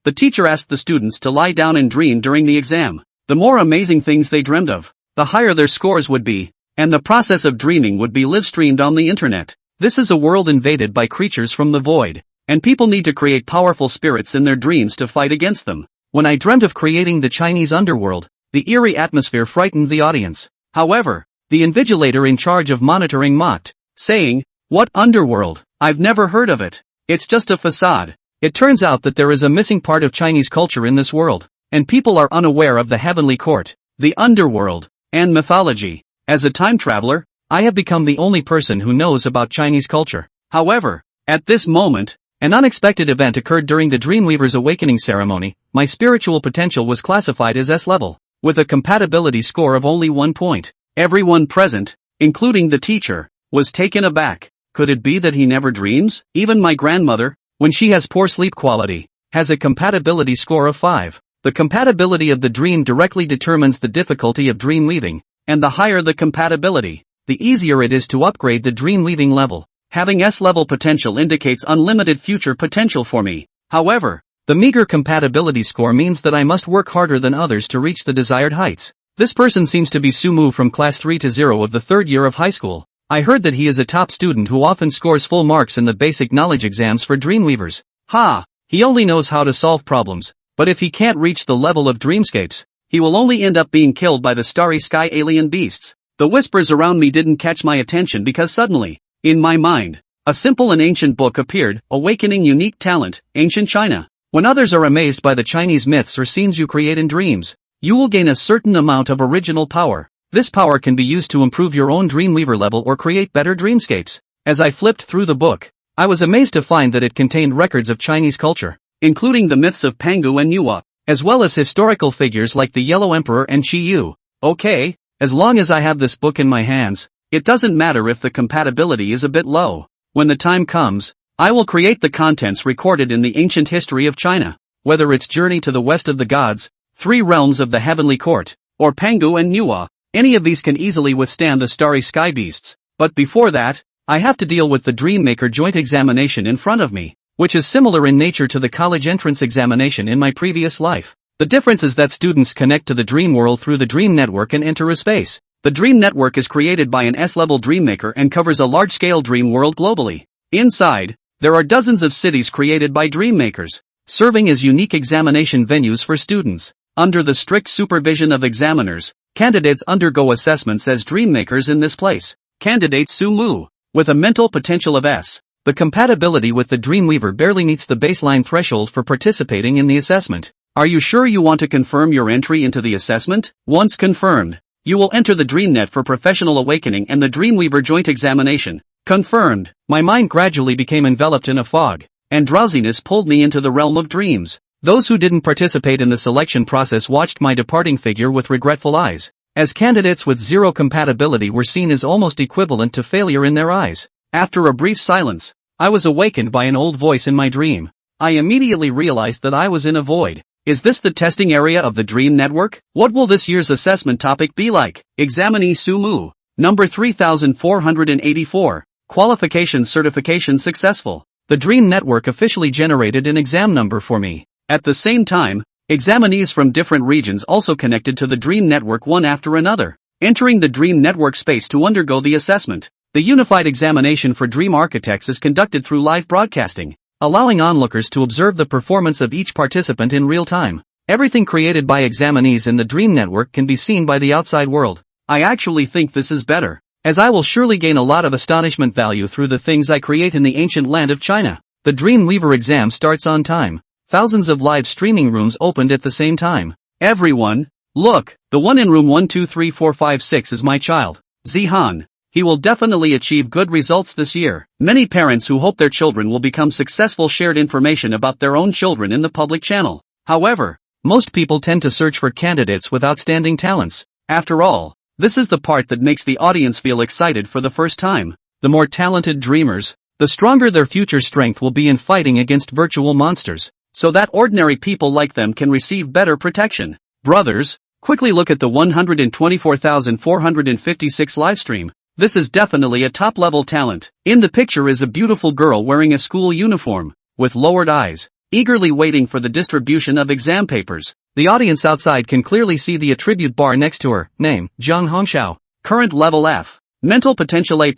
the teacher asked the students to lie down and dream during the exam. The more amazing things they dreamed of, the higher their scores would be, and the process of dreaming would be live-streamed on the internet. This is a world invaded by creatures from the void, and people need to create powerful spirits in their dreams to fight against them. When I dreamt of creating the Chinese underworld, the eerie atmosphere frightened the audience. However, the invigilator in charge of monitoring mocked, saying, "What underworld? I've never heard of it. It's just a facade." It turns out that there is a missing part of Chinese culture in this world, and people are unaware of the heavenly court, the underworld, and mythology. As a time traveler, I have become the only person who knows about Chinese culture. However, at this moment, an unexpected event occurred during the Dreamweaver's awakening ceremony. My spiritual potential was classified as S-level, with a compatibility score of only 1 point. Everyone present, including the teacher, was taken aback. Could it be that he never dreams? Even my grandmother, when she has poor sleep quality, has a compatibility score of 5. The compatibility of the dream directly determines the difficulty of dream weaving, and the higher the compatibility, the easier it is to upgrade the dream weaving level. Having S-level potential indicates unlimited future potential for me. However, the meager compatibility score means that I must work harder than others to reach the desired heights. This person seems to be Sumu from class 3-0 of the 3rd year of high school. I heard that he is a top student who often scores full marks in the basic knowledge exams for Dreamweavers. He only knows how to solve problems, but if he can't reach the level of dreamscapes, he will only end up being killed by the starry sky alien beasts. The whispers around me didn't catch my attention because suddenly, in my mind, a simple and ancient book appeared, Awakening Unique Talent, Ancient China. When others are amazed by the Chinese myths or scenes you create in dreams, you will gain a certain amount of original power. This power can be used to improve your own Dreamweaver level or create better dreamscapes. As I flipped through the book, I was amazed to find that it contained records of Chinese culture, including the myths of Pangu and Manhwa, as well as historical figures like the Yellow Emperor and Qi Yu. Okay, as long as I have this book in my hands, it doesn't matter if the compatibility is a bit low. When the time comes, I will create the contents recorded in the ancient history of China, whether it's Journey to the West of the Gods, 3 Realms of the Heavenly Court, or Pangu and Manhwa. Any of these can easily withstand the starry sky beasts. But before that, I have to deal with the Dreammaker joint examination in front of me, which is similar in nature to the college entrance examination in my previous life. The difference is that students connect to the dream world through the Dream Network and enter a space. The Dream Network is created by an S-level Dreammaker and covers a large-scale dream world globally. Inside, there are dozens of cities created by Dreammakers, serving as unique examination venues for students. Under the strict supervision of examiners, candidates undergo assessments as Dreammakers in this place. Candidate Sumu, with a mental potential of S. The compatibility with the Dreamweaver barely meets the baseline threshold for participating in the assessment. Are you sure you want to confirm your entry into the assessment? Once confirmed, you will enter the DreamNet for Professional Awakening and the Dreamweaver Joint Examination. Confirmed. My mind gradually became enveloped in a fog, and drowsiness pulled me into the realm of dreams. Those who didn't participate in the selection process watched my departing figure with regretful eyes, as candidates with 0 compatibility were seen as almost equivalent to failure in their eyes. After a brief silence, I was awakened by an old voice in my dream. I immediately realized that I was in a void. Is this the testing area of the Dream Network? What will this year's assessment topic be like? Examinee Sumu. Number 3484. Qualification certification successful. The Dream Network officially generated an exam number for me. At the same time, examinees from different regions also connected to the Dream Network one after another, entering the Dream Network space to undergo the assessment. The unified examination for Dream Architects is conducted through live broadcasting, allowing onlookers to observe the performance of each participant in real time. Everything created by examinees in the Dream Network can be seen by the outside world. I actually think this is better, as I will surely gain a lot of astonishment value through the things I create in the ancient land of China. The Dreamweaver exam starts on time. Thousands of live streaming rooms opened at the same time. Everyone, look, the one in room 123456 is my child, Zihan. He will definitely achieve good results this year. Many parents who hope their children will become successful shared information about their own children in the public channel. However, most people tend to search for candidates with outstanding talents. After all, this is the part that makes the audience feel excited for the first time. The more talented dreamers, the stronger their future strength will be in fighting against virtual monsters, so that ordinary people like them can receive better protection. Brothers, quickly look at the 124,456 livestream. This is definitely a top-level talent. In the picture is a beautiful girl wearing a school uniform, with lowered eyes. eagerly waiting for the distribution of exam papers. The audience outside can clearly see the attribute bar next to her name, Zhang Hongxiao. Current level F. Mental potential A+,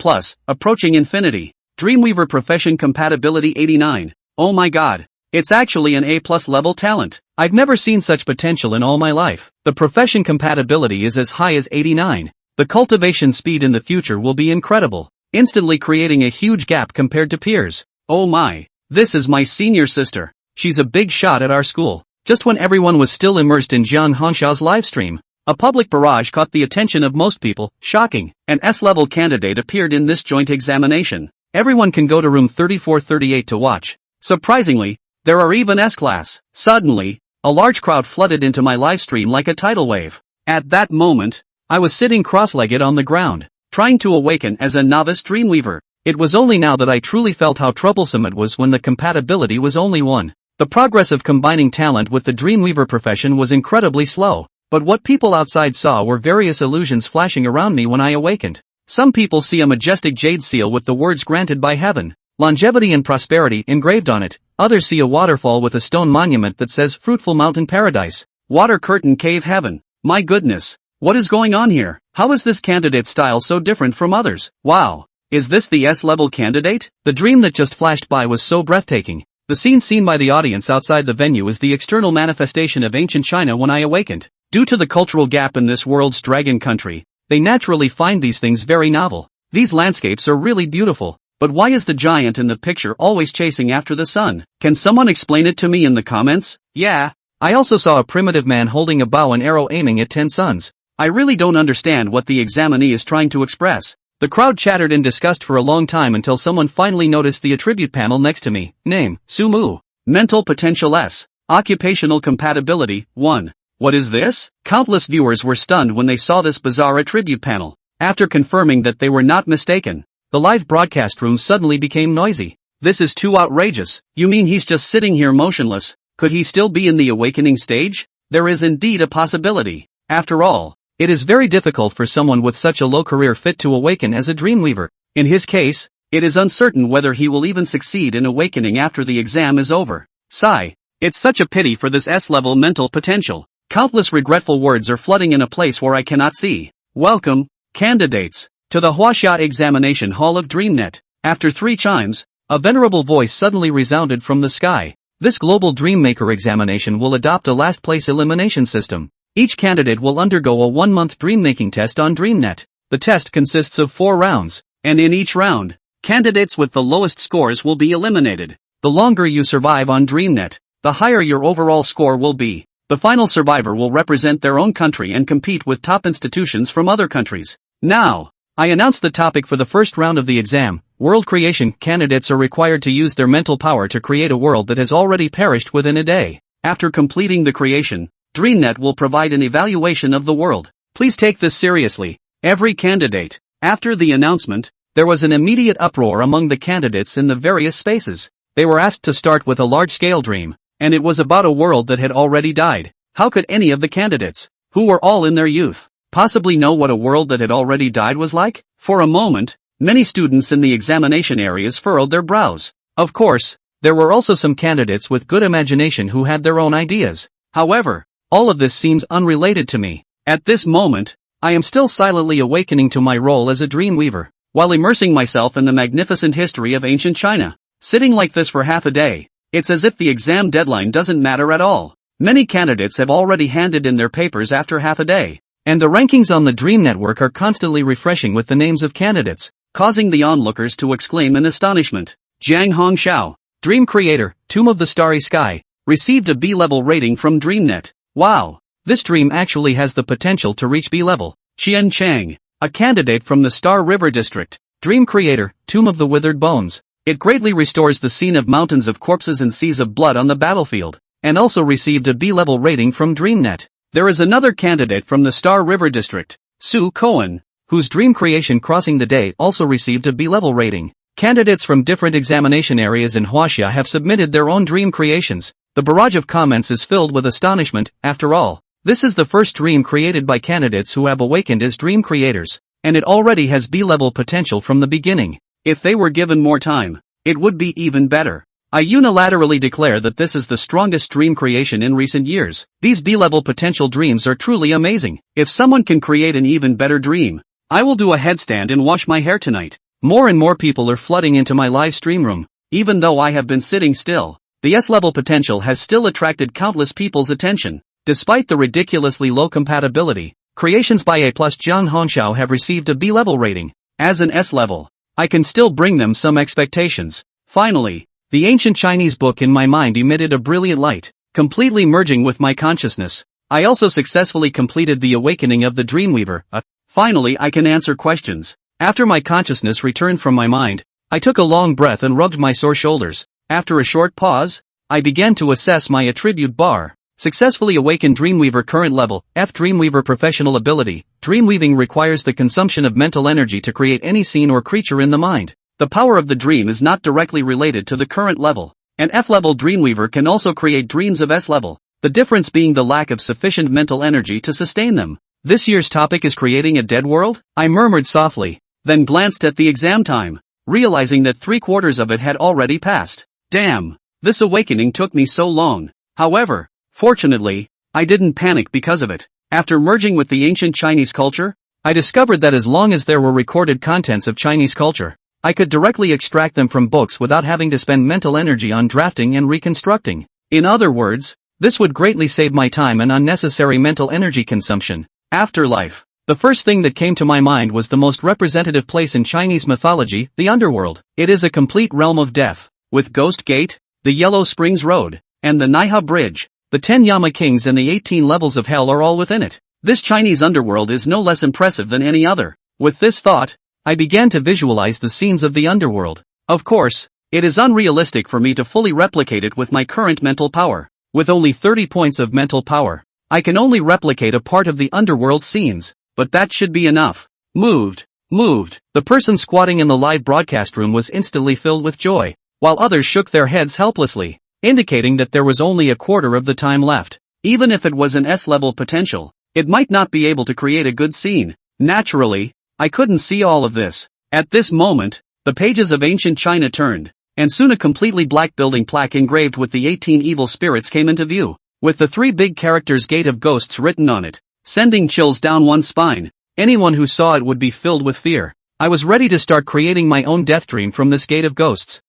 approaching infinity. Dreamweaver profession compatibility 89. Oh my god. It's actually an A+ level talent. I've never seen such potential in all my life. The profession compatibility is as high as 89. The cultivation speed in the future will be incredible, instantly creating a huge gap compared to peers. Oh my. This is my senior sister. She's a big shot at our school. Just when everyone was still immersed in Zhang Hongxiao's livestream, a public barrage caught the attention of most people. Shocking. An S-level candidate appeared in this joint examination. Everyone can go to room 3438 to watch. Surprisingly, there are even S-class. Suddenly, a large crowd flooded into my livestream like a tidal wave. At that moment, I was sitting cross-legged on the ground, trying to awaken as a novice Dreamweaver. It was only now that I truly felt how troublesome it was when the compatibility was only 1. The progress of combining talent with the Dreamweaver profession was incredibly slow, but what people outside saw were various illusions flashing around me when I awakened. Some people see a majestic jade seal with the words granted by heaven, longevity and prosperity engraved on it. Others see a waterfall with a stone monument that says fruitful mountain paradise, water curtain cave heaven. My goodness, what is going on here? How is this candidate style so different from others? Wow. Is this the S-level candidate? The dream that just flashed by was so breathtaking. The scene seen by the audience outside the venue is the external manifestation of ancient China when I awakened. Due to the cultural gap in this world's dragon country, they naturally find these things very novel. These landscapes are really beautiful. But why is the giant in the picture always chasing after the sun? Can someone explain it to me in the comments? Yeah. I also saw a primitive man holding a bow and arrow aiming at 10 suns. I really don't understand what the examinee is trying to express. The crowd chattered in disgust for a long time until someone finally noticed the attribute panel next to me. Name, Sumu. Mental potential S. Occupational compatibility, 1. What is this? Countless viewers were stunned when they saw this bizarre attribute panel. After confirming that they were not mistaken, the live broadcast room suddenly became noisy. This is too outrageous. You mean he's just sitting here motionless? Could he still be in the awakening stage? There is indeed a possibility. After all, it is very difficult for someone with such a low career fit to awaken as a Dreamweaver. In his case, it is uncertain whether he will even succeed in awakening after the exam is over. Sigh. It's such a pity for this S-level mental potential. Countless regretful words are flooding in a place where I cannot see. Welcome, candidates, to the Huaxia Examination Hall of DreamNet. After 3 chimes, a venerable voice suddenly resounded from the sky. This global Dreammaker examination will adopt a last-place elimination system. Each candidate will undergo a 1-month dream-making test on DreamNet. The test consists of 4 rounds, and in each round, candidates with the lowest scores will be eliminated. The longer you survive on DreamNet, the higher your overall score will be. The final survivor will represent their own country and compete with top institutions from other countries. Now, I announce the topic for the first round of the exam. World creation. Candidates are required to use their mental power to create a world that has already perished within a day. After completing the creation, DreamNet will provide an evaluation of the world. Please take this seriously, every candidate. After the announcement, there was an immediate uproar among the candidates in the various spaces. They were asked to start with a large-scale dream, and it was about a world that had already died. How could any of the candidates, who were all in their youth, possibly know what a world that had already died was like? For a moment, many students in the examination areas furrowed their brows. Of course, there were also some candidates with good imagination who had their own ideas. However, all of this seems unrelated to me. At this moment, I am still silently awakening to my role as a Dreamweaver, while immersing myself in the magnificent history of ancient China. Sitting like this for half a day, it's as if the exam deadline doesn't matter at all. Many candidates have already handed in their papers after half a day, and the rankings on the Dream Network are constantly refreshing with the names of candidates, causing the onlookers to exclaim in astonishment. Zhang Hongxiao, Dream Creator, Tomb of the Starry Sky, received a B-level rating from DreamNet. Wow, this dream actually has the potential to reach B-level. Qian Chang, a candidate from the Star River District, Dream Creator, Tomb of the Withered Bones. It greatly restores the scene of mountains of corpses and seas of blood on the battlefield, and also received a B-level rating from DreamNet. There is another candidate from the Star River District, Su Cohen, whose dream creation Crossing the Day also received a B-level rating. Candidates from different examination areas in Huaxia have submitted their own dream creations. The barrage of comments is filled with astonishment. After all, this is the first dream created by candidates who have awakened as dream creators, and it already has B-level potential from the beginning. If they were given more time, it would be even better. I unilaterally declare that this is the strongest dream creation in recent years. These B-level potential dreams are truly amazing. If someone can create an even better dream, I will do a headstand and wash my hair tonight. More and more people are flooding into my live stream room. Even though I have been sitting still, the S-level potential has still attracted countless people's attention. Despite the ridiculously low compatibility, creations by A+ Jiang Hongxiao have received a B-level rating. As an S-level, I can still bring them some expectations. Finally, the ancient Chinese book in my mind emitted a brilliant light, completely merging with my consciousness. I also successfully completed the awakening of the Dreamweaver. Finally, I can answer questions. After my consciousness returned from my mind, I took a long breath and rubbed my sore shoulders. After a short pause, I began to assess my attribute bar. Successfully awakened Dreamweaver current level, F Dreamweaver professional ability. Dreamweaving requires the consumption of mental energy to create any scene or creature in the mind. The power of the dream is not directly related to the current level. An F-level Dreamweaver can also create dreams of S-level, the difference being the lack of sufficient mental energy to sustain them. This year's topic is creating a dead world? I murmured softly, then glanced at the exam time, realizing that 3/4 of it had already passed. Damn, this awakening took me so long. However, fortunately, I didn't panic because of it. After merging with the ancient Chinese culture, I discovered that as long as there were recorded contents of Chinese culture, I could directly extract them from books without having to spend mental energy on drafting and reconstructing. In other words, this would greatly save my time and unnecessary mental energy consumption. Afterlife. The first thing that came to my mind was the most representative place in Chinese mythology, the underworld. It is a complete realm of death, with Ghost Gate, the Yellow Springs Road, and the Naiha Bridge. The 10 Yama Kings and the 18 levels of hell are all within it. This Chinese underworld is no less impressive than any other. With this thought, I began to visualize the scenes of the underworld. Of course, it is unrealistic for me to fully replicate it with my current mental power. With only 30 points of mental power, I can only replicate a part of the underworld scenes, but that should be enough. Moved. The person squatting in the live broadcast room was instantly filled with joy, while others shook their heads helplessly, indicating that there was only a quarter of the time left. Even if it was an S-level potential, it might not be able to create a good scene. Naturally, I couldn't see all of this. At this moment, the pages of ancient China turned, and soon a completely black building plaque engraved with the 18 evil spirits came into view, with the 3 big characters Gate of Ghosts written on it, sending chills down one's spine. Anyone who saw it would be filled with fear. I was ready to start creating my own death dream from this Gate of Ghosts.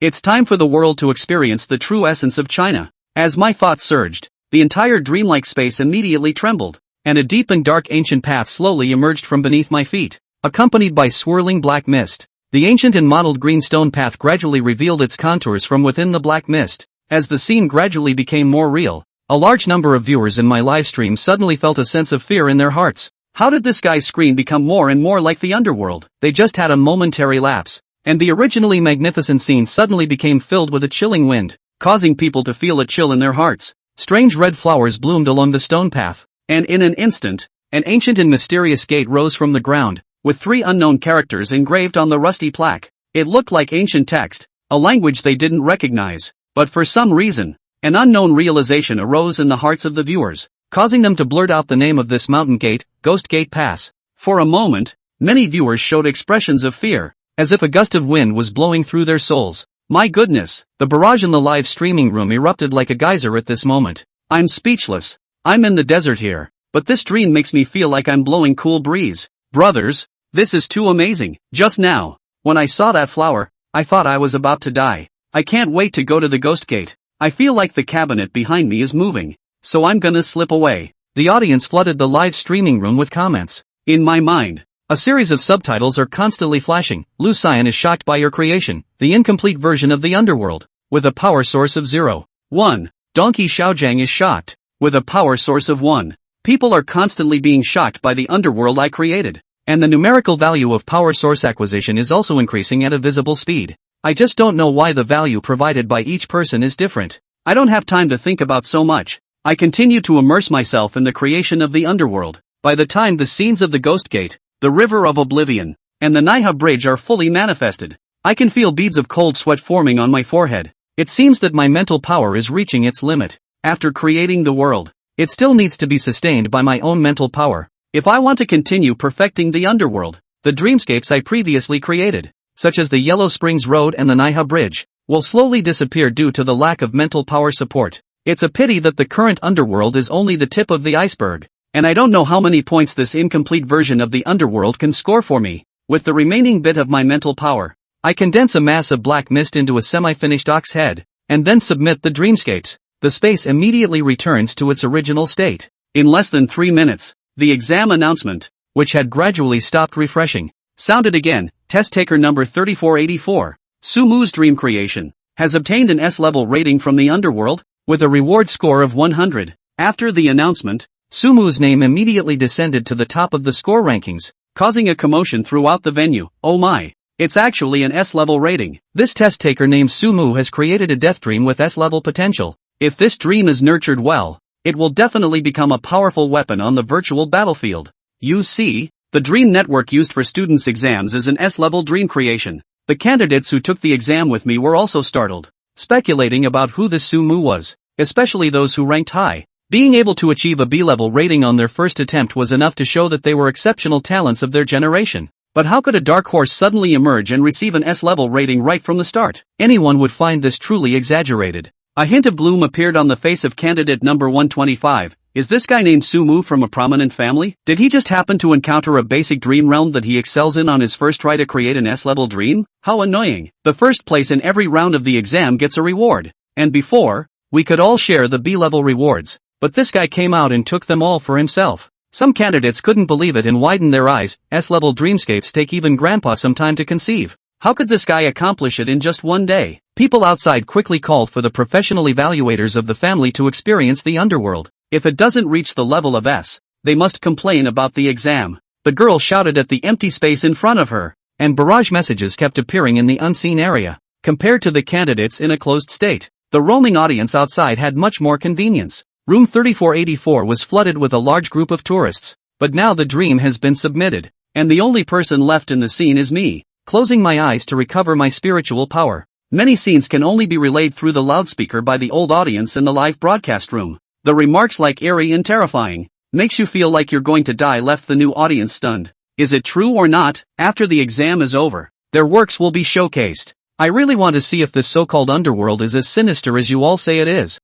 It's time for the world to experience the true essence of China. As my thoughts surged, the entire dreamlike space immediately trembled, and a deep and dark ancient path slowly emerged from beneath my feet, accompanied by swirling black mist. The ancient and mottled green stone path gradually revealed its contours from within the black mist. As the scene gradually became more real, a large number of viewers in my live stream suddenly felt a sense of fear in their hearts. How did this guy's screen become more and more like the underworld? They just had a momentary lapse, and the originally magnificent scene suddenly became filled with a chilling wind, causing people to feel a chill in their hearts. Strange red flowers bloomed along the stone path, and in an instant, an ancient and mysterious gate rose from the ground, with 3 unknown characters engraved on the rusty plaque. It looked like ancient text, a language they didn't recognize, but for some reason, an unknown realization arose in the hearts of the viewers, causing them to blurt out the name of this mountain gate, Ghost Gate Pass. For a moment, many viewers showed expressions of fear, as if a gust of wind was blowing through their souls. My goodness, the barrage in the live streaming room erupted like a geyser at this moment. I'm speechless. I'm in the desert here, but this dream makes me feel like I'm blowing cool breeze. Brothers, this is too amazing. Just now, when I saw that flower, I thought I was about to die. I can't wait to go to the Ghost Gate. I feel like the cabinet behind me is moving, so I'm gonna slip away. The audience flooded the live streaming room with comments. In my mind, a series of subtitles are constantly flashing. Lu Xian is shocked by your creation, the incomplete version of the underworld, with a power source of 0. 1. Donkey Xiaojiang is shocked, with a power source of 1. People are constantly being shocked by the underworld I created, and the numerical value of power source acquisition is also increasing at a visible speed. I just don't know why the value provided by each person is different. I don't have time to think about so much. I continue to immerse myself in the creation of the underworld. By the time the scenes of the Ghost Gate, the River of Oblivion, and the Naiha Bridge are fully manifested, I can feel beads of cold sweat forming on my forehead. It seems that my mental power is reaching its limit. After creating the world, it still needs to be sustained by my own mental power. If I want to continue perfecting the underworld, the dreamscapes I previously created, such as the Yellow Springs Road and the Naiha Bridge, will slowly disappear due to the lack of mental power support. It's a pity that the current underworld is only the tip of the iceberg, and I don't know how many points this incomplete version of the underworld can score for me. With the remaining bit of my mental power, I condense a mass of black mist into a semi-finished ox head, and then submit the dreamscapes. The space immediately returns to its original state. In less than 3 minutes, the exam announcement, which had gradually stopped refreshing, sounded again. Test taker number 3484, Sumu's dream creation, has obtained an S-level rating from the underworld, with a reward score of 100. After the announcement, Sumu's name immediately descended to the top of the score rankings, causing a commotion throughout the venue. Oh my! It's actually an S-level rating. This test taker named Sumu has created a death dream with S-level potential. If this dream is nurtured well, it will definitely become a powerful weapon on the virtual battlefield. You see, the dream network used for students' exams is an S-level dream creation. The candidates who took the exam with me were also startled, speculating about who this Sumu was, especially those who ranked high. Being able to achieve a B-level rating on their first attempt was enough to show that they were exceptional talents of their generation. But how could a dark horse suddenly emerge and receive an S-level rating right from the start? Anyone would find this truly exaggerated. A hint of gloom appeared on the face of candidate number 125. Is this guy named Sumu from a prominent family? Did he just happen to encounter a basic dream realm that he excels in on his first try to create an S-level dream? How annoying. The first place in every round of the exam gets a reward. And before, we could all share the B-level rewards. But this guy came out and took them all for himself. Some candidates couldn't believe it and widened their eyes. S-level dreamscapes take even grandpa some time to conceive. How could this guy accomplish it in just one day? People outside quickly called for the professional evaluators of the family to experience the underworld. If it doesn't reach the level of S, they must complain about the exam. The girl shouted at the empty space in front of her, and barrage messages kept appearing in the unseen area. Compared to the candidates in a closed state, the roaming audience outside had much more convenience. Room 3484 was flooded with a large group of tourists, but now the dream has been submitted, and the only person left in the scene is me, closing my eyes to recover my spiritual power. Many scenes can only be relayed through the loudspeaker by the old audience in the live broadcast room. The remarks like eerie and terrifying, makes you feel like you're going to die left the new audience stunned. Is it true or not? After the exam is over, their works will be showcased. I really want to see if this so-called underworld is as sinister as you all say it is.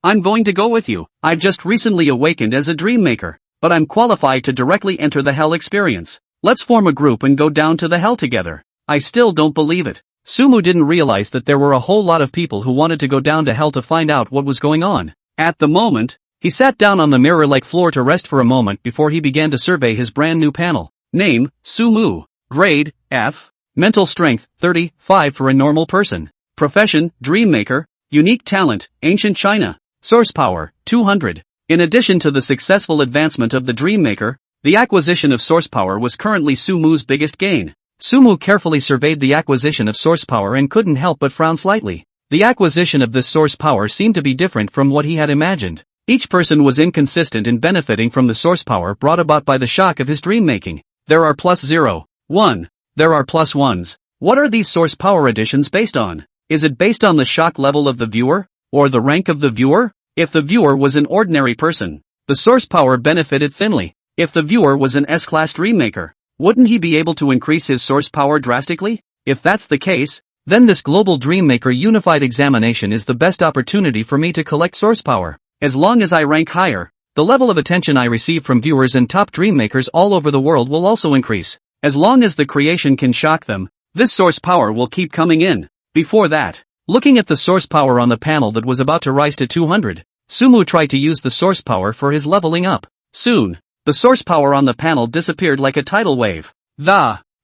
I'm going to go with you. I've just recently awakened as a dream maker, but I'm qualified to directly enter the hell experience. Let's form a group and go down to the hell together. I still don't believe it. Sumu didn't realize that there were a whole lot of people who wanted to go down to hell to find out what was going on. At the moment, he sat down on the mirror-like floor to rest for a moment before he began to survey his brand new panel. Name, Sumu. Grade, F. Mental strength, 35 for a normal person. Profession, dream maker. Unique talent, ancient China. Source power, 200. In addition to the successful advancement of the dream maker, the acquisition of source power was currently Sumu's biggest gain. Sumu carefully surveyed the acquisition of source power and couldn't help but frown slightly. The acquisition of this source power seemed to be different from what he had imagined. Each person was inconsistent in benefiting from the source power brought about by the shock of his dream making. There are +0, 1. There are +1s. What are these source power additions based on? Is it based on the shock level of the viewer? Or the rank of the viewer? If the viewer was an ordinary person, the source power benefited thinly. If the viewer was an S-class dream maker, wouldn't he be able to increase his source power drastically? If that's the case, then this global dream maker unified examination is the best opportunity for me to collect source power. As long as I rank higher, the level of attention I receive from viewers and top dream makers all over the world will also increase. As long as the creation can shock them, this source power will keep coming in. Before that, looking at the source power on the panel that was about to rise to 200, Sumu tried to use the source power for his leveling up. Soon, the source power on the panel disappeared like a tidal wave.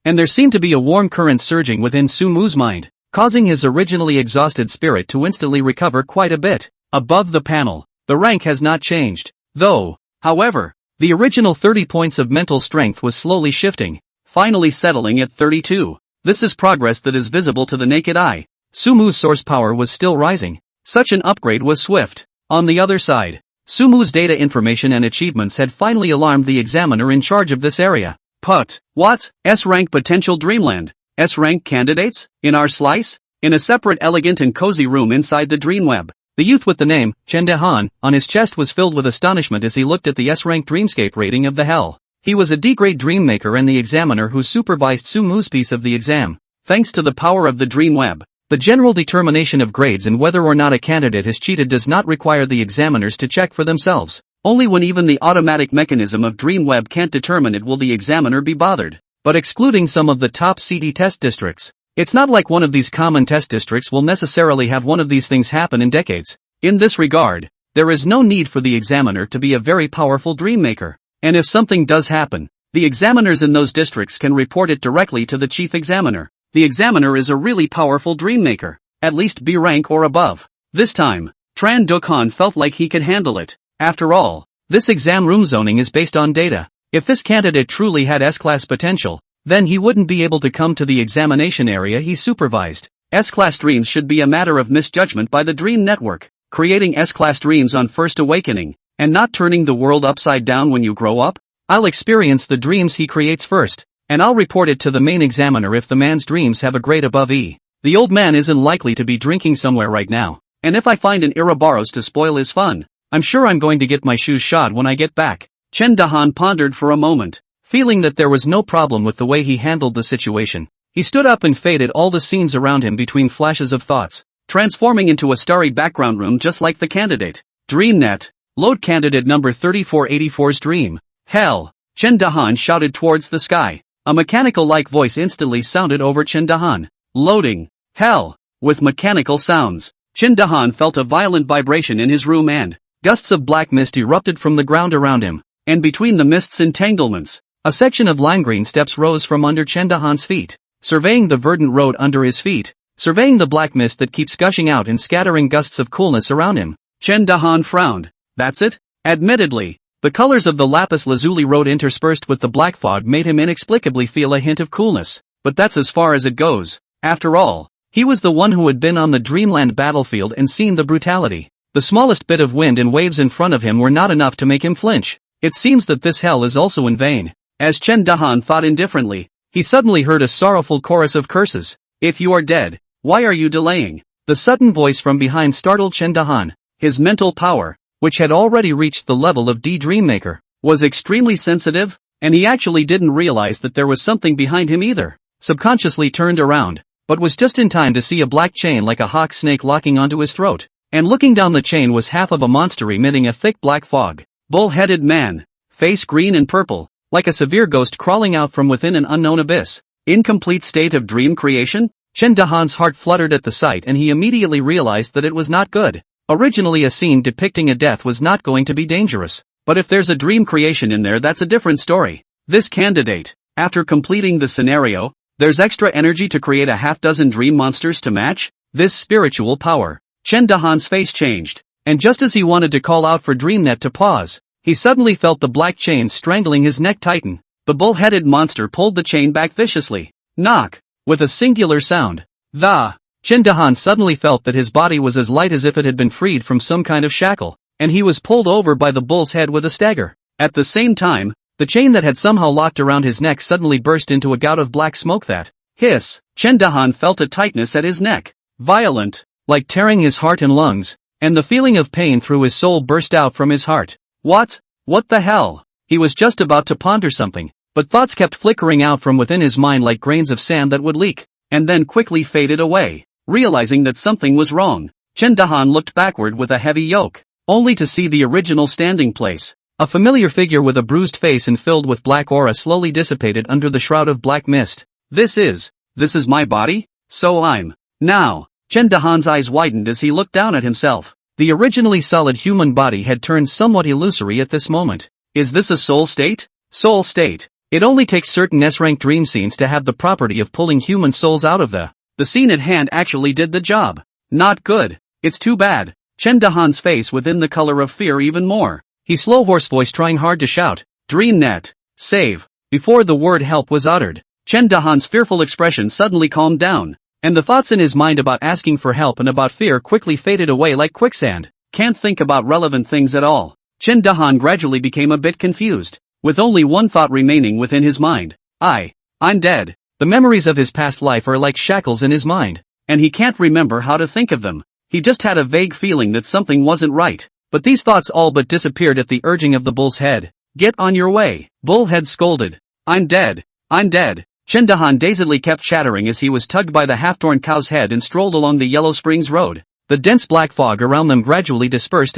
And there seemed to be a warm current surging within Sumu's mind, causing his originally exhausted spirit to instantly recover quite a bit. Above the panel, the rank has not changed, though. However, the original 30 points of mental strength was slowly shifting, finally settling at 32. This is progress that is visible to the naked eye. Sumu's source power was still rising. Such an upgrade was swift. On the other side, Sumu's data information and achievements had finally alarmed the examiner in charge of this area. What? S-rank potential dreamland? S-rank candidates? In our slice? In a separate elegant and cozy room inside the Dreamweb, the youth with the name, Chen Dehan, on his chest was filled with astonishment as he looked at the S-rank dreamscape rating of the hell. He was a D-grade dream maker and the examiner who supervised Sumu's piece of the exam. Thanks to the power of the Dreamweb, The general determination of grades and whether or not a candidate has cheated does not require the examiners to check for themselves. Only when even the automatic mechanism of Dreamweaver can't determine it will the examiner be bothered. But excluding some of the top CD test districts, it's not like one of these common test districts will necessarily have one of these things happen in decades. In this regard, there is no need for the examiner to be a very powerful dream maker. And if something does happen, the examiners in those districts can report it directly to the chief examiner. The examiner is a really powerful dream maker, at least B rank or above. This time, Tran Dokhan felt like he could handle it. After all, this exam room zoning is based on data. If this candidate truly had S-class potential, then he wouldn't be able to come to the examination area he supervised. S-class dreams should be a matter of misjudgment by the Dream Network, creating S-class dreams on first awakening, and not turning the world upside down when you grow up. I'll experience the dreams he creates first, and I'll report it to the main examiner if the man's dreams have a grade above E. The old man isn't likely to be drinking somewhere right now, and if I find an Ouroboros to spoil his fun, I'm sure I'm going to get my shoes shod when I get back. Chen Dahan pondered for a moment, feeling that there was no problem with the way he handled the situation. He stood up and faded all the scenes around him between flashes of thoughts, transforming into a starry background room just like the candidate. DreamNet, load candidate number 3484's dream. Hell! Chen Dahan shouted towards the sky. A mechanical-like voice instantly sounded over Chen Dahan. Loading. Hell! With mechanical sounds, Chen Dahan felt a violent vibration in his room and gusts of black mist erupted from the ground around him, and between the mist's entanglements, a section of lime green steps rose from under Chen Dahan's feet, surveying the verdant road under his feet, surveying the black mist that keeps gushing out and scattering gusts of coolness around him. Chen Dahan frowned. That's it? Admittedly, the colors of the lapis lazuli road interspersed with the black fog made him inexplicably feel a hint of coolness, but that's as far as it goes. After all, he was the one who had been on the Dreamland battlefield and seen the brutality. The smallest bit of wind and waves in front of him were not enough to make him flinch. It seems that this hell is also in vain. As Chen Dahan thought indifferently, he suddenly heard a sorrowful chorus of curses. If you are dead, why are you delaying? The sudden voice from behind startled Chen Dahan. His mental power, which had already reached the level of D Dreammaker, was extremely sensitive, and he actually didn't realize that there was something behind him either. Subconsciously turned around, but was just in time to see a black chain like a hawk snake locking onto his throat. And looking down the chain was half of a monster emitting a thick black fog. Bull-headed man, face green and purple, like a severe ghost crawling out from within an unknown abyss. Incomplete state of dream creation? Chen Dahan's heart fluttered at the sight and he immediately realized that it was not good. Originally a scene depicting a death was not going to be dangerous. But if there's a dream creation in there, that's a different story. This candidate, after completing the scenario, there's extra energy to create a half-dozen dream monsters to match? This spiritual power. Chen Dahan's face changed, and just as he wanted to call out for DreamNet to pause, he suddenly felt the black chain strangling his neck tighten. The bull-headed monster pulled the chain back viciously. Knock! With a singular sound. Chen Dahan suddenly felt that his body was as light as if it had been freed from some kind of shackle, and he was pulled over by the bull's head with a stagger. At the same time, the chain that had somehow locked around his neck suddenly burst into a gout of black smoke that hiss. Chen Dahan felt a tightness at his neck. Violent. Like tearing his heart and lungs, and the feeling of pain through his soul burst out from his heart. What the hell? He was just about to ponder something, but thoughts kept flickering out from within his mind like grains of sand that would leak, and then quickly faded away. Realizing that something was wrong, Chen Dahan looked backward with a heavy yoke, only to see the original standing place. A familiar figure with a bruised face and filled with black aura slowly dissipated under the shroud of black mist. This is my body? So I'm now. Chen Dahan's eyes widened as he looked down at himself. The originally solid human body had turned somewhat illusory at this moment. Is this a soul state? Soul state. It only takes certain S-rank dream scenes to have the property of pulling human souls out of the scene at hand actually did the job. Not good. It's too bad. Chen Dahan's face within the color of fear even more. He slow hoarse voice trying hard to shout, DreamNet, save. Before the word help was uttered, Chen Dahan's fearful expression suddenly calmed down. And the thoughts in his mind about asking for help and about fear quickly faded away like quicksand. Can't think about relevant things at all. Chen Dahan gradually became a bit confused, with only one thought remaining within his mind. I'm dead. The memories of his past life are like shackles in his mind, and he can't remember how to think of them. He just had a vague feeling that something wasn't right. But these thoughts all but disappeared at the urging of the bull's head. Get on your way. Bullhead scolded. I'm dead. Chen Dahan dazedly kept chattering as he was tugged by the half-torn cow's head and strolled along the Yellow Springs Road. The dense black fog around them gradually dispersed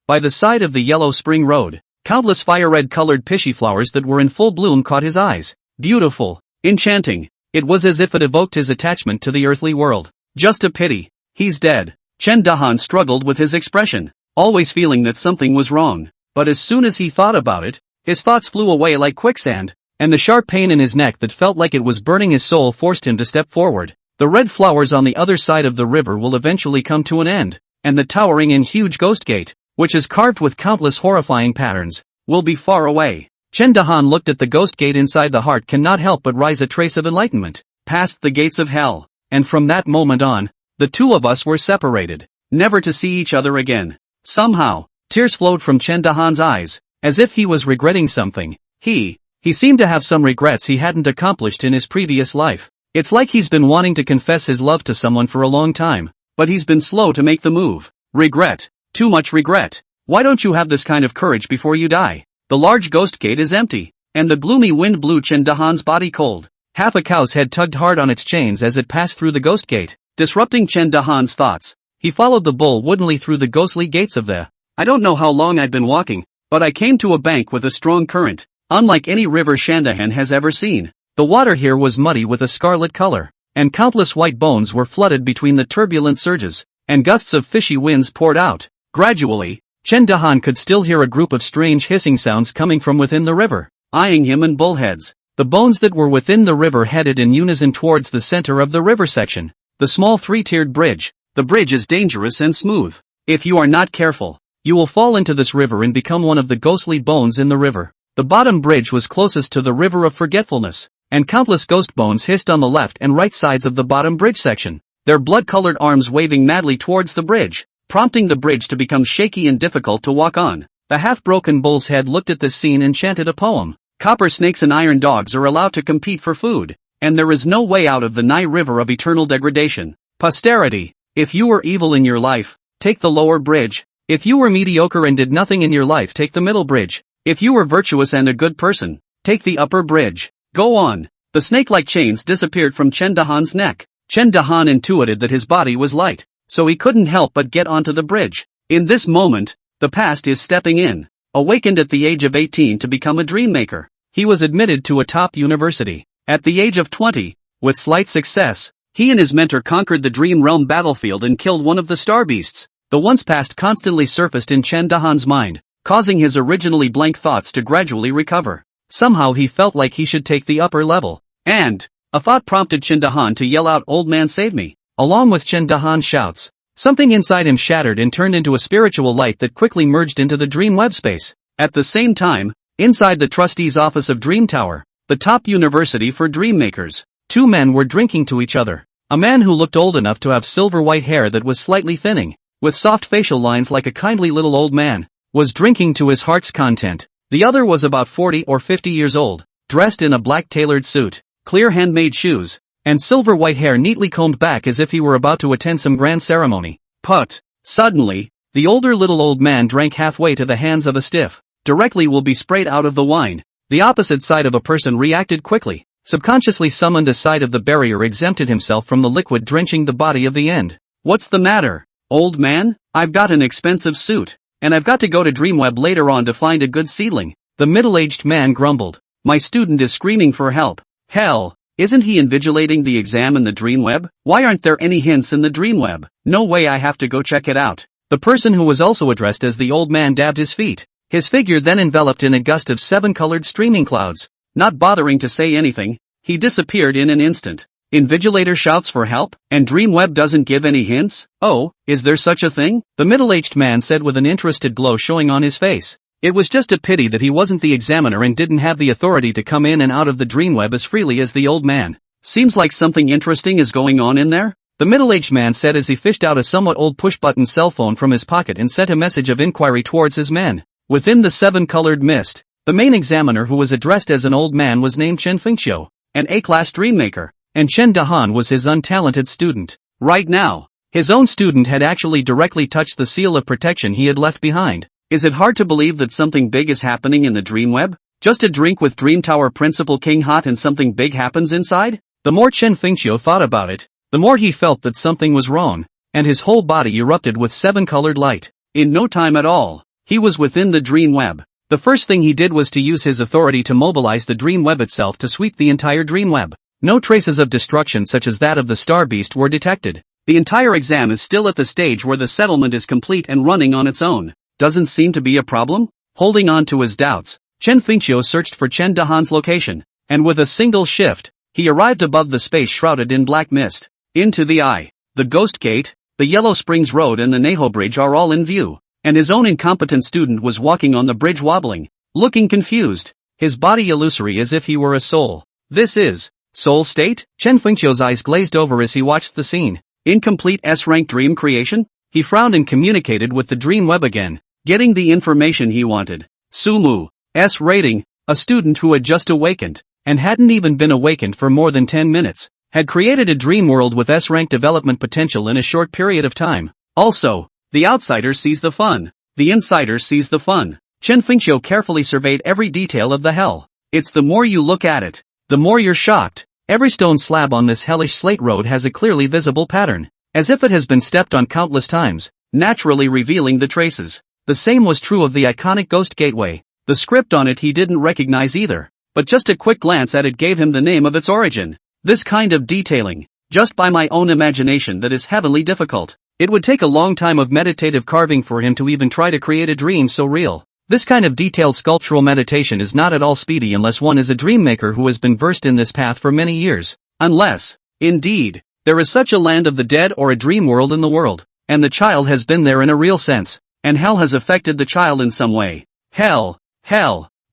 by the side of the Yellow Spring Road, countless fire-red-colored pishy flowers that were in full bloom caught his eyes. Beautiful. Enchanting. It was as if it evoked his attachment to the earthly world. Just a pity. He's dead. Chen Dahan struggled with his expression, always feeling that something was wrong. But as soon as he thought about it, his thoughts flew away like quicksand, and the sharp pain in his neck that felt like it was burning his soul forced him to step forward. The red flowers on the other side of the river will eventually come to an end, and the towering and huge ghost gate, which is carved with countless horrifying patterns, will be far away. Chen Dahan looked at the ghost gate inside the heart cannot help but rise a trace of enlightenment, past the gates of hell, and from that moment on, the two of us were separated, never to see each other again. Somehow, tears flowed from Chen Dahan's eyes, as if he was regretting something. He seemed to have some regrets he hadn't accomplished in his previous life. It's like he's been wanting to confess his love to someone for a long time, but he's been slow to make the move. Regret. Too much regret. Why don't you have this kind of courage before you die? The large ghost gate is empty, and the gloomy wind blew Chen Dahan's body cold. Half a cow's head tugged hard on its chains as it passed through the ghost gate, disrupting Chen Dahan's thoughts. He followed the bull woodenly through the ghostly gates of the... I don't know how long I'd been walking, but I came to a bank with a strong current, unlike any river Shandahan has ever seen. The water here was muddy with a scarlet color, and countless white bones were flooded between the turbulent surges, and gusts of fishy winds poured out. Gradually, Chen Dahan could still hear a group of strange hissing sounds coming from within the river, eyeing him in bullheads. The bones that were within the river headed in unison towards the center of the river section, the small three-tiered bridge. The bridge is dangerous and smooth. If you are not careful, you will fall into this river and become one of the ghostly bones in the river. The bottom bridge was closest to the river of forgetfulness, and countless ghost bones hissed on the left and right sides of the bottom bridge section, their blood-colored arms waving madly towards the bridge, prompting the bridge to become shaky and difficult to walk on. The half-broken bull's head looked at this scene and chanted a poem. Copper snakes and iron dogs are allowed to compete for food, and there is no way out of the Nai River of eternal degradation. Posterity. If you were evil in your life, take the lower bridge. If you were mediocre and did nothing in your life, take the middle bridge. If you were virtuous and a good person, take the upper bridge. Go on. The snake-like chains disappeared from Chen Dahan's neck. Chen Dahan intuited that his body was light, so he couldn't help but get onto the bridge. In this moment, the past is stepping in. Awakened at the age of 18 to become a dream maker, he was admitted to a top university. At the age of 20, with slight success, he and his mentor conquered the dream realm battlefield and killed one of the star beasts. The once past constantly surfaced in Chen Dahan's mind, causing his originally blank thoughts to gradually recover. Somehow he felt like he should take the upper level. And a thought prompted Chen Dahan to yell out, "Old man, save me!" Along with Chen Dahan's shouts, something inside him shattered and turned into a spiritual light that quickly merged into the dream web space. At the same time, inside the trustee's office of Dream Tower, the top university for dream makers, two men were drinking to each other. A man who looked old enough to have silver white hair that was slightly thinning, with soft facial lines like a kindly little old man, was drinking to his heart's content. The other was about 40 or 50 years old, dressed in a black tailored suit, clear handmade shoes, and silver white hair neatly combed back as if he were about to attend some grand ceremony. But, suddenly, the older little old man drank halfway to the hands of a stiff. Directly will be sprayed out of the wine. The opposite side of a person reacted quickly, subconsciously summoned a side of the barrier exempted himself from the liquid drenching the body of the end. What's the matter, old man? I've got an expensive suit, and I've got to go to Dreamweb later on to find a good seedling. The middle-aged man grumbled. My student is screaming for help. Hell, isn't he invigilating the exam in the Dreamweb? Why aren't there any hints in the Dreamweb? No way, I have to go check it out. The person who was also addressed as the old man dabbed his feet, his figure then enveloped in a gust of 7-colored streaming clouds. Not bothering to say anything, he disappeared in an instant. Invigilator shouts for help, and Dreamweb doesn't give any hints? Oh, is there such a thing? The middle-aged man said with an interested glow showing on his face. It was just a pity that he wasn't the examiner and didn't have the authority to come in and out of the Dreamweb as freely as the old man. Seems like something interesting is going on in there, the middle-aged man said as he fished out a somewhat old push-button cell phone from his pocket and sent a message of inquiry towards his men. Within the 7-colored mist, the main examiner, who was addressed as an old man, was named Chen Fengxiu, an A-class dream maker, and Chen Dahan was his untalented student. Right now, his own student had actually directly touched the seal of protection he had left behind. Is it hard to believe that something big is happening in the Dreamweb? Just a drink with Dream Tower Principal King hot and something big happens inside? The more Chen Fengqiu thought about it, the more he felt that something was wrong, and his whole body erupted with 7-colored light. In no time at all, he was within the dream web. The first thing he did was to use his authority to mobilize the dream web itself to sweep the entire dream web. No traces of destruction such as that of the star beast were detected. The entire exam is still at the stage where the settlement is complete and running on its own. Doesn't seem to be a problem? Holding on to his doubts, Chen Fengqiu searched for Chen Dahan's location, and with a single shift, he arrived above the space shrouded in black mist. Into the eye, the Ghost Gate, the Yellow Springs Road and the Neho Bridge are all in view, and his own incompetent student was walking on the bridge wobbling, looking confused, his body illusory as if he were a soul. This is soul state? Chen Fengqiu's eyes glazed over as he watched the scene. Incomplete S-rank dream creation? He frowned and communicated with the dream web again, getting the information he wanted. Sumu, S rating, a student who had just awakened, and hadn't even been awakened for more than 10 minutes, had created a dream world with S-rank development potential in a short period of time. Also, the outsider sees the fun. The insider sees the fun. Chen Fengqiu carefully surveyed every detail of the hell. It's the more you look at it, the more you're shocked. Every stone slab on this hellish slate road has a clearly visible pattern, as if it has been stepped on countless times, naturally revealing the traces. The same was true of the iconic Ghost Gateway. The script on it he didn't recognize either, but just a quick glance at it gave him the name of its origin. This kind of detailing, just by my own imagination, that is heavily difficult. It would take a long time of meditative carving for him to even try to create a dream so real. This kind of detailed sculptural meditation is not at all speedy unless one is a dream maker who has been versed in this path for many years. Unless, indeed, there is such a land of the dead or a dream world in the world, and the child has been there in a real sense, and hell has affected the child in some way. Hell.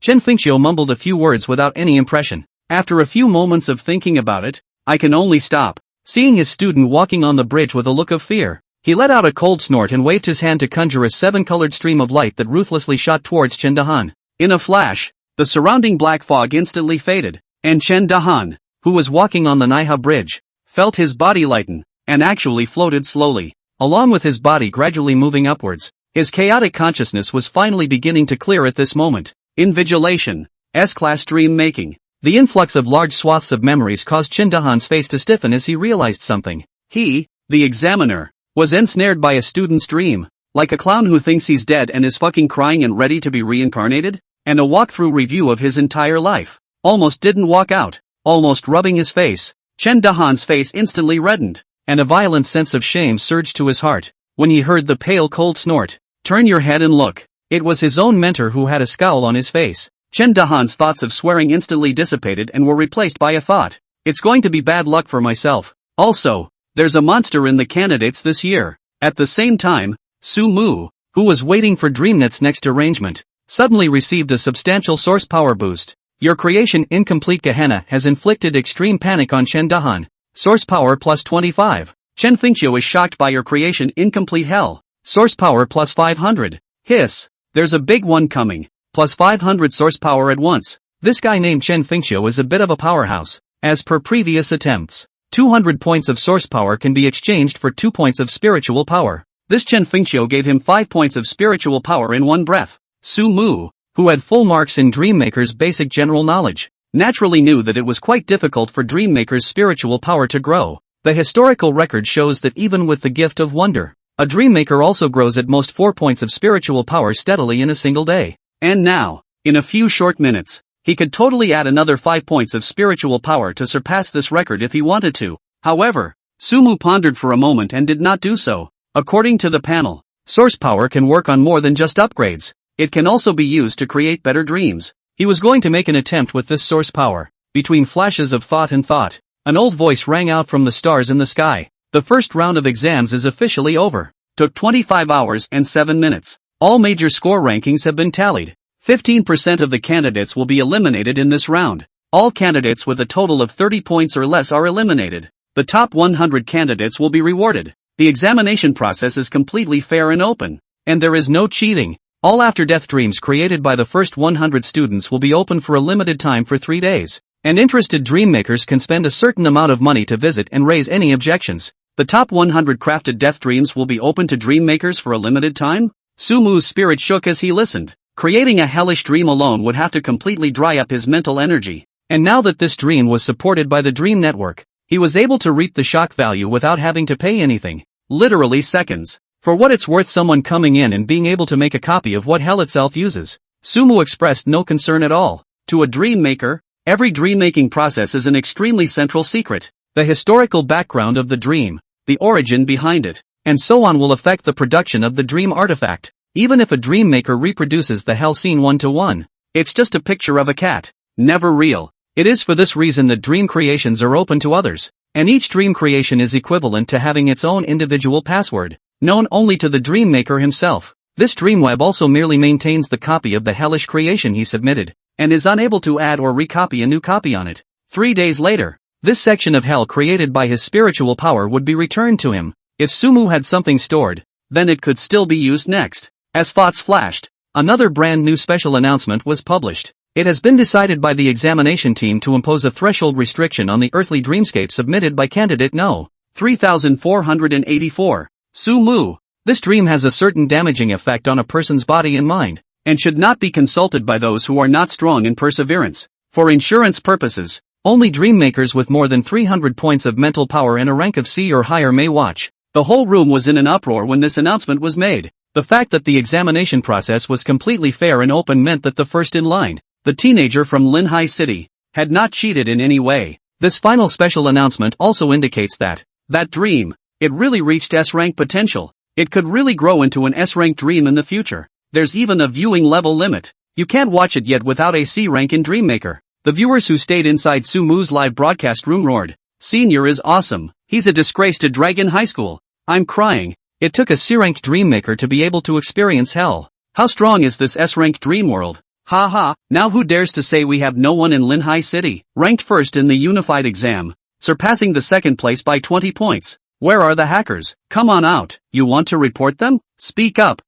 Chen Fengqiu mumbled a few words without any impression. After a few moments of thinking about it, I can only stop. Seeing his student walking on the bridge with a look of fear, he let out a cold snort and waved his hand to conjure a 7-colored stream of light that ruthlessly shot towards Chen Dahan. In a flash, the surrounding black fog instantly faded, and Chen Dahan, who was walking on the Naiha bridge, felt his body lighten, and actually floated slowly, along with his body gradually moving upwards. His chaotic consciousness was finally beginning to clear at this moment. Invigilation. S-class dream making. The influx of large swaths of memories caused Chen Dahan's face to stiffen as he realized something. He, the examiner, was ensnared by a student's dream, like a clown who thinks he's dead and is fucking crying and ready to be reincarnated, and a walkthrough review of his entire life. Almost didn't walk out, almost rubbing his face. Chen Dahan's face instantly reddened, and a violent sense of shame surged to his heart when he heard the pale cold snort. Turn your head and look. It was his own mentor who had a scowl on his face. Chen Dahan's thoughts of swearing instantly dissipated and were replaced by a thought. It's going to be bad luck for myself. Also, there's a monster in the candidates this year. At the same time, Su Mu, who was waiting for DreamNet's next arrangement, suddenly received a substantial source power boost. Your creation incomplete Gehenna has inflicted extreme panic on Chen Dahan. Source power plus 25. Chen Fengqiu is shocked by your creation incomplete hell. Source power plus 500. Hiss. There's a big one coming. Plus 500 source power at once. This guy named Chen Fengqiu is a bit of a powerhouse. As per previous attempts, 200 points of source power can be exchanged for 2 points of spiritual power. This Chen Fengqiu gave him 5 points of spiritual power in one breath. Su Mu, who had full marks in Dreammaker's basic general knowledge, naturally knew that it was quite difficult for Dreammaker's spiritual power to grow. The historical record shows that even with the gift of wonder, a Dreammaker also grows at most 4 points of spiritual power steadily in a single day. And now, in a few short minutes, he could totally add another 5 points of spiritual power to surpass this record if he wanted to. However, Sumu pondered for a moment and did not do so. According to the panel, source power can work on more than just upgrades. It can also be used to create better dreams. He was going to make an attempt with this source power. Between flashes of thought and thought, an old voice rang out from the stars in the sky. The first round of exams is officially over. Took 25 hours and 7 minutes. All major score rankings have been tallied. 15% of the candidates will be eliminated in this round. All candidates with a total of 30 points or less are eliminated. The top 100 candidates will be rewarded. The examination process is completely fair and open. And there is no cheating. All after-death dreams created by the first 100 students will be open for a limited time for 3 days. And interested dream makers can spend a certain amount of money to visit and raise any objections. The top 100 crafted death dreams will be open to dream makers for a limited time? Sumu's spirit shook as he listened. Creating a hellish dream alone would have to completely dry up his mental energy. And now that this dream was supported by the Dream Network, he was able to reap the shock value without having to pay anything. Literally seconds. For what it's worth, someone coming in and being able to make a copy of what hell itself uses. Sumu expressed no concern at all. To a dream maker, every dream-making process is an extremely central secret. The historical background of the dream, the origin behind it, and so on will affect the production of the dream artifact. Even if a dream maker reproduces the hell scene one-to-one, it's just a picture of a cat, never real. It is for this reason that dream creations are open to others, and each dream creation is equivalent to having its own individual password, known only to the dream maker himself. This Dreamweb also merely maintains the copy of the hellish creation he submitted, and is unable to add or recopy a new copy on it. 3 days later, this section of hell created by his spiritual power would be returned to him. If Sumu had something stored, then it could still be used next. As thoughts flashed, another brand new special announcement was published. It has been decided by the examination team to impose a threshold restriction on the earthly dreamscape submitted by candidate No. 3484. Sumu. This dream has a certain damaging effect on a person's body and mind, and should not be consulted by those who are not strong in perseverance. For insurance purposes, only dream makers with more than 300 points of mental power and a rank of C or higher may watch. The whole room was in an uproar when this announcement was made. The fact that the examination process was completely fair and open meant that the first in line, the teenager from Linhai City, had not cheated in any way. This final special announcement also indicates that dream, it really reached S-rank potential. It could really grow into an S-rank dream in the future. There's even a viewing level limit. You can't watch it yet without a C rank in Dreammaker. The viewers who stayed inside Sumu's live broadcast room roared, "Senior is awesome. He's a disgrace to Dragon High School. I'm crying." It took a C-ranked Dreammaker to be able to experience hell. How strong is this S-ranked dream world? Ha. Now who dares to say we have no one in Linhai City, ranked first in the unified exam, surpassing the second place by 20 points. Where are the hackers? Come on out. You want to report them? Speak up.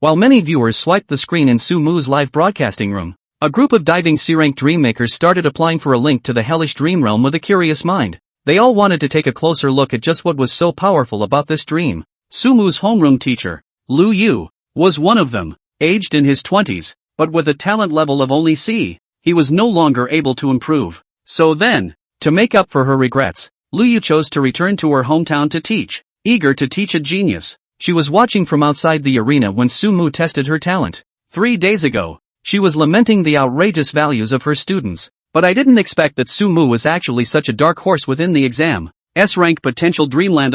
While many viewers swiped the screen in Sumu's live broadcasting room, a group of diving C-ranked dreammakers started applying for a link to the hellish dream realm with a curious mind. They all wanted to take a closer look at just what was so powerful about this dream. Sumu's homeroom teacher, Lu Yu, was one of them. Aged in his 20s, but with a talent level of only C, he was no longer able to improve. So then, to make up for her regrets, Lu Yu chose to return to her hometown to teach. Eager to teach a genius, she was watching from outside the arena when Sumu tested her talent. 3 days ago, she was lamenting the outrageous values of her students. But I didn't expect that Sumu was actually such a dark horse within the exam. S-rank potential dreamland.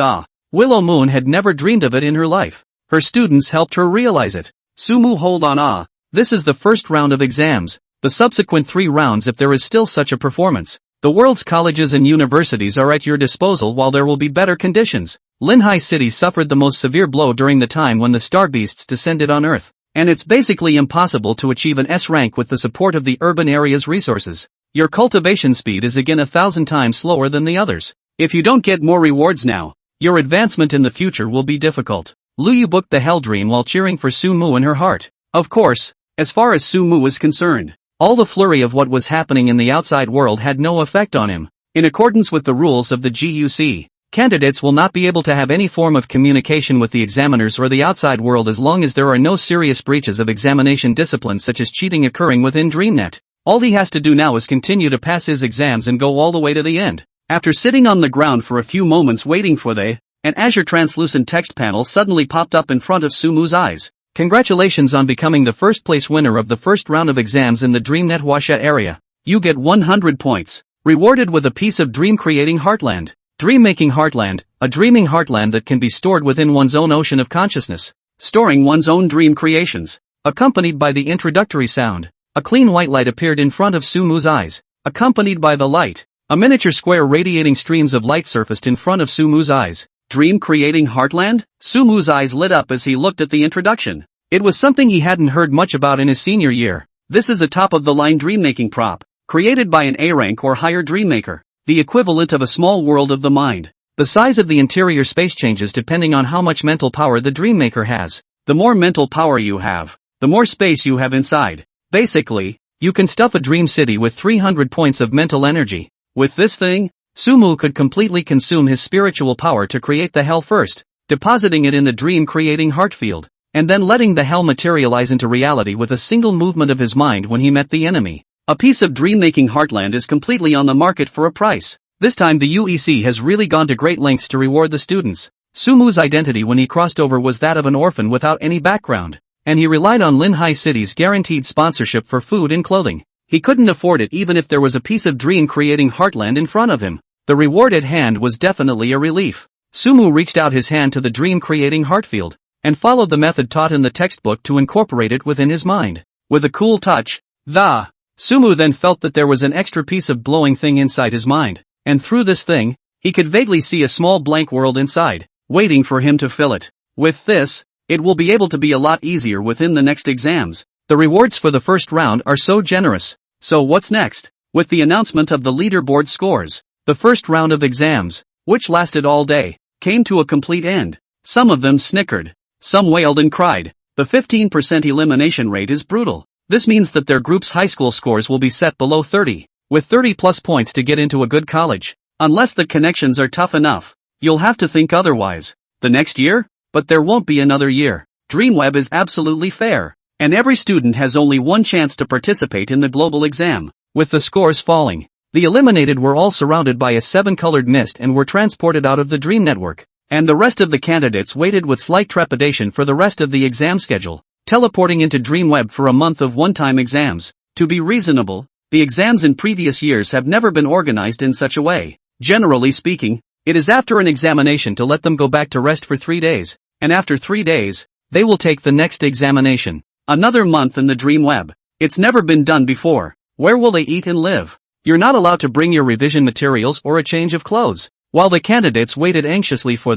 Willow Moon had never dreamed of it in her life. Her students helped her realize it. Sumu, hold on. This is the first round of exams. The subsequent 3 rounds, if there is still such a performance. The world's colleges and universities are at your disposal while there will be better conditions. Linhai City suffered the most severe blow during the time when the star beasts descended on Earth. And it's basically impossible to achieve an S rank with the support of the urban area's resources. Your cultivation speed is again 1,000 times slower than the others. If you don't get more rewards now, your advancement in the future will be difficult. Lu Yu booked the Hell Dream while cheering for Sumu in her heart. Of course, as far as Sumu was concerned, all the flurry of what was happening in the outside world had no effect on him. In accordance with the rules of the GUC, candidates will not be able to have any form of communication with the examiners or the outside world as long as there are no serious breaches of examination discipline such as cheating occurring within DreamNet. All he has to do now is continue to pass his exams and go all the way to the end. After sitting on the ground for a few moments waiting for an Azure translucent text panel suddenly popped up in front of Sumu's eyes. Congratulations on becoming the first place winner of the first round of exams in the DreamNet Washa area. You get 100 points. Rewarded with a piece of dream creating heartland. Dream-making heartland, a dreaming heartland that can be stored within one's own ocean of consciousness. Storing one's own dream creations. Accompanied by the introductory sound. A clean white light appeared in front of Sumu's eyes. Accompanied by the light, a miniature square radiating streams of light surfaced in front of Sumu's eyes. Dream creating heartland? Sumu's eyes lit up as he looked at the introduction. It was something he hadn't heard much about in his senior year. This is a top-of-the-line dream-making prop, created by an A-rank or higher dreammaker, the equivalent of a small world of the mind. The size of the interior space changes depending on how much mental power the dreammaker has. The more mental power you have, the more space you have inside. Basically, you can stuff a dream city with 300 points of mental energy. With this thing, Sumu could completely consume his spiritual power to create the hell first, depositing it in the dream-creating heart field. and then letting the hell materialize into reality with a single movement of his mind when he met the enemy. A piece of dream-making heartland is completely on the market for a price. This time the UEC has really gone to great lengths to reward the students. Sumu's identity when he crossed over was that of an orphan without any background, and he relied on Linhai City's guaranteed sponsorship for food and clothing. He couldn't afford it even if there was a piece of dream-creating heartland in front of him. The reward at hand was definitely a relief. Sumu reached out his hand to the dream-creating heartfield, and followed the method taught in the textbook to incorporate it within his mind. With a cool touch, Sumu then felt that there was an extra piece of glowing thing inside his mind, and through this thing, he could vaguely see a small blank world inside, waiting for him to fill it. With this, it will be able to be a lot easier within the next exams. The rewards for the first round are so generous. So what's next? With the announcement of the leaderboard scores, the first round of exams, which lasted all day, came to a complete end. Some of them snickered. Some wailed and cried. The 15% elimination rate is brutal. This means that their group's high school scores will be set below 30, with 30 plus points to get into a good college. Unless the connections are tough enough, you'll have to think otherwise. The next year? But there won't be another year. Dreamweb is absolutely fair, and every student has only one chance to participate in the global exam. With the scores falling, the eliminated were all surrounded by a 7-colored mist and were transported out of the Dream Network, and the rest of the candidates waited with slight trepidation for the rest of the exam schedule, teleporting into Dreamweb for a month of one-time exams. To be reasonable, the exams in previous years have never been organized in such a way. Generally speaking, it is after an examination to let them go back to rest for 3 days, and after 3 days, they will take the next examination. Another month in the Dreamweb. It's never been done before. Where will they eat and live? You're not allowed to bring your revision materials or a change of clothes. While the candidates waited anxiously for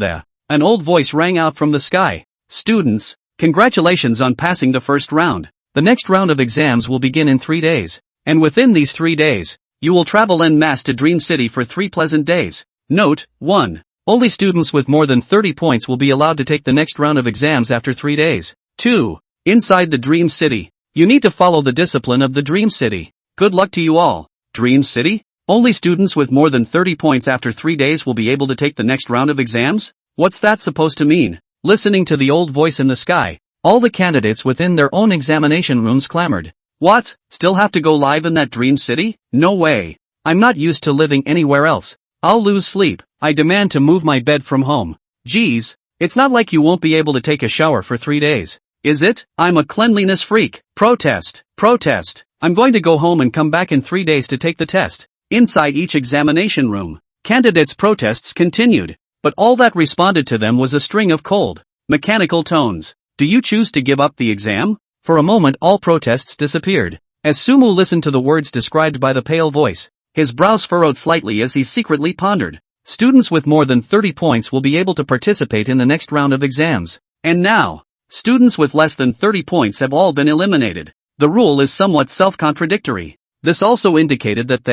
an old voice rang out from the sky. Students, congratulations on passing the first round. The next round of exams will begin in 3 days. And within these 3 days, you will travel en masse to Dream City for 3 pleasant days. Note: 1. Only students with more than 30 points will be allowed to take the next round of exams after 3 days. 2. Inside the Dream City, you need to follow the discipline of the Dream City. Good luck to you all. Dream City? Only students with more than 30 points after 3 days will be able to take the next round of exams? What's that supposed to mean? Listening to the old voice in the sky, all the candidates within their own examination rooms clamored. What? Still have to go live in that Dream City? No way. I'm not used to living anywhere else. I'll lose sleep. I demand to move my bed from home. Geez, it's not like you won't be able to take a shower for 3 days. Is it? I'm a cleanliness freak. Protest. I'm going to go home and come back in 3 days to take the test. Inside each examination room, candidates' protests continued, but all that responded to them was a string of cold, mechanical tones. Do you choose to give up the exam? For a moment all protests disappeared. As Sumu listened to the words described by the pale voice, his brows furrowed slightly as he secretly pondered. Students with more than 30 points will be able to participate in the next round of exams. And now, students with less than 30 points have all been eliminated. The rule is somewhat self-contradictory. This also indicated that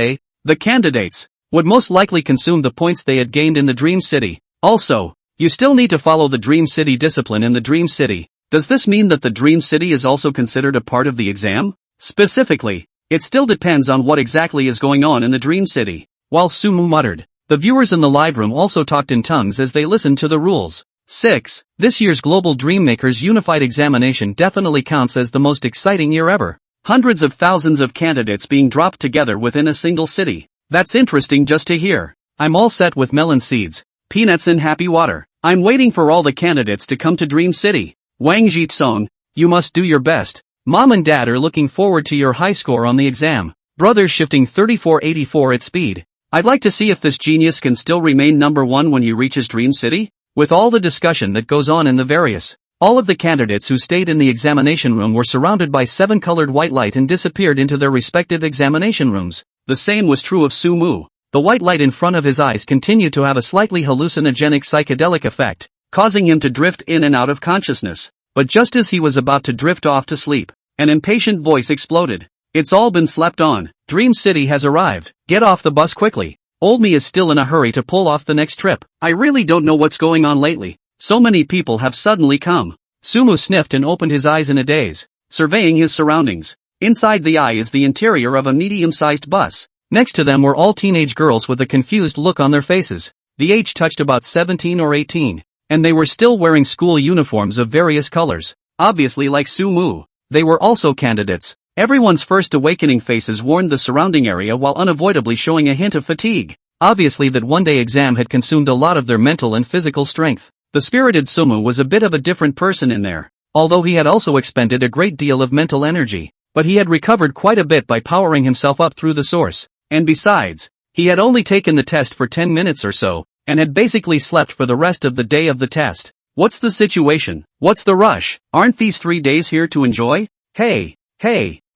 the candidates, would most likely consume the points they had gained in the Dream City. Also, you still need to follow the Dream City discipline in the Dream City. Does this mean that the Dream City is also considered a part of the exam? Specifically, it still depends on what exactly is going on in the Dream City. While Sumu muttered, the viewers in the live room also talked in tongues as they listened to the rules. 6. This year's Global Dreammakers Unified Examination definitely counts as the most exciting year ever. Hundreds of thousands of candidates being dropped together within a single city. That's interesting just to hear. I'm all set with melon seeds, peanuts and happy water. I'm waiting for all the candidates to come to Dream City. Wang Jitsong, you must do your best. Mom and Dad are looking forward to your high score on the exam. Brothers shifting 3484 at speed. I'd like to see if this genius can still remain number one when he reaches Dream City. With all the discussion that goes on in the various, all of the candidates who stayed in the examination room were surrounded by 7-colored white light and disappeared into their respective examination rooms. The same was true of Sumu. The white light in front of his eyes continued to have a slightly hallucinogenic psychedelic effect, causing him to drift in and out of consciousness. But just as he was about to drift off to sleep, an impatient voice exploded. It's all been slept on. Dream City has arrived. Get off the bus quickly. Old me is still in a hurry to pull off the next trip. I really don't know what's going on lately. So many people have suddenly come. Sumu sniffed and opened his eyes in a daze, surveying his surroundings. Inside the eye is the interior of a medium-sized bus. Next to them were all teenage girls with a confused look on their faces. The age touched about 17 or 18, and they were still wearing school uniforms of various colors. obviously like Sumu. They were also candidates. Everyone's first awakening faces warned the surrounding area while unavoidably showing a hint of fatigue. Obviously that one-day exam had consumed a lot of their mental and physical strength. The spirited Sumu was a bit of a different person in there, although he had also expended a great deal of mental energy. But he had recovered quite a bit by powering himself up through the source. And besides, he had only taken the test for 10 minutes or so, and had basically slept for the rest of the day of the test. What's the situation? What's the rush? Aren't these 3 days here to enjoy? Hey,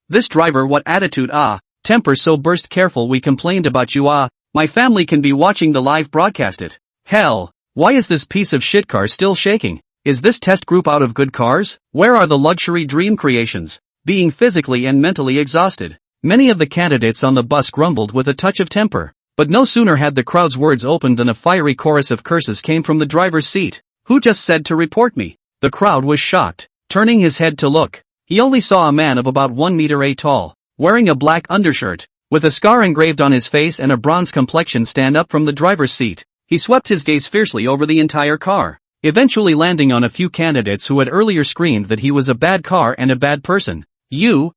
this driver, what attitude? Temper so burst, careful, we complained about you. My family can be watching the live broadcast it. Hell, why is this piece of shit car still shaking? Is this test group out of good cars? Where are the luxury dream creations? Being physically and mentally exhausted, many of the candidates on the bus grumbled with a touch of temper. But no sooner had the crowd's words opened than a fiery chorus of curses came from the driver's seat. Who just said to report me? The crowd was shocked. Turning his head to look, he only saw a man of about 1 meter tall, wearing a black undershirt, with a scar engraved on his face and a bronze complexion stand up from the driver's seat. He swept his gaze fiercely over the entire car, eventually landing on a few candidates who had earlier screamed that he was a bad car and a bad person. You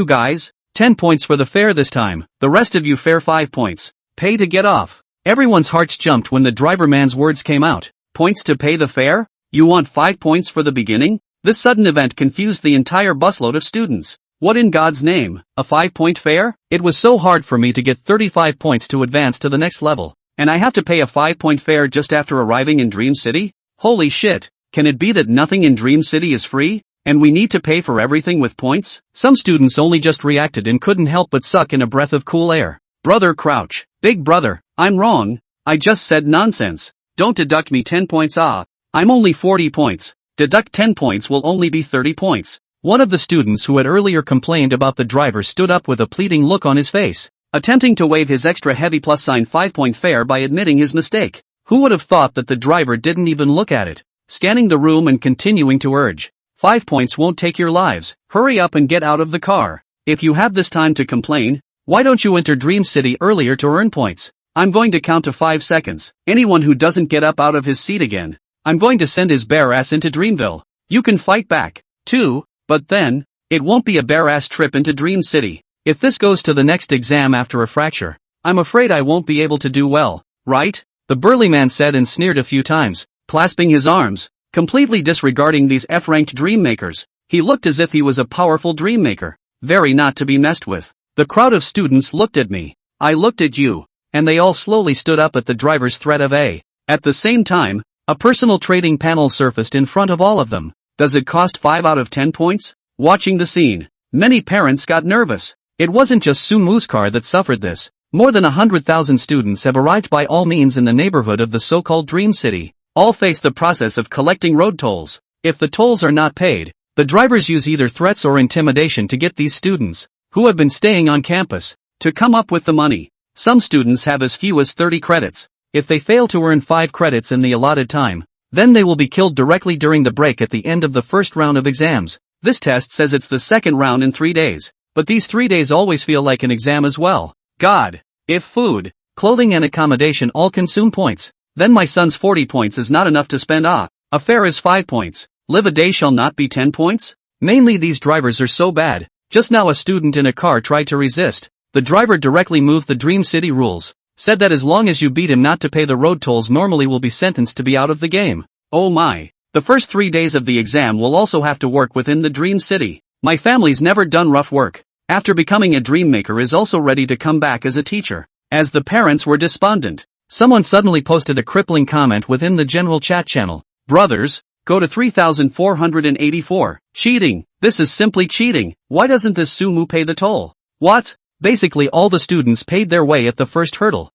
guys, 10 points for the fare this time, the rest of you fare 5 points. Pay to get off. Everyone's hearts jumped when the driver man's words came out. Points to pay the fare? You want 5 points for the beginning? This sudden event confused the entire busload of students. What in God's name, a 5-point fare? It was so hard for me to get 35 points to advance to the next level, and I have to pay a 5-point fare just after arriving in Dream City? Holy shit, can it be that nothing in Dream City is free? And we need to pay for everything with points? Some students only just reacted and couldn't help but suck in a breath of cool air. Brother Crouch, big brother, I'm wrong. I just said nonsense. Don't deduct me 10 points. I'm only 40 points. Deduct 10 points will only be 30 points. One of the students who had earlier complained about the driver stood up with a pleading look on his face, attempting to waive his extra heavy +sign 5-point fare by admitting his mistake. Who would have thought that the driver didn't even look at it, scanning the room and continuing to urge. 5 points won't take your lives. Hurry up and get out of the car. If you have this time to complain, why don't you enter Dream City earlier to earn points? I'm going to count to 5 seconds. Anyone who doesn't get up out of his seat again, I'm going to send his bare ass into Dreamville. You can fight back, too, but then, it won't be a bare ass trip into Dream City. If this goes to the next exam after a fracture, I'm afraid I won't be able to do well, right? The burly man said and sneered a few times, clasping his arms. Completely disregarding these F-ranked dream makers, he looked as if he was a powerful dream maker, very not to be messed with. The crowd of students looked at me, I looked at you, and they all slowly stood up at the driver's threat of a. At the same time, a personal trading panel surfaced in front of all of them. Does it cost 5 out of 10 points? Watching the scene, many parents got nervous. It wasn't just Sumu's car that suffered this. More than 100,000 students have arrived by all means in the neighborhood of the so-called Dream City. All face the process of collecting road tolls. If the tolls are not paid, the drivers use either threats or intimidation to get these students, who have been staying on campus, to come up with the money. Some students have as few as 30 credits. If they fail to earn 5 credits in the allotted time, then they will be killed directly during the break at the end of the first round of exams. This test says it's the second round in 3 days, but these 3 days always feel like an exam as well. God, if food, clothing and accommodation all consume points, then my son's 40 points is not enough to spend. A fare is 5 points. Live a day shall not be 10 points? Mainly these drivers are so bad. Just now a student in a car tried to resist. The driver directly moved the Dream City rules, said that as long as you beat him not to pay the road tolls normally will be sentenced to be out of the game. Oh my. The first 3 days of the exam will also have to work within the Dream City. My family's never done rough work. After becoming a dream maker is also ready to come back as a teacher. As the parents were despondent, someone suddenly posted a crippling comment within the general chat channel. Brothers, go to 3484. Cheating. This is simply cheating. Why doesn't this Sumu pay the toll? What? Basically all the students paid their way at the first hurdle.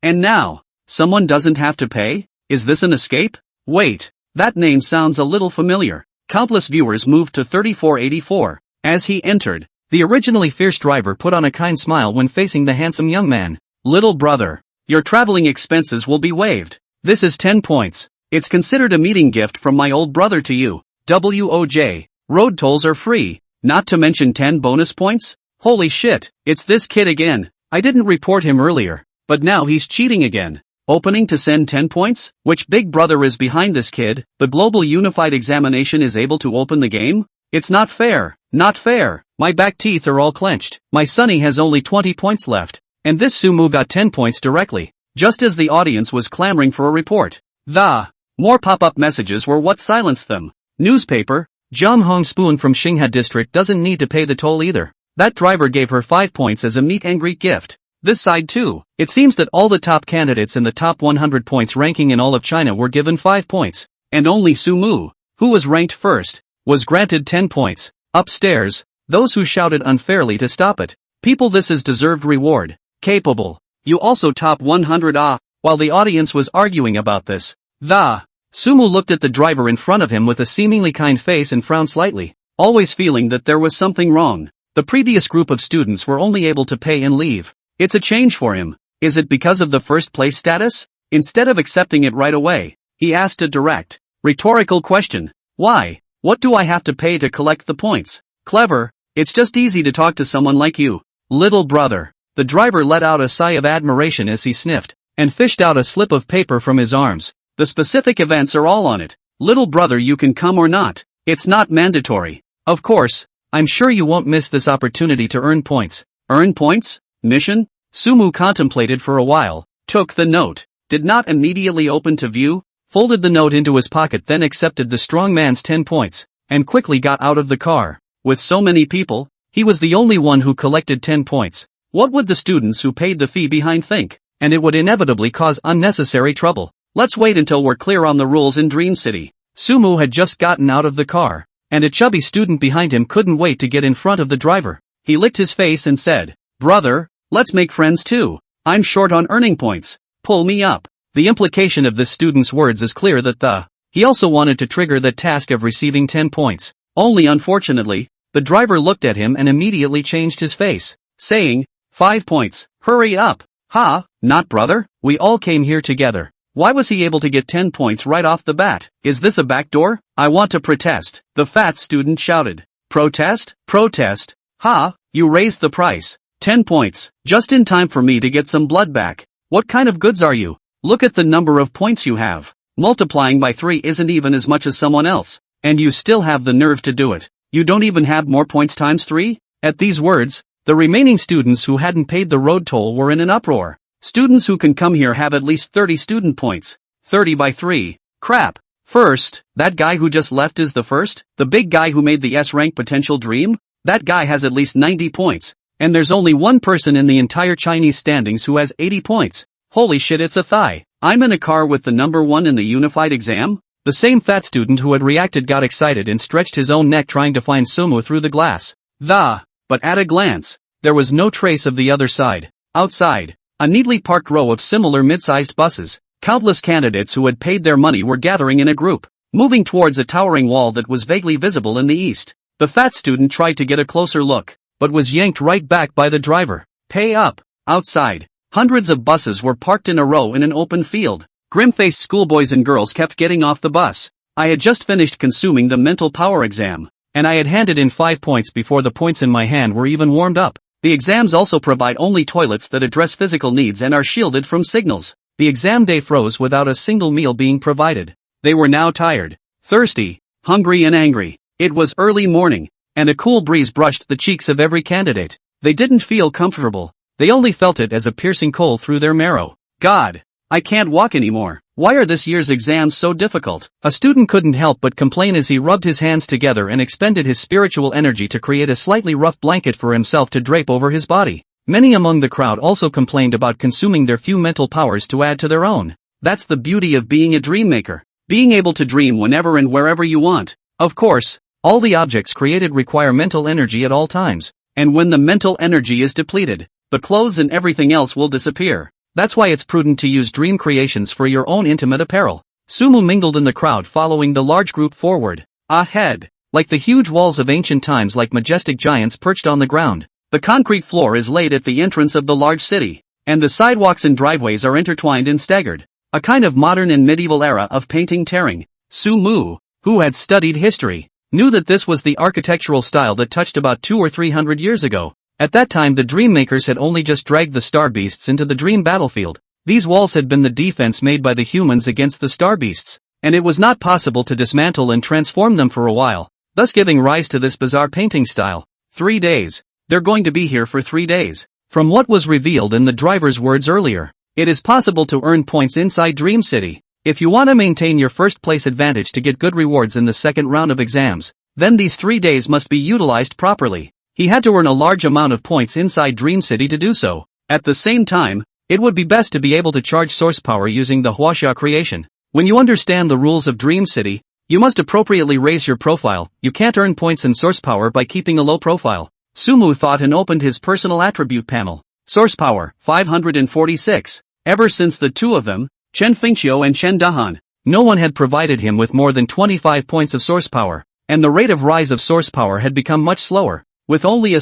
And now, someone doesn't have to pay? Is this an escape? Wait, that name sounds a little familiar. Countless viewers moved to 3484. As he entered, the originally fierce driver put on a kind smile when facing the handsome young man. Little brother, your traveling expenses will be waived. This is 10 points. It's considered a meeting gift from my old brother to you. WOJ. Road tolls are free, not to mention 10 bonus points? Holy shit, it's this kid again. I didn't report him earlier, but now he's cheating again. Opening to send 10 points? Which big brother is behind this kid? The global unified examination is able to open the game? It's not fair. Not fair. My back teeth are all clenched. My sonny has only 20 points left. And this Sumu got 10 points directly. Just as the audience was clamoring for a report. The more pop-up messages were what silenced them. Newspaper, Jung Hong Spoon from Xinghe district doesn't need to pay the toll either. That driver gave her 5 points as a meet and greet gift. This side too. It seems that all the top candidates in the top 100 points ranking in all of China were given 5 points. And only Sumu, who was ranked first, was granted 10 points. Upstairs, those who shouted unfairly to stop it. People, this is deserved reward. Capable. You also top 100 While the audience was arguing about this, the Sumu looked at the driver in front of him with a seemingly kind face and frowned slightly, always feeling that there was something wrong. The previous group of students were only able to pay and leave. It's a change for him. Is it because of the first place status? Instead of accepting it right away, he asked a direct, rhetorical question. Why? What do I have to pay to collect the points? Clever. It's just easy to talk to someone like you, little brother. The driver let out a sigh of admiration as he sniffed, and fished out a slip of paper from his arms. The specific events are all on it. Little brother, you can come or not. It's not mandatory. Of course, I'm sure you won't miss this opportunity to earn points. Earn points? Mission? Sumu contemplated for a while, took the note, did not immediately open to view, folded the note into his pocket, then accepted the strong man's 10 points, and quickly got out of the car. With so many people, he was the only one who collected 10 points. What would the students who paid the fee behind think? And it would inevitably cause unnecessary trouble. Let's wait until we're clear on the rules in Dream City. Sumu had just gotten out of the car, and a chubby student behind him couldn't wait to get in front of the driver. He licked his face and said, "Brother, let's make friends too. I'm short on earning points. Pull me up." The implication of this student's words is clear that he also wanted to trigger the task of receiving 10 points. Only unfortunately, the driver looked at him and immediately changed his face, saying, 5 points, hurry up. Ha, not brother, we all came here together. Why was he able to get 10 points right off the bat? Is this a backdoor? I want to protest, the fat student shouted. Protest? Protest? Ha, you raised the price. 10 points, just in time for me to get some blood back. What kind of goods are you? Look at the number of points you have. Multiplying by 3 isn't even as much as someone else. And you still have the nerve to do it. You don't even have more points times 3? At these words, the remaining students who hadn't paid the road toll were in an uproar. Students who can come here have at least 30 student points. 30 by 3. Crap. First, that guy who just left is the first? The big guy who made the S-rank potential dream? That guy has at least 90 points. And there's only one person in the entire Chinese standings who has 80 points. Holy shit, it's a thigh. I'm in a car with the number 1 in the unified exam? The same fat student who had reacted got excited and stretched his own neck trying to find Sumu through the glass. But at a glance, there was no trace of the other side. Outside, a neatly parked row of similar mid-sized buses. Countless candidates who had paid their money were gathering in a group, moving towards a towering wall that was vaguely visible in the east. The fat student tried to get a closer look, but was yanked right back by the driver. Pay up. Outside, hundreds of buses were parked in a row in an open field. Grim-faced schoolboys and girls kept getting off the bus. I had just finished consuming the mental power exam, and I had handed in 5 points before the points in my hand were even warmed up. The exams also provide only toilets that address physical needs and are shielded from signals. The exam day froze without a single meal being provided. They were now tired, thirsty, hungry and angry. It was early morning, and a cool breeze brushed the cheeks of every candidate. They didn't feel comfortable. They only felt it as a piercing cold through their marrow. God, I can't walk anymore. Why are this year's exams so difficult? A student couldn't help but complain as he rubbed his hands together and expended his spiritual energy to create a slightly rough blanket for himself to drape over his body. Many among the crowd also complained about consuming their few mental powers to add to their own. That's the beauty of being a dream maker. Being able to dream whenever and wherever you want. Of course, all the objects created require mental energy at all times. And when the mental energy is depleted, the clothes and everything else will disappear. That's why it's prudent to use dream creations for your own intimate apparel. Sumu mingled in the crowd following the large group forward. Ahead, like the huge walls of ancient times, like majestic giants perched on the ground. The concrete floor is laid at the entrance of the large city, and the sidewalks and driveways are intertwined and staggered. A kind of modern and medieval era of painting tearing. Sumu, who had studied history, knew that this was the architectural style that touched about 200 or 300 years ago. At that time the dream makers had only just dragged the star beasts into the dream battlefield. These walls had been the defense made by the humans against the star beasts, and it was not possible to dismantle and transform them for a while, thus giving rise to this bizarre painting style. 3 days. They're going to be here for 3 days. From what was revealed in the driver's words earlier, it is possible to earn points inside Dream City. If you want to maintain your first place advantage to get good rewards in the second round of exams, then these 3 days must be utilized properly. He had to earn a large amount of points inside Dream City to do so. At the same time, it would be best to be able to charge source power using the Huaxia creation. When you understand the rules of Dream City, you must appropriately raise your profile. You can't earn points in source power by keeping a low profile. Sumu thought and opened his personal attribute panel. Source power, 546. Ever since the two of them, Chen Fengqiu and Chen Dahan, no one had provided him with more than 25 points of source power, and the rate of rise of source power had become much slower, with only a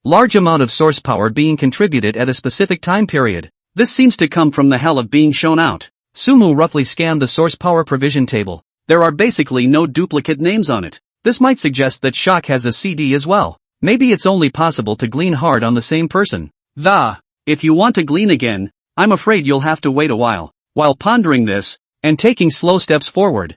large amount of source power being contributed at a specific time period. This seems to come from the hell of being shown out. Sumu roughly scanned the source power provision table. There are basically no duplicate names on it. This might suggest that Shock has a CD as well. Maybe it's only possible to glean hard on the same person. If you want to glean again, I'm afraid you'll have to wait a while. While pondering this, and taking slow steps forward,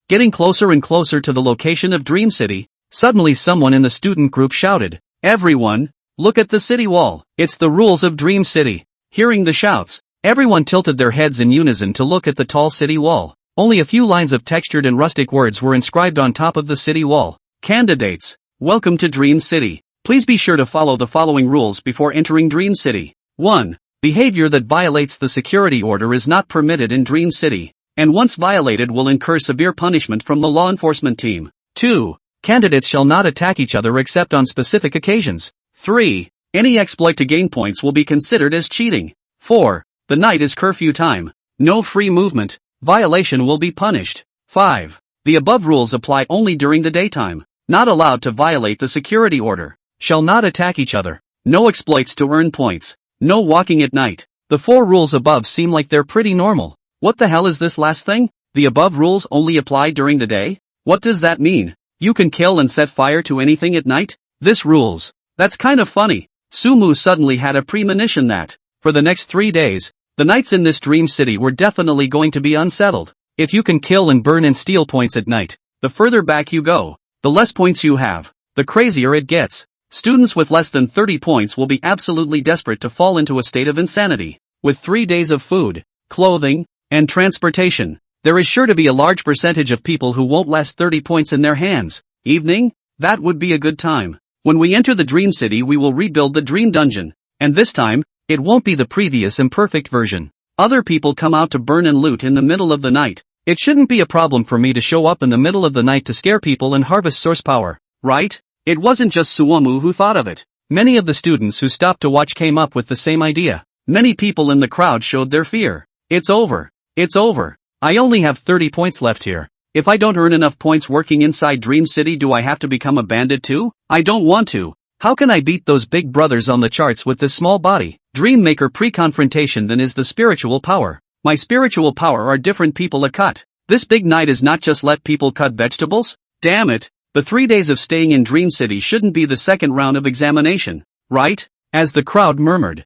getting closer and closer to the location of Dream City, suddenly someone in the student group shouted, "Everyone, look at the city wall. It's the rules of Dream City." Hearing the shouts, everyone tilted their heads in unison to look at the tall city wall. Only a few lines of textured and rustic words were inscribed on top of the city wall. Candidates, welcome to Dream City. Please be sure to follow the following rules before entering Dream City. 1. Behavior that violates the security order is not permitted in Dream City, and once violated will incur severe punishment from the law enforcement team. 2. Candidates shall not attack each other except on specific occasions. 3. Any exploit to gain points will be considered as cheating. 4. The night is curfew time. No free movement. Violation will be punished. 5. The above rules apply only during the daytime. Not allowed to violate the security order. Shall not attack each other. No exploits to earn points. No walking at night. The 4 rules above seem like they're pretty normal. What the hell is this last thing? The above rules only apply during the day? What does that mean? You can kill and set fire to anything at night? This rules. That's kind of funny. Sumu suddenly had a premonition that, for the next 3 days, the nights in this Dream City were definitely going to be unsettled. If you can kill and burn and steal points at night, the further back you go, the less points you have, the crazier it gets. Students with less than 30 points will be absolutely desperate to fall into a state of insanity. With 3 days of food, clothing, and transportation, there is sure to be a large percentage of people who won't last 30 points in their hands. Evening? That would be a good time. When we enter the Dream City we will rebuild the Dream Dungeon, and this time, it won't be the previous imperfect version. Other people come out to burn and loot in the middle of the night. It shouldn't be a problem for me to show up in the middle of the night to scare people and harvest source power, right? It wasn't just Suomu who thought of it. Many of the students who stopped to watch came up with the same idea. Many people in the crowd showed their fear. It's over. It's over. I only have 30 points left here. If I don't earn enough points working inside Dream City, do I have to become a bandit too? I don't want to. How can I beat those big brothers on the charts with this small body? Dream Maker pre-confrontation then is the spiritual power. My spiritual power are different people a cut. This big night is not just let people cut vegetables? Damn it. The 3 days of staying in Dream City shouldn't be the second round of examination, right? As the crowd murmured,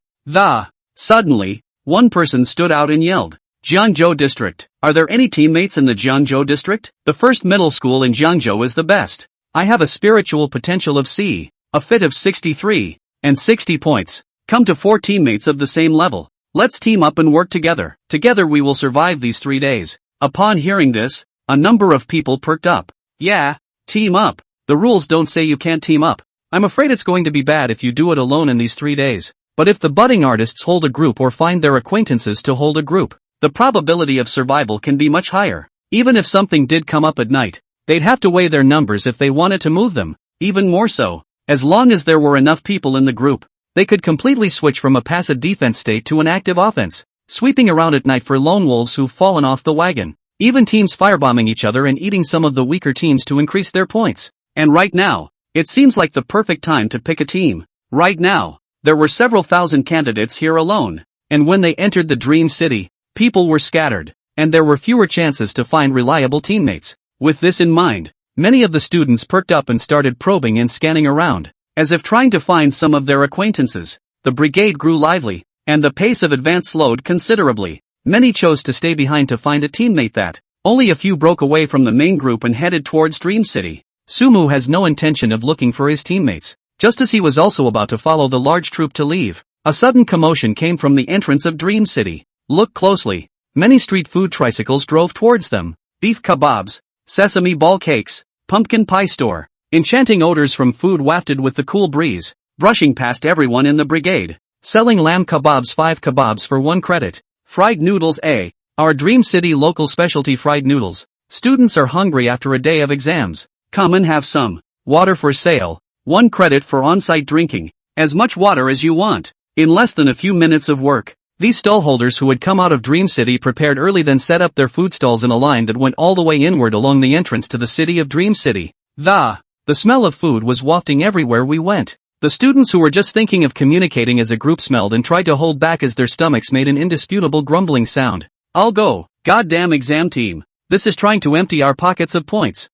suddenly, one person stood out and yelled, Jiangzhou District. Are there any teammates in the Jiangzhou District? The first middle school in Jiangzhou is the best. I have a spiritual potential of C, a fit of 63, and 60 points. Come to 4 teammates of the same level. Let's team up and work together. Together we will survive these 3 days. Upon hearing this, a number of people perked up. Yeah. Team up. The rules don't say you can't team up. I'm afraid it's going to be bad if you do it alone in these 3 days. But if the budding artists hold a group or find their acquaintances to hold a group, the probability of survival can be much higher. Even if something did come up at night, they'd have to weigh their numbers if they wanted to move them. Even more so, as long as there were enough people in the group, they could completely switch from a passive defense state to an active offense, sweeping around at night for lone wolves who've fallen off the wagon. Even teams firebombing each other and eating some of the weaker teams to increase their points. And right now, it seems like the perfect time to pick a team. Right now, there were several thousand candidates here alone, and when they entered the Dream City, people were scattered, and there were fewer chances to find reliable teammates. With this in mind, many of the students perked up and started probing and scanning around, as if trying to find some of their acquaintances. The brigade grew lively. and the pace of advance slowed considerably. Many chose to stay behind to find a teammate that. Only a few broke away from the main group and headed towards Dream City. Sumu has no intention of looking for his teammates. Just as he was also about to follow the large troop to leave, a sudden commotion came from the entrance of Dream City. Look closely. Many street food tricycles drove towards them. Beef kebabs, sesame ball cakes, pumpkin pie store. Enchanting odors from food wafted with the cool breeze, brushing past everyone in the brigade. Selling lamb kebabs, 5 kebabs for 1 credit. Fried noodles Our Dream City local specialty fried noodles. Students are hungry after a day of exams. Come and have some. Water for sale. 1 credit for on-site drinking. As much water as you want. In less than a few minutes of work, these stallholders who had come out of Dream City prepared early, then set up their food stalls in a line that went all the way inward along the entrance to the city of Dream City. The smell of food was wafting everywhere we went. The students who were just thinking of communicating as a group smelled and tried to hold back as their stomachs made an indisputable grumbling sound. I'll go. Goddamn exam team. This is trying to empty our pockets of points.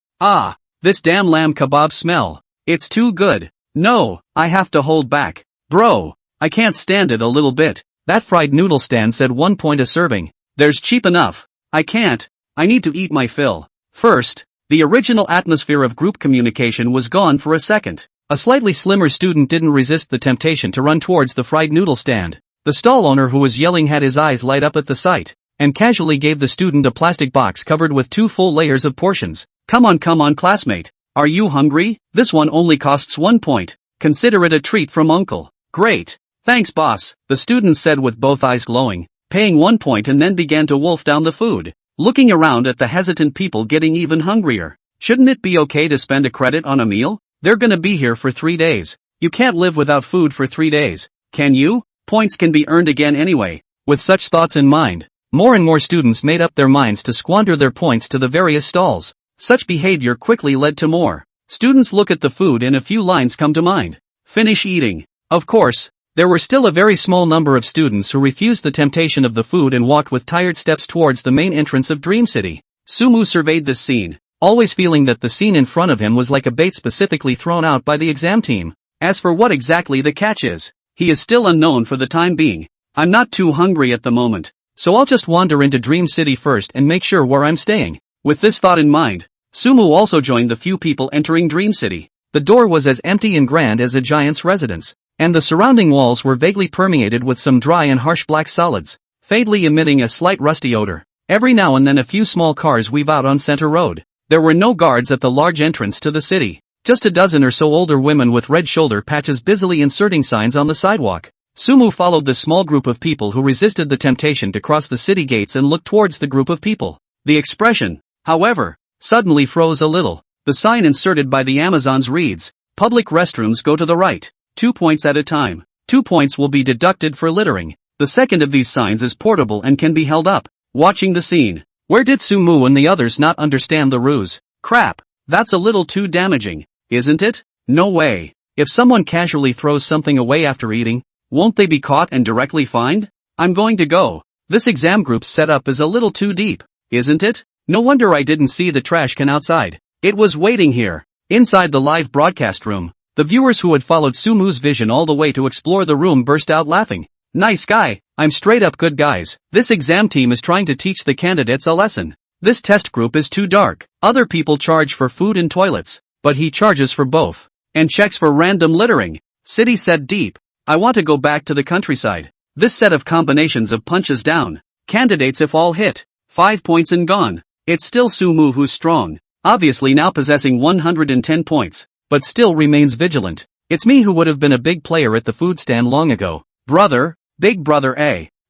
This damn lamb kebab smell. It's too good. No, I have to hold back. Bro, I can't stand it a little bit. That fried noodle stand said 1 point a serving. There's cheap enough. I can't. I need to eat my fill. First, the original atmosphere of group communication was gone for a second. A slightly slimmer student didn't resist the temptation to run towards the fried noodle stand. The stall owner who was yelling had his eyes light up at the sight, and casually gave the student a plastic box covered with 2 full layers of portions. Come on classmate. Are you hungry? This one only costs 1 point. Consider it a treat from uncle. Great. Thanks boss, the student said with both eyes glowing, paying 1 point and then began to wolf down the food, looking around at the hesitant people getting even hungrier. Shouldn't it be okay to spend a credit on a meal? They're gonna be here for 3 days. You can't live without food for 3 days, can you? Points can be earned again anyway. With such thoughts in mind, more and more students made up their minds to squander their points to the various stalls. Such behavior quickly led to more. Students look at the food and a few lines come to mind. Finish eating. Of course, there were still a very small number of students who refused the temptation of the food and walked with tired steps towards the main entrance of Dream City. Sumu surveyed this scene, always feeling that the scene in front of him was like a bait specifically thrown out by the exam team. As for what exactly the catch is, he is still unknown for the time being. I'm not too hungry at the moment, so I'll just wander into Dream City first and make sure where I'm staying. With this thought in mind, Sumu also joined the few people entering Dream City. The door was as empty and grand as a giant's residence, and the surrounding walls were vaguely permeated with some dry and harsh black solids, faintly emitting a slight rusty odor. Every now and then a few small cars weave out on Center Road. There were no guards at the large entrance to the city. Just a dozen or so older women with red shoulder patches busily inserting signs on the sidewalk. Sumu followed the small group of people who resisted the temptation to cross the city gates and looked towards the group of people. The expression, however, suddenly froze a little. The sign inserted by the Amazons reads, "Public restrooms go to the right. 2 points at a time. 2 points will be deducted for littering." The second of these signs is portable and can be held up. Watching the scene, where did Sumu and the others not understand the ruse? Crap, that's a little too damaging, isn't it? No way. If someone casually throws something away after eating, won't they be caught and directly fined? I'm going to go. This exam group's setup is a little too deep, isn't it? No wonder I didn't see the trash can outside. It was waiting here. Inside the live broadcast room, the viewers who had followed Sumu's vision all the way to explore the room burst out laughing. Nice guy, I'm straight up good guys. This exam team is trying to teach the candidates a lesson. This test group is too dark. Other people charge for food and toilets, but he charges for both. And checks for random littering. City said deep. I want to go back to the countryside. This set of combinations of punches down. Candidates if all hit. 5 points and gone. It's still Sumu who's strong. Obviously now possessing 110 points, but still remains vigilant. It's me who would have been a big player at the food stand long ago. Brother, big brother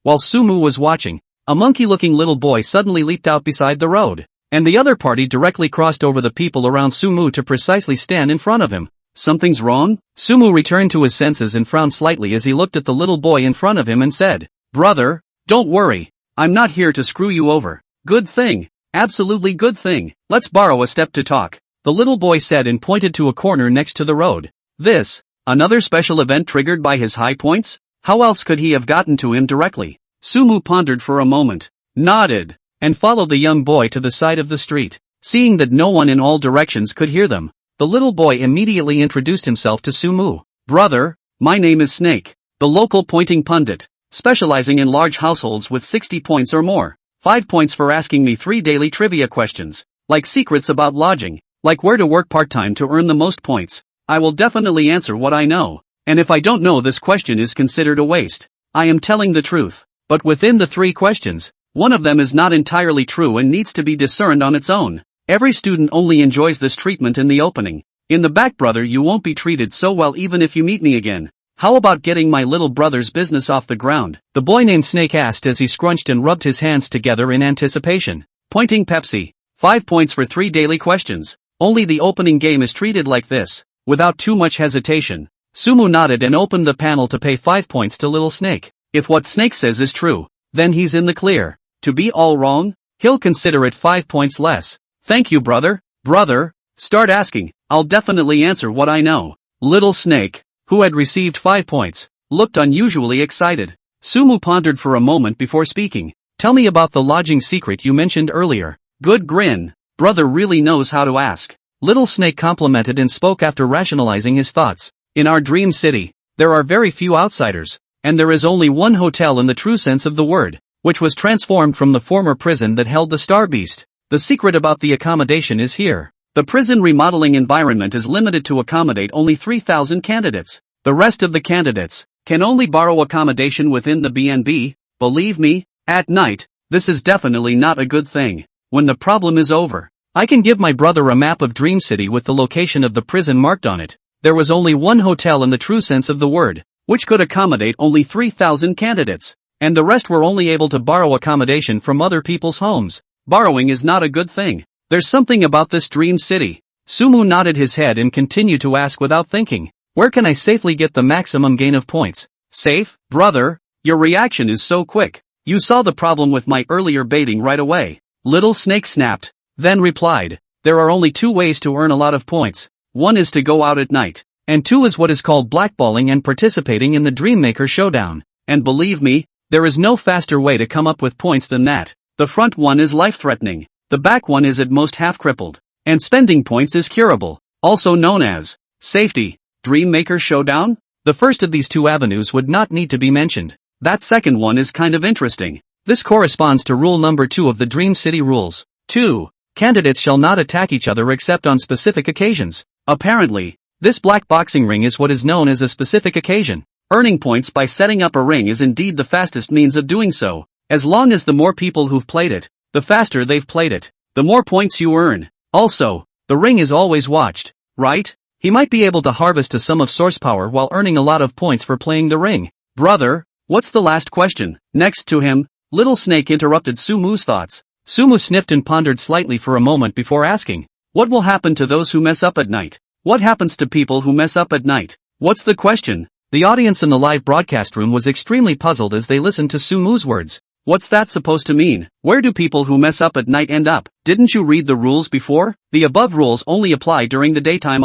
While Sumu was watching, a monkey-looking little boy suddenly leaped out beside the road, and the other party directly crossed over the people around Sumu to precisely stand in front of him. Something's wrong? Sumu returned to his senses and frowned slightly as he looked at the little boy in front of him and said, "Brother, don't worry. I'm not here to screw you over." "Good thing. Absolutely good thing. Let's borrow a step to talk," the little boy said and pointed to a corner next to the road. This, another special event triggered by his high points? How else could he have gotten to him directly? Sumu pondered for a moment, nodded, and followed the young boy to the side of the street. Seeing that no one in all directions could hear them, the little boy immediately introduced himself to Sumu. "Brother, my name is Snake, the local pointing pundit. specializing in large households with 60 points or more. 5 points for asking me 3 daily trivia questions, like secrets about lodging, like where to work part-time to earn the most points. I will definitely answer what I know, and if I don't know, this question is considered a waste. I am telling the truth, but within the 3 questions, one of them is not entirely true and needs to be discerned on its own. Every student only enjoys this treatment in the opening. In the back, brother, you won't be treated so well even if you meet me again. How about getting my little brother's business off the ground? The boy named Snake asked as he scrunched and rubbed his hands together in anticipation. Pointing Pepsi. 5 points for 3 daily questions. Only the opening game is treated like this. Without too much hesitation, Sumu nodded and opened the panel to pay 5 points to Little Snake. If what Snake says is true, then he's in the clear. To be all wrong, he'll consider it 5 points less. Thank you, brother. Brother, start asking. I'll definitely answer what I know. Little Snake, who had received 5 points, looked unusually excited. Sumu pondered for a moment before speaking. Tell me about the lodging secret you mentioned earlier. Good grin. Brother really knows how to ask. Little Snake complimented and spoke after rationalizing his thoughts. In our dream city, there are very few outsiders, and there is only one hotel in the true sense of the word, which was transformed from the former prison that held the Star Beast. The secret about the accommodation is here. The prison remodeling environment is limited to accommodate only 3,000 candidates. The rest of the candidates can only borrow accommodation within the B&B. Believe me, at night, this is definitely not a good thing. When the problem is over, I can give my brother a map of Dream City with the location of the prison marked on it. There was only one hotel in the true sense of the word, which could accommodate only 3,000 candidates, and the rest were only able to borrow accommodation from other people's homes. Borrowing is not a good thing. There's something about this dream city. Sumu nodded his head and continued to ask without thinking. Where can I safely get the maximum gain of points? Safe? Brother, your reaction is so quick. You saw the problem with my earlier baiting right away. Little Snake snapped, then replied, there are only 2 ways to earn a lot of points. 1 is to go out at night, and 2 is what is called blackballing and participating in the Dreammaker Showdown. And believe me, there is no faster way to come up with points than that. The front one is life-threatening, the back one is at most half-crippled, and spending points is curable, also known as safety. Dreammaker Showdown? The first of these 2 avenues would not need to be mentioned. That second one is kind of interesting. This corresponds to rule number 2 of the Dream City rules. 2. Candidates shall not attack each other except on specific occasions. Apparently, this black boxing ring is what is known as a specific occasion. Earning points by setting up a ring is indeed the fastest means of doing so. As long as the more people who've played it, the faster they've played it, the more points you earn. Also, the ring is always watched, right? He might be able to harvest a sum of source power while earning a lot of points for playing the ring. Brother, what's the last question? Next to him, Little Snake interrupted Sumu's thoughts. Sumu sniffed and pondered slightly for a moment before asking, what will happen to those who mess up at night? What happens to people who mess up at night? What's the question? The audience in the live broadcast room was extremely puzzled as they listened to Sumu's words. What's that supposed to mean? Where do people who mess up at night end up? Didn't you read the rules before? The above rules only apply during the daytime.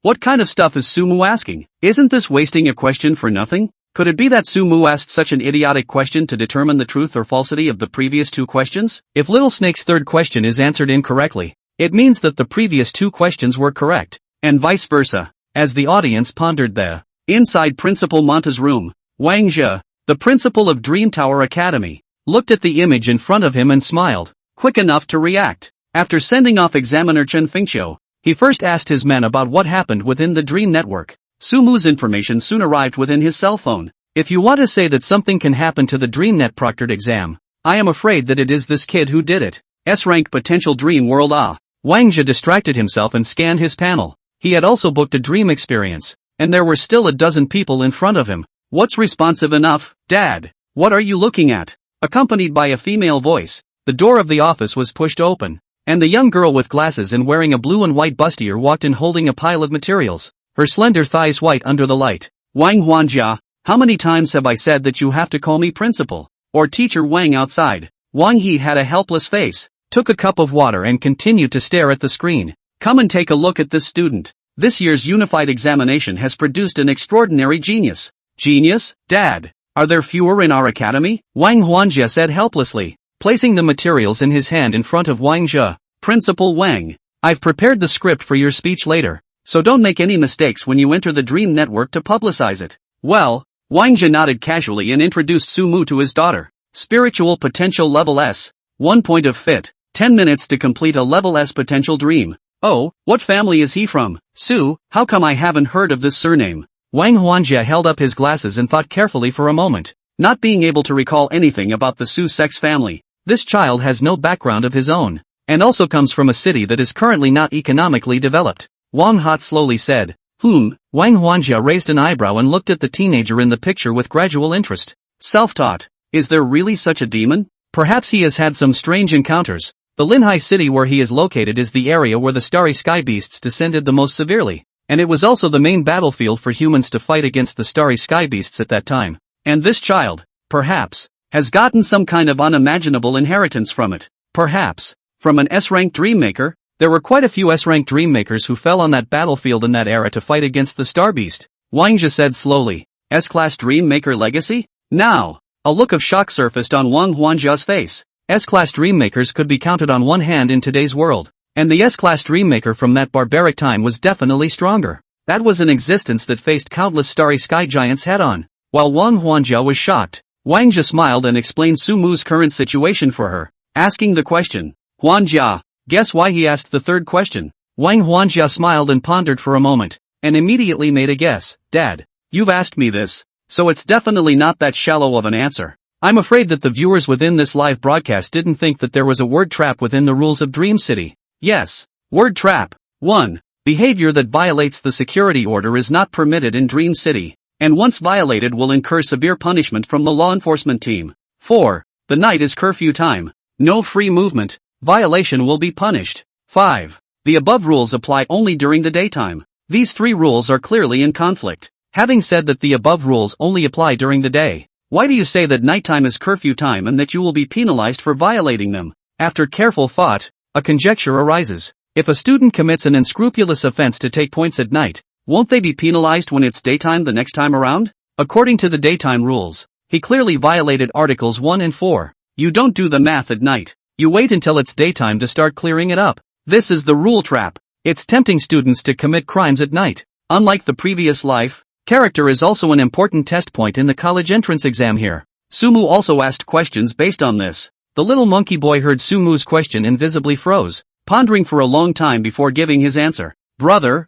What kind of stuff is Sumu asking? Isn't this wasting a question for nothing? Could it be that Sumu asked such an idiotic question to determine the truth or falsity of the previous 2 questions? If Little Snake's 3rd question is answered incorrectly, it means that the previous 2 questions were correct, and vice versa. As the audience pondered inside Principal Manta's room, Wang Zhe, the principal of Dream Tower Academy, looked at the image in front of him and smiled, quick enough to react. After sending off examiner Chen Fingqiu, he first asked his men about what happened within the Dream Network. Sumu's information soon arrived within his cell phone. If you want to say that something can happen to the DreamNet proctored exam, I am afraid that it is this kid who did it. S-rank potential Dream World. Wang Zhe distracted himself and scanned his panel. He had also booked a dream experience, and there were still a dozen people in front of him. What's responsive enough, Dad? What are you looking at? Accompanied by a female voice, the door of the office was pushed open, and the young girl with glasses and wearing a blue and white bustier walked in holding a pile of materials, her slender thighs white under the light. Wang Huanjia, how many times have I said that you have to call me principal, or teacher Wang outside? Wang He had a helpless face, took a cup of water and continued to stare at the screen. Come and take a look at this student. This year's unified examination has produced an extraordinary genius. Genius, Dad? Are there fewer in our academy? Wang Huanjia said helplessly, placing the materials in his hand in front of Wang Zhe. Principal Wang, I've prepared the script for your speech later, so don't make any mistakes when you enter the Dream Network to publicize it. Well, Wangjia nodded casually and introduced Sumu to his daughter. Spiritual potential level S. 1 point of fit. 10 minutes to complete a level S potential dream. Oh, what family is he from? Su, how come I haven't heard of this surname? Wang Huanjia held up his glasses and thought carefully for a moment. Not being able to recall anything about the Su sex family, this child has no background of his own, and also comes from a city that is currently not economically developed. Wang Hot slowly said. Wang Huanjia raised an eyebrow and looked at the teenager in the picture with gradual interest. Self-taught. Is there really such a demon? Perhaps he has had some strange encounters. The Linhai city where he is located is the area where the starry sky beasts descended the most severely, and it was also the main battlefield for humans to fight against the starry sky beasts at that time. And this child, perhaps, has gotten some kind of unimaginable inheritance from it. Perhaps, from an S-rank Dreammaker. There were quite a few S-rank Dreammakers who fell on that battlefield in that era to fight against the star beast. Wangjia said slowly. S-class Dreammaker legacy? Now, a look of shock surfaced on Wang Huanjia's face. S-class Dreammakers could be counted on one hand in today's world, and the S-class Dreammaker from that barbaric time was definitely stronger. That was an existence that faced countless starry sky giants head-on. While Wang Huanjia was shocked, Wangjia smiled and explained Sumu's current situation for her, asking the question. Huanjia, guess why he asked the third question? Wang Huanjia smiled and pondered for a moment, and immediately made a guess. Dad, you've asked me this, so it's definitely not that shallow of an answer. I'm afraid that the viewers within this live broadcast didn't think that there was a word trap within the rules of Dream City. Yes. Word trap. 1. Behavior that violates the security order is not permitted in Dream City, and once violated will incur severe punishment from the law enforcement team. 4. The night is curfew time. No free movement. Violation will be punished. 5. The above rules apply only during the daytime. These 3 rules are clearly in conflict. Having said that the above rules only apply during the day, why do you say that nighttime is curfew time and that you will be penalized for violating them? After careful thought, a conjecture arises. If a student commits an unscrupulous offense to take points at night, won't they be penalized when it's daytime the next time around? According to the daytime rules, he clearly violated Articles 1 and 4. You don't do the math at night. You wait until it's daytime to start clearing it up. This is the rule trap. It's tempting students to commit crimes at night. Unlike the previous life, character is also an important test point in the college entrance exam here. Sumu also asked questions based on this. The little monkey boy heard Sumu's question and visibly froze, pondering for a long time before giving his answer. Brother,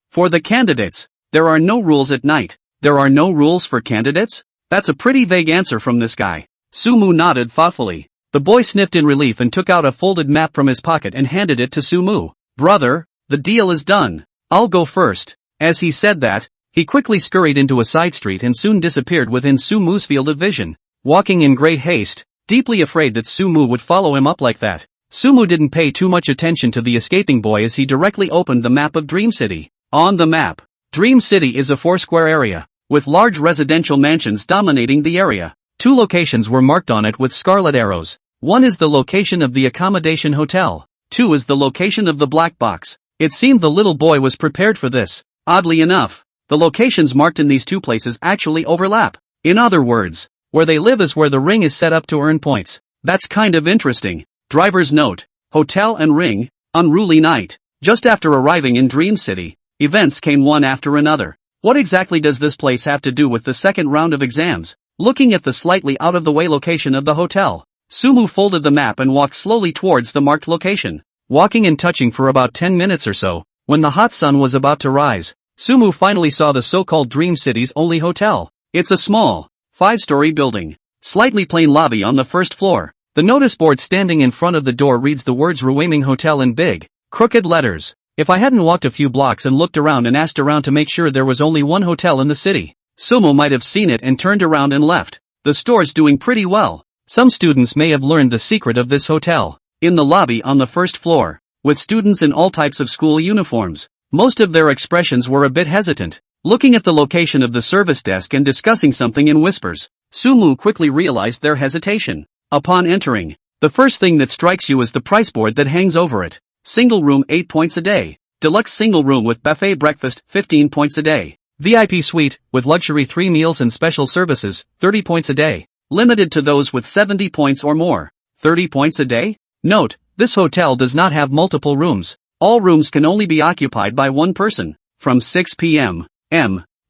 for the candidates, there are no rules at night. There are no rules for candidates? That's a pretty vague answer from this guy. Sumu nodded thoughtfully. The boy sniffed in relief and took out a folded map from his pocket and handed it to Sumu. Brother, the deal is done. I'll go first. As he said that, he quickly scurried into a side street and soon disappeared within Sumu's field of vision, walking in great haste, deeply afraid that Sumu would follow him up like that. Sumu didn't pay too much attention to the escaping boy as he directly opened the map of Dream City. On the map, Dream City is a 4-square area, with large residential mansions dominating the area. 2 locations were marked on it with scarlet arrows. 1 is the location of the accommodation hotel. 2 is the location of the black box. It seemed the little boy was prepared for this. Oddly enough, the locations marked in these 2 places actually overlap. In other words, where they live is where the ring is set up to earn points. That's kind of interesting. Driver's note. Hotel and ring, unruly night. Just after arriving in Dream City, events came one after another. What exactly does this place have to do with the second round of exams? Looking at the slightly out-of-the-way location of the hotel, Sumu folded the map and walked slowly towards the marked location. Walking and touching for about 10 minutes or so, when the hot sun was about to rise, Sumu finally saw the so-called Dream City's only hotel. It's a small, 5-story building. Slightly plain lobby on the first floor. The notice board standing in front of the door reads the words Ruaming Hotel in big, crooked letters. If I hadn't walked a few blocks and looked around and asked around to make sure there was only one hotel in the city, Sumu might have seen it and turned around and left. The store's doing pretty well. Some students may have learned the secret of this hotel. In the lobby on the first floor, with students in all types of school uniforms, most of their expressions were a bit hesitant, looking at the location of the service desk and discussing something in whispers. Sumu quickly realized their hesitation. Upon entering, the first thing that strikes you is the price board that hangs over it. Single room 8 points a day. Deluxe single room with buffet breakfast 15 points a day. VIP suite, with luxury 3 meals and special services, 30 points a day. Limited to those with 70 points or more. 30 points a day? Note, this hotel does not have multiple rooms. All rooms can only be occupied by one person. From 6 p.m.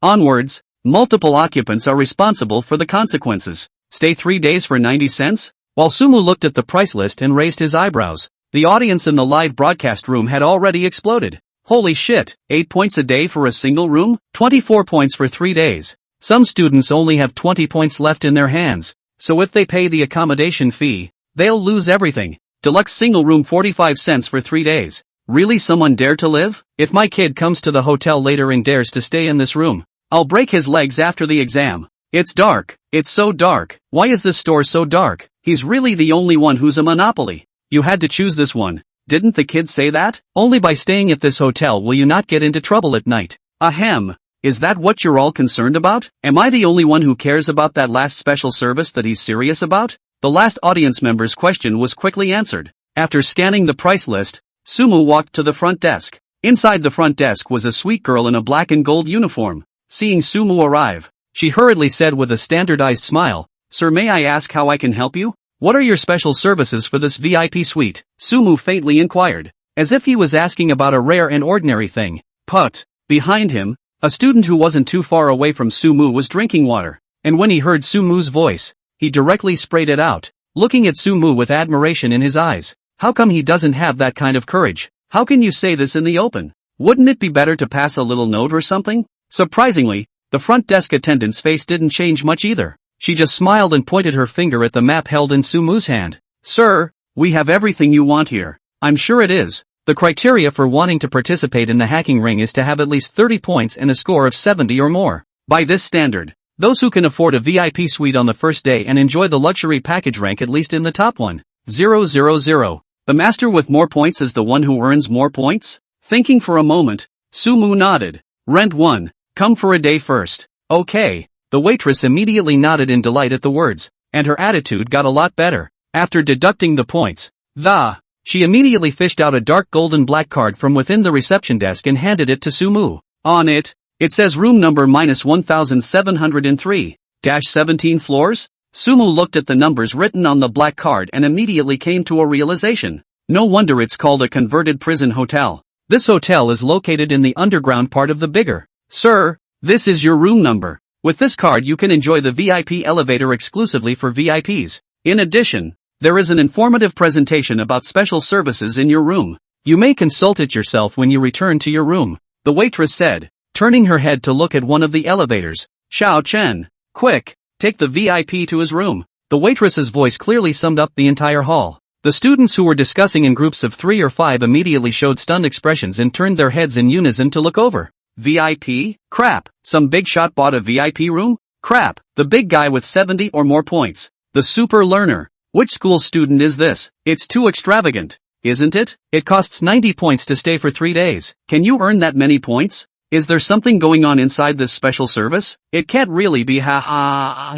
onwards, Multiple occupants are responsible for the consequences. Stay 3 days for 90 cents? While Sumu looked at the price list and raised his eyebrows, the audience in the live broadcast room had already exploded. Holy shit, 8 points a day for a single room? 24 points for 3 days. Some students only have 20 points left in their hands, so if they pay the accommodation fee, they'll lose everything. Deluxe single room 45 cents for 3 days. Really, someone dare to live? If my kid comes to the hotel later and dares to stay in this room, I'll break his legs after the exam. It's dark. It's so dark. Why is this store so dark? He's really the only one who's a monopoly. You had to choose this one. Didn't the kid say that? Only by staying at this hotel will you not get into trouble at night. Ahem. Is that what you're all concerned about? Am I the only one who cares about that last special service that he's serious about? The last audience member's question was quickly answered. After scanning the price list, Sumu walked to the front desk. Inside the front desk was a sweet girl in a black and gold uniform. Seeing Sumu arrive, she hurriedly said with a standardized smile, "Sir, may I ask how I can help you? What are your special services for this VIP suite?" Sumu faintly inquired, as if he was asking about a rare and ordinary thing. But behind him, a student who wasn't too far away from Sumu was drinking water, and when he heard Sumu's voice, he directly sprayed it out, looking at Sumu with admiration in his eyes. How come he doesn't have that kind of courage? How can you say this in the open? Wouldn't it be better to pass a little note or something? Surprisingly, the front desk attendant's face didn't change much either. She just smiled and pointed her finger at the map held in Sumu's hand. "Sir, we have everything you want here." "I'm sure it is." The criteria for wanting to participate in the hacking ring is to have at least 30 points and a score of 70 or more. By this standard, those who can afford a VIP suite on the first day and enjoy the luxury package rank at least in the top 1,000. The master with more points is the one who earns more points? Thinking for a moment, Sumu nodded. "Rent 1. Come for a day first." "Okay." The waitress immediately nodded in delight at the words, and her attitude got a lot better. After deducting the points, she immediately fished out a dark golden black card from within the reception desk and handed it to Sumu. On it says room number -1703, -17 floors? Sumu looked at the numbers written on the black card and immediately came to a realization. No wonder it's called a converted prison hotel. This hotel is located in the underground part of the bigger. "Sir, this is your room number. With this card you can enjoy the VIP elevator exclusively for VIPs. In addition, there is an informative presentation about special services in your room. You may consult it yourself when you return to your room," the waitress said, turning her head to look at one of the elevators. "Xiao Chen, quick, take the VIP to his room." The waitress's voice clearly summed up the entire hall. The students who were discussing in groups of 3 or 5 immediately showed stunned expressions and turned their heads in unison to look over. VIP? Crap, some big shot bought a VIP room? Crap, the big guy with 70 or more points. The super learner. Which school student is this? It's too extravagant, isn't it? It costs 90 points to stay for 3 days. Can you earn that many points? Is there something going on inside this special service? It can't really be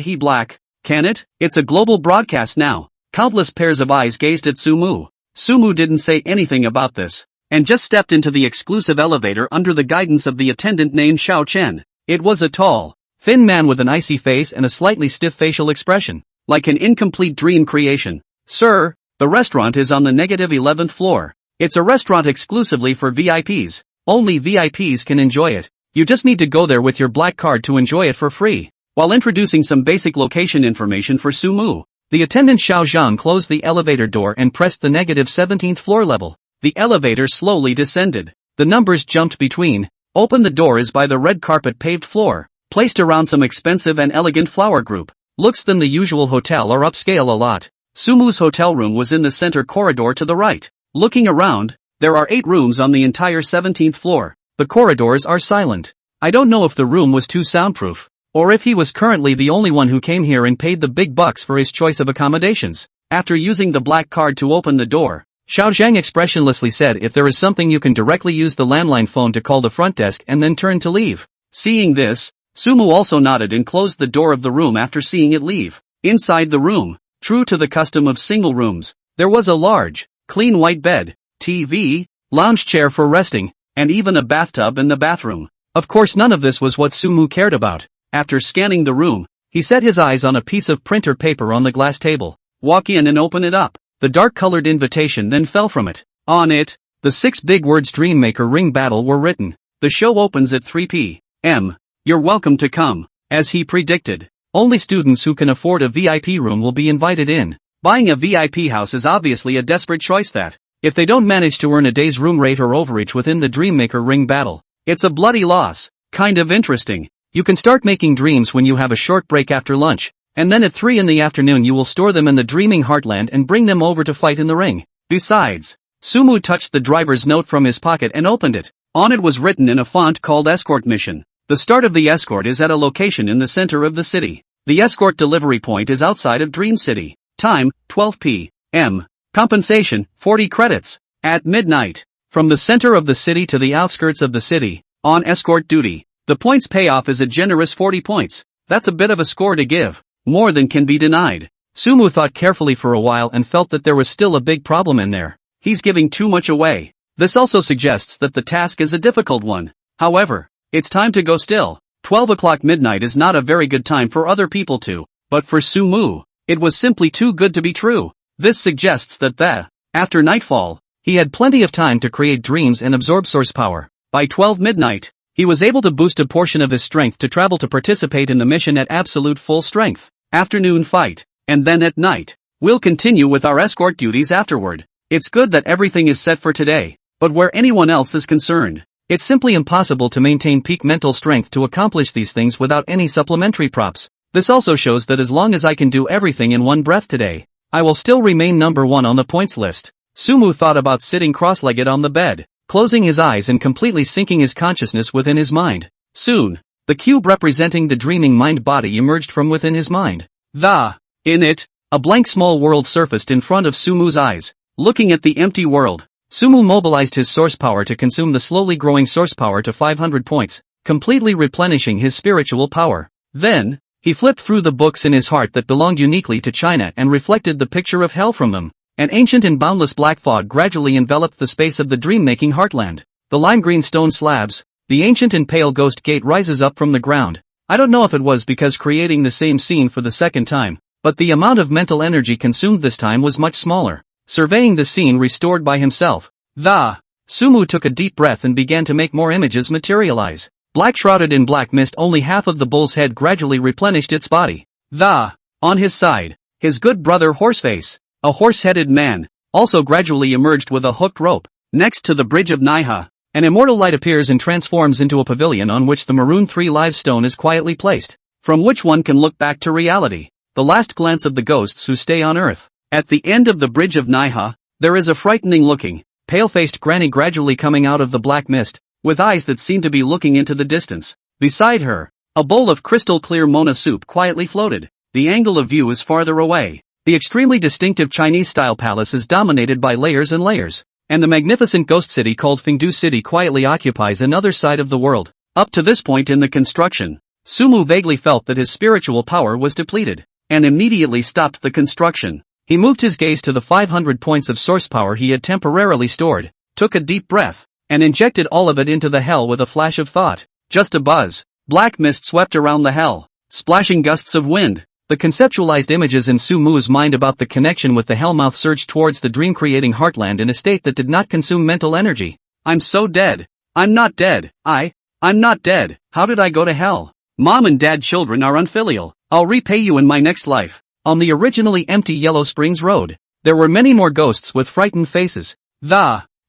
he black, can it? It's a global broadcast now. Countless pairs of eyes gazed at Sumu. Sumu didn't say anything about this, and just stepped into the exclusive elevator under the guidance of the attendant named Xiao Chen. It was a tall, thin man with an icy face and a slightly stiff facial expression, like an incomplete dream creation. "Sir, the restaurant is on the -11th floor. It's a restaurant exclusively for VIPs. Only VIPs can enjoy it. You just need to go there with your black card to enjoy it for free." While introducing some basic location information for Sumu, the attendant Xiao Zhang closed the elevator door and pressed the -17th floor level. The elevator slowly descended. The numbers jumped between. Open the door is by the red carpet paved floor, placed around some expensive and elegant flower group. Looks than the usual hotel or upscale a lot. Sumu's hotel room was in the center corridor to the right. Looking around, there are 8 rooms on the entire 17th floor. The corridors are silent. I don't know if the room was too soundproof, or if he was currently the only one who came here and paid the big bucks for his choice of accommodations. After using the black card to open the door, Xiao Zhang expressionlessly said, "If there is something you can directly use the landline phone to call the front desk and then turn to leave." Seeing this, Sumu also nodded and closed the door of the room after seeing it leave. Inside the room, true to the custom of single rooms, there was a large, clean white bed, TV, lounge chair for resting, and even a bathtub in the bathroom. Of course none of this was what Sumu cared about. After scanning the room, he set his eyes on a piece of printer paper on the glass table. Walk in and open it up. The dark-colored invitation then fell from it. On it, the 6 big words Dreammaker Ring Battle were written. The show opens at 3 p.m. You're welcome to come. As he predicted, only students who can afford a VIP room will be invited in. Buying a VIP house is obviously a desperate choice that, if they don't manage to earn a day's room rate or overage within the Dreammaker ring battle, it's a bloody loss. Kind of interesting. You can start making dreams when you have a short break after lunch, and then at 3 in the afternoon you will store them in the dreaming heartland and bring them over to fight in the ring. Besides, Sumu touched the driver's note from his pocket and opened it. On it was written in a font called Escort Mission. The start of the escort is at a location in the center of the city. The escort delivery point is outside of Dream City. Time, 12 p.m. Compensation, 40 credits. At midnight. From the center of the city to the outskirts of the city, on escort duty. The points payoff is a generous 40 points. That's a bit of a score to give. More than can be denied. Sumu thought carefully for a while and felt that there was still a big problem in there. He's giving too much away. This also suggests that the task is a difficult one. However, it's time to go still. 12 o'clock midnight is not a very good time for other people to, but for Sumu, it was simply too good to be true. This suggests that after nightfall, he had plenty of time to create dreams and absorb source power. By 12 midnight, he was able to boost a portion of his strength to travel to participate in the mission at absolute full strength. Afternoon fight, and then at night. We'll continue with our escort duties afterward. It's good that everything is set for today, but where anyone else is concerned, it's simply impossible to maintain peak mental strength to accomplish these things without any supplementary props. This also shows that as long as I can do everything in one breath today, I will still remain number 1 on the points list. Sumu thought about sitting cross-legged on the bed, closing his eyes and completely sinking his consciousness within his mind. Soon, the cube representing the dreaming mind-body emerged from within his mind. In it, a blank small world surfaced in front of Sumu's eyes. Looking at the empty world, Sumu mobilized his source power to consume the slowly growing source power to 500 points, completely replenishing his spiritual power. Then, he flipped through the books in his heart that belonged uniquely to China and reflected the picture of hell from them. An ancient and boundless black fog gradually enveloped the space of the dream-making heartland. The lime-green stone slabs, the ancient and pale ghost gate rises up from the ground. I don't know if it was because creating the same scene for the second time, but the amount of mental energy consumed this time was much smaller. Surveying the scene restored by himself, Sumu took a deep breath and began to make more images materialize. Black shrouded in black mist, only half of the bull's head gradually replenished its body. On his side, his good brother Horseface, a horse-headed man, also gradually emerged with a hooked rope. Next to the bridge of Naiha, an immortal light appears and transforms into a pavilion on which the maroon 3 live stone is quietly placed, from which one can look back to reality, the last glance of the ghosts who stay on Earth. At the end of the bridge of Naiha, there is a frightening-looking, pale-faced granny gradually coming out of the black mist, with eyes that seem to be looking into the distance. Beside her, a bowl of crystal-clear Mona soup quietly floated. The angle of view is farther away. The extremely distinctive Chinese-style palace is dominated by layers and layers, and the magnificent ghost city called Fengdu City quietly occupies another side of the world. Up to this point in the construction, Sumu vaguely felt that his spiritual power was depleted, and immediately stopped the construction. He moved his gaze to the 500 points of source power he had temporarily stored, took a deep breath, and injected all of it into the hell with a flash of thought. Just a buzz. Black mist swept around the hell, splashing gusts of wind. The conceptualized images in Sumu's mind about the connection with the hellmouth surged towards the dream-creating heartland in a state that did not consume mental energy. I'm so dead. I'm not dead. I'm not dead. How did I go to hell? Mom and dad children are unfilial. I'll repay you in my next life. On the originally empty Yellow Springs Road, there were many more ghosts with frightened faces.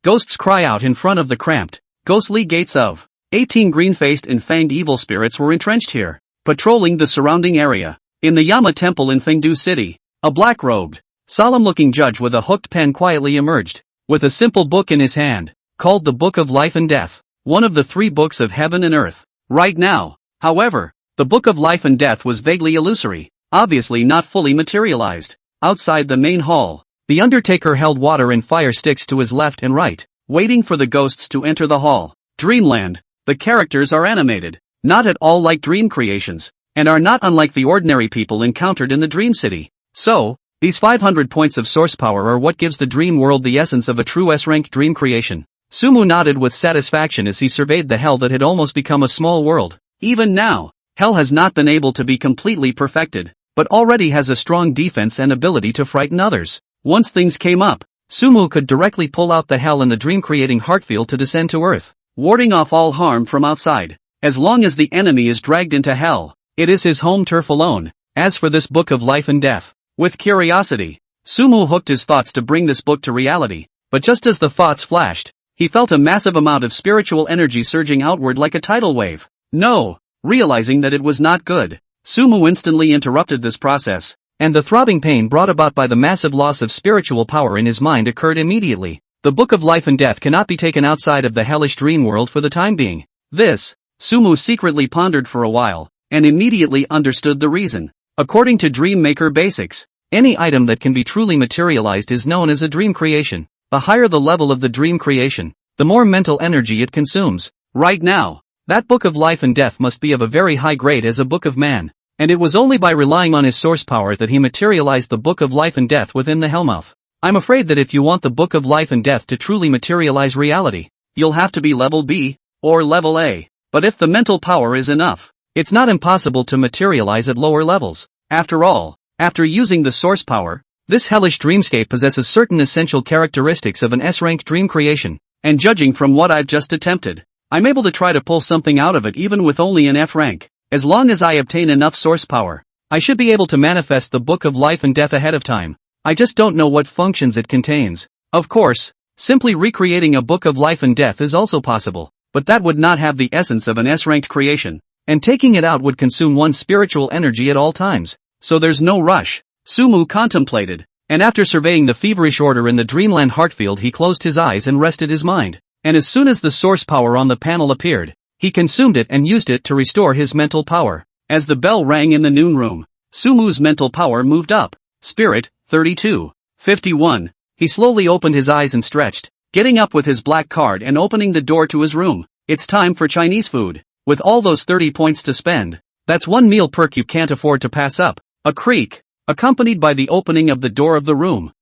Ghosts cry out in front of the cramped, ghostly gates of 18 green-faced and fanged evil spirits were entrenched here, patrolling the surrounding area. In the Yama Temple in Fengdu City, a black-robed, solemn-looking judge with a hooked pen quietly emerged, with a simple book in his hand, called the Book of Life and Death, one of the 3 books of heaven and earth. Right now, however, the Book of Life and Death was vaguely illusory, obviously not fully materialized. Outside the main hall, the Undertaker held water and fire sticks to his left and right, waiting for the ghosts to enter the hall. Dreamland. The characters are animated, not at all like dream creations, and are not unlike the ordinary people encountered in the Dream City. So, these 500 points of source power are what gives the dream world the essence of a true S-rank dream creation. Sumu nodded with satisfaction as he surveyed the hell that had almost become a small world. Even now, hell has not been able to be completely perfected, but already has a strong defense and ability to frighten others. Once things came up, Sumu could directly pull out the hell in the dream-creating heartfield to descend to Earth, warding off all harm from outside. As long as the enemy is dragged into hell, It is his home turf alone. As for this book of life and death, with curiosity, Sumu hooked his thoughts to bring this book to reality, but just as the thoughts flashed, he felt a massive amount of spiritual energy surging outward like a tidal wave. No! Realizing that it was not good, Sumu instantly interrupted this process, and the throbbing pain brought about by the massive loss of spiritual power in his mind occurred immediately. The book of life and death cannot be taken outside of the hellish dream world for the time being. This, Sumu secretly pondered for a while, and immediately understood the reason. According to Dreammaker basics, any item that can be truly materialized is known as a dream creation. The higher the level of the dream creation, the more mental energy it consumes. Right now, that book of life and death must be of a very high grade as a book of man, and it was only by relying on his source power that he materialized the book of life and death within the Hellmouth. I'm afraid that if you want the book of life and death to truly materialize reality, you'll have to be level B, or level A. But if the mental power is enough, it's not impossible to materialize at lower levels. After all, after using the source power, this hellish dreamscape possesses certain essential characteristics of an S-ranked dream creation, and judging from what I've just attempted, I'm able to try to pull something out of it even with only an F rank. As long as I obtain enough source power, I should be able to manifest the book of life and death ahead of time. I just don't know what functions it contains. Of course, simply recreating a book of life and death is also possible, but that would not have the essence of an S-ranked creation, and taking it out would consume one's spiritual energy at all times, so there's no rush. Sumu contemplated, and after surveying the feverish order in the dreamland heartfield he closed his eyes and rested his mind, and as soon as the source power on the panel appeared, he consumed it and used it to restore his mental power. As the bell rang in the noon room, Sumu's mental power moved up. Spirit, 32. 51. He slowly opened his eyes and stretched, getting up with his black card and opening the door to his room. It's time for Chinese food. With all those 30 points to spend, that's one meal perk you can't afford to pass up. A creak, accompanied by the opening of the door of the room.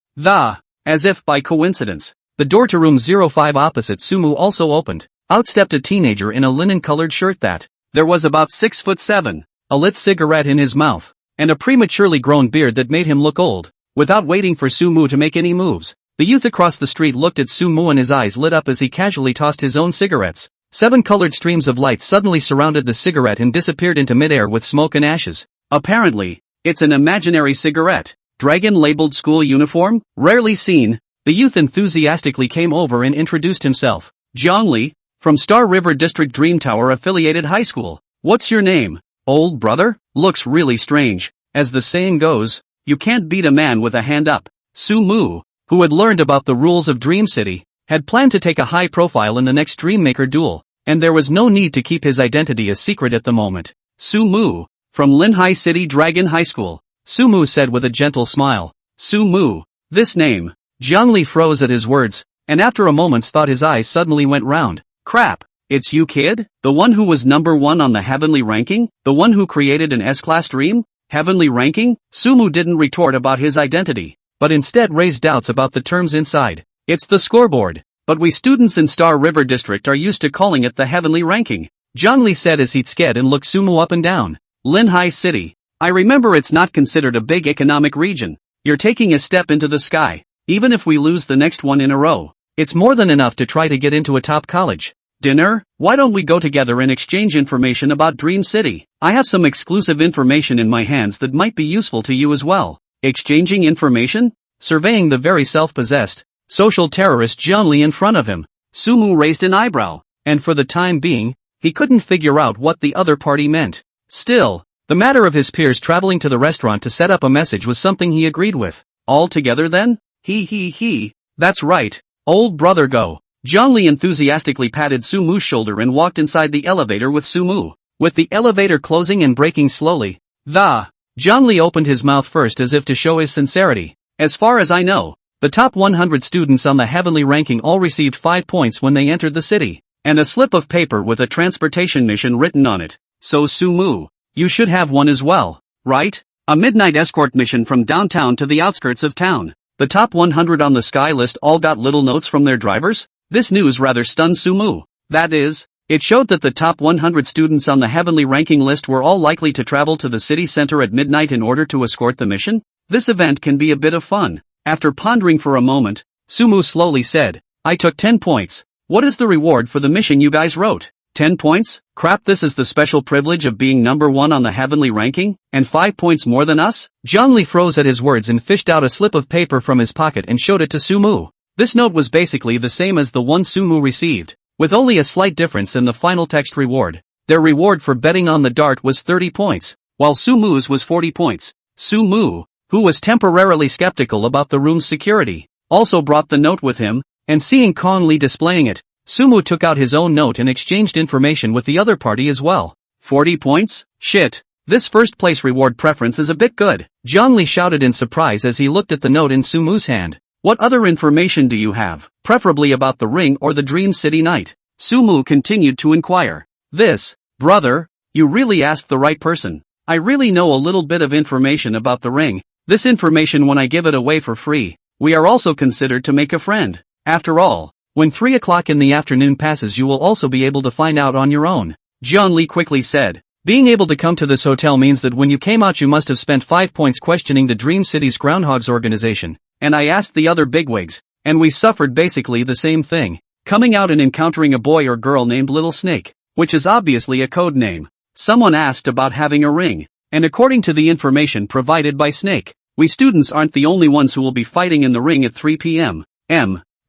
As if by coincidence, the door to room 05 opposite Sumu also opened. Out stepped a teenager in a linen-colored shirt that, there was about 6'7", a lit cigarette in his mouth, and a prematurely grown beard that made him look old. Without waiting for Sumu to make any moves, the youth across the street looked at Sumu and his eyes lit up as he casually tossed his own cigarettes. 7 colored streams of light suddenly surrounded the cigarette and disappeared into midair with smoke and ashes. Apparently, it's an imaginary cigarette. Dragon-labeled school uniform? Rarely seen. The youth enthusiastically came over and introduced himself. Zhongli, from Star River District Dream Tower Affiliated High School. What's your name? Old brother? Looks really strange. As the saying goes, you can't beat a man with a hand up. Sumu, who had learned about the rules of Dream City, had planned to take a high profile in the next Dreammaker duel, and there was no need to keep his identity a secret at the moment. Sumu, from Linhai City Dragon High School, Sumu said with a gentle smile. Sumu, this name. Zhongli froze at his words, and after a moment's thought his eyes suddenly went round. Crap, it's you kid? The one who was number 1 on the heavenly ranking? The one who created an S-class dream? Heavenly ranking? Sumu didn't retort about his identity, but instead raised doubts about the terms inside. It's the scoreboard, but we students in Star River District are used to calling it the heavenly ranking, Zhongli said as he sked and looked Sumu up and down. Linhai City. I remember it's not considered a big economic region. You're taking a step into the sky. Even if we lose the next one in a row, it's more than enough to try to get into a top college. Dinner? Why don't we go together and exchange information about Dream City? I have some exclusive information in my hands that might be useful to you as well. Exchanging information? Surveying the very self-possessed, social terrorist Zhongli in front of him, Sumu raised an eyebrow, and for the time being, he couldn't figure out what the other party meant. Still, the matter of his peers traveling to the restaurant to set up a message was something he agreed with. All together then? That's right, old brother go. Zhongli enthusiastically patted Sumu's shoulder and walked inside the elevator with Sumu. With the elevator closing and braking slowly, Zhongli opened his mouth first as if to show his sincerity. As far as I know, the top 100 students on the heavenly ranking all received 5 points when they entered the city, and a slip of paper with a transportation mission written on it. So Sumu, you should have one as well, right? A midnight escort mission from downtown to the outskirts of town. The top 100 on the sky list all got little notes from their drivers? This news rather stunned Sumu. That is, it showed that the top 100 students on the heavenly ranking list were all likely to travel to the city center at midnight in order to escort the mission. This event can be a bit of fun. After pondering for a moment, Sumu slowly said, I took 10 points. What is the reward for the mission you guys wrote? 10 points? Crap, this is the special privilege of being number 1 on the heavenly ranking? And 5 points more than us? Zhongli froze at his words and fished out a slip of paper from his pocket and showed it to Sumu. This note was basically the same as the one Sumu received, with only a slight difference in the final text reward. Their reward for betting on the dart was 30 points, while Sumu's was 40 points. Sumu, who was temporarily skeptical about the room's security, also brought the note with him, and seeing Kong Li displaying it, Sumu took out his own note and exchanged information with the other party as well. 40 points? Shit. This first place reward preference is a bit good. Zhongli shouted in surprise as he looked at the note in Sumu's hand. What other information do you have, preferably about the ring or the Dream City night? Sumu continued to inquire. This, brother, you really asked the right person. I really know a little bit of information about the ring. This information when I give it away for free, we are also considered to make a friend. After all, when 3 o'clock in the afternoon passes you will also be able to find out on your own. Zhongli quickly said. Being able to come to this hotel means that when you came out you must have spent 5 points questioning the Dream City's Groundhogs organization, and I asked the other bigwigs, and we suffered basically the same thing. Coming out and encountering a boy or girl named Little Snake, which is obviously a code name. Someone asked about having a ring, and according to the information provided by Snake, we students aren't the only ones who will be fighting in the ring at 3 p.m.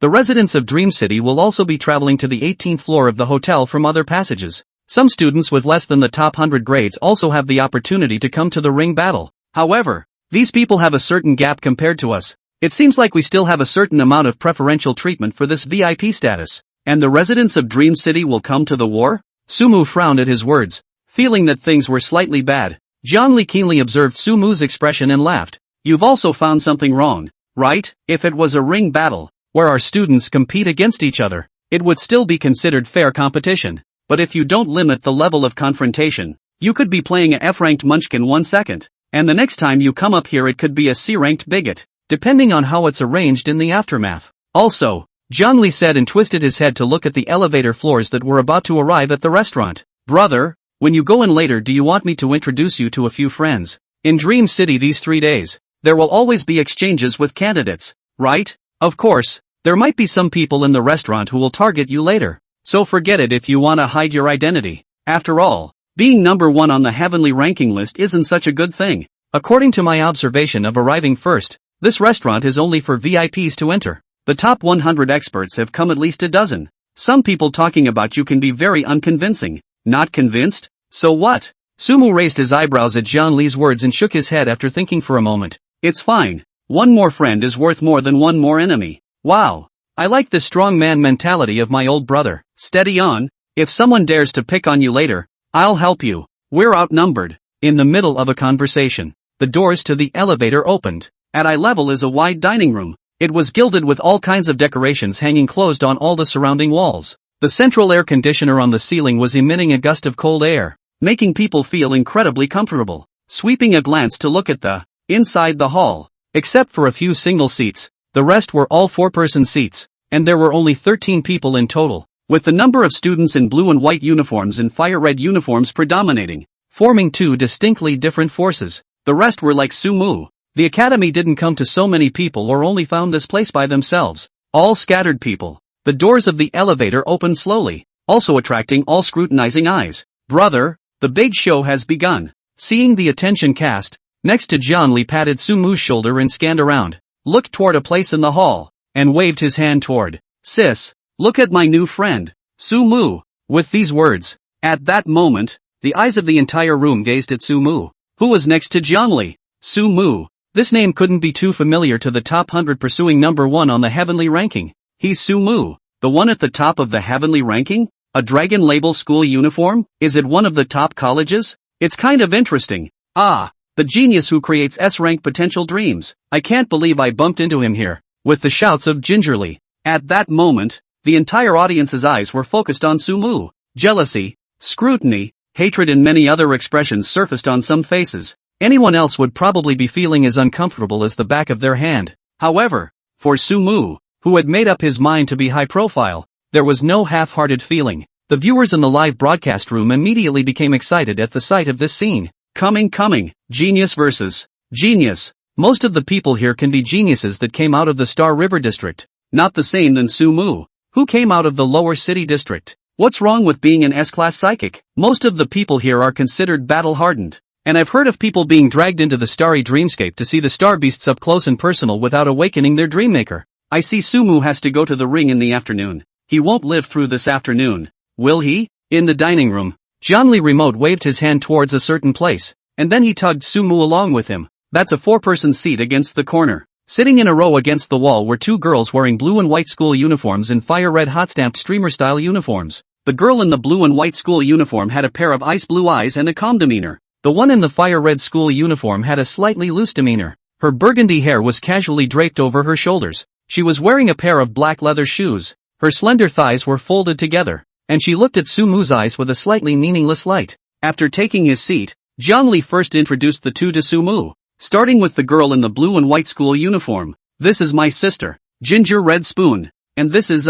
The residents of Dream City will also be traveling to the 18th floor of the hotel from other passages. Some students with less than the top 100 grades also have the opportunity to come to the ring battle. However, these people have a certain gap compared to us. It seems like we still have a certain amount of preferential treatment for this VIP status. And the residents of Dream City will come to the war? Sumu frowned at his words, feeling that things were slightly bad. Zhongli keenly observed Sumu's expression and laughed. You've also found something wrong, right? If it was a ring battle, where our students compete against each other, it would still be considered fair competition. But if you don't limit the level of confrontation, you could be playing a F-ranked munchkin 1 second, and the next time you come up here it could be a C-ranked bigot, depending on how it's arranged in the aftermath. Also, Zhongli said and twisted his head to look at the elevator floors that were about to arrive at the restaurant. Brother, when you go in later do you want me to introduce you to a few friends? In Dream City these 3 days, there will always be exchanges with candidates, right? Of course, there might be some people in the restaurant who will target you later, so forget it if you want to hide your identity. After all, being number 1 on the heavenly ranking list isn't such a good thing. According to my observation of arriving first, this restaurant is only for VIPs to enter. The top 100 experts have come at least a dozen. Some people talking about you can be very unconvincing. Not convinced? So what? Sumu raised his eyebrows at Zhongli's words and shook his head after thinking for a moment. It's fine. 1 more friend is worth more than 1 more enemy. Wow. I like the strong man mentality of my old brother. Steady on. If someone dares to pick on you later, I'll help you. We're outnumbered. In the middle of a conversation, the doors to the elevator opened. At eye level is a wide dining room. It was gilded with all kinds of decorations hanging closed on all the surrounding walls. The central air conditioner on the ceiling was emitting a gust of cold air, making people feel incredibly comfortable. Sweeping a glance to look at the inside the hall, except for a few single seats, the rest were all 4-person seats, and there were only 13 people in total, with the number of students in blue and white uniforms and fire red uniforms predominating, forming 2 distinctly different forces. The rest were like Sumu. The academy didn't come to so many people or only found this place by themselves. All scattered people. The doors of the elevator opened slowly, also attracting all scrutinizing eyes. Brother, the big show has begun. Seeing the attention cast, next to Zhongli patted Sumu's shoulder and scanned around, looked toward a place in the hall, and waved his hand toward. Sis, look at my new friend, Sumu. With these words, at that moment, the eyes of the entire room gazed at Sumu, who was next to Zhongli. Sumu. This name couldn't be too familiar to the top 100 pursuing number 1 on the heavenly ranking. He's Sumu, the one at the top of the heavenly ranking? A dragon label school uniform? Is it one of the top colleges? It's kind of interesting. Ah, the genius who creates S-rank potential dreams. I can't believe I bumped into him here. With the shouts of Gingerly. At that moment, the entire audience's eyes were focused on Sumu. Jealousy, scrutiny, hatred and many other expressions surfaced on some faces. Anyone else would probably be feeling as uncomfortable as the back of their hand. However, for Sumu, who had made up his mind to be high profile, there was no half-hearted feeling. The viewers in the live broadcast room immediately became excited at the sight of this scene. Coming, genius versus genius. Most of the people here can be geniuses that came out of the Star River district. Not the same than Sumu, who came out of the lower city district. What's wrong with being an S-class psychic? Most of the people here are considered battle-hardened. And I've heard of people being dragged into the starry dreamscape to see the star beasts up close and personal without awakening their dreammaker. I see Sumu has to go to the ring in the afternoon. He won't live through this afternoon. Will he? In the dining room, Jianli Remote waved his hand towards a certain place, and then he tugged Sumu along with him. That's a 4-person seat against the corner. Sitting in a row against the wall were 2 girls wearing blue and white school uniforms and fire red hot-stamped streamer-style uniforms. The girl in the blue and white school uniform had a pair of ice blue eyes and a calm demeanor. The one in the fire red school uniform had a slightly loose demeanor. Her burgundy hair was casually draped over her shoulders. She was wearing a pair of black leather shoes. Her slender thighs were folded together, and she looked at Sumu's eyes with a slightly meaningless light. After taking his seat, Jiangli first introduced the two to Sumu, starting with the girl in the blue and white school uniform. This is my sister, Ginger Red Spoon. And this is,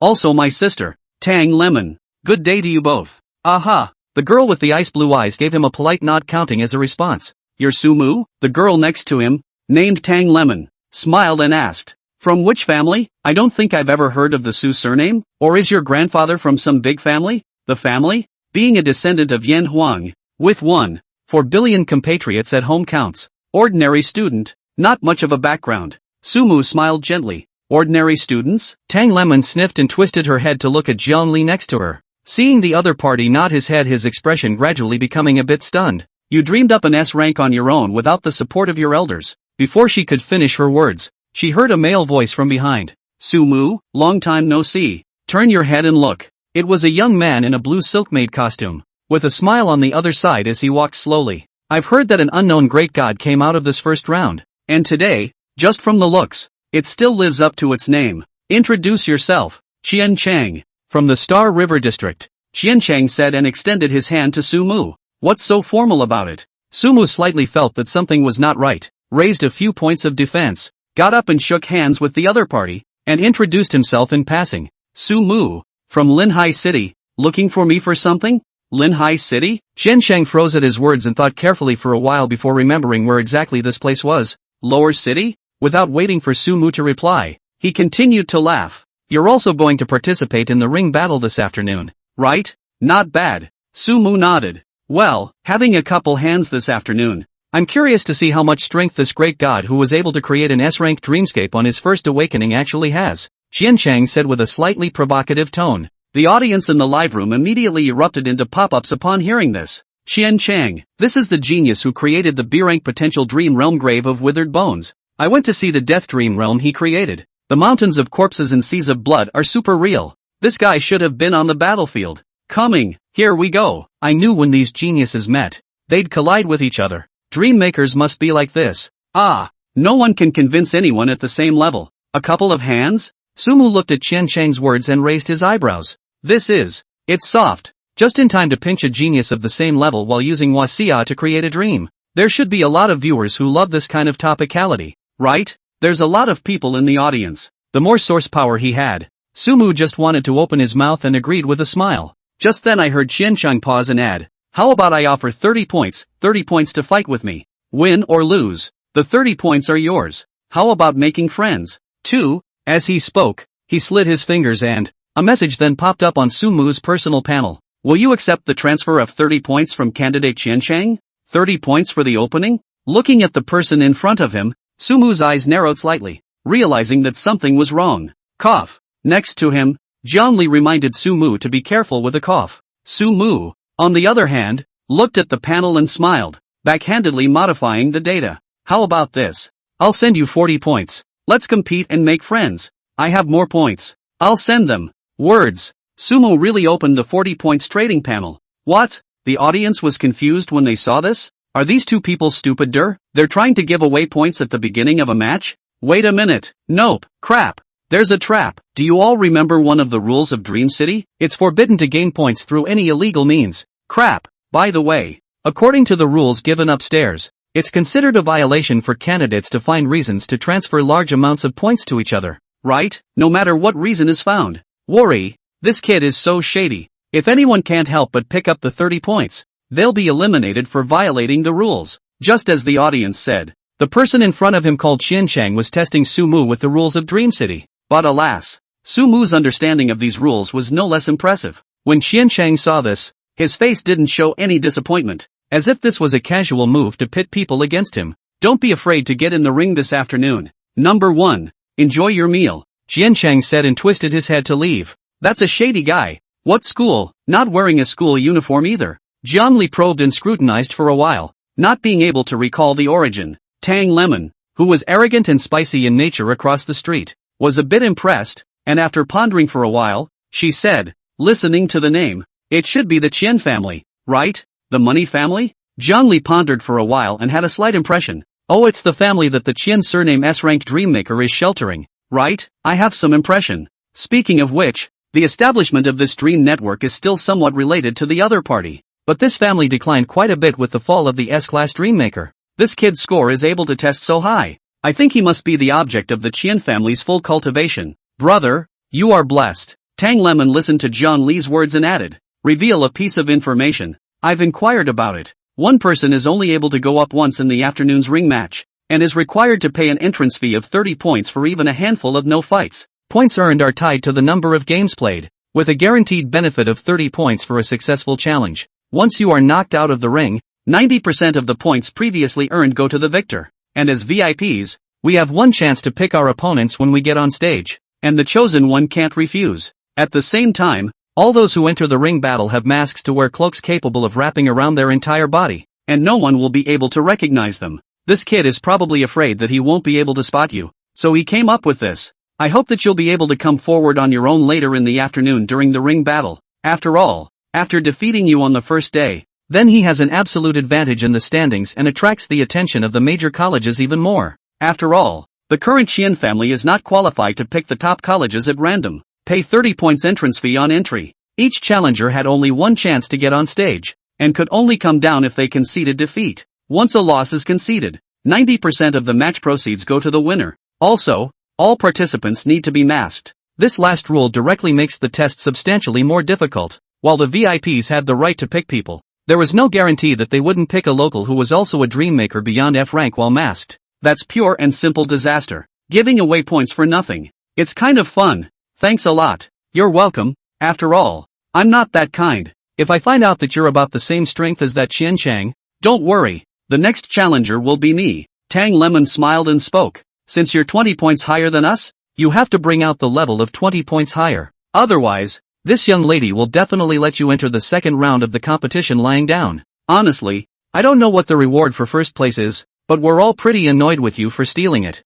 also my sister, Tang Lemon. Good day to you both. Aha. The girl with the ice blue eyes gave him a polite nod counting as a response. You're Sumu? The girl next to him, named Tang Lemon, smiled and asked. From which family? I don't think I've ever heard of the Su surname. Or is your grandfather from some big family? The family? Being a descendant of Yan Huang, with 1.4 billion compatriots at home counts. Ordinary student, not much of a background. Sumu smiled gently. Ordinary students? Tang Lemon sniffed and twisted her head to look at Jiangli next to her. Seeing the other party nod his head, his expression gradually becoming a bit stunned. You dreamed up an S rank on your own without the support of your elders. Before she could finish her words, she heard a male voice from behind. Sumu, long time no see. Turn your head and look. It was a young man in a blue silkmaid costume, with a smile on the other side as he walked slowly. I've heard that an unknown great god came out of this first round, and today, just from the looks, it still lives up to its name. Introduce yourself, Qian Chang. From the Star River District, Qian Chang said and extended his hand to Sumu. What's so formal about it? Sumu slightly felt that something was not right, raised a few points of defense, got up and shook hands with the other party, and introduced himself in passing. Sumu, from Linhai City, looking for me for something? Linhai City? Qian Chang froze at his words and thought carefully for a while before remembering where exactly this place was. Lower City? Without waiting for Sumu to reply, he continued to laugh. You're also going to participate in the ring battle this afternoon, right? Not bad. Sumu nodded. Well, having a couple hands this afternoon. I'm curious to see how much strength this great god who was able to create an S-rank dreamscape on his first awakening actually has, Qian Chang said with a slightly provocative tone. The audience in the live room immediately erupted into pop-ups upon hearing this. Qian Chang, this is the genius who created the B-rank potential dream realm grave of withered bones. I went to see the death dream realm he created. The mountains of corpses and seas of blood are super real. This guy should have been on the battlefield. Coming, here we go. I knew when these geniuses met, they'd collide with each other. Dream makers must be like this. No one can convince anyone at the same level. A couple of hands? Sumu looked at Qian Chang's words and raised his eyebrows. It's soft. Just in time to pinch a genius of the same level while using Wasia to create a dream. There should be a lot of viewers who love this kind of topicality, right? There's a lot of people in the audience. The more source power he had, Sumu just wanted to open his mouth and agreed with a smile. Just then I heard Qian Chang pause and add, how about I offer 30 points to fight with me? Win or lose, the 30 points are yours. How about making friends? Too? As he spoke, he slid his fingers and a message then popped up on Sumu's personal panel. Will you accept the transfer of 30 points from candidate Qian Chang? 30 points for the opening? Looking at the person in front of him, Sumu's eyes narrowed slightly, realizing that something was wrong. Cough. Next to him, Jiangli reminded Sumu to be careful with a cough. Sumu, on the other hand, looked at the panel and smiled, backhandedly modifying the data. How about this? I'll send you 40 points. Let's compete and make friends. I have more points. I'll send them. Words. Sumu really opened the 40 points trading panel. What? The audience was confused when they saw this? Are these two people stupid? They're trying to give away points at the beginning of a match? Wait a minute. Nope. Crap. There's a trap. Do you all remember one of the rules of Dream City? It's forbidden to gain points through any illegal means. Crap. By the way, according to the rules given upstairs, it's considered a violation for candidates to find reasons to transfer large amounts of points to each other. Right? No matter what reason is found. Worry. This kid is so shady. If anyone can't help but pick up the 30 points, they'll be eliminated for violating the rules. Just as the audience said, the person in front of him called Qian Chang was testing Sumu with the rules of Dream City. But alas, Sumu's understanding of these rules was no less impressive. When Qianchang saw this, his face didn't show any disappointment, as if this was a casual move to pit people against him. Don't be afraid to get in the ring this afternoon. Number 1. Enjoy your meal, Qianchang said and twisted his head to leave. That's a shady guy. What school? Not wearing a school uniform either. Zhongli probed and scrutinized for a while, not being able to recall the origin. Tang Lemon, who was arrogant and spicy in nature across the street, was a bit impressed, and after pondering for a while, she said, listening to the name, it should be the Qian family, right? The money family? Zhongli pondered for a while and had a slight impression. Oh, it's the family that the Qian surname S-ranked Dreammaker is sheltering, right? I have some impression. Speaking of which, the establishment of this dream network is still somewhat related to the other party. But this family declined quite a bit with the fall of the S-class Dreammaker. This kid's score is able to test so high. I think he must be the object of the Qian family's full cultivation. Brother, you are blessed. Tang Lemon listened to Zhang Li's words and added, reveal a piece of information. I've inquired about it. One person is only able to go up once in the afternoon's ring match, and is required to pay an entrance fee of 30 points for even a handful of no fights. Points earned are tied to the number of games played, with a guaranteed benefit of 30 points for a successful challenge. Once you are knocked out of the ring, 90% of the points previously earned go to the victor. And as VIPs, we have one chance to pick our opponents when we get on stage, and the chosen one can't refuse. At the same time, all those who enter the ring battle have masks to wear cloaks capable of wrapping around their entire body, and no one will be able to recognize them. This kid is probably afraid that he won't be able to spot you, so he came up with this. I hope that you'll be able to come forward on your own later in the afternoon during the ring battle. After all, after defeating you on the first day, then he has an absolute advantage in the standings and attracts the attention of the major colleges even more. After all, the current Qian family is not qualified to pick the top colleges at random. Pay 30 points entrance fee on entry. Each challenger had only one chance to get on stage, and could only come down if they conceded defeat. Once a loss is conceded, 90% of the match proceeds go to the winner. Also, all participants need to be masked. This last rule directly makes the test substantially more difficult. While the VIPs had the right to pick people, there was no guarantee that they wouldn't pick a local who was also a Dreammaker beyond F rank while masked. That's pure and simple disaster. Giving away points for nothing. It's kind of fun. Thanks a lot. You're welcome. After all, I'm not that kind. If I find out that you're about the same strength as that Qianchang, don't worry. The next challenger will be me. Tang Lemon smiled and spoke. Since you're 20 points higher than us, you have to bring out the level of 20 points higher. Otherwise, this young lady will definitely let you enter the second round of the competition lying down. Honestly, I don't know what the reward for first place is, but we're all pretty annoyed with you for stealing it.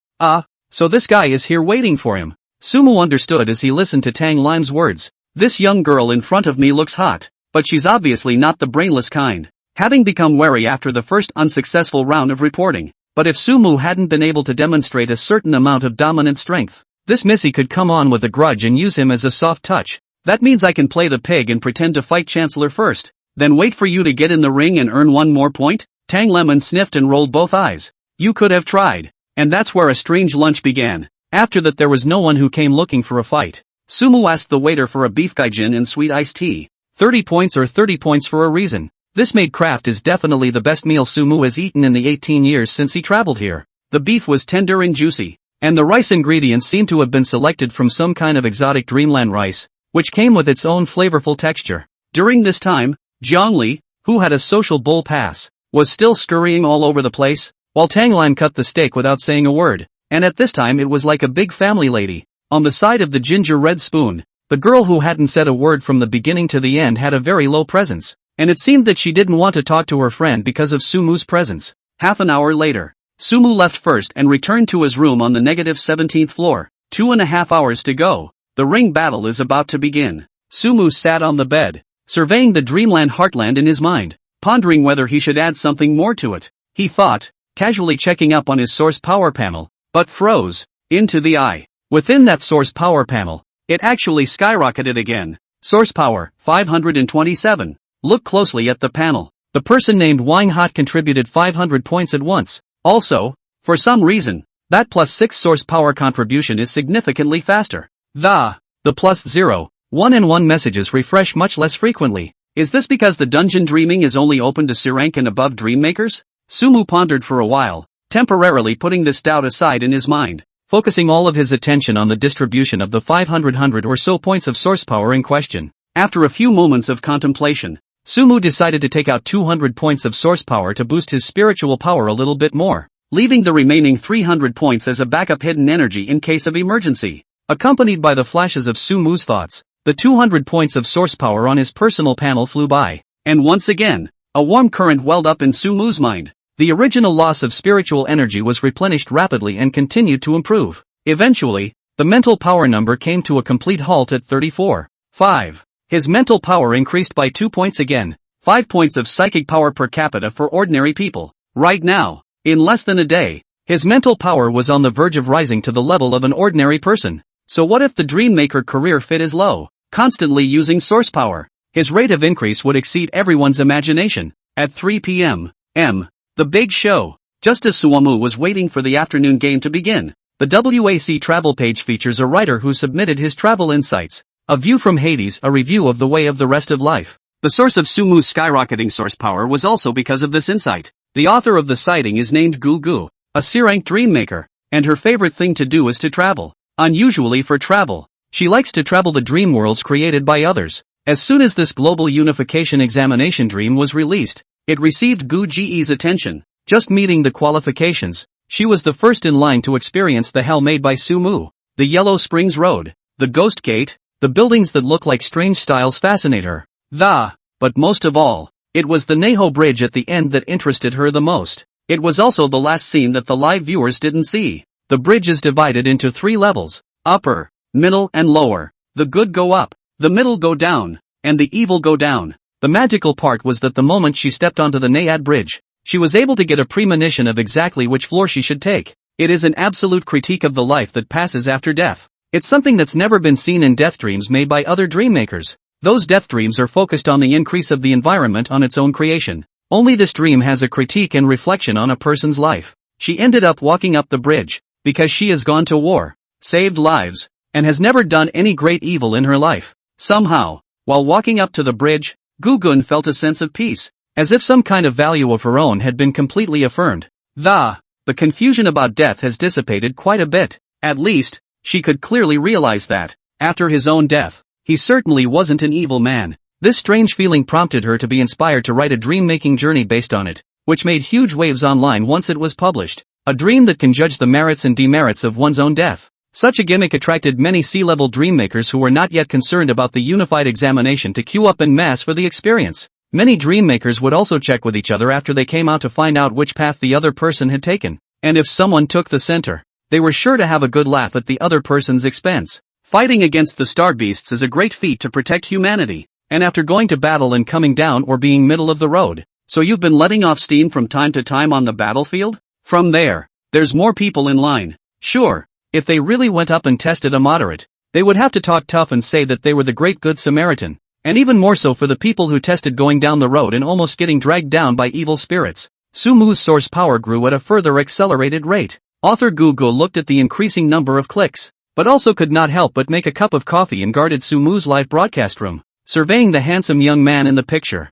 So this guy is here waiting for him. Sumu understood as he listened to Tang Lim's words. This young girl in front of me looks hot, but she's obviously not the brainless kind. Having become wary after the first unsuccessful round of reporting, but if Sumu hadn't been able to demonstrate a certain amount of dominant strength, this Missy could come on with a grudge and use him as a soft touch. That means I can play the pig and pretend to fight Chancellor first, then wait for you to get in the ring and earn one more point? Tang Lemon sniffed and rolled both eyes. You could have tried. And that's where a strange lunch began. After that there was no one who came looking for a fight. Sumu asked the waiter for a beef gaijin and sweet iced tea. 30 points or 30 points for a reason. This made craft is definitely the best meal Sumu has eaten in the 18 years since he traveled here. The beef was tender and juicy, and the rice ingredients seemed to have been selected from some kind of exotic dreamland rice, which came with its own flavorful texture. During this time, Zhongli, who had a social bull pass, was still scurrying all over the place, while Tang Lim cut the steak without saying a word, and at this time it was like a big family lady. On the side of the ginger red spoon, the girl who hadn't said a word from the beginning to the end had a very low presence, and it seemed that she didn't want to talk to her friend because of Sumu's presence. Half an hour later, Sumu left first and returned to his room on the -17th floor. 2.5 hours to go. The ring battle is about to begin. Sumu sat on the bed, surveying the dreamland heartland in his mind, pondering whether he should add something more to it. He thought, casually checking up on his source power panel, but froze into the eye. Within that source power panel, it actually skyrocketed again. Source power, 527. Look closely at the panel. The person named Wang Hot contributed 500 points at once. Also, for some reason, that +6 source power contribution is significantly faster. The +0, 1 and 1 messages refresh much less frequently. Is this because the dungeon dreaming is only open to C-rank and above dream makers? Sumu pondered for a while, temporarily putting this doubt aside in his mind, focusing all of his attention on the distribution of the 500 or so points of source power in question. After a few moments of contemplation, Sumu decided to take out 200 points of source power to boost his spiritual power a little bit more, leaving the remaining 300 points as a backup hidden energy in case of emergency. Accompanied by the flashes of Sumu's thoughts, the 200 points of source power on his personal panel flew by, and once again, a warm current welled up in Sumu's mind. The original loss of spiritual energy was replenished rapidly and continued to improve. Eventually, the mental power number came to a complete halt at 34.5. His mental power increased by 2 points again, 5 points of psychic power per capita for ordinary people. Right now, in less than a day, his mental power was on the verge of rising to the level of an ordinary person. So what if the Dreammaker career fit is low, constantly using source power? His rate of increase would exceed everyone's imagination. At 3 p.m. The big show. Just as Sumu was waiting for the afternoon game to begin, the WAC travel page features a writer who submitted his travel insights. A view from Hades, a review of the way of the rest of life. The source of Sumu's skyrocketing source power was also because of this insight. The author of the sighting is named Gugu, a C-rank Dreammaker, and her favorite thing to do is to travel. Unusually for travel, she likes to travel the dream worlds created by others. As soon as this global unification examination dream was released, it received Gugu's attention. Just meeting the qualifications, she was the first in line to experience the hell made by Sumu. The Yellow Springs Road, the Ghost Gate, the buildings that look like strange styles fascinate her. But most of all, it was the Neho Bridge at the end that interested her the most. It was also the last scene that the live viewers didn't see. The bridge is divided into 3 levels, upper, middle and lower. The good go up, the middle go down, and the evil go down. The magical part was that the moment she stepped onto the Nayad Bridge, she was able to get a premonition of exactly which floor she should take. It is an absolute critique of the life that passes after death. It's something that's never been seen in death dreams made by other dreammakers. Those death dreams are focused on the increase of the environment on its own creation. Only this dream has a critique and reflection on a person's life. She ended up walking up the bridge, because she has gone to war, saved lives, and has never done any great evil in her life. Somehow, while walking up to the bridge, Gugun felt a sense of peace, as if some kind of value of her own had been completely affirmed. The confusion about death has dissipated quite a bit. At least, she could clearly realize that, after his own death, he certainly wasn't an evil man. This strange feeling prompted her to be inspired to write a dream-making journey based on it, which made huge waves online once it was published. A dream that can judge the merits and demerits of one's own death. Such a gimmick attracted many C-level dreammakers who were not yet concerned about the unified examination to queue up en masse for the experience. Many dreammakers would also check with each other after they came out to find out which path the other person had taken. And if someone took the center, they were sure to have a good laugh at the other person's expense. Fighting against the star beasts is a great feat to protect humanity. And after going to battle and coming down or being middle of the road, so you've been letting off steam from time to time on the battlefield? From there, there's more people in line. Sure, if they really went up and tested a moderate, they would have to talk tough and say that they were the great good Samaritan. And even more so for the people who tested going down the road and almost getting dragged down by evil spirits. Sumu's source power grew at a further accelerated rate. Author Gugu looked at the increasing number of clicks, but also could not help but make a cup of coffee and guarded Sumu's live broadcast room, surveying the handsome young man in the picture.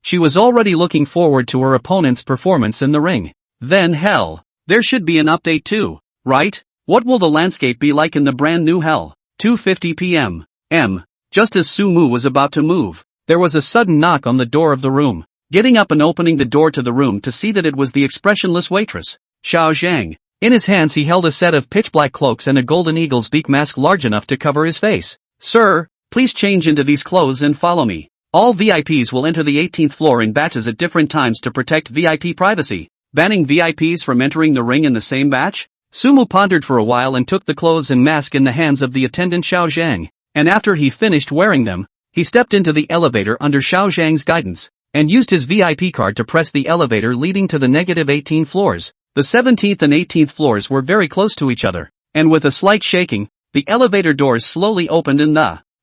She was already looking forward to her opponent's performance in the ring. Then hell, there should be an update too, right? What will the landscape be like in the brand new hell? 2:50 p.m. Just as Sumu was about to move, there was a sudden knock on the door of the room. Getting up and opening the door to the room to see that it was the expressionless waitress, Xiao Zhang. In his hands he held a set of pitch-black cloaks and a golden eagle's beak mask large enough to cover his face. Sir, please change into these clothes and follow me. All VIPs will enter the 18th floor in batches at different times to protect VIP privacy. Banning VIPs from entering the ring in the same batch? Sumu pondered for a while and took the clothes and mask in the hands of the attendant Xiao Zhang, and after he finished wearing them, he stepped into the elevator under Xiao Zhang's guidance, and used his VIP card to press the elevator leading to the negative 18 floors. The 17th and 18th floors were very close to each other, and with a slight shaking, the elevator doors slowly opened in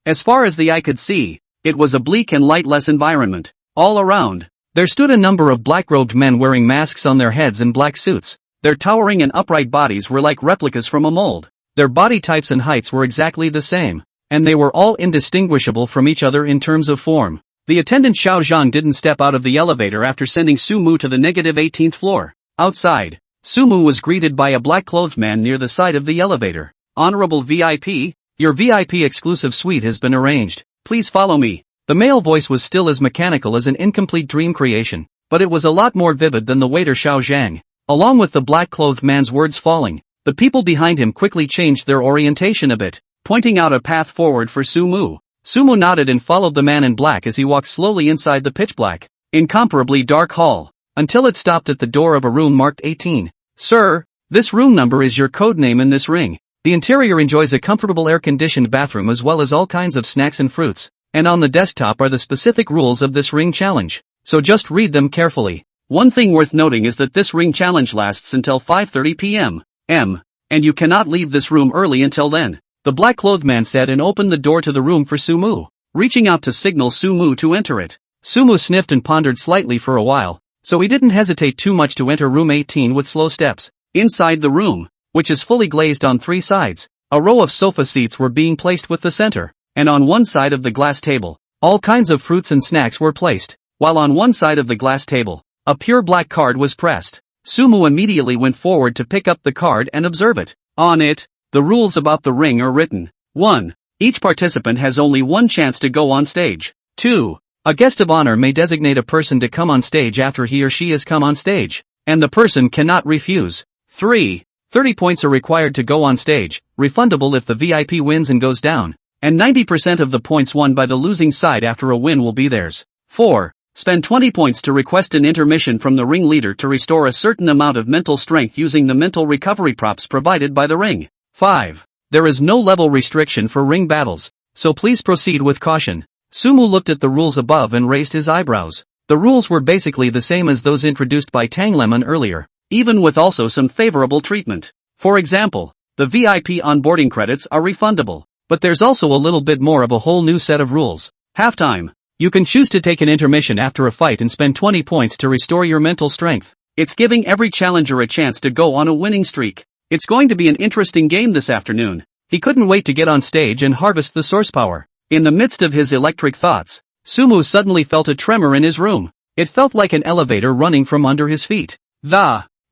as far as the eye could see, it was a bleak and lightless environment. All around, there stood a number of black-robed men wearing masks on their heads and black suits. Their towering and upright bodies were like replicas from a mold. Their body types and heights were exactly the same, and they were all indistinguishable from each other in terms of form. The attendant Xiao Zhang didn't step out of the elevator after sending Sumu to the negative 18th floor. Outside, Sumu was greeted by a black-clothed man near the side of the elevator. Honorable VIP, your VIP exclusive suite has been arranged. please follow me. The male voice was still as mechanical as an incomplete dream creation, but it was a lot more vivid than the waiter Xiao Zhang. Along with the black-clothed man's words falling, the people behind him quickly changed their orientation a bit, pointing out a path forward for Sumu. Sumu nodded and followed the man in black as he walked slowly inside the pitch-black, incomparably dark hall, until it stopped at the door of a room marked 18. Sir, this room number is your code name in this ring. The interior enjoys a comfortable air-conditioned bathroom as well as all kinds of snacks and fruits, and on the desktop are the specific rules of this ring challenge, so just read them carefully. One thing worth noting is that this ring challenge lasts until 5:30 p.m. And you cannot leave this room early until then, the black-clothed man said and opened the door to the room for Sumu, reaching out to signal Sumu to enter it. Sumu sniffed and pondered slightly for a while, so he didn't hesitate too much to enter room 18 with slow steps. Inside the room, which is fully glazed on 3 sides, a row of sofa seats were being placed with the center, and on one side of the glass table, all kinds of fruits and snacks were placed, while on one side of the glass table, a pure black card was pressed. Sumu immediately went forward to pick up the card and observe it. On it, the rules about the ring are written. 1. Each participant has only one chance to go on stage. 2. A guest of honor may designate a person to come on stage after he or she has come on stage, and the person cannot refuse. 3. 30 points are required to go on stage, refundable if the VIP wins and goes down, and 90% of the points won by the losing side after a win will be theirs. 4. Spend 20 points to request an intermission from the ring leader to restore a certain amount of mental strength using the mental recovery props provided by the ring. 5. There is no level restriction for ring battles, so please proceed with caution. Sumu looked at the rules above and raised his eyebrows. The rules were basically the same as those introduced by Tang Lemon earlier, even with also some favorable treatment. For example, the VIP onboarding credits are refundable, but there's also a little bit more of a whole new set of rules. Halftime. You can choose to take an intermission after a fight and spend 20 points to restore your mental strength. It's giving every challenger a chance to go on a winning streak. It's going to be an interesting game this afternoon. He couldn't wait to get on stage and harvest the source power. In the midst of his electric thoughts, Sumu suddenly felt a tremor in his room. It felt like an elevator running from under his feet.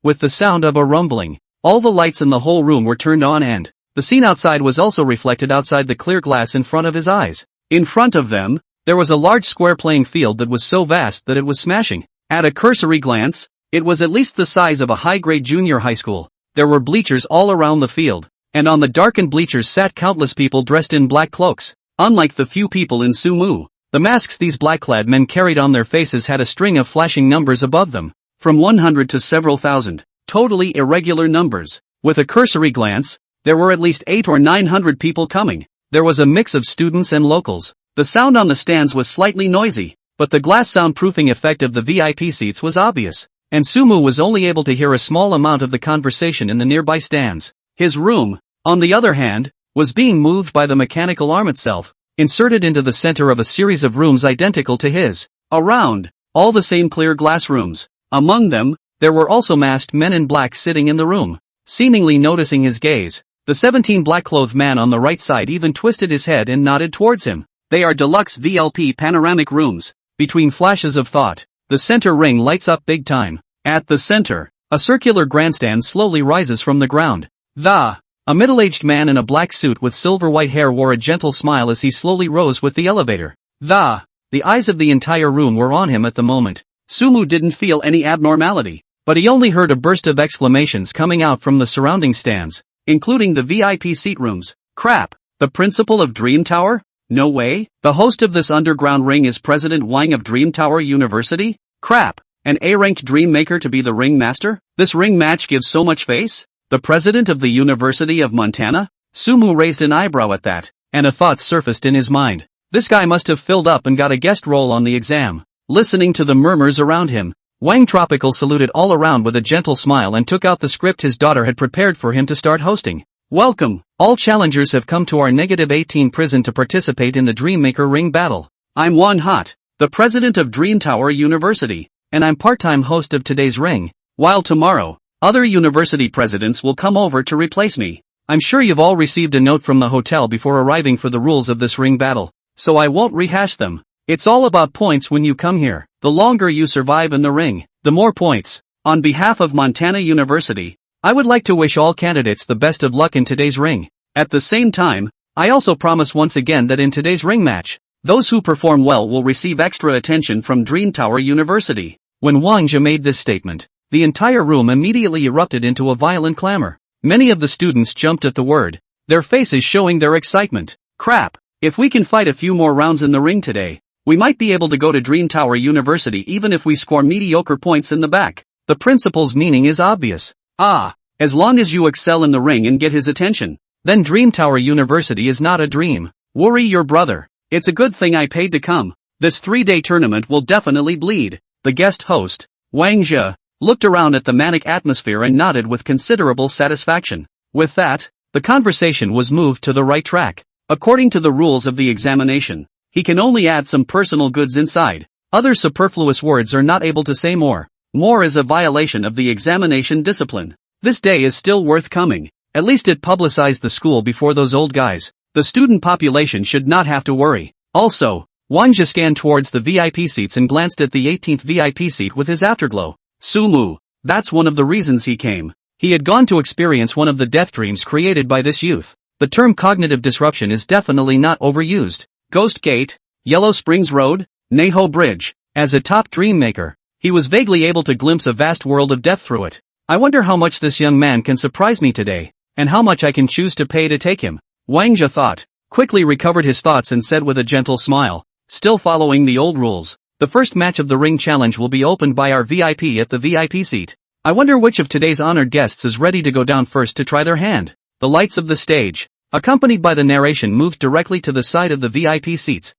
With the sound of a rumbling, all the lights in the whole room were turned on and the scene outside was also reflected outside the clear glass in front of his eyes. In front of them, there was a large square playing field that was so vast that it was smashing. At a cursory glance, it was at least the size of a high-grade junior high school. There were bleachers all around the field, and on the darkened bleachers sat countless people dressed in black cloaks. Unlike the few people in Sumu, the masks these black-clad men carried on their faces had a string of flashing numbers above them, from 100 to several thousand, totally irregular numbers. With a cursory glance, there were at least 800 or 900 people coming. There was a mix of students and locals. The sound on the stands was slightly noisy, but the glass soundproofing effect of the VIP seats was obvious, and Sumu was only able to hear a small amount of the conversation in the nearby stands. His room, on the other hand, was being moved by the mechanical arm itself, inserted into the center of a series of rooms identical to his. Around, all the same clear glass rooms. Among them, there were also masked men in black sitting in the room. Seemingly noticing his gaze, the 17 black-clothed man on the right side even twisted his head and nodded towards him. They are deluxe VLP panoramic rooms. Between flashes of thought, the center ring lights up big time. At the center, a circular grandstand slowly rises from the ground. A middle-aged man in a black suit with silver-white hair wore a gentle smile as he slowly rose with the elevator. The eyes of the entire room were on him at the moment. Sumu didn't feel any abnormality, but he only heard a burst of exclamations coming out from the surrounding stands, including the VIP seat rooms. Crap! The principal of Dream Tower? No way! The host of this underground ring is President Wang of Dream Tower University? Crap! An A-ranked dream maker to be the ring master? This ring match gives so much face? The president of the University of Montana? Sumu raised an eyebrow at that, and a thought surfaced in his mind. This guy must have filled up and got a guest role on the exam. Listening to the murmurs around him, Wang Tropical saluted all around with a gentle smile and took out the script his daughter had prepared for him to start hosting. Welcome! All challengers have come to our -18 prison to participate in the Dreammaker Ring Battle. I'm Wan Hot, the president of Dream Tower University, and I'm part-time host of today's ring. While tomorrow, other university presidents will come over to replace me. I'm sure you've all received a note from the hotel before arriving for the rules of this ring battle, so I won't rehash them. It's all about points when you come here. The longer you survive in the ring, the more points. On behalf of Montana University, I would like to wish all candidates the best of luck in today's ring. At the same time, I also promise once again that in today's ring match, Those who perform well will receive extra attention from Dream Tower University. When Wang Zhe made this statement, the entire room immediately erupted into a violent clamor. Many of the students jumped at the word, their faces showing their excitement. Crap! If we can fight a few more rounds in the ring today, we might be able to go to Dream Tower University even if we score mediocre points in the back. The principal's meaning is obvious. As long as you excel in the ring and get his attention, then Dream Tower University is not a dream. Worry your brother. It's a good thing I paid to come. This 3-day tournament will definitely bleed. The guest host, Wang Zhe, looked around at the manic atmosphere and nodded with considerable satisfaction. With that, the conversation was moved to the right track. According to the rules of the examination, he can only add some personal goods inside. Other superfluous words are not able to say more. More is a violation of the examination discipline. This day is still worth coming. At least it publicized the school before those old guys. The student population should not have to worry. Also, Wang Zhe scanned towards the VIP seats and glanced at the 18th VIP seat with his afterglow. Sumu. That's one of the reasons he came. He had gone to experience one of the death dreams created by this youth. The term cognitive disruption is definitely not overused. Ghost Gate, Yellow Springs Road, Neho Bridge. As a top dream maker, he was vaguely able to glimpse a vast world of death through it. I wonder how much this young man can surprise me today, and how much I can choose to pay to take him. Wang Zhe thought, quickly recovered his thoughts and said with a gentle smile, still following the old rules, the first match of the ring challenge will be opened by our VIP at the VIP seat. I wonder which of today's honored guests is ready to go down first to try their hand. The lights of the stage, accompanied by the narration, moved directly to the side of the VIP seats.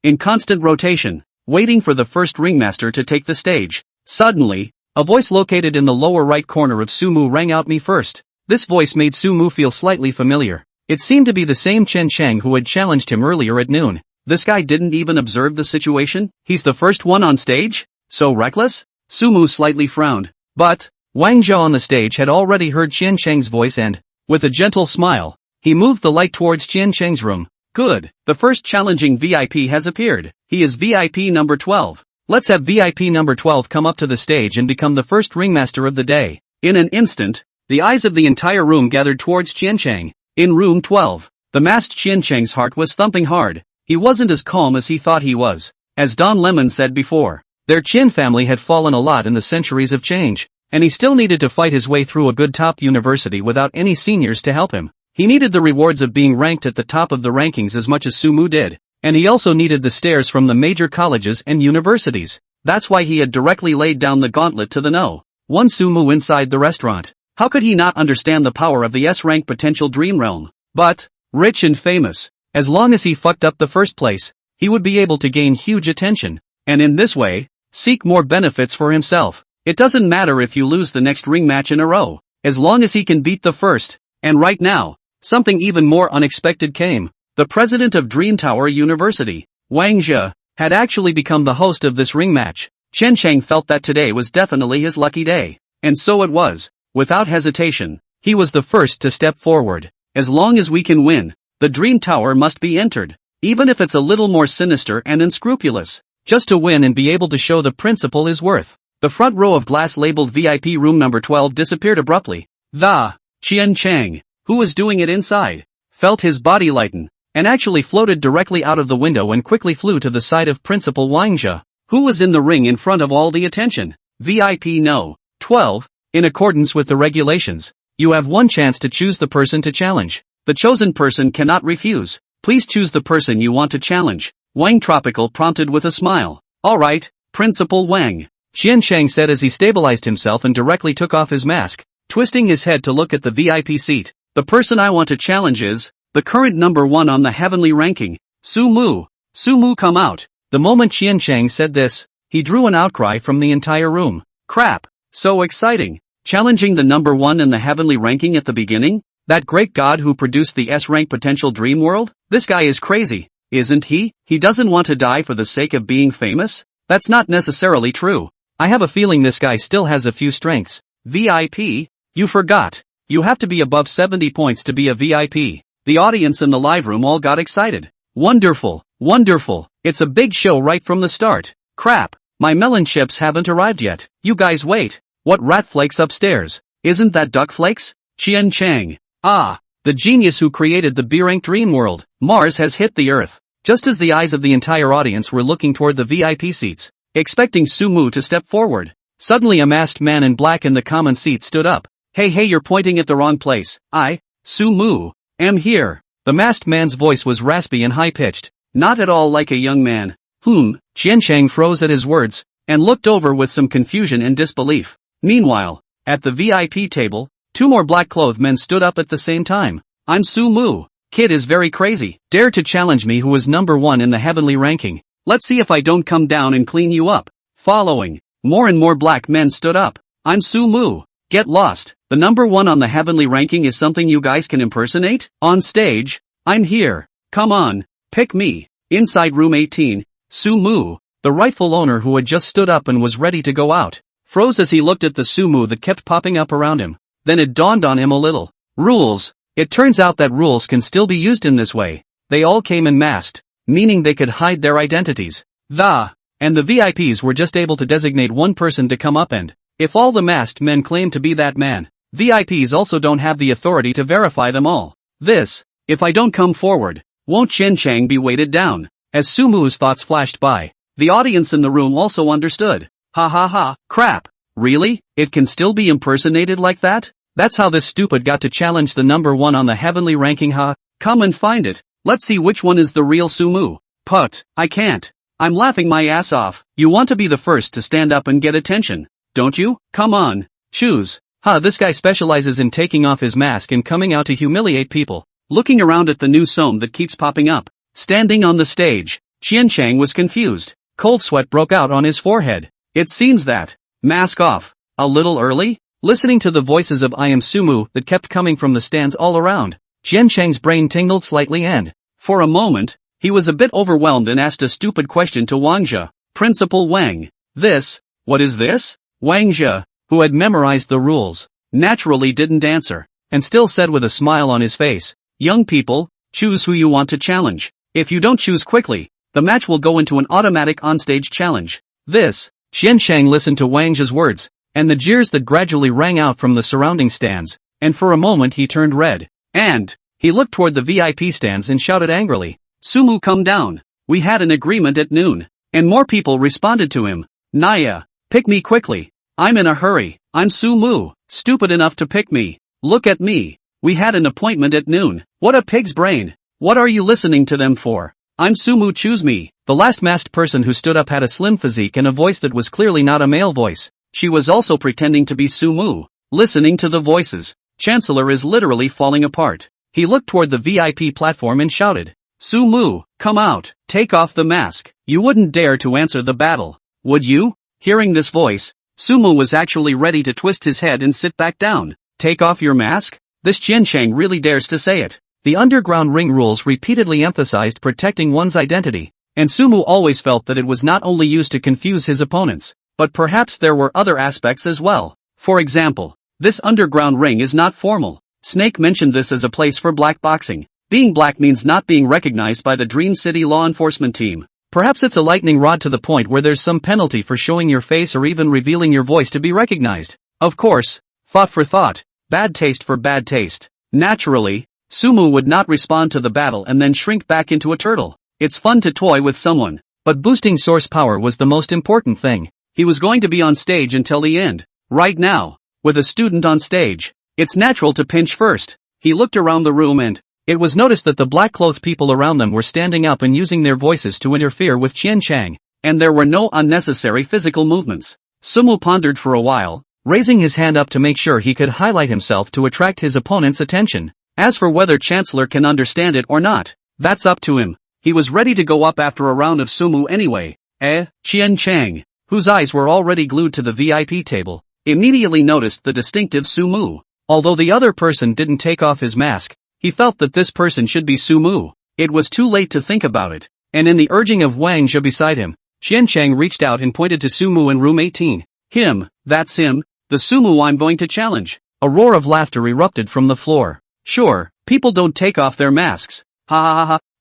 In constant rotation, waiting for the first ringmaster to take the stage. Suddenly, a voice located in the lower right corner of Sumu rang out, "Me first." This voice made Sumu feel slightly familiar. It seemed to be the same Chen Chang who had challenged him earlier at noon. This guy didn't even observe the situation? He's the first one on stage? So reckless? Sumu slightly frowned. But Wang Zhe on the stage had already heard Chen Chang's voice and, with a gentle smile, he moved the light towards Chen Chang's room. Good. The first challenging VIP has appeared. He is VIP number 12. Let's have VIP number 12 come up to the stage and become the first ringmaster of the day. In an instant, the eyes of the entire room gathered towards Chen Chang. In room 12, the masked Chen Chang's heart was thumping hard. He wasn't as calm as he thought he was. As Don Lemon said before, their Chen family had fallen a lot in the centuries of change, and he still needed to fight his way through a good top university without any seniors to help him. He needed the rewards of being ranked at the top of the rankings as much as Sumu did, and he also needed the stares from the major colleges and universities. That's why he had directly laid down the gauntlet to the No.1 Sumu inside the restaurant. How could he not understand the power of the S-rank potential dream realm? But, rich and famous, as long as he fucked up the first place, he would be able to gain huge attention, and in this way, seek more benefits for himself. It doesn't matter if you lose the next ring match in a row, as long as he can beat the first. And right now, something even more unexpected came. The president of Dream Tower University, Wang Zhe, had actually become the host of this ring match. Chen Chang felt that today was definitely his lucky day. And so it was. Without hesitation, he was the first to step forward. As long as we can win, the Dream Tower must be entered. Even if it's a little more sinister and unscrupulous. Just to win and be able to show the principal his worth. The front row of glass labeled VIP room number 12 disappeared abruptly. Chen Chang, who was doing it inside, felt his body lighten, and actually floated directly out of the window and quickly flew to the side of Principal Wang Zhe, who was in the ring in front of all the attention. VIP No. 12, in accordance with the regulations, you have one chance to choose the person to challenge. The chosen person cannot refuse. Please choose the person you want to challenge. Wang Tropical prompted with a smile. Alright, Principal Wang, Chen Chang said as he stabilized himself and directly took off his mask, twisting his head to look at the VIP seat. The person I want to challenge is the current number 1 on the heavenly ranking, Sumu. Sumu, come out. The moment Chen Chang said this, he drew an outcry from the entire room. Crap. So exciting. Challenging the number 1 in the heavenly ranking at the beginning? That great god who produced the S-rank potential dream world? This guy is crazy, isn't he? He doesn't want to die for the sake of being famous? That's not necessarily true. I have a feeling this guy still has a few strengths. VIP? You forgot. You have to be above 70 points to be a VIP. The audience in the live room all got excited. Wonderful, wonderful. It's a big show right from the start. Crap. My melon chips haven't arrived yet. You guys wait. What rat flakes upstairs? Isn't that duck flakes? Chen Chang. The genius who created the B-rank dream world. Mars has hit the Earth. just as the eyes of the entire audience were looking toward the VIP seats, expecting Sumu to step forward. Suddenly a masked man in black in the common seat stood up. Hey, you're pointing at the wrong place. I, Sumu, am here. The masked man's voice was raspy and high-pitched, not at all like a young man. Qiancheng froze at his words, and looked over with some confusion and disbelief. Meanwhile, at the VIP table, 2 more black-clothed men stood up at the same time. I'm Sumu. Kid is very crazy. Dare to challenge me who is number 1 in the heavenly ranking. Let's see if I don't come down and clean you up. Following, more and more black men stood up. I'm Sumu. Get lost. The number 1 on the heavenly ranking is something you guys can impersonate? On stage? I'm here. Come on. Pick me. Inside room 18, Sumu, the rightful owner who had just stood up and was ready to go out, froze as he looked at the Sumu that kept popping up around him. Then it dawned on him a little. Rules. It turns out that rules can still be used in this way. They all came in masked, meaning they could hide their identities. And the VIPs were just able to designate one person to come up, and if all the masked men claim to be that man, VIPs also don't have the authority to verify them all. If I don't come forward, won't Qiancheng be weighted down? As Sumu's thoughts flashed by, the audience in the room also understood. Crap. Really? It can still be impersonated like that? That's how this stupid got to challenge the number 1 on the heavenly ranking, huh? Come and find it. Let's see which one is the real Sumu. I can't. I'm laughing my ass off. You want to be the first to stand up and get attention, don't you? Come on. Choose. This guy specializes in taking off his mask and coming out to humiliate people. Looking around at the new Som that keeps popping up, standing on the stage, Qiancheng was confused. Cold sweat broke out on his forehead. It seems that, mask off, a little early? Listening to the voices of I am Sumu that kept coming from the stands all around, Qiancheng's brain tingled slightly and, for a moment, he was a bit overwhelmed and asked a stupid question to Wang Zhe. Principal Wang. What is this? Wang Zhe, who had memorized the rules, naturally didn't answer, and still said with a smile on his face, young people, choose who you want to challenge. If you don't choose quickly, the match will go into an automatic onstage challenge. Qiancheng listened to Wang Zhe's words, and the jeers that gradually rang out from the surrounding stands, and for a moment he turned red. And, he looked toward the VIP stands and shouted angrily, Sumu, come down. We had an agreement at noon. And more people responded to him. Naya, pick me quickly. I'm in a hurry. I'm Sumu. Stupid enough to pick me. Look at me. We had an appointment at noon. What a pig's brain. What are you listening to them for? I'm Sumu, choose me. The last masked person who stood up had a slim physique and a voice that was clearly not a male voice. She was also pretending to be Sumu. Listening to the voices, Chancellor is literally falling apart. He looked toward the VIP platform and shouted, Sumu, come out, take off the mask. You wouldn't dare to answer the battle, would you? Hearing this voice, Sumu was actually ready to twist his head and sit back down. Take off your mask? This Qiancheng really dares to say it. The underground ring rules repeatedly emphasized protecting one's identity, and Sumu always felt that it was not only used to confuse his opponents, but perhaps there were other aspects as well. For example, this underground ring is not formal. Snake mentioned this as a place for black boxing. Being black means not being recognized by the Dream City law enforcement team. Perhaps it's a lightning rod to the point where there's some penalty for showing your face or even revealing your voice to be recognized. Of course, thought for thought, bad taste for bad taste. Naturally, Sumu would not respond to the battle and then shrink back into a turtle. It's fun to toy with someone, but boosting source power was the most important thing. He was going to be on stage until the end. Right now, with a student on stage, it's natural to pinch first. He looked around the room and it was noticed that the black-clothed people around them were standing up and using their voices to interfere with Qiancheng, and there were no unnecessary physical movements. Sumu pondered for a while, raising his hand up to make sure he could highlight himself to attract his opponent's attention. As for whether Chancellor can understand it or not, that's up to him. He was ready to go up after a round of Sumu anyway. Qiancheng, whose eyes were already glued to the VIP table, immediately noticed the distinctive Sumu. Although the other person didn't take off his mask, he felt that this person should be Sumu. It was too late to think about it, and in the urging of Wang Zhe beside him, Qiancheng reached out and pointed to Sumu in room 18. Him, that's him, the Sumu I'm going to challenge. A roar of laughter erupted from the floor. Sure, people don't take off their masks.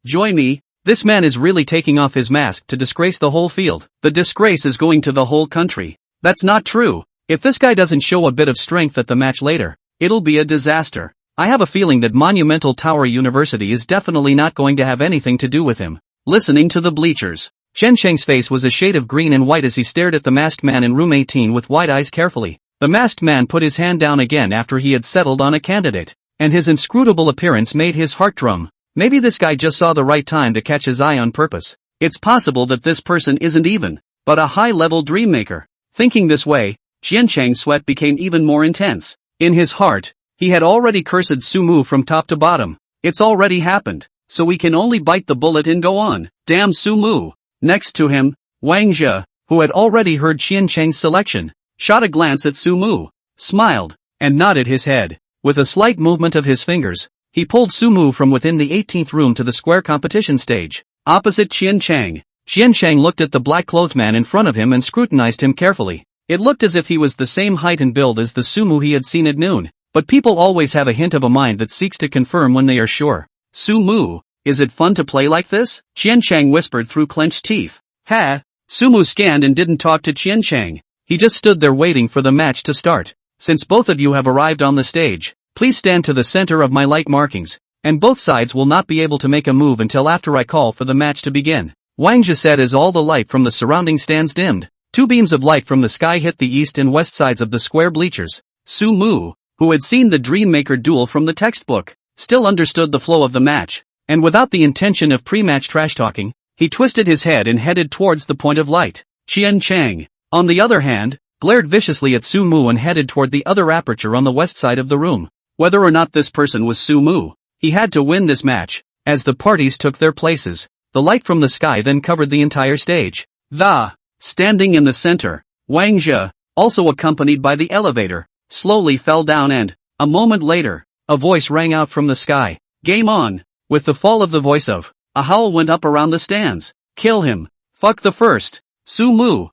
Join me. This man is really taking off his mask to disgrace the whole field. The disgrace is going to the whole country. That's not true. If this guy doesn't show a bit of strength at the match later, it'll be a disaster. I have a feeling that Monumental Tower University is definitely not going to have anything to do with him. listening to the bleachers. Chen Cheng's face was a shade of green and white as he stared at the masked man in room 18 with wide eyes carefully. The masked man put his hand down again after he had settled on a candidate, and his inscrutable appearance made his heart drum. Maybe this guy just saw the right time to catch his eye on purpose. It's possible that this person isn't even but a high-level dream maker. Thinking this way, Chen Cheng's sweat became even more intense. In his heart, he had already cursed Sumu from top to bottom. It's already happened, so we can only bite the bullet and go on. Damn Sumu. Next to him, Wang Zhe, who had already heard Chen Cheng's selection, shot a glance at Sumu, smiled, and nodded his head. With a slight movement of his fingers, he pulled Sumu from within the 18th room to the square competition stage, opposite Chen Cheng. Chen Cheng looked at the black-clothed man in front of him and scrutinized him carefully. It looked as if he was the same height and build as the Sumu he had seen at noon, but people always have a hint of a mind that seeks to confirm when they are sure. Sumu, is it fun to play like this? Chen Cheng whispered through clenched teeth. Ha! Sumu scanned and didn't talk to Chen Cheng. He just stood there waiting for the match to start. Since both of you have arrived on the stage, please stand to the center of my light markings, and both sides will not be able to make a move until after I call for the match to begin. Wang Zhe said as all the light from the surrounding stands dimmed. Two beams of light from the sky hit the east and west sides of the square bleachers. Sumu, who had seen the Dream Maker duel from the textbook, still understood the flow of the match, and without the intention of pre-match trash-talking, he twisted his head and headed towards the point of light. Chen Cheng, on the other hand, glared viciously at Sumu and headed toward the other aperture on the west side of the room. Whether or not this person was Sumu, he had to win this match. As the parties took their places, the light from the sky then covered the entire stage. Standing in the center, Wang Zhe, also accompanied by the elevator, slowly fell down and, a moment later, a voice rang out from the sky. Game on! With the fall of the voice of, a howl went up around the stands. Kill him! Fuck the first! Sumu!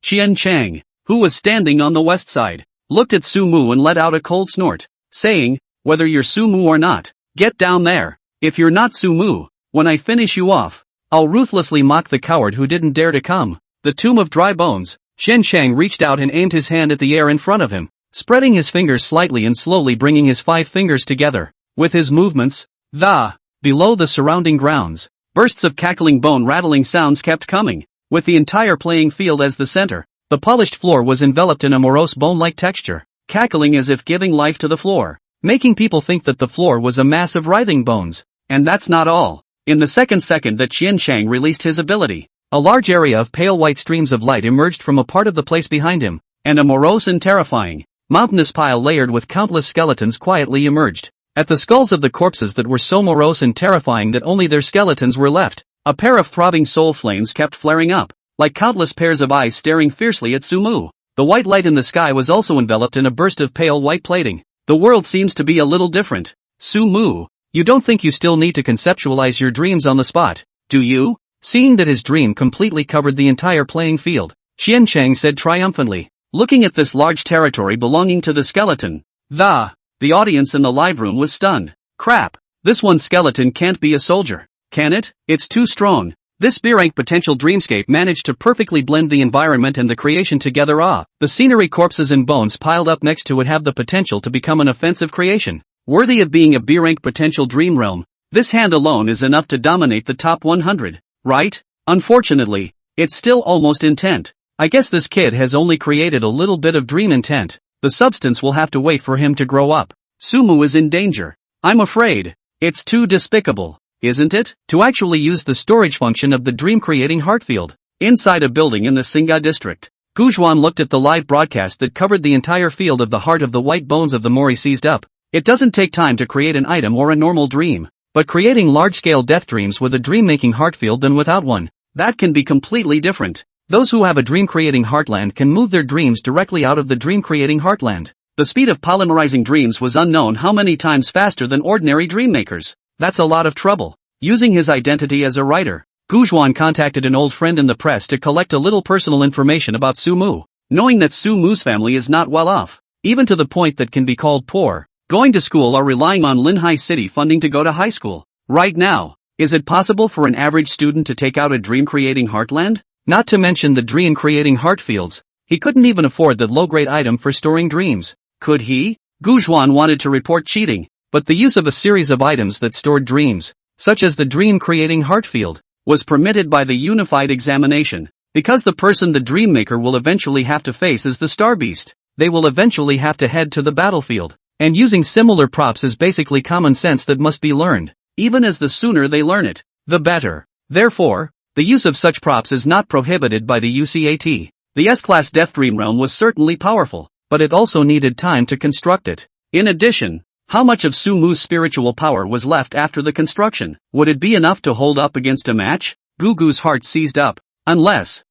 Chen Cheng, who was standing on the west side, looked at Sumu and let out a cold snort, saying, whether you're Sumu or not, get down there. If you're not Sumu, when I finish you off, I'll ruthlessly mock the coward who didn't dare to come. The tomb of dry bones. Chen Cheng reached out and aimed his hand at the air in front of him, spreading his fingers slightly and slowly bringing his 5 fingers together. With his movements, below the surrounding grounds, bursts of cackling bone-rattling sounds kept coming. With the entire playing field as the center, the polished floor was enveloped in a morose bone-like texture, cackling as if giving life to the floor, making people think that the floor was a mass of writhing bones. And that's not all. In the second that Chen Cheng released his ability, a large area of pale white streams of light emerged from a part of the place behind him, and a morose and terrifying, mountainous pile layered with countless skeletons quietly emerged. At the skulls of the corpses that were so morose and terrifying that only their skeletons were left, a pair of throbbing soul flames kept flaring up, like countless pairs of eyes staring fiercely at Sumu. The white light in the sky was also enveloped in a burst of pale white plating. The world seems to be a little different. Sumu, you don't think you still need to conceptualize your dreams on the spot, do you? Seeing that his dream completely covered the entire playing field, Chen Cheng said triumphantly, looking at this large territory belonging to the skeleton. The audience in the live room was stunned. Crap, this one skeleton can't be a soldier, can it? It's too strong. This B-rank potential dreamscape managed to perfectly blend the environment and the creation together. The scenery, corpses and bones piled up next to it have the potential to become an offensive creation, worthy of being a B-rank potential dream realm. This hand alone is enough to dominate the top 100, right? Unfortunately, it's still almost intent. I guess this kid has only created a little bit of dream intent. The substance will have to wait for him to grow up. Sumu is in danger. I'm afraid. It's too despicable, isn't it? To actually use the storage function of the dream-creating heartfield. Inside a building in the Singa district, Guzhuan looked at the live broadcast that covered the entire field of the heart of the white bones of the Mori seized up. It doesn't take time to create an item or a normal dream, but creating large-scale death dreams with a dream-making heartfield than without one, that can be completely different. Those who have a dream-creating heartland can move their dreams directly out of the dream-creating heartland. The speed of polymerizing dreams was unknown how many times faster than ordinary dream makers. That's a lot of trouble. Using his identity as a writer, Guzhuan contacted an old friend in the press to collect a little personal information about Sumu. Knowing that Sumu's family is not well off, even to the point that can be called poor, going to school or relying on Linhai City funding to go to high school. Right now, is it possible for an average student to take out a dream-creating heartland? Not to mention the dream-creating heartfields. He couldn't even afford the low-grade item for storing dreams. Could he? Guzhuan wanted to report cheating, but the use of a series of items that stored dreams, such as the dream-creating heart field, was permitted by the unified examination. Because the person the dream maker will eventually have to face is the star beast, they will eventually have to head to the battlefield. And using similar props is basically common sense that must be learned, even as the sooner they learn it, the better. Therefore, the use of such props is not prohibited by the UCAT. The S-Class Death Dream Realm was certainly powerful, but it also needed time to construct it. In addition, how much of Sumu's spiritual power was left after the construction? Would it be enough to hold up against a match? Gugu's heart seized up. Unless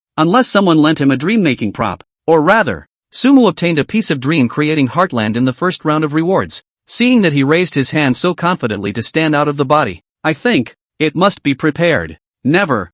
someone lent him a dream-making prop, or rather, Sumu obtained a piece of dream-creating heartland in the first round of rewards. Seeing that he raised his hand so confidently to stand out of the body, I think, it must be prepared. Never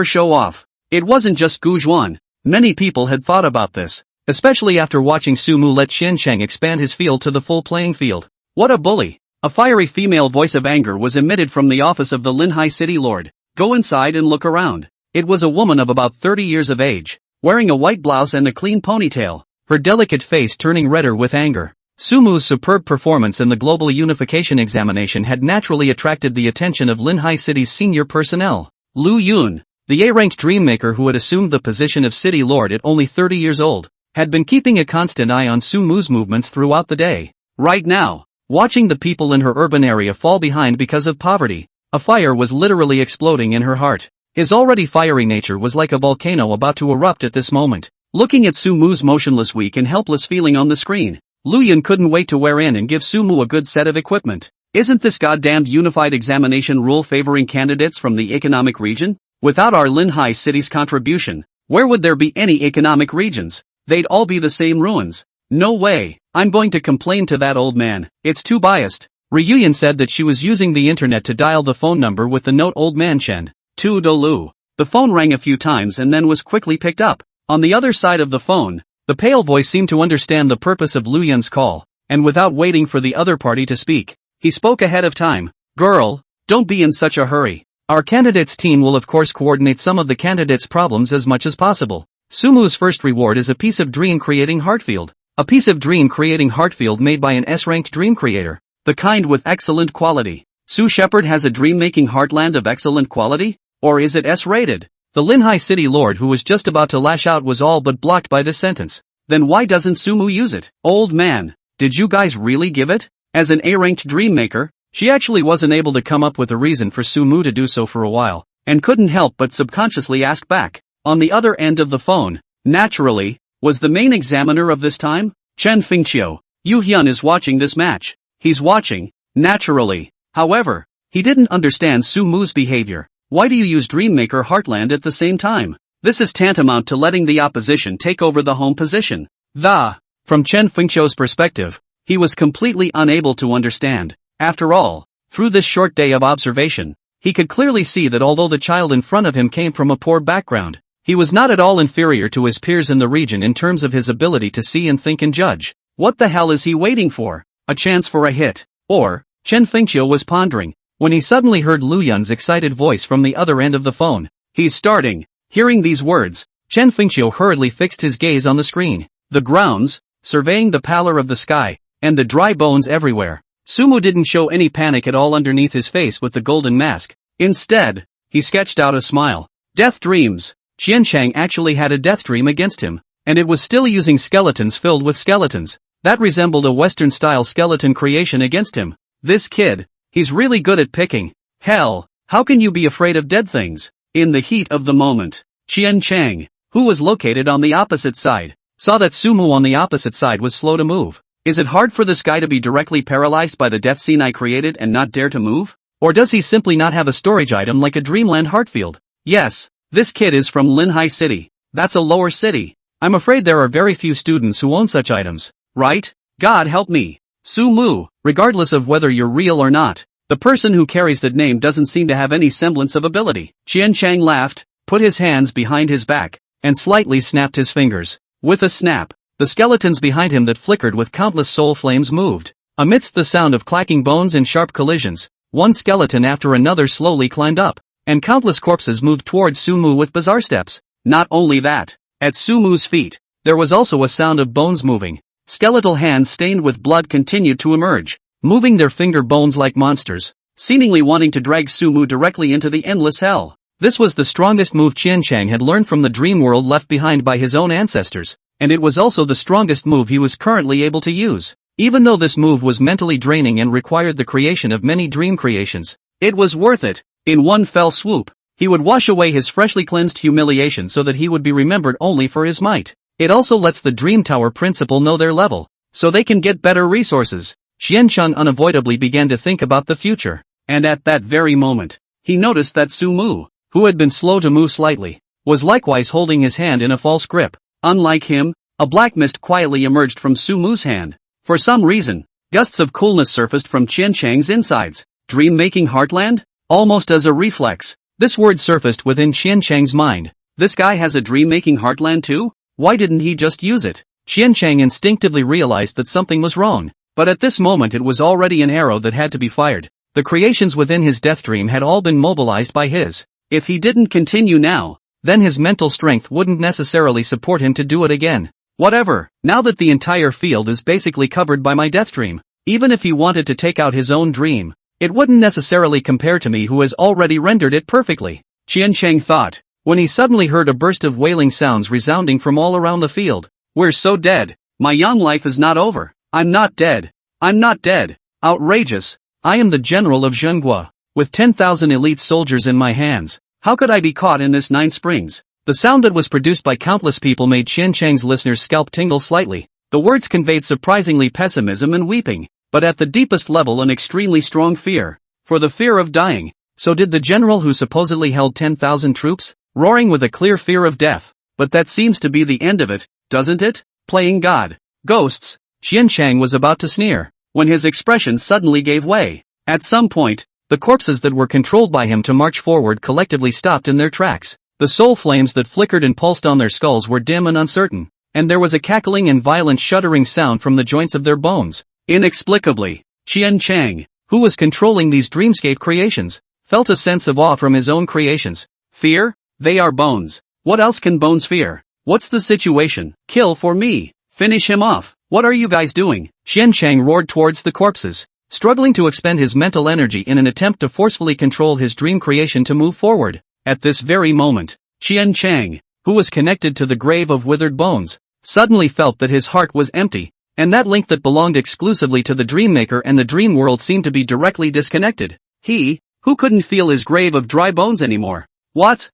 show off. It wasn't just Gujuan. Many people had thought about this, especially after watching Sumu let Xiancheng expand his field to the full playing field. What a bully! A fiery female voice of anger was emitted from the office of the Linhai City Lord. Go inside and look around. It was a woman of about 30 years of age, wearing a white blouse and a clean ponytail, her delicate face turning redder with anger. Sumu's superb performance in the Global Unification Examination had naturally attracted the attention of Linhai City's senior personnel. Lu Yun, the A-ranked dreammaker who had assumed the position of City Lord at only 30 years old, had been keeping a constant eye on Sumu's movements throughout the day. Right now, watching the people in her urban area fall behind because of poverty, a fire was literally exploding in her heart. His already fiery nature was like a volcano about to erupt at this moment. Looking at Sumu's motionless, weak and helpless feeling on the screen, Lu Yun couldn't wait to wear in and give Sumu a good set of equipment. Isn't this goddamned unified examination rule favoring candidates from the economic region? Without our Linhai City's contribution, where would there be any economic regions? They'd all be the same ruins. No way. I'm going to complain to that old man. It's too biased. Ryuyan said that she was using the internet to dial the phone number with the note Old Man Chen. Tu Dolu. The phone rang a few times and then was quickly picked up. On the other side of the phone, the pale voice seemed to understand the purpose of Lu Yun's call, and without waiting for the other party to speak, he spoke ahead of time. Girl, don't be in such a hurry. Our candidates team will of course coordinate some of the candidates' problems as much as possible. Sumu's first reward is a piece of dream-creating heartfield. A piece of dream-creating heartfield made by an S-ranked dream creator. The kind with excellent quality. Su Shepherd has a dream-making heartland of excellent quality? Or is it S-rated? The Linhai City Lord who was just about to lash out was all but blocked by this sentence. Then why doesn't Sumu use it? Old man, did you guys really give it? As an A-ranked dream maker, she actually wasn't able to come up with a reason for Sumu to do so for a while, and couldn't help but subconsciously ask back. On the other end of the phone, naturally, was the main examiner of this time? Chen Fingqiu. Yu Hyun is watching this match. He's watching, naturally. However, he didn't understand Sumu's behavior. Why do you use Dreammaker Heartland at the same time? This is tantamount to letting the opposition take over the home position. From Chen Fingqiu's perspective, he was completely unable to understand. After all, through this short day of observation, he could clearly see that although the child in front of him came from a poor background, he was not at all inferior to his peers in the region in terms of his ability to see and think and judge. What the hell is he waiting for? A chance for a hit? Or, Chen Fingqiu was pondering, when he suddenly heard Lu Yun's excited voice from the other end of the phone. He's starting. Hearing these words, Chen Fingqiu hurriedly fixed his gaze on the screen. The grounds, surveying the pallor of the sky, and the dry bones everywhere. Sumu didn't show any panic at all underneath his face with the golden mask. Instead, he sketched out a smile. Death dreams. Qianchang actually had a death dream against him, and it was still using skeletons filled with skeletons. That resembled a Western-style skeleton creation against him. This kid, he's really good at picking. Hell, how can you be afraid of dead things? In the heat of the moment, Qianchang, who was located on the opposite side, saw that Sumu on the opposite side was slow to move. Is it hard for this guy to be directly paralyzed by the death scene I created and not dare to move? Or does he simply not have a storage item like a Dreamland Heartfield? Yes, this kid is from Linhai City. That's a lower city. I'm afraid there are very few students who own such items, right? God help me. Sumu, regardless of whether you're real or not, the person who carries that name doesn't seem to have any semblance of ability. Qianchang laughed, put his hands behind his back, and slightly snapped his fingers. With a snap, the skeletons behind him that flickered with countless soul flames moved. Amidst the sound of clacking bones and sharp collisions, one skeleton after another slowly climbed up, and countless corpses moved towards Sumu with bizarre steps. Not only that, at Sumu's feet, there was also a sound of bones moving. Skeletal hands stained with blood continued to emerge, moving their finger bones like monsters. seemingly wanting to drag Sumu directly into the endless hell. This was the strongest move Qian Chang had learned from the dream world left behind by his own ancestors, and it was also the strongest move he was currently able to use. Even though this move was mentally draining and required the creation of many dream creations, it was worth it. In one fell swoop, he would wash away his freshly cleansed humiliation so that he would be remembered only for his might. It also lets the Dream Tower principal know their level, so they can get better resources. Qiancheng unavoidably began to think about the future, and at that very moment, he noticed that Sumu, who had been slow to move slightly, was likewise holding his hand in a false grip. Unlike him, a black mist quietly emerged from Sumu's hand. For some reason, gusts of coolness surfaced from Qiancheng's insides. Dream-making heartland? Almost as a reflex, this word surfaced within Qiancheng's mind. This guy has a dream-making heartland too? Why didn't he just use it? Qiancheng instinctively realized that something was wrong, but at this moment it was already an arrow that had to be fired. The creations within his death dream had all been mobilized by his. If he didn't continue now, then his mental strength wouldn't necessarily support him to do it again. Whatever, now that the entire field is basically covered by my death dream, even if he wanted to take out his own dream, it wouldn't necessarily compare to me who has already rendered it perfectly, Qiancheng thought, when he suddenly heard a burst of wailing sounds resounding from all around the field. We're so dead. My young life is not over. I'm not dead. I'm not dead. Outrageous. I am the general of Zhenghua, with 10,000 elite soldiers in my hands. How could I be caught in this Nine Springs? The sound that was produced by countless people made Qiancheng's listeners' scalp tingle slightly. The words conveyed surprisingly pessimism and weeping, but at the deepest level an extremely strong fear, for the fear of dying. So did the general who supposedly held 10,000 troops, roaring with a clear fear of death. But that seems to be the end of it, doesn't it? Playing God. Ghosts. Qiancheng was about to sneer, when his expression suddenly gave way. At some point, the corpses that were controlled by him to march forward collectively stopped in their tracks. The soul flames that flickered and pulsed on their skulls were dim and uncertain, and there was a cackling and violent shuddering sound from the joints of their bones. Inexplicably, Qiancheng, who was controlling these dreamscape creations, felt a sense of awe from his own creations. Fear? They are bones. What else can bones fear? What's the situation? Kill for me. Finish him off. What are you guys doing? Qiancheng roared towards the corpses, struggling to expend his mental energy in an attempt to forcefully control his dream creation to move forward. At this very moment, Qiancheng, who was connected to the grave of withered bones, suddenly felt that his heart was empty, and that link that belonged exclusively to the Dreammaker and the dream world seemed to be directly disconnected. He, who couldn't feel his grave of dry bones anymore. What?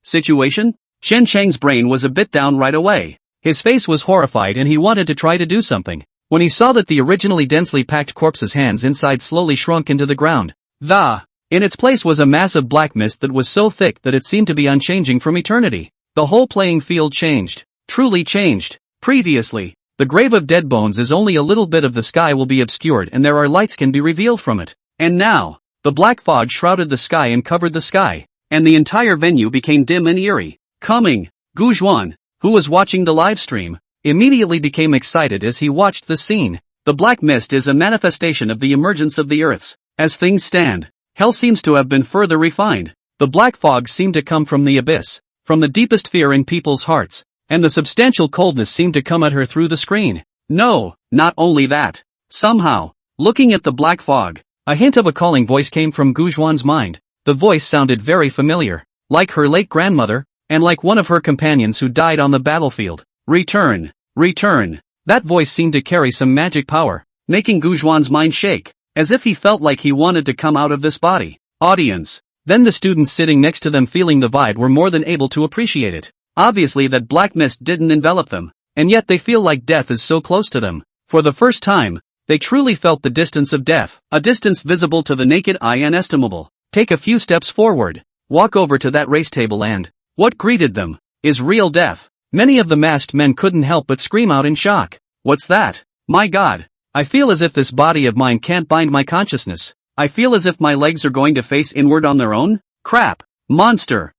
Situation? Qiancheng's brain was a bit down right away. His face was horrified and he wanted to try to do something, when he saw that the originally densely packed corpse's hands inside slowly shrunk into the ground. In its place was a mass of black mist that was so thick that it seemed to be unchanging from eternity. The whole playing field changed. Truly changed. Previously, the grave of dead bones is only a little bit of the sky will be obscured and there are lights can be revealed from it. And now, the black fog shrouded the sky and covered the sky, and the entire venue became dim and eerie. Gu Zhuan, who was watching the live stream, immediately became excited as he watched the scene. The black mist is a manifestation of the emergence of the earths. As things stand, hell seems to have been further refined. The black fog seemed to come from the abyss, from the deepest fear in people's hearts, and the substantial coldness seemed to come at her through the screen. No, not only that. Somehow, looking at the black fog, a hint of a calling voice came from Gu Zhuan's mind. The voice sounded very familiar, like her late grandmother, and like one of her companions who died on the battlefield. Return. That voice seemed to carry some magic power, making Gu Zhuan's mind shake, as if he felt like he wanted to come out of this body. Audience. Then the students sitting next to them feeling the vibe were more than able to appreciate it. Obviously that black mist didn't envelop them, and yet they feel like death is so close to them. For the first time, they truly felt the distance of death, a distance visible to the naked eye and estimable. Take a few steps forward, walk over to that race table and what greeted them is real death. Many of the masked men couldn't help but scream out in shock. What's that? My God. I feel as if this body of mine can't bind my consciousness. I feel as if my legs are going to face inward on their own. Crap. Monster.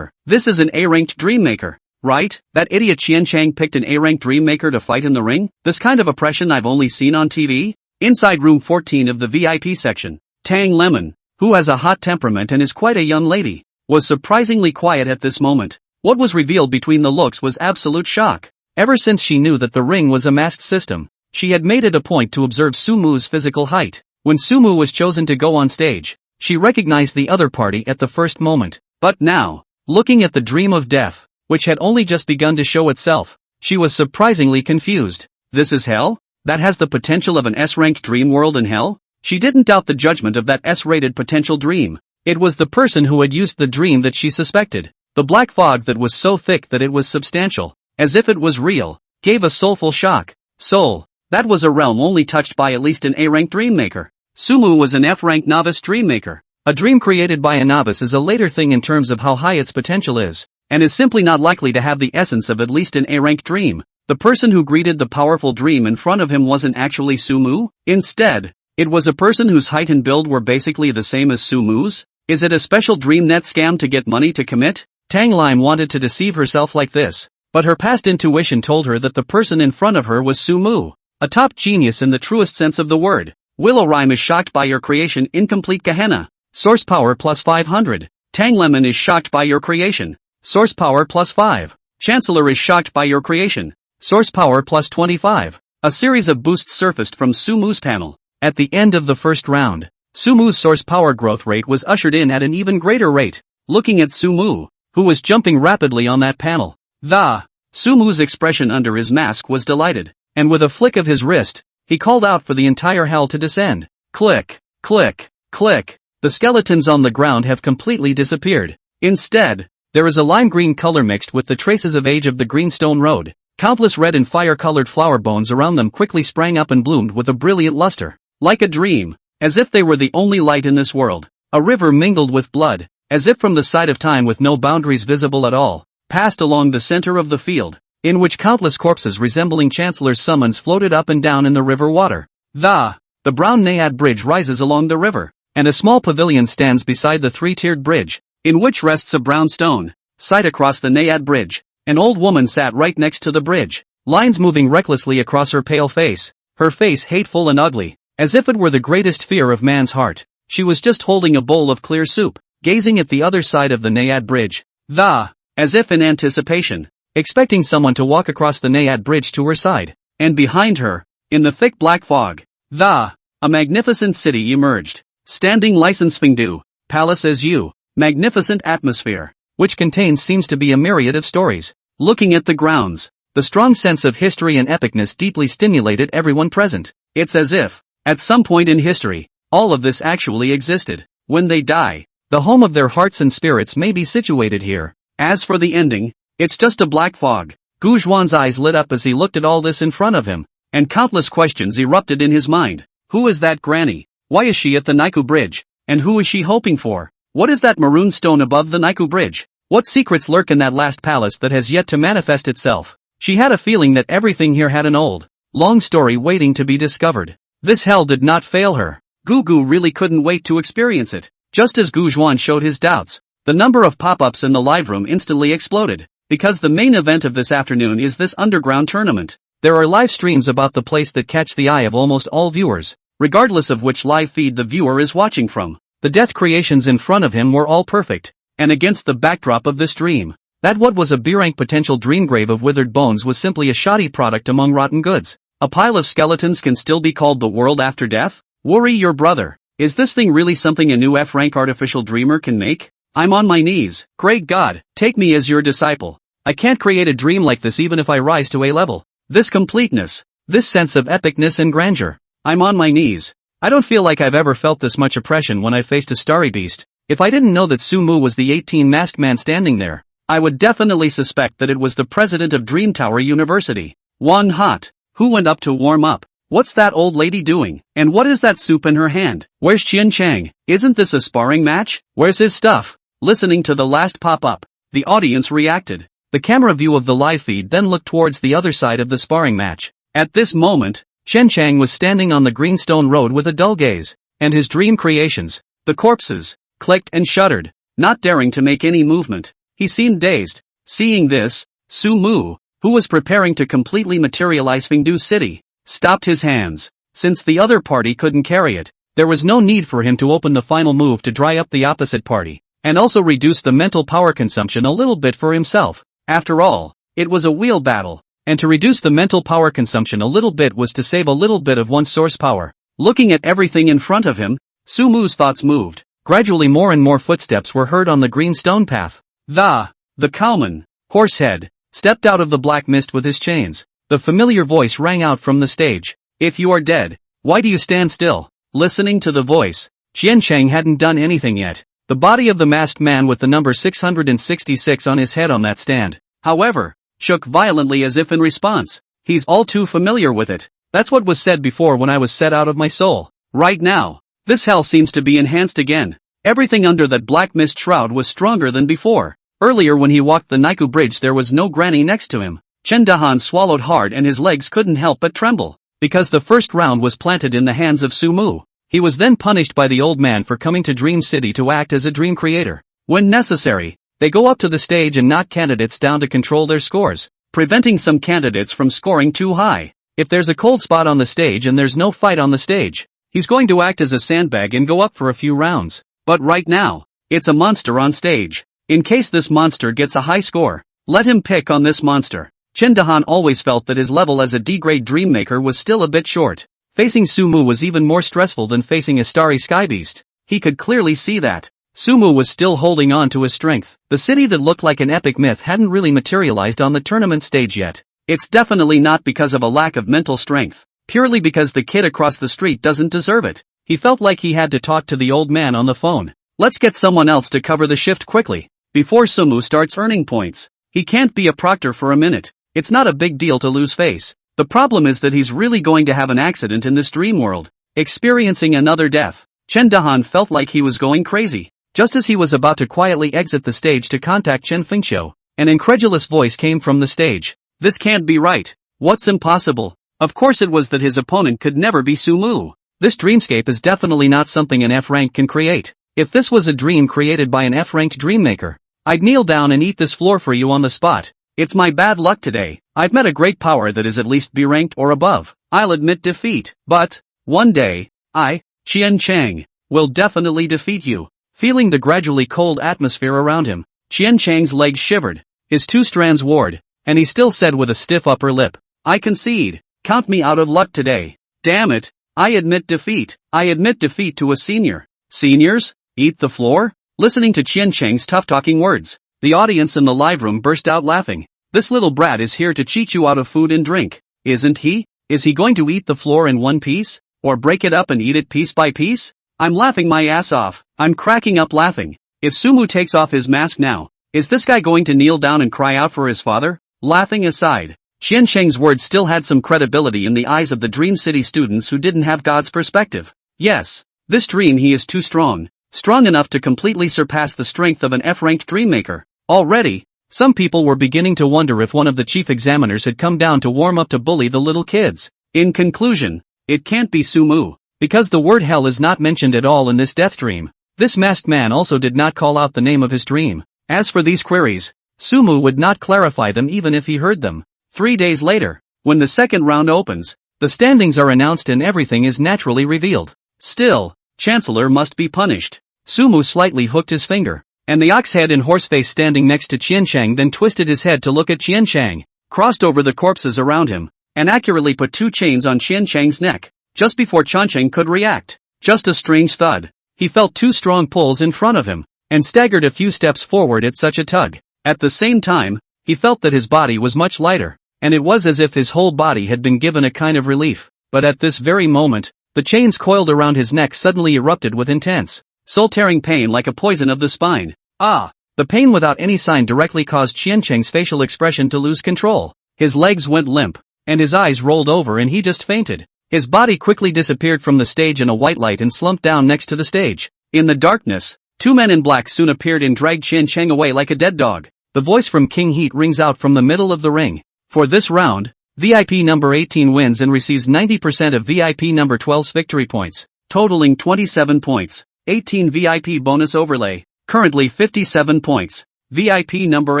This is an A-ranked Dreammaker, right? That idiot Qiancheng picked an A-ranked Dreammaker to fight in the ring? This kind of oppression I've only seen on TV? Inside room 14 of the VIP section, Tang Lemon, who has a hot temperament and is quite a young lady, was surprisingly quiet at this moment. What was revealed between the looks was absolute shock. Ever since she knew that the ring was a masked system, she had made it a point to observe Sumu's physical height, When Sumu was chosen to go on stage, she recognized the other party at the first moment. But now, looking at the dream of death, which had only just begun to show itself, she was surprisingly confused. This is hell? That has the potential of an S-ranked dream world in hell? She didn't doubt the judgment of that S-rated potential dream. It was the person who had used the dream that she suspected. The black fog that was so thick that it was substantial, as if it was real, gave a soulful shock. Soul. That was a realm only touched by at least an A-ranked dream maker. Sumu was an F-ranked novice dream maker. A dream created by a novice is a later thing in terms of how high its potential is, and is simply not likely to have the essence of at least an A-ranked dream. The person who greeted the powerful dream in front of him wasn't actually Sumu. Instead, it was a person whose height and build were basically the same as Sumu's. Is it a special dream net scam to get money to commit? Tang Lime wanted to deceive herself like this, but her past intuition told her that the person in front of her was Sumu, a top genius in the truest sense of the word. Willow Rhyme is shocked by your creation. Incomplete Gehenna. Source power plus 500. Tang Lemon is shocked by your creation. Source power plus 5. Chancellor is shocked by your creation. Source power plus 25. A series of boosts surfaced from Sumu's panel. At the end of the first round, Sumu's source power growth rate was ushered in at an even greater rate. Looking at Sumu, who was jumping rapidly on that panel, Sumu's expression under his mask was delighted, and with a flick of his wrist, he called out for the entire hell to descend. Click, click, click. The skeletons on the ground have completely disappeared. Instead, there is a lime green color mixed with the traces of age of the greenstone road. Countless red and fire-colored flower bones around them quickly sprang up and bloomed with a brilliant luster. Like a dream, as if they were the only light in this world. A river mingled with blood, as if from the side of time with no boundaries visible at all, passed along the center of the field, in which countless corpses resembling Chancellor's summons floated up and down in the river water. The brown Naiad bridge rises along the river, and a small pavilion stands beside the three-tiered bridge, in which rests a brown stone. Sight across the Naiad bridge. An old woman sat right next to the bridge, lines moving recklessly across her pale face, her face hateful and ugly, as if it were the greatest fear of man's heart. She was just holding a bowl of clear soup, gazing at the other side of the Naiad bridge, as if in anticipation, expecting someone to walk across the Naiad bridge to her side. And behind her, in the thick black fog, a magnificent city emerged. Standing license Fingdu, palace as you, magnificent atmosphere, which contains seems to be a myriad of stories. Looking at the grounds, the strong sense of history and epicness deeply stimulated everyone present. It's as if, at some point in history, all of this actually existed. When they die, the home of their hearts and spirits may be situated here. As for the ending, it's just a black fog. Gu Zhuan's eyes lit up as he looked at all this in front of him, and countless questions erupted in his mind. Who is that granny? Why is she at the Naiku Bridge? And who is she hoping for? What is that maroon stone above the Naiku Bridge? What secrets lurk in that last palace that has yet to manifest itself? She had a feeling that everything here had an old, long story waiting to be discovered. This hell did not fail her. Gugu really couldn't wait to experience it. Just as Gu Zhuan showed his doubts, the number of pop-ups in the live room instantly exploded. Because the main event of this afternoon is this underground tournament, there are live streams about the place that catch the eye of almost all viewers, regardless of which live feed the viewer is watching from. The death creations in front of him were all perfect. And against the backdrop of this dream, that what was a B-rank potential dream grave of withered bones was simply a shoddy product among rotten goods. A pile of skeletons can still be called the world after death? Worry your brother. Is this thing really something a new F-rank artificial dreamer can make? I'm on my knees. Great God, take me as your disciple. I can't create a dream like this even if I rise to A level. This completeness, this sense of epicness and grandeur. I'm on my knees. I don't feel like I've ever felt this much oppression when I faced a starry beast. If I didn't know that Sumu was the 18-masked man standing there, I would definitely suspect that it was the president of Dream Tower University. One hot. Who went up to warm up? What's that old lady doing? And what is that soup in her hand? Where's Qian Chang? Isn't this a sparring match? Where's his stuff? Listening to the last pop-up, the audience reacted. The camera view of the live feed then looked towards the other side of the sparring match. At this moment, Qian Chang was standing on the greenstone road with a dull gaze, and his dream creations, the corpses, clicked and shuddered, not daring to make any movement. He seemed dazed. Seeing this, Su Mu, who was preparing to completely materialize Fingdu City, stopped his hands. Since the other party couldn't carry it, there was no need for him to open the final move to dry up the opposite party, and also reduce the mental power consumption a little bit for himself. After all, it was a wheel battle, and to reduce the mental power consumption a little bit was to save a little bit of one's source power. Looking at everything in front of him, Sumu's thoughts moved. Gradually more and more footsteps were heard on the green stone path. The cowman, Horsehead, stepped out of the black mist with his chains. The familiar voice rang out from the stage. If you are dead, why do you stand still? Listening to the voice, Qian Cheng hadn't done anything yet. The body of the masked man with the number 666 on his head on that stand, however, shook violently as if in response. He's all too familiar with it. That's what was said before when I was set out of my soul. Right now, this hell seems to be enhanced again. Everything under that black mist shroud was stronger than before. Earlier when he walked the Niku bridge there was no granny next to him. Chen Dahan swallowed hard and his legs couldn't help but tremble. Because the first round was planted in the hands of Sumu. He was then punished by the old man for coming to Dream City to act as a dream creator. When necessary, they go up to the stage and knock candidates down to control their scores, preventing some candidates from scoring too high. If there's a cold spot on the stage and there's no fight on the stage, he's going to act as a sandbag and go up for a few rounds. But right now, it's a monster on stage. In case this monster gets a high score, let him pick on this monster. Chen Dahan always felt that his level as a D-grade dream maker was still a bit short. Facing Sumu was even more stressful than facing a starry sky beast. He could clearly see that. Sumu was still holding on to his strength. The city that looked like an epic myth hadn't really materialized on the tournament stage yet. It's definitely not because of a lack of mental strength. Purely because the kid across the street doesn't deserve it. He felt like he had to talk to the old man on the phone. Let's get someone else to cover the shift quickly. Before Sumu starts earning points. He can't be a proctor for a minute. It's not a big deal to lose face. The problem is that he's really going to have an accident in this dream world. Experiencing another death. Chen Dahan felt like he was going crazy. Just as he was about to quietly exit the stage to contact Chen Fengqiu, an incredulous voice came from the stage. This can't be right. What's impossible? Of course it was that his opponent could never be Sumu. This dreamscape is definitely not something an F rank can create. If this was a dream created by an F-ranked dream maker, I'd kneel down and eat this floor for you on the spot. It's my bad luck today. I've met a great power that is at least B ranked or above. I'll admit defeat. But, one day, I, Qian Cheng, will definitely defeat you. Feeling the gradually cold atmosphere around him, Qian Cheng's legs shivered. His two strands warred, and he still said with a stiff upper lip, I concede. Count me out of luck today. Damn it. I admit defeat. I admit defeat to a senior. Seniors? Eat the floor? Listening to Qian Cheng's tough-talking words, the audience in the live room burst out laughing. This little brat is here to cheat you out of food and drink, isn't he? Is he going to eat the floor in one piece? Or break it up and eat it piece by piece? I'm laughing my ass off. I'm cracking up laughing. If Sumu takes off his mask now, is this guy going to kneel down and cry out for his father? Laughing aside, Qian Cheng's words still had some credibility in the eyes of the Dream City students who didn't have God's perspective. Yes, this dream he is too strong. Strong enough to completely surpass the strength of an F-ranked dream maker. Already, some people were beginning to wonder if one of the chief examiners had come down to warm up to bully the little kids. In conclusion, it can't be Sumu, because the word hell is not mentioned at all in this death dream. This masked man also did not call out the name of his dream. As for these queries, Sumu would not clarify them even if he heard them. 3 days later, when the second round opens, the standings are announced and everything is naturally revealed. Still, Chancellor must be punished. Sumu slightly hooked his finger, and the ox head and horseface standing next to Qian Cheng then twisted his head to look at Qian Cheng, crossed over the corpses around him, and accurately put 2 chains on Qian Cheng's neck, just before Qian Cheng could react. Just a strange thud. He felt 2 strong pulls in front of him, and staggered a few steps forward at such a tug. At the same time, he felt that his body was much lighter, and it was as if his whole body had been given a kind of relief. But at this very moment, the chains coiled around his neck suddenly erupted with intense, soul-tearing pain like a poison of the spine. The pain without any sign directly caused Qian Cheng's facial expression to lose control. His legs went limp, and his eyes rolled over and he just fainted. His body quickly disappeared from the stage in a white light and slumped down next to the stage. In the darkness, 2 men in black soon appeared and dragged Qian Cheng away like a dead dog. The voice from King Heat rings out from the middle of the ring. For this round, VIP number 18 wins and receives 90% of VIP number 12's victory points, totaling 27 points. 18 VIP bonus overlay, currently 57 points. VIP number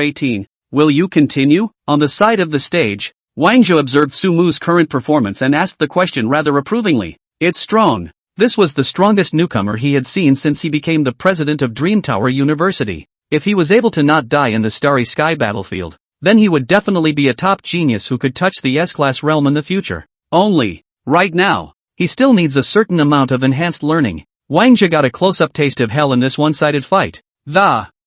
18, will you continue? On the side of the stage, Wang Zhe observed Sumu's current performance and asked the question rather approvingly. It's strong. This was the strongest newcomer he had seen since he became the president of Dream Tower University. If he was able to not die in the Starry Sky battlefield, then he would definitely be a top genius who could touch the S-class realm in the future. Only, right now, he still needs a certain amount of enhanced learning. Wang Zhe got a close-up taste of hell in this one-sided fight.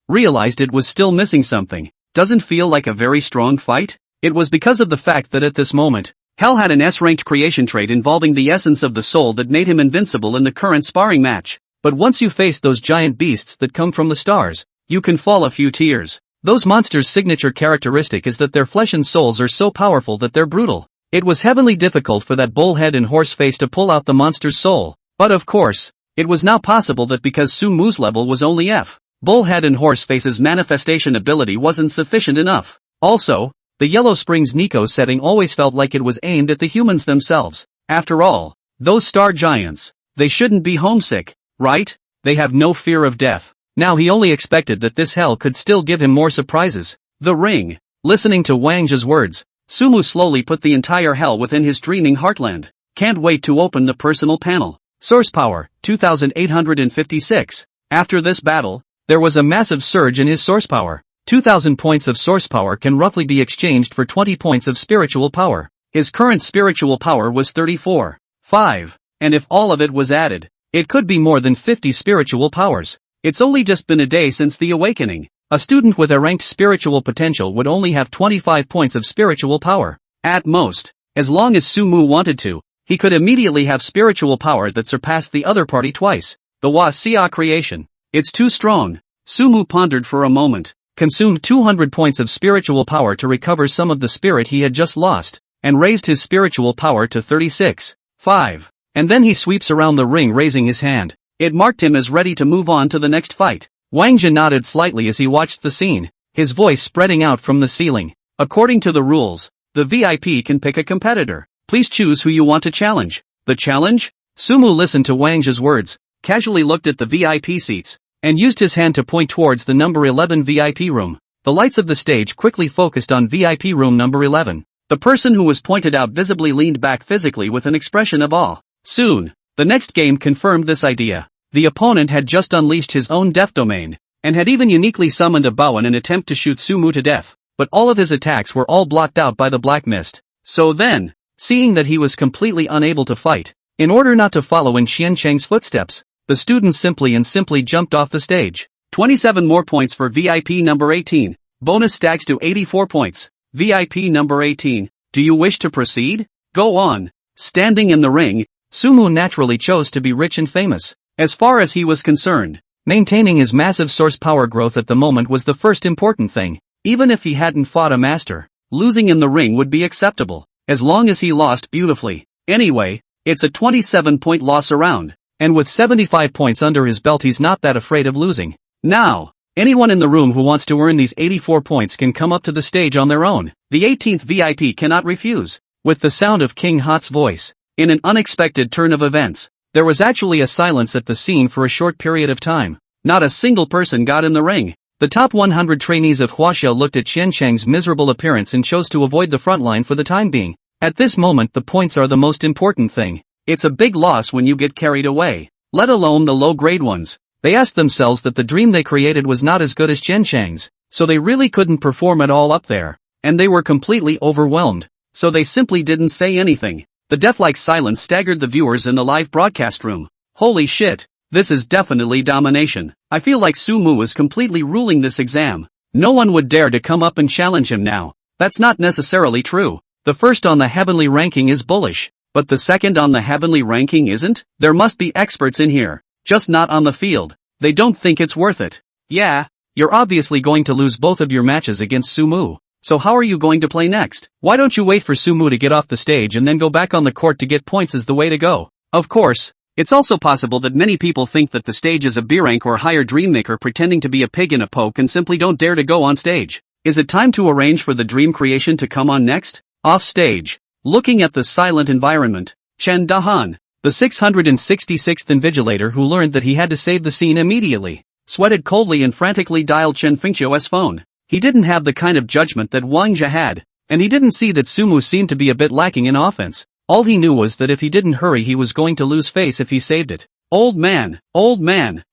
Realized it was still missing something. Doesn't feel like a very strong fight? It was because of the fact that at this moment, Hell had an S-ranked creation trait involving the essence of the soul that made him invincible in the current sparring match. But once you face those giant beasts that come from the stars, you can fall a few tears. Those monsters' signature characteristic is that their flesh and souls are so powerful that they're brutal. It was heavenly difficult for that bullhead and horse face to pull out the monster's soul. But of course, it was now possible that because Su Mu's level was only F, Bullhead and Horseface's manifestation ability wasn't sufficient enough. Also, the Yellow Springs Nico setting always felt like it was aimed at the humans themselves. After all, those star giants, they shouldn't be homesick, right? They have no fear of death. Now he only expected that this hell could still give him more surprises. The ring. Listening to Wang Zhe's words, Su Mu slowly put the entire hell within his dreaming heartland. Can't wait to open the personal panel. Source power, 2856. After this battle, there was a massive surge in his source power. 2000 points of source power can roughly be exchanged for 20 points of spiritual power. His current spiritual power was 34.5, and if all of it was added, it could be more than 50 spiritual powers. It's only just been a day since the awakening. A student with a ranked spiritual potential would only have 25 points of spiritual power. At most, as long as Su Mu wanted to, he could immediately have spiritual power that surpassed the other party twice. The Xia creation. It's too strong. Su Mu pondered for a moment, consumed 200 points of spiritual power to recover some of the spirit he had just lost, and raised his spiritual power to 36.5. And then he sweeps around the ring raising his hand. It marked him as ready to move on to the next fight. Wang Zhe nodded slightly as he watched the scene, his voice spreading out from the ceiling. According to the rules, the VIP can pick a competitor. Please choose who you want to challenge. The challenge? Su Mu listened to Wang Zhe's words, casually looked at the VIP seats, and used his hand to point towards the number 11 VIP room. The lights of the stage quickly focused on VIP room number 11. The person who was pointed out visibly leaned back physically with an expression of awe. Soon, the next game confirmed this idea. The opponent had just unleashed his own death domain, and had even uniquely summoned a bow in an attempt to shoot Su Mu to death, but all of his attacks were all blocked out by the black mist. So then, seeing that he was completely unable to fight, in order not to follow in Qian Cheng's footsteps, the student simply jumped off the stage. 27 more points for VIP number 18. Bonus stacks to 84 points. VIP number 18. Do you wish to proceed? Go on. Standing in the ring, Su Mu naturally chose to be rich and famous. As far as he was concerned, maintaining his massive source power growth at the moment was the first important thing. Even if he hadn't fought a master, losing in the ring would be acceptable, as long as he lost beautifully. Anyway, it's a 27-point loss around, and with 75 points under his belt he's not that afraid of losing. Now, anyone in the room who wants to earn these 84 points can come up to the stage on their own. The 18th VIP cannot refuse. With the sound of King Hot's voice, in an unexpected turn of events, there was actually a silence at the scene for a short period of time. Not a single person got in the ring. The top 100 trainees of Huaxiao looked at Qian Cheng's miserable appearance and chose to avoid the front line for the time being. At this moment the points are the most important thing. It's a big loss when you get carried away, let alone the low-grade ones. They asked themselves that the dream they created was not as good as Qian Cheng's, so they really couldn't perform at all up there, and they were completely overwhelmed, so they simply didn't say anything. The death-like silence staggered the viewers in the live broadcast room. Holy shit, this is definitely domination. I feel like Su Mu is completely ruling this exam. No one would dare to come up and challenge him now. That's not necessarily true. The first on the heavenly ranking is bullish, but the second on the heavenly ranking isn't? There must be experts in here, just not on the field. They don't think it's worth it. Yeah, you're obviously going to lose both of your matches against Su Mu. So how are you going to play next? Why don't you wait for Su Mu to get off the stage and then go back on the court to get points is the way to go. Of course, it's also possible that many people think that the stage is a B rank or higher dreammaker pretending to be a pig in a poke and simply don't dare to go on stage. Is it time to arrange for the dream creation to come on next? Off stage. Looking at the silent environment, Chen Dahan, the 666th Invigilator who learned that he had to save the scene immediately, sweated coldly and frantically dialed Chen Fengqiu's phone. He didn't have the kind of judgment that Wang Zhe had, and he didn't see that Su Mu seemed to be a bit lacking in offense. All he knew was that if he didn't hurry he was going to lose face if he saved it. Old man,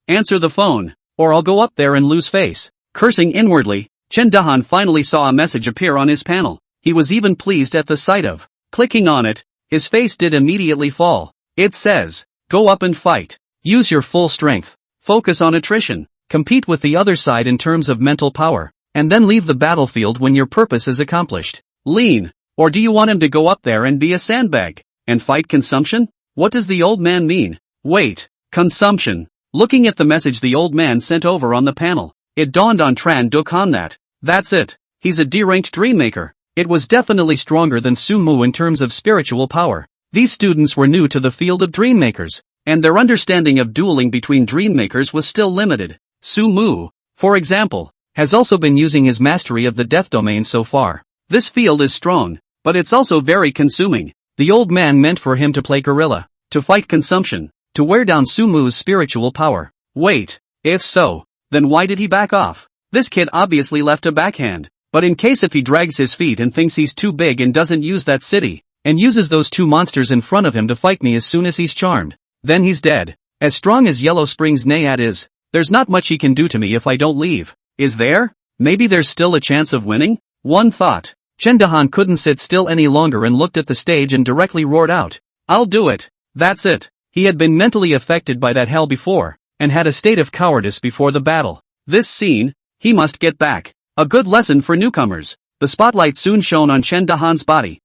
answer the phone, or I'll go up there and lose face. Cursing inwardly, Chen Dahan finally saw a message appear on his panel. He was even pleased at the sight of. Clicking on it, his face did immediately fall. It says, go up and fight. Use your full strength. Focus on attrition. Compete with the other side in terms of mental power. And then leave the battlefield when your purpose is accomplished. Lean. Or do you want him to go up there and be a sandbag? And fight consumption? What does the old man mean? Wait. Consumption. Looking at the message the old man sent over on the panel, it dawned on Tran Dokkan that, that's it. He's a D-ranked dream maker. It was definitely stronger than Sumu in terms of spiritual power. These students were new to the field of dream makers, and their understanding of dueling between dream makers was still limited. Sumu, for example, has also been using his mastery of the death domain so far. This field is strong, but it's also very consuming. The old man meant for him to play gorilla, to fight consumption, to wear down Sumu's spiritual power. Wait, if so, then why did he back off? This kid obviously left a backhand. But in case if he drags his feet and thinks he's too big and doesn't use that city, and uses those two monsters in front of him to fight me as soon as he's charmed, then he's dead. As strong as Yellow Spring's Naiad is, there's not much he can do to me if I don't leave. Is there? Maybe there's still a chance of winning? One thought. Chendahan couldn't sit still any longer and looked at the stage and directly roared out. I'll do it. That's it. He had been mentally affected by that hell before, and had a state of cowardice before the battle. This scene, he must get back. A good lesson for newcomers. The spotlight soon shone on Chen Dahan's body.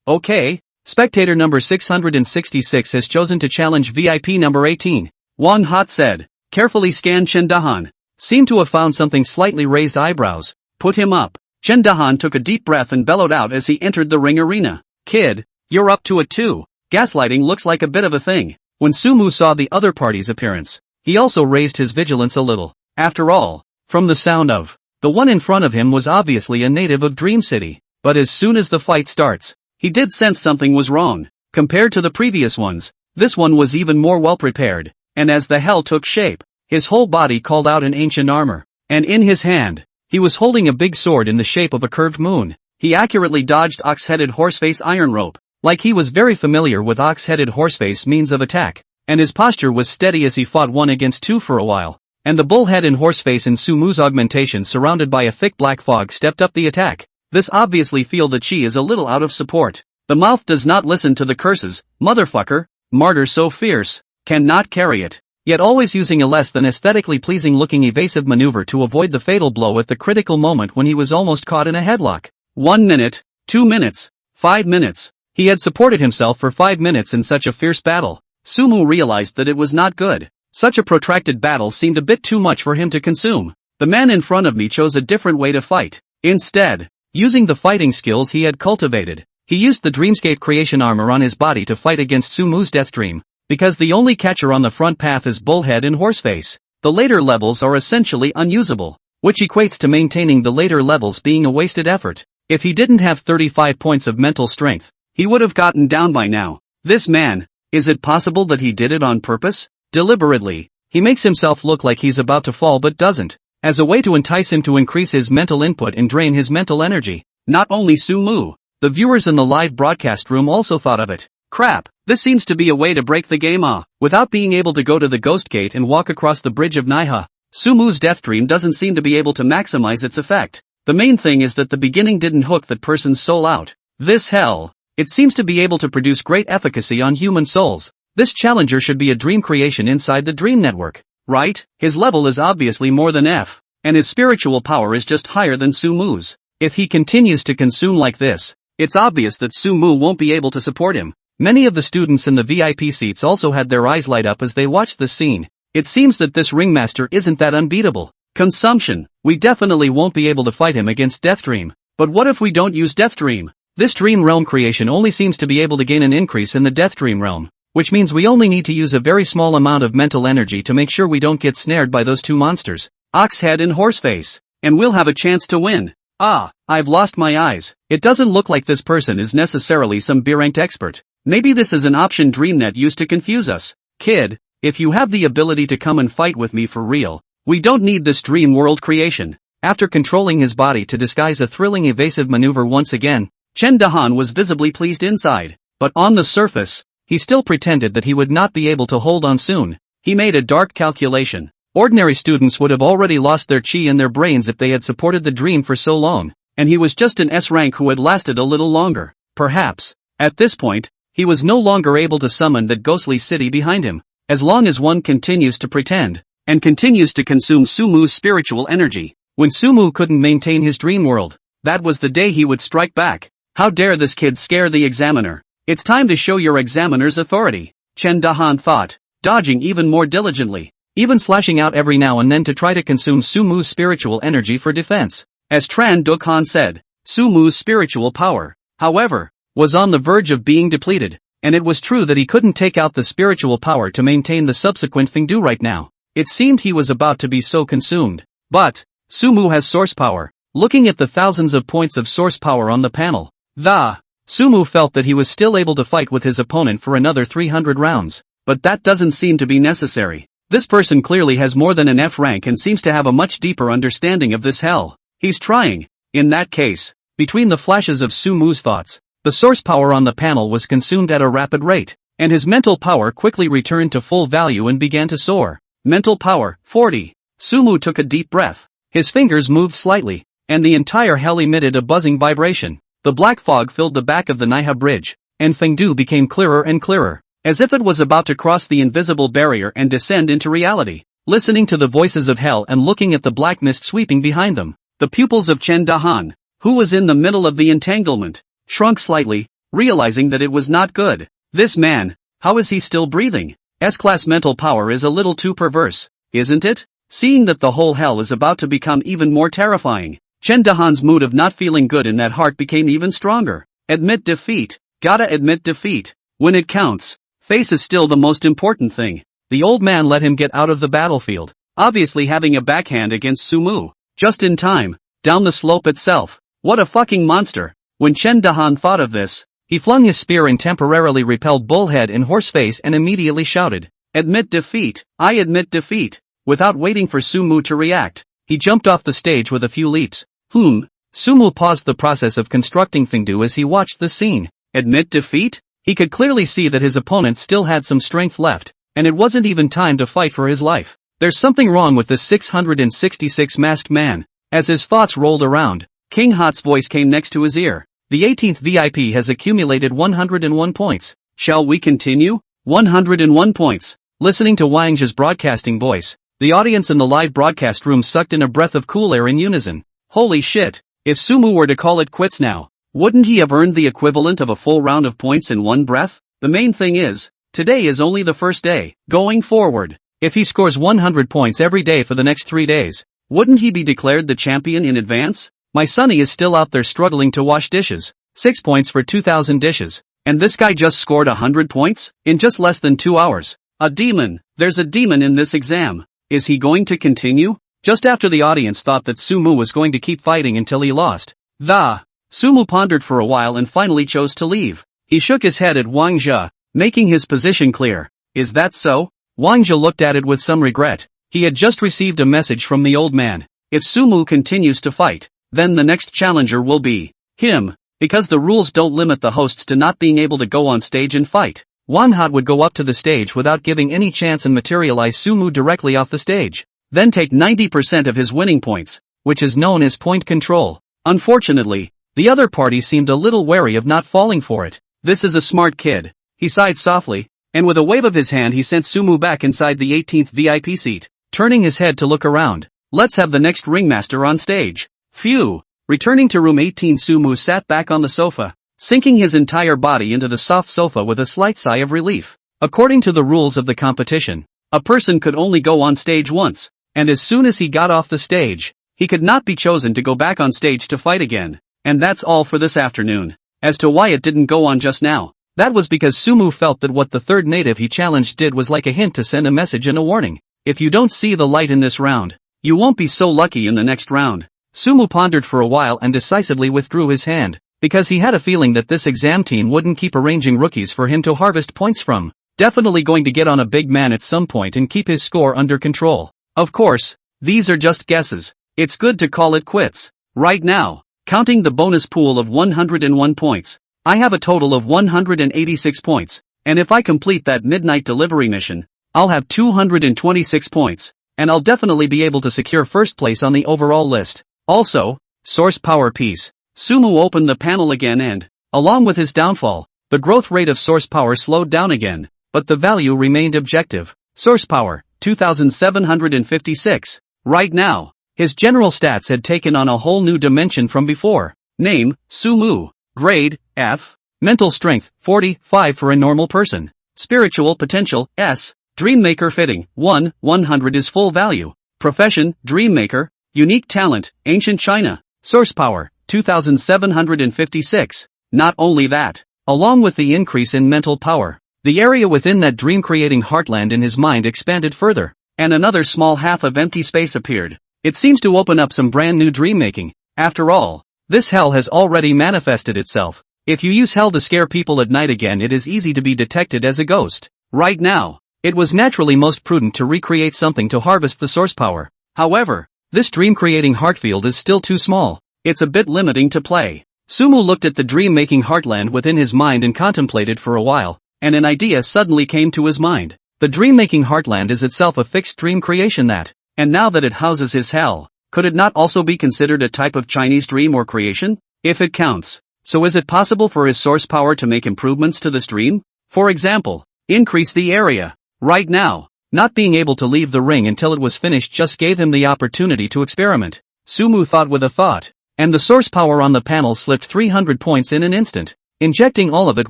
Okay. Spectator number 666 has chosen to challenge VIP number 18. Wang Hot said. Carefully scanned Chen Dahan. Seemed to have found something slightly raised eyebrows. Put him up. Chen Dahan took a deep breath and bellowed out as he entered the ring arena. Kid, you're up to it too. Gaslighting looks like a bit of a thing. When Sumu saw the other party's appearance, he also raised his vigilance a little. After all, from the sound of the one in front of him was obviously a native of Dream City, but as soon as the fight starts, he did sense something was wrong. Compared to the previous ones, this one was even more well prepared, and as the hell took shape, his whole body called out in ancient armor, and in his hand, he was holding a big sword in the shape of a curved moon. He accurately dodged Ox-headed Horseface iron rope, like he was very familiar with Ox-headed Horseface means of attack, and his posture was steady as he fought 1 against 2 for a while. And the bullhead and Horseface in Sumu's augmentation surrounded by a thick black fog stepped up the attack. This obviously feel the chi is a little out of support. The mouth does not listen to the curses, motherfucker, martyr so fierce, cannot carry it. Yet always using a less than aesthetically pleasing looking evasive maneuver to avoid the fatal blow at the critical moment when he was almost caught in a headlock. 1 minute, 2 minutes, 5 minutes. He had supported himself for 5 minutes in such a fierce battle. Sumu realized that it was not good. Such a protracted battle seemed a bit too much for him to consume. The man in front of me chose a different way to fight. Instead, using the fighting skills he had cultivated, he used the Dreamscape creation armor on his body to fight against Sumu's Death Dream, because the only catcher on the front path is Bullhead and Horseface. The later levels are essentially unusable, which equates to maintaining the later levels being a wasted effort. If he didn't have 35 points of mental strength, he would have gotten down by now. This man, is it possible that he did it on purpose? Deliberately, he makes himself look like he's about to fall but doesn't, as a way to entice him to increase his mental input and drain his mental energy. Not only Sumu, the viewers in the live broadcast room also thought of it. Crap, this seems to be a way to break the game without being able to go to the Ghost Gate and walk across the bridge of Naiha. Sumu's Death Dream doesn't seem to be able to maximize its effect. The main thing is that the beginning didn't hook that person's soul out. This hell, it seems to be able to produce great efficacy on human souls. This challenger should be a dream creation inside the Dream Network, right? His level is obviously more than F, and his spiritual power is just higher than Sumu's. If he continues to consume like this, it's obvious that Sumu won't be able to support him. Many of the students in the VIP seats also had their eyes light up as they watched the scene. It seems that this ringmaster isn't that unbeatable. Consumption, we definitely won't be able to fight him against Death Dream. But what if we don't use Death Dream? This Dream Realm creation only seems to be able to gain an increase in the Death Dream Realm, which means we only need to use a very small amount of mental energy to make sure we don't get snared by those two monsters, Oxhead and Horseface, and we'll have a chance to win. I've lost my eyes. It doesn't look like this person is necessarily some B-ranked expert. Maybe this is an option DreamNet used to confuse us. Kid, if you have the ability to come and fight with me for real, we don't need this dream world creation. After controlling his body to disguise a thrilling evasive maneuver once again, Chen Dahan was visibly pleased inside, but on the surface, he still pretended that he would not be able to hold on soon. He made a dark calculation. Ordinary students would have already lost their chi and their brains if they had supported the dream for so long, and he was just an S rank who had lasted a little longer. Perhaps, at this point, He was no longer able to summon that ghostly city behind him. As long as one continues to pretend, and continues to consume Sumu's spiritual energy, when Sumu couldn't maintain his dream world, that was the day he would strike back. How dare this kid scare the examiner? It's time to show your examiner's authority, Chen Dahan thought, dodging even more diligently, even slashing out every now and then to try to consume Sumu's spiritual energy for defense. As Tran Dukhan said, Sumu's spiritual power, however, was on the verge of being depleted, and it was true that he couldn't take out the spiritual power to maintain the subsequent Fengdu right now. It seemed he was about to be so consumed. But Sumu has source power. Looking at the thousands of points of source power on the panel, Sumu felt that he was still able to fight with his opponent for another 300 rounds, but that doesn't seem to be necessary. This person clearly has more than an F rank and seems to have a much deeper understanding of this hell. He's trying. In that case, between the flashes of Sumu's thoughts, the source power on the panel was consumed at a rapid rate, and his mental power quickly returned to full value and began to soar. Mental power, 40. Sumu took a deep breath. His fingers moved slightly, and the entire hell emitted a buzzing vibration. The black fog filled the back of the Naiha bridge, and Fengdu became clearer and clearer, as if it was about to cross the invisible barrier and descend into reality. Listening to the voices of hell and looking at the black mist sweeping behind them, the pupils of Chen Dahan, who was in the middle of the entanglement, shrunk slightly, realizing that it was not good. This man, how is he still breathing? S-class mental power is a little too perverse, isn't it? Seeing that the whole hell is about to become even more terrifying, Chen Dahan's mood of not feeling good in that heart became even stronger. Admit defeat. Gotta admit defeat. When it counts, face is still the most important thing. The old man let him get out of the battlefield, obviously having a backhand against Sumu. Just in time, down the slope itself. What a fucking monster. When Chen Dahan thought of this, he flung his spear and temporarily repelled Bullhead in Horseface and immediately shouted, "Admit defeat, I admit defeat." Without waiting for Sumu to react, he jumped off the stage with a few leaps. Sumu paused the process of constructing Fengdu as he watched the scene. Admit defeat? He could clearly see that his opponent still had some strength left, and it wasn't even time to fight for his life. There's something wrong with this 666 masked man. As his thoughts rolled around, King Hot's voice came next to his ear. The 18th VIP has accumulated 101 points. Shall we continue? 101 points. Listening to Wang's broadcasting voice, the audience in the live broadcast room sucked in a breath of cool air in unison. Holy shit, if Sumu were to call it quits now, wouldn't he have earned the equivalent of a full round of points in one breath? The main thing is, today is only the first day. Going forward, if he scores 100 points every day for the next 3 days, wouldn't he be declared the champion in advance? My sonny is still out there struggling to wash dishes. 6 points for 2,000 dishes. And this guy just scored 100 points? In just less than 2 hours. A demon. There's a demon in this exam. Is he going to continue? Just after the audience thought that Sumu was going to keep fighting until he lost, Sumu pondered for a while and finally chose to leave. He shook his head at Wang Zhe, making his position clear. Is that so? Wang Zhe looked at it with some regret. He had just received a message from the old man. If Sumu continues to fight, then the next challenger will be him, because the rules don't limit the hosts to not being able to go on stage and fight. Wanhot would go up to the stage without giving any chance and materialize Sumu directly off the stage. Then take 90% of his winning points, which is known as point control. Unfortunately, the other party seemed a little wary of not falling for it. This is a smart kid. He sighed softly, and with a wave of his hand he sent Sumu back inside the 18th VIP seat, turning his head to look around. Let's have the next ringmaster on stage. Phew. Returning to room 18, Sumu sat back on the sofa, sinking his entire body into the soft sofa with a slight sigh of relief. According to the rules of the competition, a person could only go on stage once, and as soon as he got off the stage, he could not be chosen to go back on stage to fight again. And that's all for this afternoon. As to why it didn't go on just now, that was because Sumu felt that what the third native he challenged did was like a hint to send a message and a warning. If you don't see the light in this round, you won't be so lucky in the next round. Sumu pondered for a while and decisively withdrew his hand, because he had a feeling that this exam team wouldn't keep arranging rookies for him to harvest points from. Definitely going to get on a big man at some point and keep his score under control. Of course, these are just guesses. It's good to call it quits. Right now, counting the bonus pool of 101 points, I have a total of 186 points, and if I complete that midnight delivery mission, I'll have 226 points, and I'll definitely be able to secure first place on the overall list. Also, source power piece. Sumu opened the panel again and, along with his downfall, The growth rate of source power slowed down again, but the value remained objective. Source power, 2756. Right now, his general stats had taken on a whole new dimension from before. Name, Sumu. Grade, F. Mental strength, 45 for a normal person. Spiritual potential, S. Dreammaker fitting, 1, 100 is full value. Profession, Dreammaker. Unique talent, Ancient China. Source power, 2756. Not only that, along with the increase in mental power, the area within that dream-creating heartland in his mind expanded further, and another small half of empty space appeared. It seems to open up some brand new dream-making. After all, this hell has already manifested itself. If you use hell to scare people at night again, it is easy to be detected as a ghost. Right now, it was naturally most prudent to recreate something to harvest the source power. However, this dream-creating heartfield is still too small. It's a bit limiting to play. Sumu looked at the dream-making heartland within his mind and contemplated for a while, and an idea suddenly came to his mind. The dream-making heartland is itself a fixed dream creation that, and now that it houses his hell, could it not also be considered a type of Chinese dream or creation? If it counts, so is it possible for his source power to make improvements to this dream? For example, increase the area. Right now, not being able to leave the ring until it was finished just gave him the opportunity to experiment. Sumu thought with a thought, and the source power on the panel slipped 300 points in an instant, injecting all of it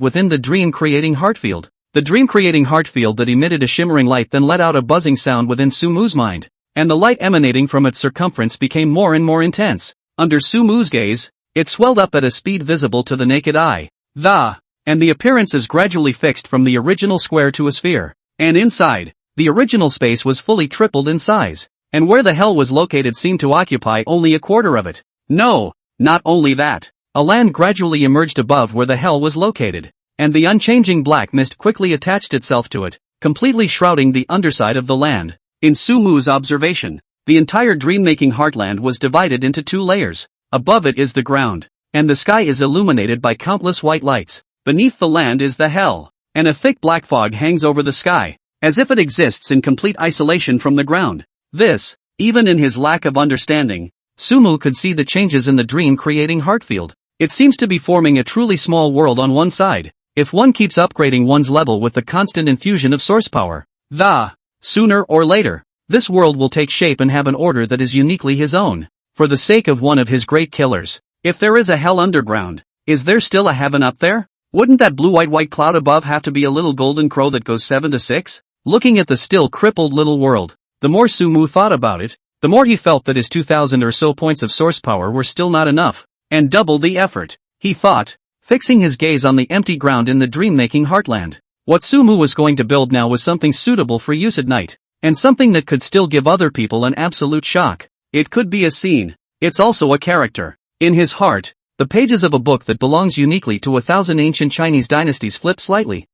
within the dream-creating heartfield. The dream-creating heartfield that emitted a shimmering light then let out a buzzing sound within Sumu's mind, and the light emanating from its circumference became more and more intense. Under Sumu's gaze, it swelled up at a speed visible to the naked eye. And the appearance is gradually fixed from the original square to a sphere. And inside, the original space was fully tripled in size, and where the hell was located seemed to occupy only a quarter of it. No, not only that. A land gradually emerged above where the hell was located, and the unchanging black mist quickly attached itself to it, completely shrouding the underside of the land. In Sumu's observation, the entire dream-making heartland was divided into two layers. Above it is the ground, and the sky is illuminated by countless white lights. Beneath the land is the hell, and a thick black fog hangs over the sky, as if it exists in complete isolation from the ground. This, even in his lack of understanding, Sumu could see the changes in the dream-creating heartfield. It seems to be forming a truly small world on one side, if one keeps upgrading one's level with the constant infusion of source power. Sooner or later, this world will take shape and have an order that is uniquely his own. For the sake of one of his great killers, if there is a hell underground, is there still a heaven up there? Wouldn't that blue-white cloud above have to be a little golden crow that goes 7 to 6? Looking at the still crippled little world, the more Sumu thought about it, the more he felt that his 2,000 or so points of source power were still not enough, and double the effort, he thought, fixing his gaze on the empty ground in the dream-making heartland. What Sumu was going to build now was something suitable for use at night, and something that could still give other people an absolute shock. It could be a scene. It's also a character. In his heart, the pages of a book that belongs uniquely to 1,000 ancient Chinese dynasties flipped slightly.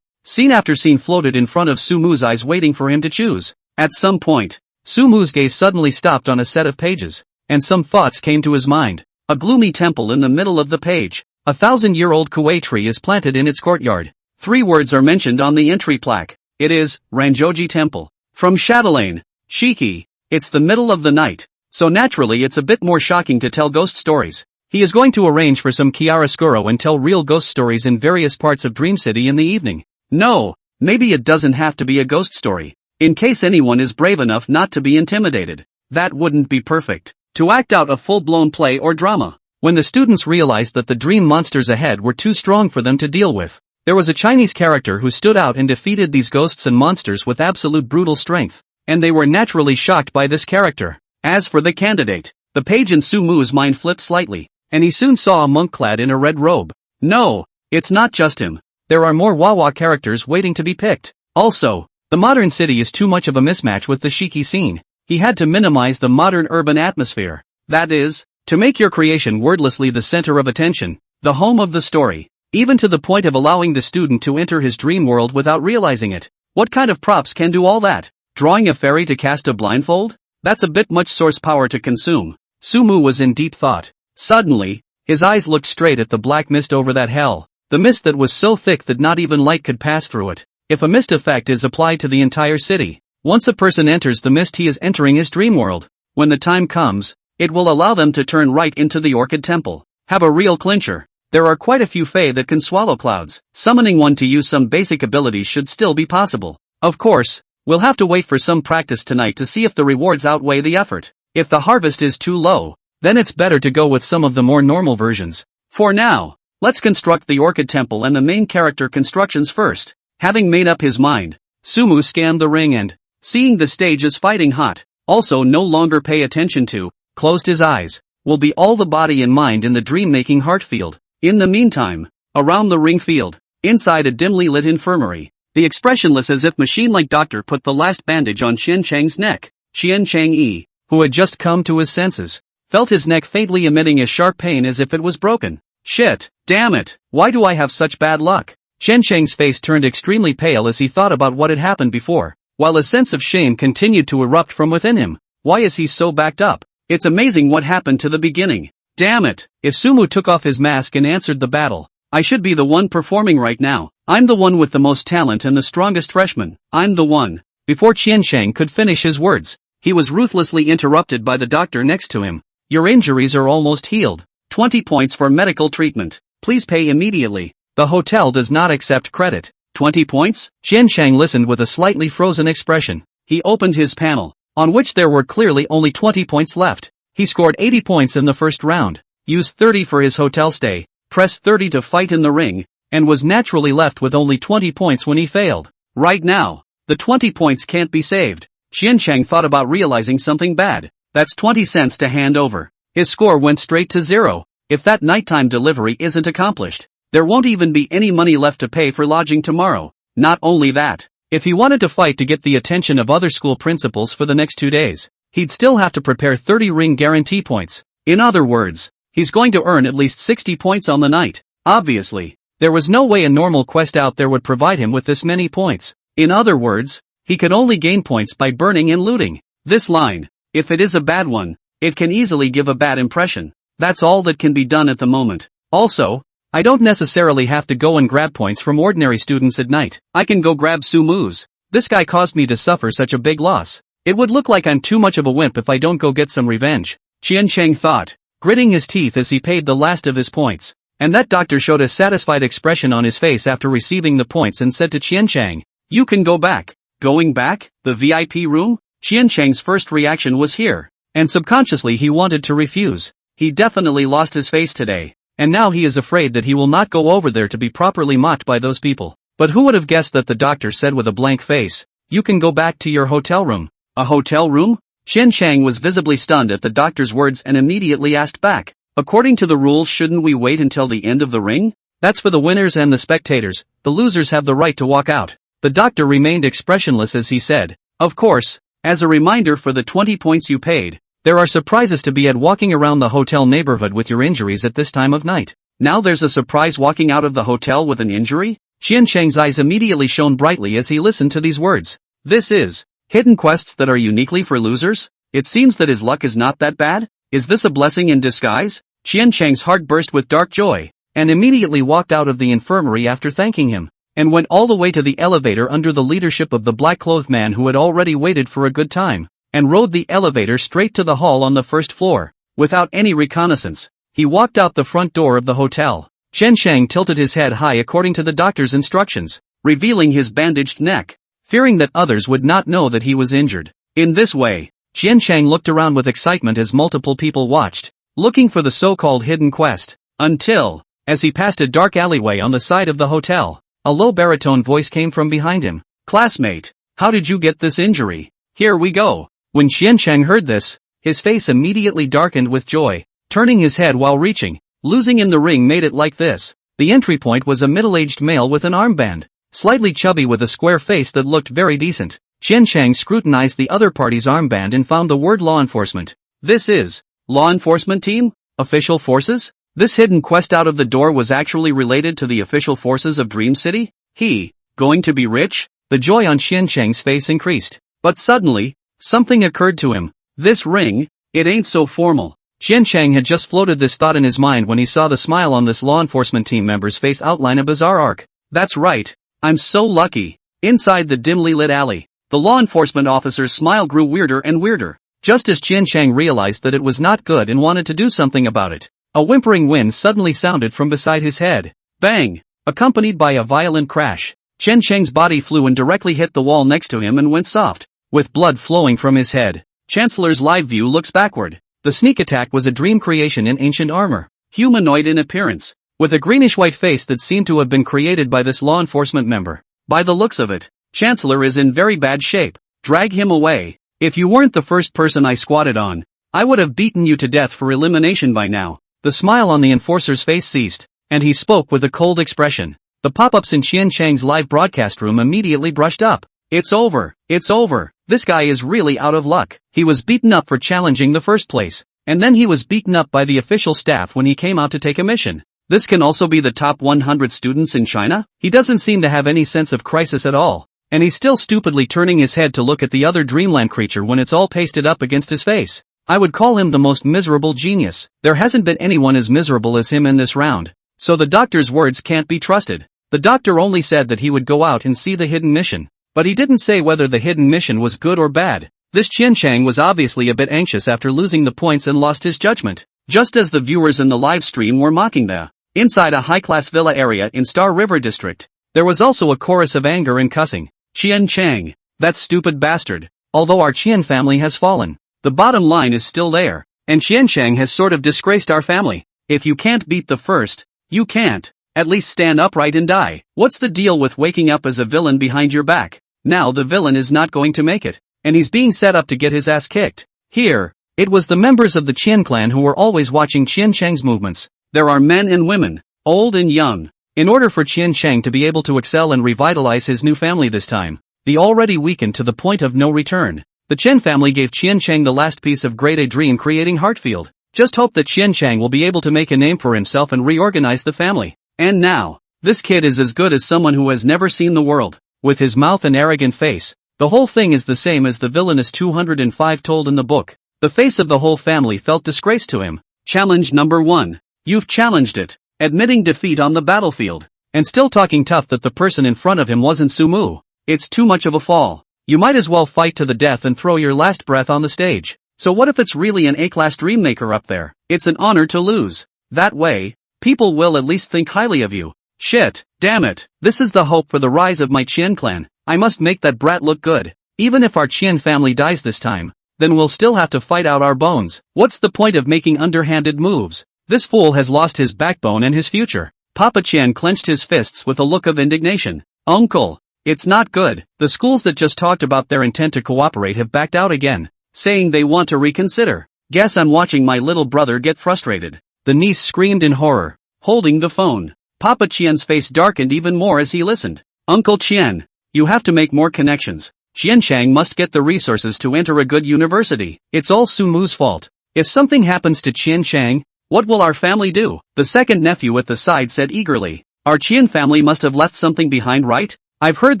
Scene after scene floated in front of Sumu's eyes waiting for him to choose. At some point, Sumu's gaze suddenly stopped on a set of pages, and some thoughts came to his mind. A gloomy temple in the middle of the page. A 1,000-year-old kuei tree is planted in its courtyard. 3 words are mentioned on the entry plaque. It is, Ranjoji Temple. From Chatelaine, Shiki. It's the middle of the night, so naturally it's a bit more shocking to tell ghost stories. He is going to arrange for some chiaroscuro and tell real ghost stories in various parts of Dream City in the evening. No, maybe it doesn't have to be a ghost story. In case anyone is brave enough not to be intimidated. That wouldn't be perfect. To act out a full-blown play or drama. When the students realized that the dream monsters ahead were too strong for them to deal with, there was a Chinese character who stood out and defeated these ghosts and monsters with absolute brutal strength, and they were naturally shocked by this character. As for the candidate, the page in Sumu's mind flipped slightly, and he soon saw a monk clad in a red robe. No, it's not just him. There are more Wawa characters waiting to be picked. Also, the modern city is too much of a mismatch with the Shiki scene. He had to minimize the modern urban atmosphere. That is, to make your creation wordlessly the center of attention, the home of the story, even to the point of allowing the student to enter his dream world without realizing it. What kind of props can do all that? Drawing a fairy to cast a blindfold? That's a bit much source power to consume. Sumu was in deep thought. Suddenly, his eyes looked straight at the black mist over that hell, the mist that was so thick that not even light could pass through it. If a mist effect is applied to the entire city, once a person enters the mist he is entering his dream world. When the time comes, it will allow them to turn right into the Orchid Temple. Have a real clincher. There are quite a few fae that can swallow clouds. Summoning one to use some basic abilities should still be possible. Of course, we'll have to wait for some practice tonight to see if the rewards outweigh the effort. If the harvest is too low, then it's better to go with some of the more normal versions. For now, let's construct the Orchid Temple and the main character constructions first. Having made up his mind, Sumu scanned the ring and, seeing the stage is fighting hot, also no longer pay attention to, closed his eyes, will be all the body and mind in the dream-making heart field. In the meantime, around the ring field, inside a dimly lit infirmary, the expressionless as if machine-like doctor put the last bandage on Qian Chang's neck. Qian Chang, who had just come to his senses, felt his neck faintly emitting a sharp pain as if it was broken. Shit, damn it, why do I have such bad luck? Qian Chang's face turned extremely pale as he thought about what had happened before, while a sense of shame continued to erupt from within him. Why is he so backed up? It's amazing what happened to the beginning. Damn it, if Sumu took off his mask and answered the battle, I should be the one performing right now. I'm the one with the most talent and the strongest freshman. I'm the one. Before Qian Chang could finish his words, he was ruthlessly interrupted by the doctor next to him. Your injuries are almost healed. 20 points for medical treatment. Please pay immediately. The hotel does not accept credit. 20 points? Qian Chang listened with a slightly frozen expression. He opened his panel, on which there were clearly only 20 points left. He scored 80 points in the first round, used 30 for his hotel stay, pressed 30 to fight in the ring, and was naturally left with only 20 points when he failed. Right now, the 20 points can't be saved. Qian Chang thought about realizing something bad. That's 20 cents to hand over. His score went straight to zero. If that nighttime delivery isn't accomplished, there won't even be any money left to pay for lodging tomorrow. Not only that, if he wanted to fight to get the attention of other school principals for the next 2 days, he'd still have to prepare 30 ring guarantee points. In other words, he's going to earn at least 60 points on the night. Obviously, there was no way a normal quest out there would provide him with this many points. In other words, he could only gain points by burning and looting. This line, if it is a bad one, it can easily give a bad impression. That's all that can be done at the moment. Also, I don't necessarily have to go and grab points from ordinary students at night. I can go grab Sumu's. This guy caused me to suffer such a big loss. It would look like I'm too much of a wimp if I don't go get some revenge. Qian Chang thought, gritting his teeth as he paid the last of his points. And that doctor showed a satisfied expression on his face after receiving the points and said to Qian Chang, you can go back. Going back? The VIP room? Qian Chang's first reaction was here, and subconsciously he wanted to refuse. He definitely lost his face today, and now he is afraid that he will not go over there to be properly mocked by those people. But who would have guessed that the doctor said with a blank face, you can go back to your hotel room. A hotel room? Qian Chang was visibly stunned at the doctor's words and immediately asked back, according to the rules, shouldn't we wait until the end of the ring? That's for the winners and the spectators. The losers have the right to walk out. The doctor remained expressionless as he said, of course, as a reminder for the 20 points you paid, there are surprises to be had walking around the hotel neighborhood with your injuries at this time of night. Now there's a surprise walking out of the hotel with an injury? Qian Chang's eyes immediately shone brightly as he listened to these words. This is hidden quests that are uniquely for losers? It seems that his luck is not that bad? Is this a blessing in disguise? Qian Chang's heart burst with dark joy, and immediately walked out of the infirmary after thanking him, and went all the way to the elevator under the leadership of the black-clothed man who had already waited for a good time, and rode the elevator straight to the hall on the first floor. Without any reconnaissance, he walked out the front door of the hotel. Qian Chang tilted his head high according to the doctor's instructions, revealing his bandaged neck, fearing that others would not know that he was injured. In this way, Qian Chang looked around with excitement as multiple people watched, looking for the so-called hidden quest, until, as he passed a dark alleyway on the side of the hotel, a low baritone voice came from behind him. Classmate, how did you get this injury? Here we go. When Qian Chang heard this, his face immediately darkened with joy, turning his head while reaching. Losing in the ring made it like this. The entry point was a middle-aged male with an armband, slightly chubby with a square face that looked very decent. Qian Chang scrutinized the other party's armband and found the word law enforcement. This is law enforcement team? Official forces? This hidden quest out of the door was actually related to the official forces of Dream City? He, going to be rich? The joy on Qian Chang's face increased. But suddenly, something occurred to him. This ring, it ain't so formal. Qian Chang had just floated this thought in his mind when he saw the smile on this law enforcement team member's face outline a bizarre arc. That's right, I'm so lucky. Inside the dimly lit alley, the law enforcement officer's smile grew weirder and weirder, just as Qian Chang realized that it was not good and wanted to do something about it. A whimpering wind suddenly sounded from beside his head. Bang! Accompanied by a violent crash. Chen Cheng's body flew and directly hit the wall next to him and went soft. With blood flowing from his head, Chancellor's live view looks backward. The sneak attack was a dream creation in ancient armor. Humanoid in appearance, with a greenish-white face that seemed to have been created by this law enforcement member. By the looks of it, Chancellor is in very bad shape. Drag him away. If you weren't the first person I squatted on, I would have beaten you to death for elimination by now. The smile on the enforcer's face ceased, and he spoke with a cold expression. The pop-ups in Qian Chang's live broadcast room immediately brushed up. It's over. It's over. This guy is really out of luck. He was beaten up for challenging the first place, and then he was beaten up by the official staff when he came out to take a mission. This can also be the top 100 students in China? He doesn't seem to have any sense of crisis at all, and he's still stupidly turning his head to look at the other dreamland creature when it's all pasted up against his face. I would call him the most miserable genius. There hasn't been anyone as miserable as him in this round, so the doctor's words can't be trusted. The doctor only said that he would go out and see the hidden mission, but he didn't say whether the hidden mission was good or bad. This Qian Chang was obviously a bit anxious after losing the points and lost his judgment, just as the viewers in the live stream were mocking the inside a high-class villa area in Star River District. There was also a chorus of anger and cussing. Qian Chang, that stupid bastard. Although our Qian family has fallen, the bottom line is still there, and Qian Chang has sort of disgraced our family. If you can't beat the first, you can't. At least stand upright and die. What's the deal with waking up as a villain behind your back? Now the villain is not going to make it, and he's being set up to get his ass kicked. Here, it was the members of the Qian clan who were always watching Qian Chang's movements. There are men and women, old and young. In order for Qian Chang to be able to excel and revitalize his new family this time, the already weakened to the point of no return, the Chen family gave Qian Chang the last piece of grade A dream creating Heartfield. Just hope that Qian Chang will be able to make a name for himself and reorganize the family. And now, this kid is as good as someone who has never seen the world. With his mouth and arrogant face, the whole thing is the same as the villainous 205 told in the book. The face of the whole family felt disgrace to him. Challenge number 1. You've challenged it, admitting defeat on the battlefield, and still talking tough that the person in front of him wasn't Sumu. It's too much of a fall. You might as well fight to the death and throw your last breath on the stage. So what if it's really an A-class dream maker up there? It's an honor to lose. That way, people will at least think highly of you. Shit, damn it. This is the hope for the rise of my Qian clan. I must make that brat look good. Even if our Qian family dies this time, then we'll still have to fight out our bones. What's the point of making underhanded moves? This fool has lost his backbone and his future. Papa Qian clenched his fists with a look of indignation. Uncle, it's not good. The schools that just talked about their intent to cooperate have backed out again, saying they want to reconsider. Guess I'm watching my little brother get frustrated. The niece screamed in horror, holding the phone. Papa Qian's face darkened even more as he listened. Uncle Qian, you have to make more connections. Qian Chang must get the resources to enter a good university. It's all Sumu's fault. If something happens to Qian Chang, what will our family do? The second nephew at the side said eagerly. Our Qian family must have left something behind, right? I've heard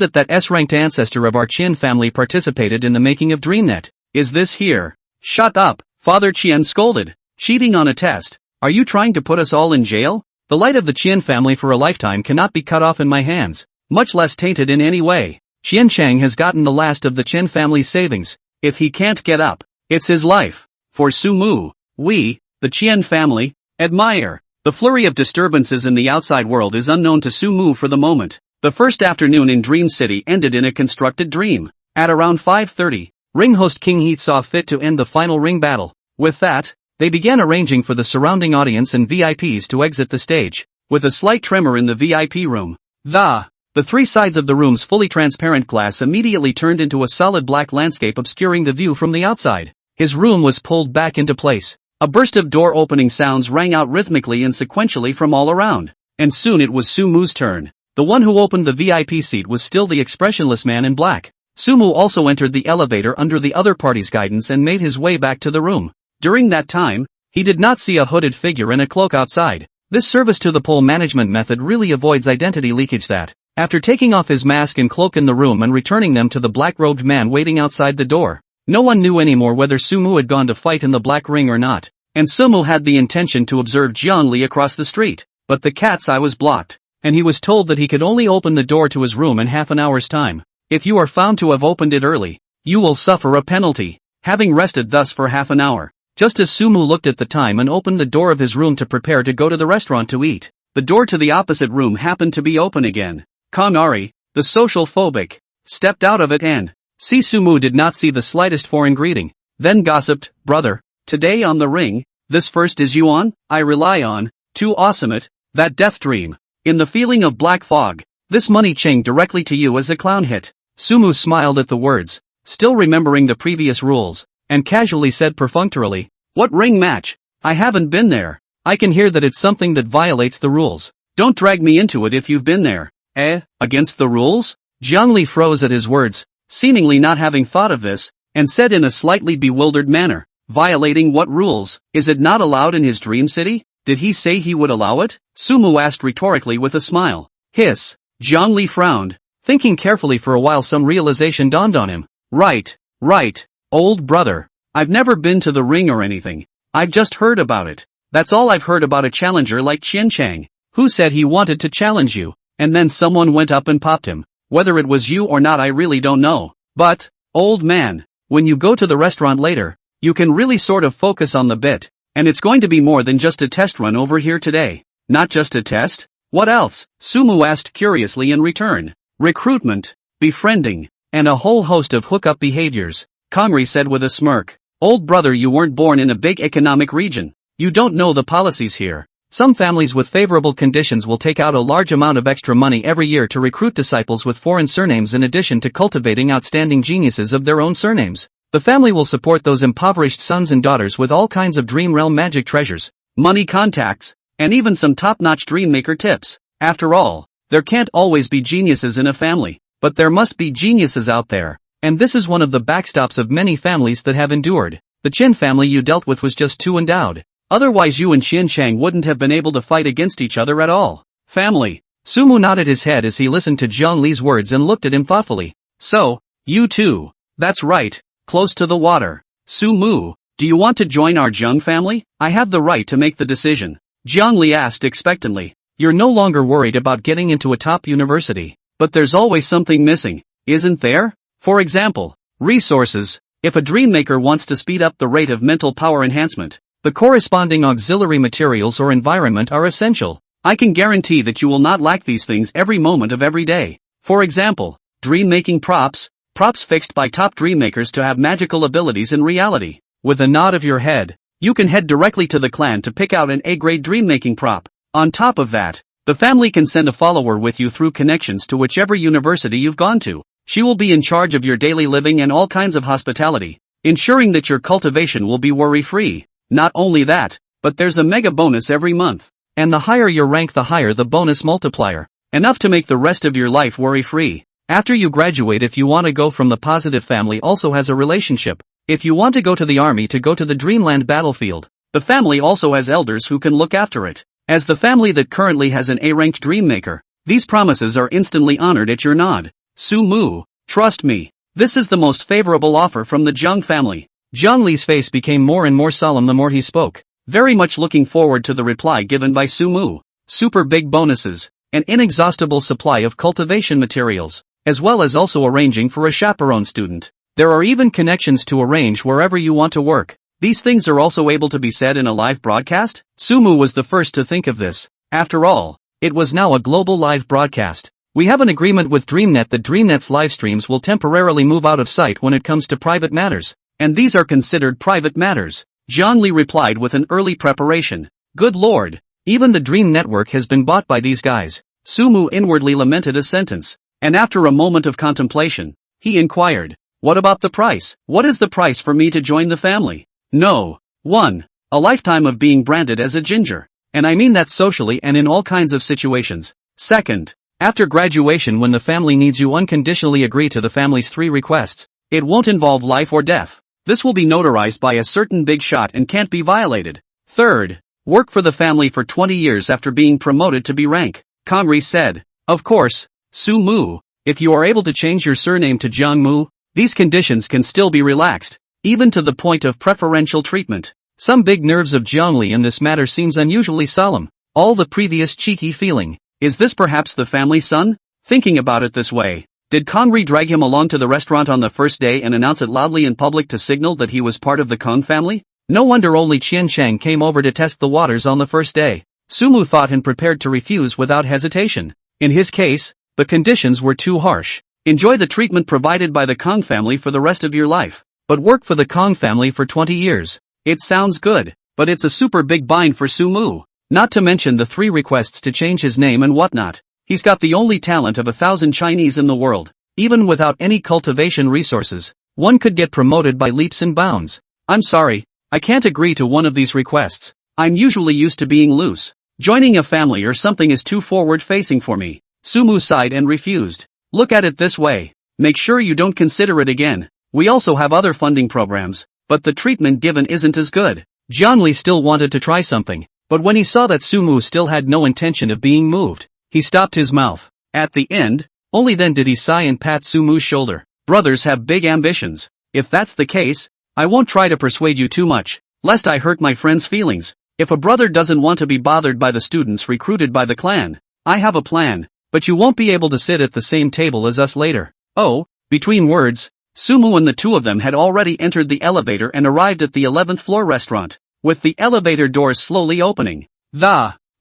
that S-ranked ancestor of our Qian family participated in the making of DreamNet. Is this here? Shut up, Father Qian scolded. Cheating on a test. Are you trying to put us all in jail? The light of the Qian family for a lifetime cannot be cut off in my hands, much less tainted in any way. Qian Chang has gotten the last of the Qian family's savings. If he can't get up, it's his life. For Sumu, we, the Qian family, admire. The flurry of disturbances in the outside world is unknown to Sumu for the moment. The first afternoon in Dream City ended in a constructed dream. At around 5:30, ring host King Heat saw fit to end the final ring battle. With that, they began arranging for the surrounding audience and VIPs to exit the stage. With a slight tremor in the VIP room, the three sides of the room's fully transparent glass immediately turned into a solid black landscape obscuring the view from the outside. His room was pulled back into place. A burst of door-opening sounds rang out rhythmically and sequentially from all around. And soon it was Sumu's turn. The one who opened the VIP seat was still the expressionless man in black. Sumu also entered the elevator under the other party's guidance and made his way back to the room. During that time, he did not see a hooded figure in a cloak outside. This service to the pole management method really avoids identity leakage that, after taking off his mask and cloak in the room and returning them to the black-robed man waiting outside the door, no one knew anymore whether Sumu had gone to fight in the black ring or not. And Sumu had the intention to observe Jiangli across the street, but the cat's eye was blocked, and he was told that he could only open the door to his room in half an hour's time. If you are found to have opened it early, you will suffer a penalty. Having rested thus for half an hour, just as Sumu looked at the time and opened the door of his room to prepare to go to the restaurant to eat. The door to the opposite room happened to be open again. Kanari, the social phobic, stepped out of it and Sumu did not see the slightest foreign greeting, then gossiped, "Brother, today on the ring, this first is you on, I rely on, too awesome it, that death dream. In the feeling of black fog, this money chang directly to you as a clown hit." Sumu smiled at the words, still remembering the previous rules, and casually said perfunctorily, "What ring match? I haven't been there. I can hear that it's something that violates the rules. Don't drag me into it if you've been there." Against the rules? Jiangli froze at his words, seemingly not having thought of this, and said in a slightly bewildered manner, "Violating what rules? Is it not allowed in his dream city? Did he say he would allow it?" Sumu asked rhetorically with a smile. Hiss. Jiangli frowned. Thinking carefully for a while, some realization dawned on him. Right, old brother. I've never been to the ring or anything. I've just heard about it. That's all I've heard about a challenger like Qian Chang. Who said he wanted to challenge you? And then someone went up and popped him. Whether it was you or not I really don't know. But, old man, when you go to the restaurant later, you can really sort of focus on the bit. And it's going to be more than just a test run over here today. Not just a test? What else? Sumu asked curiously in return. Recruitment, befriending, and a whole host of hookup behaviors. Kongri said with a smirk. Old brother, you weren't born in a big economic region. You don't know the policies here. Some families with favorable conditions will take out a large amount of extra money every year to recruit disciples with foreign surnames in addition to cultivating outstanding geniuses of their own surnames. The family will support those impoverished sons and daughters with all kinds of dream realm magic treasures, money contacts, and even some top-notch dream maker tips. After all, there can't always be geniuses in a family, but there must be geniuses out there. And this is one of the backstops of many families that have endured. The Qin family you dealt with was just too endowed. Otherwise you and Qian Chang wouldn't have been able to fight against each other at all. Family. Sumu nodded his head as he listened to Zhang Li's words and looked at him thoughtfully. So, you too. That's right, close to the water. Sumu, do you want to join our Zhang family? I have the right to make the decision. Zhang Li asked expectantly. You're no longer worried about getting into a top university. But there's always something missing, isn't there? For example, resources. If a dream maker wants to speed up the rate of mental power enhancement, the corresponding auxiliary materials or environment are essential. I can guarantee that you will not lack these things every moment of every day. For example, dream-making props fixed by top dream makers to have magical abilities in reality. With a nod of your head, you can head directly to the clan to pick out an A-grade dream-making prop. On top of that, the family can send a follower with you through connections to whichever university you've gone to. She will be in charge of your daily living and all kinds of hospitality, ensuring that your cultivation will be worry-free. Not only that, but there's a mega bonus every month. And the higher your rank, the higher the bonus multiplier. Enough to make the rest of your life worry-free. After you graduate, if you want to go from the positive family, also has a relationship. If you want to go to the army, to go to the dreamland battlefield, the family also has elders who can look after it. As the family that currently has an A-ranked dream maker, these promises are instantly honored at your nod. Sumu, trust me, this is the most favorable offer from the Zhang family. Zhang Li's face became more and more solemn the more he spoke, very much looking forward to the reply given by Sumu. Super big bonuses, an inexhaustible supply of cultivation materials, as well as also arranging for a chaperone student. There are even connections to arrange wherever you want to work. These things are also able to be said in a live broadcast? Sumu was the first to think of this. After all, it was now a global live broadcast. We have an agreement with DreamNet that DreamNet's live streams will temporarily move out of sight when it comes to private matters. And these are considered private matters. Zhang Li replied with an early preparation. Good lord, even the Dream Network has been bought by these guys. Sumu inwardly lamented a sentence, and after a moment of contemplation, he inquired, what about the price? What is the price for me to join the family? No. 1. A lifetime of being branded as a ginger. And I mean that socially and in all kinds of situations. 2nd. After graduation, when the family needs you, unconditionally agree to the family's 3 requests. It won't involve life or death. This will be notarized by a certain big shot and can't be violated. 3rd. Work for the family for 20 years after being promoted to B rank. Kongri said. Of course, Sumu, if you are able to change your surname to Zhang Mu, these conditions can still be relaxed, even to the point of preferential treatment. Some big nerves of Zhang Li in this matter seems unusually solemn. All the previous cheeky feeling. Is this perhaps the family son? Thinking about it this way, did Kongri drag him along to the restaurant on the first day and announce it loudly in public to signal that he was part of the Kong family? No wonder only Qian Chang came over to test the waters on the first day. Sumu thought and prepared to refuse without hesitation. In his case, the conditions were too harsh. Enjoy the treatment provided by the Kong family for the rest of your life, but work for the Kong family for 20 years. It sounds good, but it's a super big bind for Sumu. Not to mention the 3 requests to change his name and whatnot. He's got the only talent of 1,000 Chinese in the world. Even without any cultivation resources, one could get promoted by leaps and bounds. I'm sorry, I can't agree to one of these requests. I'm usually used to being loose. Joining a family or something is too forward-facing for me. Sumu sighed and refused. Look at it this way. Make sure you don't consider it again. We also have other funding programs, but the treatment given isn't as good. Jiangli still wanted to try something, but when he saw that Sumu still had no intention of being moved, he stopped his mouth. At the end, only then did he sigh and pat Sumu's shoulder. Brothers have big ambitions. If that's the case, I won't try to persuade you too much, lest I hurt my friend's feelings. If a brother doesn't want to be bothered by the students recruited by the clan, I have a plan, but you won't be able to sit at the same table as us later. Oh, between words, Sumu and the 2 of them had already entered the elevator and arrived at the 11th floor restaurant, with the elevator doors slowly opening.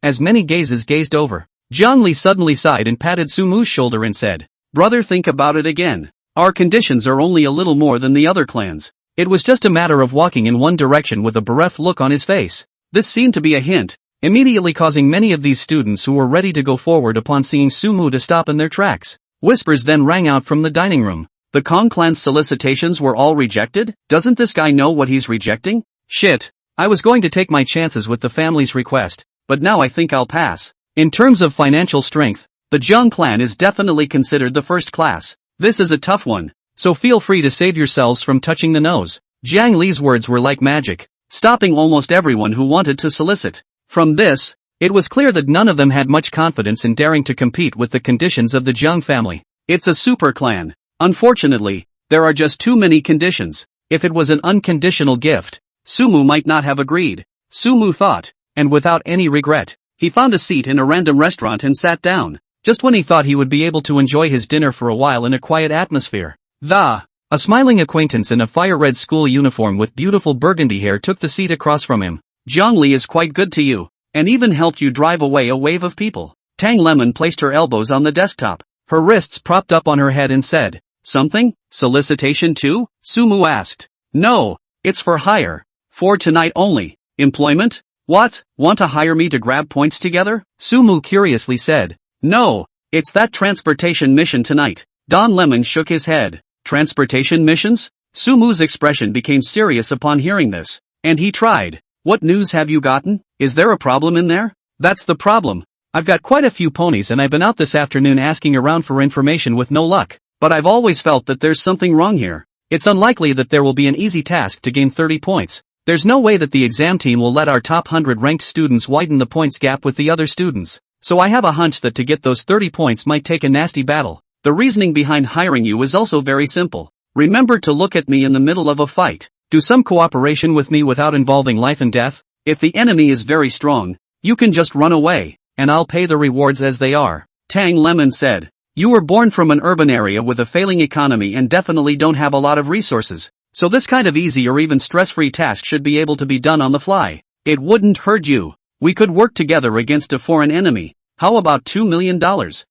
As many gazes gazed over, Jiangli suddenly sighed and patted Sumu's shoulder and said, "Brother, think about it again. Our conditions are only a little more than the other clans." It was just a matter of walking in one direction with a bereft look on his face. This seemed to be a hint, immediately causing many of these students who were ready to go forward upon seeing Sumu to stop in their tracks. Whispers then rang out from the dining room. The Kong clan's solicitations were all rejected? Doesn't this guy know what he's rejecting? Shit. I was going to take my chances with the family's request, but now I think I'll pass. In terms of financial strength, the Jiang clan is definitely considered the first class. This is a tough one, so feel free to save yourselves from touching the nose. Jiang Li's words were like magic, stopping almost everyone who wanted to solicit. From this, it was clear that none of them had much confidence in daring to compete with the conditions of the Jiang family. It's a super clan. Unfortunately, there are just too many conditions. If it was an unconditional gift, Sumu might not have agreed. Sumu thought, and without any regret, he found a seat in a random restaurant and sat down, just when he thought he would be able to enjoy his dinner for a while in a quiet atmosphere. A smiling acquaintance in a fire-red school uniform with beautiful burgundy hair took the seat across from him. Jiangli is quite good to you, and even helped you drive away a wave of people. Tang Lemon placed her elbows on the desktop, her wrists propped up on her head and said, "Something? Solicitation too?" Sumu asked. "No, it's for hire. For tonight only. Employment? What, want to hire me to grab points together?" Sumu curiously said. "No, it's that transportation mission tonight." Don Lemon shook his head. Transportation missions? Sumu's expression became serious upon hearing this, and he tried. "What news have you gotten? Is there a problem in there?" "That's the problem. I've got quite a few ponies and I've been out this afternoon asking around for information with no luck, but I've always felt that there's something wrong here. It's unlikely that there will be an easy task to gain 30 points. There's no way that the exam team will let our top 100 ranked students widen the points gap with the other students. So I have a hunch that to get those 30 points might take a nasty battle. The reasoning behind hiring you is also very simple. Remember to look at me in the middle of a fight. Do some cooperation with me without involving life and death. If the enemy is very strong, you can just run away, and I'll pay the rewards as they are." Tang Lemon said. "You were born from an urban area with a failing economy and definitely don't have a lot of resources. So this kind of easy or even stress-free task should be able to be done on the fly. It wouldn't hurt you. We could work together against a foreign enemy. How about $2 million?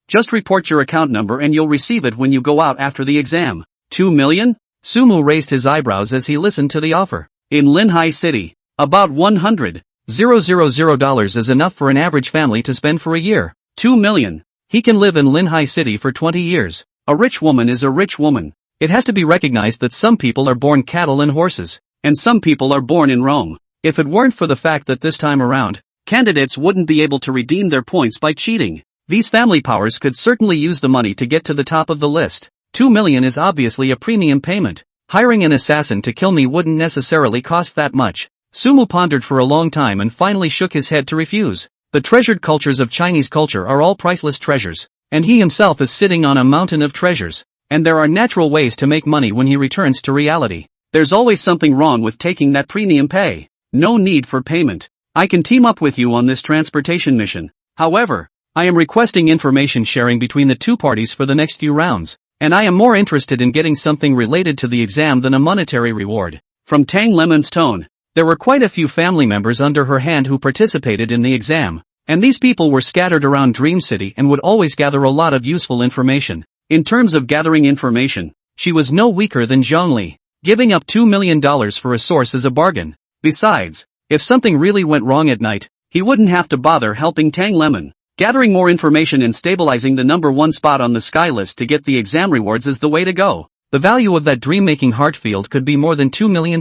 Just report your account number and you'll receive it when you go out after the exam." $2 million? Sumu raised his eyebrows as he listened to the offer. In Linhai City, about $100,000 is enough for an average family to spend for a year. $2 million. He can live in Linhai City for 20 years. A rich woman is a rich woman. It has to be recognized that some people are born cattle and horses, and some people are born in Rome. If it weren't for the fact that this time around, candidates wouldn't be able to redeem their points by cheating, these family powers could certainly use the money to get to the top of the list. $2 million is obviously a premium payment. Hiring an assassin to kill me wouldn't necessarily cost that much. Sumu pondered for a long time and finally shook his head to refuse. The treasured cultures of Chinese culture are all priceless treasures, and he himself is sitting on a mountain of treasures. And there are natural ways to make money when he returns to reality. There's always something wrong with taking that premium pay. No need for payment. I can team up with you on this transportation mission. However, I am requesting information sharing between the two parties for the next few rounds, and I am more interested in getting something related to the exam than a monetary reward. From Tang Lemon's tone, There were quite a few family members under her hand who participated in the exam, and these people were scattered around Dream City and would always gather a lot of useful information. In terms of gathering information, she was no weaker than Zhongli. Giving up $2 million for a source is a bargain. Besides, if something really went wrong at night, he wouldn't have to bother helping Tang Lemon. Gathering more information and stabilizing the #1 spot on the Sky list to get the exam rewards is the way to go. The value of that dream-making heart field could be more than $2 million.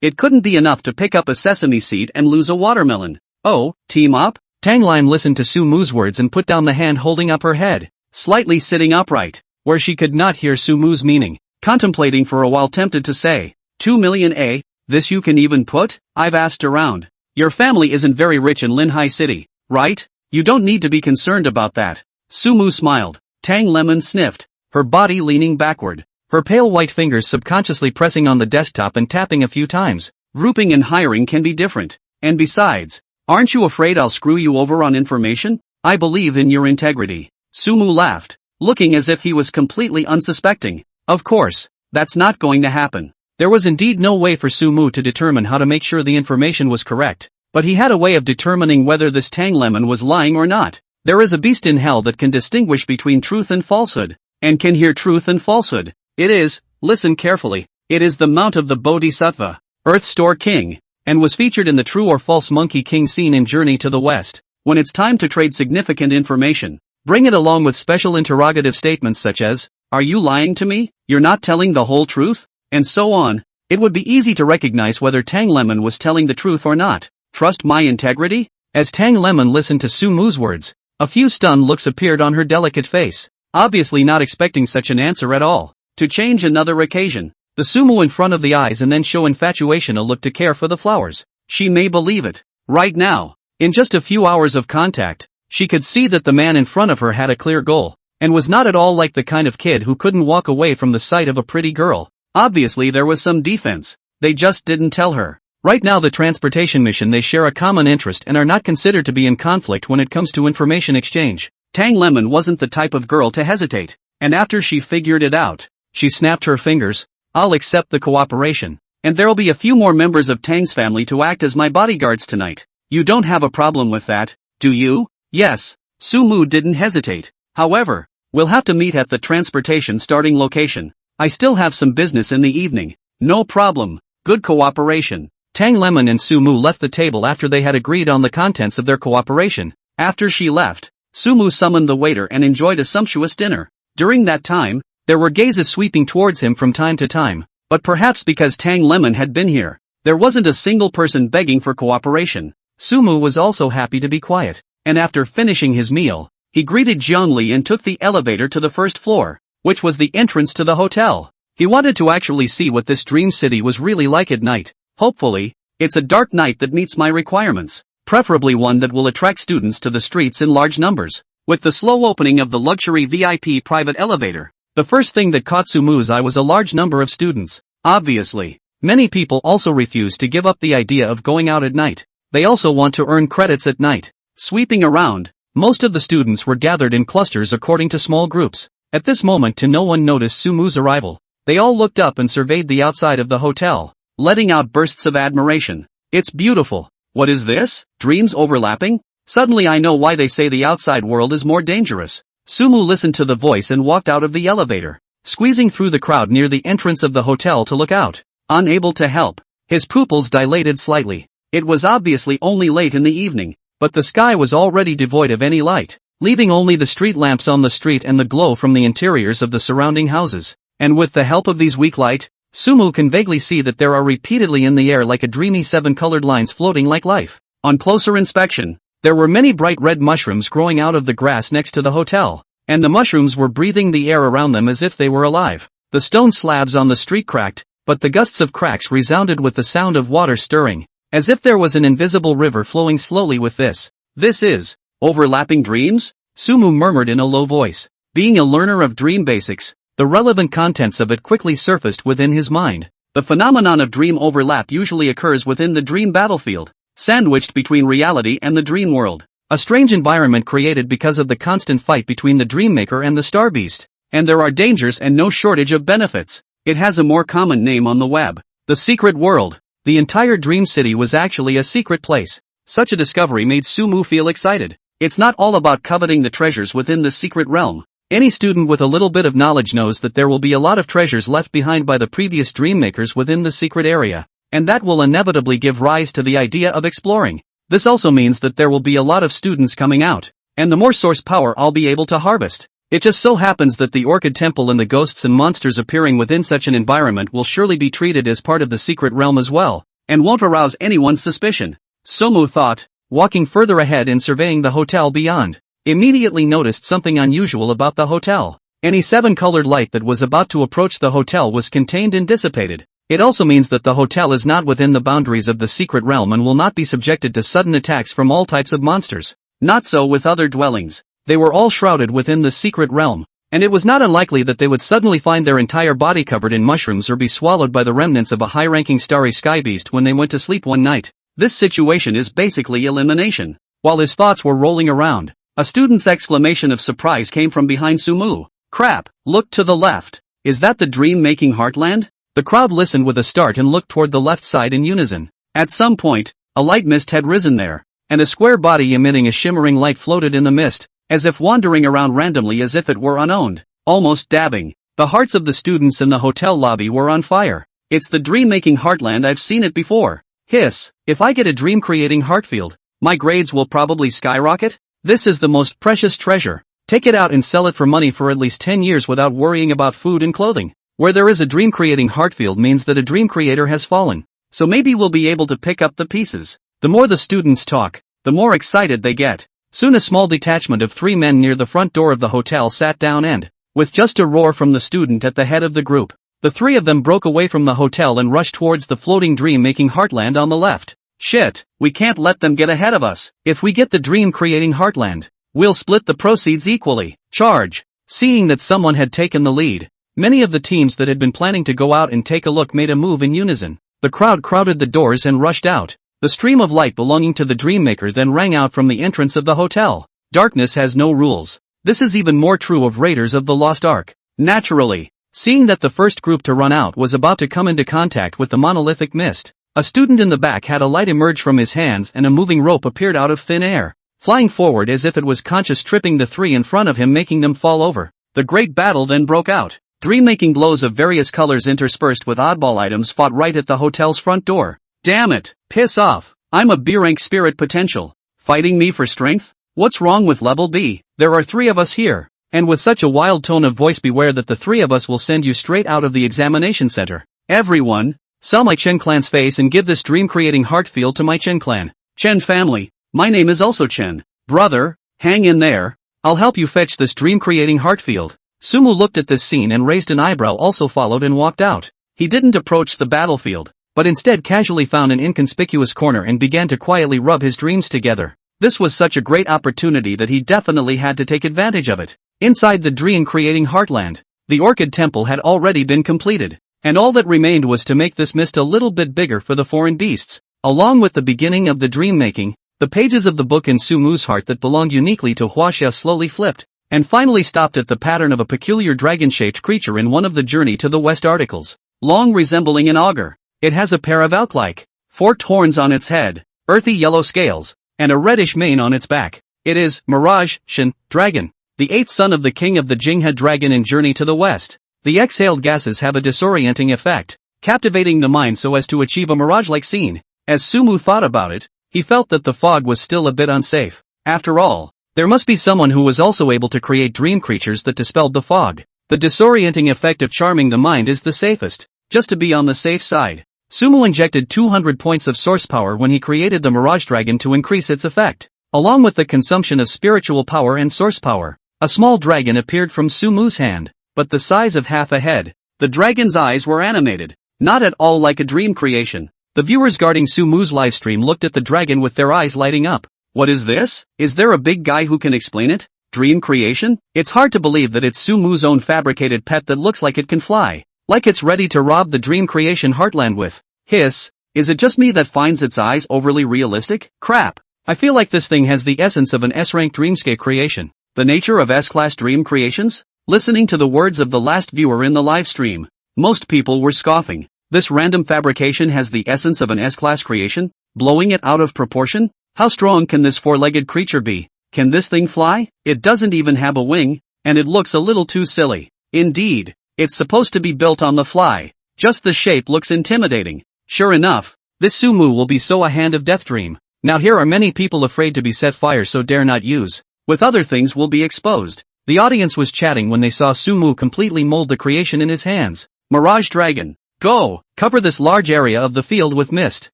It couldn't be enough to pick up a sesame seed and lose a watermelon. Oh, team up? Tang Lim listened to Su Mu's words and put down the hand holding up her head, slightly sitting upright, where she could not hear Su Mu's meaning, contemplating for a while, tempted to say, 2 million, eh? This you can even put? I've asked around. Your family isn't very rich in Linhai City, right? You don't need to be concerned about that. Su Mu smiled. Tang Lemon sniffed, her body leaning backward, her pale white fingers subconsciously pressing on the desktop and tapping a few times. Grouping and hiring can be different. And besides, aren't you afraid I'll screw you over on information? I believe in your integrity. Su Mu laughed, looking as if he was completely unsuspecting. Of course, that's not going to happen. There was indeed no way for Su Mu to determine how to make sure the information was correct, but he had a way of determining whether this Tang Lemon was lying or not. There is a beast in hell that can distinguish between truth and falsehood, and can hear truth and falsehood. It is, listen carefully, it is the Mount of the Bodhisattva, Earth Store King, and was featured in the True or False Monkey King scene in Journey to the West. When it's time to trade significant information, bring it along with special interrogative statements such as, are you lying to me? You're not telling the whole truth? And so on. It would be easy to recognize whether Tang Lemon was telling the truth or not. Trust my integrity? As Tang Lemon listened to Su Mu's words, a few stunned looks appeared on her delicate face, obviously not expecting such an answer at all. To change another occasion, the Su Mu in front of the eyes and then show infatuation a look to care for the flowers. She may believe it. Right now, in just a few hours of contact, she could see that the man in front of her had a clear goal, and was not at all like the kind of kid who couldn't walk away from the sight of a pretty girl. Obviously there was some defense, they just didn't tell her. Right now the transportation mission, they share a common interest and are not considered to be in conflict when it comes to information exchange. Tang Lemon wasn't the type of girl to hesitate, and after she figured it out, she snapped her fingers. I'll accept the cooperation, and there'll be a few more members of Tang's family to act as my bodyguards tonight. You don't have a problem with that, do you? Yes. Su Mu didn't hesitate. However, we'll have to meet at the transportation starting location. I still have some business in the evening. No problem. Good cooperation. Tang Lemon and Su Mu left the table after they had agreed on the contents of their cooperation. After she left, Su Mu summoned the waiter and enjoyed a sumptuous dinner. During that time, there were gazes sweeping towards him from time to time, but perhaps because Tang Lemon had been here, there wasn't a single person begging for cooperation. Su Mu was also happy to be quiet, and after finishing his meal, he greeted Zhongli and took the elevator to the first floor, which was the entrance to the hotel. He wanted to actually see what this dream city was really like at night. Hopefully, it's a dark night that meets my requirements, preferably one that will attract students to the streets in large numbers. With the slow opening of the luxury VIP private elevator, the first thing that caught Su Mu's eye was a large number of students. Obviously, many people also refuse to give up the idea of going out at night. They also want to earn credits at night. Sweeping around, most of the students were gathered in clusters according to small groups. At this moment, to no one noticed Su Mu's arrival. They all looked up and surveyed the outside of the hotel, letting out bursts of admiration. It's beautiful. What is this? Dreams overlapping? Suddenly I know why they say the outside world is more dangerous. Su Mu listened to the voice and walked out of the elevator, squeezing through the crowd near the entrance of the hotel to look out. Unable to help, his pupils dilated slightly. It was obviously only late in the evening, but the sky was already devoid of any light, leaving only the street lamps on the street and the glow from the interiors of the surrounding houses. And with the help of these weak light, Su Mu can vaguely see that there are repeatedly in the air like a dreamy 7-colored lines floating like life. On closer inspection, there were many bright red mushrooms growing out of the grass next to the hotel, and the mushrooms were breathing the air around them as if they were alive. The stone slabs on the street cracked, but the gusts of cracks resounded with the sound of water stirring, as if there was an invisible river flowing slowly with this. This is overlapping dreams? Su Mu murmured in a low voice. Being a learner of dream basics, the relevant contents of it quickly surfaced within his mind. The phenomenon of dream overlap usually occurs within the dream battlefield, sandwiched between reality and the dream world. A strange environment created because of the constant fight between the dream maker and the star beast. And there are dangers and no shortage of benefits. It has a more common name on the web. The secret world. The entire dream city was actually a secret place. Such a discovery made Sumu feel excited. It's not all about coveting the treasures within the secret realm. Any student with a little bit of knowledge knows that there will be a lot of treasures left behind by the previous dream makers within the secret area, and that will inevitably give rise to the idea of exploring. This also means that there will be a lot of students coming out, and the more source power I'll be able to harvest. It just so happens that the Orchid Temple and the ghosts and monsters appearing within such an environment will surely be treated as part of the secret realm as well, and won't arouse anyone's suspicion. Sumu thought, walking further ahead and surveying the hotel beyond. Immediately noticed something unusual about the hotel. Any seven-colored light that was about to approach the hotel was contained and dissipated. It also means that the hotel is not within the boundaries of the secret realm and will not be subjected to sudden attacks from all types of monsters. Not so with other dwellings. They were all shrouded within the secret realm, and it was not unlikely that they would suddenly find their entire body covered in mushrooms or be swallowed by the remnants of a high-ranking starry sky beast when they went to sleep one night. This situation is basically elimination. While his thoughts were rolling around, a student's exclamation of surprise came from behind Sumu. Crap, look to the left. Is that the dream-making heartland? The crowd listened with a start and looked toward the left side in unison. At some point, a light mist had risen there, and a square body emitting a shimmering light floated in the mist, as if wandering around randomly as if it were unowned, almost dabbing. The hearts of the students in the hotel lobby were on fire. It's the dream-making heartland, I've seen it before. Hiss, if I get a dream-creating heartfield, my grades will probably skyrocket? This is the most precious treasure. Take it out and sell it for money for at least 10 years without worrying about food and clothing. Where there is a dream-creating heartfield means that a dream creator has fallen. So maybe we'll be able to pick up the pieces. The more the students talk, the more excited they get. Soon a small detachment of 3 men near the front door of the hotel sat down and, with just a roar from the student at the head of the group, the 3 of them broke away from the hotel and rushed towards the floating dream-making heartland on the left. Shit, we can't let them get ahead of us. If we get the dream-creating heartland, we'll split the proceeds equally. Charge! Seeing that someone had taken the lead, many of the teams that had been planning to go out and take a look made a move in unison. The crowd crowded the doors and rushed out. The stream of light belonging to the Dreammaker then rang out from the entrance of the hotel. Darkness has no rules. This is even more true of Raiders of the Lost Ark. Naturally, seeing that the first group to run out was about to come into contact with the monolithic mist, a student in the back had a light emerge from his hands and a moving rope appeared out of thin air, flying forward as if it was conscious, tripping the 3 in front of him, making them fall over. The great battle then broke out. Dream-making glows of various colors interspersed with oddball items fought right at the hotel's front door. Damn it, piss off. I'm a B-rank spirit potential. Fighting me for strength? What's wrong with level B? There are 3 of us here. And with such a wild tone of voice, beware that the 3 of us will send you straight out of the examination center. Everyone, sell my Chen clan's face and give this dream-creating heartfield to my Chen clan. Chen family, my name is also Chen. Brother, hang in there. I'll help you fetch this dream-creating heartfield. Sumu looked at this scene and raised an eyebrow, also followed and walked out. He didn't approach the battlefield, but instead casually found an inconspicuous corner and began to quietly rub his dreams together. This was such a great opportunity that he definitely had to take advantage of it. Inside the dream-creating heartland, the Orchid Temple had already been completed, and all that remained was to make this mist a little bit bigger for the foreign beasts. Along with the beginning of the dream-making, the pages of the book in Sumu's heart that belonged uniquely to Huaxia slowly flipped, and finally stopped at the pattern of a peculiar dragon-shaped creature in one of the Journey to the West articles. Long, resembling an augur, it has a pair of elk-like, forked horns on its head, earthy yellow scales, and a reddish mane on its back. It is Mirage Shin Dragon, the 8th son of the king of the Jinghe dragon in Journey to the West. The exhaled gases have a disorienting effect, captivating the mind so as to achieve a mirage-like scene. As Sumu thought about it, he felt that the fog was still a bit unsafe. After all, there must be someone who was also able to create dream creatures that dispelled the fog. The disorienting effect of charming the mind is the safest, just to be on the safe side. Sumu injected 200 points of source power when he created the Mirage Dragon to increase its effect. Along with the consumption of spiritual power and source power, a small dragon appeared from Sumu's hand, but the size of half a head. The dragon's eyes were animated, not at all like a dream creation. The viewers guarding Sumu's livestream looked at the dragon with their eyes lighting up. What is this? Is there a big guy who can explain it? Dream creation? It's hard to believe that it's Sumu's own fabricated pet that looks like it can fly, like it's ready to rob the dream creation heartland with. Hiss, is it just me that finds its eyes overly realistic? Crap. I feel like this thing has the essence of an S-rank dreamscape creation. The nature of S-class dream creations? Listening to the words of the last viewer in the live stream, most people were scoffing. This random fabrication has the essence of an S-class creation, blowing it out of proportion? How strong can this four-legged creature be? Can this thing fly? It doesn't even have a wing, and it looks a little too silly. Indeed, it's supposed to be built on the fly. Just the shape looks intimidating. Sure enough, this Sumu will be so a hand of death dream. Now here are many people afraid to be set fire so dare not use. With other things will be exposed. The audience was chatting when they saw Sumu completely mold the creation in his hands. Mirage Dragon. Go! Cover this large area of the field with mist.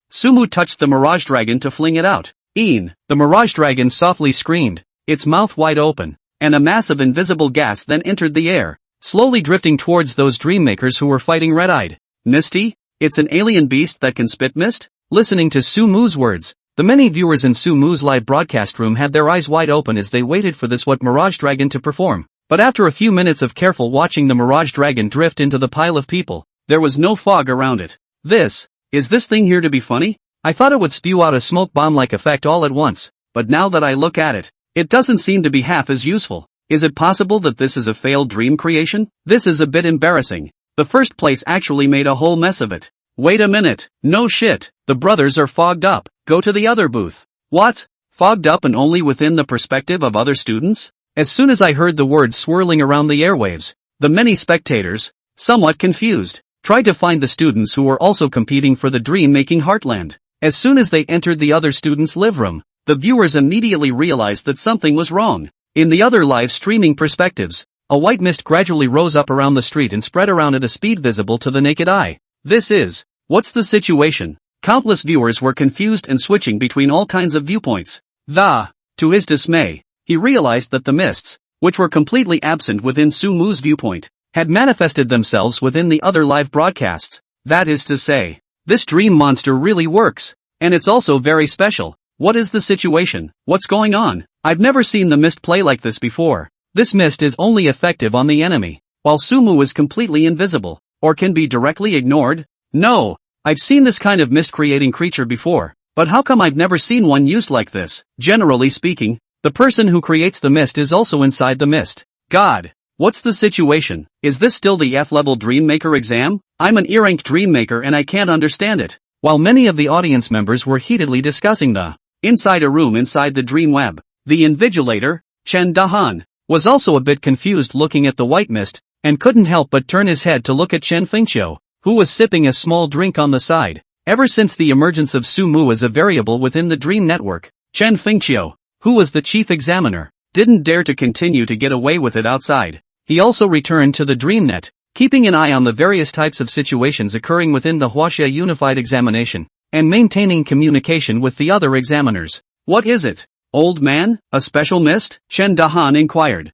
Sumu touched the Mirage Dragon to fling it out. The Mirage Dragon softly screamed, its mouth wide open, and a mass of invisible gas then entered the air, slowly drifting towards those dream makers who were fighting red-eyed. Misty? It's an alien beast that can spit mist? Listening to Sumu's words, the many viewers in Sumu's live broadcast room had their eyes wide open as they waited for this Mirage Dragon to perform. But after a few minutes of careful watching the Mirage Dragon drift into the pile of people, there was no fog around it. Is this thing here to be funny? I thought it would spew out a smoke bomb-like effect all at once, but now that I look at it, it doesn't seem to be half as useful. Is it possible that this is a failed dream creation? This is a bit embarrassing. The first place actually made a whole mess of it. Wait a minute, no shit, the brothers are fogged up. Go to the other booth. What? Fogged up and only within the perspective of other students? As soon as I heard the words swirling around the airwaves, the many spectators, somewhat confused, tried to find the students who were also competing for the dream-making heartland. As soon as they entered the other students' live room, the viewers immediately realized that something was wrong. In the other live streaming perspectives, a white mist gradually rose up around the street and spread around at a speed visible to the naked eye. What's the situation? Countless viewers were confused and switching between all kinds of viewpoints. To his dismay, he realized that the mists, which were completely absent within Sumu's viewpoint, had manifested themselves within the other live broadcasts. That is to say, this dream monster really works. And it's also very special. What is the situation? What's going on? I've never seen the mist play like this before. This mist is only effective on the enemy, while Sumu is completely invisible, or can be directly ignored. No, I've seen this kind of mist-creating creature before, but how come I've never seen one used like this? Generally speaking, the person who creates the mist is also inside the mist. God, what's the situation? Is this still the F-level Dreammaker exam? I'm an E-ranked Dreammaker and I can't understand it. While many of the audience members were heatedly discussing the inside a room inside the dream web, the invigilator, Chen Dahan, was also a bit confused looking at the white mist, and couldn't help but turn his head to look at Chen Fengqiu, who was sipping a small drink on the side. Ever since the emergence of Sumu as a variable within the Dream Network, Chen Fengqiu, who was the chief examiner, didn't dare to continue to get away with it outside. He also returned to the DreamNet, keeping an eye on the various types of situations occurring within the Huaxia Unified Examination, and maintaining communication with the other examiners. What is it, old man? A special mist? Chen Dahan inquired.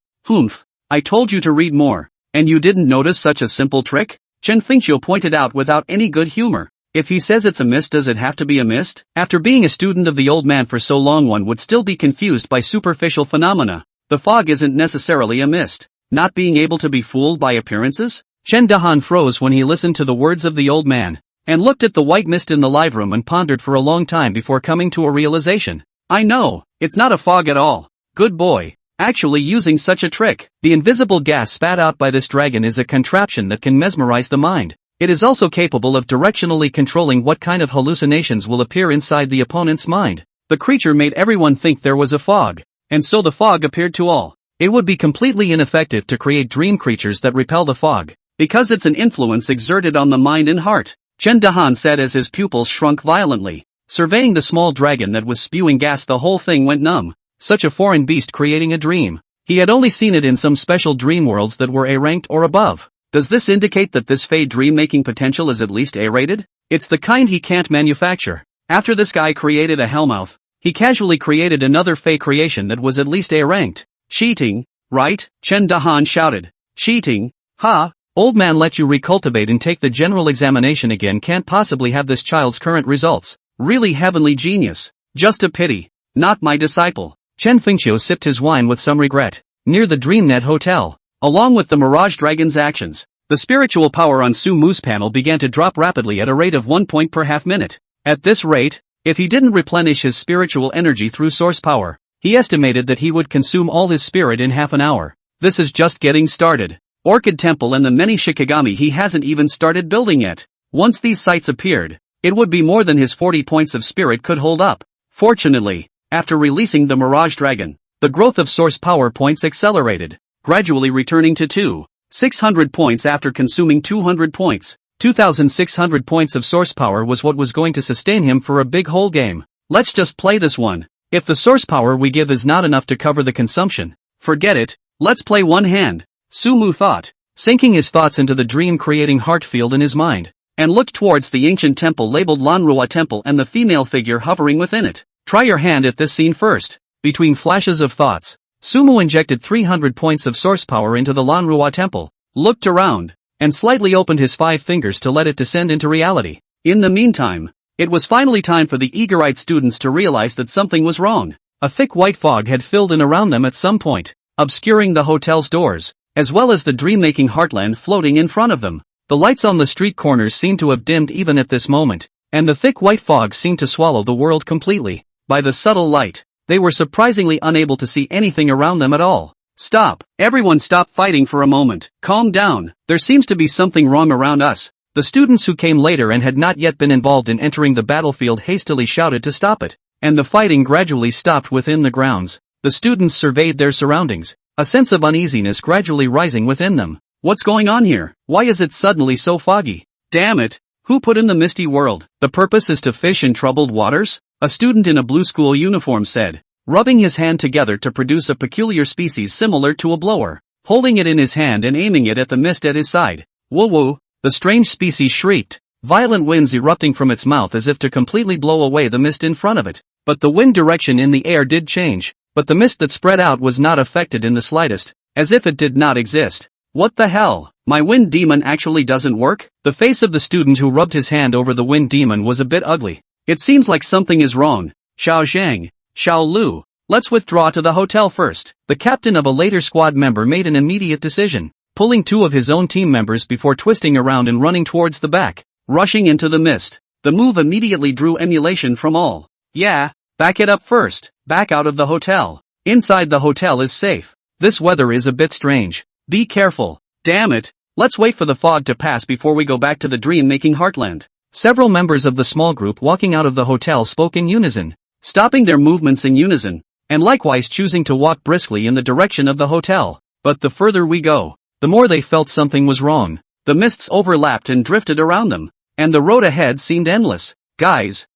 I told you to read more, and you didn't notice such a simple trick? Chen Fengqiu pointed out without any good humor. If he says it's a mist, does it have to be a mist? After being a student of the old man for so long, one would still be confused by superficial phenomena. The fog isn't necessarily a mist. Not being able to be fooled by appearances? Chen Dahan froze when he listened to the words of the old man, and looked at the white mist in the live room and pondered for a long time before coming to a realization. I know, it's not a fog at all. Good boy. Actually using such a trick. The invisible gas spat out by this dragon is a contraption that can mesmerize the mind. It is also capable of directionally controlling what kind of hallucinations will appear inside the opponent's mind. The creature made everyone think there was a fog, and so the fog appeared to all. It would be completely ineffective to create dream creatures that repel the fog, because it's an influence exerted on the mind and heart, Chen Dahan said as his pupils shrunk violently. Surveying the small dragon that was spewing gas, the whole thing went numb. Such a foreign beast creating a dream. He had only seen it in some special dream worlds that were A-ranked or above. Does this indicate that this Fey dream-making potential is at least A-rated? It's the kind he can't manufacture. After this guy created a Hellmouth, he casually created another Fey creation that was at least A-ranked. Cheating, right? Chen Dahan shouted. Cheating? Ha! Old man let you recultivate and take the general examination again, can't possibly have this child's current results. Really heavenly genius. Just a pity. Not my disciple. Chen Fengqiu sipped his wine with some regret. Near the DreamNet Hotel, along with the Mirage Dragon's actions, the spiritual power on Sumu's panel began to drop rapidly at a rate of 1 point per half minute. At this rate, if he didn't replenish his spiritual energy through source power, he estimated that he would consume all his spirit in half an hour. This is just getting started. Orchid Temple and the many Shikigami he hasn't even started building yet. Once these sights appeared, it would be more than his 40 points of spirit could hold up. Fortunately, after releasing the Mirage Dragon, the growth of source power points accelerated, gradually returning to 2,600 points after consuming 200 points. 2,600 points of source power was what was going to sustain him for a big whole game. Let's just play this one. If the source power we give is not enough to cover the consumption, forget it, let's play one hand. Sumu thought, sinking his thoughts into the dream-creating heart field in his mind, and looked towards the ancient temple labeled Lanrua Temple and the female figure hovering within it. Try your hand at this scene first. Between flashes of thoughts, Sumu injected 300 points of source power into the Lanrua Temple, looked around, and slightly opened his 5 fingers to let it descend into reality. In the meantime, it was finally time for the eager-eyed students to realize that something was wrong. A thick white fog had filled in around them at some point, obscuring the hotel's doors, as well as the dream-making heartland floating in front of them. The lights on the street corners seemed to have dimmed even at this moment, and the thick white fog seemed to swallow the world completely. By the subtle light, they were surprisingly unable to see anything around them at all. Stop! Everyone stop fighting for a moment. Calm down. There seems to be something wrong around us. The students who came later and had not yet been involved in entering the battlefield hastily shouted to stop it, and the fighting gradually stopped within the grounds. The students surveyed their surroundings, a sense of uneasiness gradually rising within them. What's going on here? Why is it suddenly so foggy? Damn it! Who put in the misty world? The purpose is to fish in troubled waters? A student in a blue school uniform said, rubbing his hand together to produce a peculiar species similar to a blower, holding it in his hand and aiming it at the mist at his side. Woo-woo! The strange species shrieked, violent winds erupting from its mouth as if to completely blow away the mist in front of it. But the wind direction in the air did change, but the mist that spread out was not affected in the slightest, as if it did not exist. What the hell? My wind demon actually doesn't work? The face of the student who rubbed his hand over the wind demon was a bit ugly. It seems like something is wrong. Xiao Zhang, Xiao Lu, let's withdraw to the hotel first. The captain of a later squad member made an immediate decision, pulling 2 of his own team members before twisting around and running towards the back, rushing into the mist. The move immediately drew emulation from all. Yeah, back it up first, back out of the hotel. Inside the hotel is safe. This weather is a bit strange. Be careful. Damn it, let's wait for the fog to pass before we go back to the dream-making heartland. Several members of the small group walking out of the hotel spoke in unison, stopping their movements in unison, and likewise choosing to walk briskly in the direction of the hotel. But the further we go, the more they felt something was wrong. The mists overlapped and drifted around them, and the road ahead seemed endless. Guys,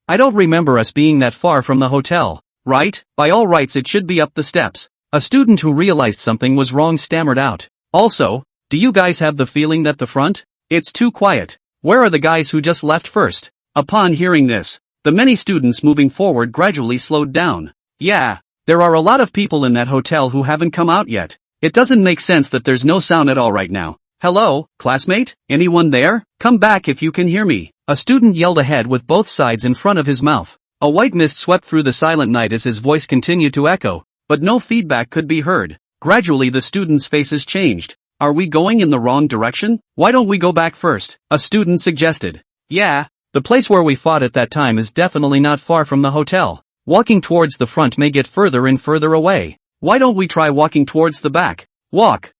I don't remember us being that far from the hotel, right? By all rights it should be up the steps. A student who realized something was wrong stammered out. Also, do you guys have the feeling that the front? It's too quiet. Where are the guys who just left first? Upon hearing this, the many students moving forward gradually slowed down. Yeah, there are a lot of people in that hotel who haven't come out yet. It doesn't make sense that there's no sound at all right now. Hello, classmate? Anyone there? Come back if you can hear me. A student yelled ahead with both sides in front of his mouth. A white mist swept through the silent night as his voice continued to echo, but no feedback could be heard. Gradually the students' faces changed. Are we going in the wrong direction? Why don't we go back first? A student suggested. Yeah, the place where we fought at that time is definitely not far from the hotel. Walking towards the front may get further and further away. Why don't we try walking towards the back? Walk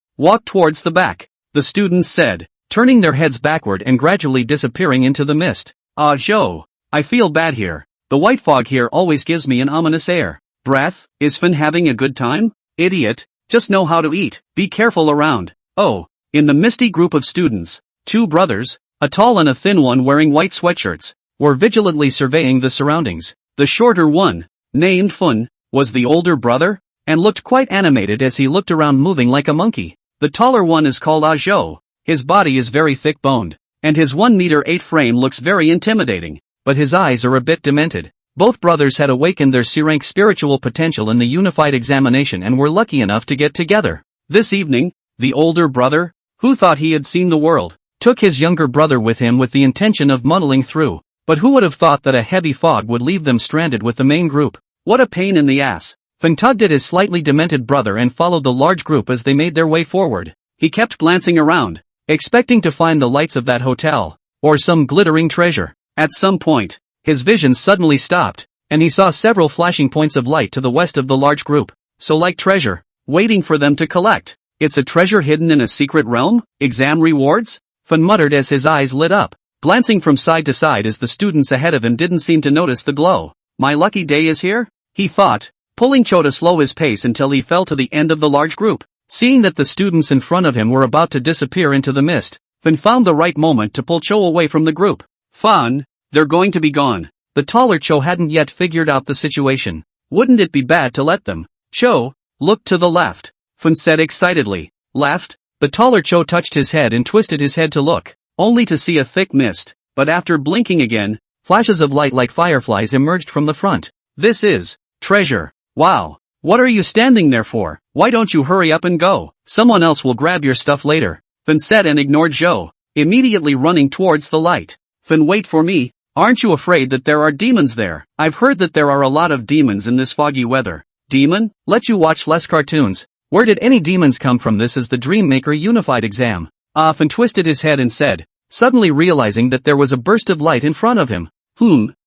towards the back, the students said, turning their heads backward and gradually disappearing into the mist. Ah, Joe, I feel bad here. The white fog here always gives me an ominous air. Breath, is Finn having a good time? Idiot, just know how to eat. Be careful around. Oh, in the misty group of students, 2 brothers, a tall and a thin one wearing white sweatshirts, were vigilantly surveying the surroundings. The shorter one, named Fun, was the older brother, and looked quite animated as he looked around moving like a monkey. The taller one is called Zhou. His body is very thick-boned, and his 1-meter-8 frame looks very intimidating, but his eyes are a bit demented. Both brothers had awakened their C-rank spiritual potential in the unified examination and were lucky enough to get together. This evening, the older brother, who thought he had seen the world, took his younger brother with him with the intention of muddling through, but who would have thought that a heavy fog would leave them stranded with the main group? What a pain in the ass. Feng tugged at his slightly demented brother and followed the large group as they made their way forward. He kept glancing around, expecting to find the lights of that hotel, or some glittering treasure. At some point, his vision suddenly stopped, and he saw several flashing points of light to the west of the large group. So like treasure, waiting for them to collect. It's a treasure hidden in a secret realm? Exam rewards? Fun muttered as his eyes lit up, glancing from side to side as the students ahead of him didn't seem to notice the glow. My lucky day is here? He thought, pulling Cho to slow his pace until he fell to the end of the large group. Seeing that the students in front of him were about to disappear into the mist, Fun found the right moment to pull Cho away from the group. Fun, they're going to be gone. The taller Cho hadn't yet figured out the situation. Wouldn't it be bad to let them? Cho, look to the left, Fun said excitedly. Left? The taller Cho touched his head and twisted his head to look, only to see a thick mist, but after blinking again, flashes of light like fireflies emerged from the front. This is treasure. Wow. What are you standing there for? Why don't you hurry up and go? Someone else will grab your stuff later. Fun said and ignored Zhou, immediately running towards the light. Fun, wait for me. Aren't you afraid that there are demons there? I've heard that there are a lot of demons in this foggy weather. Demon? Let you watch less cartoons. Where did any demons come from? This is the Dreammaker Unified exam. Fun twisted his head and said, suddenly realizing that there was a burst of light in front of him.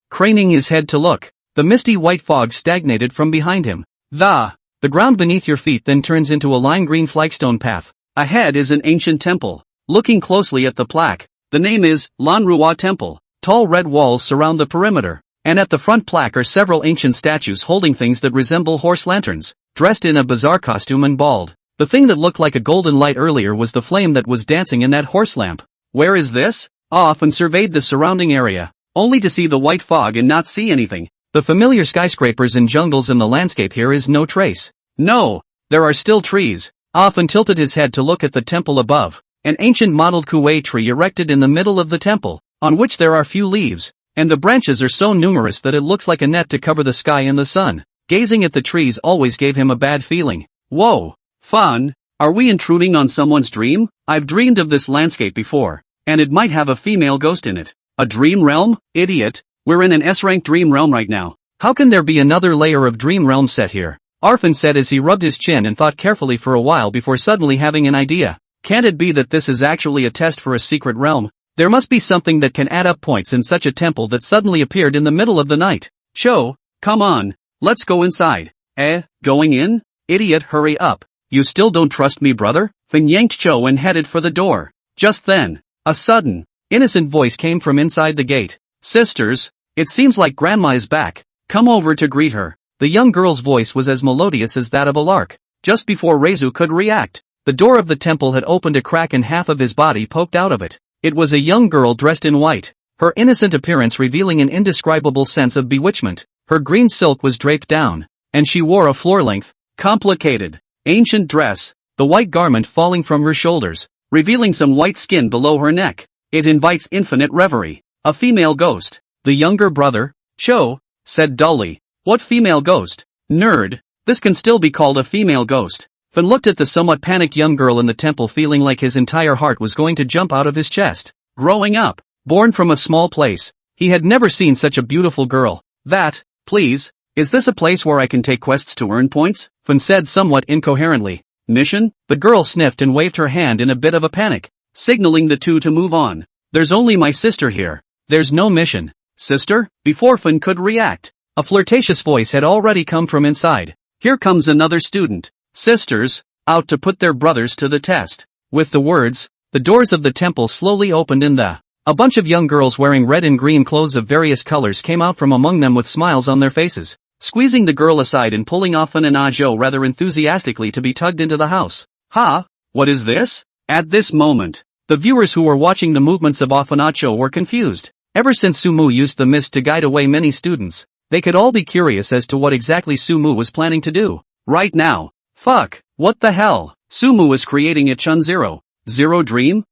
Craning his head to look. The misty white fog stagnated from behind him. The ground beneath your feet then turns into a lime green flagstone path. Ahead is an ancient temple. Looking closely at the plaque, the name is Lanrua Temple. Tall red walls surround the perimeter, and at the front plaque are several ancient statues holding things that resemble horse lanterns, dressed in a bizarre costume and bald. The thing that looked like a golden light earlier was the flame that was dancing in that horse lamp. Where is this? Fun surveyed the surrounding area, only to see the white fog and not see anything. The familiar skyscrapers and jungles in the landscape here is no trace. No, there are still trees. Fun tilted his head to look at the temple above, an ancient mottled kuei tree erected in the middle of the temple, on which there are few leaves, and the branches are so numerous that it looks like a net to cover the sky and the sun. Gazing at the trees always gave him a bad feeling. Whoa, Fun, are we intruding on someone's dream? I've dreamed of this landscape before, and it might have a female ghost in it. A dream realm? Idiot, we're in an S-rank dream realm right now. How can there be another layer of dream realm set here? Arfin said as he rubbed his chin and thought carefully for a while before suddenly having an idea. Can't it be that this is actually a test for a secret realm? There must be something that can add up points in such a temple that suddenly appeared in the middle of the night. Cho, come on, let's go inside. Going in? Idiot, hurry up. You still don't trust me, brother? Finn yanked Cho and headed for the door. Just then, a sudden, innocent voice came from inside the gate. Sisters, it seems like Grandma is back. Come over to greet her. The young girl's voice was as melodious as that of a lark. Just before Reizu could react, the door of the temple had opened a crack and half of his body poked out of it. It was a young girl dressed in white, her innocent appearance revealing an indescribable sense of bewitchment. Her green silk was draped down, and she wore a floor-length, complicated, ancient dress, the white garment falling from her shoulders, revealing some white skin below her neck. It invites infinite reverie. A female ghost. The younger brother, Cho, said dully. What female ghost? Nerd. This can still be called a female ghost. Finn looked at the somewhat panicked young girl in the temple, feeling like his entire heart was going to jump out of his chest. Growing up, born from a small place, he had never seen such a beautiful girl. Please, is this a place where I can take quests to earn points? Finn said somewhat incoherently. Mission? The girl sniffed and waved her hand in a bit of a panic, signaling the two to move on. There's only my sister here. There's no mission. Sister? Before Finn could react, a flirtatious voice had already come from inside. Here comes another student. Sisters, out to put their brothers to the test. With the words, the doors of the temple slowly opened and a bunch of young girls wearing red and green clothes of various colors came out from among them with smiles on their faces, squeezing the girl aside and pulling off an Ajo rather enthusiastically to be tugged into the house. What is this? At this moment, the viewers who were watching the movements of Afanacho were confused. Ever since Sumu used the mist to guide away many students, they could all be curious as to what exactly Sumu was planning to do. Right now. What the hell? Sumu is creating a Chun Zero dream?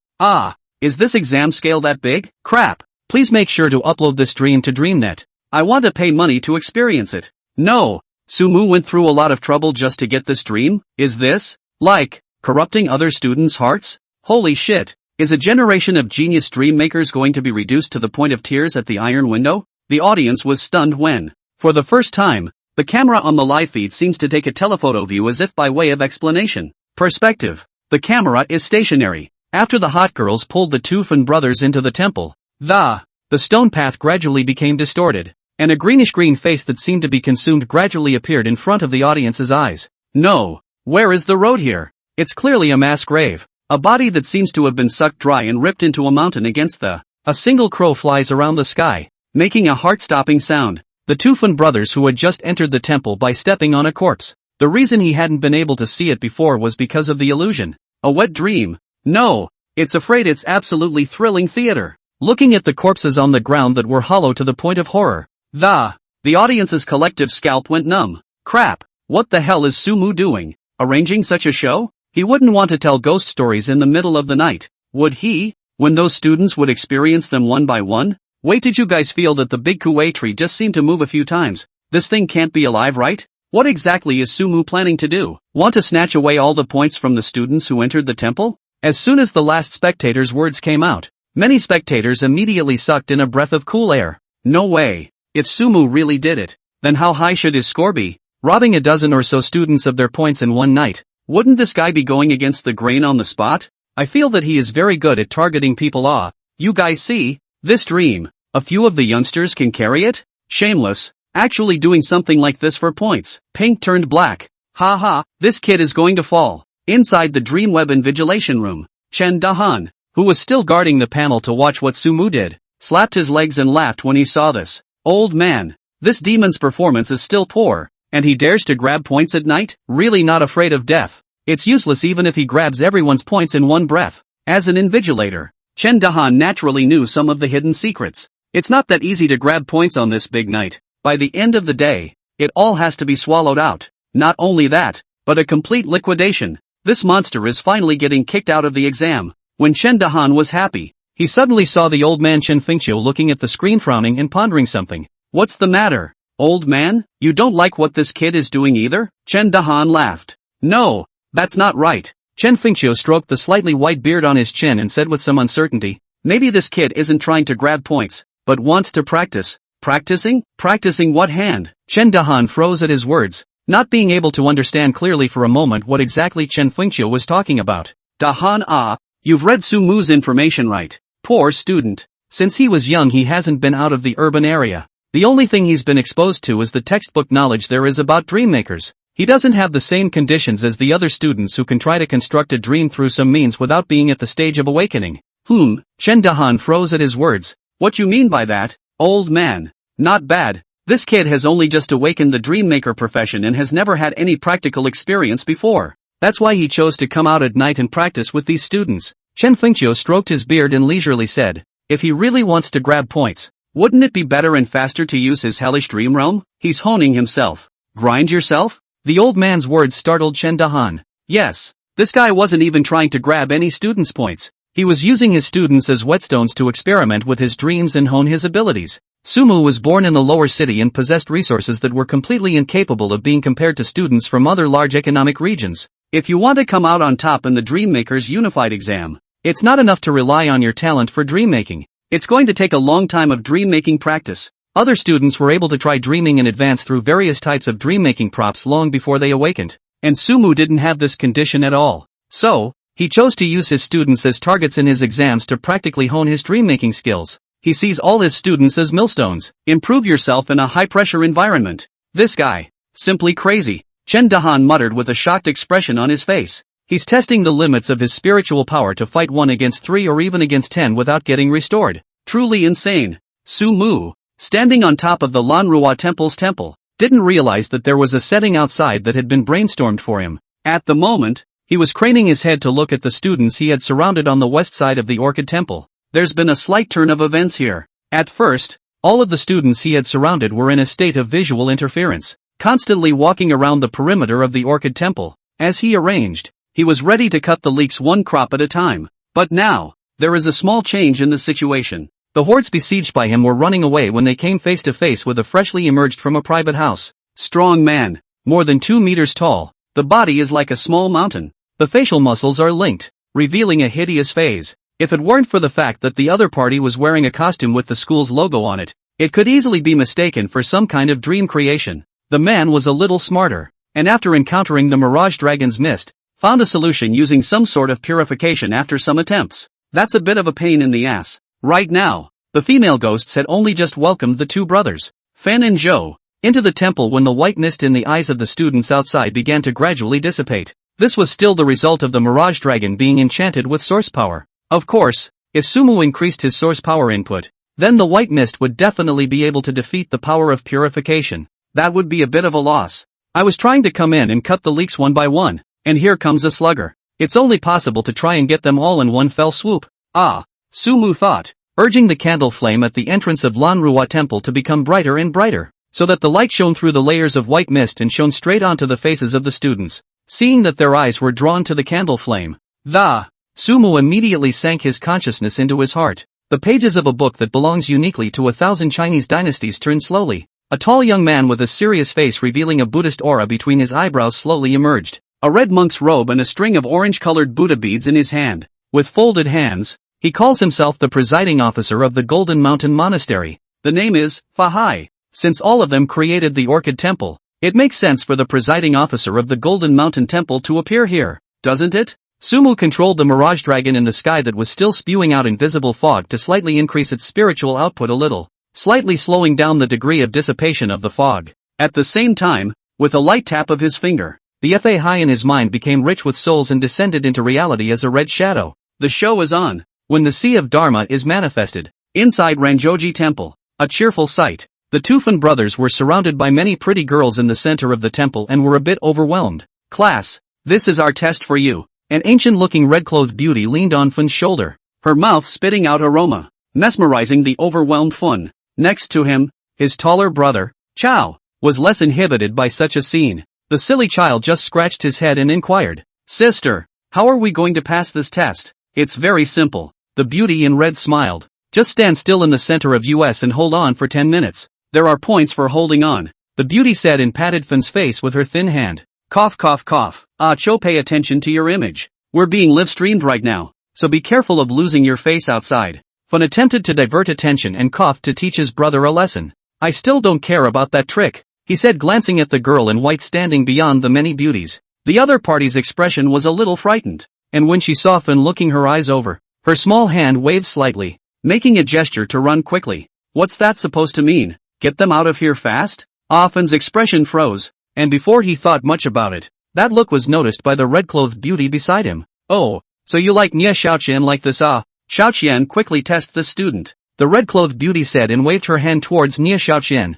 Is this exam scale that big? Crap. Please make sure to upload this dream to DreamNet. I want to pay money to experience it. No. Sumu went through a lot of trouble just to get this dream? Is this, like, corrupting other students' hearts? Holy shit. Is a generation of genius dream makers going to be reduced to the point of tears at the iron window? The audience was stunned when, for the first time, the camera on the live feed seems to take a telephoto view as if by way of explanation. Perspective. The camera is stationary. After the hot girls pulled the two Fun brothers into the temple, the stone path gradually became distorted, and a greenish-green face that seemed to be consumed gradually appeared in front of the audience's eyes. No. Where is the road here? It's clearly a mass grave. A body that seems to have been sucked dry and ripped into a mountain against the. A single crow flies around the sky, making a heart-stopping sound. The Tufan brothers who had just entered the temple by stepping on a corpse. The reason he hadn't been able to see it before was because of the illusion. A wet dream. No. It's afraid it's absolutely thrilling theater. Looking at the corpses on the ground that were hollow to the point of horror. The audience's collective scalp went numb. Crap. What the hell is Sumu doing? Arranging such a show? He wouldn't want to tell ghost stories in the middle of the night, would he? When those students would experience them one by one? Wait, did you guys feel that the big kuei tree just seemed to move a few times? This thing can't be alive, right? What exactly is Sumu planning to do? Want to snatch away all the points from the students who entered the temple? As soon as the last spectator's words came out, many spectators immediately sucked in a breath of cool air. No way. If Sumu really did it, then how high should his score be? Robbing a dozen or so students of their points in one night. Wouldn't this guy be going against the grain on the spot? I feel that he is very good at targeting people. You guys see? This dream. A few of the youngsters can carry it? Shameless. Actually doing something like this for points. Pink turned black. Haha, this kid is going to fall. Inside the Dreamweaver invigilation room, Chen Dahan, who was still guarding the panel to watch what Sumu did, slapped his legs and laughed when he saw this. Old man, this demon's performance is still poor, and he dares to grab points at night? Really not afraid of death? It's useless even if he grabs everyone's points in one breath. As an invigilator, Chen Dahan naturally knew some of the hidden secrets. It's not that easy to grab points on this big night. By the end of the day, it all has to be swallowed out. Not only that, but a complete liquidation. This monster is finally getting kicked out of the exam. When Chen Dahan was happy, he suddenly saw the old man Chen Fengqiu looking at the screen, frowning and pondering something. What's the matter, old man? You don't like what this kid is doing either? Chen Dahan laughed. No, that's not right. Chen Fengqiu stroked the slightly white beard on his chin and said with some uncertainty, maybe this kid isn't trying to grab points, but wants to practice. Practicing? Practicing what hand? Chen Dahan froze at his words, not being able to understand clearly for a moment what exactly Chen Fengqiu was talking about. Dahan, you've read Sumu's information right. Poor student. Since he was young he hasn't been out of the urban area. The only thing he's been exposed to is the textbook knowledge there is about dream makers. He doesn't have the same conditions as the other students who can try to construct a dream through some means without being at the stage of awakening. Chen Dahan froze at his words. What you mean by that, old man? Not bad. This kid has only just awakened the dream maker profession and has never had any practical experience before. That's why he chose to come out at night and practice with these students. Chen Fengqiu stroked his beard and leisurely said, if he really wants to grab points, wouldn't it be better and faster to use his hellish dream realm? He's honing himself. Grind yourself? The old man's words startled Chen Dahan. Yes, this guy wasn't even trying to grab any students' points. He was using his students as whetstones to experiment with his dreams and hone his abilities. Sumu was born in the lower city and possessed resources that were completely incapable of being compared to students from other large economic regions. If you want to come out on top in the Dream Makers Unified exam, it's not enough to rely on your talent for dream making. It's going to take a long time of dream making practice. Other students were able to try dreaming in advance through various types of dream making props long before they awakened, and Sumu didn't have this condition at all. So, he chose to use his students as targets in his exams to practically hone his dream making skills. He sees all his students as millstones. Improve yourself in a high-pressure environment. This guy. Simply crazy. Chen Dahan muttered with a shocked expression on his face. He's testing the limits of his spiritual power to fight 1 against 3 or even against 10 without getting restored. Truly insane. Sumu, standing on top of the Lanrua Temple's temple, didn't realize that there was a setting outside that had been brainstormed for him. At the moment, he was craning his head to look at the students he had surrounded on the west side of the Orchid Temple. There's been a slight turn of events here. At first, all of the students he had surrounded were in a state of visual interference, constantly walking around the perimeter of the Orchid Temple. As he arranged, he was ready to cut the leeks one crop at a time. But now, there is a small change in the situation. The hordes besieged by him were running away when they came face to face with a freshly emerged from a private house. Strong man, more than 2 meters tall. The body is like a small mountain. The facial muscles are linked, revealing a hideous phase. If it weren't for the fact that the other party was wearing a costume with the school's logo on it, it could easily be mistaken for some kind of dream creation. The man was a little smarter, and after encountering the Mirage Dragon's mist, found a solution using some sort of purification after some attempts. That's a bit of a pain in the ass. Right now, the female ghosts had only just welcomed the two brothers, Fan and Zhou, into the temple when the white mist in the eyes of the students outside began to gradually dissipate. This was still the result of the Mirage Dragon being enchanted with source power. Of course, if Sumu increased his source power input, then the white mist would definitely be able to defeat the power of purification. That would be a bit of a loss. I was trying to come in and cut the leaks one by one, and here comes a slugger. It's only possible to try and get them all in one fell swoop. Ah, Sumu thought, urging the candle flame at the entrance of Lanrua Temple to become brighter and brighter, so that the light shone through the layers of white mist and shone straight onto the faces of the students. Seeing that their eyes were drawn to the candle flame, Sumu immediately sank his consciousness into his heart. The pages of a book that belongs uniquely to 1,000 Chinese dynasties turned slowly. A tall young man with a serious face revealing a Buddhist aura between his eyebrows slowly emerged. A red monk's robe and a string of orange-colored Buddha beads in his hand. With folded hands, he calls himself the presiding officer of the Golden Mountain Monastery. The name is Fahai. Since all of them created the Orchid Temple, it makes sense for the presiding officer of the Golden Mountain Temple to appear here, doesn't it? Sumu controlled the Mirage Dragon in the sky that was still spewing out invisible fog to slightly increase its spiritual output a little, slightly slowing down the degree of dissipation of the fog. At the same time, with a light tap of his finger, the Fahai in his mind became rich with souls and descended into reality as a red shadow. The show is on. When the Sea of Dharma is manifested. Inside Ranjoji Temple, a cheerful sight. The Tufan brothers were surrounded by many pretty girls in the center of the temple and were a bit overwhelmed. Class, this is our test for you. An ancient-looking red-clothed beauty leaned on Fun's shoulder, her mouth spitting out aroma, mesmerizing the overwhelmed Fun. Next to him, his taller brother, Chao, was less inhibited by such a scene. The silly child just scratched his head and inquired, "Sister, how are we going to pass this test?" "It's very simple." The beauty in red smiled. "Just stand still in the center of US and hold on for 10 minutes. There are points for holding on," the beauty said and patted Fun's face with her thin hand. "Cough cough cough. Cho, pay attention to your image. We're being live-streamed right now, so be careful of losing your face outside." Fun attempted to divert attention and coughed to teach his brother a lesson. "I still don't care about that trick," he said, glancing at the girl in white standing beyond the many beauties. The other party's expression was a little frightened, and when she saw Fun looking her eyes over, her small hand waved slightly, making a gesture to run quickly. "What's that supposed to mean? Get them out of here fast?" Fun's expression froze, and before he thought much about it, that look was noticed by the red-clothed beauty beside him. "Oh, so you like Nia Xiaoqian like this, ah?" Xiaoqian quickly tested the student. The red-clothed beauty said and waved her hand towards Nia Xiaoqian.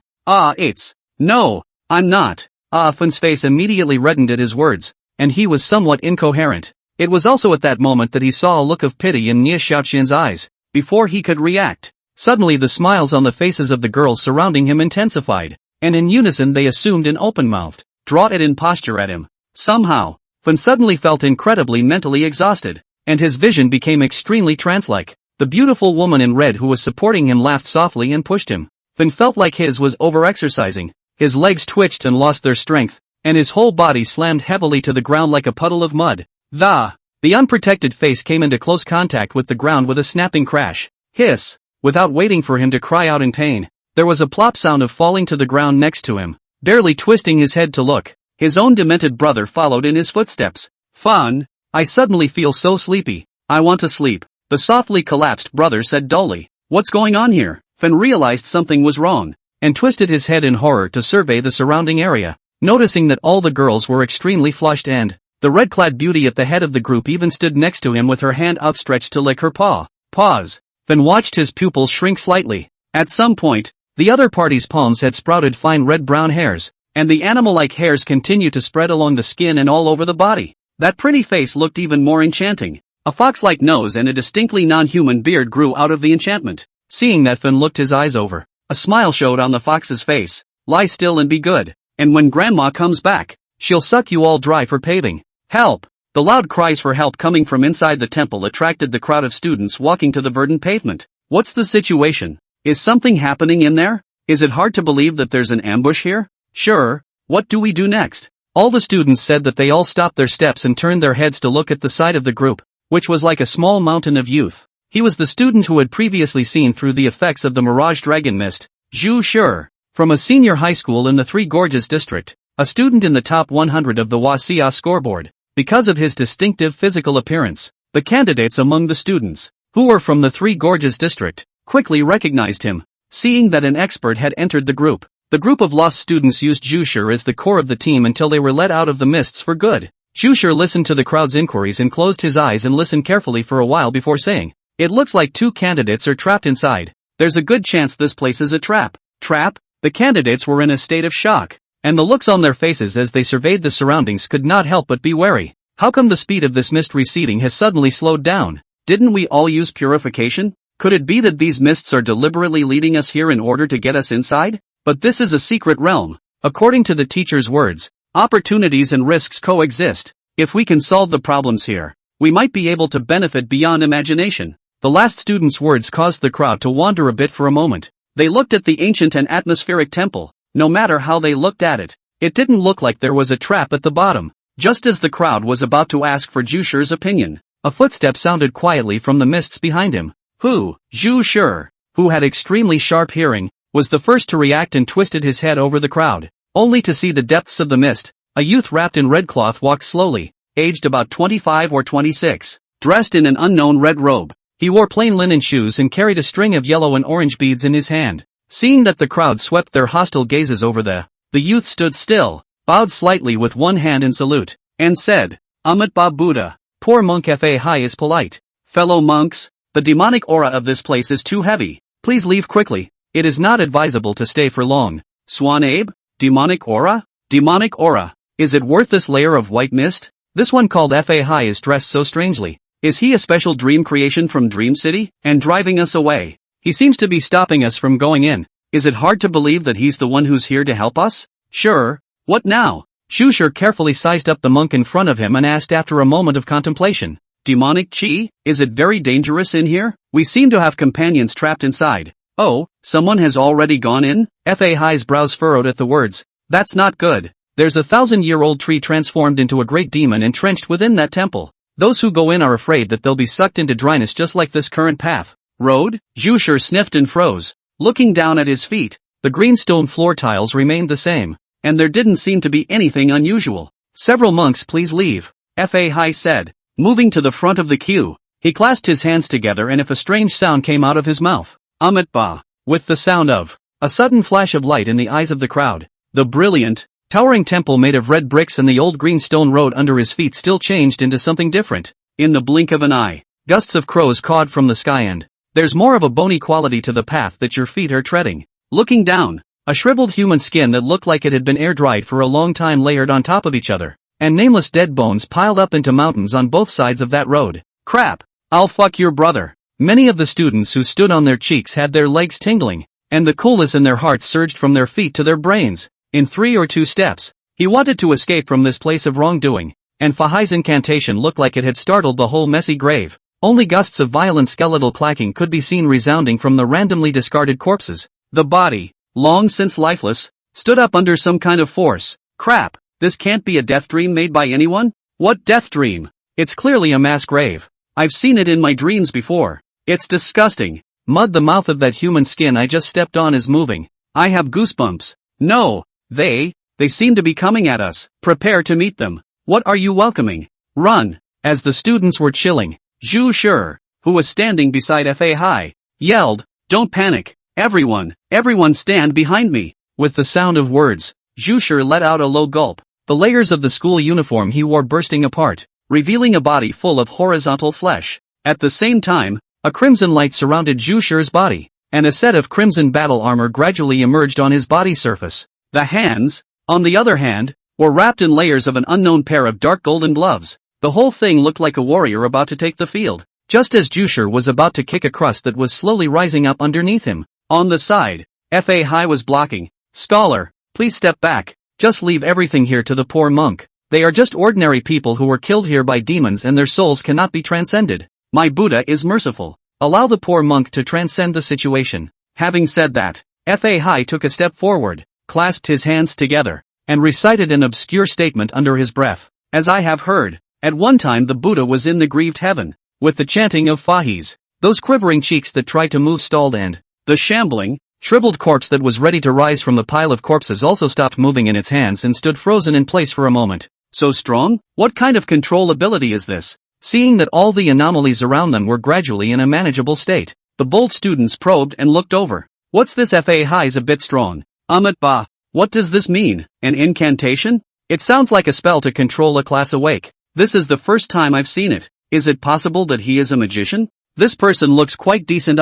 No, I'm not." Fun's face immediately reddened at his words, and he was somewhat incoherent. It was also at that moment that he saw a look of pity in Nia Xiaoqian's eyes. Before he could react, suddenly the smiles on the faces of the girls surrounding him intensified, and in unison they assumed an open-mouthed, drawn-in posture at him. Somehow, Fun suddenly felt incredibly mentally exhausted, and his vision became extremely trance-like. The beautiful woman in red who was supporting him laughed softly and pushed him. Fun felt like his was over-exercising. His legs twitched and lost their strength, and his whole body slammed heavily to the ground like a puddle of mud. The unprotected face came into close contact with the ground with a snapping crash. Hiss! Without waiting for him to cry out in pain, there was a plop sound of falling to the ground next to him. Barely twisting his head to look, his own demented brother followed in his footsteps. "Fun, I suddenly feel so sleepy. I want to sleep," the softly collapsed brother said dully. "What's going on here?" Fun realized something was wrong, and twisted his head in horror to survey the surrounding area, noticing that all the girls were extremely flushed and the red-clad beauty at the head of the group even stood next to him with her hand outstretched to lick her paw. Pause. Fun watched his pupils shrink slightly. At some point, the other party's palms had sprouted fine red-brown hairs, and the animal-like hairs continued to spread along the skin and all over the body. That pretty face looked even more enchanting. A fox-like nose and a distinctly non-human beard grew out of the enchantment. Seeing that, Fun looked his eyes over. A smile showed on the fox's face. "Lie still and be good, and when grandma comes back, she'll suck you all dry for paving." "Help!" The loud cries for help coming from inside the temple attracted the crowd of students walking to the verdant pavement. "What's the situation? Is something happening in there? Is it hard to believe that there's an ambush here?" "Sure, what do we do next?" All the students said that they all stopped their steps and turned their heads to look at the side of the group, which was like a small mountain of youth. He was the student who had previously seen through the effects of the Mirage Dragon Mist, Zhu Shi, from a senior high school in the Three Gorges district, a student in the top 100 of the Wasia scoreboard. Because of his distinctive physical appearance, the candidates among the students, who were from the Three Gorges district, quickly recognized him. Seeing that an expert had entered the group of lost students used Zhu Shi as the core of the team until they were let out of the mists for good. Zhu listened to the crowd's inquiries and closed his eyes and listened carefully for a while before saying, "It looks like 2 candidates are trapped inside. There's a good chance this place is a trap." Trap? The candidates were in a state of shock, and the looks on their faces as they surveyed the surroundings could not help but be wary. How come the speed of this mist receding has suddenly slowed down? Didn't we all use purification? Could it be that these mists are deliberately leading us here in order to get us inside? But this is a secret realm. According to the teacher's words, opportunities and risks coexist. If we can solve the problems here, we might be able to benefit beyond imagination. The last student's words caused the crowd to wander a bit for a moment. They looked at the ancient and atmospheric temple. No matter how they looked at it, it didn't look like there was a trap at the bottom. Just as the crowd was about to ask for Zhu opinion, a footstep sounded quietly from the mists behind him. Zhu, who had extremely sharp hearing, was the first to react and twisted his head over the crowd, only to see the depths of the mist. A youth wrapped in red cloth walked slowly, aged about 25 or 26, dressed in an unknown red robe. He wore plain linen shoes and carried a string of yellow and orange beads in his hand. Seeing that the crowd swept their hostile gazes over the youth stood still, bowed slightly with one hand in salute, and said, "Amit Ba Buddha, poor monk Fai is polite. Fellow monks, the demonic aura of this place is too heavy. Please leave quickly. It is not advisable to stay for long." Swan-abe? Demonic aura? Demonic aura. Is it worth this layer of white mist? This one called Fai is dressed so strangely. Is he a special dream creation from Dream City, and driving us away? He seems to be stopping us from going in. Is it hard to believe that he's the one who's here to help us? Sure. What now? Zhu carefully sized up the monk in front of him and asked after a moment of contemplation. Demonic chi? Is it very dangerous in here? We seem to have companions trapped inside. Oh, someone has already gone in? Fai's brows furrowed at the words. That's not good. There's a 1,000-year-old tree transformed into a great demon entrenched within that temple. Those who go in are afraid that they'll be sucked into dryness just like this current path. Road? Zhu sniffed and froze. Looking down at his feet, the green stone floor tiles remained the same, and there didn't seem to be anything unusual. Several monks, please leave, Fai said, moving to the front of the queue. He clasped his hands together and a strange sound came out of his mouth. Amit Ba. With the sound of a sudden flash of light in the eyes of the crowd, the brilliant, towering temple made of red bricks and the old green stone road under his feet still changed into something different. In the blink of an eye, gusts of crows cawed from the sky and there's more of a bony quality to the path that your feet are treading. Looking down, a shriveled human skin that looked like it had been air-dried for a long time layered on top of each other, and nameless dead bones piled up into mountains on both sides of that road. Crap! I'll fuck your brother. Many of the students who stood on their cheeks had their legs tingling, and the coolness in their hearts surged from their feet to their brains. In 3 or 2 steps, he wanted to escape from this place of wrongdoing, and Fahai's incantation looked like it had startled the whole messy grave. Only gusts of violent skeletal clacking could be seen resounding from the randomly discarded corpses. The body, long since lifeless, stood up under some kind of force. Crap, this can't be a death dream made by anyone? What death dream? It's clearly a mass grave. I've seen it in my dreams before. It's disgusting. Mud, the mouth of that human skin I just stepped on is moving. I have goosebumps. No, they seem to be coming at us. Prepare to meet them. What are you welcoming? Run. As the students were chilling, Zhu, who was standing beside Fai, yelled, "Don't panic. Everyone stand behind me." With the sound of words, Zhu let out a low gulp, the layers of the school uniform he wore bursting apart, revealing a body full of horizontal flesh. At the same time, a crimson light surrounded Zhu's body, and a set of crimson battle armor gradually emerged on his body surface. The hands, on the other hand, were wrapped in layers of an unknown pair of dark golden gloves. The whole thing looked like a warrior about to take the field. Just as Zhu was about to kick a crust that was slowly rising up underneath him, on the side, Fai was blocking. "Scholar, please step back. Just leave everything here to the poor monk. They are just ordinary people who were killed here by demons and their souls cannot be transcended. My Buddha is merciful. Allow the poor monk to transcend the situation." Having said that, Fai took a step forward, clasped his hands together, and recited an obscure statement under his breath. "As I have heard, at one time the Buddha was in the grieved heaven." With the chanting of Fahis, those quivering cheeks that tried to move stalled and the shambling, shriveled corpse that was ready to rise from the pile of corpses also stopped moving in its hands and stood frozen in place for a moment. So strong? What kind of control ability is this? Seeing that all the anomalies around them were gradually in a manageable state, the bold students probed and looked over. "What's this? Fai's a bit strong. Amit Ba, what does this mean? An incantation? It sounds like a spell to control a class awake. This is the first time I've seen it. Is it possible that he is a magician? This person looks quite decent.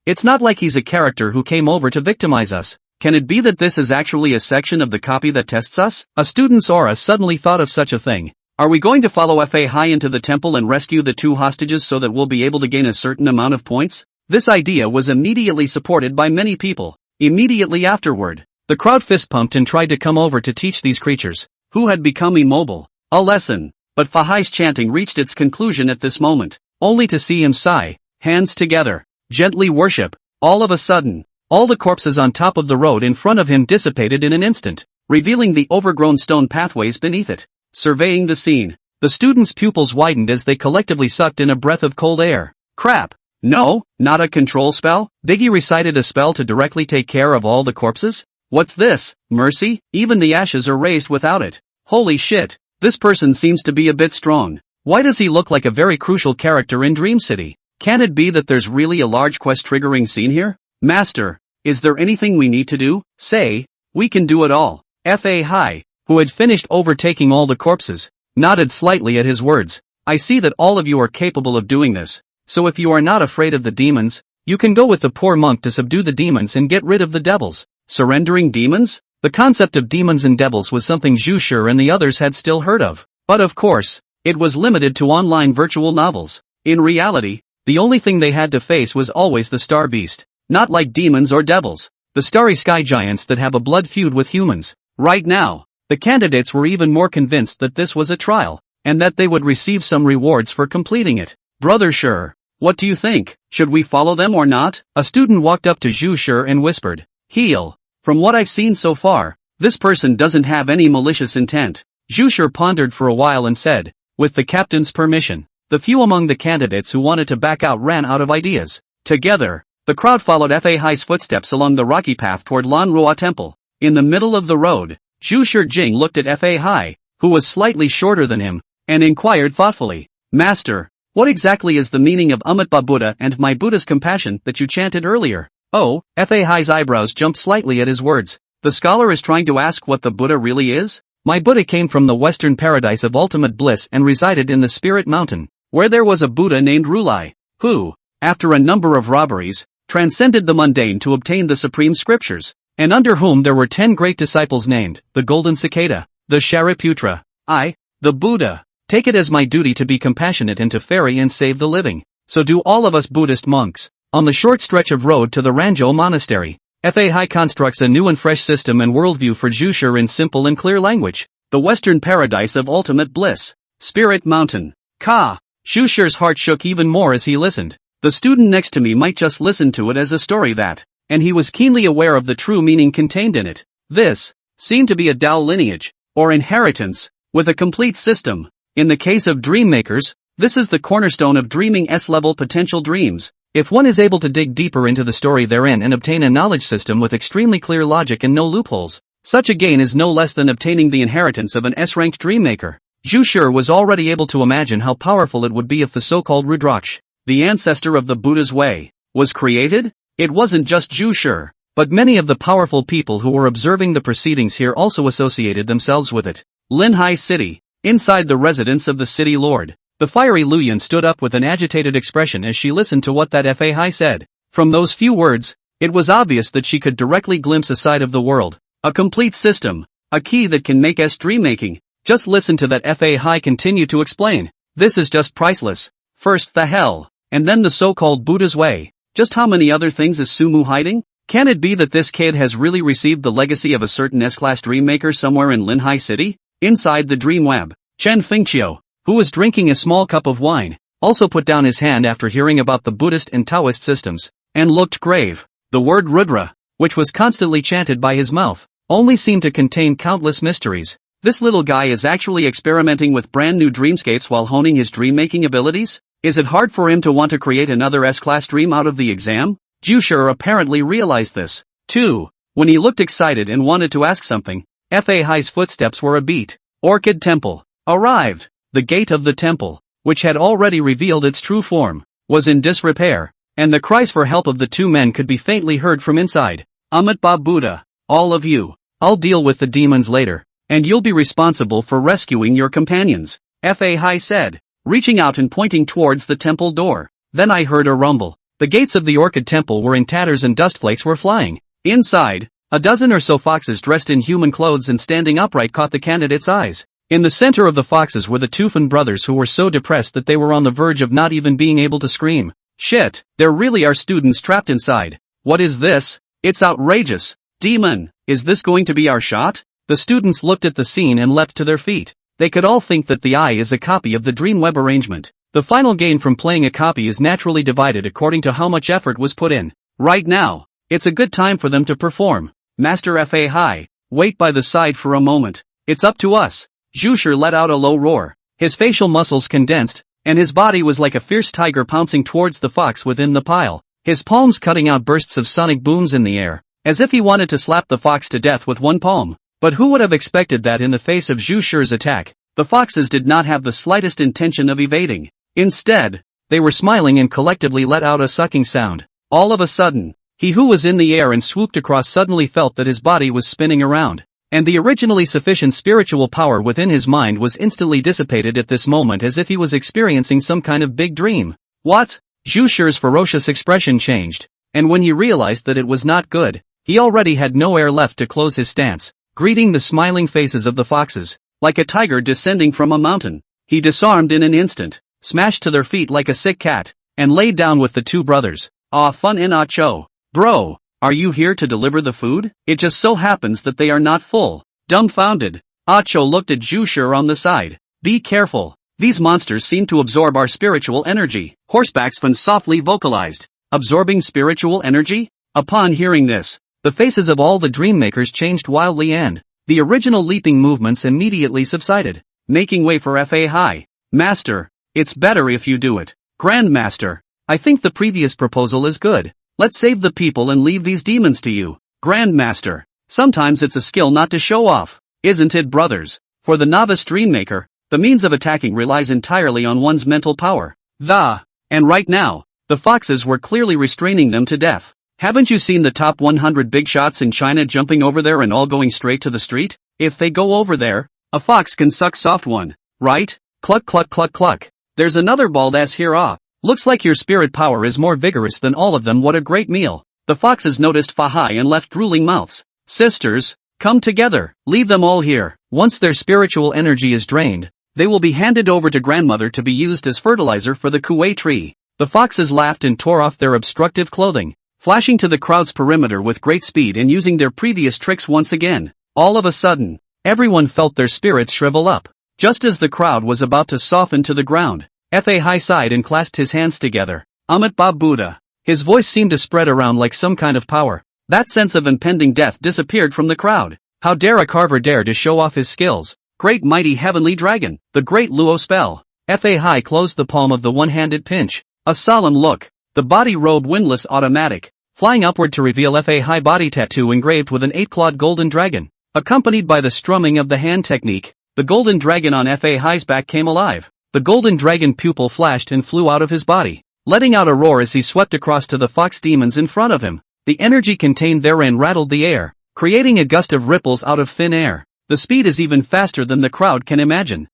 It's not like he's a character who came over to victimize us. Can it be that this is actually a section of the copy that tests us? A student's aura suddenly thought of such a thing. Are we going to follow Fa High into the temple and rescue the 2 hostages so that we'll be able to gain a certain amount of points? This idea was immediately supported by many people. Immediately afterward, the crowd fist-pumped and tried to come over to teach these creatures, who had become immobile, a lesson. But Fa Hai's chanting reached its conclusion at this moment, only to see him sigh, hands together, gently worship. All of a sudden, all the corpses on top of the road in front of him dissipated in an instant, revealing the overgrown stone pathways beneath it. Surveying the scene, the students' pupils widened as they collectively sucked in a breath of cold air. Crap! No, not a control spell? Biggie recited a spell to directly take care of all the corpses? What's this? Mercy? Even the ashes are raised without it. Holy shit, this person seems to be a bit strong. Why does he look like a very crucial character in Dream City? Can it be that there's really a large quest triggering scene here? Master, is there anything we need to do? Say, we can do it all. Fa High, who had finished overtaking all the corpses, nodded slightly at his words. I see that all of you are capable of doing this. So if you are not afraid of the demons, you can go with the poor monk to subdue the demons and get rid of the devils. Surrendering demons? The concept of demons and devils was something Zhu Shi and the others had still heard of. But of course, it was limited to online virtual novels. In reality, the only thing they had to face was always the Star Beast. Not like demons or devils, the starry sky giants that have a blood feud with humans. Right now, the candidates were even more convinced that this was a trial, and that they would receive some rewards for completing it. Brother Shi, what do you think? Should we follow them or not? A student walked up to Zhu Shi and whispered, Heal. From what I've seen so far, this person doesn't have any malicious intent. Zhu Shi pondered for a while and said, with the captain's permission. The few among the candidates who wanted to back out ran out of ideas. Together, the crowd followed Fa Hai's footsteps along the rocky path toward Lan Rua Temple. In the middle of the road, Zhu Shi Jing looked at Fa Hai, who was slightly shorter than him, and inquired thoughtfully, Master, what exactly is the meaning of Amitabha Buddha and my Buddha's compassion that you chanted earlier? Oh, Fa Hai's eyebrows jumped slightly at his words. The scholar is trying to ask what the Buddha really is? My Buddha came from the western paradise of ultimate bliss and resided in the Spirit Mountain, where there was a Buddha named Rulai, who, after a number of robberies, transcended the mundane to obtain the supreme scriptures, and under whom there were 10 great disciples named, the Golden Cicada, the Shariputra, I, the Buddha, take it as my duty to be compassionate and to ferry and save the living. So do all of us Buddhist monks. On the short stretch of road to the Ranzhou Monastery, Fa Hai constructs a new and fresh system and worldview for Zhu Shi in simple and clear language. The western paradise of ultimate bliss. Spirit Mountain. Ka. Zhu Shi's heart shook even more as he listened. The student next to me might just listen to it as a story that, and he was keenly aware of the true meaning contained in it. This seemed to be a Tao lineage, or inheritance, with a complete system. In the case of dream makers, this is the cornerstone of dreaming S-level potential dreams. If one is able to dig deeper into the story therein and obtain a knowledge system with extremely clear logic and no loopholes, such a gain is no less than obtaining the inheritance of an S-ranked dream maker. Zhu Shi was already able to imagine how powerful it would be if the so-called Rudraksh, the ancestor of the Buddha's way, was created. It wasn't just Zhu Shi, but many of the powerful people who were observing the proceedings here also associated themselves with it. Linhai City. Inside the residence of the city lord, the fiery Luyan stood up with an agitated expression as she listened to what that Fa Hai said. From those few words, it was obvious that she could directly glimpse a side of the world, a complete system, a key that can make us dream making. Just listen to that Fa Hai continue to explain. This is just priceless. First the hell, and then the so-called Buddha's way. Just how many other things is Sumu hiding? Can it be that this kid has really received the legacy of a certain S-class dream maker somewhere in Linhai City? Inside the dream web, Chen Fengqiu, who was drinking a small cup of wine, also put down his hand after hearing about the Buddhist and Taoist systems, and looked grave. The word Rudra, which was constantly chanted by his mouth, only seemed to contain countless mysteries. This little guy is actually experimenting with brand new dreamscapes while honing his dream-making abilities? Is it hard for him to want to create another S-class dream out of the exam? Zhu Shi apparently realized this, too. When he looked excited and wanted to ask something, Fa Hai's footsteps were a beat. Orchid Temple. Arrived. The gate of the temple, which had already revealed its true form, was in disrepair, and the cries for help of the two men could be faintly heard from inside. Amitabha Buddha. All of you. I'll deal with the demons later. and you'll be responsible for rescuing your companions, Fa Hai said, reaching out and pointing towards the temple door. Then I heard a rumble. The gates of the Orchid Temple were in tatters and dust flakes were flying. Inside, a dozen or so foxes dressed in human clothes and standing upright caught the candidate's eyes. In the center of the foxes were the Tufan brothers, who were so depressed that they were on the verge of not even being able to scream. Shit, there really are students trapped inside. What is this? It's outrageous. Demon, is this going to be our shot? The students looked at the scene and leapt to their feet. They could all think that the eye is a copy of the Dreamweaver arrangement. The final gain from playing a copy is naturally divided according to how much effort was put in. Right now, it's a good time for them to perform. Master Fa Hai, wait by the side for a moment. It's up to us. Zhu let out a low roar. His facial muscles condensed, and his body was like a fierce tiger pouncing towards the fox within the pile. His palms cutting out bursts of sonic booms in the air, as if he wanted to slap the fox to death with one palm. But who would have expected that in the face of Zhu Shi's attack? The foxes did not have the slightest intention of evading. Instead, they were smiling and collectively let out a sucking sound. All of a sudden, he who was in the air and swooped across suddenly felt that his body was spinning around, and the originally sufficient spiritual power within his mind was instantly dissipated at this moment, as if he was experiencing some kind of big dream. What? Zhu Shi's ferocious expression changed, and when he realized that it was not good, he already had no air left to close his stance. Greeting the smiling faces of the foxes, like a tiger descending from a mountain, he disarmed in an instant, smashed to their feet like a sick cat, and laid down with the two brothers. Ah, fun in Acho. Bro, are you here to deliver the food? It just so happens that they are not full. Dumbfounded, Acho looked at Zhu Shi on the side. Be careful. These monsters seem to absorb our spiritual energy. Horsebacksman softly vocalized. Absorbing spiritual energy? Upon hearing this, the faces of all the dream makers changed wildly and the original leaping movements immediately subsided, making way for Fa Hai. Master, it's better if you do it. Grandmaster, I think the previous proposal is good. Let's save the people and leave these demons to you. Grandmaster, sometimes it's a skill not to show off, isn't it, brothers? For the novice dream maker, the means of attacking relies entirely on one's mental power. And right now, the foxes were clearly restraining them to death. Haven't you seen the top 100 big shots in China jumping over there and all going straight to the street? If they go over there, a fox can suck soft one, right? Cluck cluck cluck cluck. There's another bald ass here. Looks like your spirit power is more vigorous than all of them. What a great meal. The foxes noticed Fa Hai and left drooling mouths. Sisters, come together, leave them all here. Once their spiritual energy is drained, they will be handed over to grandmother to be used as fertilizer for the kuei tree. The foxes laughed and tore off their obstructive clothing, flashing to the crowd's perimeter with great speed and using their previous tricks once again. All of a sudden, everyone felt their spirits shrivel up. Just as the crowd was about to soften to the ground, Fa Hai sighed and clasped his hands together. Amit Ba Buddha. His voice seemed to spread around like some kind of power. That sense of impending death disappeared from the crowd. How dare a carver dare to show off his skills? Great mighty heavenly dragon, the great Luo spell. Fa Hai closed the palm of the one-handed pinch. A solemn look. The body robe windlass automatic, flying upward to reveal Fa Hai body tattoo engraved with an 8-clawed golden dragon. Accompanied by the strumming of the hand technique, the golden dragon on Fa Hai's back came alive. The golden dragon pupil flashed and flew out of his body, letting out a roar as he swept across to the fox demons in front of him. The energy contained therein rattled the air, creating a gust of ripples out of thin air. The speed is even faster than the crowd can imagine.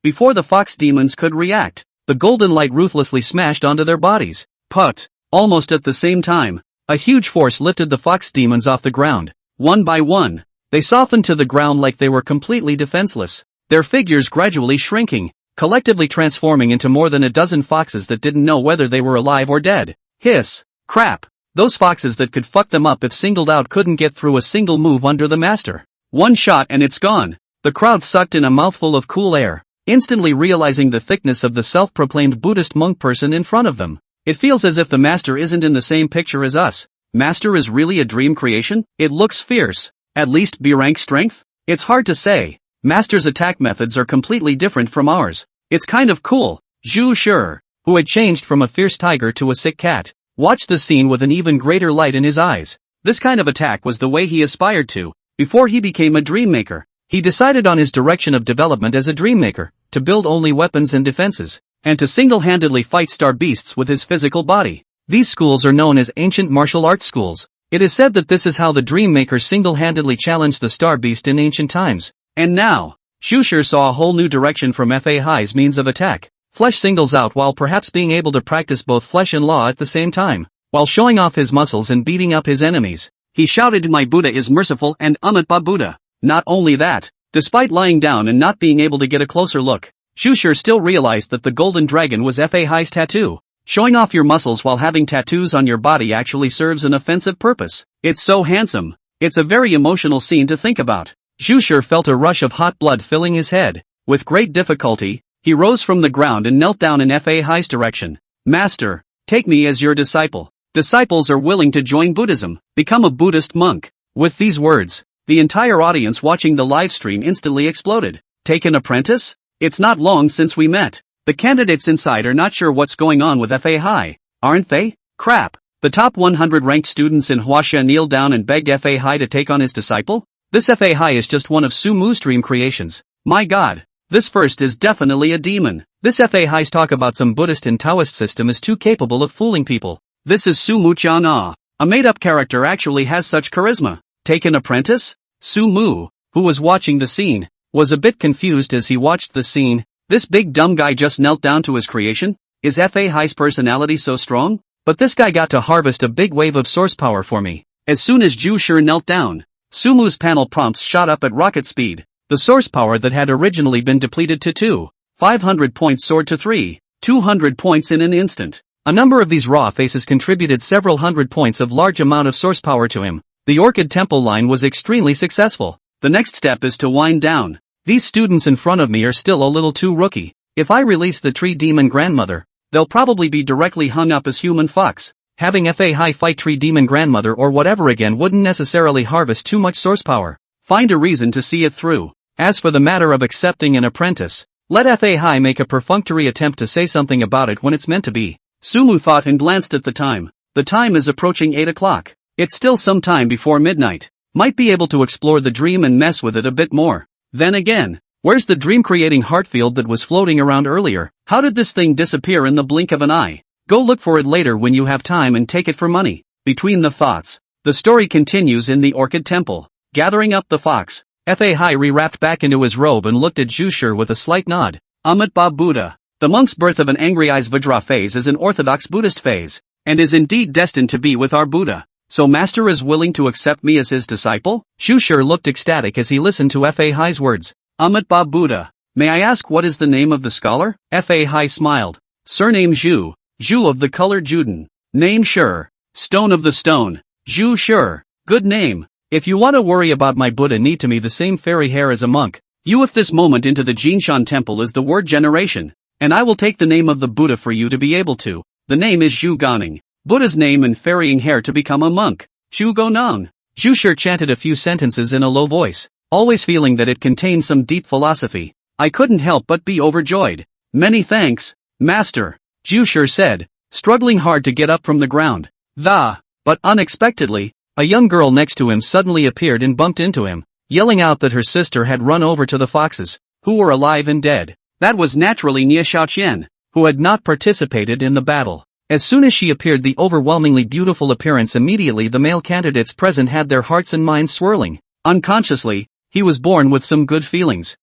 Before the fox demons could react, the golden light ruthlessly smashed onto their bodies. Put! Almost at the same time, a huge force lifted the fox demons off the ground. One by one, they softened to the ground like they were completely defenseless, their figures gradually shrinking, collectively transforming into more than a dozen foxes that didn't know whether they were alive or dead. Hiss! Crap! Those foxes that could fuck them up if singled out couldn't get through a single move under the master. One shot and it's gone. The crowd sucked in a mouthful of cool air, instantly realizing the thickness of the self-proclaimed Buddhist monk person in front of them. It feels as if the master isn't in the same picture as us. Master is really a dream creation? It looks fierce. At least B-rank strength? It's hard to say. Master's attack methods are completely different from ours. It's kind of cool. Zhu Shi, who had changed from a fierce tiger to a sick cat, watched the scene with an even greater light in his eyes. This kind of attack was the way he aspired to, before he became a dream maker. He decided on his direction of development as a dream maker, to build only weapons and defenses, and to single-handedly fight star beasts with his physical body. These schools are known as ancient martial arts schools. It is said that this is how the Dream Maker single-handedly challenged the Star Beast in ancient times. And now, Shushir saw a whole new direction from Fa Hai's means of attack. Flesh singles out while perhaps being able to practice both flesh and law at the same time. While showing off his muscles and beating up his enemies, he shouted, "My Buddha is merciful and Amitba Buddha." Not only that, despite lying down and not being able to get a closer look, Shushir still realized that the golden dragon was Fa Hai's tattoo. Showing off your muscles while having tattoos on your body actually serves an offensive purpose. It's so handsome. It's a very emotional scene to think about. Shushir felt a rush of hot blood filling his head. With great difficulty, he rose from the ground and knelt down in Fa Hai's direction. "Master, take me as your disciple. Disciples are willing to join Buddhism, become a Buddhist monk." With these words, the entire audience watching the live stream instantly exploded. "Take an apprentice? It's not long since we met." The candidates inside are not sure what's going on with Fa Hai, aren't they? Crap. The top 100 ranked students in Huaxia kneeled down and begged Fa Hai to take on his disciple? This Fa Hai is just one of Su Mu's dream creations. My god. This first is definitely a demon. This Fa Hai's talk about some Buddhist and Taoist system is too capable of fooling people. This is Su Mu Chana. A made-up character actually has such charisma. Take an apprentice? Su Mu, who was watching the scene, was a bit confused as he watched the scene. This big dumb guy just knelt down to his creation? Is Fa Hai's personality so strong? But this guy got to harvest a big wave of source power for me. As soon as Shushir knelt down, Su Mu's panel prompts shot up at rocket speed. The source power that had originally been depleted to 500 points soared to 200 points in an instant. A number of these raw faces contributed several hundred points of large amount of source power to him. The Orchid Temple line was extremely successful. The next step is to wind down. These students in front of me are still a little too rookie. If I release the Tree Demon Grandmother, they'll probably be directly hung up as human fucks. Having Fa Hai fight Tree Demon Grandmother or whatever again wouldn't necessarily harvest too much source power. Find a reason to see it through. As for the matter of accepting an apprentice, let Fa Hai make a perfunctory attempt to say something about it when it's meant to be. Sumu thought and glanced at the time. The time is approaching 8 o'clock. It's still some time before midnight. Might be able to explore the dream and mess with it a bit more. Then again, where's the dream-creating heart field that was floating around earlier? How did this thing disappear in the blink of an eye? Go look for it later when you have time and take it for money. Between the thoughts, the story continues in the Orchid Temple. Gathering up the fox, Fa Hai re-wrapped back into his robe and looked at Shushir with a slight nod. Amitba Buddha. The monk's birth of an angry eyes Vajra phase is an orthodox Buddhist phase, and is indeed destined to be with our Buddha. So master is willing to accept me as his disciple? Shushir looked ecstatic as he listened to Fa Hai's words. Amitba Buddha. May I ask what is the name of the scholar? Fa Hai smiled. Surname Zhu. Zhu of the color Juden. Name Shur. Stone of the stone. Zhu Shur. Good name. If you want to worry about my Buddha need to me the same fairy hair as a monk, you if this moment into the Jinshan temple is the word generation, and I will take the name of the Buddha for you to be able to. The name is Zhu Ganing. Buddha's name and ferrying hair to become a monk. Zhu Gonang. Shushir chanted a few sentences in a low voice, always feeling that it contained some deep philosophy. I couldn't help but be overjoyed. Many thanks, master, Shushir said, struggling hard to get up from the ground. But unexpectedly, a young girl next to him suddenly appeared and bumped into him, yelling out that her sister had run over to the foxes, who were alive and dead. That was naturally Nie Xiaoqian, who had not participated in the battle. As soon as she appeared, the overwhelmingly beautiful appearance, immediately the male candidates present had their hearts and minds swirling. Unconsciously, he was born with some good feelings.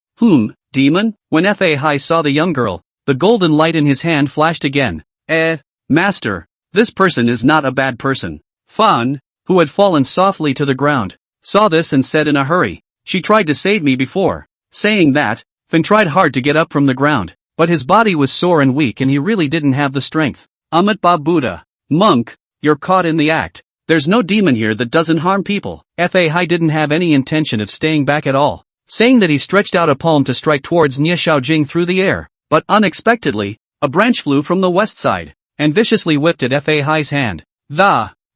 Demon? When Fa Hai saw the young girl, the golden light in his hand flashed again. Master, this person is not a bad person. Fan, who had fallen softly to the ground, saw this and said in a hurry, she tried to save me before. Saying that, Fan tried hard to get up from the ground, but his body was sore and weak and he really didn't have the strength. Amitba Buddha. Monk, you're caught in the act. There's no demon here that doesn't harm people. Fa Hai didn't have any intention of staying back at all, saying that he stretched out a palm to strike towards Nie Xiaojing through the air, but unexpectedly, a branch flew from the west side, and viciously whipped at Fa Hai's hand.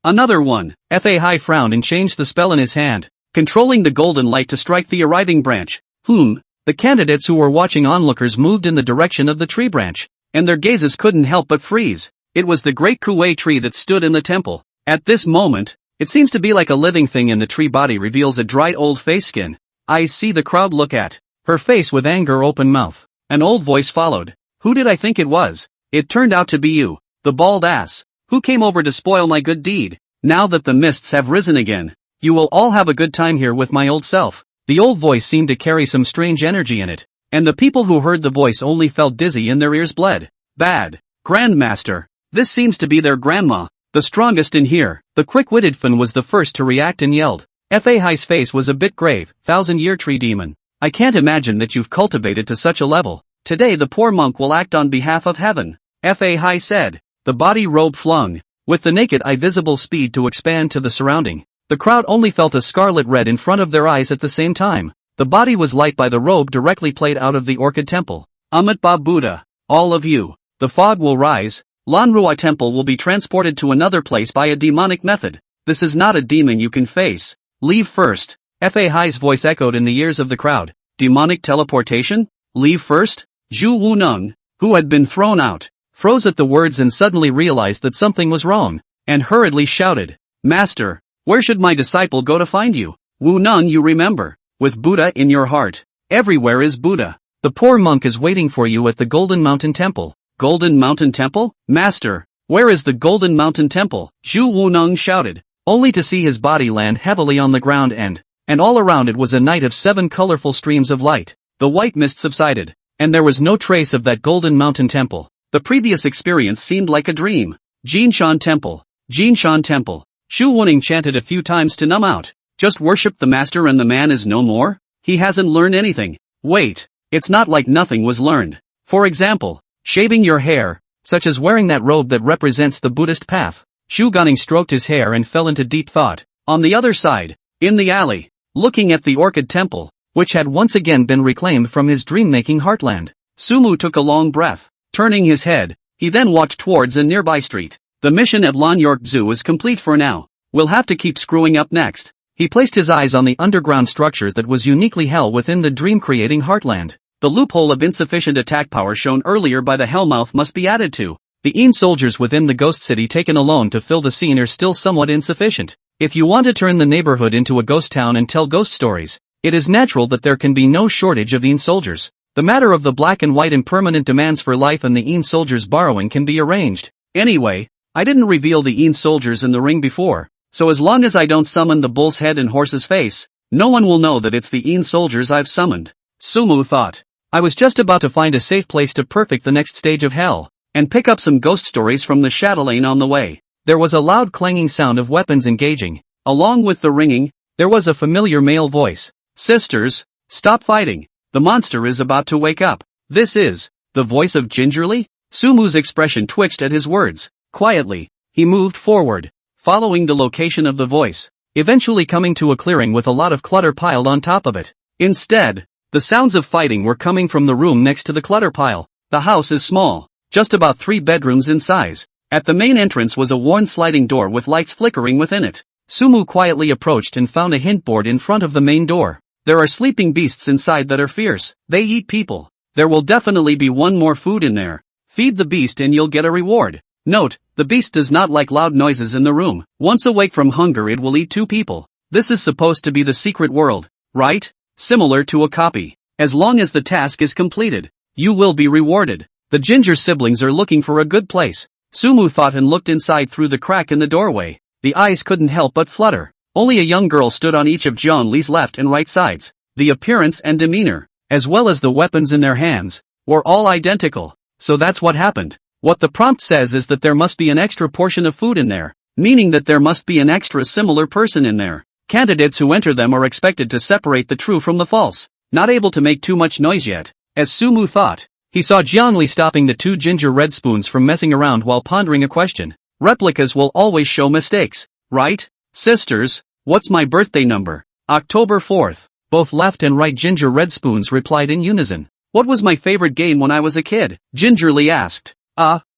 Another one. Fa Hai frowned and changed the spell in his hand, controlling the golden light to strike the arriving branch. The candidates who were watching onlookers moved in the direction of the tree branch, and their gazes couldn't help but freeze. It was the great Kuei tree that stood in the temple. At this moment, it seems to be like a living thing, and the tree body reveals a dried old face skin. I see the crowd look at her face with anger open mouth. An old voice followed. Who did I think it was? It turned out to be you, the bald ass. Who came over to spoil my good deed? now that the mists have risen again. You will all have a good time here with my old self. The old voice seemed to carry some strange energy in it, and the people who heard the voice only felt dizzy and their ears bled. Bad. Grandmaster. This seems to be their grandma, the strongest in here. The quick-witted Fan was the first to react and yelled. Fa Hai's face was a bit grave. 1,000-year tree demon. I can't imagine that you've cultivated to such a level. Today the poor monk will act on behalf of heaven, Fa Hai said. The body robe flung, with the naked eye visible speed to expand to the surrounding. The crowd only felt a scarlet red in front of their eyes at the same time. The body was light by the robe directly played out of the Orchid Temple. Amitabha Buddha. All of you. The fog will rise. Lanrua Temple will be transported to another place by a demonic method. This is not a demon you can face. Leave first. Fa Hai's voice echoed in the ears of the crowd. Demonic teleportation? Leave first? Zhu Wuneng, who had been thrown out, froze at the words and suddenly realized that something was wrong, and hurriedly shouted, Master, where should my disciple go to find you? Wuneng, you remember, with Buddha in your heart. Everywhere is Buddha. The poor monk is waiting for you at the Golden Mountain Temple. Golden Mountain Temple? Master, where is the Golden Mountain Temple? Zhu Wuneng shouted, only to see his body land heavily on the ground and all around it was a night of 7 colorful streams of light. The white mist subsided, and there was no trace of that Golden Mountain Temple. The previous experience seemed like a dream. Jinshan Temple. Jinshan Temple. Zhu Wuneng chanted a few times to numb out. Just worship the master and the man is no more? He hasn't learned anything. Wait, it's not like nothing was learned. For example, shaving your hair, such as wearing that robe that represents the Buddhist path. Zhu Guning stroked his hair and fell into deep thought. On the other side, in the alley, looking at the Orchid Temple, which had once again been reclaimed from his dream-making heartland, Sumu took a long breath. Turning his head, he then walked towards a nearby street. The mission at Lanyark Zoo is complete for now. We'll have to keep screwing up next. He placed his eyes on the underground structure that was uniquely hell within the dream-creating heartland. The loophole of insufficient attack power shown earlier by the Hellmouth must be added to. The Een soldiers within the ghost city taken alone to fill the scene are still somewhat insufficient. If you want to turn the neighborhood into a ghost town and tell ghost stories, it is natural that there can be no shortage of Een soldiers. The matter of the black and white and permanent demands for life and the Een soldiers borrowing can be arranged. Anyway, I didn't reveal the Een soldiers in the ring before, so as long as I don't summon the bull's head and horse's face, no one will know that it's the Een soldiers I've summoned. Sumu thought. I was just about to find a safe place to perfect the next stage of hell, and pick up some ghost stories from the chatelaine on the way. There was a loud clanging sound of weapons engaging. Along with the ringing, there was a familiar male voice. Sisters, stop fighting. The monster is about to wake up. This is the voice of Gingerly? Sumu's expression twitched at his words. Quietly, he moved forward, following the location of the voice, eventually coming to a clearing with a lot of clutter piled on top of it. Instead, the sounds of fighting were coming from the room next to the clutter pile. The house is small, just about 3 bedrooms in size. At the main entrance was a worn sliding door with lights flickering within it. Sumu quietly approached and found a hint board in front of the main door. There are sleeping beasts inside that are fierce. They eat people. There will definitely be one more food in there. Feed the beast and you'll get a reward. Note, the beast does not like loud noises in the room. Once awake from hunger it will eat 2 people. This is supposed to be the secret world, right? Similar to a copy. As long as the task is completed, you will be rewarded. The Ginger siblings are looking for a good place. Sumu thought and looked inside through the crack in the doorway. The eyes couldn't help but flutter. Only a young girl stood on each of Jian Li's left and right sides. The appearance and demeanor, as well as the weapons in their hands, were all identical. So that's what happened. What the prompt says is that there must be an extra portion of food in there, meaning that there must be an extra similar person in there. Candidates who enter them are expected to separate the true from the false. Not able to make too much noise yet. As Sumu thought, he saw Jian Li stopping the 2 ginger red spoons from messing around while pondering a question. Replicas will always show mistakes, right? Sisters, what's my birthday number? October 4th. Both left and right ginger red spoons replied in unison. What was my favorite game when I was a kid? Gingerly asked.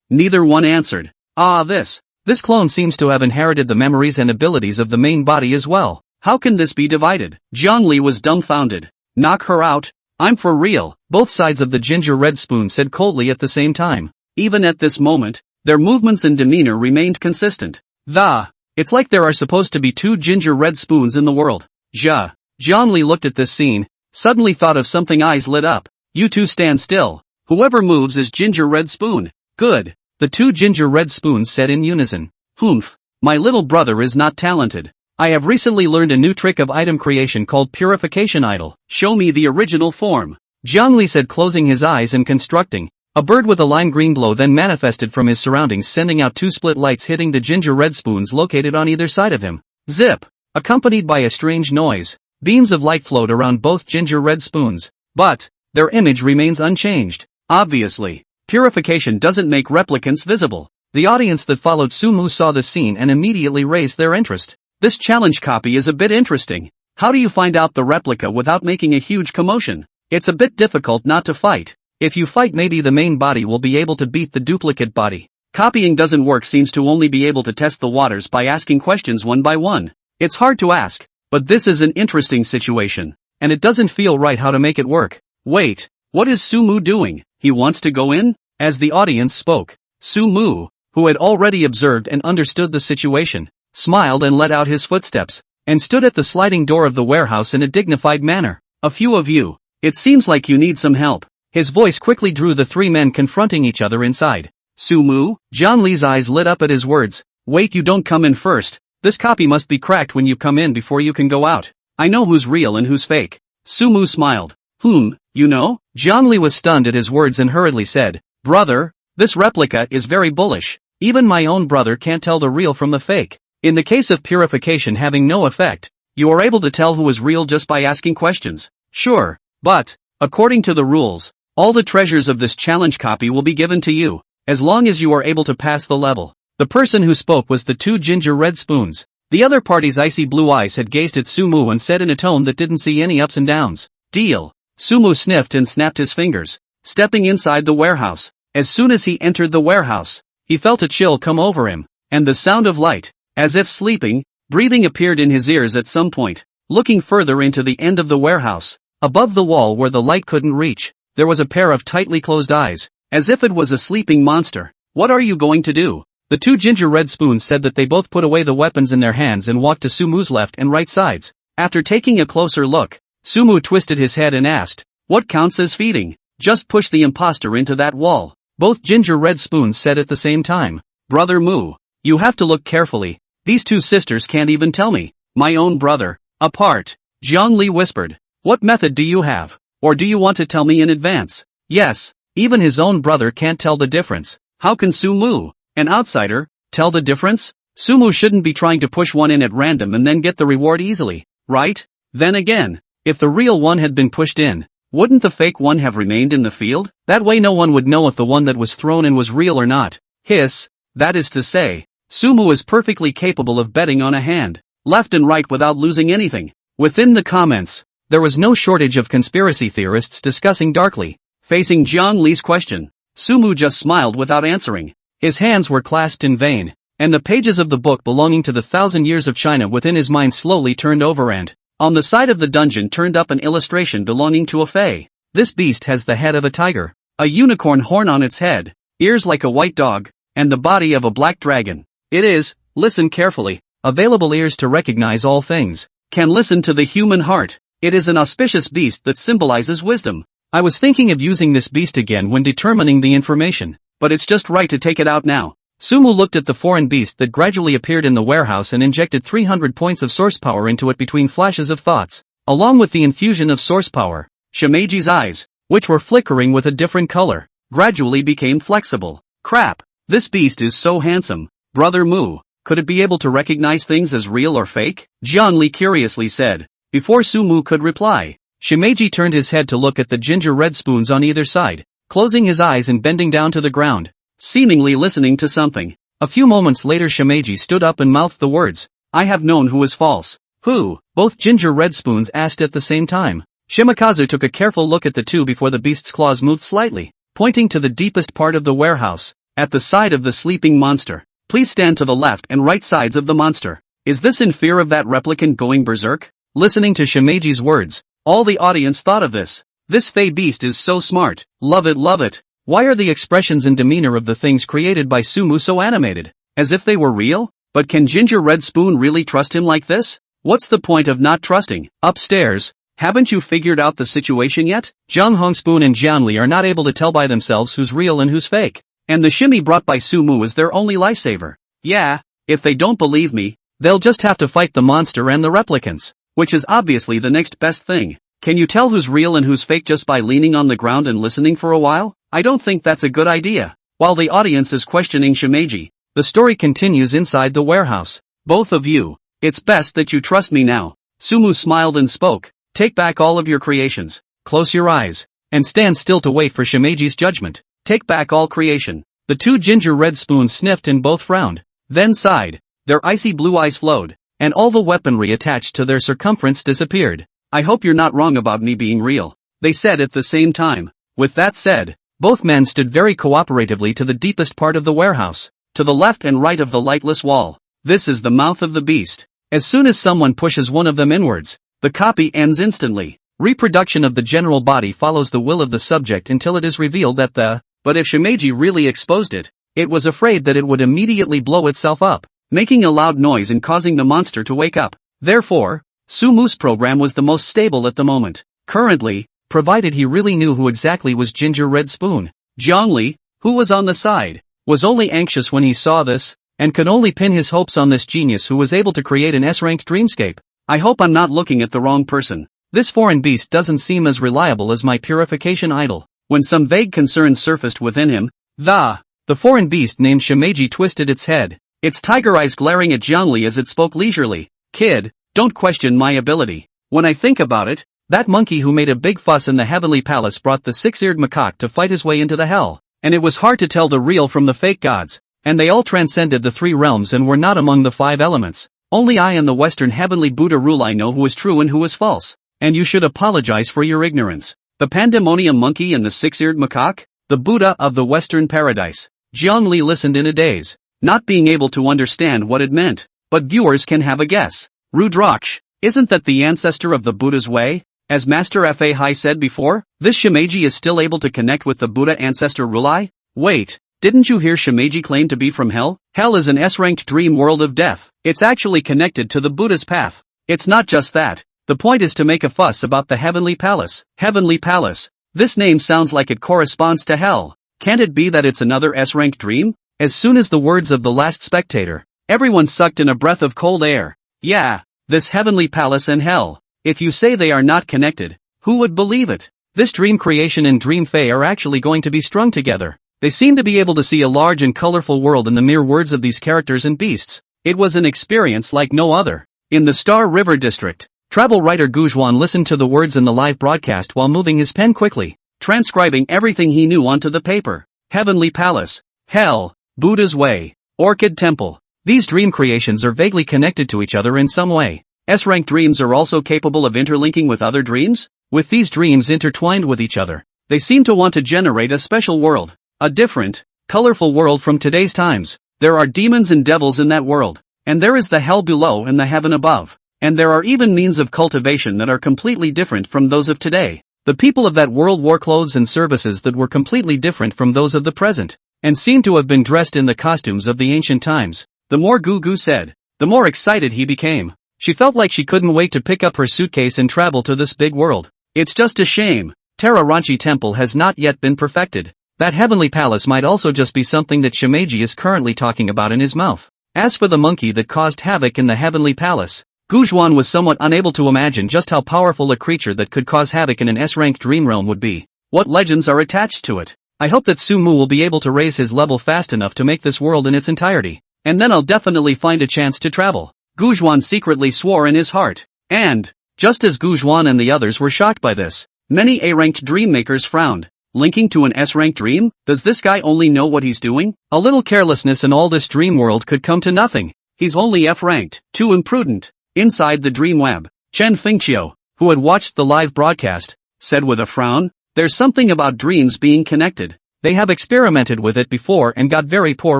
Neither one answered. This clone seems to have inherited the memories and abilities of the main body as well. How can this be divided? Jiang Li was dumbfounded. Knock her out. I'm for real. Both sides of the ginger red spoon said coldly at the same time. Even at this moment, their movements and demeanor remained consistent. It's like there are supposed to be 2 ginger red spoons in the world. Jiang Li looked at this scene, suddenly thought of something. Eyes lit up. You 2 stand still. Whoever moves is ginger red spoon. Good. The 2 ginger red spoons said in unison. Humph. My little brother is not talented. I have recently learned a new trick of item creation called Purification Idol. Show me the original form. Zhongli said, closing his eyes and constructing. A bird with a lime green glow then manifested from his surroundings, sending out two split lights hitting the ginger red spoons located on either side of him. Zip! Accompanied by a strange noise. Beams of light flowed around both ginger red spoons. But their image remains unchanged. Obviously, purification doesn't make replicants visible. The audience that followed Sumu saw the scene and immediately raised their interest. This challenge copy is a bit interesting. How do you find out the replica without making a huge commotion? It's a bit difficult not to fight. If you fight, maybe the main body will be able to beat the duplicate body. Copying doesn't work, seems to only be able to test the waters by asking questions one by one. It's hard to ask, but this is an interesting situation, and it doesn't feel right how to make it work. Wait, what is Sumu doing? He wants to go in? As the audience spoke, Sumu, who had already observed and understood the situation, smiled and let out his footsteps, and stood at the sliding door of the warehouse in a dignified manner. A few of you. It seems like you need some help. His voice quickly drew the three men confronting each other inside. Sumu? Zhongli's eyes lit up at his words. Wait, you don't come in first. This copy must be cracked when you come in before you can go out. I know who's real and who's fake. Sumu smiled. You know? Zhongli was stunned at his words and hurriedly said, Brother, this replica is very bullish. Even my own brother can't tell the real from the fake. In the case of purification having no effect, you are able to tell who is real just by asking questions. Sure, but, according to the rules, all the treasures of this challenge copy will be given to you, as long as you are able to pass the level. The person who spoke was the two ginger red spoons. The other party's icy blue eyes had gazed at Sumu and said in a tone that didn't see any ups and downs. Deal. Sumu sniffed and snapped his fingers, stepping inside the warehouse. As soon as he entered the warehouse, he felt a chill come over him, and the sound of light, as if sleeping, breathing appeared in his ears at some point. Looking further into the end of the warehouse, above the wall where the light couldn't reach, there was a pair of tightly closed eyes, as if it was a sleeping monster. What are you going to do? The two ginger red spoons said that they both put away the weapons in their hands and walked to Sumu's left and right sides. After taking a closer look, Sumu twisted his head and asked, What counts as feeding? Just push the imposter into that wall. Both ginger red spoons said at the same time. Brother Mu, you have to look carefully. These two sisters can't even tell me. My own brother. Apart. Zhongli whispered. What method do you have? Or do you want to tell me in advance? Yes, even his own brother can't tell the difference. How can Sumu, an outsider, tell the difference? Sumu shouldn't be trying to push one in at random and then get the reward easily, right? Then again, if the real one had been pushed in, wouldn't the fake one have remained in the field? That way no one would know if the one that was thrown in was real or not. That is to say, Sumu is perfectly capable of betting on a hand, left and right without losing anything. Within the comments, there was no shortage of conspiracy theorists discussing darkly. Facing Zhang Li's question, Sumu just smiled without answering. His hands were clasped in vain, and the pages of the book belonging to the 1,000 Years of China within his mind slowly turned over, and on the side of the dungeon turned up an illustration belonging to a fae. This beast has the head of a tiger, a unicorn horn on its head, ears like a white dog, and the body of a black dragon. It is, listen carefully, available ears to recognize all things, can listen to the human heart. It is an auspicious beast that symbolizes wisdom. I was thinking of using this beast again when determining the information, but it's just right to take it out now. Sumu looked at the foreign beast that gradually appeared in the warehouse and injected 300 points of source power into it between flashes of thoughts. Along with the infusion of source power, Shimeji's eyes, which were flickering with a different color, gradually became flexible. Crap, this beast is so handsome. Brother Mu, could it be able to recognize things as real or fake? Zhongli curiously said. Before Sumu could reply, Shimeji turned his head to look at the ginger red spoons on either side, closing his eyes and bending down to the ground, seemingly listening to something. A few moments later Shimeji stood up and mouthed the words, I have known who is false. Who? Both ginger red spoons asked at the same time. Shimakazu took a careful look at the two before the beast's claws moved slightly, pointing to the deepest part of the warehouse, at the side of the sleeping monster. Please stand to the left and right sides of the monster. Is this in fear of that replicant going berserk? Listening to Shimeji's words, all the audience thought of this. This fey beast is so smart. Love it, love it. Why are the expressions and demeanor of the things created by Sumu so animated? As if they were real? But can Ginger Red Spoon really trust him like this? What's the point of not trusting? Upstairs, haven't you figured out the situation yet? Zhang Hongspoon and Jianli are not able to tell by themselves who's real and who's fake. And the shimmy brought by Sumu is their only lifesaver. Yeah, If they don't believe me, they'll just have to fight the monster and the replicants, which is obviously the next best thing. Can you tell who's real and who's fake just by leaning on the ground and listening for a while? I don't think that's a good idea. While the audience is questioning Shimeji, the story continues inside the warehouse. Both of you, it's best that you trust me now. Sumu smiled and spoke. Take back all of your creations, close your eyes, and stand still to wait for Shimeji's judgment. Take back all creation. The two ginger red spoons sniffed and both frowned, then sighed. Their icy blue eyes flowed, and all the weaponry attached to their circumference disappeared. I hope you're not wrong about me being real, they said at the same time. With that said, both men stood very cooperatively to the deepest part of the warehouse, to the left and right of the lightless wall. This is the mouth of the beast. As soon as someone pushes one of them inwards, the copy ends instantly. Reproduction of the general body follows the will of the subject until it is revealed that but if Shimeji really exposed it, it was afraid that it would immediately blow itself up, making a loud noise and causing the monster to wake up. Therefore, Sumu's program was the most stable at the moment. Currently, provided he really knew who exactly was Ginger Red Spoon. Zhongli, who was on the side, was only anxious when he saw this, and could only pin his hopes on this genius who was able to create an S-ranked dreamscape. I hope I'm not looking at the wrong person. This foreign beast doesn't seem as reliable as my purification idol. When some vague concern surfaced within him, the foreign beast named Shimeji twisted its head, its tiger eyes glaring at Zhongli as it spoke leisurely. Kid, don't question my ability. When I think about it, that monkey who made a big fuss in the heavenly palace brought the six-eared macaque to fight his way into the hell, and it was hard to tell the real from the fake gods, and they all transcended the three realms and were not among the five elements. Only I and the Western heavenly Buddha rule. I know who is true and who is false, and you should apologize for your ignorance. The pandemonium monkey and the six-eared macaque? The Buddha of the Western paradise. Zhongli listened in a daze, not being able to understand what it meant, but viewers can have a guess. Rudraksh, isn't that the ancestor of the Buddha's way? As Master Fa Hai said before, this Shimeji is still able to connect with the Buddha ancestor Rulai? Wait, didn't you hear Shimeji claim to be from hell? Hell is an S-ranked dream world of death. It's actually connected to the Buddha's path. It's not just that. The point is to make a fuss about the Heavenly Palace. Heavenly Palace. This name sounds like it corresponds to hell. Can't it be that it's another S-ranked dream? As soon as the words of the last spectator, everyone sucked in a breath of cold air. Yeah, this Heavenly Palace and hell. If you say they are not connected, who would believe it? This dream creation and dream fae are actually going to be strung together. They seem to be able to see a large and colorful world in the mere words of these characters and beasts. It was an experience like no other. In the Star River District, travel writer Guzhuan listened to the words in the live broadcast while moving his pen quickly, transcribing everything he knew onto the paper. Heavenly Palace, Hell, Buddha's Way, Orchid Temple. These dream creations are vaguely connected to each other in some way. S-rank dreams are also capable of interlinking with other dreams? With these dreams intertwined with each other, they seem to want to generate a special world. A different, colorful world from today's times. There are demons and devils in that world. And there is the hell below and the heaven above. And there are even means of cultivation that are completely different from those of today. The people of that world wore clothes and services that were completely different from those of the present, and seemed to have been dressed in the costumes of the ancient times. The more Gugu said, the more excited he became. She felt like she couldn't wait to pick up her suitcase and travel to this big world. It's just a shame Terra Ranchi Temple has not yet been perfected. That heavenly palace might also just be something that Shimeji is currently talking about in his mouth. As for the monkey that caused havoc in the heavenly palace, Guzhuan was somewhat unable to imagine just how powerful a creature that could cause havoc in an S-ranked dream realm would be. What legends are attached to it? I hope that Sumu will be able to raise his level fast enough to make this world in its entirety. And then I'll definitely find a chance to travel. Guzhuan secretly swore in his heart. And, just as Guzhuan and the others were shocked by this, many A-ranked dream makers frowned. Linking to an S-ranked dream? Does this guy only know what he's doing? A little carelessness and all this dream world could come to nothing. He's only F-ranked. Too imprudent. Inside the dream web, Chen Fengqiu, who had watched the live broadcast, said with a frown, "There's something about dreams being connected. They have experimented with it before and got very poor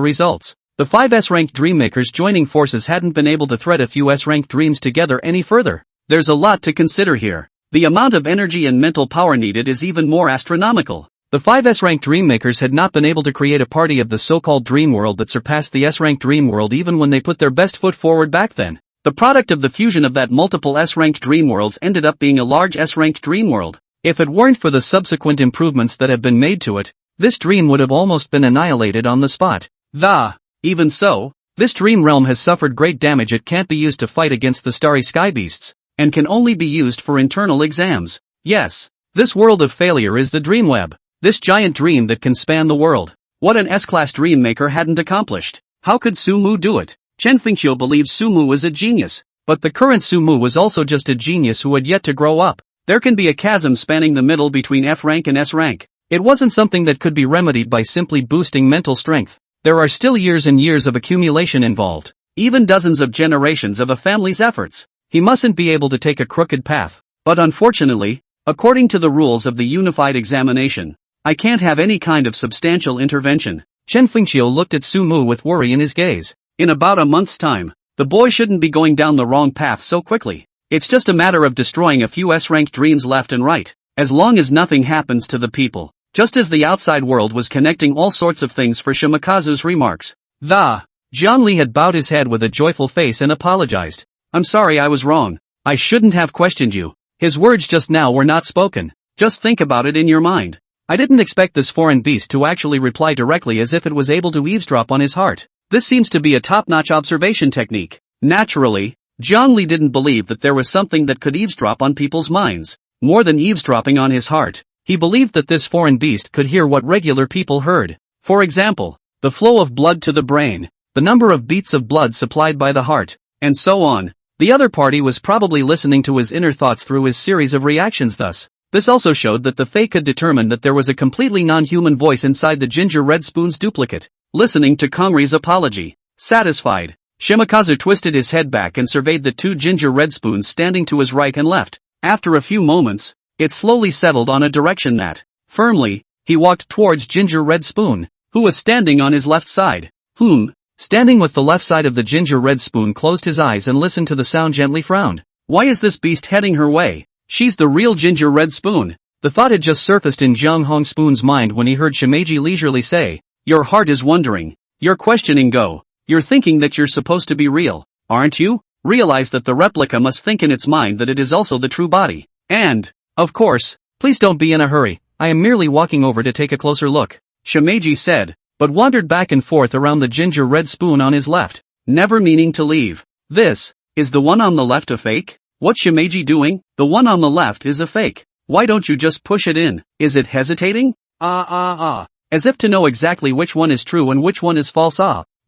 results. The 5 S-ranked dream makers joining forces hadn't been able to thread a few S-ranked dreams together any further. There's a lot to consider here. The amount of energy and mental power needed is even more astronomical. The 5 S-ranked dream makers had not been able to create a party of the so-called dream world that surpassed the S-ranked dream world even when they put their best foot forward back then. The product of the fusion of that multiple S-ranked dream worlds ended up being a large S-ranked dream world. If it weren't for the subsequent improvements that have been made to it, this dream would have almost been annihilated on the spot. Even so, This dream realm has suffered great damage. It can't be used to fight against the starry sky beasts, and can only be used for internal exams. Yes, this world of failure is the Dreamweb. This giant dream that can span the world. What an S-class dream maker hadn't accomplished. How could Sumu do it? Chen Fengqiu believes Sumu is a genius, but the current Sumu was also just a genius who had yet to grow up. There can be a chasm spanning the middle between F rank and S rank. It wasn't something that could be remedied by simply boosting mental strength. There are still years and years of accumulation involved. Even dozens of generations of a family's efforts. He mustn't be able to take a crooked path. But unfortunately, according to the rules of the unified examination, I can't have any kind of substantial intervention. Chen Fengqiu looked at Sumu with worry in his gaze. In about a month's time, the boy shouldn't be going down the wrong path so quickly. It's just a matter of destroying a few S-ranked dreams left and right. As long as nothing happens to the people. Just as the outside world was connecting all sorts of things for Shimakazu's remarks. Zhongli had bowed his head with a joyful face and apologized. I'm sorry, I was wrong. I shouldn't have questioned you. His words just now were not spoken. Just think about it in your mind. I didn't expect this foreign beast to actually reply directly as if it was able to eavesdrop on his heart. This seems to be a top-notch observation technique. Naturally, Zhongli didn't believe that there was something that could eavesdrop on people's minds. More than eavesdropping on his heart. He believed that this foreign beast could hear what regular people heard. For example, the flow of blood to the brain, the number of beats of blood supplied by the heart, and so on. The other party was probably listening to his inner thoughts through his series of reactions thus. This also showed that the Fae could determine that there was a completely non-human voice inside the Ginger Red Spoon's duplicate. Listening to Kongri's apology. Satisfied, Shimakazu twisted his head back and surveyed the two Ginger Red Spoons standing to his right and left. After a few moments, it slowly settled on a direction that, firmly, he walked towards Ginger Red Spoon, who was standing on his left side. Standing with the left side of the Ginger Red Spoon closed his eyes and listened to the sound gently frowned. Why is this beast heading her way? She's the real Ginger Red Spoon. The thought had just surfaced in Zhang Hong Spoon's mind when he heard Shimeji leisurely say, your heart is wondering. You're questioning go. You're thinking that you're supposed to be real, aren't you? Realize that the replica must think in its mind that it is also the true body. And, of course, please don't be in a hurry, I am merely walking over to take a closer look, Shimeji said, but wandered back and forth around the Ginger Red Spoon on his left, never meaning to leave. This, is the one on the left a fake? What's Shimeji doing? The one on the left is a fake. Why don't you just push it in? Is it hesitating? As if to know exactly which one is true and which one is false.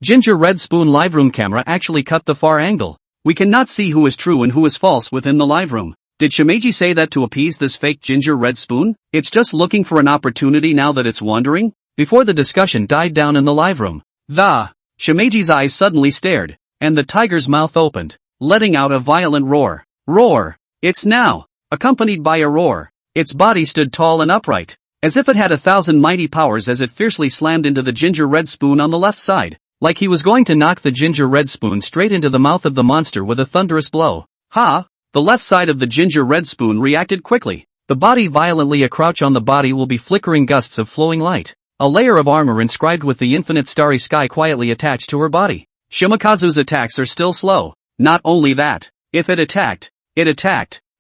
Ginger Red Spoon live room camera actually cut the far angle. We cannot see who is true and who is false within the live room. Did Shimeji say that to appease this fake Ginger Red Spoon? It's just looking for an opportunity now that it's wandering? Before the discussion died down in the live room, Shimeji's eyes suddenly stared, and the tiger's mouth opened, letting out a violent roar. It's now, accompanied by a roar. Its body stood tall and upright, as if it had 1,000 mighty powers as it fiercely slammed into the Ginger Red Spoon on the left side, like he was going to knock the Ginger Red Spoon straight into the mouth of the monster with a thunderous blow. The left side of the Ginger Red Spoon reacted quickly. The body violently acrouch on the body will be flickering gusts of flowing light. A layer of armor inscribed with the infinite starry sky quietly attached to her body. Shimakazu's attacks are still slow. Not only that, if it attacked.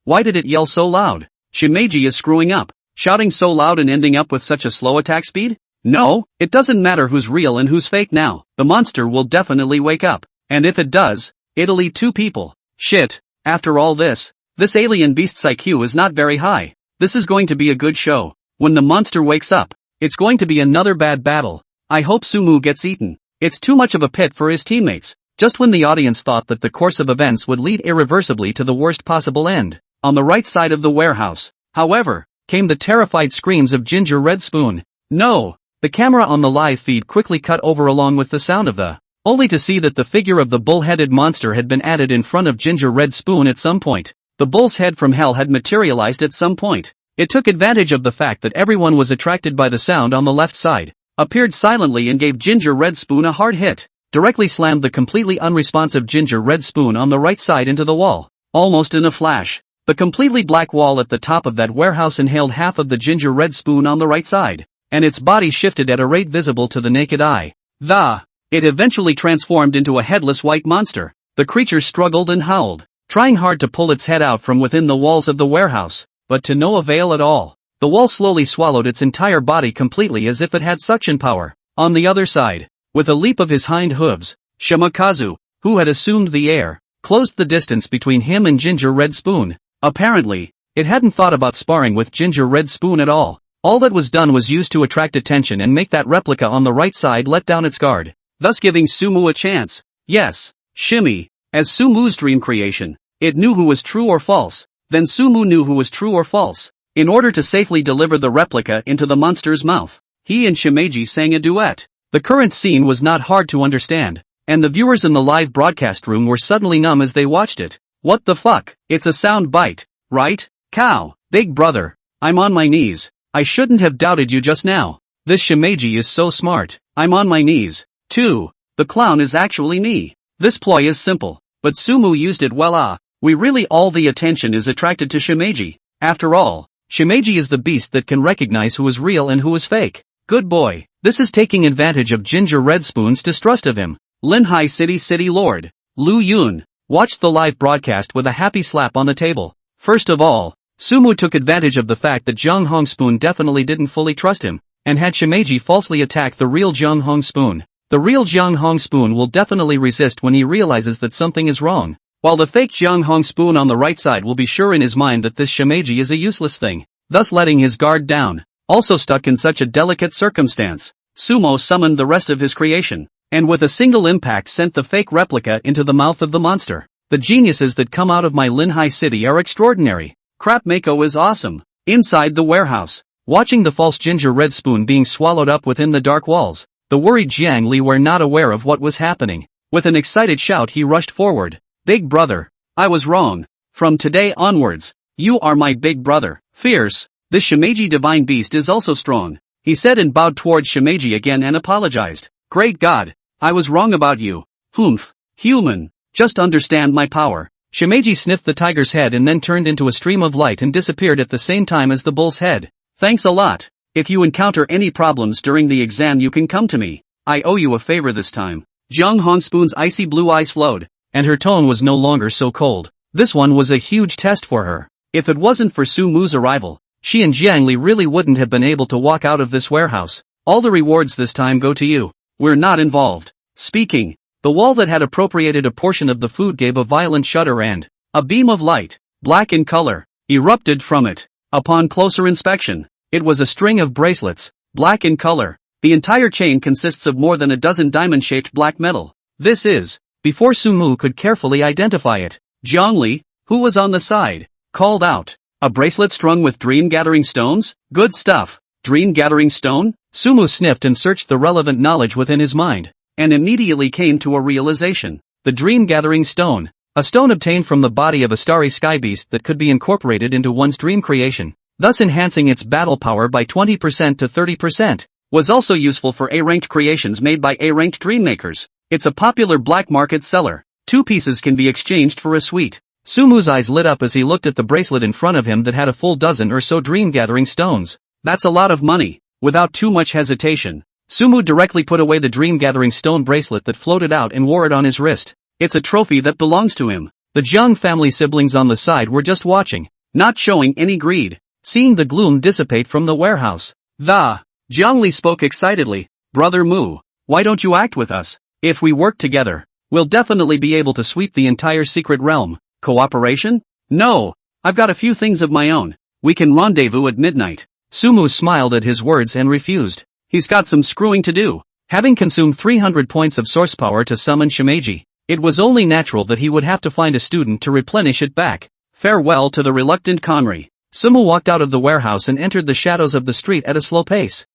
Why did it yell so loud? Shimeji is screwing up, shouting so loud and ending up with such a slow attack speed? No, it doesn't matter who's real and who's fake now. The monster will definitely wake up. And if it does, it'll eat two people. Shit. After all this alien beast's IQ is not very high. This is going to be a good show. When the monster wakes up, it's going to be another bad battle. I hope Sumu gets eaten. It's too much of a pit for his teammates. Just when the audience thought that the course of events would lead irreversibly to the worst possible end, on the right side of the warehouse, however, came the terrified screams of Ginger Red Spoon. No! The camera on the live feed quickly cut over along with the sound of the, only to see that the figure of the bull-headed monster had been added in front of Ginger Red Spoon at some point. The bull's head from hell had materialized at some point. It took advantage of the fact that everyone was attracted by the sound on the left side, appeared silently and gave Ginger Red Spoon a hard hit, directly slammed the completely unresponsive Ginger Red Spoon on the right side into the wall, almost in a flash. The completely black wall at the top of that warehouse inhaled half of the Ginger Red Spoon on the right side, and its body shifted at a rate visible to the naked eye. It eventually transformed into a headless white monster. The creature struggled and howled, trying hard to pull its head out from within the walls of the warehouse, but to no avail at all. The wall slowly swallowed its entire body completely as if it had suction power. On the other side, with a leap of his hind hooves, Shimakazu, who had assumed the air, closed the distance between him and Ginger Red Spoon. Apparently, it hadn't thought about sparring with Ginger Red Spoon at all. All that was done was used to attract attention and make that replica on the right side let down its guard, thus giving Sumu a chance. Yes, Shimmy, as Sumu's dream creation, it knew who was true or false. Then Sumu knew who was true or false. In order to safely deliver the replica into the monster's mouth, he and Shimeji sang a duet. The current scene was not hard to understand, and the viewers in the live broadcast room were suddenly numb as they watched it. What the fuck? It's a sound bite, right? Cow. Big brother, I'm on my knees. I shouldn't have doubted you just now. This Shimeji is so smart. I'm on my knees. 2. The clown is actually me. This ploy is simple, but Sumu used it well. We really all the attention is attracted to Shimeji. After all, Shimeji is the beast that can recognize who is real and who is fake. Good boy. This is taking advantage of Ginger Red Spoon's distrust of him. Linhai City Lord Lu Yun watched the live broadcast with a happy slap on the table. First of all, Sumu took advantage of the fact that Jung Hong Spoon definitely didn't fully trust him, and had Shimeji falsely attack the real Jung Hong Spoon. The real Jung Hong Spoon will definitely resist when he realizes that something is wrong, while the fake Jung Hong Spoon on the right side will be sure in his mind that this Shimeji is a useless thing, thus letting his guard down. Also stuck in such a delicate circumstance, Sumo summoned the rest of his creation, and with a single impact sent the fake replica into the mouth of the monster. The geniuses that come out of my Linhai City are extraordinary. Crap Mako is awesome. Inside the warehouse, watching the false Ginger Red Spoon being swallowed up within the dark walls, the worried Jiang Li were not aware of what was happening. With an excited shout he rushed forward. Big brother, I was wrong. From today onwards, you are my big brother. Fierce, this Shimeji divine beast is also strong, he said and bowed towards Shimeji again and apologized. Great God, I was wrong about you. Humph, human, just understand my power. Shimeji sniffed the tiger's head and then turned into a stream of light and disappeared at the same time as the bull's head. Thanks a lot. If you encounter any problems during the exam you can come to me. I owe you a favor this time. Jung Hong Spoon's icy blue eyes flowed, and her tone was no longer so cold. This one was a huge test for her. If it wasn't for Sumu's arrival, she and Jiang Li really wouldn't have been able to walk out of this warehouse. All the rewards this time go to you. We're not involved. Speaking. The wall that had appropriated a portion of the food gave a violent shudder and a beam of light, black in color, erupted from it. Upon closer inspection, it was a string of bracelets, black in color. The entire chain consists of more than a dozen diamond-shaped black metal. This is, before Sumu could carefully identify it, Jiang Li, who was on the side, called out, a bracelet strung with dream-gathering stones? Good stuff. Dream-gathering stone? Sumu sniffed and searched the relevant knowledge within his mind, and immediately came to a realization. The dream-gathering stone, a stone obtained from the body of a starry sky beast that could be incorporated into one's dream creation, thus enhancing its battle power by 20% to 30%, was also useful for A-ranked creations made by A-ranked dream makers. It's a popular black market seller. 2 pieces can be exchanged for a sweet. Sumu's eyes lit up as he looked at the bracelet in front of him that had a full dozen or so dream-gathering stones. That's a lot of money. Without too much hesitation, Sumu directly put away the dream-gathering stone bracelet that floated out and wore it on his wrist. It's a trophy that belongs to him. The Jiang family siblings on the side were just watching, not showing any greed, seeing the gloom dissipate from the warehouse. Jiang Li spoke excitedly. Brother Mu, why don't you act with us? If we work together, we'll definitely be able to sweep the entire secret realm. Cooperation? No, I've got a few things of my own. We can rendezvous at midnight. Sumu smiled at his words and refused. He's got some screwing to do. Having consumed 300 points of source power to summon Shimeji, it was only natural that he would have to find a student to replenish it back. Farewell to the reluctant Conry. Sumu walked out of the warehouse and entered the shadows of the street at a slow pace.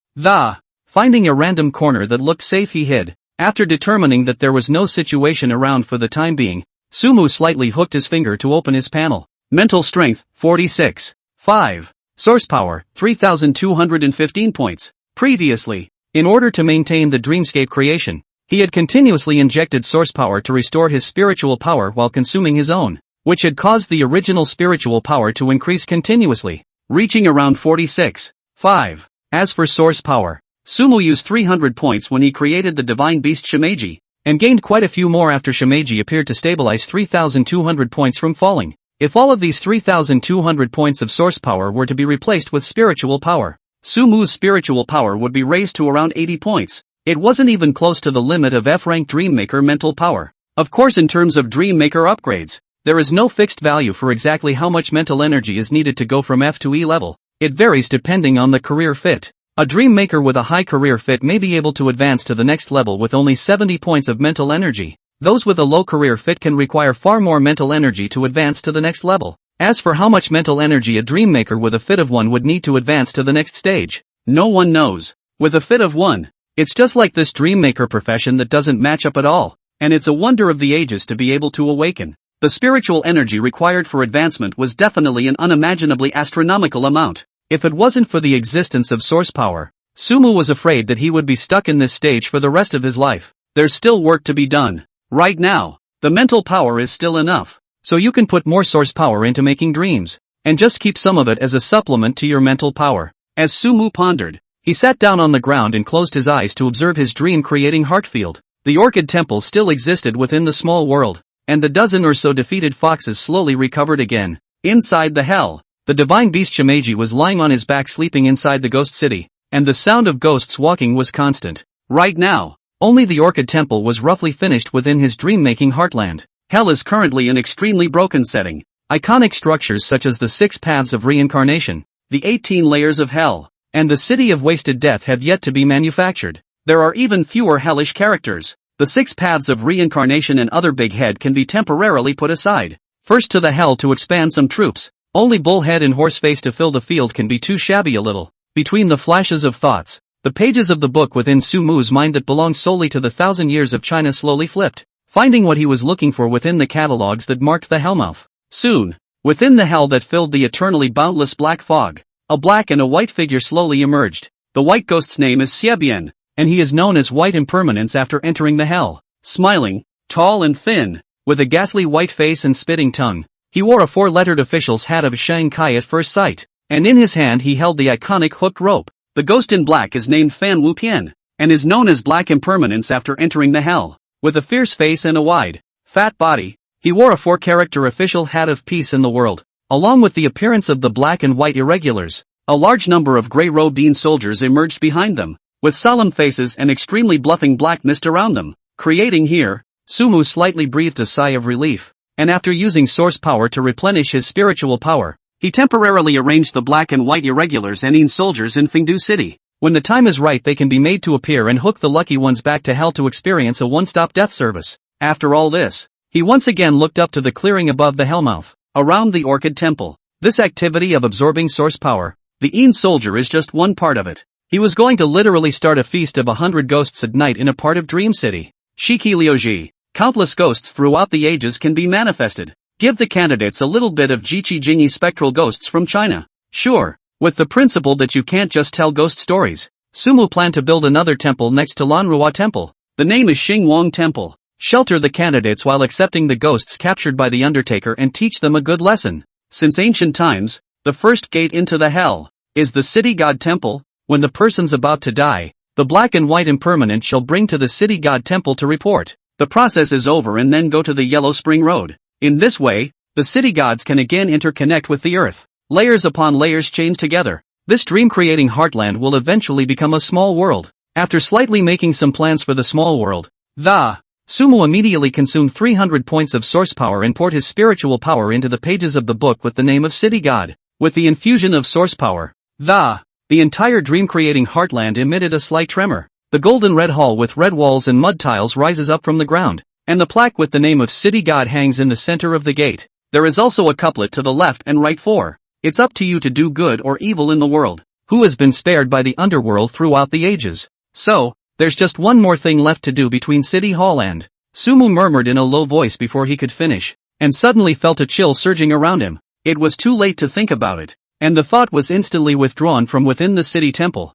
Finding a random corner that looked safe he hid. After determining that there was no situation around for the time being, Sumu slightly hooked his finger to open his panel. Mental strength, 46. 5. Source power, 3,215 points. Previously, in order to maintain the dreamscape creation, he had continuously injected source power to restore his spiritual power while consuming his own, which had caused the original spiritual power to increase continuously, reaching around 46. 5. As for source power, Sumu used 300 points when he created the divine beast Shimeji, and gained quite a few more after Shimeji appeared to stabilize 3,200 points from falling. If all of these 3,200 points of source power were to be replaced with spiritual power, Sumu's spiritual power would be raised to around 80 points. It wasn't even close to the limit of F-rank Dreammaker mental power. Of course, in terms of Dreammaker upgrades, there is no fixed value for exactly how much mental energy is needed to go from F to E level. It varies depending on the career fit. A Dreammaker with a high career fit may be able to advance to the next level with only 70 points of mental energy. Those with a low career fit can require far more mental energy to advance to the next level. As for how much mental energy a Dreammaker with a fit of 1 would need to advance to the next stage, no one knows. With a fit of 1, it's just like this Dreammaker profession that doesn't match up at all, and it's a wonder of the ages to be able to awaken. The spiritual energy required for advancement was definitely an unimaginably astronomical amount. If it wasn't for the existence of source power, Sumu was afraid that he would be stuck in this stage for the rest of his life. There's still work to be done. Right now, the mental power is still enough, so you can put more source power into making dreams, and just keep some of it as a supplement to your mental power. As Sumu pondered, he sat down on the ground and closed his eyes to observe his dream-creating heart field. The orchid temple still existed within the small world, and the dozen or so defeated foxes slowly recovered again. Inside the hell, the divine beast Shimeji was lying on his back sleeping inside the ghost city, and the sound of ghosts walking was constant. Right now, only the orchid temple was roughly finished within his dream-making heartland. Hell is currently an extremely broken setting. Iconic structures such as the 6 paths of reincarnation, the 18 layers of hell, and the city of wasted death have yet to be manufactured. There are even fewer hellish characters. The 6 paths of reincarnation and other big head can be temporarily put aside. First to the hell to expand some troops. Only bullhead and horseface to fill the field can be too shabby a little. Between the flashes of thoughts, the pages of the book within Sumu's mind that belonged solely to the 1,000 years of China slowly flipped, finding what he was looking for within the catalogs that marked the hellmouth. Soon, within the hell that filled the eternally boundless black fog, a black and a white figure slowly emerged. The white ghost's name is Xiebian, and he is known as White Impermanence after entering the hell. Smiling, tall and thin, with a ghastly white face and spitting tongue, he wore a 4-lettered official's hat of Shanghai at first sight, and in his hand he held the iconic hooked rope. The ghost in black is named Fan Wupian, and is known as Black Impermanence after entering the hell. With a fierce face and a wide, fat body, he wore a 4-character official hat of peace in the world, along with the appearance of the black and white irregulars. A large number of grey-robed soldiers emerged behind them, with solemn faces and extremely bluffing black mist around them, creating here. Sumu slightly breathed a sigh of relief, and after using source power to replenish his spiritual power, he temporarily arranged the black and white irregulars and soldiers in Fengdu City. When the time is right they can be made to appear and hook the lucky ones back to hell to experience a one-stop death service. After all this, he once again looked up to the clearing above the hellmouth, around the Orchid Temple. This activity of absorbing source power, the soldier is just one part of it. He was going to literally start a feast of 100 ghosts at night in a part of Dream City. Shiki Liuji. Countless ghosts throughout the ages can be manifested. Give the candidates a little bit of Jiqi Jingi spectral ghosts from China. Sure, with the principle that you can't just tell ghost stories. Sumu planned to build another temple next to Lanrua Temple. The name is Xingwang Temple. Shelter the candidates while accepting the ghosts captured by the Undertaker and teach them a good lesson. Since ancient times, the first gate into the hell is the city god temple. When the person's about to die, the black and white impermanent shall bring to the city god temple to report. The process is over and then go to the Yellow Spring Road. In this way, the city gods can again interconnect with the earth. Layers upon layers chained together. This dream-creating heartland will eventually become a small world. After slightly making some plans for the small world, Sumu immediately consumed 300 points of source power and poured his spiritual power into the pages of the book with the name of City God. With the infusion of source power, the entire dream-creating heartland emitted a slight tremor. The golden red hall with red walls and mud tiles rises up from the ground, and the plaque with the name of City God hangs in the center of the gate. There is also a couplet to the left and right for, "It's up to you to do good or evil in the world, who has been spared by the underworld throughout the ages." So, there's just one more thing left to do between City Hall and Sumu murmured in a low voice before he could finish, and suddenly felt a chill surging around him. It was too late to think about it, and the thought was instantly withdrawn from within the city temple.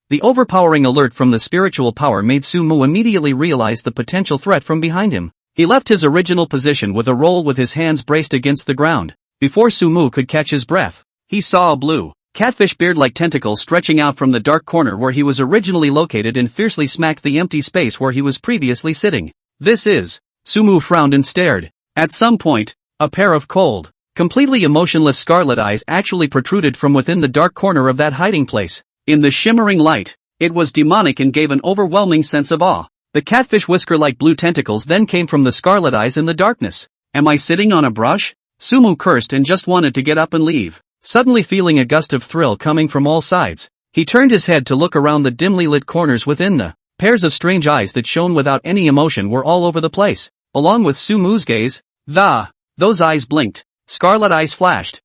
The overpowering alert from the spiritual power made Sumu immediately realize the potential threat from behind him. He left his original position with a roll with his hands braced against the ground. Before Sumu could catch his breath, he saw a blue, catfish beard-like tentacle stretching out from the dark corner where he was originally located and fiercely smacked the empty space where he was previously sitting. This is... Sumu frowned and stared. At some point, a pair of cold, completely emotionless scarlet eyes actually protruded from within the dark corner of that hiding place. In the shimmering light, It was demonic and gave an overwhelming sense of awe. The catfish whisker-like blue tentacles then came from the scarlet eyes in the darkness. Am I sitting on a brush? Sumu cursed and just wanted to get up and leave. Suddenly feeling a gust of thrill coming from all sides, he turned his head to look around the dimly lit corners within. The pairs of strange eyes that shone without any emotion were all over the place, along with Sumu's gaze. Those eyes blinked. Scarlet eyes flashed.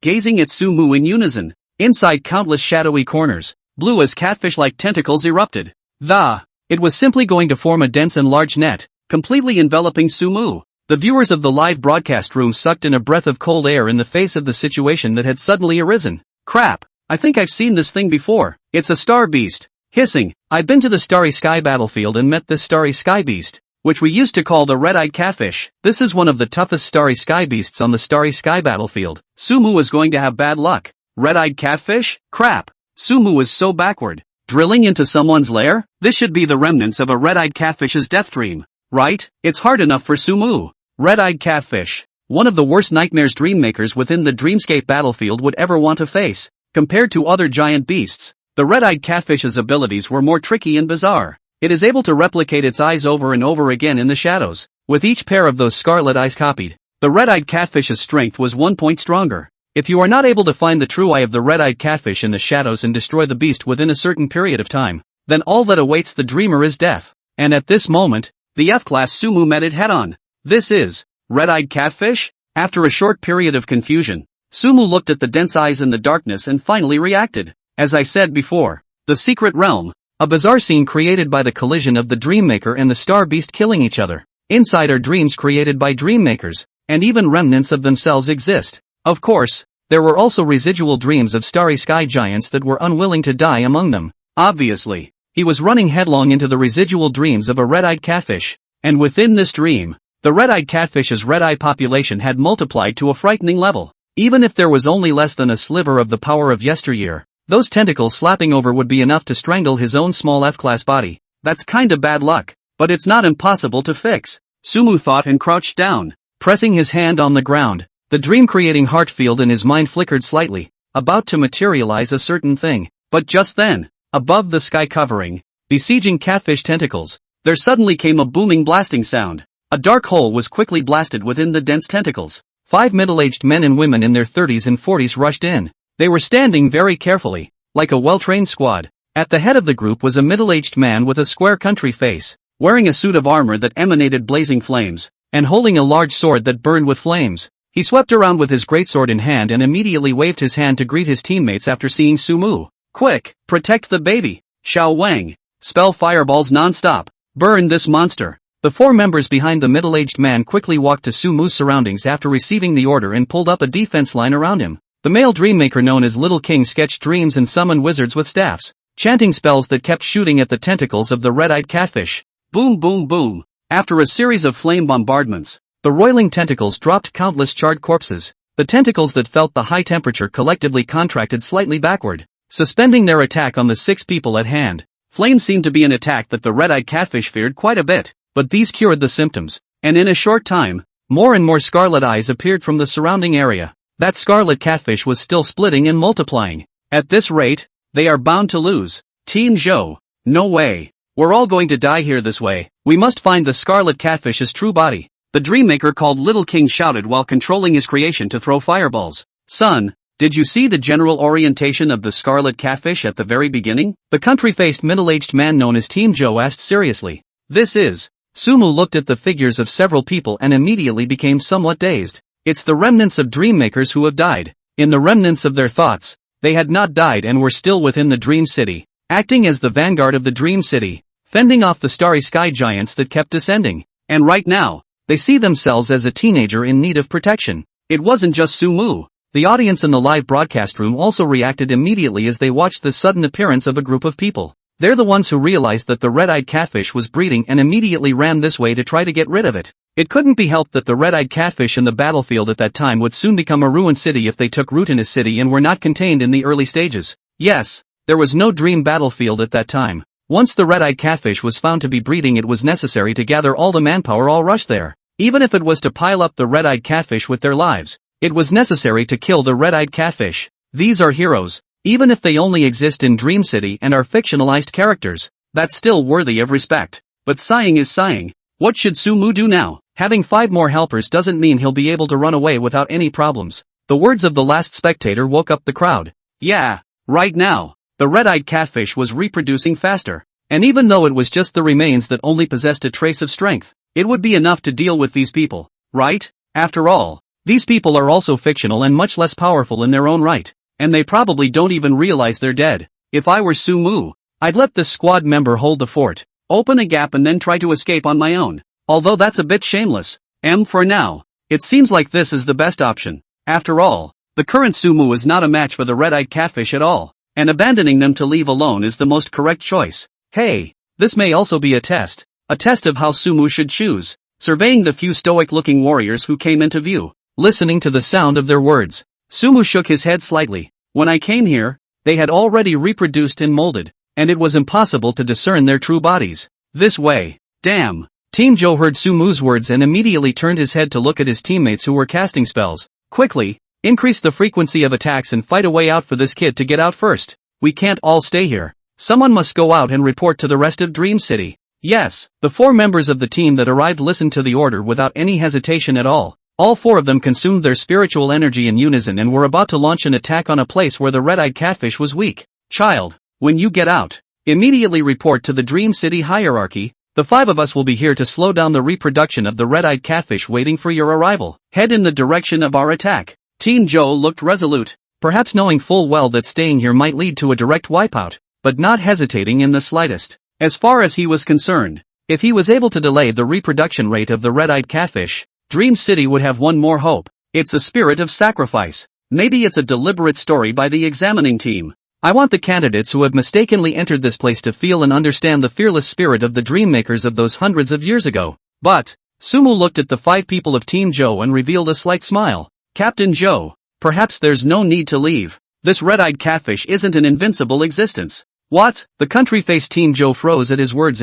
Gazing at Sumu in unison. Inside countless shadowy corners, blue as catfish-like tentacles erupted. It was simply going to form a dense and large net, completely enveloping Sumu. The viewers of the live broadcast room sucked in a breath of cold air in the face of the situation that had suddenly arisen. Crap, I think I've seen this thing before. It's a star beast. Hissing, I've been to the Starry Sky battlefield and met this Starry Sky beast, which we used to call the red-eyed catfish. This is one of the toughest Starry Sky beasts on the Starry Sky battlefield. Sumu was going to have bad luck. Red-eyed catfish? Crap. Sumu was so backward. Drilling into someone's lair? This should be the remnants of a red-eyed catfish's death dream, right? It's hard enough for Sumu. Red-eyed catfish. One of the worst nightmares dreammakers within the dreamscape battlefield would ever want to face. Compared to other giant beasts, the red-eyed catfish's abilities were more tricky and bizarre. It is able to replicate its eyes over and over again in the shadows, with each pair of those scarlet eyes copied. The red-eyed catfish's strength was 1 point stronger. If you are not able to find the true eye of the red-eyed catfish in the shadows and destroy the beast within a certain period of time, then all that awaits the dreamer is death. And at this moment, the F-class Sumu met it head-on. This is red-eyed catfish? After a short period of confusion, Sumu looked at the dense eyes in the darkness and finally reacted. As I said before, the secret realm. A bizarre scene created by the collision of the Dreammaker and the Star Beast killing each other. Inside are dreams created by Dreammakers, and even remnants of themselves exist. Of course, there were also residual dreams of starry sky giants that were unwilling to die among them. Obviously, he was running headlong into the residual dreams of a red-eyed catfish. And within this dream, the red-eyed catfish's red-eye population had multiplied to a frightening level. Even if there was only less than a sliver of the power of yesteryear, those tentacles slapping over would be enough to strangle his own small F-class body. That's kinda bad luck, but it's not impossible to fix. Sumu thought and crouched down, pressing his hand on the ground. The dream-creating heart field in his mind flickered slightly, about to materialize a certain thing. But just then, above the sky covering, besieging catfish tentacles, there suddenly came a booming blasting sound. A dark hole was quickly blasted within the dense tentacles. 5 middle-aged men and women in their 30s and 40s rushed in. They were standing very carefully, like a well-trained squad. At the head of the group was a middle-aged man with a square country face, wearing a suit of armor that emanated blazing flames, and holding a large sword that burned with flames. He swept around with his greatsword in hand and immediately waved his hand to greet his teammates after seeing Sumu. Quick, protect the baby. Xiao Wang. Spell fireballs non-stop. Burn this monster. The 4 members behind the middle-aged man quickly walked to Sumu's surroundings after receiving the order and pulled up a defense line around him. The male dreammaker known as Little King sketched dreams and summoned wizards with staffs, chanting spells that kept shooting at the tentacles of the red-eyed catfish. Boom boom boom. After a series of flame bombardments, the roiling tentacles dropped countless charred corpses. The tentacles that felt the high temperature collectively contracted slightly backward, suspending their attack on the 6 people at hand. Flame seemed to be an attack that the red-eyed catfish feared quite a bit, but these cured the symptoms, and in a short time, more and more scarlet eyes appeared from the surrounding area. That scarlet catfish was still splitting and multiplying. At this rate, they are bound to lose. Team Zhou. No way. We're all going to die here this way. We must find the scarlet catfish's true body. The Dreammaker called Little King shouted while controlling his creation to throw fireballs. Son, did you see the general orientation of the scarlet catfish at the very beginning? The country-faced middle-aged man known as Team Zhou asked seriously. This is. Sumu looked at the figures of several people and immediately became somewhat dazed. It's the remnants of Dreammakers who have died. In the remnants of their thoughts, they had not died and were still within the Dream City, acting as the vanguard of the Dream City, fending off the starry sky giants that kept descending. And right now, they see themselves as a teenager in need of protection. It wasn't just Sumu. The audience in the live broadcast room also reacted immediately as they watched the sudden appearance of a group of people. They're the ones who realized that the red-eyed catfish was breeding and immediately ran this way to try to get rid of it. It couldn't be helped that the red-eyed catfish in the battlefield at that time would soon become a ruined city if they took root in a city and were not contained in the early stages. Yes, there was no dream battlefield at that time. Once the red-eyed catfish was found to be breeding, it was necessary to gather all the manpower all rushed there. Even if it was to pile up the red-eyed catfish with their lives, it was necessary to kill the red-eyed catfish. These are heroes. Even if they only exist in Dream City and are fictionalized characters, that's still worthy of respect. But sighing is sighing. What should Sumu do now? Having 5 more helpers doesn't mean he'll be able to run away without any problems. The words of the last spectator woke up the crowd. Yeah, right now, the red-eyed catfish was reproducing faster. And even though it was just the remains that only possessed a trace of strength, it would be enough to deal with these people, right? After all, these people are also fictional and much less powerful in their own right, and they probably don't even realize they're dead. If I were Sumu, I'd let this squad member hold the fort, open a gap and then try to escape on my own. Although that's a bit shameless. For now, it seems like this is the best option. After all, the current Sumu is not a match for the red-eyed catfish at all, and abandoning them to leave alone is the most correct choice. Hey, this may also be a test of how Sumu should choose. Surveying the few stoic-looking warriors who came into view, listening to the sound of their words, Sumu shook his head slightly. When I came here, they had already reproduced and molded, and it was impossible to discern their true bodies. This way. Damn. Team Joe heard Sumu's words and immediately turned his head to look at his teammates who were casting spells. Quickly, increase the frequency of attacks and fight a way out for this kid to get out first. We can't all stay here. Someone must go out and report to the rest of Dream City. Yes, the 4 members of the team that arrived listened to the order without any hesitation at all. All 4 of them consumed their spiritual energy in unison and were about to launch an attack on a place where the red-eyed catfish was weak. Child, when you get out, immediately report to the Dream City hierarchy. The 5 of us will be here to slow down the reproduction of the red-eyed catfish waiting for your arrival. Head in the direction of our attack. Team Joe looked resolute, perhaps knowing full well that staying here might lead to a direct wipeout, but not hesitating in the slightest. As far as he was concerned, if he was able to delay the reproduction rate of the red-eyed catfish, Dream City would have one more hope. It's a spirit of sacrifice. Maybe it's a deliberate story by the examining team. I want the candidates who have mistakenly entered this place to feel and understand the fearless spirit of the dream makers of those hundreds of years ago. But, Sumu looked at the 5 people of Team Joe and revealed a slight smile. Captain Joe, perhaps there's no need to leave. This red-eyed catfish isn't an invincible existence. What? The country-faced Team Joe froze at his words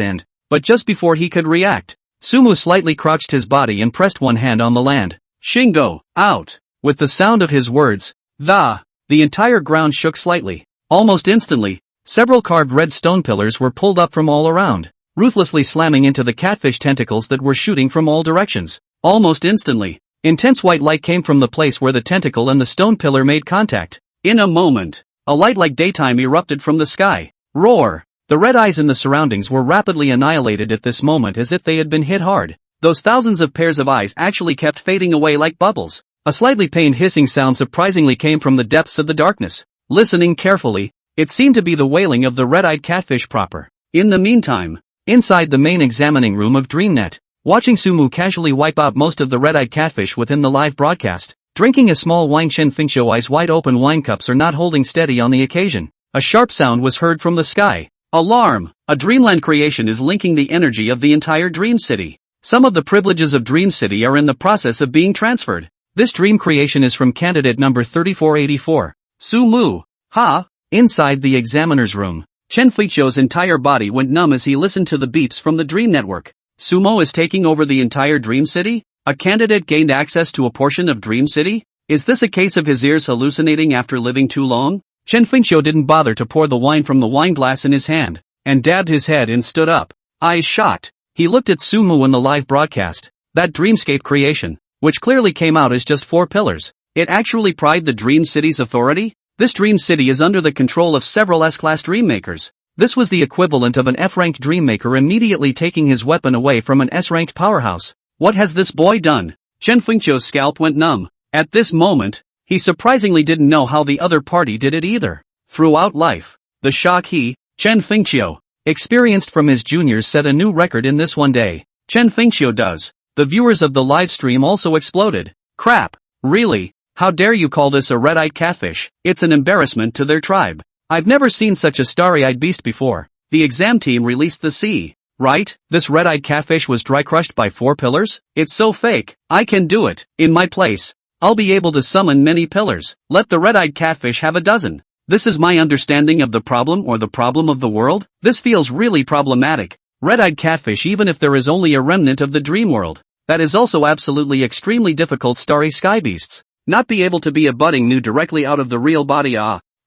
but just before he could react, Sumu slightly crouched his body and pressed one hand on the land. Shingo, out! With the sound of his words, the entire ground shook slightly. Almost instantly, several carved red stone pillars were pulled up from all around, ruthlessly slamming into the catfish tentacles that were shooting from all directions. Almost instantly, intense white light came from the place where the tentacle and the stone pillar made contact. In a moment, a light like daytime erupted from the sky. Roar! The red eyes in the surroundings were rapidly annihilated at this moment as if they had been hit hard. Those thousands of pairs of eyes actually kept fading away like bubbles. A slightly pained hissing sound surprisingly came from the depths of the darkness. Listening carefully, it seemed to be the wailing of the red-eyed catfish proper. In the meantime, inside the main examining room of DreamNet, watching Sumu casually wipe out most of the red-eyed catfish within the live broadcast, drinking a small wine, Chen Fingqiu eyes wide open, wine cups are not holding steady on the occasion. A sharp sound was heard from the sky. Alarm! A Dreamland creation is linking the energy of the entire Dream City. Some of the privileges of Dream City are in the process of being transferred. This dream creation is from candidate number 3484. Sumu. Ha! Inside the examiner's room, Chen Feiqiu's entire body went numb as he listened to the beeps from the Dream Network. Sumo is taking over the entire Dream City? A candidate gained access to a portion of Dream City? Is this a case of his ears hallucinating after living too long? Chen Fingqiu didn't bother to pour the wine from the wine glass in his hand, and dabbed his head and stood up. Eyes shocked, he looked at Sumu in the live broadcast. That dreamscape creation, which clearly came out as just 4 pillars, it actually pried the Dream City's authority? This Dream City is under the control of several S-class dream makers. This was the equivalent of an F-ranked dream maker immediately taking his weapon away from an S-ranked powerhouse. What has this boy done? Chen Fingqiu's scalp went numb. At this moment, he surprisingly didn't know how the other party did it either. Throughout life, the shock he, Chen Fingqiu, experienced from his juniors set a new record in this one day. Chen Fingqiu does. The viewers of the live stream also exploded. Crap, really? How dare you call this a red-eyed catfish? It's an embarrassment to their tribe. I've never seen such a starry-eyed beast before. The exam team released the C. Right? This red-eyed catfish was dry crushed by 4 pillars? It's so fake. I can do it. In my place, I'll be able to summon many pillars. Let the red-eyed catfish have a dozen. This is my understanding of the problem or the problem of the world. This feels really problematic. Red-eyed catfish, even if there is only a remnant of the dream world. That is also absolutely extremely difficult. Starry sky beasts. Not be able to be a budding new directly out of the real body.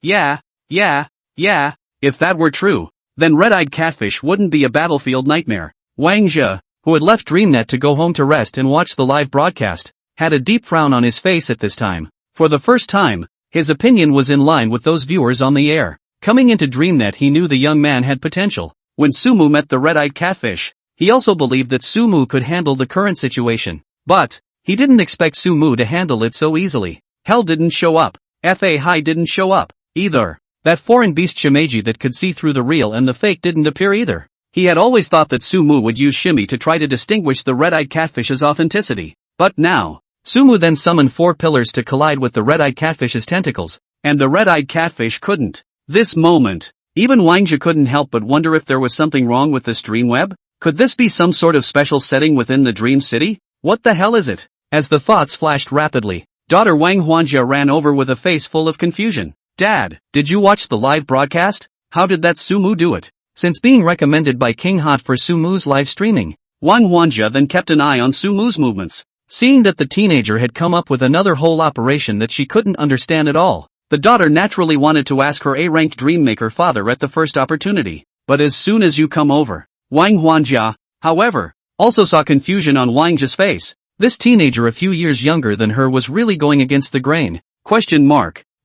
Yeah, Yeah, if that were true, then red-eyed catfish wouldn't be a battlefield nightmare. Wang Zhe, who had left DreamNet to go home to rest and watch the live broadcast, had a deep frown on his face at this time. For the first time, his opinion was in line with those viewers on the air. Coming into DreamNet, he knew the young man had potential. When Sumu met the red-eyed catfish, he also believed that Sumu could handle the current situation. But he didn't expect Sumu to handle it so easily. Hell didn't show up. Fa Hai didn't show up, either. That foreign beast Shimeji that could see through the real and the fake didn't appear either. He had always thought that Sumu would use Shimi to try to distinguish the red-eyed catfish's authenticity. But now, Sumu then summoned 4 pillars to collide with the red-eyed catfish's tentacles, and the red-eyed catfish couldn't. This moment, even Wang Zhe couldn't help but wonder if there was something wrong with this dream web. Could this be some sort of special setting within the dream city? What the hell is it? As the thoughts flashed rapidly, daughter Wang Huanjia ran over with a face full of confusion. Dad, did you watch the live broadcast? How did that Sumu do it? Since being recommended by King Hot for Sumu's live streaming, Wang Huanjia then kept an eye on Sumu's movements. Seeing that the teenager had come up with another whole operation that she couldn't understand at all, the daughter naturally wanted to ask her A-ranked dreammaker father at the first opportunity. But as soon as you come over, Wang Huanjia, however, also saw confusion on Wang Zhe's face. This teenager a few years younger than her was really going against the grain.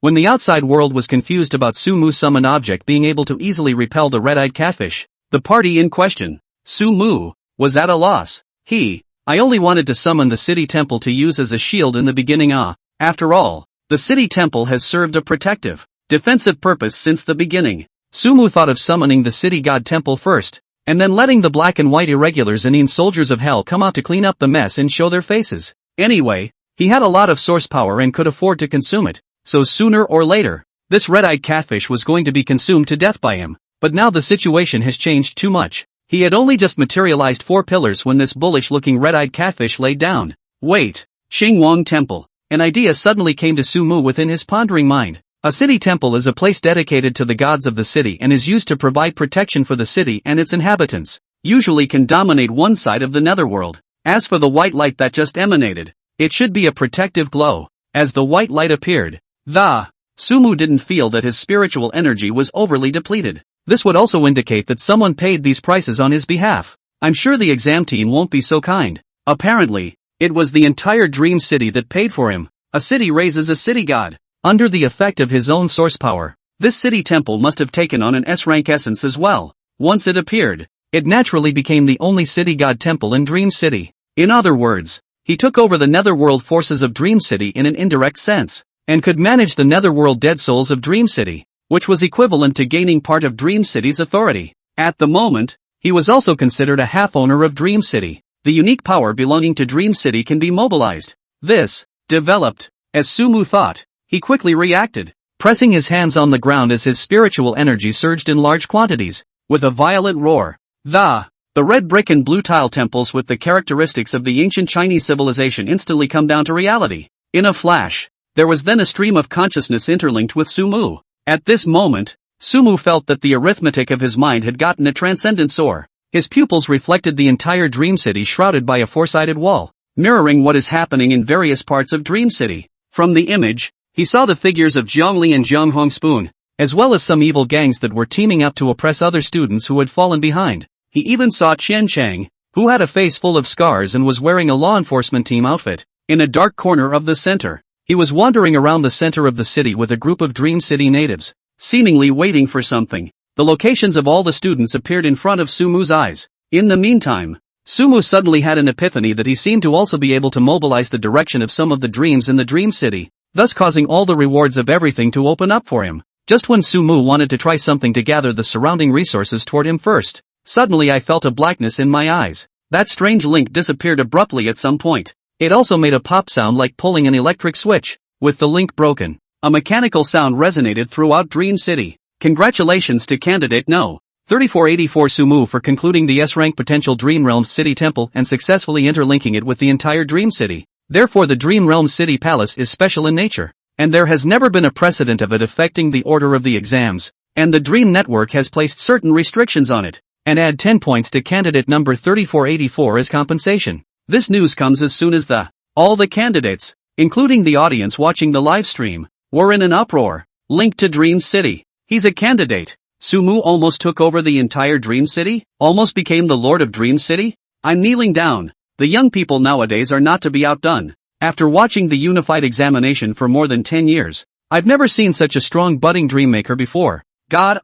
When the outside world was confused about Sumu's summoned object being able to easily repel the red-eyed catfish, the party in question, Sumu, was at a loss. I only wanted to summon the city temple to use as a shield in the beginning. After all, the city temple has served a protective, defensive purpose since the beginning. Sumu thought of summoning the city god temple first, and then letting the black and white irregulars and soldiers of hell come out to clean up the mess and show their faces. Anyway, he had a lot of source power and could afford to consume it. So sooner or later, this red-eyed catfish was going to be consumed to death by him. But now the situation has changed too much. He had only just materialized 4 pillars when this bullish-looking red-eyed catfish laid down. Wait, Xingwang Temple. An idea suddenly came to Sumu within his pondering mind. A city temple is a place dedicated to the gods of the city and is used to provide protection for the city and its inhabitants. Usually can dominate one side of the netherworld. As for the white light that just emanated, it should be a protective glow. As the white light appeared, Sumu didn't feel that his spiritual energy was overly depleted. This would also indicate that someone paid these prices on his behalf. I'm sure the exam team won't be so kind. Apparently, it was the entire dream city that paid for him. A city raises a city god. Under the effect of his own source power, this city temple must have taken on an S-rank essence as well. Once it appeared, it naturally became the only city god temple in Dream City. In other words, he took over the netherworld forces of Dream City in an indirect sense, and could manage the netherworld dead souls of Dream City, which was equivalent to gaining part of Dream City's authority. At the moment, he was also considered a half-owner of Dream City. The unique power belonging to Dream City can be mobilized. This developed, as Sumu thought. He quickly reacted, pressing his hands on the ground as his spiritual energy surged in large quantities. With a violent roar, the red brick and blue tile temples with the characteristics of the ancient Chinese civilization instantly come down to reality. In a flash, there was then a stream of consciousness interlinked with Sumu. At this moment, Sumu felt that the arithmetic of his mind had gotten a transcendent soar. His pupils reflected the entire Dream City shrouded by a four-sided wall, mirroring what is happening in various parts of Dream City. From the image, he saw the figures of Zhongli and Zhang Hongspoon, as well as some evil gangs that were teaming up to oppress other students who had fallen behind. He even saw Qian Chang, who had a face full of scars and was wearing a law enforcement team outfit. In a dark corner of the center, he was wandering around the center of the city with a group of Dream City natives, seemingly waiting for something. The locations of all the students appeared in front of Sumu's eyes. In the meantime, Sumu suddenly had an epiphany that he seemed to also be able to mobilize the direction of some of the dreams in the Dream City, thus causing all the rewards of everything to open up for him. Just when Sumu wanted to try something to gather the surrounding resources toward him first, suddenly I felt a blackness in my eyes. That strange link disappeared abruptly at some point. It also made a pop sound like pulling an electric switch. With the link broken, a mechanical sound resonated throughout Dream City. Congratulations to candidate No. 3484 Sumu for concluding the S-rank potential Dream Realm City Temple and successfully interlinking it with the entire Dream City. Therefore the Dream Realm City Palace is special in nature, and there has never been a precedent of it affecting the order of the exams, and the Dream Network has placed certain restrictions on it, and add 10 points to candidate number 3484 as compensation. This news comes as soon as all the candidates, including the audience watching the live stream, were in an uproar. Link to Dream City. He's a candidate. Sumu almost took over the entire Dream City? Almost became the Lord of Dream City? I'm kneeling down. The young people nowadays are not to be outdone. After watching the unified examination for more than 10 years, I've never seen such a strong budding dream maker before. God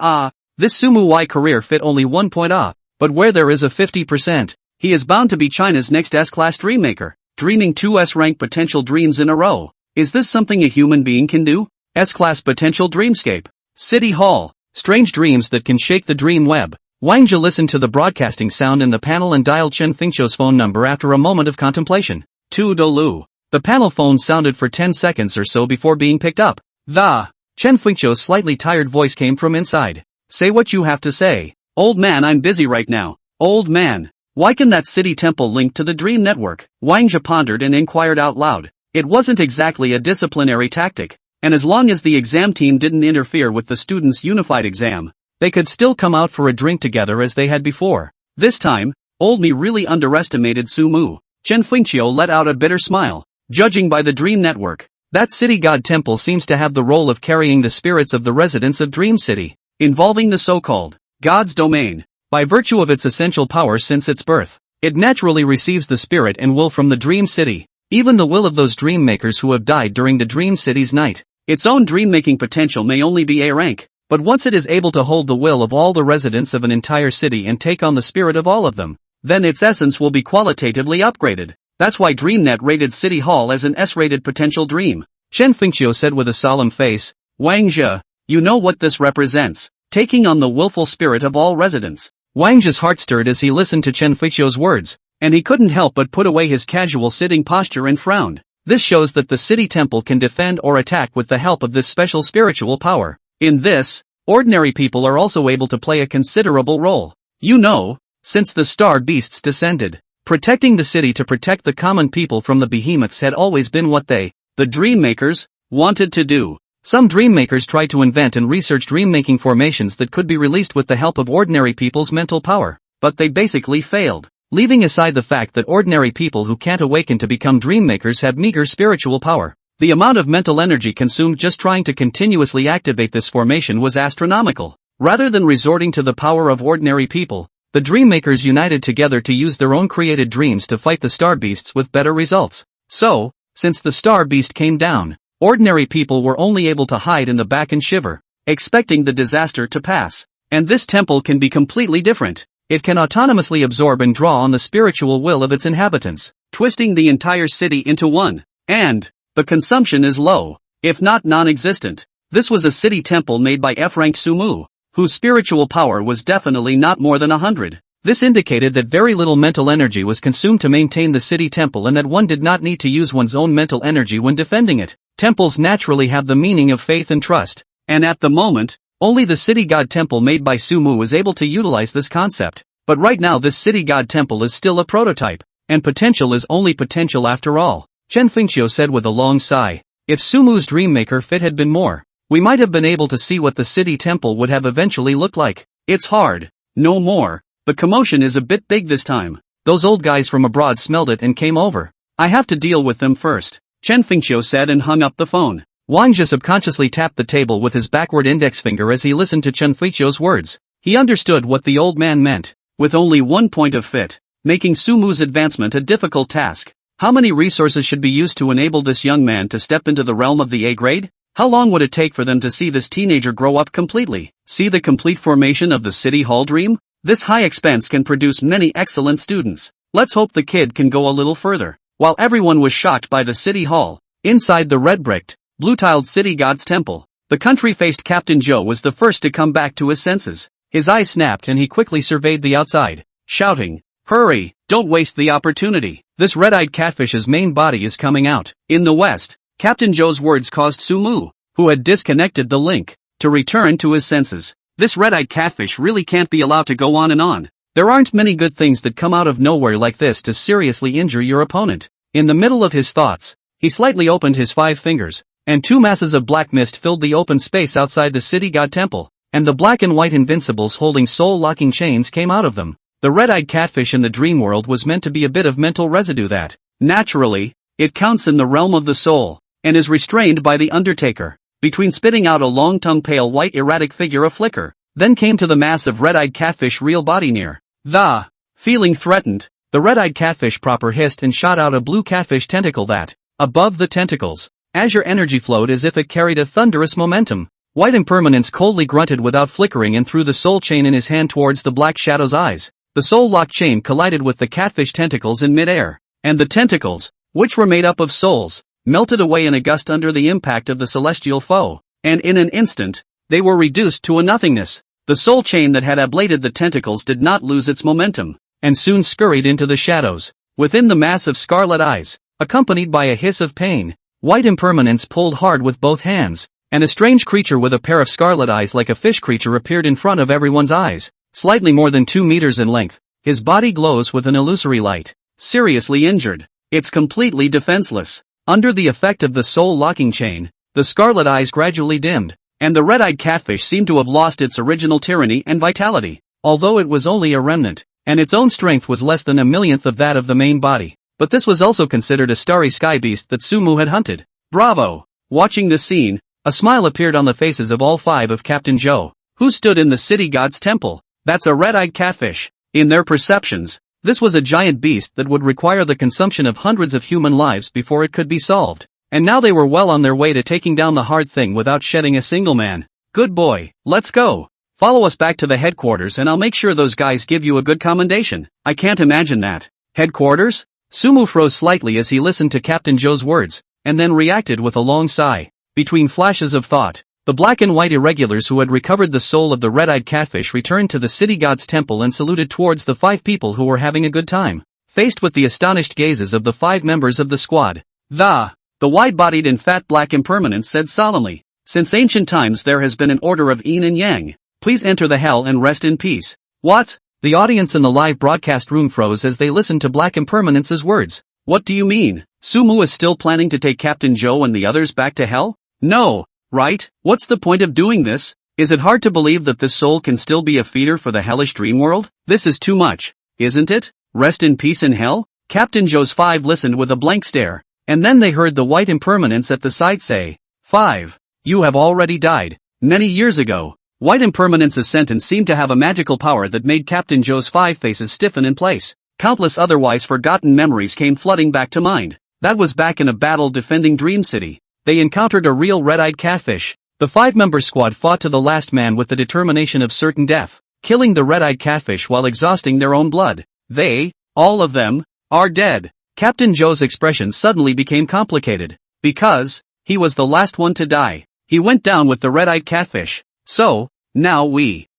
this Sumu Y career fit only 1 point but where there is a 50%, he is bound to be China's next S-class dream maker, dreaming 2 S-rank potential dreams in a row. Is this something a human being can do? S-class potential dreamscape. City Hall. Strange dreams that can shake the dream web. Wang Jie listened to the broadcasting sound in the panel and dialed Chen Fengqiu's phone number after a moment of contemplation. Tu Dolu. The panel phone sounded for 10 seconds or so before being picked up. Chen Fengqiu's slightly tired voice came from inside. Say what you have to say. Old man, I'm busy right now. Old man. Why can that city temple link to the dream network? Wang Jie pondered and inquired out loud. It wasn't exactly a disciplinary tactic, and as long as the exam team didn't interfere with the students' unified exam, they could still come out for a drink together as they had before. This time, old me really underestimated Sumu. Chen Fengqiu let out a bitter smile. Judging by the Dream Network, that city god temple seems to have the role of carrying the spirits of the residents of Dream City, involving the so-called God's domain. By virtue of its essential power since its birth, it naturally receives the spirit and will from the Dream City, even the will of those dream makers who have died during the Dream City's night. Its own dream-making potential may only be A rank, but once it is able to hold the will of all the residents of an entire city and take on the spirit of all of them, then its essence will be qualitatively upgraded. That's why DreamNet rated City Hall as an S-rated potential dream. Chen Fengqiu said with a solemn face. Wang Jie, you know what this represents, taking on the willful spirit of all residents. Wang Jie's heart stirred as he listened to Chen Fengqiu's words, and he couldn't help but put away his casual sitting posture and frowned. This shows that the city temple can defend or attack with the help of this special spiritual power. In this, ordinary people are also able to play a considerable role. You know, since the star beasts descended, protecting the city to protect the common people from the behemoths had always been what they, the dream makers, wanted to do. Some dream makers tried to invent and research dream-making formations that could be released with the help of ordinary people's mental power, but they basically failed. Leaving aside the fact that ordinary people who can't awaken to become dream makers have meager spiritual power, the amount of mental energy consumed just trying to continuously activate this formation was astronomical. Rather than resorting to the power of ordinary people, the dream makers united together to use their own created dreams to fight the star beasts with better results. So, since the star beast came down, ordinary people were only able to hide in the back and shiver, expecting the disaster to pass. And this temple can be completely different. It can autonomously absorb and draw on the spiritual will of its inhabitants, twisting the entire city into one. And the consumption is low, if not non-existent. This was a city temple made by F-rank Sumu, whose spiritual power was definitely not more than 100. This indicated that very little mental energy was consumed to maintain the city temple and that one did not need to use one's own mental energy when defending it. Temples naturally have the meaning of faith and trust, and at the moment, only the city god temple made by Sumu was able to utilize this concept. But right now this city god temple is still a prototype, and potential is only potential after all. Chen Fengqiu said with a long sigh. If Sumu's dreammaker fit had been more, we might have been able to see what the city temple would have eventually looked like. It's hard. No more. The commotion is a bit big this time. Those old guys from abroad smelled it and came over. I have to deal with them first, Chen Fengqiu said and hung up the phone. Wang Jie subconsciously tapped the table with his backward index finger as he listened to Chen Fengqiu's words. He understood what the old man meant. With only 1 point of fit, making Sumu's advancement a difficult task. How many resources should be used to enable this young man to step into the realm of the A grade? How long would it take for them to see this teenager grow up completely? See the complete formation of the City Hall dream? This high expense can produce many excellent students. Let's hope the kid can go a little further. While everyone was shocked by the City Hall, inside the red-bricked, blue-tiled City God's Temple, the country-faced Captain Joe was the first to come back to his senses. His eyes snapped and he quickly surveyed the outside, shouting, "Hurry, don't waste the opportunity. This red-eyed catfish's main body is coming out." In the west, Captain Joe's words caused Sumu, who had disconnected the link, to return to his senses. This red-eyed catfish really can't be allowed to go on and on. There aren't many good things that come out of nowhere like this to seriously injure your opponent. In the middle of his thoughts, he slightly opened his 5 fingers, and 2 masses of black mist filled the open space outside the City God Temple, and the black and white invincibles holding soul-locking chains came out of them. The red-eyed catfish in the dream world was meant to be a bit of mental residue that, naturally, it counts in the realm of the soul, and is restrained by the Undertaker. between spitting out a long-tongued pale white erratic figure a flicker, then came to the mass of red-eyed catfish real body near. The. Feeling threatened, the red-eyed catfish proper hissed and shot out a blue catfish tentacle that, above the tentacles, azure energy flowed as if it carried a thunderous momentum. White Impermanence coldly grunted without flickering and threw the soul chain in his hand towards the black shadow's eyes. The soul lock chain collided with the catfish tentacles in mid-air, and the tentacles, which were made up of souls, melted away in a gust under the impact of the celestial foe, and in an instant, they were reduced to a nothingness. The soul chain that had ablated the tentacles did not lose its momentum, and soon scurried into the shadows. Within the mass of scarlet eyes, accompanied by a hiss of pain, White Impermanence pulled hard with both hands, and a strange creature with a pair of scarlet eyes like a fish creature appeared in front of everyone's eyes, slightly more than 2 meters in length. His body glows with an illusory light. Seriously injured. It's completely defenseless. Under the effect of the soul-locking chain, the scarlet eyes gradually dimmed, and the red-eyed catfish seemed to have lost its original tyranny and vitality, although it was only a remnant, and its own strength was less than a millionth of that of the main body. But this was also considered a starry sky beast that Sumu had hunted. Bravo! Watching this scene, a smile appeared on the faces of all 5 of Captain Joe, who stood in the city god's temple. That's a red-eyed catfish. In their perceptions, this was a giant beast that would require the consumption of hundreds of human lives before it could be solved. And now they were well on their way to taking down the hard thing without shedding a single man. Good boy, let's go. Follow us back to the headquarters and I'll make sure those guys give you a good commendation. I can't imagine that. Headquarters? Sumu froze slightly as he listened to Captain Joe's words, and then reacted with a long sigh. Between flashes of thought, the black and white irregulars who had recovered the soul of the red-eyed catfish returned to the city god's temple and saluted towards the 5 people who were having a good time. Faced with the astonished gazes of the 5 members of the squad, the wide-bodied and fat Black Impermanence said solemnly, "Since ancient times there has been an order of yin and yang. Please enter the hell and rest in peace." What? The audience in the live broadcast room froze as they listened to Black Impermanence's words. What do you mean? Sumu is still planning to take Captain Joe and the others back to hell? No, right? What's the point of doing this? Is it hard to believe that this soul can still be a feeder for the hellish dream world? This is too much, isn't it? Rest in peace in hell? Captain Joe's 5 listened with a blank stare, and then they heard the White Impermanence at the side say, 5. You have already died. Many years ago. White Impermanence's sentence seemed to have a magical power that made Captain Joe's 5 faces stiffen in place. Countless otherwise forgotten memories came flooding back to mind. That was back in a battle defending Dream City. They encountered a real red-eyed catfish. The 5-member squad fought to the last man with the determination of certain death, killing the red-eyed catfish while exhausting their own blood. They, all of them, are dead. Captain Joe's expression suddenly became complicated. Because, he was the last one to die. He went down with the red-eyed catfish. So, now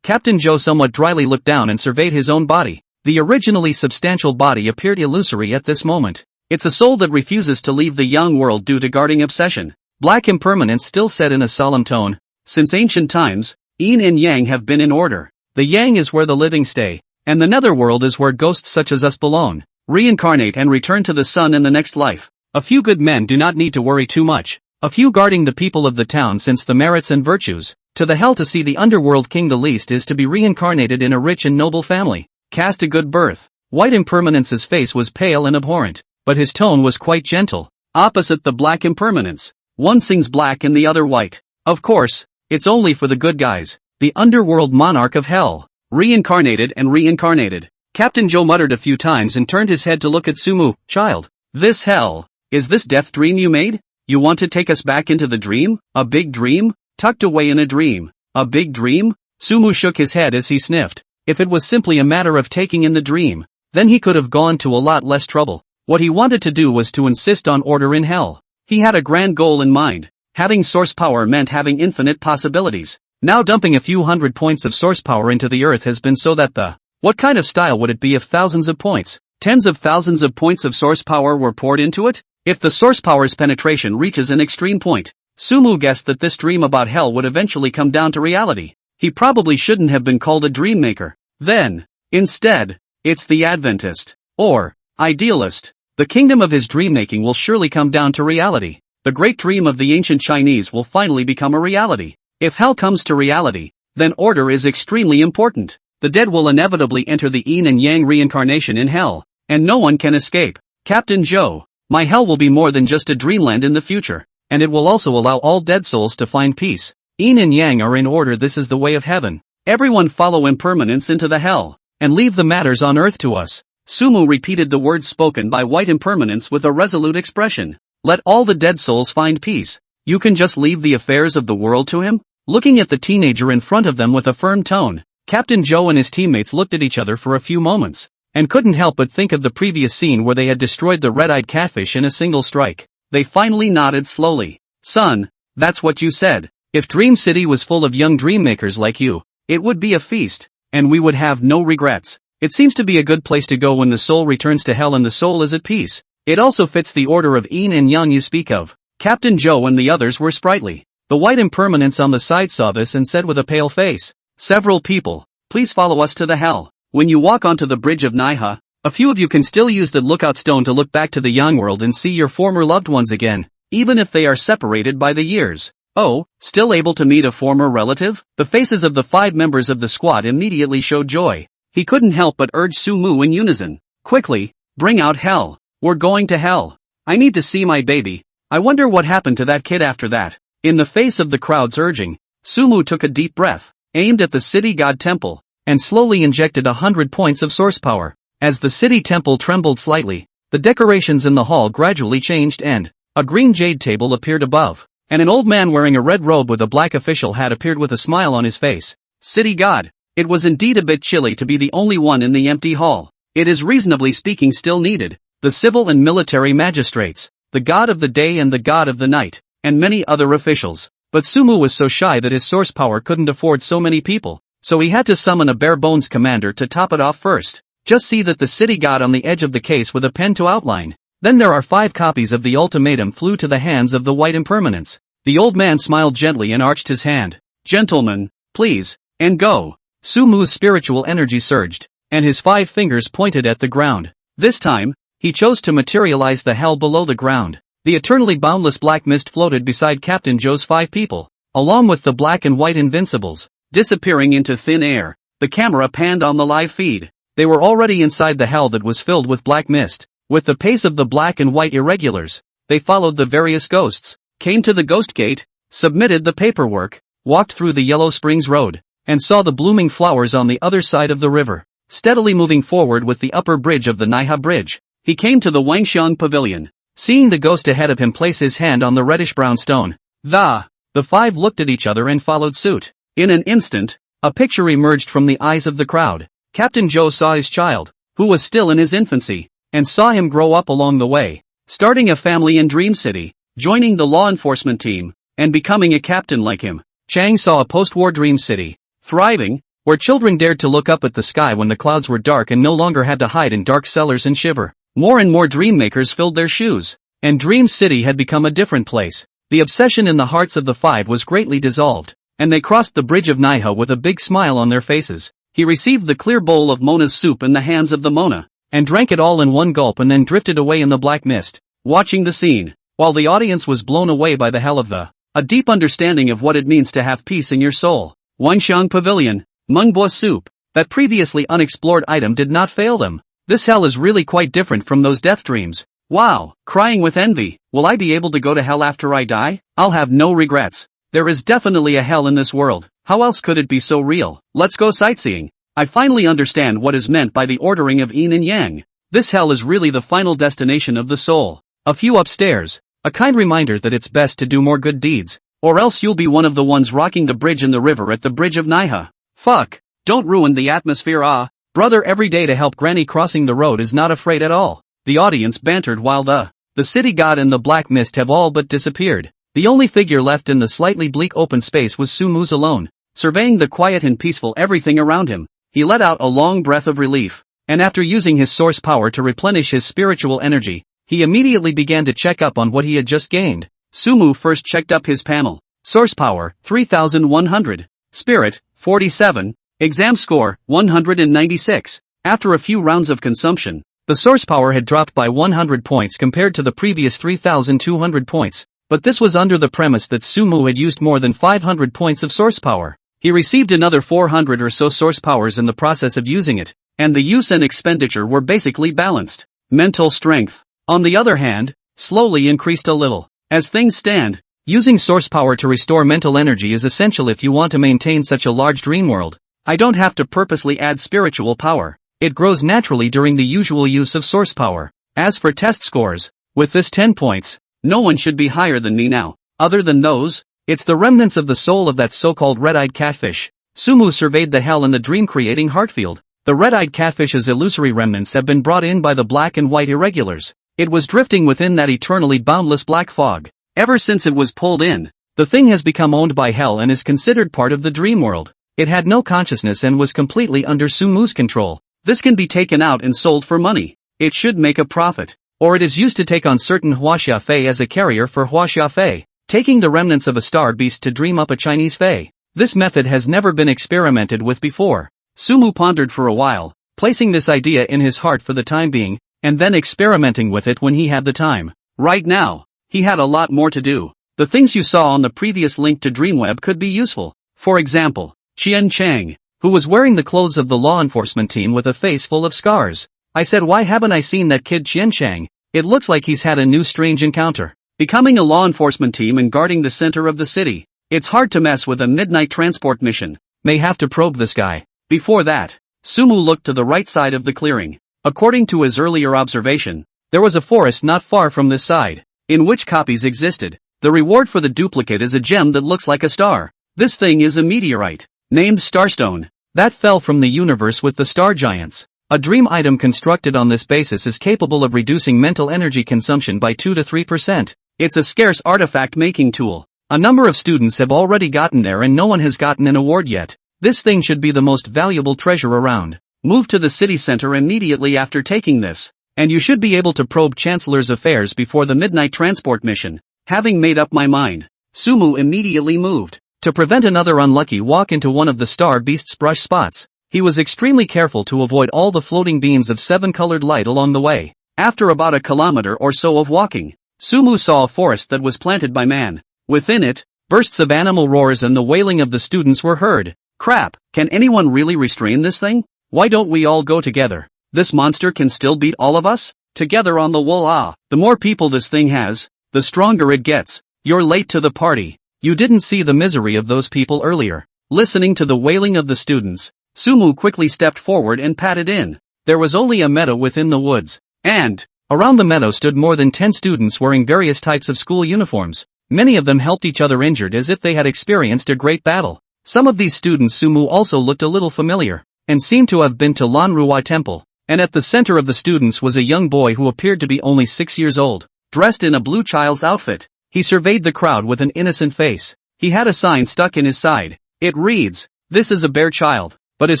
Captain Joe somewhat dryly looked down and surveyed his own body. The originally substantial body appeared illusory at this moment. It's a soul that refuses to leave the young world due to guarding obsession. Black Impermanence still said in a solemn tone, "Since ancient times, yin and yang have been in order. The yang is where the living stay, and the netherworld is where ghosts such as us belong. Reincarnate and return to the sun in the next life. A few good men do not need to worry too much. A few guarding the people of the town since the merits and virtues. To the hell to see the underworld king the least is to be reincarnated in a rich and noble family. Cast a good birth." White Impermanence's face was pale and abhorrent, but his tone was quite gentle. Opposite the Black Impermanence, one sings black and the other white. Of course, it's only for the good guys. The underworld monarch of hell. Reincarnated and reincarnated. Captain Joe muttered a few times and turned his head to look at Sumu. "Child, this hell, is this death dream you made? You want to take us back into the dream? A big dream? Tucked away in a dream. A big dream?" Sumu shook his head as he sniffed. If it was simply a matter of taking in the dream, then he could have gone to a lot less trouble. What he wanted to do was to insist on order in hell. He had a grand goal in mind. Having source power meant having infinite possibilities. Now dumping a few hundred points of source power into the earth has been so that what kind of style would it be if thousands of points, tens of thousands of points of source power were poured into it? If the source power's penetration reaches an extreme point, Sumu guessed that this dream about hell would eventually come down to reality. He probably shouldn't have been called a dream maker. Then, instead, it's the Adventist, or idealist. The kingdom of his dream-making will surely come down to reality. The great dream of the ancient Chinese will finally become a reality. If hell comes to reality, then order is extremely important. The dead will inevitably enter the yin and yang reincarnation in hell, and no one can escape. Captain Joe, my hell will be more than just a dreamland in the future. and it will also allow all dead souls to find peace. Yin and Yang are in order. This is the way of heaven. Everyone follow impermanence into the hell, and leave the matters on earth to us. Sumu repeated the words spoken by white impermanence with a resolute expression. Let all the dead souls find peace. You can just leave the affairs of the world to him? Looking at the teenager in front of them with a firm tone, Captain Joe and his teammates looked at each other for a few moments, and couldn't help but think of the previous scene where they had destroyed the red-eyed catfish in a single strike. They finally nodded slowly. Son, that's what you said. If Dream City was full of young dream makers like you, it would be a feast, and we would have no regrets. It seems to be a good place to go when the soul returns to hell and the soul is at peace. It also fits the order of Yin and Yang you speak of. Captain Joe and the others were sprightly. The white impermanence on the side saw this and said with a pale face, several people, please follow us to the hell. When you walk onto the bridge of Naiha, a few of you can still use the lookout stone to look back to the young world and see your former loved ones again, even if they are separated by the years. Oh, still able to meet a former relative? The faces of the 5 members of the squad immediately showed joy. He couldn't help but urge Sumu in unison. Quickly, bring out hell. We're going to hell. I need to see my baby. I wonder what happened to that kid after that. In the face of the crowd's urging, Sumu took a deep breath, aimed at the city god temple, and slowly injected 100 points of source power. As the city temple trembled slightly, the decorations in the hall gradually changed and a green jade table appeared above, and an old man wearing a red robe with a black official hat appeared with a smile on his face. City god. It was indeed a bit chilly to be the only one in the empty hall. It is reasonably speaking still needed. The civil and military magistrates, the god of the day and the god of the night, and many other officials. But Sumu was so shy that his source power couldn't afford so many people, so he had to summon a bare-bones commander to top it off first. Just see that the city god on the edge of the case with a pen to outline. Then there are 5 copies of the ultimatum flew to the hands of the white impermanence. The old man smiled gently and arched his hand. Gentlemen, please, and go. Sumu's spiritual energy surged, and his 5 fingers pointed at the ground. This time, he chose to materialize the hell below the ground. The eternally boundless black mist floated beside Captain Joe's 5 people, along with the black and white invincibles, disappearing into thin air. The camera panned on the live feed. They were already inside the hell that was filled with black mist. With the pace of the black and white irregulars, they followed the various ghosts, came to the ghost gate, submitted the paperwork, walked through the Yellow Springs Road, and saw the blooming flowers on the other side of the river. Steadily moving forward with the upper bridge of the Naiha Bridge, he came to the Wangxiang Pavilion. Seeing the ghost ahead of him place his hand on the reddish-brown stone, the 5 looked at each other and followed suit. In an instant, a picture emerged from the eyes of the crowd. Captain Joe saw his child, who was still in his infancy, and saw him grow up along the way, starting a family in Dream City, joining the law enforcement team, and becoming a captain like him. Chang saw a post-war Dream City, thriving, where children dared to look up at the sky when the clouds were dark and no longer had to hide in dark cellars and shiver. More and more dream makers filled their shoes, and Dream City had become a different place. The obsession in the hearts of the 5 was greatly dissolved, and they crossed the bridge of Naiha with a big smile on their faces. He received the clear bowl of Mona's soup in the hands of the Mona, and drank it all in one gulp and then drifted away in the black mist, watching the scene, while the audience was blown away by the hell of a deep understanding of what it means to have peace in your soul. Wangxiang Pavilion, Mengbo soup, that previously unexplored item did not fail them. This hell is really quite different from those death dreams. Wow, crying with envy. Will I be able to go to hell after I die? I'll have no regrets. There is definitely a hell in this world. How else could it be so real? Let's go sightseeing. I finally understand what is meant by the ordering of yin and yang. This hell is really the final destination of the soul. A few upstairs, a kind reminder that it's best to do more good deeds, or else you'll be one of the ones rocking the bridge in the river at the bridge of Naiha. Fuck, don't ruin the atmosphere. Brother every day to help granny crossing the road is not afraid at all. The audience bantered while the city god and the black mist have all but disappeared. The only figure left in the slightly bleak open space was Sumu's alone, surveying the quiet and peaceful everything around him. He let out a long breath of relief, and after using his source power to replenish his spiritual energy, he immediately began to check up on what he had just gained. Sumu first checked up his panel. Source power, 3100. Spirit, 47. Exam score, 196. After a few rounds of consumption, the source power had dropped by 100 points compared to the previous 3,200 points, but this was under the premise that Sumu had used more than 500 points of source power. He received another 400 or so source powers in the process of using it, and the use and expenditure were basically balanced. Mental strength, on the other hand, slowly increased a little. As things stand, using source power to restore mental energy is essential if you want to maintain such a large dream world. I don't have to purposely add spiritual power. It grows naturally during the usual use of source power. As for test scores, with this 10 points, no one should be higher than me now. Other than those, it's the remnants of the soul of that so-called red-eyed catfish. Sumu surveyed the hell in the dream-creating heartfield. The red-eyed catfish's illusory remnants have been brought in by the black and white irregulars. It was drifting within that eternally boundless black fog. Ever since it was pulled in, the thing has become owned by hell and is considered part of the dream world. It had no consciousness and was completely under Sumu's control. This can be taken out and sold for money. It should make a profit. Or it is used to take on certain Huaxia Fei as a carrier for Huaxia Fei, taking the remnants of a star beast to dream up a Chinese Fei. This method has never been experimented with before. Sumu pondered for a while, placing this idea in his heart for the time being, and then experimenting with it when he had the time. Right now, he had a lot more to do. The things you saw on the previous link to Dreamweb could be useful. For example, Qian Chang, who was wearing the clothes of the law enforcement team with a face full of scars. I said, why haven't I seen that kid Qian Chang? It looks like he's had a new strange encounter. Becoming a law enforcement team and guarding the center of the city. It's hard to mess with a midnight transport mission. May have to probe this guy. Before that, Sumu looked to the right side of the clearing. According to his earlier observation, there was a forest not far from this side, in which copies existed. The reward for the duplicate is a gem that looks like a star. This thing is a meteorite, named Starstone, that fell from the universe with the star giants. A dream item constructed on this basis is capable of reducing mental energy consumption by 2 to 3%. It's a scarce artifact making tool. A number of students have already gotten there and no one has gotten an award yet. This thing should be the most valuable treasure around. Move to the city center immediately after taking this, and you should be able to probe Chancellor's affairs before the midnight transport mission. Having made up my mind, Sumu immediately moved. To prevent another unlucky walk into one of the star beast's brush spots, he was extremely careful to avoid all the floating beams of seven-colored light along the way. After about a kilometer or so of walking, Sumu saw a forest that was planted by man. Within it, bursts of animal roars and the wailing of the students were heard. Crap, can anyone really restrain this thing? Why don't we all go together? This monster can still beat all of us? Together on the wall. The more people this thing has, the stronger it gets. You're late to the party. You didn't see the misery of those people earlier. Listening to the wailing of the students, Sumu quickly stepped forward and padded in. There was only a meadow within the woods, and around the meadow stood more than 10 students wearing various types of school uniforms. Many of them helped each other injured as if they had experienced a great battle. Some of these students Sumu also looked a little familiar, and seemed to have been to Lanruwa Temple. And at the center of the students was a young boy who appeared to be only 6 years old, dressed in a blue child's outfit. He surveyed the crowd with an innocent face. He had a sign stuck in his side. It reads, "This is a bear child." But as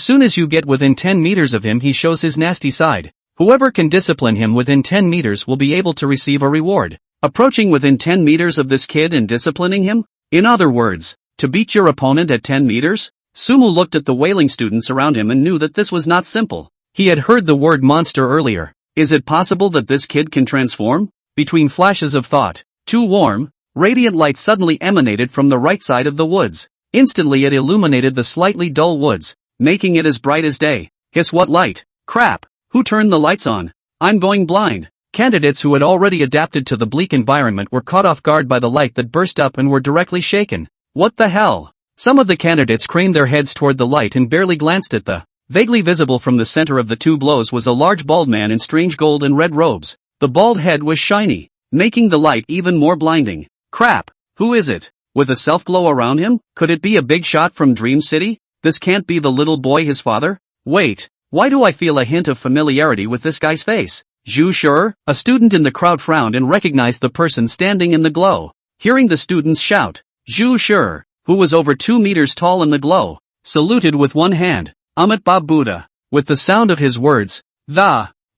soon as you get within 10 meters of him he shows his nasty side. Whoever can discipline him within 10 meters will be able to receive a reward. Approaching within 10 meters of this kid and disciplining him? In other words, to beat your opponent at 10 meters? Sumu looked at the wailing students around him and knew that this was not simple. He had heard the word monster earlier. Is it possible that this kid can transform? Between flashes of thought, two warm, radiant light suddenly emanated from the right side of the woods. Instantly it illuminated the slightly dull woods, making it as bright as day. Hiss, what light? Crap! Who turned the lights on? I'm going blind. Candidates who had already adapted to the bleak environment were caught off guard by the light that burst up and were directly shaken. What the hell? Some of the candidates craned their heads toward the light and barely glanced at the. Vaguely visible from the center of the two blows was a large bald man in strange gold and red robes. The bald head was shiny, making the light even more blinding. Crap! Who is it? With a self-glow around him? Could it be a big shot from Dream City? This can't be the little boy his father? Wait, why do I feel a hint of familiarity with this guy's face? Zhu Sure? A student in the crowd frowned and recognized the person standing in the glow. Hearing the students shout, Zhu Sure, who was over 2 meters tall in the glow, saluted with one hand. Amit Ba Buddha. With the sound of his words,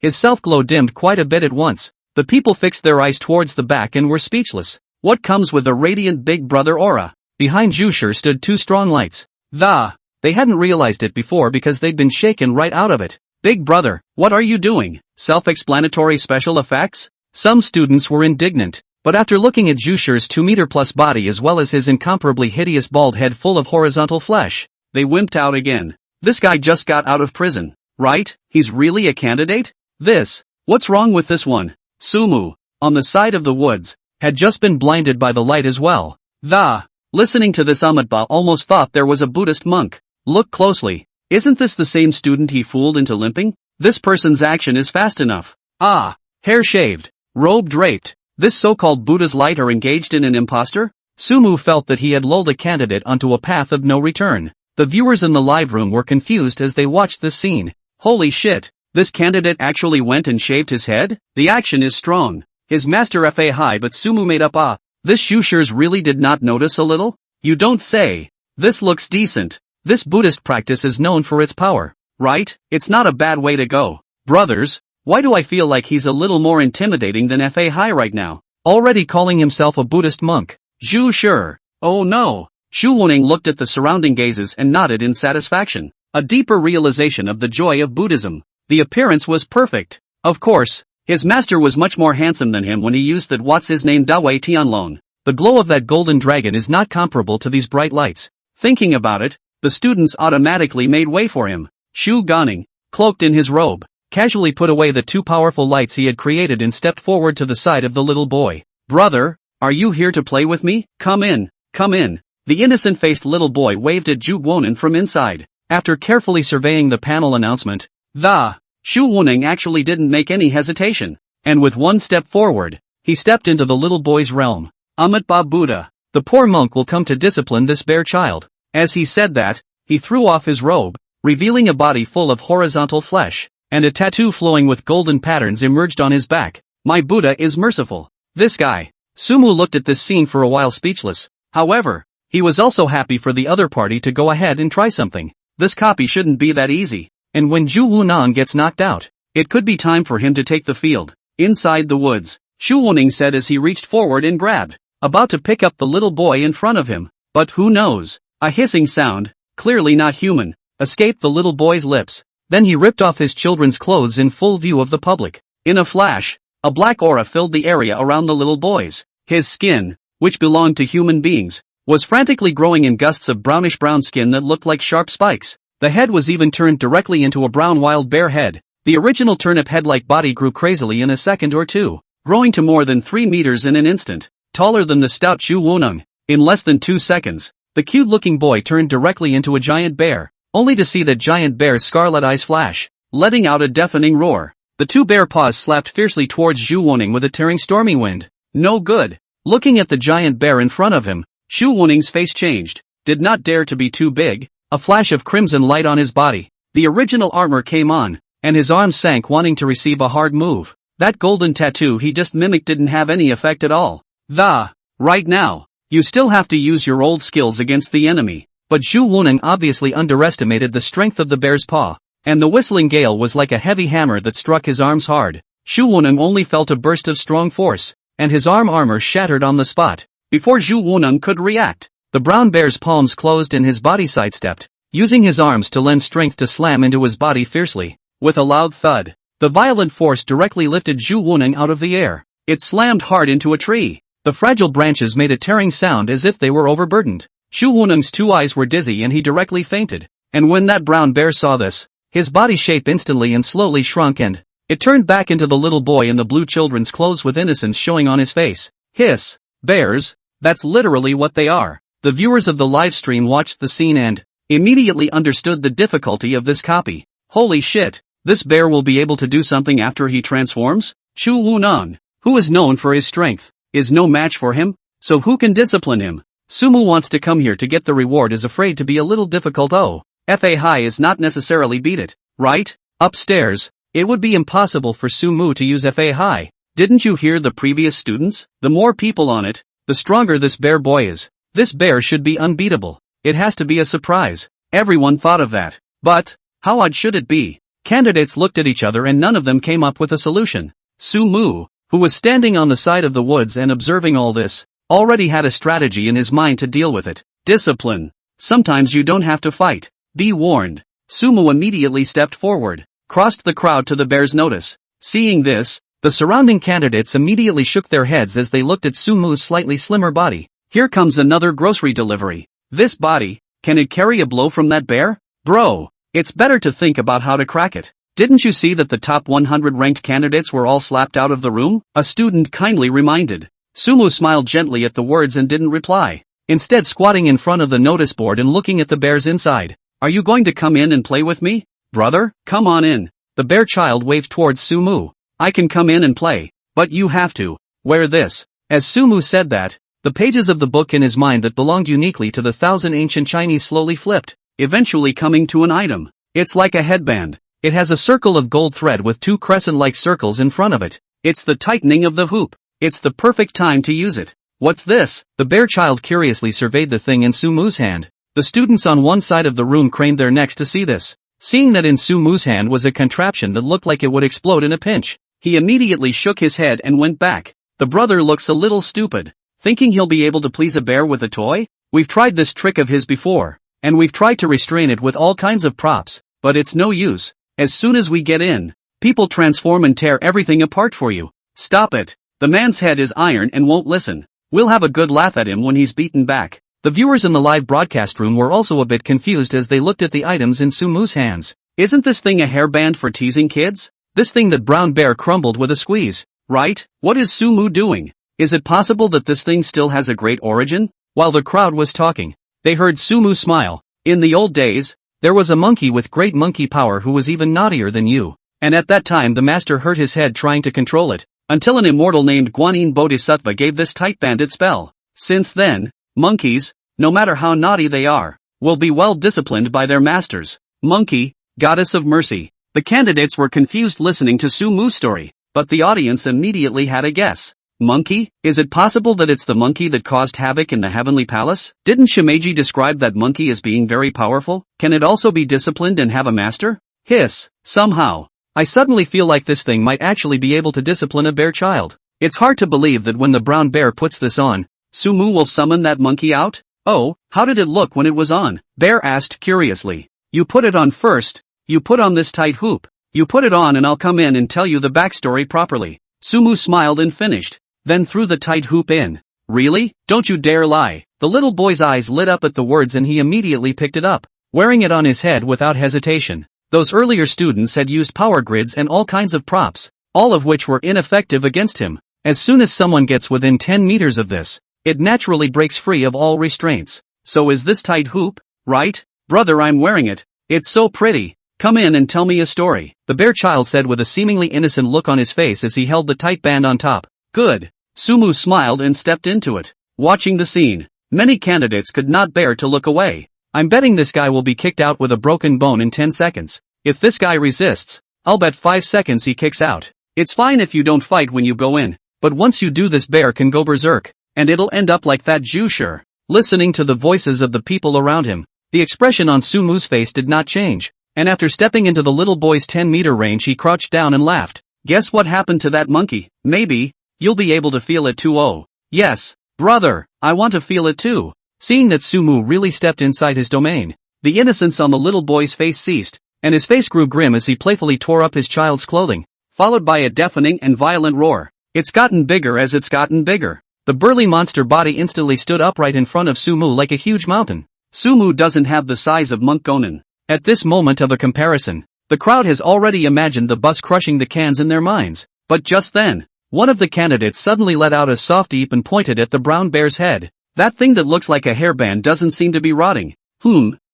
his self-glow dimmed quite a bit at once. The people fixed their eyes towards the back and were speechless. What comes with a radiant big brother aura? Behind Zhushir stood two strong lights. They hadn't realized it before because they'd been shaken right out of it. Big brother, what are you doing? Self-explanatory special effects? Some students were indignant, but after looking at Zhushir's 2-meter-plus body as well as his incomparably hideous bald head full of horizontal flesh, they wimped out again. This guy just got out of prison, right? He's really a candidate? What's wrong with this one? Sumu. On the side of the woods, had just been blinded by the light as well. Listening to this, Amitba almost thought there was a Buddhist monk. Look closely. Isn't this the same student he fooled into limping? This person's action is fast enough. Hair shaved, robe draped. This so-called Buddha's light are engaged in an impostor? Sumu felt that he had lulled a candidate onto a path of no return. The viewers in the live room were confused as they watched this scene. Holy shit, this candidate actually went and shaved his head? The action is strong. His master fa high, but Sumu made up this Shushers really did not notice a little? You don't say. This looks decent. This Buddhist practice is known for its power, right? It's not a bad way to go. Brothers, why do I feel like he's a little more intimidating than fa high right now? Already calling himself a Buddhist monk. Zhu sure. Oh no. Shu Wuning looked at the surrounding gazes and nodded in satisfaction. A deeper realization of the joy of Buddhism. The appearance was perfect. Of course, his master was much more handsome than him when he used that what's-his-name Dawei Tianlong. The glow of that golden dragon is not comparable to these bright lights. Thinking about it, the students automatically made way for him. Shu Ganing, cloaked in his robe, casually put away the two powerful lights he had created and stepped forward to the side of the little boy. Brother, are you here to play with me? Come in, come in. The innocent-faced little boy waved at Zhu Guonan from inside. After carefully surveying the panel announcement, Shu Wuning actually didn't make any hesitation. And with one step forward, he stepped into the little boy's realm. Amitba Buddha, the poor monk will come to discipline this bare child. As he said that, he threw off his robe, revealing a body full of horizontal flesh, and a tattoo flowing with golden patterns emerged on his back. My Buddha is merciful. This guy. Sumu looked at this scene for a while speechless. However, he was also happy for the other party to go ahead and try something. This copy shouldn't be that easy. And when Zhu Wunan gets knocked out, it could be time for him to take the field. Inside the woods, Shu Wuning said as he reached forward and grabbed, about to pick up the little boy in front of him. But who knows? A hissing sound, clearly not human, escaped the little boy's lips. Then he ripped off his children's clothes in full view of the public. In a flash, a black aura filled the area around the little boys. His skin, which belonged to human beings, was frantically growing in gusts of brownish-brown skin that looked like sharp spikes. The head was even turned directly into a brown wild bear head. The original turnip head-like body grew crazily in a second or two, growing to more than 3 meters in an instant, taller than the stout Zhu Wuneng. In less than 2 seconds, the cute-looking boy turned directly into a giant bear, only to see that giant bear's scarlet eyes flash, letting out a deafening roar. The two bear paws slapped fiercely towards Zhu Wuneng with a tearing stormy wind. No good. Looking at the giant bear in front of him, Zhu Wuning's face changed. Did not dare to be too big. A flash of crimson light on his body. The original armor came on, and his arms sank wanting to receive a hard move. That golden tattoo he just mimicked didn't have any effect at all. Right now, you still have to use your old skills against the enemy. But Zhu Wuneng obviously underestimated the strength of the bear's paw, and the whistling gale was like a heavy hammer that struck his arms hard. Zhu Wuneng only felt a burst of strong force, and his armor shattered on the spot. Before Zhu Wuneng could react, the brown bear's palms closed and his body sidestepped, using his arms to lend strength to slam into his body fiercely. With a loud thud, the violent force directly lifted Zhu Wuneng out of the air. It slammed hard into a tree. The fragile branches made a tearing sound as if they were overburdened. Zhu Wuneng's 2 eyes were dizzy and he directly fainted. And when that brown bear saw this, his body shape instantly and slowly shrunk and it turned back into the little boy in the blue children's clothes with innocence showing on his face. Hiss. Bears? That's literally what they are. The viewers of the live stream watched the scene and immediately understood the difficulty of this copy. Holy shit, this bear will be able to do something after he transforms? Chu Wunong, who is known for his strength, is no match for him, so who can discipline him? Sumu wants to come here to get the reward is afraid to be a little difficult. Fa high is not necessarily beat it, right? Upstairs, it would be impossible for Sumu to use Fa high. Didn't you hear the previous students? The more people on it, the stronger this bear boy is. This bear should be unbeatable. It has to be a surprise. Everyone thought of that. But, how odd should it be? Candidates looked at each other and none of them came up with a solution. Sumu, who was standing on the side of the woods and observing all this, already had a strategy in his mind to deal with it. Discipline. Sometimes you don't have to fight. Be warned. Sumu immediately stepped forward, crossed the crowd to the bear's notice. Seeing this, the surrounding candidates immediately shook their heads as they looked at Sumu's slightly slimmer body. Here comes another grocery delivery. This body, can it carry a blow from that bear? Bro, it's better to think about how to crack it. Didn't you see that the top 100 ranked candidates were all slapped out of the room? A student kindly reminded. Sumu smiled gently at the words and didn't reply, instead squatting in front of the notice board and looking at the bears inside. Are you going to come in and play with me? Brother, come on in. The bear child waved towards Sumu. I can come in and play, but you have to wear this. As Sumu said that, the pages of the book in his mind that belonged uniquely to the 1,000 ancient Chinese slowly flipped, eventually coming to an item. It's like a headband. It has a circle of gold thread with 2 crescent-like circles in front of it. It's the tightening of the hoop. It's the perfect time to use it. What's this? The bear child curiously surveyed the thing in Sumu's hand. The students on one side of the room craned their necks to see this. Seeing that in Sumu's hand was a contraption that looked like it would explode in a pinch, he immediately shook his head and went back. The brother looks a little stupid. Thinking he'll be able to please a bear with a toy? We've tried this trick of his before, and we've tried to restrain it with all kinds of props, but it's no use. As soon as we get in, people transform and tear everything apart for you. Stop it. The man's head is iron and won't listen. We'll have a good laugh at him when he's beaten back. The viewers in the live broadcast room were also a bit confused as they looked at the items in Sumu's hands. Isn't this thing a hairband for teasing kids? This thing that Brown Bear crumbled with a squeeze, right? What is Sumu doing? Is it possible that this thing still has a great origin? While the crowd was talking, they heard Sumu smile. In the old days, there was a monkey with great monkey power who was even naughtier than you. And at that time the master hurt his head trying to control it, until an immortal named Guanyin Bodhisattva gave this tight banded spell. Since then, monkeys, no matter how naughty they are, will be well disciplined by their masters. Monkey, goddess of mercy. The candidates were confused listening to Sumu's story, but the audience immediately had a guess. Monkey? Is it possible that it's the monkey that caused havoc in the heavenly palace? Didn't Shimeji describe that monkey as being very powerful? Can it also be disciplined and have a master? Hiss, somehow. I suddenly feel like this thing might actually be able to discipline a bear child. It's hard to believe that when the brown bear puts this on, Sumu will summon that monkey out? Oh, how did it look when it was on? Bear asked curiously. You put it on first. You put on this tight hoop. You put it on and I'll come in and tell you the backstory properly. Sumu smiled and finished. Then threw the tight hoop in. Really? Don't you dare lie. The little boy's eyes lit up at the words and he immediately picked it up, wearing it on his head without hesitation. Those earlier students had used power grids and all kinds of props, all of which were ineffective against him. As soon as someone gets within 10 meters of this, it naturally breaks free of all restraints. So is this tight hoop, right? Brother, I'm wearing it. It's so pretty. Come in and tell me a story, the bear child said with a seemingly innocent look on his face as he held the tight band on top. Good. Sumu smiled and stepped into it. Watching the scene, many candidates could not bear to look away. I'm betting this guy will be kicked out with a broken bone in 10 seconds. If this guy resists, I'll bet 5 seconds he kicks out. It's fine if you don't fight when you go in, but once you do, this bear can go berserk, and it'll end up like that Jew sure. Listening to the voices of the people around him, the expression on Sumu's face did not change, and after stepping into the little boy's 10-meter range he crouched down and laughed. Guess what happened to that monkey? Maybe you'll be able to feel it too. Oh, yes, brother, I want to feel it too. Seeing that Sumu really stepped inside his domain, the innocence on the little boy's face ceased, and his face grew grim as he playfully tore up his child's clothing, followed by a deafening and violent roar. It's gotten bigger as it's gotten bigger. The burly monster body instantly stood upright in front of Sumu like a huge mountain. Sumu doesn't have the size of Monk Gonin. At this moment of a comparison, the crowd has already imagined the bus crushing the cans in their minds, but just then, one of the candidates suddenly let out a soft eep and pointed at the brown bear's head. That thing that looks like a hairband doesn't seem to be rotting.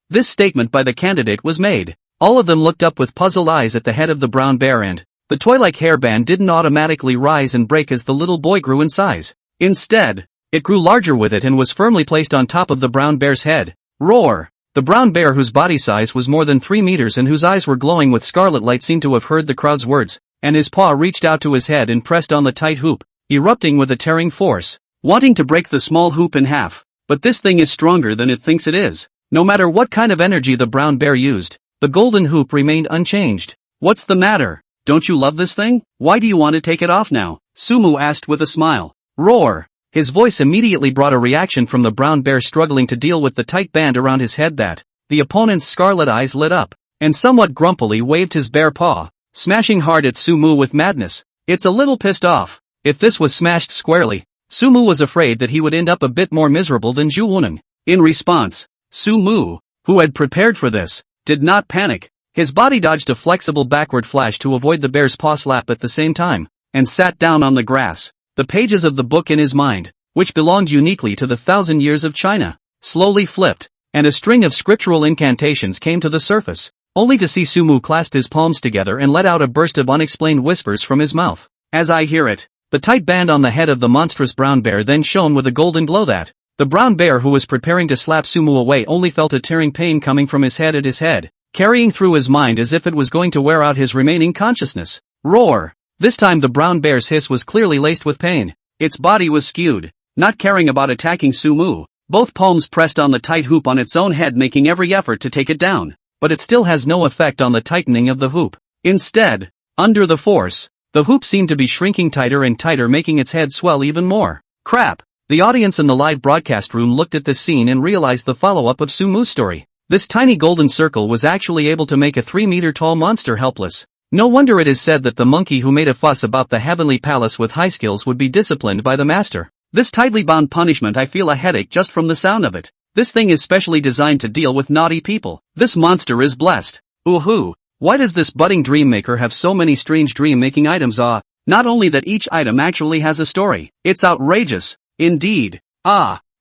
This statement by the candidate was made. All of them looked up with puzzled eyes at the head of the brown bear, and the toy-like hairband didn't automatically rise and break as the little boy grew in size. Instead, it grew larger with it and was firmly placed on top of the brown bear's head. Roar! The brown bear, whose body size was more than 3 meters and whose eyes were glowing with scarlet light, seemed to have heard the crowd's words, and his paw reached out to his head and pressed on the tight hoop, erupting with a tearing force, wanting to break the small hoop in half. But this thing is stronger than it thinks it is. No matter what kind of energy the brown bear used, the golden hoop remained unchanged. What's the matter? Don't you love this thing? Why do you want to take it off now? Sumu asked with a smile. Roar! His voice immediately brought a reaction from the brown bear, struggling to deal with the tight band around his head. That the opponent's scarlet eyes lit up, and somewhat grumpily waved his bare paw, smashing hard at Sumu with madness. It's a little pissed off. If this was smashed squarely, Sumu was afraid that he would end up a bit more miserable than Zhu Wuneng. In response, Sumu, who had prepared for this, did not panic. His body dodged a flexible backward flash to avoid the bear's paw slap at the same time, and sat down on the grass. The pages of the book in his mind, which belonged uniquely to the 1,000 years of China, slowly flipped, and a string of scriptural incantations came to the surface, only to see Sumu clasp his palms together and let out a burst of unexplained whispers from his mouth. As I hear it, the tight band on the head of the monstrous brown bear then shone with a golden glow that, the brown bear who was preparing to slap Sumu away only felt a tearing pain coming from his head at his head, carrying through his mind as if it was going to wear out his remaining consciousness. Roar! This time the brown bear's hiss was clearly laced with pain. Its body was skewed, not caring about attacking Sumu, both palms pressed on the tight hoop on its own head, making every effort to take it down. But it still has no effect on the tightening of the hoop. Instead, under the force, the hoop seemed to be shrinking tighter and tighter, making its head swell even more. Crap! The audience in the live broadcast room looked at this scene and realized the follow-up of Sumu's story. This tiny golden circle was actually able to make a 3-meter-tall monster helpless. No wonder it is said that the monkey who made a fuss about the heavenly palace with high skills would be disciplined by the master. This tightly bound punishment, I feel a headache just from the sound of it. This thing is specially designed to deal with naughty people. This monster is blessed. Ooh-hoo. Why does this budding dream maker have so many strange dream-making items? Not only that each item actually has a story. It's outrageous. Indeed.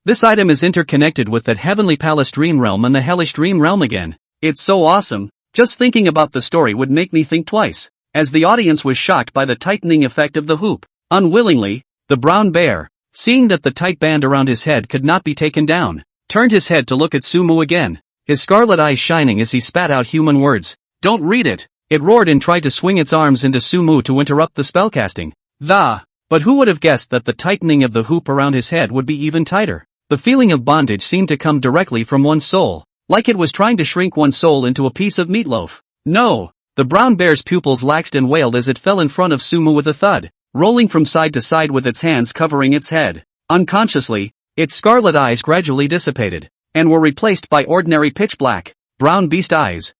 This item is interconnected with that heavenly palace dream realm and the hellish dream realm again. It's so awesome. Just thinking about the story would make me think twice. As the audience was shocked by the tightening effect of the hoop, unwillingly, the brown bear, seeing that the tight band around his head could not be taken down, turned his head to look at Sumu again, his scarlet eyes shining as he spat out human words. Don't read it! It roared and tried to swing its arms into Sumu to interrupt the spellcasting. But who would have guessed that the tightening of the hoop around his head would be even tighter? The feeling of bondage seemed to come directly from one's soul, like it was trying to shrink one's soul into a piece of meatloaf. No! The brown bear's pupils laxed and wailed as it fell in front of Sumu with a thud, rolling from side to side with its hands covering its head. Unconsciously, its scarlet eyes gradually dissipated, and were replaced by ordinary pitch-black, brown beast eyes.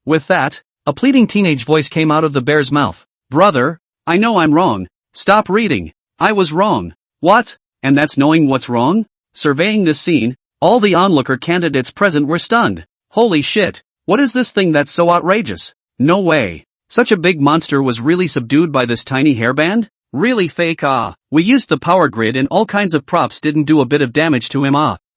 With that, a pleading teenage voice came out of the bear's mouth. Brother, I know I'm wrong. Stop reading. I was wrong. What? And that's knowing what's wrong? Surveying this scene, all the onlooker candidates present were stunned. Holy shit, what is this thing that's so outrageous? No way. Such a big monster was really subdued by this tiny hairband? Really fake? We used the power grid and all kinds of props didn't do a bit of damage to him.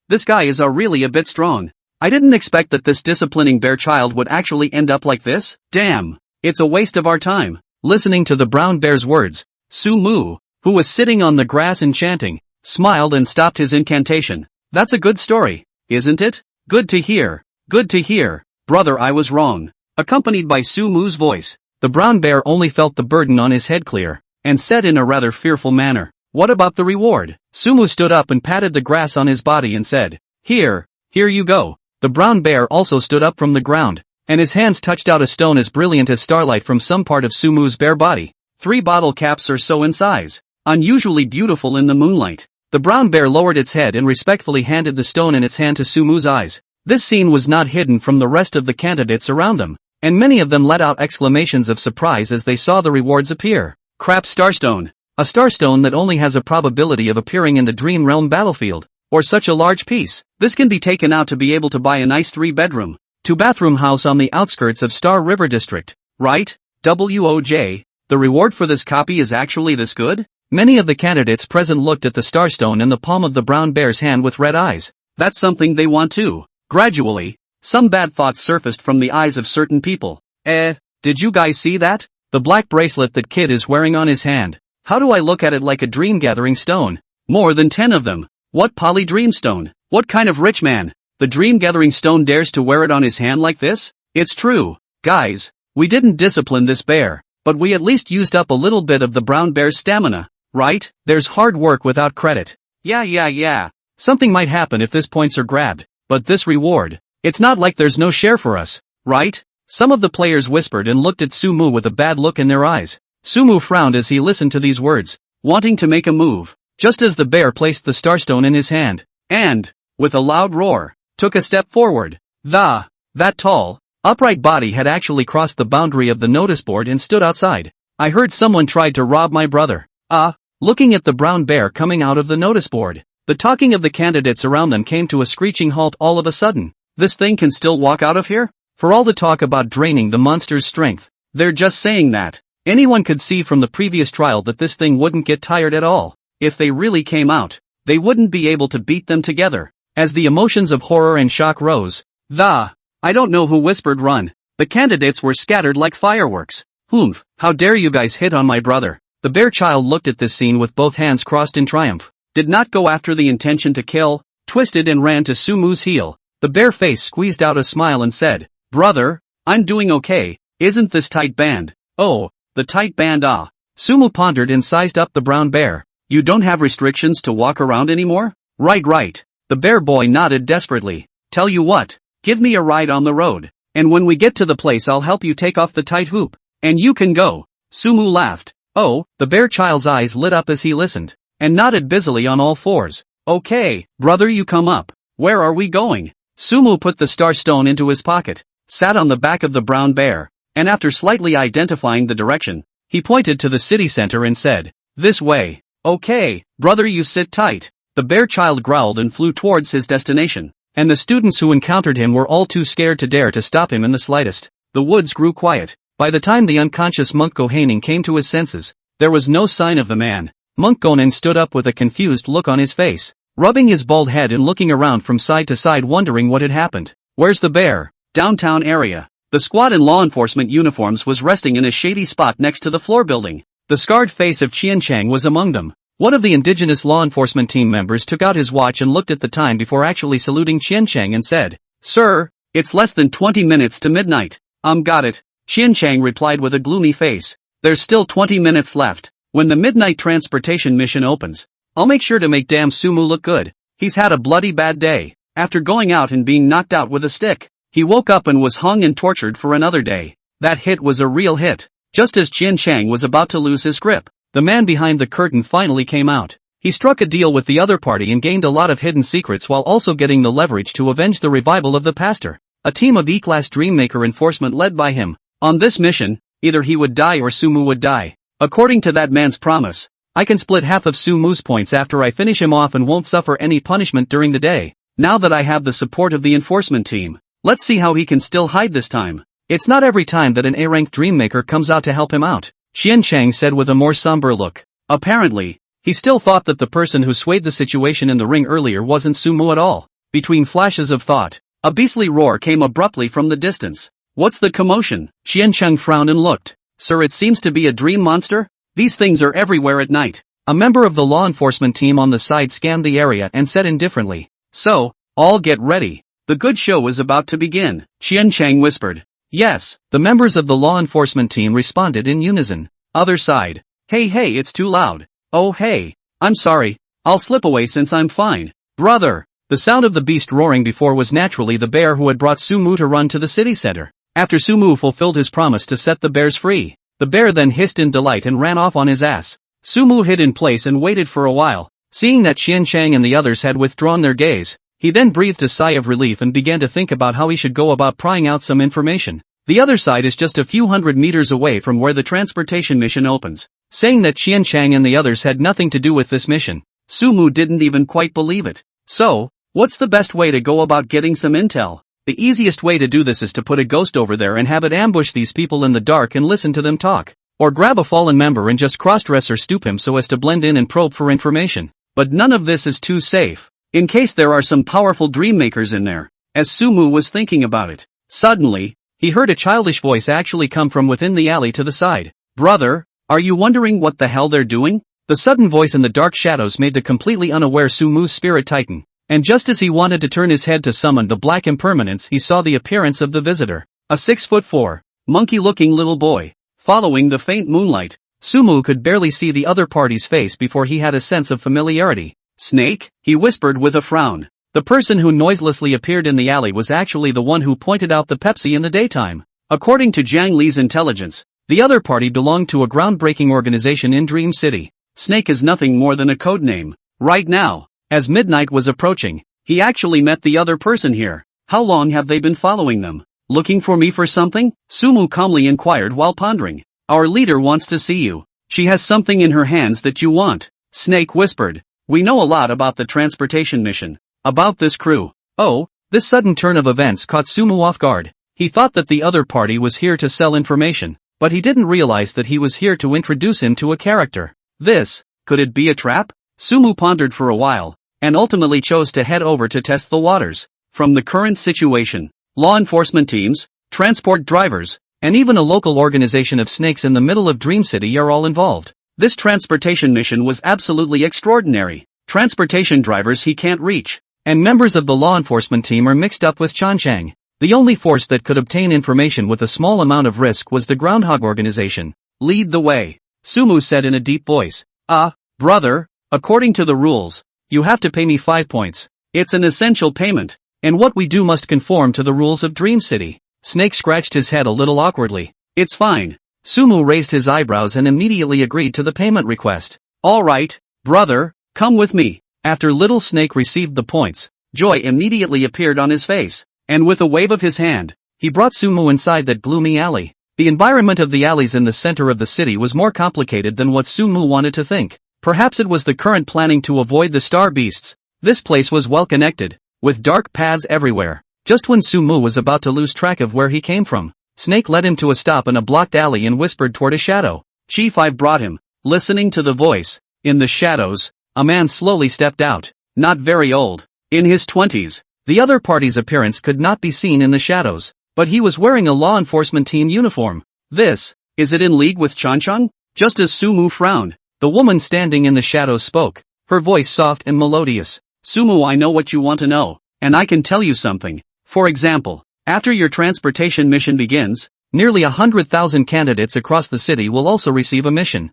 This guy is really a bit strong. I didn't expect that this disciplining bear child would actually end up like this. Damn. It's a waste of our time. Listening to the brown bear's words, Sumu, who was sitting on the grass and chanting, smiled and stopped his incantation. That's a good story, isn't it? Good to hear. Good to hear. Brother, I was wrong. Accompanied by Sumu's voice, the brown bear only felt the burden on his head clear, and said in a rather fearful manner, what about the reward? Sumu stood up and patted the grass on his body and said, here you go. The brown bear also stood up from the ground, and his hands touched out a stone as brilliant as starlight from some part of Sumu's bare body. 3 bottle caps or so in size, unusually beautiful in the moonlight. The brown bear lowered its head and respectfully handed the stone in its hand to Sumu's eyes. This scene was not hidden from the rest of the candidates around them, and many of them let out exclamations of surprise as they saw the rewards appear. Crap starstone. A starstone that only has a probability of appearing in the Dream Realm battlefield, or such a large piece. This can be taken out to be able to buy a nice 3-bedroom, 2-bathroom house on the outskirts of Star River District, right? WOJ. The reward for this copy is actually this good? Many of the candidates present looked at the starstone in the palm of the brown bear's hand with red eyes. That's something they want too. Gradually, some bad thoughts surfaced from the eyes of certain people. Did you guys see that? The black bracelet that kid is wearing on his hand. How do I look at it like a dream gathering stone? More than 10 of them. What poly dream stone? What kind of rich man? The dream gathering stone dares to wear it on his hand like this? It's true, guys. We didn't discipline this bear, but we at least used up a little bit of the brown bear's stamina, right? There's hard work without credit. Yeah. Something might happen if this points are grabbed, but this reward, it's not like there's no share for us, right? Some of the players whispered and looked at Sumu with a bad look in their eyes. Sumu frowned as he listened to these words, wanting to make a move, just as the bear placed the starstone in his hand, and, with a loud roar, took a step forward. That tall, upright body had actually crossed the boundary of the notice board and stood outside. I heard someone tried to rob my brother. Looking at the brown bear coming out of the notice board, the talking of the candidates around them came to a screeching halt all of a sudden. This thing can still walk out of here? For all the talk about draining the monster's strength, they're just saying that. Anyone could see from the previous trial that this thing wouldn't get tired at all. If they really came out, they wouldn't be able to beat them together. As the emotions of horror and shock rose, I don't know who whispered run. The candidates were scattered like fireworks. Humph, how dare you guys hit on my brother. The bear child looked at this scene with both hands crossed in triumph. Did not go after the intention to kill, twisted and ran to Sumu's heel. The bare face squeezed out a smile and said, "Brother, I'm doing okay, isn't this tight band?" "Oh, the tight band ah." Sumu pondered and sized up the brown bear. "You don't have restrictions to walk around anymore?" Right. The bear boy nodded desperately. "Tell you what, give me a ride on the road, and when we get to the place I'll help you take off the tight hoop, and you can go." Sumu laughed. "Oh," the bear child's eyes lit up as he listened, and nodded busily on all fours. "Okay, brother, you come up. Where are we going?" Sumu put the star stone into his pocket, sat on the back of the brown bear, and after slightly identifying the direction, he pointed to the city center and said, "This way." "Okay, brother, you sit tight." The bear child growled and flew towards his destination, and the students who encountered him were all too scared to dare to stop him in the slightest. The woods grew quiet. By the time the unconscious Monk Gohanen came to his senses, there was no sign of the man. Monk Gohanen stood up with a confused look on his face, rubbing his bald head and looking around from side to side wondering what had happened. "Where's the bear?" "Downtown area." The squad in law enforcement uniforms was resting in a shady spot next to the floor building. The scarred face of Qian Chang was among them. One of the indigenous law enforcement team members took out his watch and looked at the time before actually saluting Qian Chang and said, "Sir, it's less than 20 minutes to midnight." Got it." Qian Chang replied with a gloomy face. "There's still 20 minutes left. When the midnight transportation mission opens, I'll make sure to make damn Sumu look good. He's had a bloody bad day. After going out and being knocked out with a stick, he woke up and was hung and tortured for another day. That hit was a real hit." Just as Qian Chang was about to lose his grip, the man behind the curtain finally came out. He struck a deal with the other party and gained a lot of hidden secrets while also getting the leverage to avenge the revival of the pastor. A team of E-class Dreammaker enforcement led by him. On this mission, either he would die or Sumu would die. According to that man's promise, I can split half of Sumu's points after I finish him off and won't suffer any punishment during the day. Now that I have the support of the enforcement team, let's see how he can still hide this time. It's not every time that an A-rank Dreammaker comes out to help him out, Qian Chang said with a more somber look. Apparently, he still thought that the person who swayed the situation in the ring earlier wasn't Sumu at all. Between flashes of thought, a beastly roar came abruptly from the distance. "What's the commotion?" Qian Chang frowned and looked. "Sir, it seems to be a dream monster? These things are everywhere at night." A member of the law enforcement team on the side scanned the area and said indifferently, "So, all get ready. The good show is about to begin." Qian Chang whispered. "Yes." The members of the law enforcement team responded in unison. Other side. Hey, it's too loud." "Oh hey, I'm sorry, I'll slip away since I'm fine." "Brother." The sound of the beast roaring before was naturally the bear who had brought Sumu to run to the city center. After Sumu fulfilled his promise to set the bears free, the bear then hissed in delight and ran off on his ass. Sumu hid in place and waited for a while. Seeing that Qian Chang and the others had withdrawn their gaze, he then breathed a sigh of relief and began to think about how he should go about prying out some information. The other side is just a few hundred meters away from where the transportation mission opens. Saying that Qian Chang and the others had nothing to do with this mission, Sumu didn't even quite believe it. So, what's the best way to go about getting some intel? The easiest way to do this is to put a ghost over there and have it ambush these people in the dark and listen to them talk. Or grab a fallen member and just cross-dress or stoop him so as to blend in and probe for information. But none of this is too safe, in case there are some powerful dream makers in there. As Sumu was thinking about it, suddenly, he heard a childish voice actually come from within the alley to the side. "Brother, are you wondering what the hell they're doing?" The sudden voice in the dark shadows made the completely unaware Sumu's spirit tighten. And just as he wanted to turn his head to summon the black impermanence, he saw the appearance of the visitor. A 6'4", monkey-looking little boy. Following the faint moonlight, Sumu could barely see the other party's face before he had a sense of familiarity. "Snake?" he whispered with a frown. The person who noiselessly appeared in the alley was actually the one who pointed out the Pepsi in the daytime. According to Jiang Li's intelligence, the other party belonged to a groundbreaking organization in Dream City. Snake is nothing more than a code name. Right now, as midnight was approaching, he actually met the other person here. "How long have they been following them? Looking for me for something?" Sumu calmly inquired while pondering. "Our leader wants to see you. She has something in her hands that you want," Snake whispered. "We know a lot about the transportation mission. About this crew." Oh, this sudden turn of events caught Sumu off guard. He thought that the other party was here to sell information, but he didn't realize that he was here to introduce him to a character. Could it be a trap? Sumu pondered for a while, and ultimately chose to head over to test the waters. From the current situation, law enforcement teams, transport drivers, and even a local organization of snakes in the middle of Dream City are all involved. This transportation mission was absolutely extraordinary. Transportation drivers he can't reach, and members of the law enforcement team are mixed up with Chanchang. The only force that could obtain information with a small amount of risk was the Groundhog organization. Lead the way, Sumu said in a deep voice. Brother, according to the rules, you have to pay me 5 points. It's an essential payment, and what we do must conform to the rules of Dream City. Snake scratched his head a little awkwardly. It's fine. Sumu raised his eyebrows and immediately agreed to the payment request. All right, brother, come with me. After Little Snake received the points, joy immediately appeared on his face, and with a wave of his hand, he brought Sumu inside that gloomy alley. The environment of the alleys in the center of the city was more complicated than what Sumu wanted to think. Perhaps it was the current planning to avoid the star beasts. This place was well connected, with dark paths everywhere. Just when Sumu was about to lose track of where he came from, Snake led him to a stop in a blocked alley and whispered toward a shadow. Chief, I've brought him. Listening to the voice, in the shadows, a man slowly stepped out, not very old, in his 20s. The other party's appearance could not be seen in the shadows, but he was wearing a law enforcement team uniform. Is it in league with Chanchang? Just as Sumu frowned, the woman standing in the shadows spoke, her voice soft and melodious. Sumu, I know what you want to know, and I can tell you something. For example, after your transportation mission begins, nearly 100,000 candidates across the city will also receive a mission.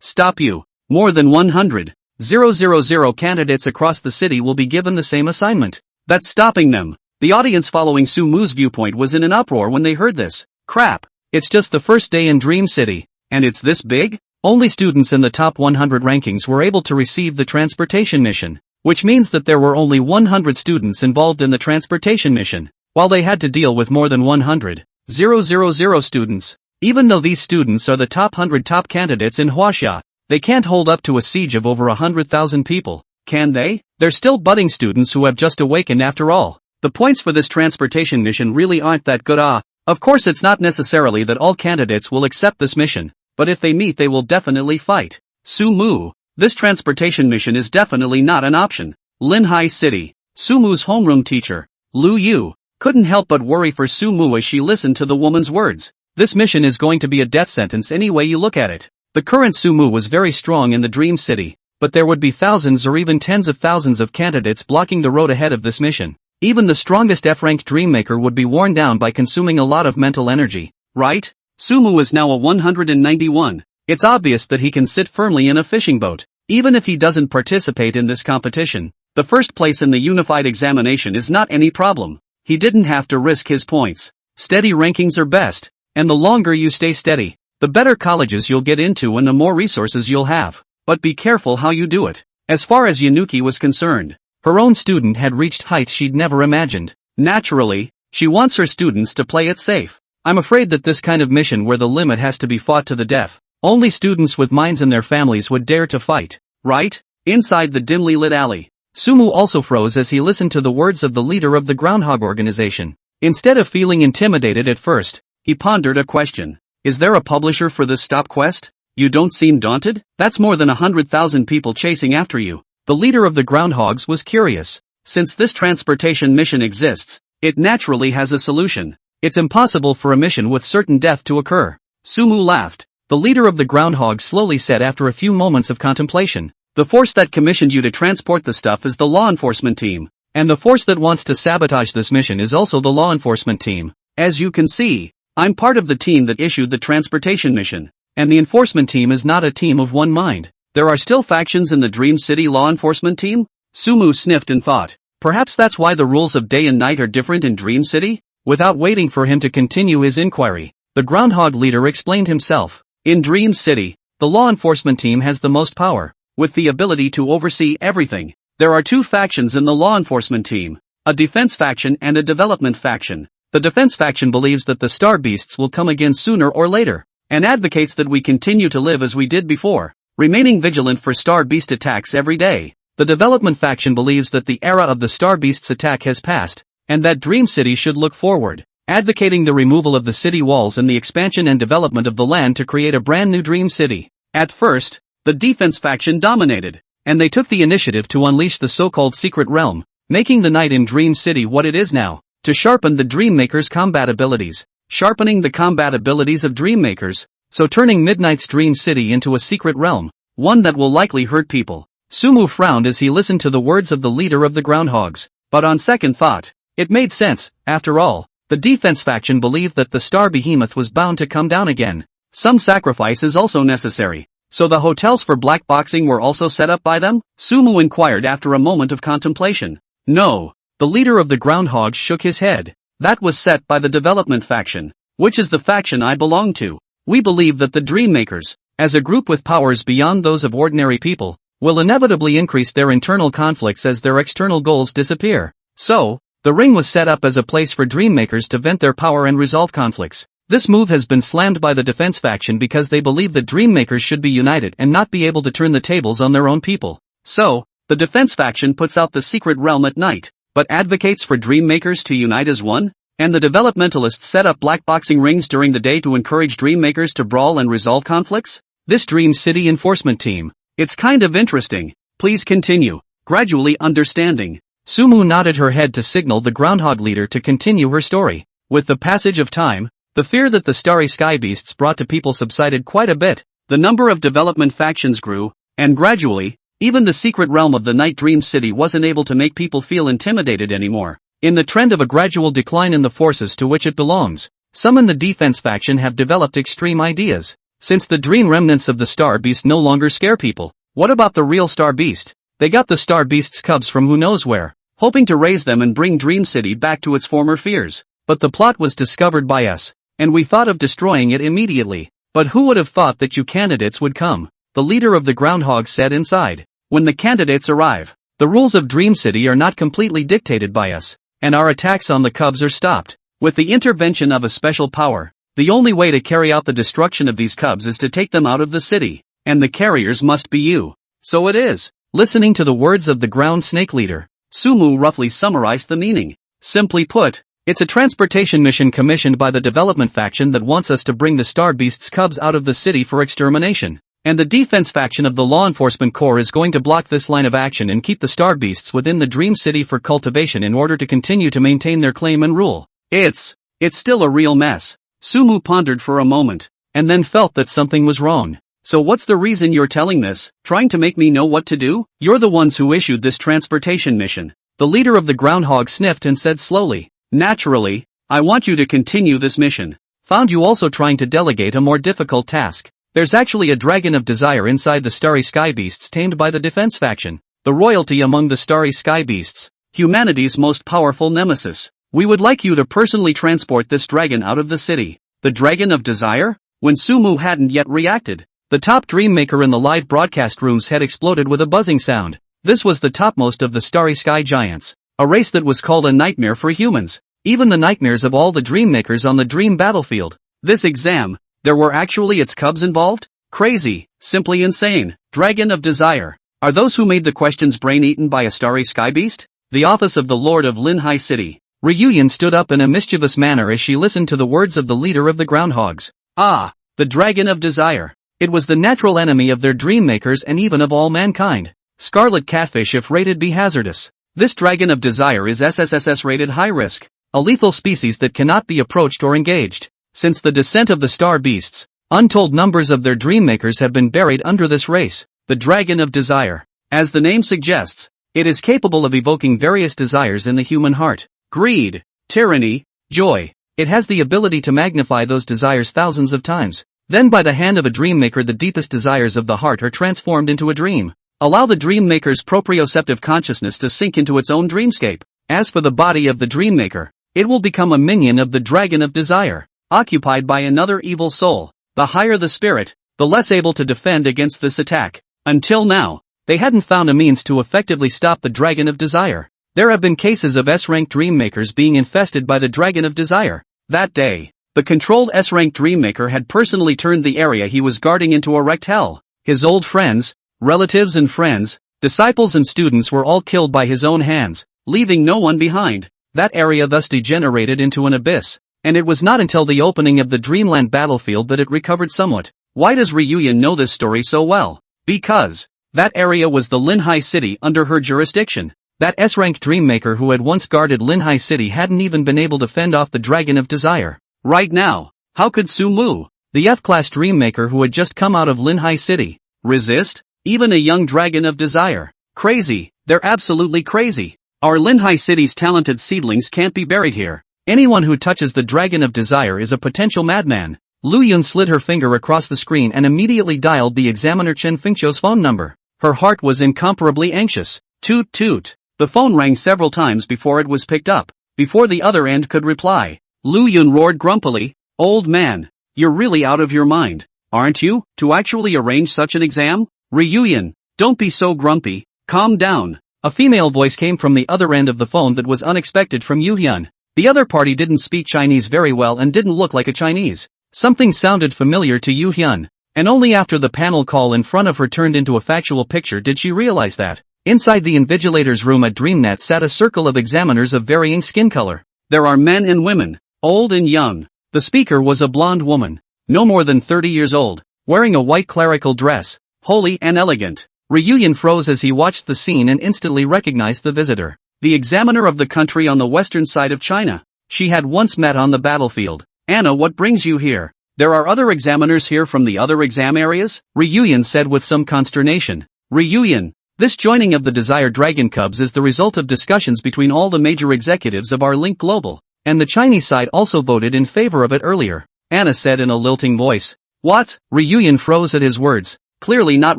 Stop you. More than 100,000 candidates across the city will be given the same assignment. That's stopping them. The audience following Sumu's viewpoint was in an uproar when they heard this. Crap. It's just the first day in Dream City, and it's this big? Only students in the top 100 rankings were able to receive the transportation mission, which means that there were only 100 students involved in the transportation mission, while they had to deal with more than 100,000 students. Even though these students are the top 100 top candidates in Huaxia, they can't hold up to a siege of over 100,000 people, can they? They're still budding students who have just awakened after all. The points for this transportation mission really aren't that good. Of course it's not necessarily that all candidates will accept this mission, but if they meet they will definitely fight. Sumu, this transportation mission is definitely not an option. Linhai City, Sumu's homeroom teacher, Lu Yu, couldn't help but worry for Sumu as she listened to the woman's words. This mission is going to be a death sentence any way you look at it. The current Sumu was very strong in the Dream City, but there would be thousands or even tens of thousands of candidates blocking the road ahead of this mission. Even the strongest F-ranked Dreammaker would be worn down by consuming a lot of mental energy, right? Sumu is now a 191. It's obvious that he can sit firmly in a fishing boat. Even if he doesn't participate in this competition, the first place in the unified examination is not any problem. He didn't have to risk his points. Steady rankings are best, and the longer you stay steady, the better colleges you'll get into and the more resources you'll have. But be careful how you do it. As far as Yanuki was concerned, her own student had reached heights she'd never imagined. Naturally, she wants her students to play it safe. I'm afraid that this kind of mission where the limit has to be fought to the death, only students with minds and their families would dare to fight, right? Inside the dimly lit alley, Sumu also froze as he listened to the words of the leader of the Groundhog organization. Instead of feeling intimidated at first, he pondered a question. Is there a publisher for this stop quest? You don't seem daunted? That's more than 100,000 people chasing after you. The leader of the Groundhogs was curious. Since this transportation mission exists, it naturally has a solution. It's impossible for a mission with certain death to occur. Sumu laughed. The leader of the Groundhog slowly said after a few moments of contemplation. The force that commissioned you to transport the stuff is the law enforcement team. And the force that wants to sabotage this mission is also the law enforcement team. As you can see, I'm part of the team that issued the transportation mission. And the enforcement team is not a team of one mind. There are still factions in the Dream City law enforcement team? Sumu sniffed and thought. Perhaps that's why the rules of day and night are different in Dream City? Without waiting for him to continue his inquiry, the Groundhog leader explained himself. In Dream City, the law enforcement team has the most power, with the ability to oversee everything. There are two factions in the law enforcement team, a defense faction and a development faction. The defense faction believes that the star beasts will come again sooner or later, and advocates that we continue to live as we did before, remaining vigilant for star beast attacks every day. The development faction believes that the era of the star beasts attack has passed, and that Dream City should look forward. advocating the removal of the city walls and the expansion and development of the land to create a brand new dream city. At first, the defense faction dominated, and they took the initiative to unleash the so-called secret realm, making the night in Dream City what it is now, to sharpen the Dreammaker's combat abilities, sharpening the combat abilities of Dreammakers, so turning Midnight's Dream City into a secret realm, one that will likely hurt people. Sumu frowned as he listened to the words of the leader of the Groundhogs, but on second thought, it made sense. After all, the defense faction believed that the star behemoth was bound to come down again. Some sacrifice is also necessary. So the hotels for black boxing were also set up by them? Sumu inquired after a moment of contemplation. No. The leader of the Groundhogs shook his head. That was set by the development faction, which is the faction I belong to. We believe that the Dreammakers, as a group with powers beyond those of ordinary people, will inevitably increase their internal conflicts as their external goals disappear. So, the ring was set up as a place for Dreammakers to vent their power and resolve conflicts. This move has been slammed by the defense faction because they believe that Dreammakers should be united and not be able to turn the tables on their own people. So, the defense faction puts out the secret realm at night, but advocates for Dreammakers to unite as one? And the developmentalists set up black boxing rings during the day to encourage Dreammakers to brawl and resolve conflicts? This Dream City enforcement team. It's kind of interesting. Please continue. Gradually understanding. Sumu nodded her head to signal the Groundhog leader to continue her story. With the passage of time, the fear that the starry sky beasts brought to people subsided quite a bit. The number of development factions grew, and gradually, even the secret realm of the Night Dream City wasn't able to make people feel intimidated anymore. In the trend of a gradual decline in the forces to which it belongs, some in the defense faction have developed extreme ideas. Since the dream remnants of the Star Beast no longer scare people, what about the real Star Beast? They got the Star Beast's cubs from who knows where, hoping to raise them and bring Dream City back to its former fears. But the plot was discovered by us, and we thought of destroying it immediately. But who would have thought that you candidates would come? The leader of the Groundhogs said inside. When the candidates arrive, the rules of Dream City are not completely dictated by us, and our attacks on the cubs are stopped. With the intervention of a special power, the only way to carry out the destruction of these cubs is to take them out of the city, and the carriers must be you. So it is. Listening to the words of the Ground Snake leader, Sumu roughly summarized the meaning. Simply put, it's a transportation mission commissioned by the development faction that wants us to bring the Star Beast's cubs out of the city for extermination. And the defense faction of the law enforcement corps is going to block this line of action and keep the Star Beasts within the Dream City for cultivation in order to continue to maintain their claim and rule. It's still a real mess. Sumu pondered for a moment, and then felt that something was wrong. So what's the reason you're telling this? Trying to make me know what to do? You're the ones who issued this transportation mission. The leader of the Groundhog sniffed and said slowly, naturally, I want you to continue this mission. Found you also trying to delegate a more difficult task. There's actually a dragon of desire inside the starry sky beasts tamed by the defense faction. The royalty among the starry sky beasts. Humanity's most powerful nemesis. We would like you to personally transport this dragon out of the city. The dragon of desire? When Sumu hadn't yet reacted, the top Dreammaker in the live broadcast rooms had exploded with a buzzing sound. This was the topmost of the starry sky giants. A race that was called a nightmare for humans. Even the nightmares of all the Dreammakers on the dream battlefield. This exam, there were actually its cubs involved? Crazy, simply insane. Dragon of desire. Are those who made the questions brain-eaten by a starry sky beast? The office of the Lord of Linhai City. Ryuyan stood up in a mischievous manner as she listened to the words of the leader of the Groundhogs. Ah, the Dragon of Desire. It was the natural enemy of their Dreammakers and even of all mankind. Scarlet catfish if rated B hazardous. This Dragon of Desire is SSSS rated high risk. A lethal species that cannot be approached or engaged. Since the descent of the Star Beasts, untold numbers of their Dreammakers have been buried under this race. The Dragon of Desire. As the name suggests, it is capable of evoking various desires in the human heart. Greed, tyranny, joy. It has the ability to magnify those desires thousands of times. Then by the hand of a Dreammaker the deepest desires of the heart are transformed into a dream. Allow the Dreammaker's proprioceptive consciousness to sink into its own dreamscape. As for the body of the Dreammaker, it will become a minion of the Dragon of Desire, occupied by another evil soul. The higher the spirit, the less able to defend against this attack. Until now, they hadn't found a means to effectively stop the Dragon of Desire. There have been cases of S-ranked Dreammakers being infested by the Dragon of Desire. That day, the controlled S-ranked Dreammaker had personally turned the area he was guarding into a wrecked hell. His old friends, relatives and friends, disciples and students were all killed by his own hands, leaving no one behind. That area thus degenerated into an abyss. and it was not until the opening of the Dreamland battlefield that it recovered somewhat. Why does Ryuyan know this story so well? Because that area was the Linhai city under her jurisdiction. That S-rank Dreammaker who had once guarded Linhai city hadn't even been able to fend off the Dragon of Desire. Right now, how could Sumu, the F-class Dreammaker who had just come out of Linhai city, resist? Even a young Dragon of Desire. Crazy, they're absolutely crazy. Our Linhai city's talented seedlings can't be buried here. Anyone who touches the Dragon of Desire is a potential madman. Lu Yun slid her finger across the screen and immediately dialed the examiner Chen Fengqiu's phone number. Her heart was incomparably anxious. Toot toot. The phone rang several times before it was picked up. Before the other end could reply, Lu Yun roared grumpily, "Old man, you're really out of your mind, aren't you, to actually arrange such an exam?" Ryuyan, don't be so grumpy, calm down. A female voice came from the other end of the phone that was unexpected from Yuhyun. The other party didn't speak Chinese very well and didn't look like a Chinese. Something sounded familiar to Yuhyun, and only after the panel call in front of her turned into a factual picture did she realize that. Inside the invigilator's room at DreamNet sat a circle of examiners of varying skin color. There are men and women, old and young. The speaker was a blonde woman, no more than 30 years old, wearing a white clerical dress, holy and elegant. Ryuyan froze as he watched the scene and instantly recognized the visitor. The examiner of the country on the western side of China. She had once met on the battlefield. Anna, what brings you here? There are other examiners here from the other exam areas? Ryuyan said with some consternation. Ryuyan, this joining of the Desire Dragon Cubs is the result of discussions between all the major executives of our Link Global, and the Chinese side also voted in favor of it earlier, Anna said in a lilting voice. What? Ryuyan froze at his words, clearly not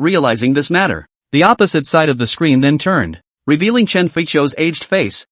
realizing this matter. The opposite side of the screen then turned, revealing Chen Fengqiu's aged face.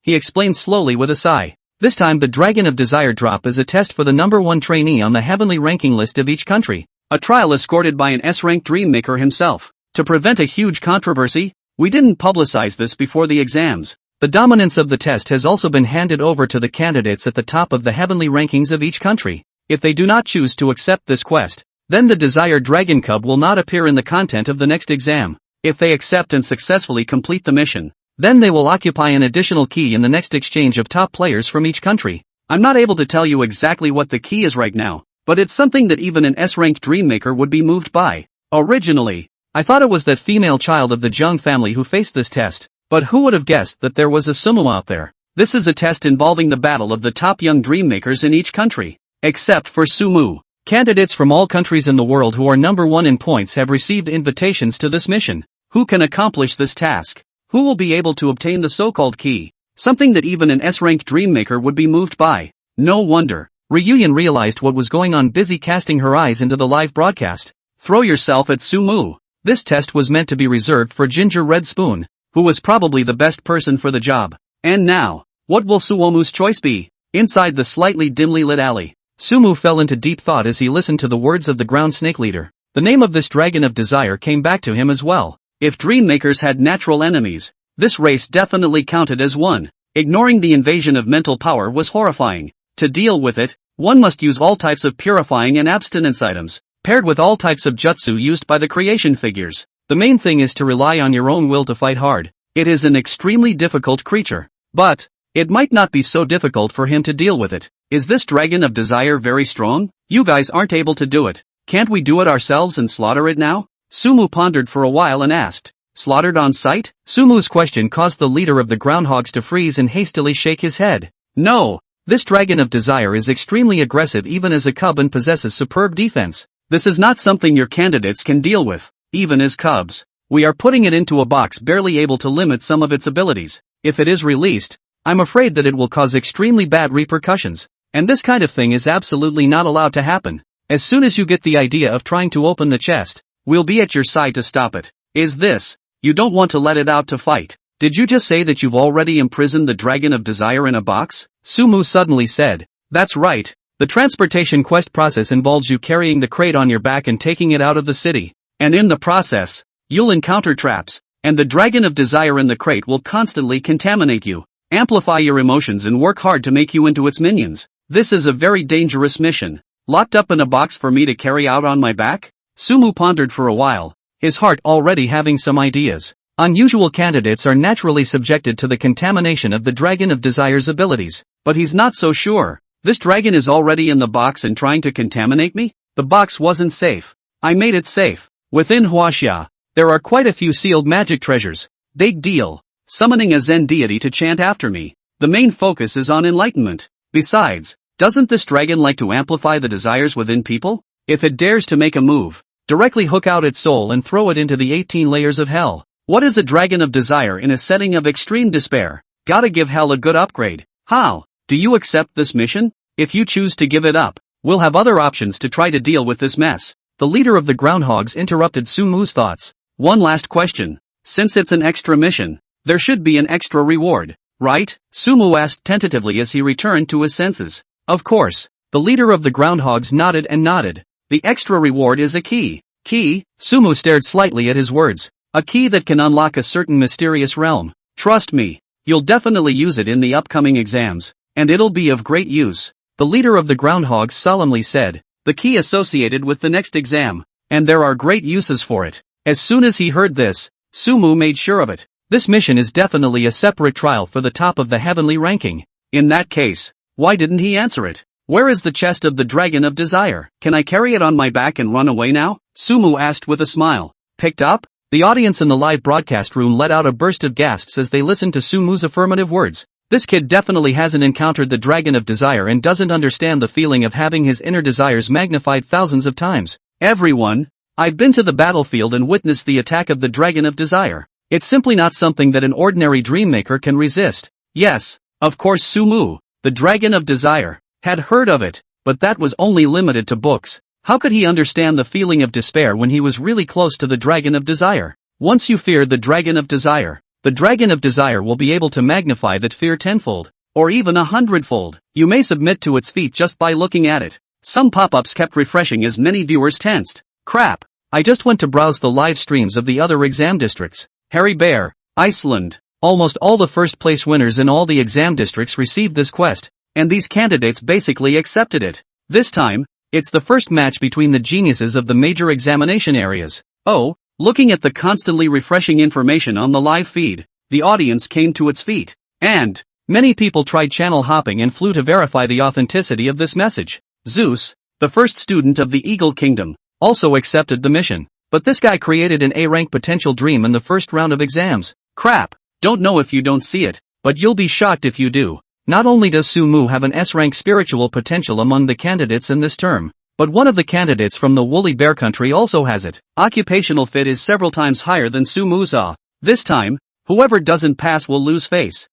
He explained slowly with a sigh. This time the Dragon of Desire drop is a test for the #1 trainee on the heavenly ranking list of each country. A trial escorted by an S-rank Dreammaker himself. To prevent a huge controversy, we didn't publicize this before the exams. The dominance of the test has also been handed over to the candidates at the top of the heavenly rankings of each country. If they do not choose to accept this quest, then the Desire Dragon Cub will not appear in the content of the next exam. If they accept and successfully complete the mission, then they will occupy an additional key in the next exchange of top players from each country. I'm not able to tell you exactly what the key is right now, but it's something that even an S-ranked Dreammaker would be moved by. Originally, I thought it was that female child of the Zheng family who faced this test, but who would have guessed that there was a Sumu out there? This is a test involving the battle of the top young Dreammakers in each country. Except for Sumu, candidates from all countries in the world who are #1 in points have received invitations to this mission. Who can accomplish this task? Who will be able to obtain the so-called key? Something that even an S-ranked Dreammaker would be moved by. No wonder. Ryuyan realized what was going on, busy casting her eyes into the live broadcast. Throw yourself at Sumu. This test was meant to be reserved for Ginger Red Spoon, who was probably the best person for the job. And now, what will Suomu's choice be? Inside the slightly dimly lit alley, Sumu fell into deep thought as he listened to the words of the ground snake leader. The name of this Dragon of Desire came back to him as well. If Dreammakers had natural enemies, this race definitely counted as one. Ignoring the invasion of mental power was horrifying. To deal with it, one must use all types of purifying and abstinence items, paired with all types of jutsu used by the creation figures. The main thing is to rely on your own will to fight hard. It is an extremely difficult creature. But it might not be so difficult for him to deal with it. Is this Dragon of Desire very strong? You guys aren't able to do it. Can't we do it ourselves and slaughter it now? Sumu pondered for a while and asked. Slaughtered on sight? Sumu's question caused the leader of the groundhogs to freeze and hastily shake his head. No, this Dragon of Desire is extremely aggressive even as a cub and possesses superb defense. This is not something your candidates can deal with, even as cubs. We are putting it into a box barely able to limit some of its abilities. If it is released, I'm afraid that it will cause extremely bad repercussions. And this kind of thing is absolutely not allowed to happen. As soon as you get the idea of trying to open the chest, we'll be at your side to stop it. Is this? You don't want to let it out to fight. Did you just say that you've already imprisoned the Dragon of Desire in a box? Sumu suddenly said. That's right. The transportation quest process involves you carrying the crate on your back and taking it out of the city. And in the process, you'll encounter traps, and the Dragon of Desire in the crate will constantly contaminate you, amplify your emotions and work hard to make you into its minions. This is a very dangerous mission. Locked up in a box for me to carry out on my back? Sumu pondered for a while, his heart already having some ideas. Unusual candidates are naturally subjected to the contamination of the Dragon of Desire's abilities, but he's not so sure. This dragon is already in the box and trying to contaminate me? The box wasn't safe. I made it safe. Within Huaxia, there are quite a few sealed magic treasures. Big deal. Summoning a Zen deity to chant after me. The main focus is on enlightenment. Besides, doesn't this dragon like to amplify the desires within people? If it dares to make a move, directly hook out its soul and throw it into the 18 layers of hell. What is a dragon of desire in a setting of extreme despair? Gotta give hell a good upgrade. How? Do you accept this mission? If you choose to give it up, we'll have other options to try to deal with this mess. The leader of the groundhogs interrupted Sumu's thoughts. One last question. Since it's an extra mission, there should be an extra reward, right? Sumu asked tentatively as he returned to his senses. Of course. The leader of the groundhogs nodded and nodded. The extra reward is a key. Key? Sumu stared slightly at his words. A key that can unlock a certain mysterious realm. Trust me, you'll definitely use it in the upcoming exams, and it'll be of great use. The leader of the groundhogs solemnly said. The key associated with the next exam, and there are great uses for it. As soon as he heard this, Sumu made sure of it. This mission is definitely a separate trial for the top of the heavenly ranking. In that case, why didn't he answer it? Where is the chest of the dragon of desire? Can I carry it on my back and run away now? Sumu asked with a smile. Picked up? The audience in the live broadcast room let out a burst of gasps as they listened to Sumu's affirmative words. This kid definitely hasn't encountered the dragon of desire and doesn't understand the feeling of having his inner desires magnified thousands of times. Everyone, I've been to the battlefield and witnessed the attack of the dragon of desire. It's simply not something that an ordinary dream maker can resist. Yes, of course Sumu, the dragon of desire, had heard of it, but that was only limited to books. How could he understand the feeling of despair when he was really close to the dragon of desire? Once you fear the dragon of desire, the dragon of desire will be able to magnify that fear tenfold, or even 100-fold. You may submit to its feat just by looking at it. Some pop-ups kept refreshing as many viewers tensed. Crap, I just went to browse the live streams of the other exam districts. Harry Bear, Iceland. Almost all the first place winners in all the exam districts received this quest, and these candidates basically accepted it. This time, it's the first match between the geniuses of the major examination areas. Oh, looking at the constantly refreshing information on the live feed, the audience came to its feet. And many people tried channel hopping and flew to verify the authenticity of this message. Zeus, the first student of the Eagle Kingdom, also accepted the mission. But this guy created an A-rank potential dream in the first round of exams. Crap, don't know if you don't see it, but you'll be shocked if you do. Not only does Sumu have an S-rank spiritual potential among the candidates in this term, but one of the candidates from the woolly bear country also has it. Occupational fit is several times higher than Sumu's. This time, whoever doesn't pass will lose face.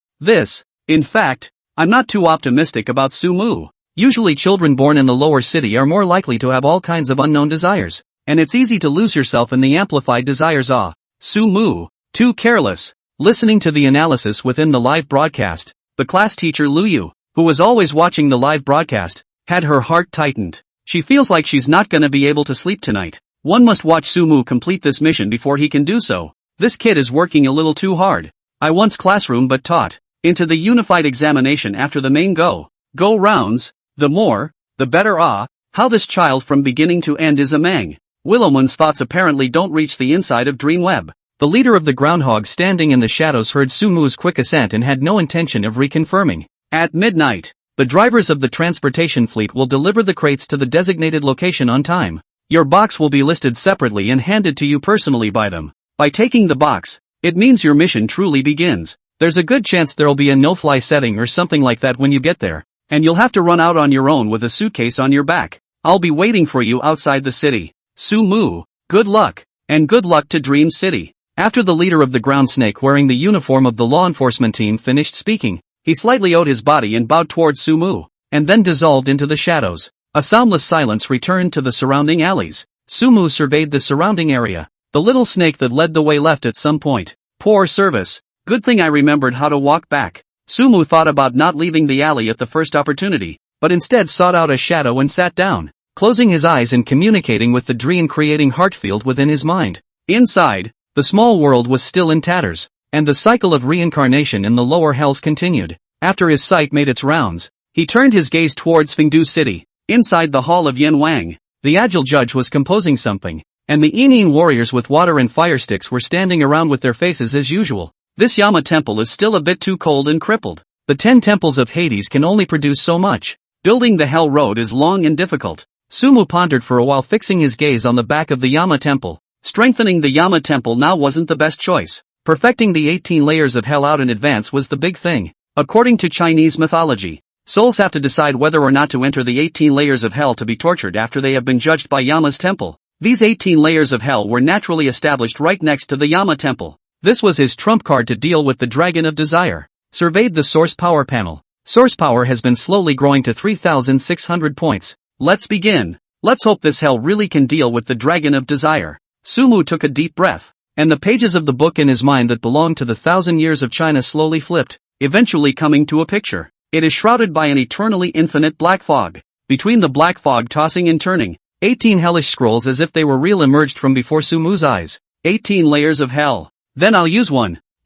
In fact, I'm not too optimistic about Sumu. Usually children born in the lower city are more likely to have all kinds of unknown desires, and it's easy to lose yourself in the amplified desires. Sumu, too careless. Listening to the analysis within the live broadcast, the class teacher Luyu, who was always watching the live broadcast, had her heart tightened. She feels like she's not gonna be able to sleep tonight. One must watch Sumu complete this mission before he can do so. This kid is working a little too hard. I once classroom but taught. Into the unified examination after the main go rounds, the more, the better. How this child from beginning to end is a mang. Willowman's thoughts apparently don't reach the inside of Dreamweb. The leader of the groundhog standing in the shadows heard Sumu's quick assent and had no intention of reconfirming. At midnight, the drivers of the transportation fleet will deliver the crates to the designated location on time. Your box will be listed separately and handed to you personally by them. By taking the box, it means your mission truly begins. There's a good chance there'll be a no-fly setting or something like that when you get there, and you'll have to run out on your own with a suitcase on your back. I'll be waiting for you outside the city. Sumu, good luck, and good luck to Dream City. After the leader of the ground snake wearing the uniform of the law enforcement team finished speaking, he slightly owed his body and bowed towards Sumu, and then dissolved into the shadows. A soundless silence returned to the surrounding alleys. Sumu surveyed the surrounding area. The little snake that led the way left at some point. Poor service. Good thing I remembered how to walk back. Sumu thought about not leaving the alley at the first opportunity, but instead sought out a shadow and sat down, closing his eyes and communicating with the dream-creating heartfield within his mind. Inside, the small world was still in tatters, and the cycle of reincarnation in the lower hells continued. After his sight made its rounds, he turned his gaze towards Fengdu City. Inside the hall of Yen Wang, the agile judge was composing something, and the Yin warriors with water and fire sticks were standing around with their faces as usual. This Yama temple is still a bit too cold and crippled. The 10 temples of Hades can only produce so much. Building the Hell Road is long and difficult. Sumu pondered for a while, fixing his gaze on the back of the Yama Temple. Strengthening the Yama Temple now wasn't the best choice. Perfecting the 18 layers of hell out in advance was the big thing. According to Chinese mythology, souls have to decide whether or not to enter the 18 layers of hell to be tortured after they have been judged by Yama's temple. These 18 layers of hell were naturally established right next to the Yama Temple. This was his trump card to deal with the Dragon of Desire. Surveyed the source power panel. Source power has been slowly growing to 3,600 points. Let's begin. Let's hope this hell really can deal with the Dragon of Desire. Sumu took a deep breath, and the pages of the book in his mind that belonged to the 1,000 years of China slowly flipped, eventually coming to a picture. It is shrouded by an eternally infinite black fog. Between the black fog tossing and turning, 18 hellish scrolls as if they were real emerged from before Sumu's eyes. 18 layers of hell. Then I'll use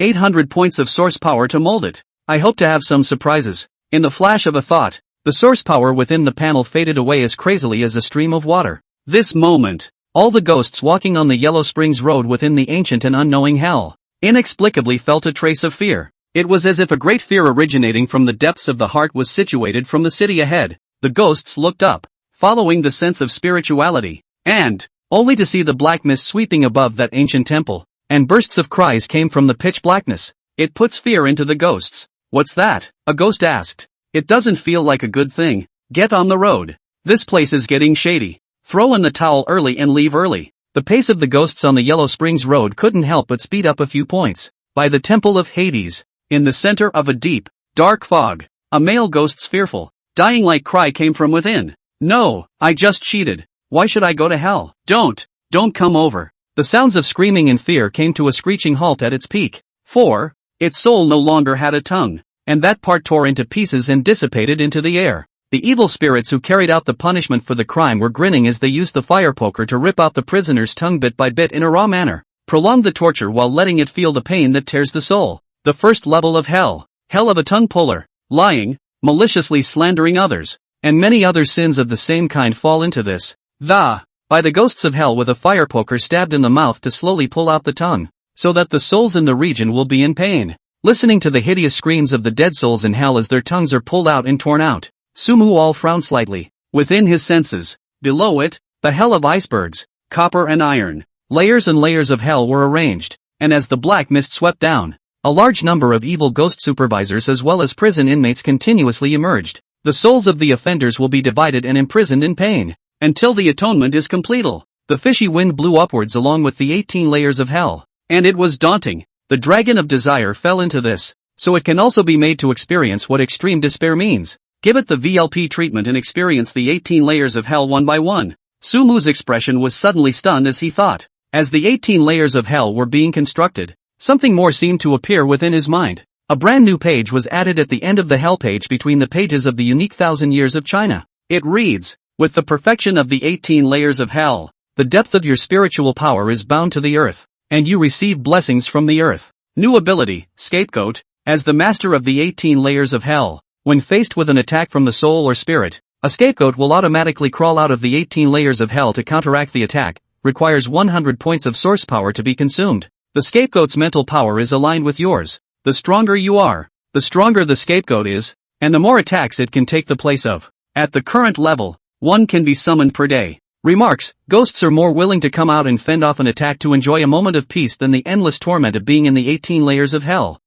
800 points of source power to mold it. I hope to have some surprises. In the flash of a thought, the source power within the panel faded away as crazily as a stream of water. This moment, all the ghosts walking on the Yellow Springs Road within the ancient and unknowing hell inexplicably felt a trace of fear. It was as if a great fear originating from the depths of the heart was situated from the city ahead. The ghosts looked up, following the sense of spirituality, and, only to see the black mist sweeping above that ancient temple, and bursts of cries came from the pitch blackness. It puts fear into the ghosts. What's that? A ghost asked. It doesn't feel like a good thing. Get on the road. This place is getting shady. Throw in the towel early and leave early. The pace of the ghosts on the Yellow Springs Road couldn't help but speed up a few points. By the Temple of Hades, in the center of a deep, dark fog, a male ghost's fearful, dying-like cry came from within. No, I just cheated. Why should I go to hell? Don't come over. The sounds of screaming and fear came to a screeching halt at its peak. For its soul no longer had a tongue, and that part tore into pieces and dissipated into the air. The evil spirits who carried out the punishment for the crime were grinning as they used the fire poker to rip out the prisoner's tongue bit by bit in a raw manner. Prolonged the torture while letting it feel the pain that tears the soul. The first level of hell. Hell of a tongue puller. Lying, maliciously slandering others, and many other sins of the same kind fall into this. By the ghosts of hell with a fire poker stabbed in the mouth to slowly pull out the tongue, so that the souls in the region will be in pain, listening to the hideous screams of the dead souls in hell as their tongues are pulled out and torn out. Sumu all frowned slightly. Within his senses, below it, the hell of icebergs, copper and iron, layers and layers of hell were arranged, and as the black mist swept down, a large number of evil ghost supervisors as well as prison inmates continuously emerged. The souls of the offenders will be divided and imprisoned in pain, until the atonement is complete. The fishy wind blew upwards along with the 18 layers of hell, and it was daunting. The Dragon of Desire fell into this, so it can also be made to experience what extreme despair means. Give it the VLP treatment and experience the 18 layers of hell one by one. Sumu's expression was suddenly stunned as he thought. As the 18 layers of hell were being constructed, something more seemed to appear within his mind. A brand new page was added at the end of the hell page between the pages of the unique 1,000 years of China. It reads, with the perfection of the 18 layers of hell, the depth of your spiritual power is bound to the earth, and you receive blessings from the earth. New ability, Scapegoat. As the master of the 18 layers of hell, when faced with an attack from the soul or spirit, a scapegoat will automatically crawl out of the 18 layers of hell to counteract the attack. Requires 100 points of source power to be consumed. The scapegoat's mental power is aligned with yours. The stronger you are, the stronger the scapegoat is, and the more attacks it can take the place of. At the current level, one can be summoned per day. Remarks, ghosts are more willing to come out and fend off an attack to enjoy a moment of peace than the endless torment of being in the 18 layers of hell.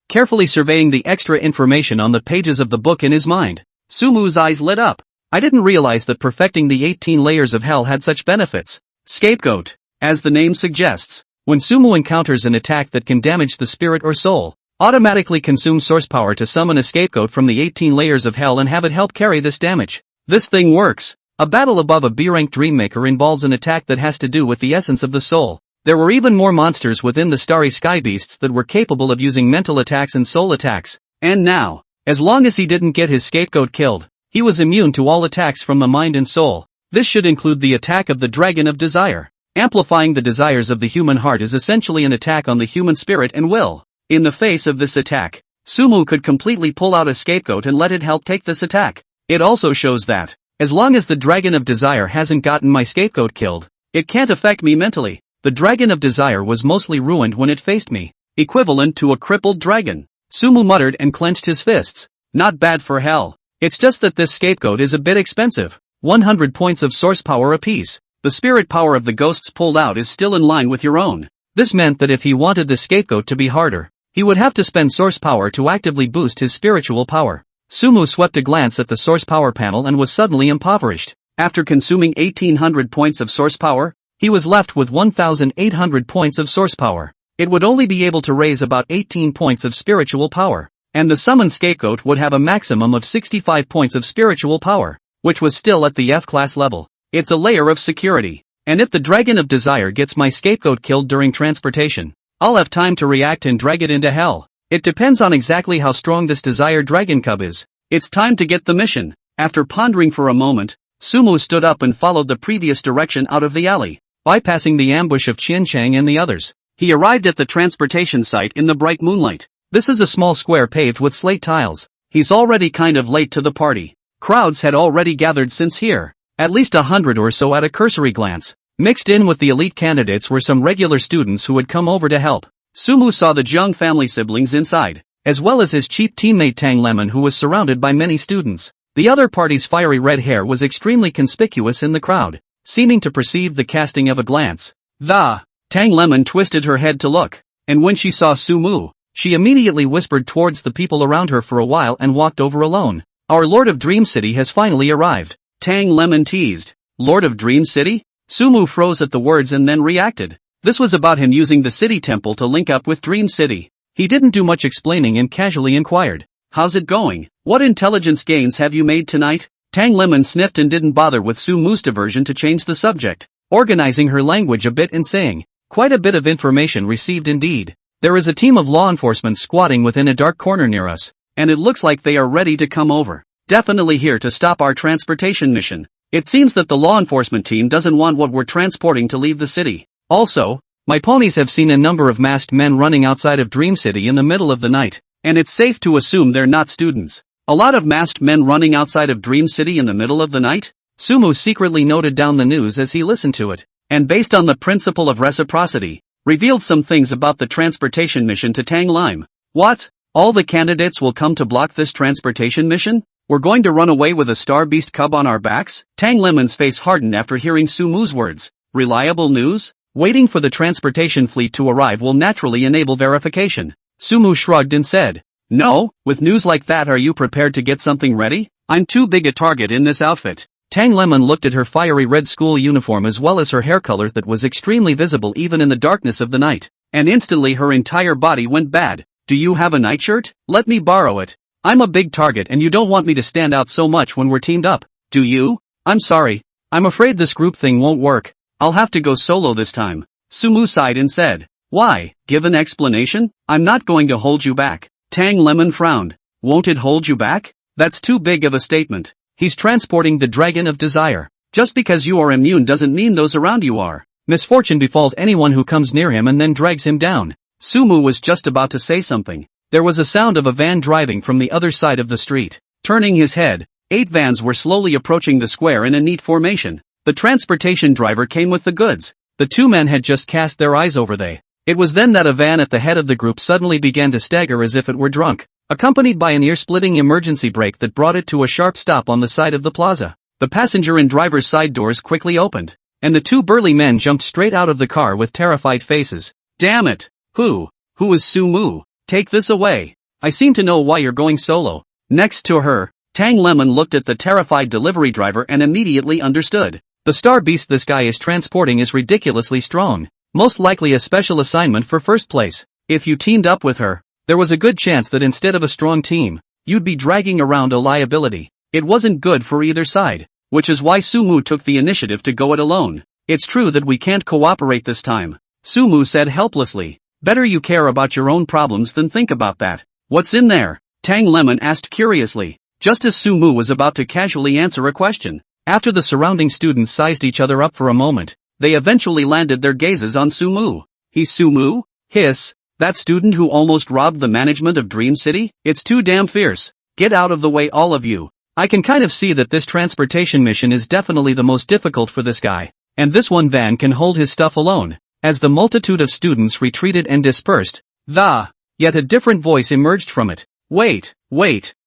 Carefully surveying the extra information on the pages of the book in his mind, Sumu's eyes lit up. I didn't realize that perfecting the 18 layers of hell had such benefits. Scapegoat. As the name suggests, when Sumu encounters an attack that can damage the spirit or soul, automatically consume source power to summon a scapegoat from the 18 layers of hell and have it help carry this damage. This thing works. A battle above a B-rank Dreammaker involves an attack that has to do with the essence of the soul. There were even more monsters within the starry sky beasts that were capable of using mental attacks and soul attacks. And now, as long as he didn't get his scapegoat killed, he was immune to all attacks from the mind and soul. This should include the attack of the Dragon of Desire. Amplifying the desires of the human heart is essentially an attack on the human spirit and will. In the face of this attack, Sumu could completely pull out a scapegoat and let it help take this attack. It also shows that, as long as the Dragon of Desire hasn't gotten my scapegoat killed, it can't affect me mentally. The Dragon of Desire was mostly ruined when it faced me, equivalent to a crippled dragon. Sumu muttered and clenched his fists. Not bad for hell. It's just that this scapegoat is a bit expensive. 100 points of source power apiece. The spirit power of the ghosts pulled out is still in line with your own. This meant that if he wanted the scapegoat to be harder, he would have to spend source power to actively boost his spiritual power. Sumu swept a glance at the source power panel and was suddenly impoverished. After consuming 1800 points of source power, he was left with 1800 points of source power. It would only be able to raise about 18 points of spiritual power, and the summoned scapegoat would have a maximum of 65 points of spiritual power, which was still at the F-class level. It's a layer of security. And if the Dragon of Desire gets my scapegoat killed during transportation, I'll have time to react and drag it into hell. It depends on exactly how strong this Desire Dragon Cub is. It's time to get the mission. After pondering for a moment, Sumu stood up and followed the previous direction out of the alley, bypassing the ambush of Qian Chang and the others. He arrived at the transportation site in the bright moonlight. This is a small square paved with slate tiles. He's already kind of late to the party. Crowds had already gathered since here. At least 100 or so at a cursory glance. Mixed in with the elite candidates were some regular students who had come over to help. Sumu saw the Zhang family siblings inside, as well as his cheap teammate Tang Lemon, who was surrounded by many students. The other party's fiery red hair was extremely conspicuous in the crowd, seeming to perceive the casting of a glance. Tang Lemon twisted her head to look, and when she saw Sumu, she immediately whispered towards the people around her for a while and walked over alone. Our Lord of Dream City has finally arrived, Tang Lemon teased. Lord of Dream City? Sumu froze at the words and then reacted. This was about him using the city temple to link up with Dream City. He didn't do much explaining and casually inquired, "How's it going? What intelligence gains have you made tonight?" Tang Lemon sniffed and didn't bother with Sumu's diversion to change the subject, organizing her language a bit and saying, "Quite a bit of information received indeed. There is a team of law enforcement squatting within a dark corner near us, and it looks like they are ready to come over. Definitely here to stop our transportation mission. It seems that the law enforcement team doesn't want what we're transporting to leave the city. Also, my ponies have seen a number of masked men running outside of Dream City in the middle of the night, and it's safe to assume they're not students." A lot of masked men running outside of Dream City in the middle of the night? Sumu secretly noted down the news as he listened to it, and based on the principle of reciprocity, revealed some things about the transportation mission to Tang Lime. What? All the candidates will come to block this transportation mission? We're going to run away with a star beast cub on our backs? Tang Lemon's face hardened after hearing Sumu's words. Reliable news? Waiting for the transportation fleet to arrive will naturally enable verification. Sumu shrugged and said, "No, with news like that, are you prepared to get something ready? I'm too big a target in this outfit." Tang Lemon looked at her fiery red school uniform as well as her hair color that was extremely visible even in the darkness of the night, and instantly her entire body went bad. "Do you have a nightshirt? Let me borrow it. I'm a big target and you don't want me to stand out so much when we're teamed up, do you?" "I'm sorry. I'm afraid this group thing won't work. I'll have to go solo this time." Sumu sighed and said, "Why? Give an explanation." "I'm not going to hold you back." Tang Lemon frowned. "Won't it hold you back? That's too big of a statement. He's transporting the Dragon of Desire. Just because you are immune doesn't mean those around you are. Misfortune befalls anyone who comes near him and then drags him down." Sumu was just about to say something. There was a sound of a van driving from the other side of the street. Turning his head, 8 vans were slowly approaching the square in a neat formation. The transportation driver came with the goods. The 2 men had just cast their eyes over they. It was then that a van at the head of the group suddenly began to stagger as if it were drunk, accompanied by an ear-splitting emergency brake that brought it to a sharp stop on the side of the plaza. The passenger and driver's side doors quickly opened, and the 2 burly men jumped straight out of the car with terrified faces. "Damn it! Who is Sumu? Take this away. I seem to know why you're going solo." Next to her, Tang Lemon looked at the terrified delivery driver and immediately understood. The star beast this guy is transporting is ridiculously strong. Most likely a special assignment for first place. If you teamed up with her, there was a good chance that instead of a strong team, you'd be dragging around a liability. It wasn't good for either side, which is why Sumu took the initiative to go it alone. "It's true that we can't cooperate this time," Sumu said helplessly. "Better you care about your own problems than think about that." "What's in there?" Tang Lemon asked curiously, just as Sumu was about to casually answer a question. After the surrounding students sized each other up for a moment, they eventually landed their gazes on Sumu. "He's Sumu? Hiss, that student who almost robbed the management of Dream City? It's too damn fierce. Get out of the way all of you. I can kind of see that this transportation mission is definitely the most difficult for this guy, and this one van can hold his stuff alone." As the multitude of students retreated and dispersed, yet a different voice emerged from it. Wait,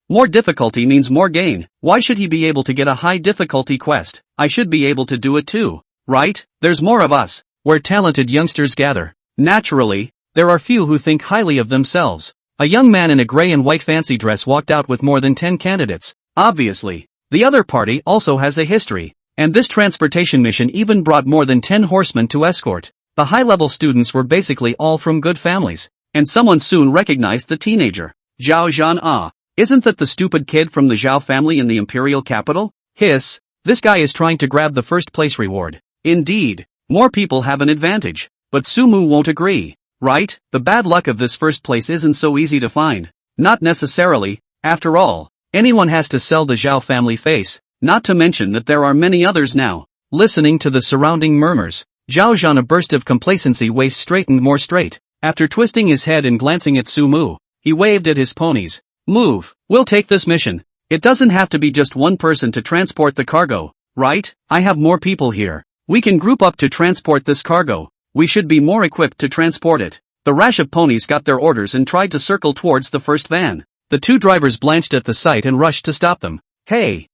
More difficulty means more gain. Why should he be able to get a high difficulty quest? I should be able to do it too. Right? There's more of us. Where talented youngsters gather. Naturally, there are few who think highly of themselves. A young man in a gray and white fancy dress walked out with more than 10 candidates. Obviously, the other party also has a history, and this transportation mission even brought more than 10 horsemen to escort. The high-level students were basically all from good families, and someone soon recognized the teenager. Zhao Zhan. Isn't that the stupid kid from the Zhao family in the imperial capital? Hiss, this guy is trying to grab the first place reward. Indeed, more people have an advantage, but Sumu won't agree. Right? The bad luck of this first place isn't so easy to find. Not necessarily. After all, anyone has to sell the Zhao family face, not to mention that there are many others now. Listening to the surrounding murmurs, Zhao Zhan, a burst of complacency, waist straightened more straight. After twisting his head and glancing at Sumu, he waved at his ponies. Move, we'll take this mission. It doesn't have to be just one person to transport the cargo, right? I have more people here. We can group up to transport this cargo. We should be more equipped to transport it. The rash of ponies got their orders and tried to circle towards the first van. The two drivers blanched at the sight and rushed to stop them. Hey,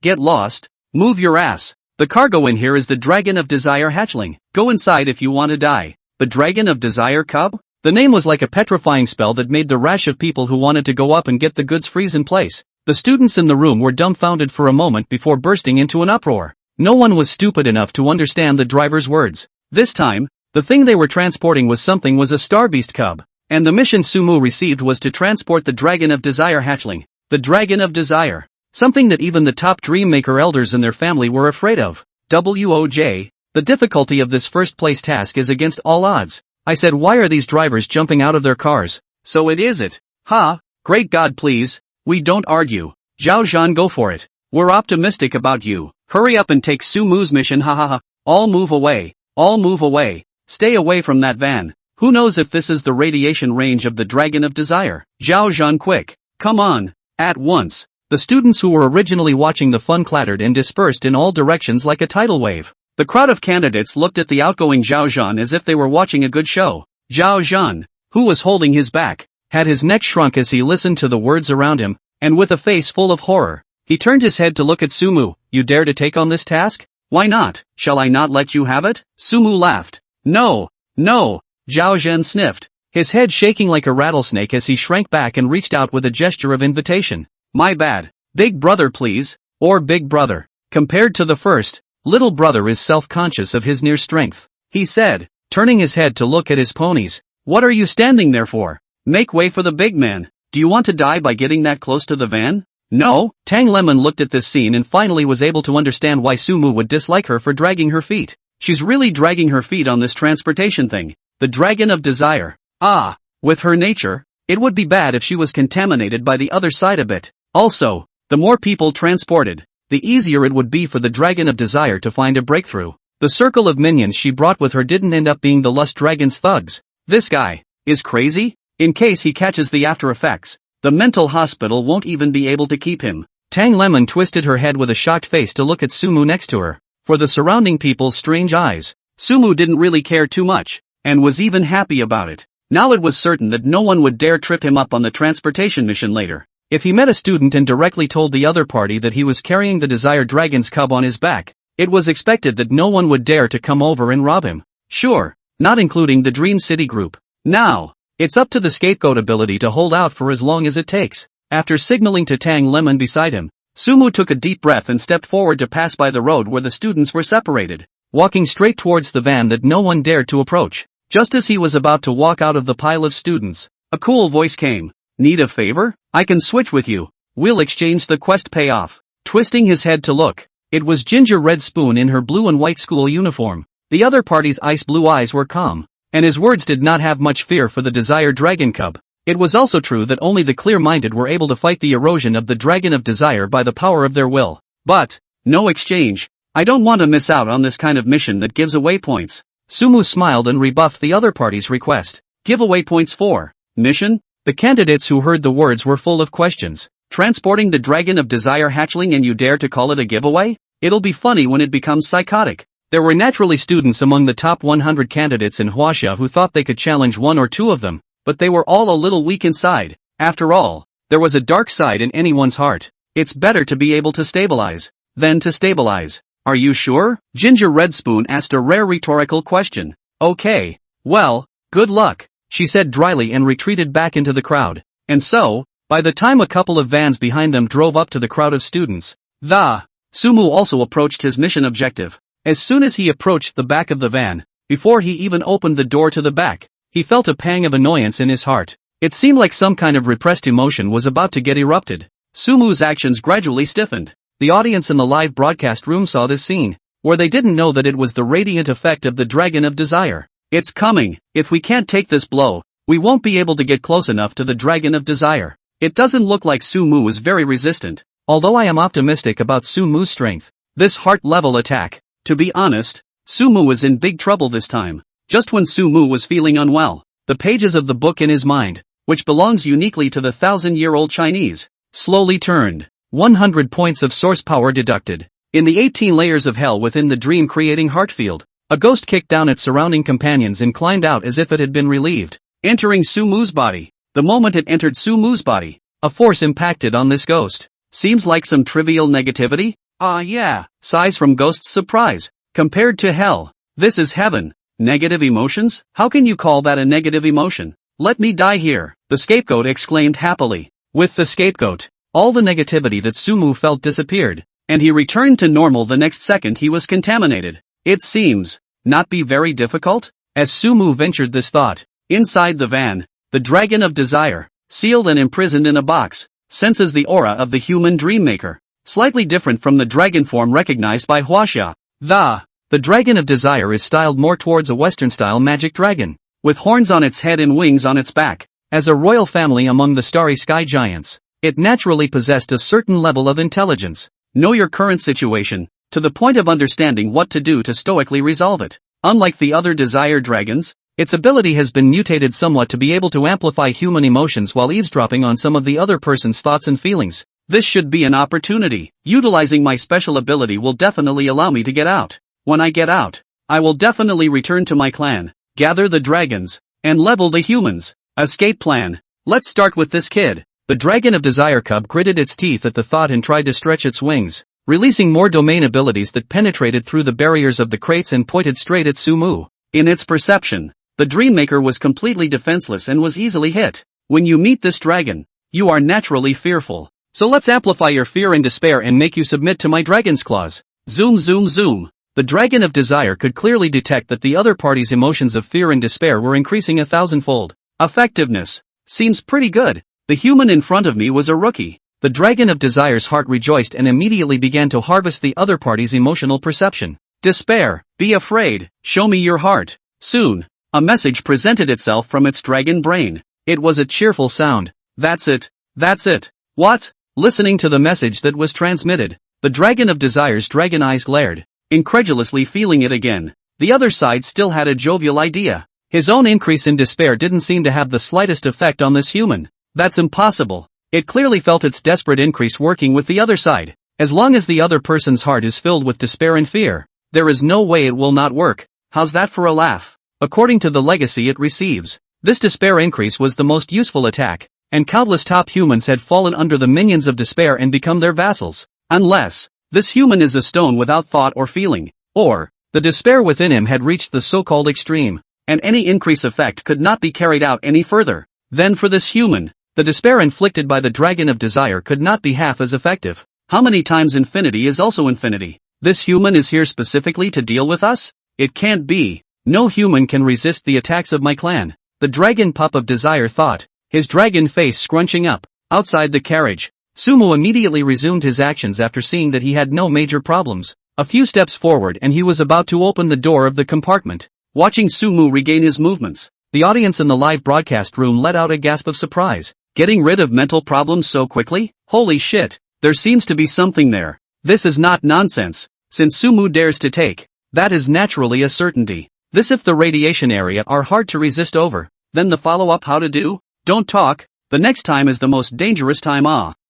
get lost, move your ass. The cargo in here is the Dragon of Desire hatchling. Go inside if you want to die. The Dragon of Desire cub? The name was like a petrifying spell that made the rash of people who wanted to go up and get the goods freeze in place. The students in the room were dumbfounded for a moment before bursting into an uproar. No one was stupid enough to understand the driver's words. This time, the thing they were transporting was a starbeast cub, and the mission Sumu received was to transport the Dragon of Desire hatchling. The Dragon of Desire. Something that even the top Dreammaker elders in their family were afraid of. WOJ. The difficulty of this first place task is against all odds. I said, why are these drivers jumping out of their cars? So it is it. Ha, great God please. We don't argue. Zhao Zhan, go for it. We're optimistic about you. Hurry up and take Sumu's mission, ha ha ha. All move away. All move away. Stay away from that van. Who knows if this is the radiation range of the Dragon of Desire? Zhao Zhan, quick. Come on. At once. The students who were originally watching the fun clattered and dispersed in all directions like a tidal wave. The crowd of candidates looked at the outgoing Zhao Zhan as if they were watching a good show. Zhao Zhan, who was holding his back, had his neck shrunk as he listened to the words around him, and with a face full of horror, he turned his head to look at Sumu. You dare to take on this task? Why not? Shall I not let you have it? Sumu laughed. No. Zhao Zhan sniffed, his head shaking like a rattlesnake as he shrank back and reached out with a gesture of invitation. My bad. Big brother please. Or big brother. Compared to the first, little brother is self-conscious of his near strength. He said, turning his head to look at his ponies. What are you standing there for? Make way for the big man. Do you want to die by getting that close to the van? No. Tang Lemon looked at this scene and finally was able to understand why Sumu would dislike her for dragging her feet. She's really dragging her feet on this transportation thing. The Dragon of Desire. Ah, with her nature, it would be bad if she was contaminated by the other side a bit. Also, the more people transported, the easier it would be for the Dragon of Desire to find a breakthrough. The circle of minions she brought with her didn't end up being the Lust Dragon's thugs. This guy is crazy? In case he catches the after effects, the mental hospital won't even be able to keep him. Tang Lemon twisted her head with a shocked face to look at Sumu next to her. For the surrounding people's strange eyes, Sumu didn't really care too much, and was even happy about it. Now it was certain that no one would dare trip him up on the transportation mission later. If he met a student and directly told the other party that he was carrying the Desire Dragon's cub on his back, it was expected that no one would dare to come over and rob him. Sure, not including the Dream City group. Now, it's up to the scapegoat ability to hold out for as long as it takes. After signaling to Tang Lemon beside him, Sumu took a deep breath and stepped forward to pass by the road where the students were separated, walking straight towards the van that no one dared to approach. Just as he was about to walk out of the pile of students, a cool voice came. Need a favor? I can switch with you. We'll exchange the quest payoff. Twisting his head to look, it was Ginger Red Spoon in her blue and white school uniform. The other party's ice blue eyes were calm, and his words did not have much fear for the Desire Dragon Cub. It was also true that only the clear-minded were able to fight the erosion of the Dragon of Desire by the power of their will. But, no exchange. I don't want to miss out on this kind of mission that gives away points. Sumu smiled and rebuffed the other party's request. Giveaway points for mission? The candidates who heard the words were full of questions. Transporting the Dragon of Desire hatchling and you dare to call it a giveaway? It'll be funny when it becomes psychotic. There were naturally students among the top 100 candidates in Huaxia who thought they could challenge one or two of them, but they were all a little weak inside. After all, There was a dark side in anyone's heart. It's better to be able to stabilize than to stabilize. Are you sure? Ginger Red Spoon asked a rare rhetorical question. Okay. Well, good luck, she said dryly and retreated back into the crowd. And so, by the time a couple of vans behind them drove up to the crowd of students, Sumu also approached his mission objective. As soon as he approached the back of the van, before he even opened the door to the back, he felt a pang of annoyance in his heart. It seemed like some kind of repressed emotion was about to get erupted. Sumu's actions gradually stiffened. The audience in the live broadcast room saw this scene, where they didn't know that it was the radiant effect of the Dragon of Desire. It's coming. If we can't take this blow, we won't be able to get close enough to the Dragon of Desire. It doesn't look like Sumu is very resistant, although I am optimistic about Sumu's strength. This heart-level attack. To be honest, Sumu was in big trouble this time. Just when Sumu was feeling unwell, the pages of the book in his mind, which belongs uniquely to the 1,000-year-old Chinese, slowly turned. 100 points of source power deducted. In the 18 layers of hell within the dream-creating heart field, a ghost kicked down its surrounding companions and climbed out as if it had been relieved, entering Sumu's body. The moment it entered Sumu's body, a force impacted on this ghost. Seems like some trivial negativity? Yeah, sighs from Ghost's surprise. Compared to hell, this is heaven. Negative emotions? How can you call that a negative emotion? Let me die here, the scapegoat exclaimed happily. With the scapegoat, all the negativity that Sumu felt disappeared, and he returned to normal the next second he was contaminated. It seems not be very difficult? As Sumu ventured this thought, inside the van, the Dragon of Desire, sealed and imprisoned in a box, senses the aura of the human dreammaker, slightly different from the dragon form recognized by Huaxia. The Dragon of Desire is styled more towards a Western-style magic dragon, with horns on its head and wings on its back. As a royal family among the starry sky giants, it naturally possessed a certain level of intelligence. Know your current situation, to the point of understanding what to do to stoically resolve it. Unlike the other desire dragons, its ability has been mutated somewhat to be able to amplify human emotions while eavesdropping on some of the other person's thoughts and feelings. This should be an opportunity. Utilizing my special ability will definitely allow me to get out. When I get out, I will definitely return to my clan, gather the dragons, and level the humans. Escape plan. Let's start with this kid. The Dragon of Desire cub gritted its teeth at the thought and tried to stretch its wings, releasing more domain abilities that penetrated through the barriers of the crates and pointed straight at Sumu. In its perception, the Dreammaker was completely defenseless and was easily hit. When you meet this dragon, you are naturally fearful. So let's amplify your fear and despair and make you submit to my dragon's claws. Zoom zoom zoom. The Dragon of Desire could clearly detect that the other party's emotions of fear and despair were increasing 1,000-fold. Effectiveness. Seems pretty good. The human in front of me was a rookie. The Dragon of Desire's heart rejoiced and immediately began to harvest the other party's emotional perception. Despair. Be afraid. Show me your heart. Soon, a message presented itself from its dragon brain. It was a cheerful sound. That's it. That's it. What? Listening to the message that was transmitted, the Dragon of Desire's dragon eyes glared, incredulously feeling it again. The other side still had a jovial idea. His own increase in despair didn't seem to have the slightest effect on this human. That's impossible. It clearly felt its desperate increase working with the other side. As long as the other person's heart is filled with despair and fear, there is no way it will not work. How's that for a laugh? According to the legacy it receives, this despair increase was the most useful attack, and countless top humans had fallen under the minions of despair and become their vassals. Unless this human is a stone without thought or feeling, or the despair within him had reached the so-called extreme, and any increase effect could not be carried out any further. Then for this human, the despair inflicted by the Dragon of Desire could not be half as effective. How many times infinity is also infinity? This human is here specifically to deal with us? It can't be. No human can resist the attacks of my clan. The Dragon Pup of Desire thought, his dragon face scrunching up. Outside the carriage, Sumu immediately resumed his actions after seeing that he had no major problems. A few steps forward and he was about to open the door of the compartment. Watching Sumu regain his movements, the audience in the live broadcast room let out a gasp of surprise. Getting rid of mental problems so quickly? Holy shit, there seems to be something there. This is not nonsense. Since Sumu dares to take, that is naturally a certainty. This if the radiation area are hard to resist over, then the follow-up how to do? Don't talk, the next time is the most dangerous time.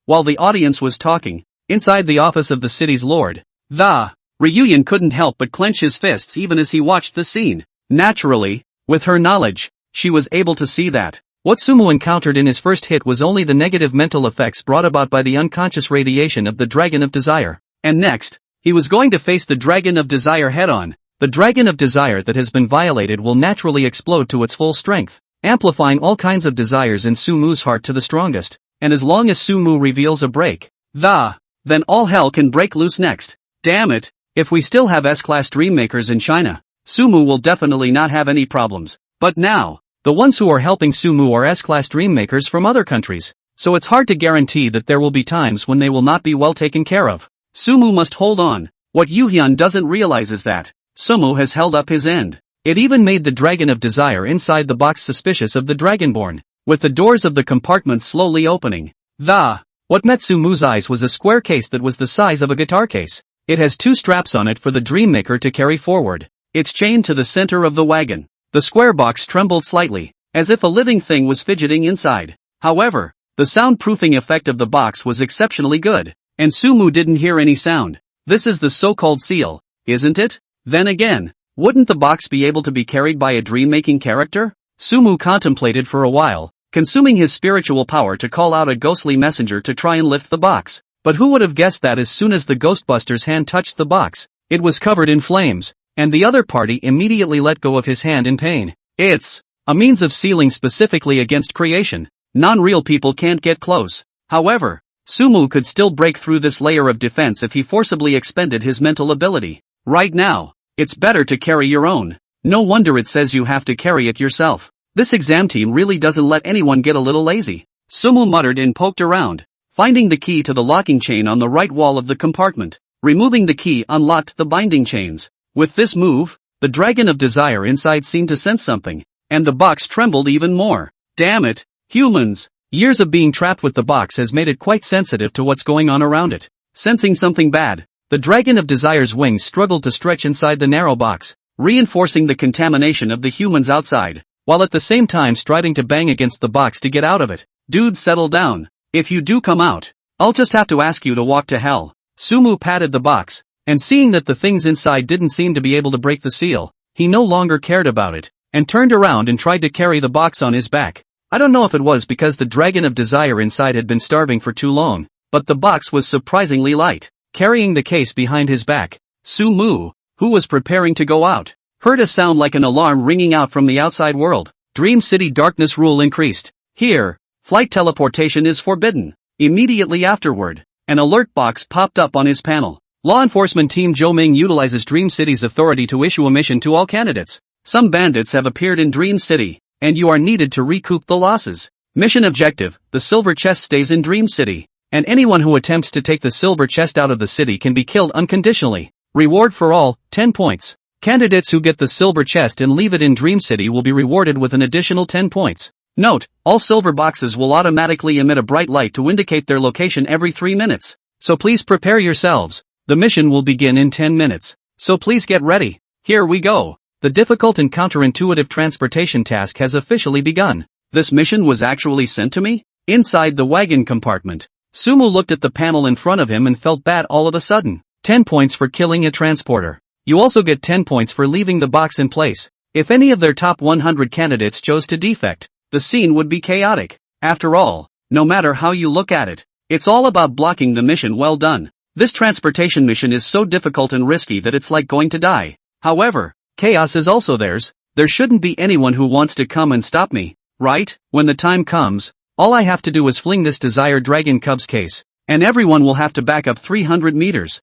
While the audience was talking, inside the office of the city's lord, Ryuyan couldn't help but clench his fists even as he watched the scene. Naturally, with her knowledge, she was able to see that What Sumu encountered in his first hit was only the negative mental effects brought about by the unconscious radiation of the Dragon of Desire. And next, he was going to face the Dragon of Desire head-on. The Dragon of Desire that has been violated will naturally explode to its full strength, amplifying all kinds of desires in Sumu's heart to the strongest. And as long as Sumu reveals a break, then all hell can break loose next. Damn it, if we still have S-class dream makers in China, Sumu will definitely not have any problems. But now, the ones who are helping Sumu are S-class dream makers from other countries, so it's hard to guarantee that there will be times when they will not be well taken care of. Sumu must hold on. What Yuhyun doesn't realize is that Sumu has held up his end. It even made the Dragon of Desire inside the box suspicious of the Dragonborn, with the doors of the compartments slowly opening. What met Sumu's eyes was a square case that was the size of a guitar case. It has 2 straps on it for the Dreammaker to carry forward. It's chained to the center of the wagon. The square box trembled slightly, as if a living thing was fidgeting inside. However, the soundproofing effect of the box was exceptionally good, and Sumu didn't hear any sound. This is the so-called seal, isn't it? Then again, wouldn't the box be able to be carried by a dream-making character? Sumu contemplated for a while, consuming his spiritual power to call out a ghostly messenger to try and lift the box. But who would have guessed that as soon as the Ghostbuster's hand touched the box, it was covered in flames, and the other party immediately let go of his hand in pain. It's a means of sealing specifically against creation. Non-real people can't get close. However, Sumu could still break through this layer of defense if he forcibly expended his mental ability. Right now, it's better to carry your own. No wonder it says you have to carry it yourself. This exam team really doesn't let anyone get a little lazy. Sumu muttered and poked around, finding the key to the locking chain on the right wall of the compartment. Removing the key unlocked the binding chains. With this move, the Dragon of Desire inside seemed to sense something, and the box trembled even more. Damn it, humans! Years of being trapped with the box has made it quite sensitive to what's going on around it. Sensing something bad, the Dragon of Desire's wings struggled to stretch inside the narrow box, reinforcing the contamination of the humans outside, while at the same time striving to bang against the box to get out of it. Dude, settle down. If you do come out, I'll just have to ask you to walk to hell. Sumu patted the box, and seeing that the things inside didn't seem to be able to break the seal, he no longer cared about it, and turned around and tried to carry the box on his back. I don't know if it was because the Dragon of Desire inside had been starving for too long, but the box was surprisingly light. Carrying the case behind his back, Sumu, who was preparing to go out, heard a sound like an alarm ringing out from the outside world. Dream City darkness rule increased. Here, flight teleportation is forbidden. Immediately afterward, an alert box popped up on his panel. Law enforcement team Zhou Ming utilizes Dream City's authority to issue a mission to all candidates. Some bandits have appeared in Dream City, and you are needed to recoup the losses. Mission objective: the silver chest stays in Dream City, and anyone who attempts to take the silver chest out of the city can be killed unconditionally. Reward for all, 10 points. Candidates who get the silver chest and leave it in Dream City will be rewarded with an additional 10 points. Note, all silver boxes will automatically emit a bright light to indicate their location every 3 minutes. So please prepare yourselves. The mission will begin in 10 minutes. So please get ready. Here we go. The difficult and counterintuitive transportation task has officially begun. This mission was actually sent to me? Inside the wagon compartment, Sumu looked at the panel in front of him and felt bad all of a sudden. 10 points for killing a transporter. You also get 10 points for leaving the box in place. If any of their top 100 candidates chose to defect, the scene would be chaotic. After all, no matter how you look at it, it's all about blocking the mission. Well done. This transportation mission is so difficult and risky that it's like going to die. However, chaos is also theirs. There shouldn't be anyone who wants to come and stop me, right? When the time comes, all I have to do is fling this desired dragon cub's case, and everyone will have to back up 300 meters.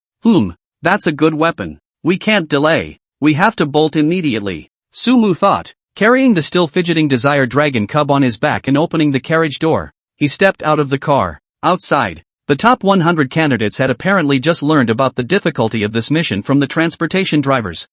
That's a good weapon. We can't delay. We have to bolt immediately. Sumu thought, carrying the still fidgeting desired dragon cub on his back and opening the carriage door. He stepped out of the car. Outside, the top 100 candidates had apparently just learned about the difficulty of this mission from the transportation drivers.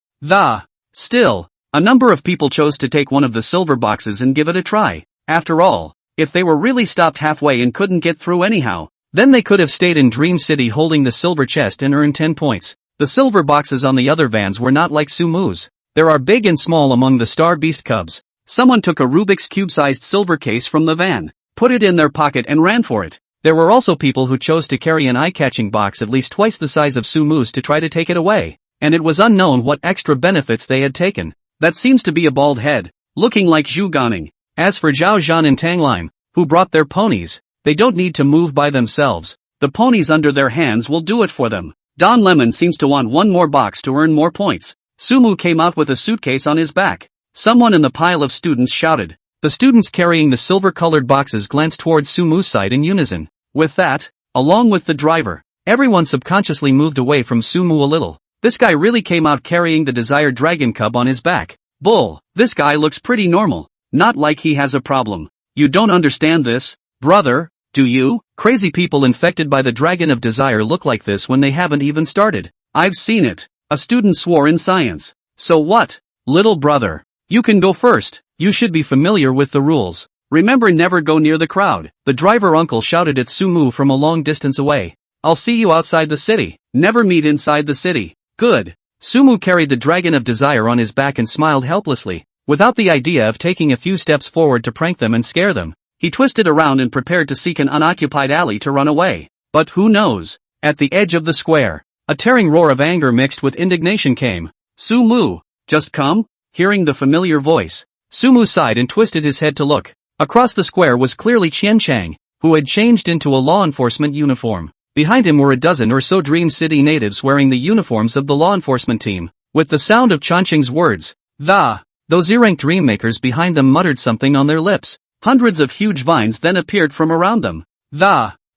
Still, a number of people chose to take one of the silver boxes and give it a try. After all, if they were really stopped halfway and couldn't get through anyhow, then they could have stayed in Dream City holding the silver chest and earned 10 points. The silver boxes on the other vans were not like Sumu's. There are big and small among the Star Beast cubs. Someone took a Rubik's Cube-sized silver case from the van, put it in their pocket and ran for it. There were also people who chose to carry an eye-catching box at least twice the size of Sumu's to try to take it away, and it was unknown what extra benefits they had taken. That seems to be a bald head, looking like Zhu Ganing. As for Zhao Zhan and Tang Lime, who brought their ponies, they don't need to move by themselves. The ponies under their hands will do it for them. Don Lemon seems to want one more box to earn more points. Sumu came out with a suitcase on his back. Someone in the pile of students shouted. The students carrying the silver-colored boxes glanced towards Sumu's side in unison. With that, along with the driver, everyone subconsciously moved away from Sumu a little. This guy really came out carrying the desired dragon cub on his back. Bull, this guy looks pretty normal. Not like he has a problem. You don't understand this, brother, do you? Crazy people infected by the dragon of desire look like this when they haven't even started. I've seen it. A student swore in science. So what? Little brother, you can go first. You should be familiar with the rules. Remember, never go near the crowd. The driver uncle shouted at Sumu from a long distance away. I'll see you outside the city. Never meet inside the city. Good. Sumu carried the dragon of desire on his back and smiled helplessly. Without the idea of taking a few steps forward to prank them and scare them, he twisted around and prepared to seek an unoccupied alley to run away. But who knows? At the edge of the square, a tearing roar of anger mixed with indignation came. Sumu, just come? Hearing the familiar voice, Sumu sighed and twisted his head to look. Across the square was clearly Qian Chang, who had changed into a law enforcement uniform. Behind him were a dozen or so Dream City natives wearing the uniforms of the law enforcement team. With the sound of Chang's words, those ear-ranked dream makers behind them muttered something on their lips. Hundreds of huge vines then appeared from around them.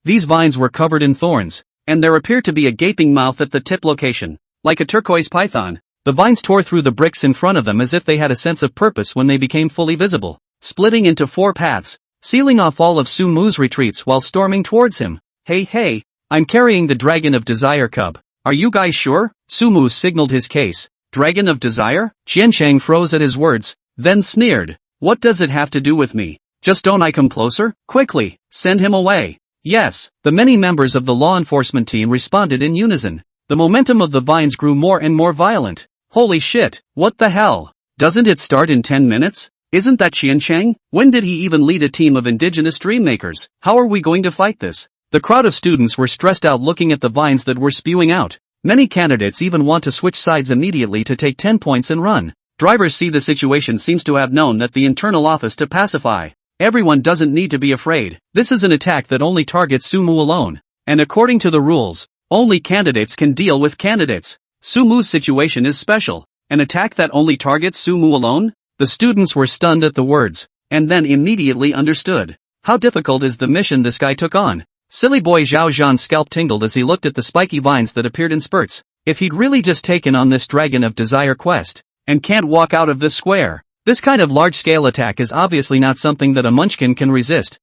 These vines were covered in thorns, and there appeared to be a gaping mouth at the tip location. Like a turquoise python, the vines tore through the bricks in front of them as if they had a sense of purpose when they became fully visible, splitting into 4 paths, sealing off all of Sumu's retreats while storming towards him. Hey, I'm carrying the Dragon of Desire cub. Are you guys sure? Sumu signaled his case. Dragon of Desire? Qianchang froze at his words, then sneered. What does it have to do with me? Just don't I come closer? Quickly, send him away. Yes, the many members of the law enforcement team responded in unison. The momentum of the vines grew more and more violent. Holy shit, what the hell? Doesn't it start in 10 minutes? Isn't that Qianchang? When did he even lead a team of indigenous dream makers? How are we going to fight this? The crowd of students were stressed out looking at the vines that were spewing out. Many candidates even want to switch sides immediately to take 10 points and run. Drivers see the situation seems to have known that the internal office to pacify. Everyone doesn't need to be afraid. This is an attack that only targets Sumu alone. And according to the rules, only candidates can deal with candidates. Sumu's situation is special. An attack that only targets Sumu alone? The students were stunned at the words, and then immediately understood. How difficult is the mission this guy took on? Silly boy Zhao Zhan's scalp tingled as he looked at the spiky vines that appeared in spurts. If he'd really just taken on this Dragon of Desire quest, and can't walk out of this square, this kind of large-scale attack is obviously not something that a munchkin can resist.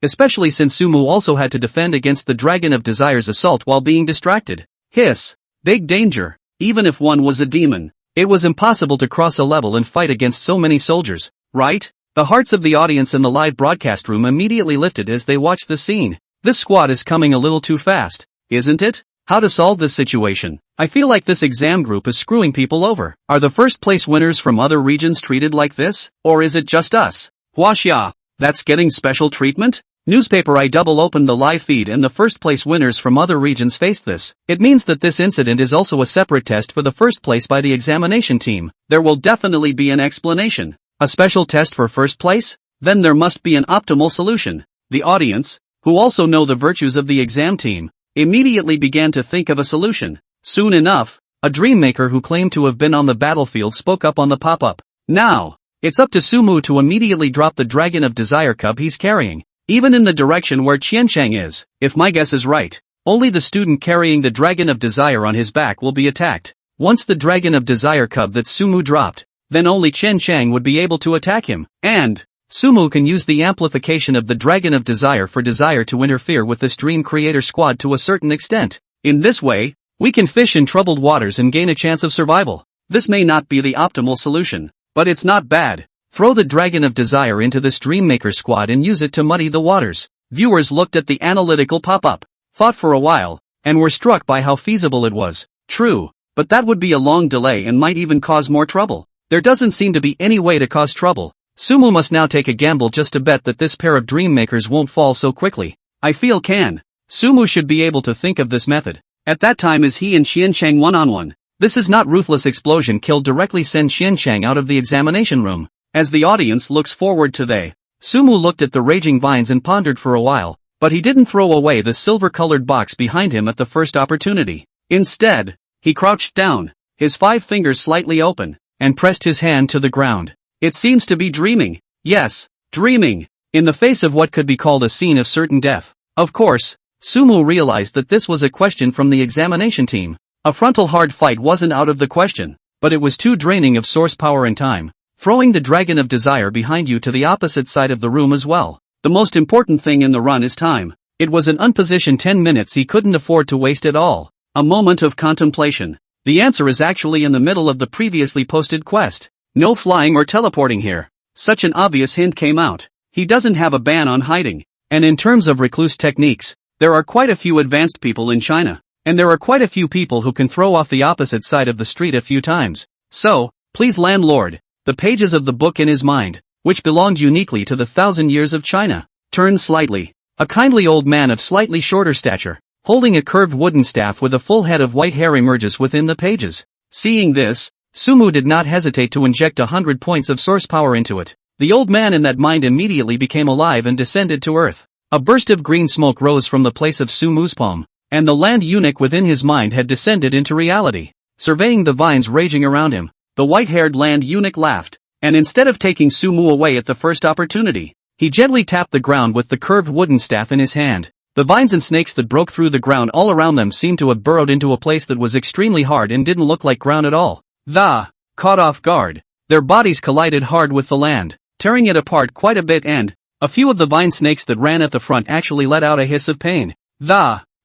Especially since Sumu also had to defend against the Dragon of Desire's assault while being distracted. Hiss! Big danger. Even if one was a demon, it was impossible to cross a level and fight against so many soldiers, right? The hearts of the audience in the live broadcast room immediately lifted as they watched the scene. This squad is coming a little too fast, isn't it? How to solve this situation? I feel like this exam group is screwing people over. Are the first place winners from other regions treated like this? Or is it just us? Huaxia, that's getting special treatment? Newspaper I double opened the live feed and the first place winners from other regions faced this. It means that this incident is also a separate test for the first place by the examination team. There will definitely be an explanation. A special test for first place? Then there must be an optimal solution. The audience, who also know the virtues of the exam team, immediately began to think of a solution. Soon enough, a dream maker who claimed to have been on the battlefield spoke up on the pop-up. Now, it's up to Sumu to immediately drop the Dragon of Desire cub he's carrying, even in the direction where Qianchang is. If my guess is right, only the student carrying the Dragon of Desire on his back will be attacked. Once the Dragon of Desire cub that Sumu dropped, then only Qianchang would be able to attack him, and Sumu can use the amplification of the Dragon of Desire for desire to interfere with this Dream Creator squad to a certain extent. In this way, we can fish in troubled waters and gain a chance of survival. This may not be the optimal solution, but it's not bad. Throw the Dragon of Desire into this Dream Maker squad and use it to muddy the waters. Viewers looked at the analytical pop-up, thought for a while, and were struck by how feasible it was. True, but that would be a long delay and might even cause more trouble. There doesn't seem to be any way to cause trouble. Sumu must now take a gamble just to bet that this pair of dream makers won't fall so quickly. I feel Sumu should be able to think of this method. At that time is he and Qianchang one-on-one. This is not ruthless explosion kill directly send Qianchang out of the examination room. as the audience looks forward to they. Sumu looked at the raging vines and pondered for a while, but he didn't throw away the silver-colored box behind him at the first opportunity. Instead, he crouched down, his 5 fingers slightly open, and pressed his hand to the ground. It seems to be dreaming. Yes, dreaming, in the face of what could be called a scene of certain death. Of course, Sumu realized that this was a question from the examination team. A frontal hard fight wasn't out of the question, but it was too draining of source power and time. Throwing the Dragon of Desire behind you to the opposite side of the room as well. The most important thing in the run is time. It was an unpositioned 10 minutes he couldn't afford to waste at all. A moment of contemplation. The answer is actually in the middle of the previously posted quest. No flying or teleporting here. Such an obvious hint came out. He doesn't have a ban on hiding. And in terms of recluse techniques, there are quite a few advanced people in China. And there are quite a few people who can throw off the opposite side of the street a few times. So, please landlord, the pages of the book in his mind, which belonged uniquely to the 1,000 years of China, turned slightly. A kindly old man of slightly shorter stature, holding a curved wooden staff with a full head of white hair emerges within the pages. Seeing this, Sumu did not hesitate to inject 100 points of source power into it. The old man in that mind immediately became alive and descended to earth. A burst of green smoke rose from the place of Sumu's palm, and the land eunuch within his mind had descended into reality. Surveying the vines raging around him, the white-haired land eunuch laughed, and instead of taking Sumu away at the first opportunity, he gently tapped the ground with the curved wooden staff in his hand. The vines and snakes that broke through the ground all around them seemed to have burrowed into a place that was extremely hard and didn't look like ground at all. Caught off guard, their bodies collided hard with the land, tearing it apart quite a bit, and a few of the vine snakes that ran at the front actually let out a hiss of pain.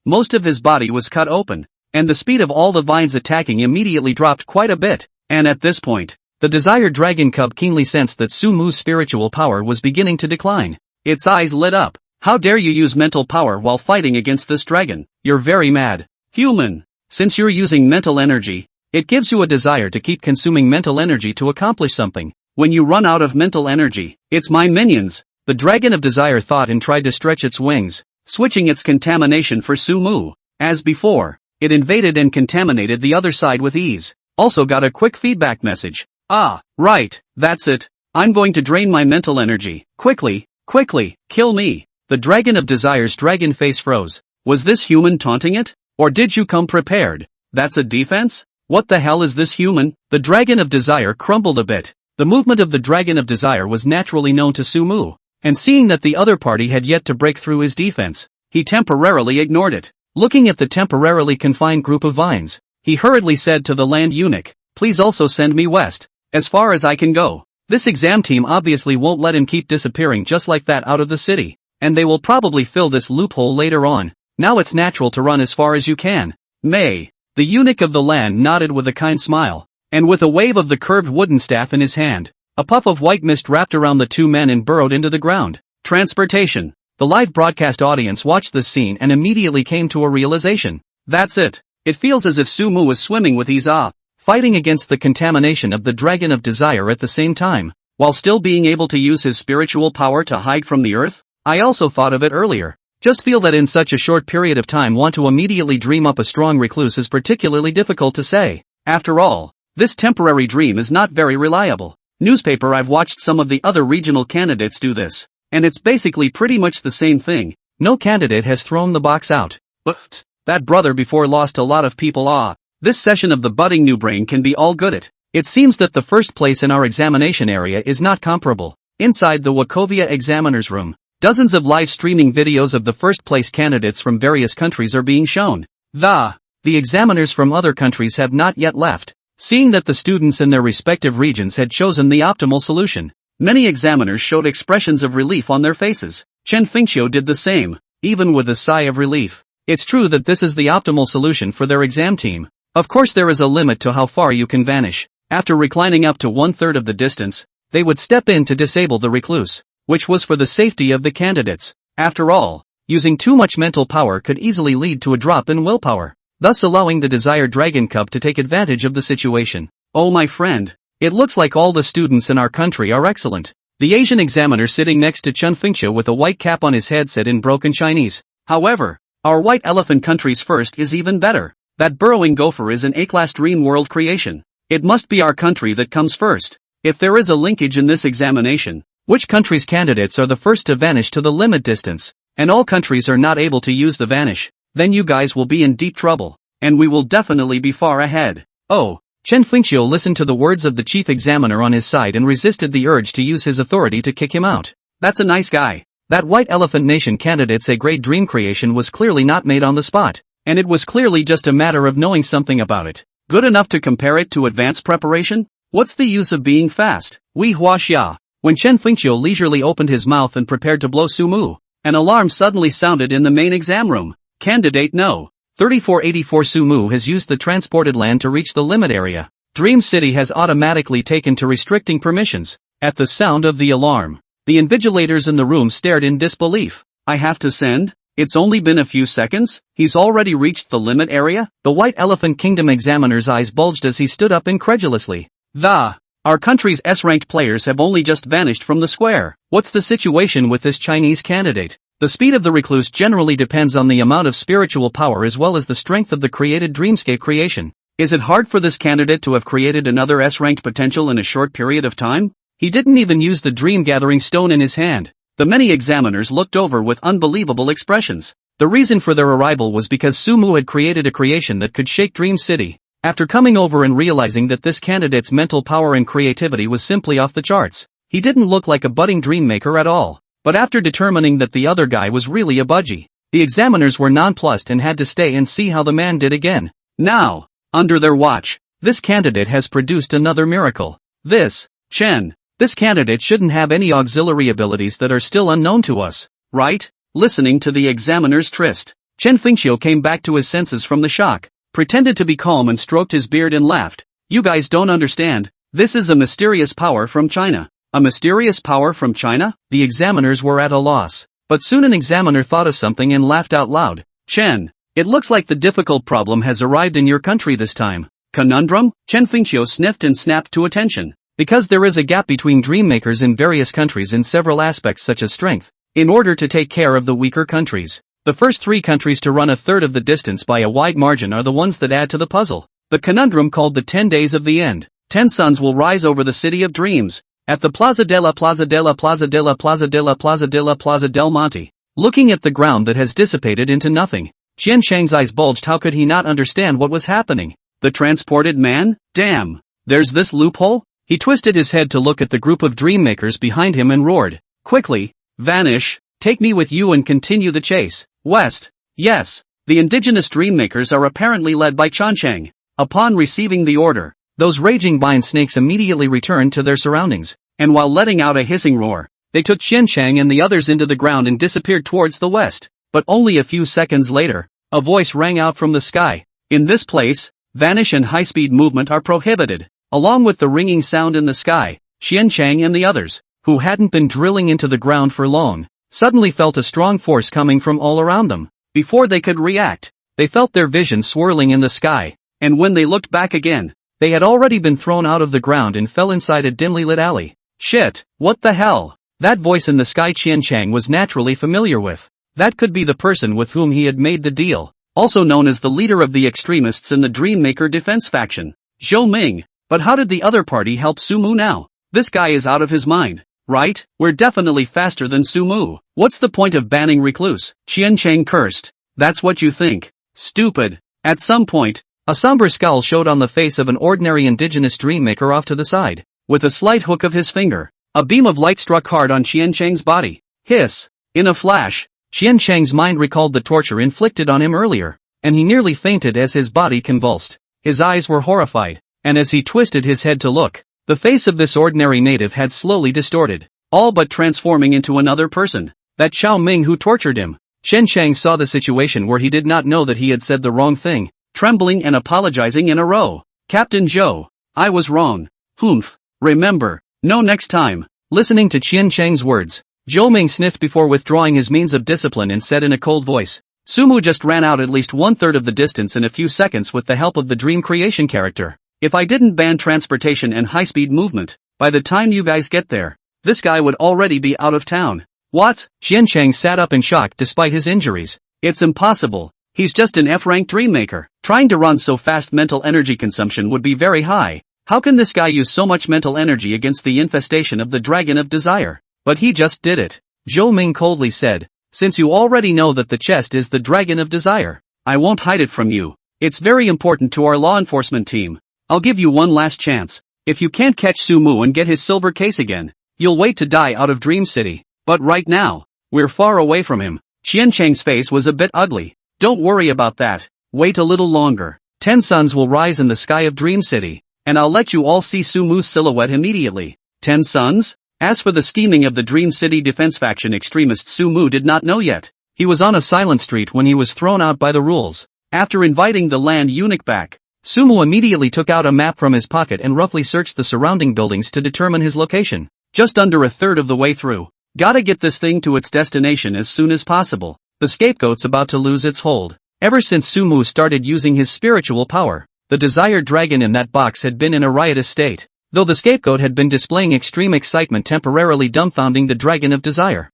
Most of his body was cut open, and the speed of all the vines attacking immediately dropped quite a bit, and at this point, the desired dragon cub keenly sensed that Sumu's spiritual power was beginning to decline. Its eyes lit up. How dare you use mental power while fighting against this dragon? You're very mad. Human. Since you're using mental energy, it gives you a desire to keep consuming mental energy to accomplish something. When you run out of mental energy, it's my minions. The Dragon of Desire thought and tried to stretch its wings, switching its contamination for Sumu. As before, it invaded and contaminated the other side with ease. Also got a quick feedback message. Right, that's it. I'm going to drain my mental energy. Quickly, kill me. The Dragon of Desire's dragon face froze. Was this human taunting it? Or did you come prepared? That's a defense? What the hell is this human? The Dragon of Desire crumbled a bit. The movement of the Dragon of Desire was naturally known to Sumu, and seeing that the other party had yet to break through his defense, he temporarily ignored it. Looking at the temporarily confined group of vines, he hurriedly said to the land eunuch, "Please also send me west, as far as I can go." This exam team obviously won't let him keep disappearing just like that out of the city, and they will probably fill this loophole later on. Now it's natural to run as far as you can. May. The eunuch of the land nodded with a kind smile, and with a wave of the curved wooden staff in his hand, a puff of white mist wrapped around the two men and burrowed into the ground. Transportation. The live broadcast audience watched this scene and immediately came to a realization. That's it. It feels as if Sumu was swimming with ease, fighting against the contamination of the Dragon of Desire at the same time, while still being able to use his spiritual power to hide from the earth. I also thought of it earlier. Just feel that in such a short period of time want to immediately dream up a strong recluse is particularly difficult to say. After all, this temporary dream is not very reliable. Newspaper. I've watched some of the other regional candidates do this, and it's basically pretty much the same thing. No candidate has thrown the box out. But that brother before lost a lot of people. This session of the budding new brain can be all good at. It seems that the first place in our examination area is not comparable. Inside the Wachovia examiner's room, dozens of live streaming videos of the first place candidates from various countries are being shown. The examiners from other countries have not yet left, seeing that the students in their respective regions had chosen the optimal solution. Many examiners showed expressions of relief on their faces. Chen Fingqiu did the same, even with a sigh of relief. It's true that this is the optimal solution for their exam team. Of course there is a limit to how far you can vanish. After reclining up to 1/3 of the distance, they would step in to disable the recluse, which was for the safety of the candidates. After all, using too much mental power could easily lead to a drop in willpower, thus allowing the desired dragon cub to take advantage of the situation. Oh my friend, it looks like all the students in our country are excellent. The Asian examiner sitting next to Chen Fingqiu with a white cap on his head said in broken Chinese. However, our white elephant country's first is even better. That burrowing gopher is an A-class dream world creation. It must be our country that comes first. If there is a linkage in this examination, which country's candidates are the first to vanish to the limit distance, and all countries are not able to use the vanish, then you guys will be in deep trouble, and we will definitely be far ahead. Oh, Chen Fengqiu listened to the words of the chief examiner on his side and resisted the urge to use his authority to kick him out. That's a nice guy. That White Elephant Nation candidate's A-grade dream creation was clearly not made on the spot, and it was clearly just a matter of knowing something about it. Good enough to compare it to advanced preparation? What's the use of being fast? Wei Hua Xia. When Chen Fengqiu leisurely opened his mouth and prepared to blow Sumu, an alarm suddenly sounded in the main exam room. Candidate No. 3484 Sumu has used the transported land to reach the limit area. Dream City has automatically taken to restricting permissions. At the sound of the alarm, the invigilators in the room stared in disbelief. I have to send? It's only been a few seconds? He's already reached the limit area? The White Elephant Kingdom examiner's eyes bulged as he stood up incredulously. Our country's S-ranked players have only just vanished from the square. What's the situation with this Chinese candidate? The speed of the recluse generally depends on the amount of spiritual power as well as the strength of the created dreamscape creation. Is it hard for this candidate to have created another S-ranked potential in a short period of time? He didn't even use the dream-gathering stone in his hand. The many examiners looked over with unbelievable expressions. The reason for their arrival was because Sumu had created a creation that could shake Dream City. After coming over and realizing that this candidate's mental power and creativity was simply off the charts, he didn't look like a budding dream maker at all. But after determining that the other guy was really a budgie, the examiners were nonplussed and had to stay and see how the man did again. Now, under their watch, this candidate has produced another miracle. This candidate shouldn't have any auxiliary abilities that are still unknown to us, right? Listening to the examiner's tryst, Chen Fengqiu came back to his senses from the shock, pretended to be calm and stroked his beard and laughed. You guys don't understand, this is a mysterious power from China. A mysterious power from China? The examiners were at a loss. But soon an examiner thought of something and laughed out loud. Chen, it looks like the difficult problem has arrived in your country this time. Conundrum? Chen Fengqiu sniffed and snapped to attention. Because there is a gap between dream makers in various countries in several aspects such as strength. In order to take care of the weaker countries, the first 3 countries to run a third of the distance by a wide margin are the ones that add to the puzzle. The conundrum called the 10 days of the end. 10 suns will rise over the city of dreams. At the Plaza del Monte, looking at the ground that has dissipated into nothing, Qian Shang's eyes bulged. How could he not understand what was happening? The transported man? Damn! There's this loophole? He twisted his head to look at the group of dream makers behind him and roared, quickly, vanish, take me with you and continue the chase, west. Yes, the indigenous dream makers are apparently led by Chancheng. Upon receiving the order, those raging vine snakes immediately returned to their surroundings, and while letting out a hissing roar, they took Qianchang and the others into the ground and disappeared towards the west. But only a few seconds later, a voice rang out from the sky. In this place, vanish and high-speed movement are prohibited. Along with the ringing sound in the sky, Qianchang and the others, who hadn't been drilling into the ground for long, suddenly felt a strong force coming from all around them. Before they could react, they felt their vision swirling in the sky, and when they looked back again, they had already been thrown out of the ground and fell inside a dimly lit alley. Shit, what the hell? That voice in the sky Qianchang was naturally familiar with. That could be the person with whom he had made the deal, also known as the leader of the extremists in the Dreammaker defense faction, Zhou Ming. But how did the other party help Sumu now? This guy is out of his mind, right? We're definitely faster than Sumu. What's the point of banning Recluse? Qianchang cursed. That's what you think. Stupid. At some point, a somber scowl showed on the face of an ordinary indigenous dreammaker off to the side. With a slight hook of his finger, a beam of light struck hard on Qianchang's body. Hiss! In a flash, Qianchang's mind recalled the torture inflicted on him earlier, and he nearly fainted as his body convulsed. His eyes were horrified, and as he twisted his head to look, the face of this ordinary native had slowly distorted, all but transforming into another person, that Xiao Ming who tortured him. Qianchang saw the situation where he did not know that he had said the wrong thing, trembling and apologizing in a row. Captain Zhou, I was wrong. Humph. Remember, no next time. Listening to Qianchang's words, Zhou Ming sniffed before withdrawing his means of discipline and said in a cold voice, Sumu just ran out at least 1/3 of the distance in a few seconds with the help of the dream creation character. If I didn't ban transportation and high-speed movement, by the time you guys get there, this guy would already be out of town. What? Qianchang sat up in shock despite his injuries. It's impossible. He's just an F-rank dream maker. Trying to run so fast mental energy consumption would be very high. How can this guy use so much mental energy against the infestation of the Dragon of Desire? But he just did it. Zhou Ming coldly said, since you already know that the chest is the Dragon of Desire, I won't hide it from you. It's very important to our law enforcement team. I'll give you one last chance. If you can't catch Sumu and get his silver case again, you'll wait to die out of Dream City. But right now, we're far away from him. Xiancheng's face was a bit ugly. Don't worry about that. Wait a little longer. 10 suns will rise in the sky of Dream City, and I'll let you all see Sumu's silhouette immediately. 10 suns? As for the scheming of the Dream City defense faction extremists, Sumu did not know yet. He was on a silent street when he was thrown out by the rules. After inviting the land eunuch back, Sumu immediately took out a map from his pocket and roughly searched the surrounding buildings to determine his location. Just under a third of the way through. Gotta get this thing to its destination as soon as possible. The scapegoat's about to lose its hold. Ever since Sumu started using his spiritual power, the desired dragon in that box had been in a riotous state. Though the scapegoat had been displaying extreme excitement, temporarily dumbfounding the Dragon of Desire.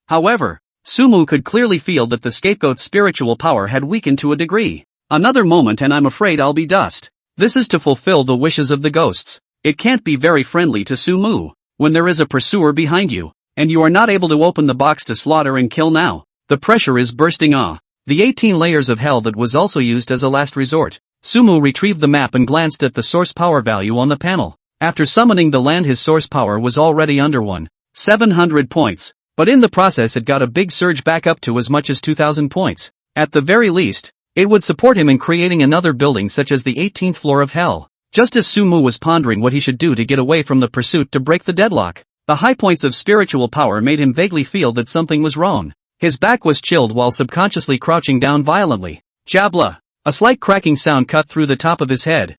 However, Sumu could clearly feel that the scapegoat's spiritual power had weakened to a degree. Another moment and I'm afraid I'll be dust. This is to fulfill the wishes of the ghosts. It can't be very friendly to Sumu when there is a pursuer behind you, and you are not able to open the box to slaughter and kill now. The pressure is bursting. The 18 layers of hell that was also used as a last resort. Sumu retrieved the map and glanced at the source power value on the panel. After summoning the land, his source power was already under 1,700 points, but in the process it got a big surge back up to as much as 2,000 points. At the very least, it would support him in creating another building such as the 18th floor of hell. Just as Sumu was pondering what he should do to get away from the pursuit to break the deadlock, the high points of spiritual power made him vaguely feel that something was wrong. His back was chilled while subconsciously crouching down violently. Jabla! A slight cracking sound cut through the top of his head.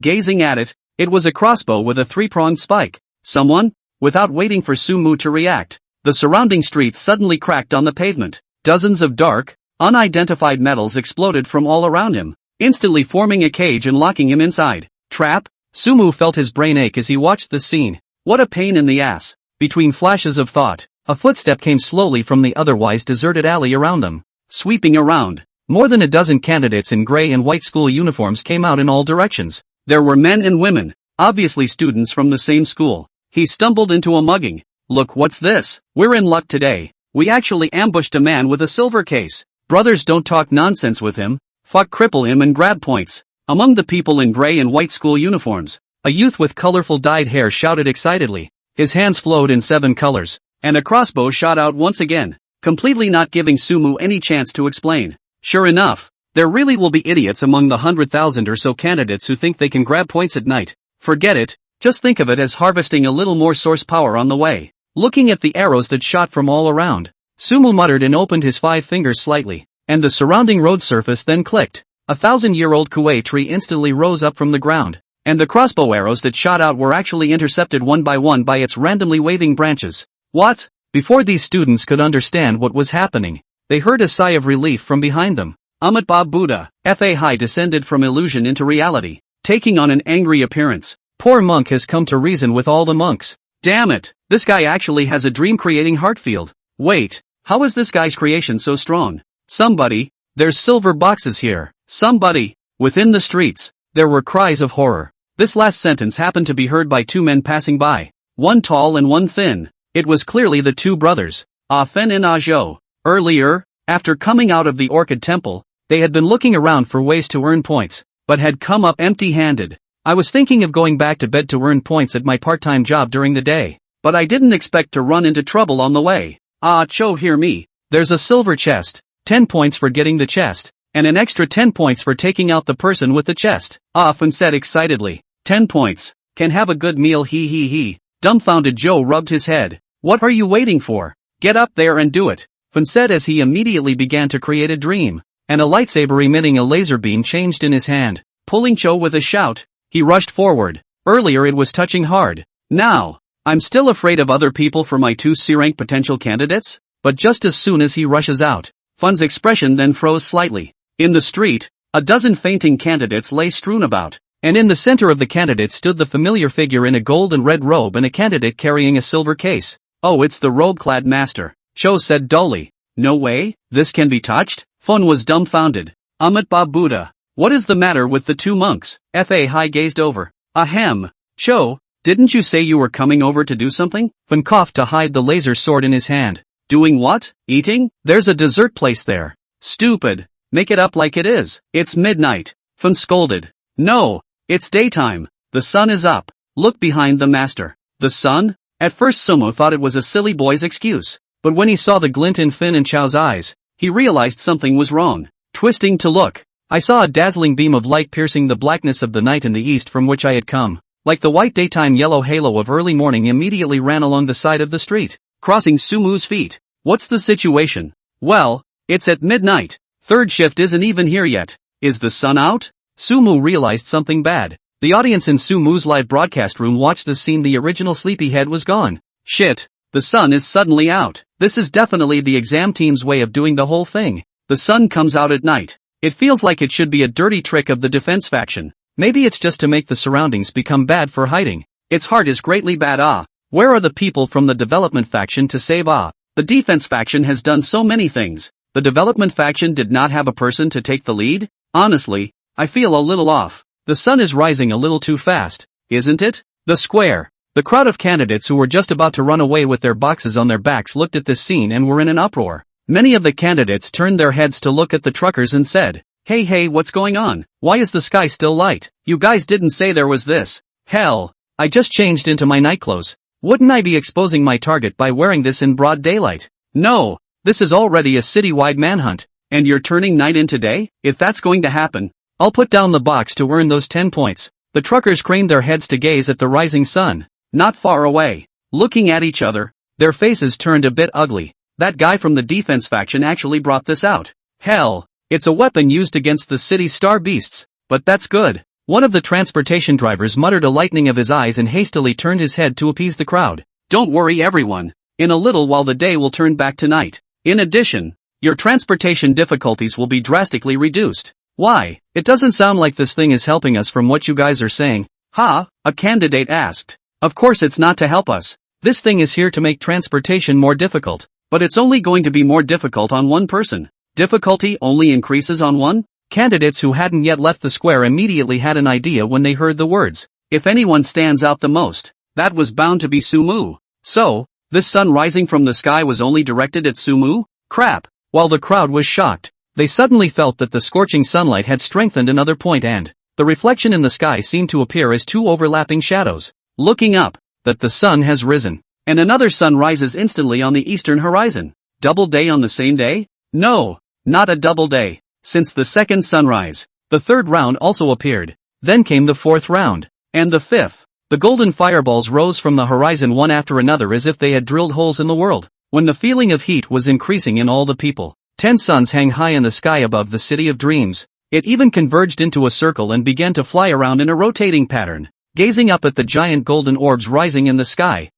Gazing at it, it was a crossbow with a 3-pronged spike. Someone? Without waiting for Sumu to react, the surrounding streets suddenly cracked on the pavement. Dozens of dark, unidentified metals exploded from all around him, instantly forming a cage and locking him inside. Trap? Sumu felt his brain ache as he watched the scene. What a pain in the ass. Between flashes of thought, a footstep came slowly from the otherwise deserted alley around them. Sweeping around, more than a dozen candidates in gray and white school uniforms came out in all directions. There were men and women, obviously students from the same school. He stumbled into a mugging. Look, what's this? We're in luck today. We actually ambushed a man with a silver case. Brothers, don't talk nonsense with him. Fuck, cripple him and grab points. Among the people in gray and white school uniforms, a youth with colorful dyed hair shouted excitedly. His hands flowed in 7 colors, and a crossbow shot out once again, completely not giving Sumu any chance to explain. Sure enough, there really will be idiots among the 100,000 or so candidates who think they can grab points at night. Forget it, just think of it as harvesting a little more source power on the way. Looking at the arrows that shot from all around, Sumu muttered and opened his 5 fingers slightly, and the surrounding road surface then clicked. A 1,000-year-old kuei tree instantly rose up from the ground, and the crossbow arrows that shot out were actually intercepted one by one by its randomly waving branches. What? Before these students could understand what was happening, they heard a sigh of relief from behind them. Amitabha Buddha, Fa Hai descended from illusion into reality, taking on an angry appearance. Poor monk has come to reason with all the monks. Damn it, this guy actually has a dream-creating heart field. Wait, how is this guy's creation so strong? Somebody, there's silver boxes here. Somebody. Within the streets, there were cries of horror. This last sentence happened to be heard by 2 men passing by. One tall and one thin. It was clearly the 2 brothers, Ah Fen and Ah Zhou. Earlier, after coming out of the Orchid Temple, they had been looking around for ways to earn points, but had come up empty-handed. I was thinking of going back to bed to earn points at my part-time job during the day, but I didn't expect to run into trouble on the way. Ah Cho, hear me. There's a silver chest, 10 points for getting the chest, and an extra 10 points for taking out the person with the chest. Ah Fen said excitedly. 10 points. Can have a good meal, he. Dumbfounded Joe rubbed his head. What are you waiting for? Get up there and do it. Fen said as he immediately began to create a dream, and a lightsaber emitting a laser beam changed in his hand. Pulling Cho with a shout, he rushed forward. Earlier it was touching hard. Now, I'm still afraid of other people for my 2 C-rank potential candidates? But just as soon as he rushes out, Fen's expression then froze slightly. In the street, a dozen fainting candidates lay strewn about, and in the center of the candidates stood the familiar figure in a gold and red robe and a candidate carrying a silver case. Oh, it's the robe-clad master, Cho said dully. No way, this can be touched? Fen was dumbfounded. Amitabha Buddha, What is the matter with the two monks? Fa Hai gazed over. Ahem. Cho, didn't you say you were coming over to do something? Fan coughed to hide the laser sword in his hand. Doing what? Eating? There's a dessert place there. Stupid. Make it up like it is. It's midnight. Fan scolded. No. It's daytime. The sun is up. Look behind the master. The sun? At first Sumo thought it was a silly boy's excuse. But when he saw the glint in Fin and Chao's eyes, he realized something was wrong. Twisting to look, I saw a dazzling beam of light piercing the blackness of the night in the east from which I had come. Like the white daytime yellow halo of early morning immediately ran along the side of the street, crossing Sumu's feet. What's the situation? Well, it's at midnight. Third shift isn't even here yet. Is the sun out? Sumu realized something bad. The audience in Sumu's live broadcast room watched the scene. The original sleepyhead was gone. Shit. The sun is suddenly out. This is definitely the exam team's way of doing the whole thing. The sun comes out at night. It feels like it should be a dirty trick of the defense faction. Maybe it's just to make the surroundings become bad for hiding. Its heart is greatly bad. Where are the people from the development faction to save? The defense faction has done so many things. The development faction did not have a person to take the lead? Honestly, I feel a little off. The sun is rising a little too fast, isn't it? The square. The crowd of candidates who were just about to run away with their boxes on their backs looked at this scene and were in an uproar. Many of the candidates turned their heads to look at the truckers and said, Hey, what's going on? Why is the sky still light? You guys didn't say there was this. Hell, I just changed into my night clothes. Wouldn't I be exposing my target by wearing this in broad daylight? No, this is already a citywide manhunt. And you're turning night into day? If that's going to happen, I'll put down the box to earn those 10 points. The truckers craned their heads to gaze at the rising sun. Not far away. Looking at each other, their faces turned a bit ugly. That guy from the defense faction actually brought this out. Hell, it's a weapon used against the city's star beasts. But that's good. One of the transportation drivers muttered a lightening of his eyes and hastily turned his head to appease the crowd. Don't worry everyone. In a little while the day will turn back to night. In addition, your transportation difficulties will be drastically reduced. Why? It doesn't sound like this thing is helping us from what you guys are saying. A candidate asked. Of course it's not to help us. This thing is here to make transportation more difficult. But it's only going to be more difficult on one person. Difficulty only increases on one? Candidates who hadn't yet left the square immediately had an idea when they heard the words. If anyone stands out the most, that was bound to be Sumu. So, this sun rising from the sky was only directed at Sumu? Crap. While the crowd was shocked, they suddenly felt that the scorching sunlight had strengthened another point and the reflection in the sky seemed to appear as two overlapping shadows. Looking up, that the sun has risen, and another sun rises instantly on the eastern horizon. Double day on the same day? No, not a double day. Since the second sunrise, the third round also appeared. Then came the fourth round, and the fifth. The golden fireballs rose from the horizon one after another as if they had drilled holes in the world. When the feeling of heat was increasing in all the people, 10 suns hang high in the sky above the city of dreams. It even converged into a circle and began to fly around in a rotating pattern, gazing up at the giant golden orbs rising in the sky.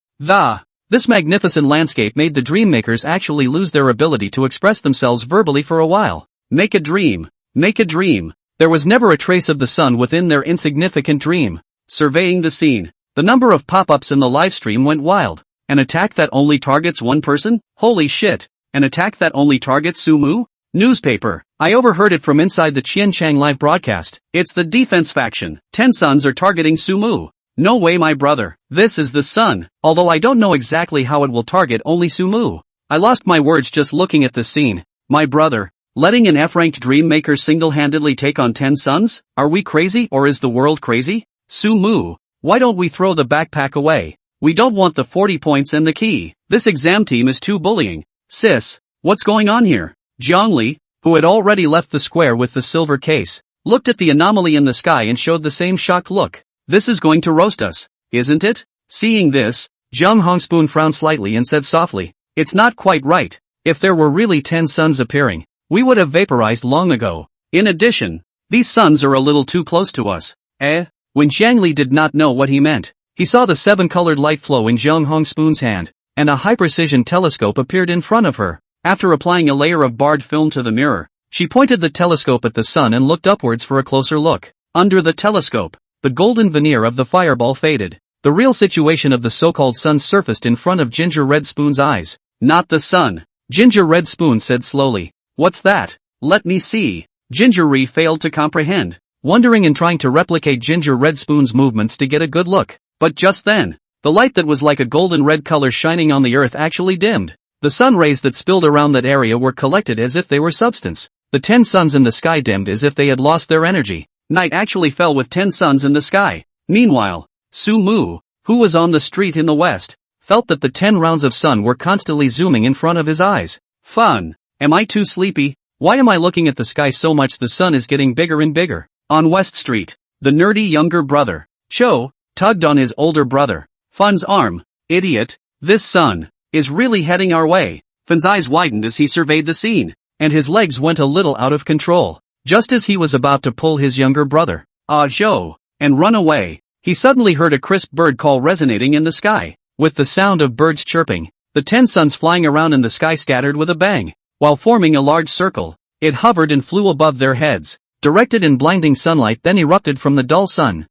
This magnificent landscape made the dream makers actually lose their ability to express themselves verbally for a while. Make a dream. Make a dream. There was never a trace of the sun within their insignificant dream. Surveying the scene, the number of pop-ups in the livestream went wild. An attack that only targets one person? Holy shit. An attack that only targets Sumu? Newspaper. I overheard it from inside the Qian Chang live broadcast. It's the defense faction. 10 suns are targeting Sumu. No way my brother. This is the sun. Although I don't know exactly how it will target only Sumu. I lost my words just looking at this scene. My brother. Letting an F-ranked dream maker single-handedly take on 10 suns? Are we crazy or is the world crazy? Sumu. Why don't we throw the backpack away? We don't want the 40 points and the key. This exam team is too bullying. Sis. What's going on here? Zhongli, who had already left the square with the silver case, looked at the anomaly in the sky and showed the same shocked look. This is going to roast us, isn't it? Seeing this, Zhang Hongspoon frowned slightly and said softly, it's not quite right. If there were really 10 suns appearing, we would have vaporized long ago. In addition, these suns are a little too close to us. When Zhangli did not know what he meant, he saw the 7-colored light flow in Zhang Hongspoon's hand, and a high-precision telescope appeared in front of her. After applying a layer of barred film to the mirror, she pointed the telescope at the sun and looked upwards for a closer look. Under the telescope, the golden veneer of the fireball faded. The real situation of the so-called sun surfaced in front of Ginger Red Spoon's eyes. Not the sun. Ginger Red Spoon said slowly. What's that? Let me see. Ginger failed to comprehend, wondering and trying to replicate Ginger Red Spoon's movements to get a good look. But just then, the light that was like a golden red color shining on the earth actually dimmed. The sun rays that spilled around that area were collected as if they were substance. The 10 suns in the sky dimmed as if they had lost their energy. Night actually fell with 10 suns in the sky. Meanwhile, Su-mu, who was on the street in the west, felt that the 10 rounds of sun were constantly zooming in front of his eyes. Fun. Am I too sleepy? Why am I looking at the sky so much the sun is getting bigger and bigger? On West Street, the nerdy younger brother, Cho, tugged on his older brother, Fun's arm. Idiot, this sun is really heading our way. Fun's eyes widened as he surveyed the scene, and his legs went a little out of control. Just as he was about to pull his younger brother, Joe, and run away, he suddenly heard a crisp bird call resonating in the sky. With the sound of birds chirping, the 10 suns flying around in the sky scattered with a bang. While forming a large circle, it hovered and flew above their heads. Directed in blinding sunlight then erupted from the dull sun.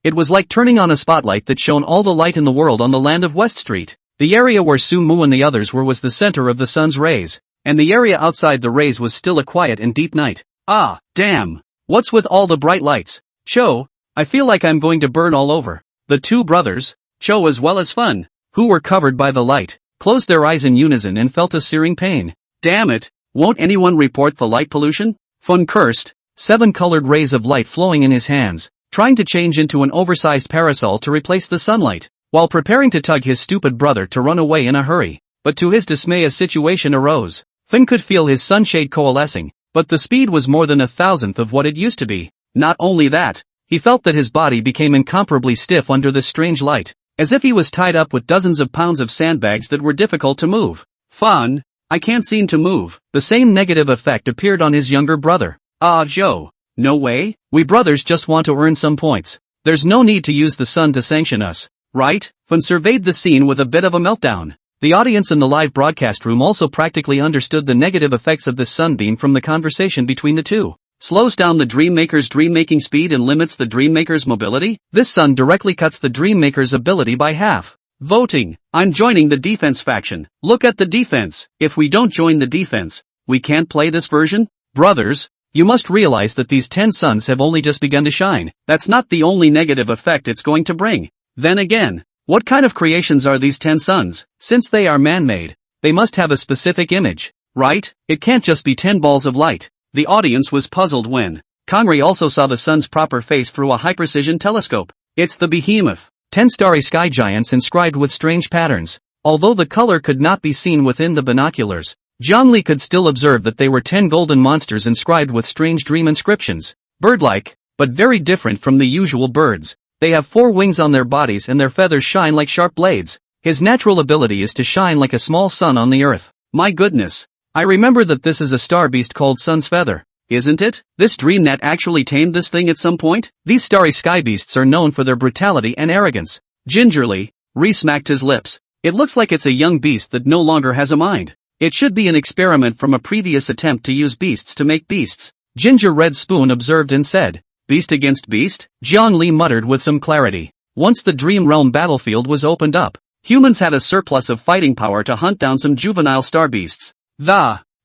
It was like turning on a spotlight that shone all the light in the world on the land of West Street. The area where Su-mu and the others were was the center of the sun's rays, and the area outside the rays was still a quiet and deep night. Damn! What's with all the bright lights? Cho, I feel like I'm going to burn all over. The two brothers, Cho as well as Fun, who were covered by the light, closed their eyes in unison and felt a searing pain. Damn it, won't anyone report the light pollution? Fun cursed, 7 colored rays of light flowing in his hands, trying to change into an oversized parasol to replace the sunlight, while preparing to tug his stupid brother to run away in a hurry. But to his dismay a situation arose. Fun could feel his sunshade coalescing, but the speed was more than 1,000th of what it used to be. Not only that, he felt that his body became incomparably stiff under this strange light, as if he was tied up with dozens of pounds of sandbags that were difficult to move. Fun, I can't seem to move. The same negative effect appeared on his younger brother. Joe. No way, we brothers just want to earn some points. There's no need to use the sun to sanction us, right? Fun surveyed the scene with a bit of a meltdown. The audience in the live broadcast room also practically understood the negative effects of this sunbeam from the conversation between the two. Slows down the Dreammaker's dream-making speed and limits the Dreammaker's mobility? This sun directly cuts the Dreammaker's ability by half. Voting. I'm joining the defense faction. Look at the defense. If we don't join the defense, we can't play this version? Brothers, you must realize that these 10 suns have only just begun to shine. That's not the only negative effect it's going to bring. Then again, what kind of creations are these 10 suns? Since they are man-made, they must have a specific image, right? It can't just be 10 balls of light. The audience was puzzled when Kangri also saw the sun's proper face through a high-precision telescope. It's the behemoth. 10 starry sky giants inscribed with strange patterns. Although the color could not be seen within the binoculars, Zhongli could still observe that they were 10 golden monsters inscribed with strange dream inscriptions. Bird-like, but very different from the usual birds. They have 4 wings on their bodies and their feathers shine like sharp blades. His natural ability is to shine like a small sun on the earth. My goodness. I remember that this is a star beast called Sun's Feather, isn't it? This DreamNet actually tamed this thing at some point? These starry sky beasts are known for their brutality and arrogance. Gingerly, smacked his lips. It looks like it's a young beast that no longer has a mind. It should be an experiment from a previous attempt to use beasts to make beasts. Ginger Red Spoon observed and said, Beast against beast? Jiang Li muttered with some clarity. Once the Dream Realm battlefield was opened up, humans had a surplus of fighting power to hunt down some juvenile star beasts.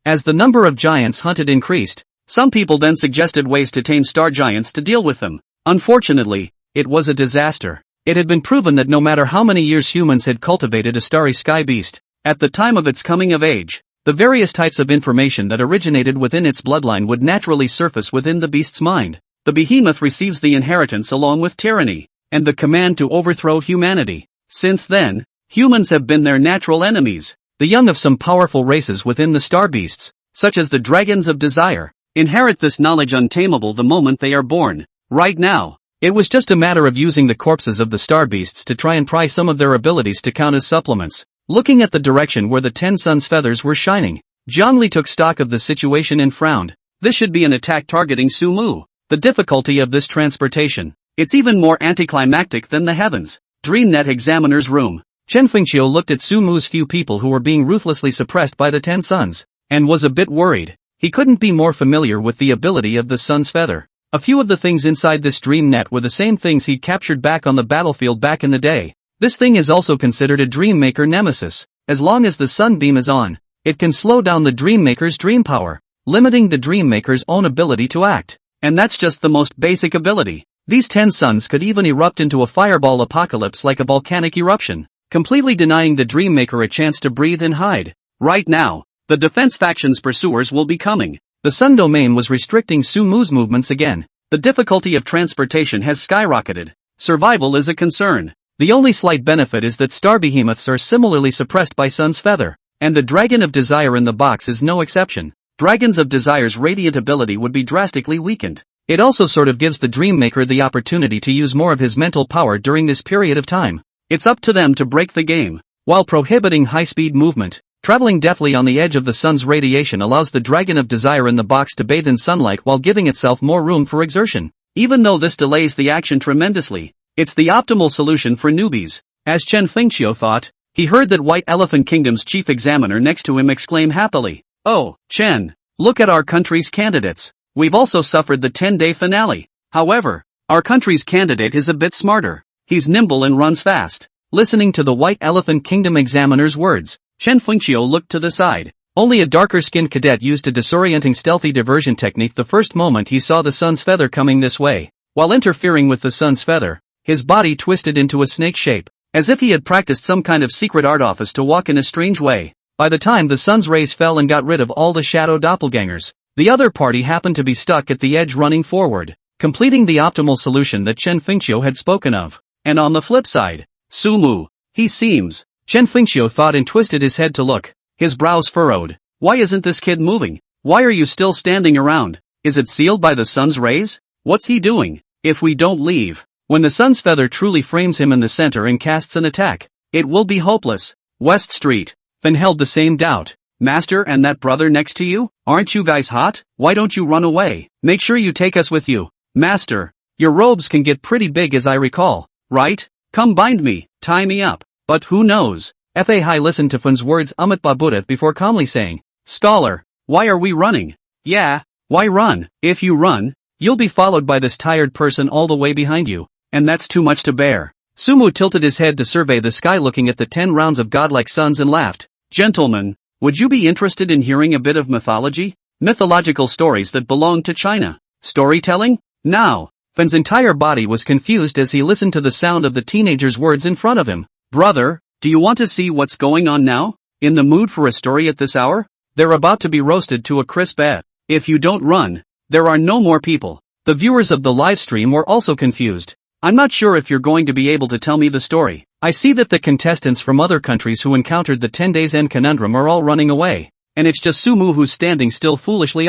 As the number of giants hunted increased, some people then suggested ways to tame star giants to deal with them. Unfortunately, it was a disaster. It had been proven that no matter how many years humans had cultivated a starry sky beast, at the time of its coming of age, the various types of information that originated within its bloodline would naturally surface within the beast's mind. The behemoth receives the inheritance along with tyranny, and the command to overthrow humanity. Since then, humans have been their natural enemies. The young of some powerful races within the star beasts, such as the dragons of desire, inherit this knowledge untamable the moment they are born. Right now, it was just a matter of using the corpses of the star beasts to try and pry some of their abilities to count as supplements. Looking at the direction where the 10 suns' feathers were shining, Zhongli took stock of the situation and frowned. This should be an attack targeting Su-mu. The difficulty of this transportation. It's even more anticlimactic than the heavens. DreamNet examiner's room. Chen Fengqiu looked at Su-mu's few people who were being ruthlessly suppressed by the 10 suns, and was a bit worried. He couldn't be more familiar with the ability of the sun's feather. A few of the things inside this DreamNet were the same things he'd captured back on the battlefield back in the day. This thing is also considered a Dreammaker nemesis. As long as the sunbeam is on, it can slow down the Dreammaker's dream power. limiting the Dreammaker's own ability to act. And that's just the most basic ability. These 10 suns could even erupt into a fireball apocalypse like a volcanic eruption, completely denying the Dreammaker a chance to breathe and hide. Right now, the defense faction's pursuers will be coming. The sun domain was restricting Sumu's movements again. The difficulty of transportation has skyrocketed. Survival is a concern. The only slight benefit is that star behemoths are similarly suppressed by Sun's feather, and the Dragon of Desire in the box is no exception. Dragons of Desire's radiant ability would be drastically weakened. It also sort of gives the Dreammaker the opportunity to use more of his mental power during this period of time. It's up to them to break the game. While prohibiting high-speed movement, traveling deftly on the edge of the sun's radiation allows the Dragon of Desire in the box to bathe in sunlight while giving itself more room for exertion. Even though this delays the action tremendously, it's the optimal solution for newbies. As Chen Fengqiu thought, he heard that White Elephant Kingdom's chief examiner next to him exclaim happily, "Oh, Chen, look at our country's candidates. We've also suffered the 10-day finale. However, our country's candidate is a bit smarter. He's nimble and runs fast." Listening to the White Elephant Kingdom examiner's words, Chen Fengqiu looked to the side. Only a darker-skinned cadet used a disorienting stealthy diversion technique the first moment he saw the sun's feather coming this way. While interfering with the sun's feather, his body twisted into a snake shape, as if he had practiced some kind of secret art office to walk in a strange way. By the time the sun's rays fell and got rid of all the shadow doppelgangers, the other party happened to be stuck at the edge running forward, completing the optimal solution that Chen Fengqiu had spoken of. And on the flip side, Sumu, he seems. Chen Fengqiu thought and twisted his head to look, his brows furrowed. Why isn't this kid moving? Why are you still standing around? Is it sealed by the sun's rays? What's he doing? If we don't leave, when the sun's feather truly frames him in the center and casts an attack, it will be hopeless. West Street. Fan held the same doubt. Master and that brother next to you? Aren't you guys hot? Why don't you run away? Make sure you take us with you. Master, your robes can get pretty big as I recall, right? Come bind me, tie me up. But who knows? Fa Hai listened to Fan's words Babudat before calmly saying, Scholar, why are we running? Yeah, why run? If you run, you'll be followed by this tired person all the way behind you, and that's too much to bear. Sumu tilted his head to survey the sky looking at the 10 rounds of godlike suns and laughed. Gentlemen, would you be interested in hearing a bit of mythology? Mythological stories that belong to China. Storytelling? Now, Fan's entire body was confused as he listened to the sound of the teenager's words in front of him. Brother, do you want to see what's going on now? In the mood for a story at this hour? They're about to be roasted to a crisp egg. If you don't run, there are no more people. The viewers of the live stream were also confused. I'm not sure if you're going to be able to tell me the story. I see that the contestants from other countries who encountered the 10 days end conundrum are all running away. And it's just Sumu who's standing still foolishly.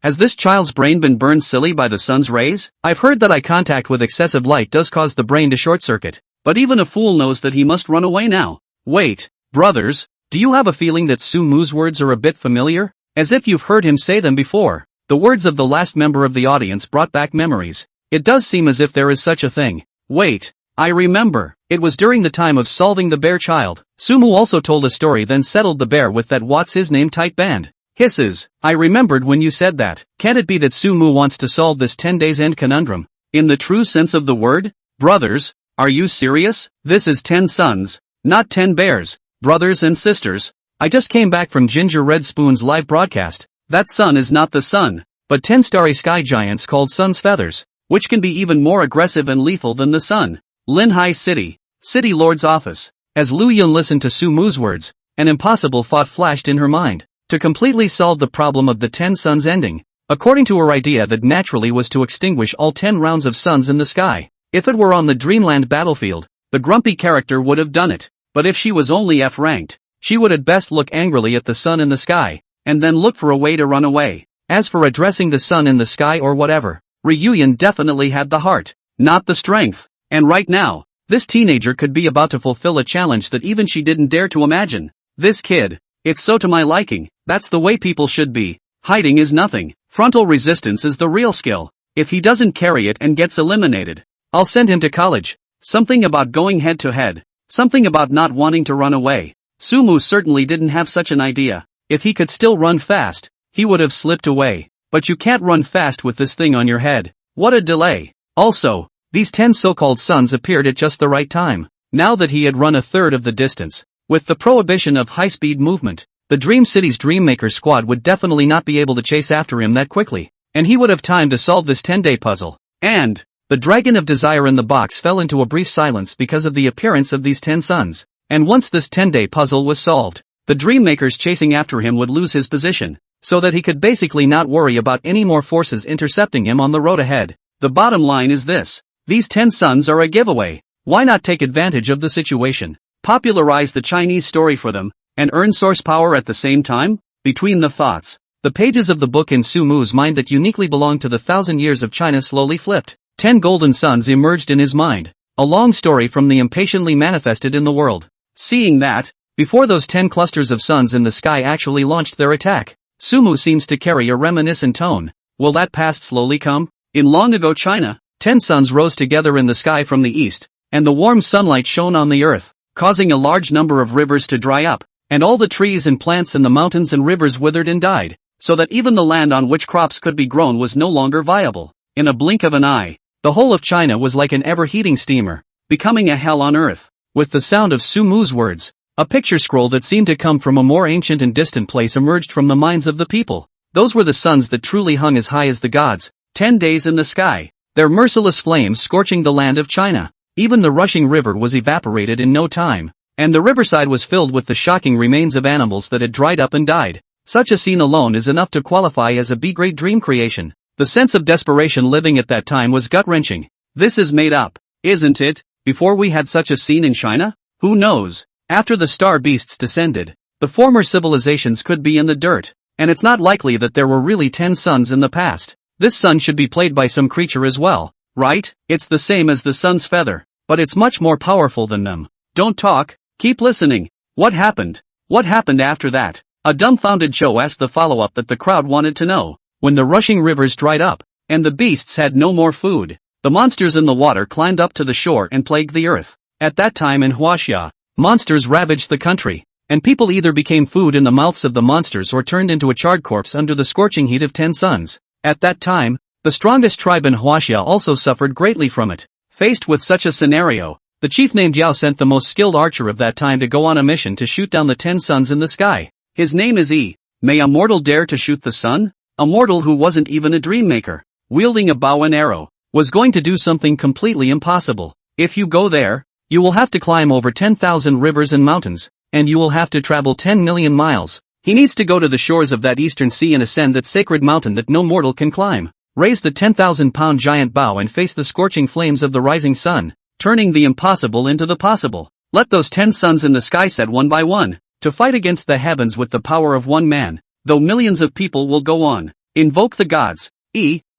Has this child's brain been burned silly by the sun's rays? I've heard that eye contact with excessive light does cause the brain to short circuit. But even a fool knows that he must run away now. Wait, brothers, do you have a feeling that Sumu's words are a bit familiar? As if you've heard him say them before. The words of the last member of the audience brought back memories. It does seem as if there is such a thing. Wait, I remember. It was during the time of solving the bear child. Sumu also told a story then settled the bear with that what's his name tight band. Hisses, I remembered when you said that. Can't it be that Sumu wants to solve this 10 days end conundrum? In the true sense of the word? Brothers, are you serious? This is 10 suns, not 10 bears. Brothers and sisters, I just came back from Ginger Red Spoon's live broadcast. That sun is not the sun, but 10 starry sky giants called sun's feathers, which can be even more aggressive and lethal than the sun. Linhai City, City Lord's office. As Lu Yun listened to Sumu's words, an impossible thought flashed in her mind. To completely solve the problem of the 10 suns ending, according to her idea that naturally was to extinguish all 10 rounds of suns in the sky. If it were on the Dreamland battlefield, the grumpy character would have done it. But if she was only F-ranked, she would at best look angrily at the sun in the sky, and then look for a way to run away. As for addressing the sun in the sky or whatever, Ryuyan definitely had the heart, not the strength. And right now, this teenager could be about to fulfill a challenge that even she didn't dare to imagine. This kid, it's so to my liking, that's the way people should be. Hiding is nothing, frontal resistance is the real skill. If he doesn't carry it and gets eliminated, I'll send him to college. Something about going head to head. Something about not wanting to run away. Sumu certainly didn't have such an idea. If he could still run fast, he would have slipped away. But you can't run fast with this thing on your head. What a delay. Also, these 10 so-called suns appeared at just the right time. Now that he had run a third of the distance. With the prohibition of high-speed movement, the Dream City's Dreammaker squad would definitely not be able to chase after him that quickly, and he would have time to solve this 10-day puzzle. And the Dragon of Desire in the box fell into a brief silence because of the appearance of these 10 suns. And once this 10-day puzzle was solved, the Dreammakers chasing after him would lose his position, so that he could basically not worry about any more forces intercepting him on the road ahead. The bottom line is this: these 10 suns are a giveaway. Why not take advantage of the situation, popularize the Chinese story for them, and earn source power at the same time? Between the thoughts, the pages of the book in Su Mu's mind that uniquely belonged to the 1,000 years of China slowly flipped. 10 golden suns emerged in his mind, a long story from the impatiently manifested in the world. Seeing that, before those 10 clusters of suns in the sky actually launched their attack, Su Mu seems to carry a reminiscent tone. Will that past slowly come? In long ago China, 10 suns rose together in the sky from the east, and the warm sunlight shone on the earth, causing a large number of rivers to dry up, and all the trees and plants in the mountains and rivers withered and died, so that even the land on which crops could be grown was no longer viable. In a blink of an eye, the whole of China was like an ever-heating steamer, becoming a hell on earth. With the sound of Su Mu's words, a picture scroll that seemed to come from a more ancient and distant place emerged from the minds of the people. Those were the suns that truly hung as high as the gods, 10 days in the sky, their merciless flames scorching the land of China. Even the rushing river was evaporated in no time, and the riverside was filled with the shocking remains of animals that had dried up and died. Such a scene alone is enough to qualify as a B-grade dream creation. The sense of desperation living at that time was gut-wrenching. This is made up, isn't it? Before we had such a scene in China? Who knows? After the star beasts descended, the former civilizations could be in the dirt, and it's not likely that there were really 10 suns in the past. This sun should be played by some creature as well, right? It's the same as the sun's feather, but it's much more powerful than them. Don't talk, keep listening. What happened? What happened after that? A dumbfounded Cho asked the follow-up that the crowd wanted to know. When the rushing rivers dried up, and the beasts had no more food, the monsters in the water climbed up to the shore and plagued the earth. At that time in Huaxia, monsters ravaged the country, and people either became food in the mouths of the monsters or turned into a charred corpse under the scorching heat of 10 suns. At that time, the strongest tribe in Huaxia also suffered greatly from it. Faced with such a scenario, the chief named Yao sent the most skilled archer of that time to go on a mission to shoot down the 10 suns in the sky. His name is Yi. May a mortal dare to shoot the sun? A mortal who wasn't even a dream maker, wielding a bow and arrow, was going to do something completely impossible. If you go there, you will have to climb over 10,000 rivers and mountains, and you will have to travel 10 million miles. He needs to go to the shores of that eastern sea and ascend that sacred mountain that no mortal can climb, raise the 10,000-pound giant bow and face the scorching flames of the rising sun, turning the impossible into the possible. Let those 10 suns in the sky set one by one, to fight against the heavens with the power of one man. Though millions of people will go on, invoke the gods.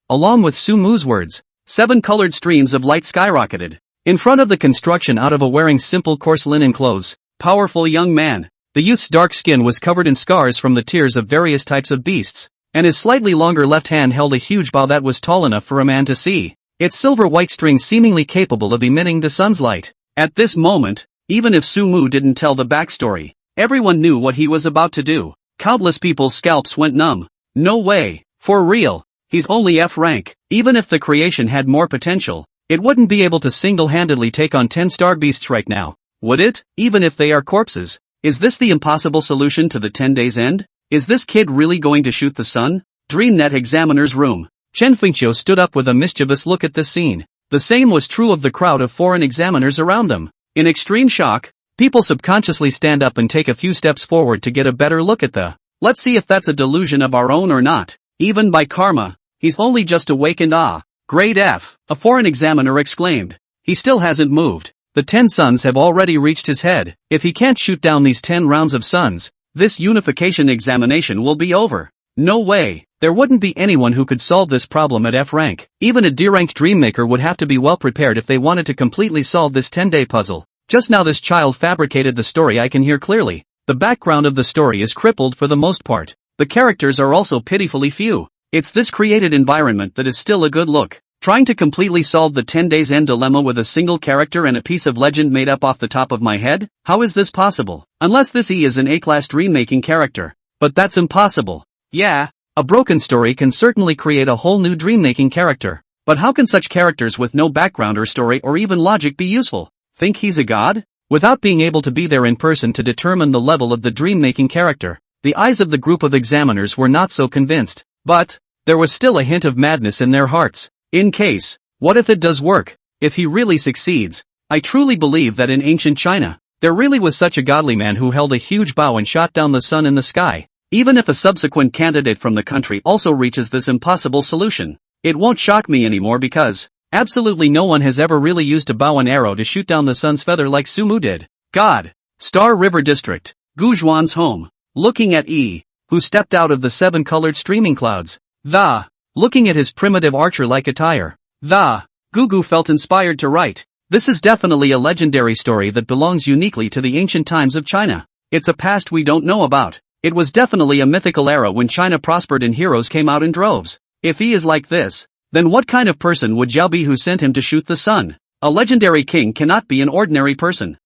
Along with Su Mu's words, 7 colored streams of light skyrocketed in front of the construction out of a wearing simple coarse linen clothes, powerful young man. The youth's dark skin was covered in scars from the tears of various types of beasts, and his slightly longer left hand held a huge bow that was tall enough for a man to see, its silver-white string seemingly capable of emitting the sun's light. At this moment, even if Su Mu didn't tell the backstory, everyone knew what he was about to do. Countless people's scalps went numb. No way, for real, he's only F rank. Even if the creation had more potential, it wouldn't be able to single-handedly take on 10 star beasts right now, would it? Even if they are corpses. Is this the impossible solution to the 10 days end? Is this kid really going to shoot the sun? DreamNet examiner's room. Chen Fengqiu stood up with a mischievous look at this scene. The same was true of the crowd of foreign examiners around them. In extreme shock, people subconsciously stand up and take a few steps forward to get a better look at the. Let's see if that's a delusion of our own or not. Even by karma, he's only just awakened. Grade F, a foreign examiner exclaimed. He still hasn't moved. The 10 suns have already reached his head. If he can't shoot down these 10 rounds of suns, this unification examination will be over. No way, there wouldn't be anyone who could solve this problem at F rank. Even a D-ranked dreammaker would have to be well prepared if they wanted to completely solve this 10-day puzzle. Just now this child fabricated the story. I can hear clearly. The background of the story is crippled for the most part. The characters are also pitifully few. It's this created environment that is still a good look. Trying to completely solve the 10 days end dilemma with a single character and a piece of legend made up off the top of my head? How is this possible? Unless this is an A-class dream-making character. But that's impossible. Yeah, a broken story can certainly create a whole new dream-making character. But how can such characters with no background or story or even logic be useful? Think he's a god? Without being able to be there in person to determine the level of the dream-making character, The eyes of the group of examiners were not so convinced. But there was still a hint of madness in their hearts. In case, what if it does work? If he really succeeds? I truly believe that in ancient China, there really was such a godly man who held a huge bow and shot down the sun in the sky. Even if a subsequent candidate from the country also reaches this impossible solution, it won't shock me anymore because absolutely no one has ever really used a bow and arrow to shoot down the sun's feather like Sumu did. God. Star River District. Guzhuan's home. Looking at E, who stepped out of the 7-colored streaming clouds. Looking at his primitive archer-like attire. Gugu felt inspired to write. This is definitely a legendary story that belongs uniquely to the ancient times of China. It's a past we don't know about. It was definitely a mythical era when China prospered and heroes came out in droves. If he is like this, then what kind of person would Zhao be who sent him to shoot the sun? A legendary king cannot be an ordinary person.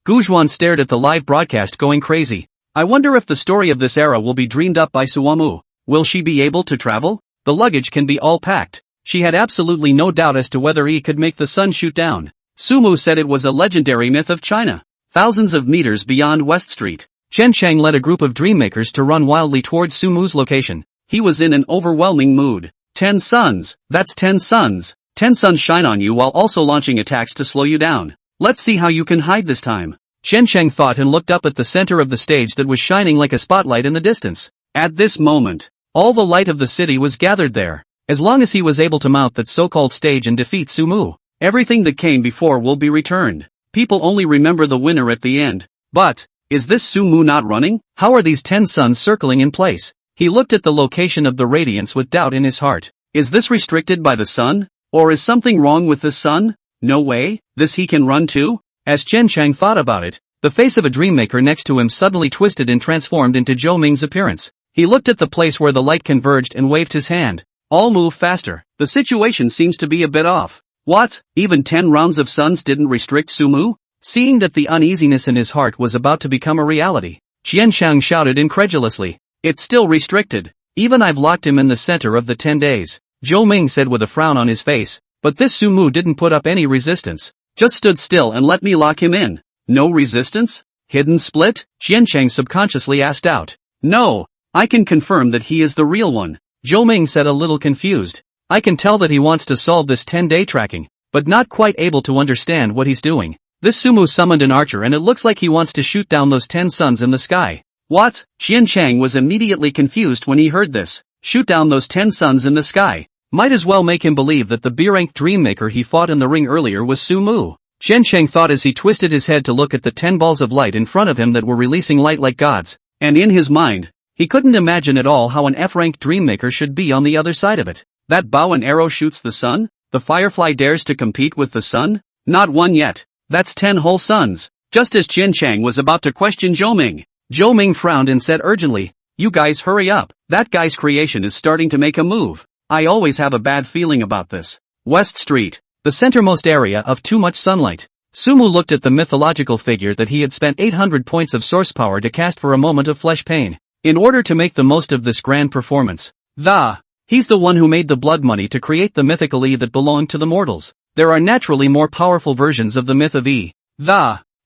Guzhuan stared at the live broadcast going crazy. I wonder if the story of this era will be dreamed up by Suamu. Will she be able to travel? The luggage can be all packed. She had absolutely no doubt as to whether he could make the sun shoot down. Sumu said it was a legendary myth of China. Thousands of meters beyond West Street, Chen Chang led a group of dreammakers to run wildly towards Sumu's location. He was in an overwhelming mood. 10 suns, that's 10 suns. 10 suns shine on you while also launching attacks to slow you down. Let's see how you can hide this time. Chen Chang thought and looked up at the center of the stage that was shining like a spotlight in the distance. At this moment, all the light of the city was gathered there. As long as he was able to mount that so-called stage and defeat Sumu, everything that came before will be returned. People only remember the winner at the end. But, is this Sumu not running? How are these 10 suns circling in place? He looked at the location of the radiance with doubt in his heart. Is this restricted by the sun? Or is something wrong with the sun? No way, this he can run too? As Chen Chang thought about it, the face of a dreammaker next to him suddenly twisted and transformed into Zhou Ming's appearance. He looked at the place where the light converged and waved his hand. All move faster. The situation seems to be a bit off. What? Even 10 rounds of suns didn't restrict Sumu? Seeing that the uneasiness in his heart was about to become a reality, Chen Chang shouted incredulously. It's still restricted. Even I've locked him in the center of the 10 days. Zhou Ming said with a frown on his face. But this Sumu didn't put up any resistance. Just stood still and let me lock him in. No resistance? Hidden split? Chen Chang subconsciously asked out. No, I can confirm that he is the real one. Zhou Ming said a little confused. I can tell that he wants to solve this 10-day tracking, but not quite able to understand what he's doing. This Sumu summoned an archer and it looks like he wants to shoot down those 10 suns in the sky. What? Chen Chang was immediately confused when he heard this. Shoot down those 10 suns in the sky. Might as well make him believe that the B-rank dreammaker he fought in the ring earlier was Sumu. Chen Chang thought as he twisted his head to look at the 10 balls of light in front of him that were releasing light like gods. And in his mind, he couldn't imagine at all how an F-rank dreammaker should be on the other side of it. That bow and arrow shoots the sun? The firefly dares to compete with the sun? Not one yet. That's 10 whole suns. Just as Chen Chang was about to question Zhou Ming, Zhou Ming frowned and said urgently, you guys hurry up. That guy's creation is starting to make a move. I always have a bad feeling about this. West Street, the centermost area of too much sunlight. Sumu looked at the mythological figure that he had spent 800 points of source power to cast for a moment of flesh pain. In order to make the most of this grand performance. He's the one who made the blood money to create the mythical E that belonged to the mortals. There are naturally more powerful versions of the myth of E.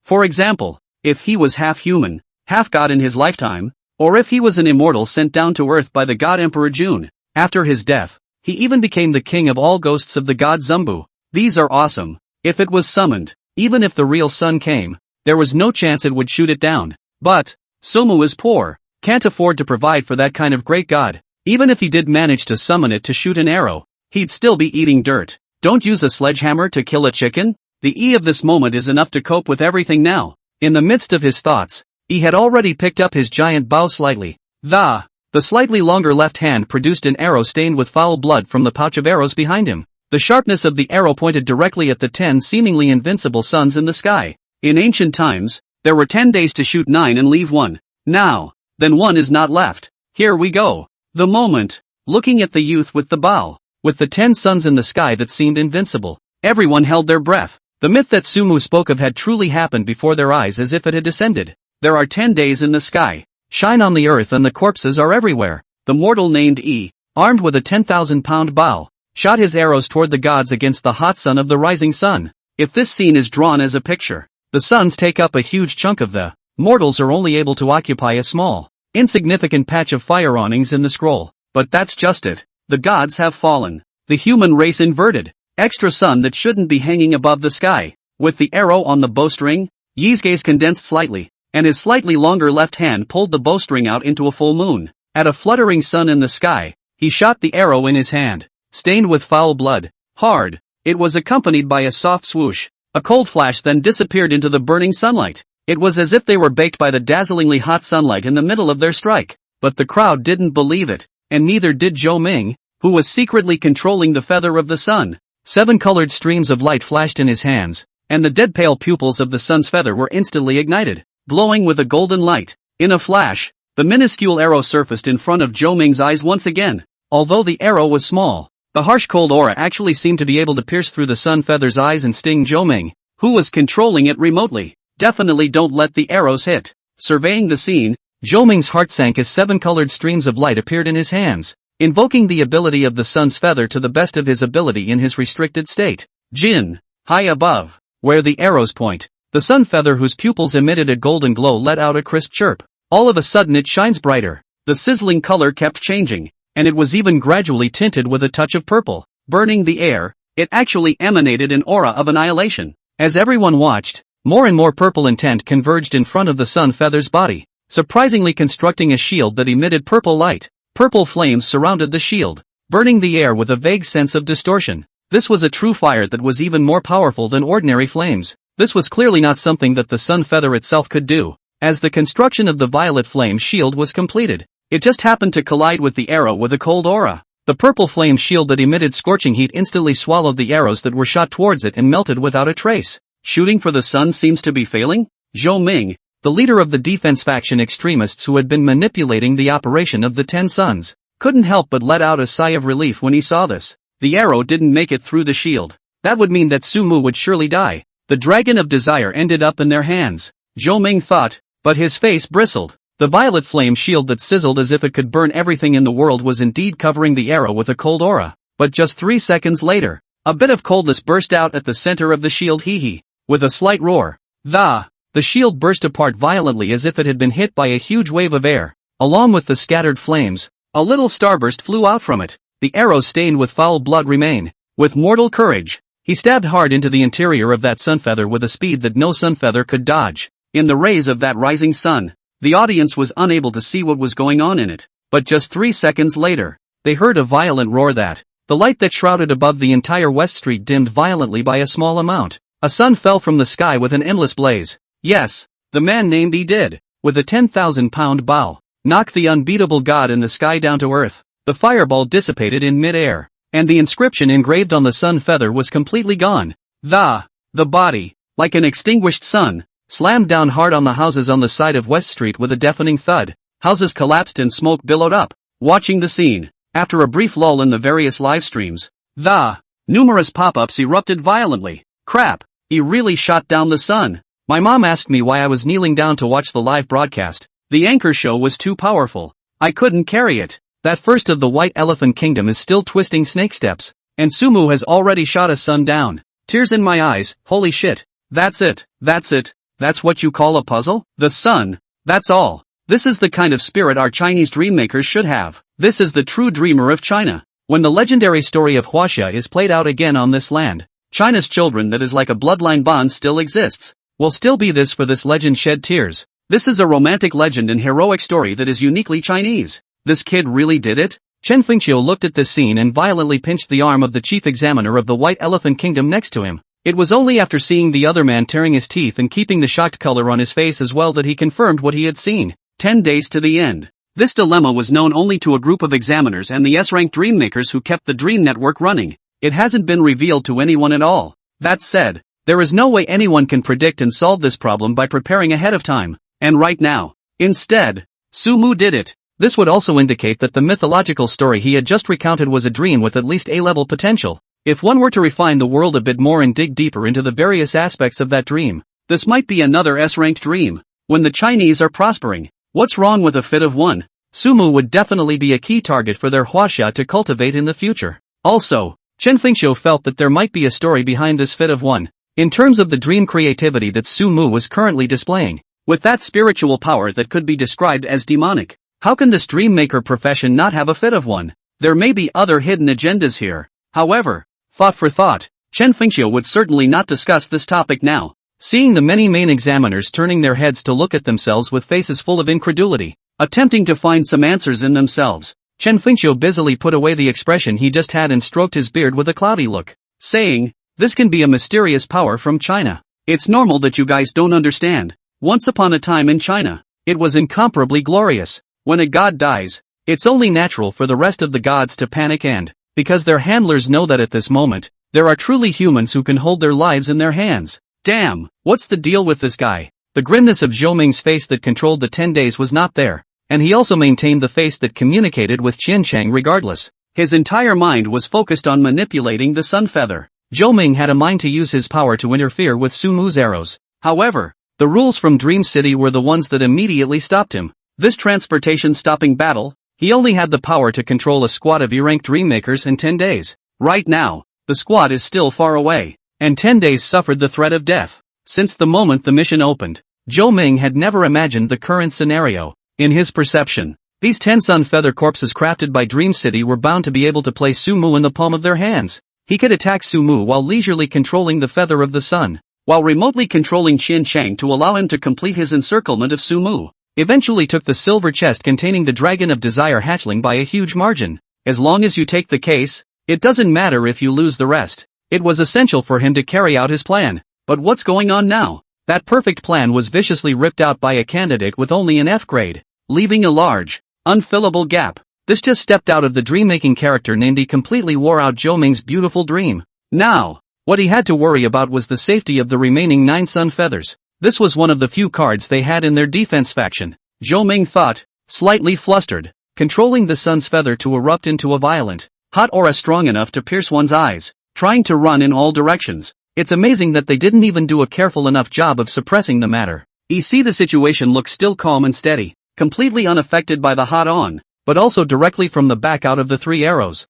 For example, if he was half human, half god in his lifetime, or if he was an immortal sent down to earth by the god Emperor Jun. After his death, he even became the king of all ghosts of the god Zumbu. These are awesome. If it was summoned, even if the real sun came, there was no chance it would shoot it down. But, Sumu is poor, can't afford to provide for that kind of great god. Even if he did manage to summon it to shoot an arrow, he'd still be eating dirt. Don't use a sledgehammer to kill a chicken? The E of this moment is enough to cope with everything now. In the midst of his thoughts, he had already picked up his giant bow slightly. The slightly longer left hand produced an arrow stained with foul blood from the pouch of arrows behind him. The sharpness of the arrow pointed directly at the 10 seemingly invincible suns in the sky. In ancient times, there were 10 days to shoot 9 and leave 1. Now, then 1 is not left. Here we go. The moment, looking at the youth with the bow, with the 10 suns in the sky that seemed invincible, everyone held their breath. The myth that Sumu spoke of had truly happened before their eyes as if it had descended. There are 10 days in the sky, shine on the earth and the corpses are everywhere. The mortal named E, armed with a 10,000-pound bow, shot his arrows toward the gods against the hot sun of the rising sun. If this scene is drawn as a picture, the suns take up a huge chunk of the, mortals are only able to occupy a small, insignificant patch of fire awnings in the scroll. But that's just it. The gods have fallen. The human race inverted. Extra sun that shouldn't be hanging above the sky. With the arrow on the bowstring, Yi's gaze condensed slightly, and his slightly longer left hand pulled the bowstring out into a full moon. At a fluttering sun in the sky, he shot the arrow in his hand, stained with foul blood. Hard. It was accompanied by a soft swoosh. A cold flash then disappeared into the burning sunlight. It was as if they were baked by the dazzlingly hot sunlight in the middle of their strike. But the crowd didn't believe it, and neither did Zhou Ming, who was secretly controlling the feather of the sun. 7 colored streams of light flashed in his hands, and the dead pale pupils of the sun's feather were instantly ignited, glowing with a golden light. In a flash, the minuscule arrow surfaced in front of Zhou Ming's eyes once again. Although the arrow was small, the harsh cold aura actually seemed to be able to pierce through the sun feather's eyes and sting Zhou Ming, who was controlling it remotely. Definitely don't let the arrows hit. Surveying the scene, Zhou Ming's heart sank as 7 colored streams of light appeared in his hands, invoking the ability of the sun's feather to the best of his ability in his restricted state. Jin, high above, where the arrows point, the sun feather whose pupils emitted a golden glow let out a crisp chirp. All of a sudden it shines brighter. The sizzling color kept changing, and it was even gradually tinted with a touch of purple. Burning the air, it actually emanated an aura of annihilation. As everyone watched, more and more purple intent converged in front of the sun feather's body, surprisingly constructing a shield that emitted purple light. Purple flames surrounded the shield, burning the air with a vague sense of distortion. This was a true fire that was even more powerful than ordinary flames. This was clearly not something that the sun feather itself could do. As the construction of the violet flame shield was completed, it just happened to collide with the arrow with a cold aura. The purple flame shield that emitted scorching heat instantly swallowed the arrows that were shot towards it and melted without a trace. Shooting for the sun seems to be failing? Zhou Ming, the leader of the defense faction extremists who had been manipulating the operation of the 10 suns, couldn't help but let out a sigh of relief when he saw this. The arrow didn't make it through the shield. That would mean that Su Mu would surely die. The dragon of desire ended up in their hands, Zhou Ming thought, but his face bristled. The violet flame shield that sizzled as if it could burn everything in the world was indeed covering the arrow with a cold aura. But just 3 seconds later, a bit of coldness burst out at the center of the shield. Hee. With a slight roar, the shield burst apart violently as if it had been hit by a huge wave of air. Along with the scattered flames, a little starburst flew out from it. The arrows stained with foul blood remain. With mortal courage, he stabbed hard into the interior of that sunfeather with a speed that no sunfeather could dodge. In the rays of that rising sun, the audience was unable to see what was going on in it. But just 3 seconds later, they heard a violent roar that, the light that shrouded above the entire West Street dimmed violently by a small amount. A sun fell from the sky with an endless blaze. Yes, the man named Yi did, with a 10,000-pound bow, knock the unbeatable god in the sky down to earth. The fireball dissipated in mid-air, and the inscription engraved on the sun feather was completely gone. The body, like an extinguished sun, slammed down hard on the houses on the side of West Street with a deafening thud. Houses collapsed and smoke billowed up. Watching the scene, after a brief lull in the various live streams, the numerous pop-ups erupted violently. Crap, he really shot down the sun. My mom asked me why I was kneeling down to watch the live broadcast. The anchor show was too powerful. I couldn't carry it. That first of the White Elephant Kingdom is still twisting snake steps, and Sumu has already shot a sun down. Tears in my eyes, holy shit. That's it. That's what you call a puzzle? The sun. That's all. This is the kind of spirit our Chinese dream makers should have. This is the true dreamer of China. When the legendary story of Huaxia is played out again on this land, China's children that is like a bloodline bond still exists. Will still be this for this legend shed tears. This is a romantic legend and heroic story that is uniquely Chinese. This kid really did it? Chen Fengqiu looked at this scene and violently pinched the arm of the chief examiner of the White Elephant Kingdom next to him. It was only after seeing the other man tearing his teeth and keeping the shocked color on his face as well that he confirmed what he had seen. 10 days to the end. This dilemma was known only to a group of examiners and the S-ranked dream makers who kept the dream network running. It hasn't been revealed to anyone at all. That said, there is no way anyone can predict and solve this problem by preparing ahead of time. And right now, instead, Su Mu did it. This would also indicate that the mythological story he had just recounted was a dream with at least A-level potential. If one were to refine the world a bit more and dig deeper into the various aspects of that dream, this might be another S-ranked dream. When the Chinese are prospering, what's wrong with a fit of one? Su Mu would definitely be a key target for their Huaxia to cultivate in the future. Also, Chen Fengqiu felt that there might be a story behind this fit of one. in terms of the dream creativity that Sumu was currently displaying. With that spiritual power that could be described as demonic, how can this dream maker profession not have a fit of one? There may be other hidden agendas here. However, thought for thought, Chen Fengxiu would certainly not discuss this topic now. Seeing the many main examiners turning their heads to look at themselves with faces full of incredulity, attempting to find some answers in themselves, Chen Fengxiu busily put away the expression he just had and stroked his beard with a cloudy look, saying, "This can be a mysterious power from China. It's normal that you guys don't understand. Once upon a time in China, it was incomparably glorious. When a god dies, it's only natural for the rest of the gods to panic and, because their handlers know that at this moment, there are truly humans who can hold their lives in their hands. Damn, what's the deal with this guy?" The grimness of Zhou Ming's face that controlled the 10 days was not there, and he also maintained the face that communicated with Qiancheng regardless. His entire mind was focused on manipulating the sun feather. Zhou Ming had a mind to use his power to interfere with Sumu's arrows. However, the rules from Dream City were the ones that immediately stopped him. This transportation-stopping battle, he only had the power to control a squad of E-rank Dreammakers in 10 days. Right now, the squad is still far away, and 10 days suffered the threat of death. Since the moment the mission opened, Zhou Ming had never imagined the current scenario. In his perception, these 10 sun feather corpses crafted by Dream City were bound to be able to place Sumu in the palm of their hands. He could attack Sumu while leisurely controlling the feather of the sun, while remotely controlling Qiancheng to allow him to complete his encirclement of Sumu. Eventually took the silver chest containing the Dragon of Desire hatchling by a huge margin. As long as you take the case, it doesn't matter if you lose the rest. It was essential for him to carry out his plan. But what's going on now? That perfect plan was viciously ripped out by a candidate with only an F grade, leaving a large, unfillable gap. This just stepped out of the dream-making character named he completely wore out Zhou Ming's beautiful dream. Now, what he had to worry about was the safety of the remaining 9 sun feathers. This was one of the few cards they had in their defense faction. Zhou Ming thought, slightly flustered, controlling the sun's feather to erupt into a violent, hot aura strong enough to pierce one's eyes, trying to run in all directions. It's amazing that they didn't even do a careful enough job of suppressing the matter. You see, the situation looks still calm and steady, completely unaffected by the hot on, but also directly from the back out of the 3 arrows.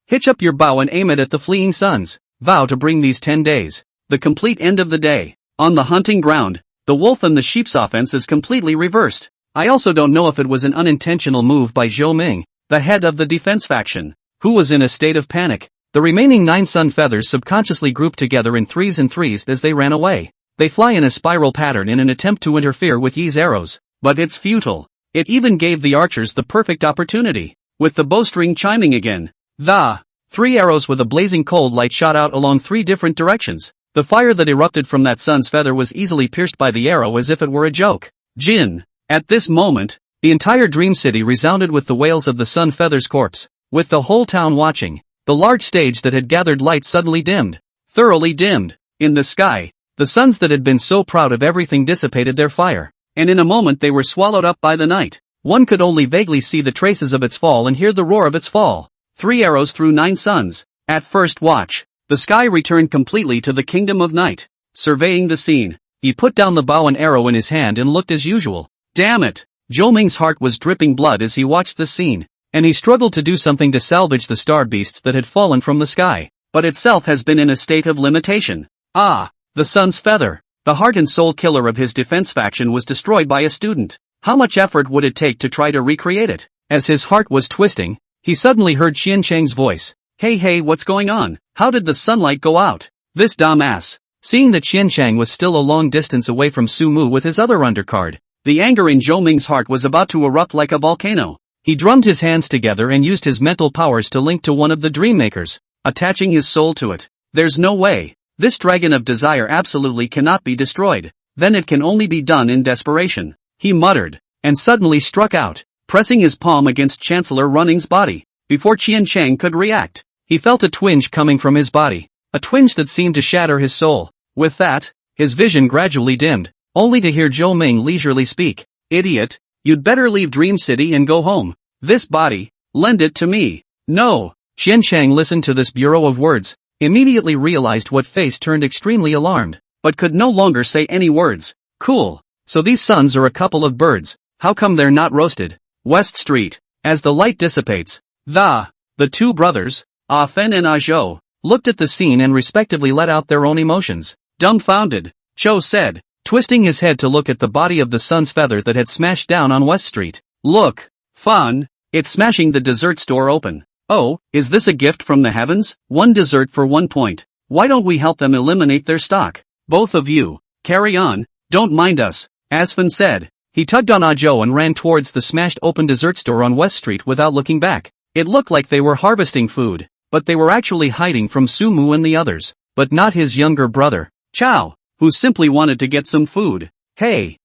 Hitch up your bow and aim it at the fleeing suns. Vow to bring these 10 days, the complete end of the day. On the hunting ground, the wolf and the sheep's offense is completely reversed. I also don't know if it was an unintentional move by Zhou Ming, the head of the defense faction, who was in a state of panic. The remaining 9 sun feathers subconsciously grouped together in 3s and 3s as they ran away. They fly in a spiral pattern in an attempt to interfere with Yi's arrows, but it's futile. It even gave the archers the perfect opportunity. With the bowstring chiming again, the 3 arrows with a blazing cold light shot out along 3 different directions. The fire that erupted from that sun's feather was easily pierced by the arrow as if it were a joke. Jin. At this moment, the entire Dream City resounded with the wails of the sun feather's corpse. With the whole town watching, the large stage that had gathered light suddenly dimmed. Thoroughly dimmed. In the sky, the suns that had been so proud of everything dissipated their fire, and in a moment they were swallowed up by the night. One could only vaguely see the traces of its fall and hear the roar of its fall. 3 arrows through 9 suns. At first watch, the sky returned completely to the kingdom of night. Surveying the scene, he put down the bow and arrow in his hand and looked as usual. Damn it! Zhou Ming's heart was dripping blood as he watched the scene, and he struggled to do something to salvage the star beasts that had fallen from the sky, but itself has been in a state of limitation. The sun's feather, the heart and soul killer of his defense faction, was destroyed by a student. How much effort would it take to try to recreate it? As his heart was twisting, he suddenly heard Qiancheng's voice. Hey, what's going on? How did the sunlight go out? This dumbass. Seeing that Qiancheng was still a long distance away from Sumu with his other undercard, the anger in Zhou Ming's heart was about to erupt like a volcano. He drummed his hands together and used his mental powers to link to one of the dream makers, attaching his soul to it. There's no way. This dragon of desire absolutely cannot be destroyed. Then it can only be done in desperation. He muttered, and suddenly struck out, pressing his palm against Chancellor Running's body. Before Qiancheng could react, he felt a twinge coming from his body, a twinge that seemed to shatter his soul. With that, his vision gradually dimmed, only to hear Zhou Ming leisurely speak. Idiot, you'd better leave Dream City and go home. This body, lend it to me. No. Qiancheng listened to this bureau of words, immediately realized what face turned extremely alarmed, but could no longer say any words. Cool. So these suns are a couple of birds. How come they're not roasted? West Street. As the light dissipates, the 2 brothers, Ah Fen and Ah Zhou, looked at the scene and respectively let out their own emotions. Dumbfounded, Cho said, twisting his head to look at the body of the sun's feather that had smashed down on West Street. Look, fun, it's smashing the dessert store open. Oh, is this a gift from the heavens? 1 dessert for 1 point. Why don't we help them eliminate their stock? Both of you, carry on, don't mind us, Asfin said. He tugged on Ajo and ran towards the smashed open dessert store on West Street without looking back. It looked like they were harvesting food, but they were actually hiding from Sumu and the others, but not his younger brother, Chao, who simply wanted to get some food. Hey,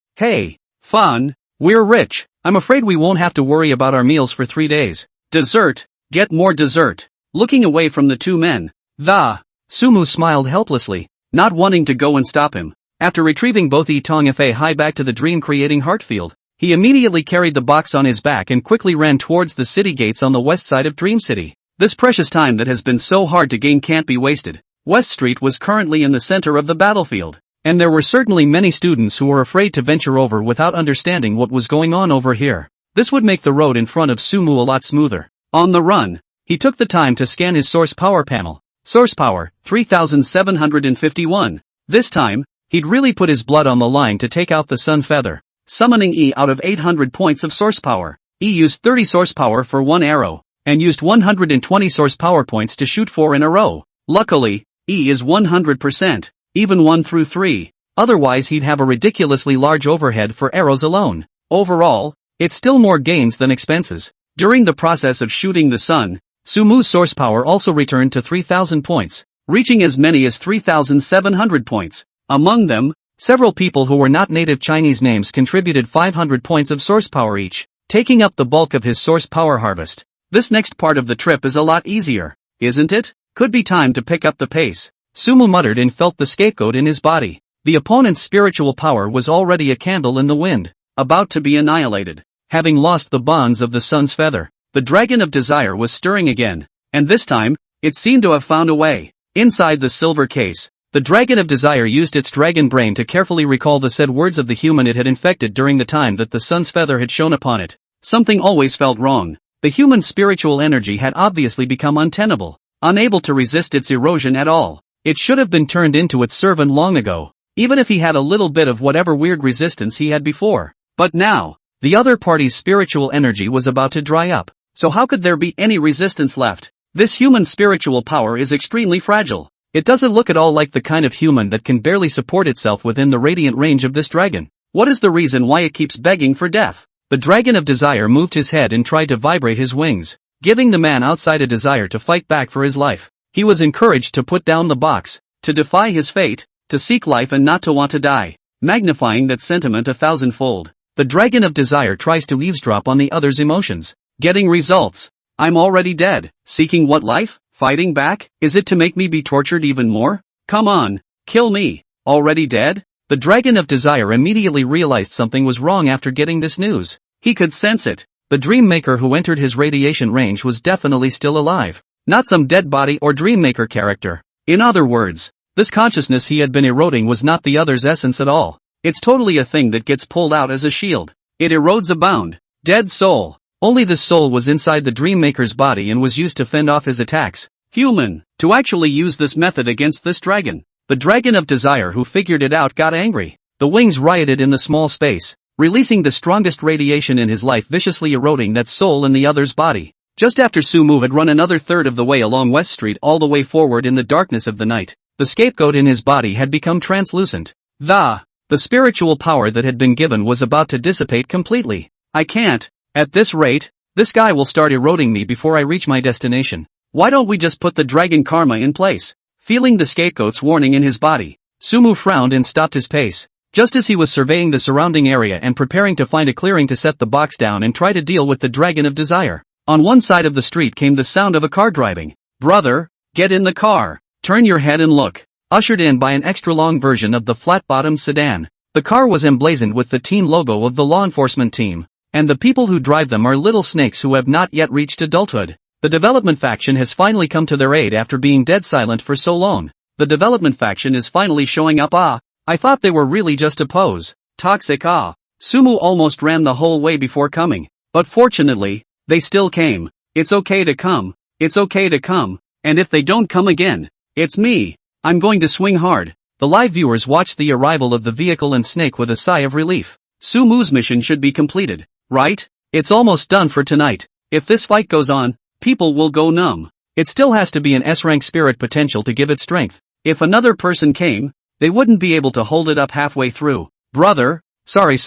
fun, we're rich, I'm afraid we won't have to worry about our meals for 3 days. Dessert, get more dessert. Looking away from the two men, Sumu smiled helplessly, not wanting to go and stop him. After retrieving both Tong Fa Hai back to the dream-creating Heartfield, he immediately carried the box on his back and quickly ran towards the city gates on the west side of Dream City. This precious time that has been so hard to gain can't be wasted. West Street was currently in the center of the battlefield, and there were certainly many students who were afraid to venture over without understanding what was going on over here. This would make the road in front of Sumu a lot smoother. On the run, he took the time to scan his source power panel. Source power, 3751. This time, he'd really put his blood on the line to take out the sun feather. Summoning E out of 800 points of source power. E used 30 source power for 1 arrow, and used 120 source power points to shoot 4 in a row. Luckily, E is 100%, even 1 through 3. Otherwise he'd have a ridiculously large overhead for arrows alone. Overall, it's still more gains than expenses. During the process of shooting the sun, Sumu's source power also returned to 3,000 points, reaching as many as 3,700 points. Among them, several people who were not native Chinese names contributed 500 points of source power each, taking up the bulk of his source power harvest. This next part of the trip is a lot easier, isn't it? Could be time to pick up the pace. Sumu muttered and felt the scapegoat in his body. The opponent's spiritual power was already a candle in the wind, about to be annihilated. Having lost the bonds of the sun's feather, the dragon of desire was stirring again, and this time, it seemed to have found a way. Inside the silver case, the dragon of desire used its dragon brain to carefully recall the said words of the human it had infected during the time that the sun's feather had shone upon it. Something always felt wrong. The human spiritual energy had obviously become untenable, unable to resist its erosion at all. It should have been turned into its servant long ago, even if he had a little bit of whatever weird resistance he had before. But now, the other party's spiritual energy was about to dry up, so how could there be any resistance left? This human spiritual power is extremely fragile. It doesn't look at all like the kind of human that can barely support itself within the radiant range of this dragon. What is the reason why it keeps begging for death? The dragon of desire moved his head and tried to vibrate his wings, giving the man outside a desire to fight back for his life. He was encouraged to put down the box, to defy his fate, to seek life and not to want to die, magnifying that sentiment 1,000-fold. The dragon of desire tries to eavesdrop on the other's emotions, getting results. I'm already dead. Seeking what life? Fighting back? Is it to make me be tortured even more? Come on, kill me. Already dead? The dragon of desire immediately realized something was wrong after getting this news. He could sense it. The dream maker who entered his radiation range was definitely still alive. Not some dead body or dream maker character. In other words, this consciousness he had been eroding was not the other's essence at all. It's totally a thing that gets pulled out as a shield. It erodes a bound, dead soul. Only this soul was inside the dream maker's body and was used to fend off his attacks. Human, to actually use this method against this dragon. The dragon of desire who figured it out got angry. The wings rioted in the small space, releasing the strongest radiation in his life, viciously eroding that soul in the other's body. Just after Sumu had run another third of the way along West Street all the way forward in the darkness of the night, the scapegoat in his body had become translucent. The spiritual power that had been given was about to dissipate completely. I can't. At this rate, this guy will start eroding me before I reach my destination. Why don't we just put the dragon karma in place? Feeling the scapegoat's warning in his body, Sumu frowned and stopped his pace. Just as he was surveying the surrounding area and preparing to find a clearing to set the box down and try to deal with the dragon of desire, on one side of the street came the sound of a car driving. Brother, get in the car. Turn your head and look. Ushered in by an extra-long version of the flat-bottomed sedan. The car was emblazoned with the team logo of the law enforcement team, and the people who drive them are little snakes who have not yet reached adulthood. The development faction has finally come to their aid after being dead silent for so long. The development faction is finally showing up. I thought they were really just a pose. Toxic. Sumu almost ran the whole way before coming, but fortunately, they still came. It's okay to come. It's okay to come. And if they don't come again, it's me. I'm going to swing hard. The live viewers watched the arrival of the vehicle and Snake with a sigh of relief. Sumu's mission should be completed, right? It's almost done for tonight. If this fight goes on, people will go numb. It still has to be an S-rank spirit potential to give it strength. If another person came, they wouldn't be able to hold it up halfway through. Brother, sorry.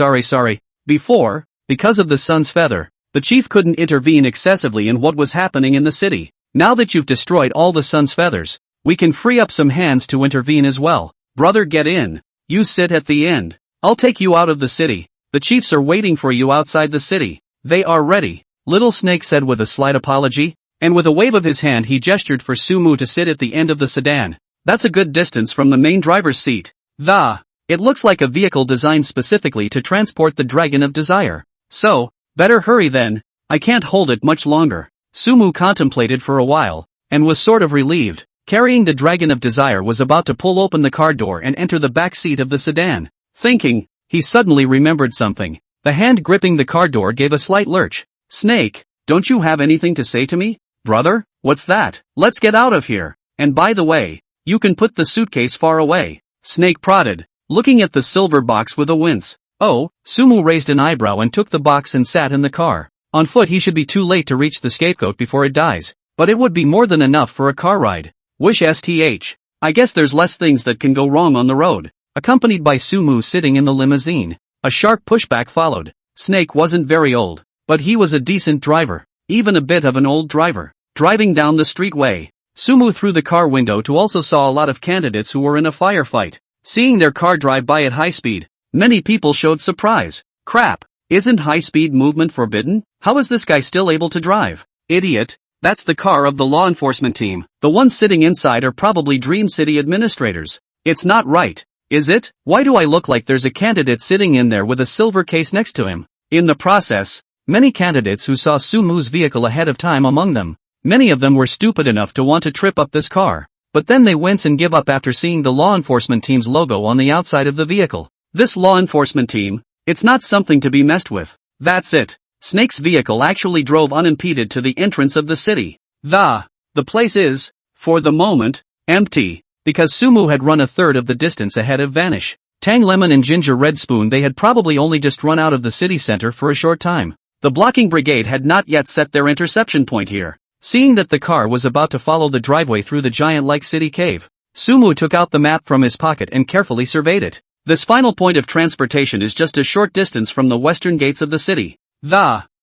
Before, because of the sun's feather, the chief couldn't intervene excessively in what was happening in the city. Now that you've destroyed all the sun's feathers, we can free up some hands to intervene as well. Brother, get in. You sit at the end. I'll take you out of the city. The chiefs are waiting for you outside the city. They are ready, Little Snake said with a slight apology, and with a wave of his hand he gestured for Sumu to sit at the end of the sedan. That's a good distance from the main driver's seat. It looks like a vehicle designed specifically to transport the Dragon of Desire. So, better hurry then, I can't hold it much longer. Sumu contemplated for a while, and was sort of relieved. Carrying the Dragon of Desire was about to pull open the car door and enter the back seat of the sedan. Thinking, he suddenly remembered something. The hand gripping the car door gave a slight lurch. Snake, don't you have anything to say to me? Brother, what's that? Let's get out of here. And by the way, you can put the suitcase far away. Snake prodded, looking at the silver box with a wince. Oh, Sumu raised an eyebrow and took the box and sat in the car. On foot he should be too late to reach the scapegoat before it dies, but it would be more than enough for a car ride. I guess there's less things that can go wrong on the road. Accompanied by Sumu sitting in the limousine, a sharp pushback followed. Snake wasn't very old, but he was a decent driver, even a bit of an old driver. Driving down the streetway, Sumu through the car window to also saw a lot of candidates who were in a firefight. Seeing their car drive by at high speed, many people showed surprise. Crap, isn't high-speed movement forbidden? How is this guy still able to drive? Idiot, that's the car of the law enforcement team. The ones sitting inside are probably Dream City administrators. It's not right, is it? Why do I look like there's a candidate sitting in there with a silver case next to him? In the process, many candidates who saw Sumu's vehicle ahead of time among them. Many of them were stupid enough to want to trip up this car. But then they wince and give up after seeing the law enforcement team's logo on the outside of the vehicle. This law enforcement team, it's not something to be messed with. That's it. Snake's vehicle actually drove unimpeded to the entrance of the city. The place is, for the moment, empty, because Sumu had run a third of the distance ahead of Vanish. Tang Lemon and Ginger Red Spoon, they had probably only just run out of the city center for a short time. The blocking brigade had not yet set their interception point here. Seeing that the car was about to follow the driveway through the giant-like city cave, Sumu took out the map from his pocket and carefully surveyed it. This final point of transportation is just a short distance from the western gates of the city.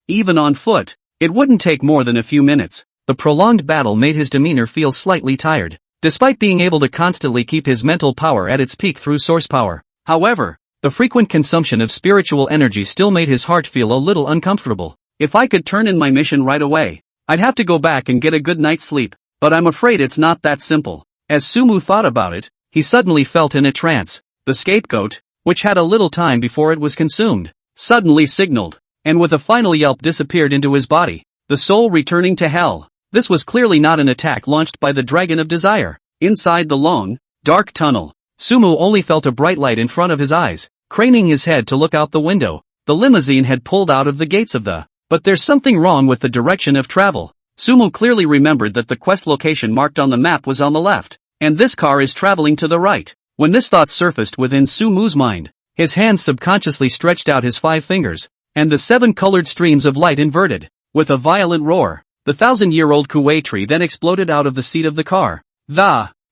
Even on foot, it wouldn't take more than a few minutes. The prolonged battle made his demeanor feel slightly tired, despite being able to constantly keep his mental power at its peak through source power. However, the frequent consumption of spiritual energy still made his heart feel a little uncomfortable. If I could turn in my mission right away, I'd have to go back and get a good night's sleep, but I'm afraid it's not that simple. As Sumu thought about it, he suddenly felt in a trance. The scapegoat, which had a little time before it was consumed, suddenly signaled, and with a final yelp disappeared into his body, the soul returning to hell. This was clearly not an attack launched by the Dragon of Desire. Inside the long, dark tunnel, Sumu only felt a bright light in front of his eyes. Craning his head to look out the window, the limousine had pulled out of the gates of the... But there's something wrong with the direction of travel. Sumu clearly remembered that the quest location marked on the map was on the left, and this car is traveling to the right. When this thought surfaced within Sumu's mind, his hands subconsciously stretched out his 5 fingers, and the 7 colored streams of light inverted. With a violent roar, the 1,000-year-old kuwei tree then exploded out of the seat of the car.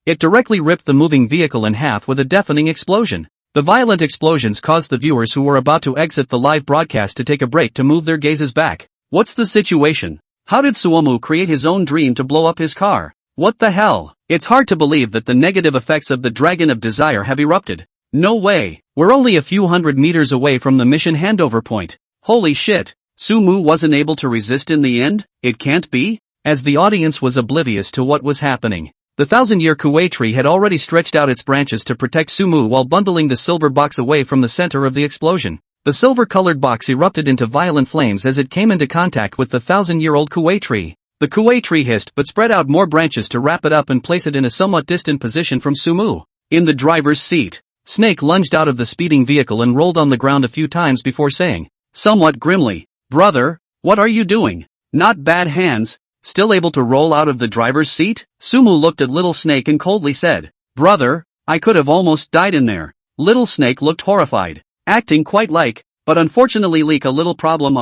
It directly ripped the moving vehicle in half with a deafening explosion. The violent explosions caused the viewers who were about to exit the live broadcast to take a break to move their gazes back. What's the situation? How did Suomu create his own dream to blow up his car? What the hell? It's hard to believe that the negative effects of the Dragon of Desire have erupted. No way. We're only a few hundred meters away from the mission handover point. Holy shit. Sumu wasn't able to resist in the end? It can't be? As the audience was oblivious to what was happening, the 1,000-year kuwei tree had already stretched out its branches to protect Sumu while bundling the silver box away from the center of the explosion. The silver-colored box erupted into violent flames as it came into contact with the 1,000-year-old kuwei tree. The kuwei tree hissed but spread out more branches to wrap it up and place it in a somewhat distant position from Sumu. In the driver's seat, Snake lunged out of the speeding vehicle and rolled on the ground a few times before saying, somewhat grimly, "Brother, what are you doing? Not bad hands, still able to roll out of the driver's seat? Sumu looked at Little Snake and coldly said, "Brother, I could have almost died in there." Little Snake looked horrified, acting quite like, "But unfortunately leak a little problem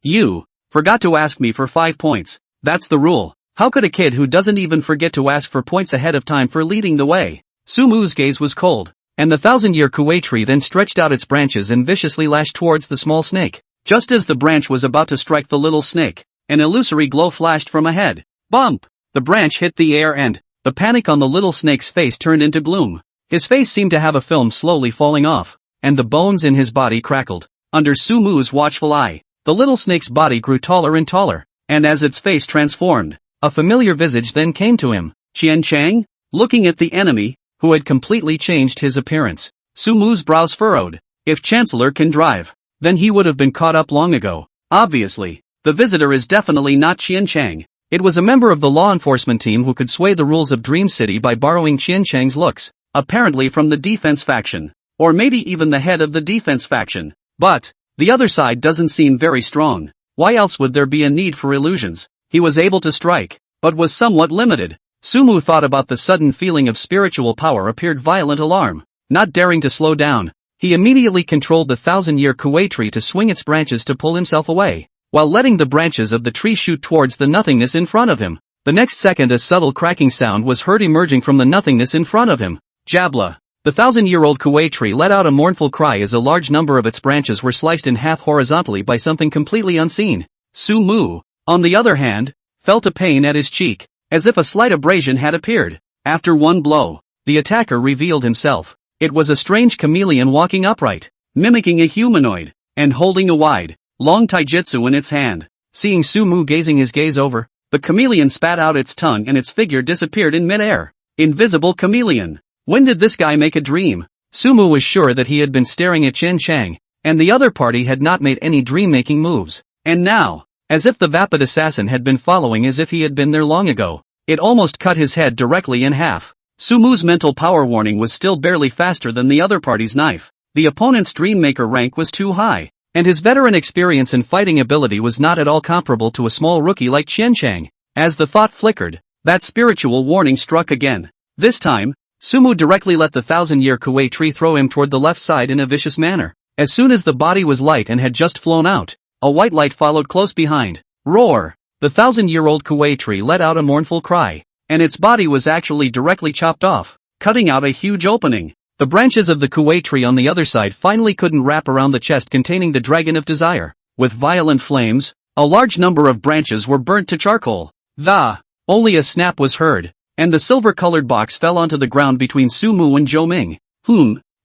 you forgot to ask me for 5 points. That's the rule." How could a kid who doesn't even forget to ask for points ahead of time for leading the way? Sumu's gaze was cold, and the 1,000-year kuwei tree then stretched out its branches and viciously lashed towards the small snake. Just as the branch was about to strike the little snake, an illusory glow flashed from ahead. Bump! The branch hit the air and the panic on the little snake's face turned into gloom. His face seemed to have a film slowly falling off, and the bones in his body crackled. Under Sumu's watchful eye, the little snake's body grew taller and taller, and as its face transformed, a familiar visage then came to him. Qian Chang? Looking at the enemy, who had completely changed his appearance, Sumu's brows furrowed. If Chancellor can drive, then he would have been caught up long ago. Obviously, the visitor is definitely not Qian Chang. It was a member of the law enforcement team who could sway the rules of Dream City by borrowing Qian Chang's looks, apparently from the defense faction, or maybe even the head of the defense faction. But the other side doesn't seem very strong. Why else would there be a need for illusions? He was able to strike, but was somewhat limited. Sumu thought about the sudden feeling of spiritual power appeared violent alarm. Not daring to slow down, he immediately controlled the 1,000-year kuwei tree to swing its branches to pull himself away, while letting the branches of the tree shoot towards the nothingness in front of him. The next second a subtle cracking sound was heard emerging from the nothingness in front of him. Jabla! The 1,000-year-old kuwei tree let out a mournful cry as a large number of its branches were sliced in half horizontally by something completely unseen. Sumu, on the other hand, felt a pain at his cheek, as if a slight abrasion had appeared. After one blow, the attacker revealed himself. It was a strange chameleon walking upright, mimicking a humanoid, and holding a wide, long taijutsu in its hand. Seeing Sumu gazing his gaze over, the chameleon spat out its tongue and its figure disappeared in midair. Invisible chameleon. When did this guy make a dream? Sumu was sure that he had been staring at Qian Chang, and the other party had not made any dream-making moves. And now, as if the vapid assassin had been following as if he had been there long ago, it almost cut his head directly in half. Sumu's mental power warning was still barely faster than the other party's knife. The opponent's Dreammaker rank was too high, and his veteran experience and fighting ability was not at all comparable to a small rookie like Qian Chang. As the thought flickered, that spiritual warning struck again. This time, Sumu directly let the 1,000-year kuwei tree throw him toward the left side in a vicious manner. As soon as the body was light and had just flown out, a white light followed close behind. Roar! The 1,000-year-old kuwei tree let out a mournful cry, and its body was actually directly chopped off, cutting out a huge opening. The branches of the kuwei tree on the other side finally couldn't wrap around the chest containing the dragon of desire. With violent flames, a large number of branches were burnt to charcoal. Only a snap was heard, and the silver-colored box fell onto the ground between Sumu and Zhou Ming.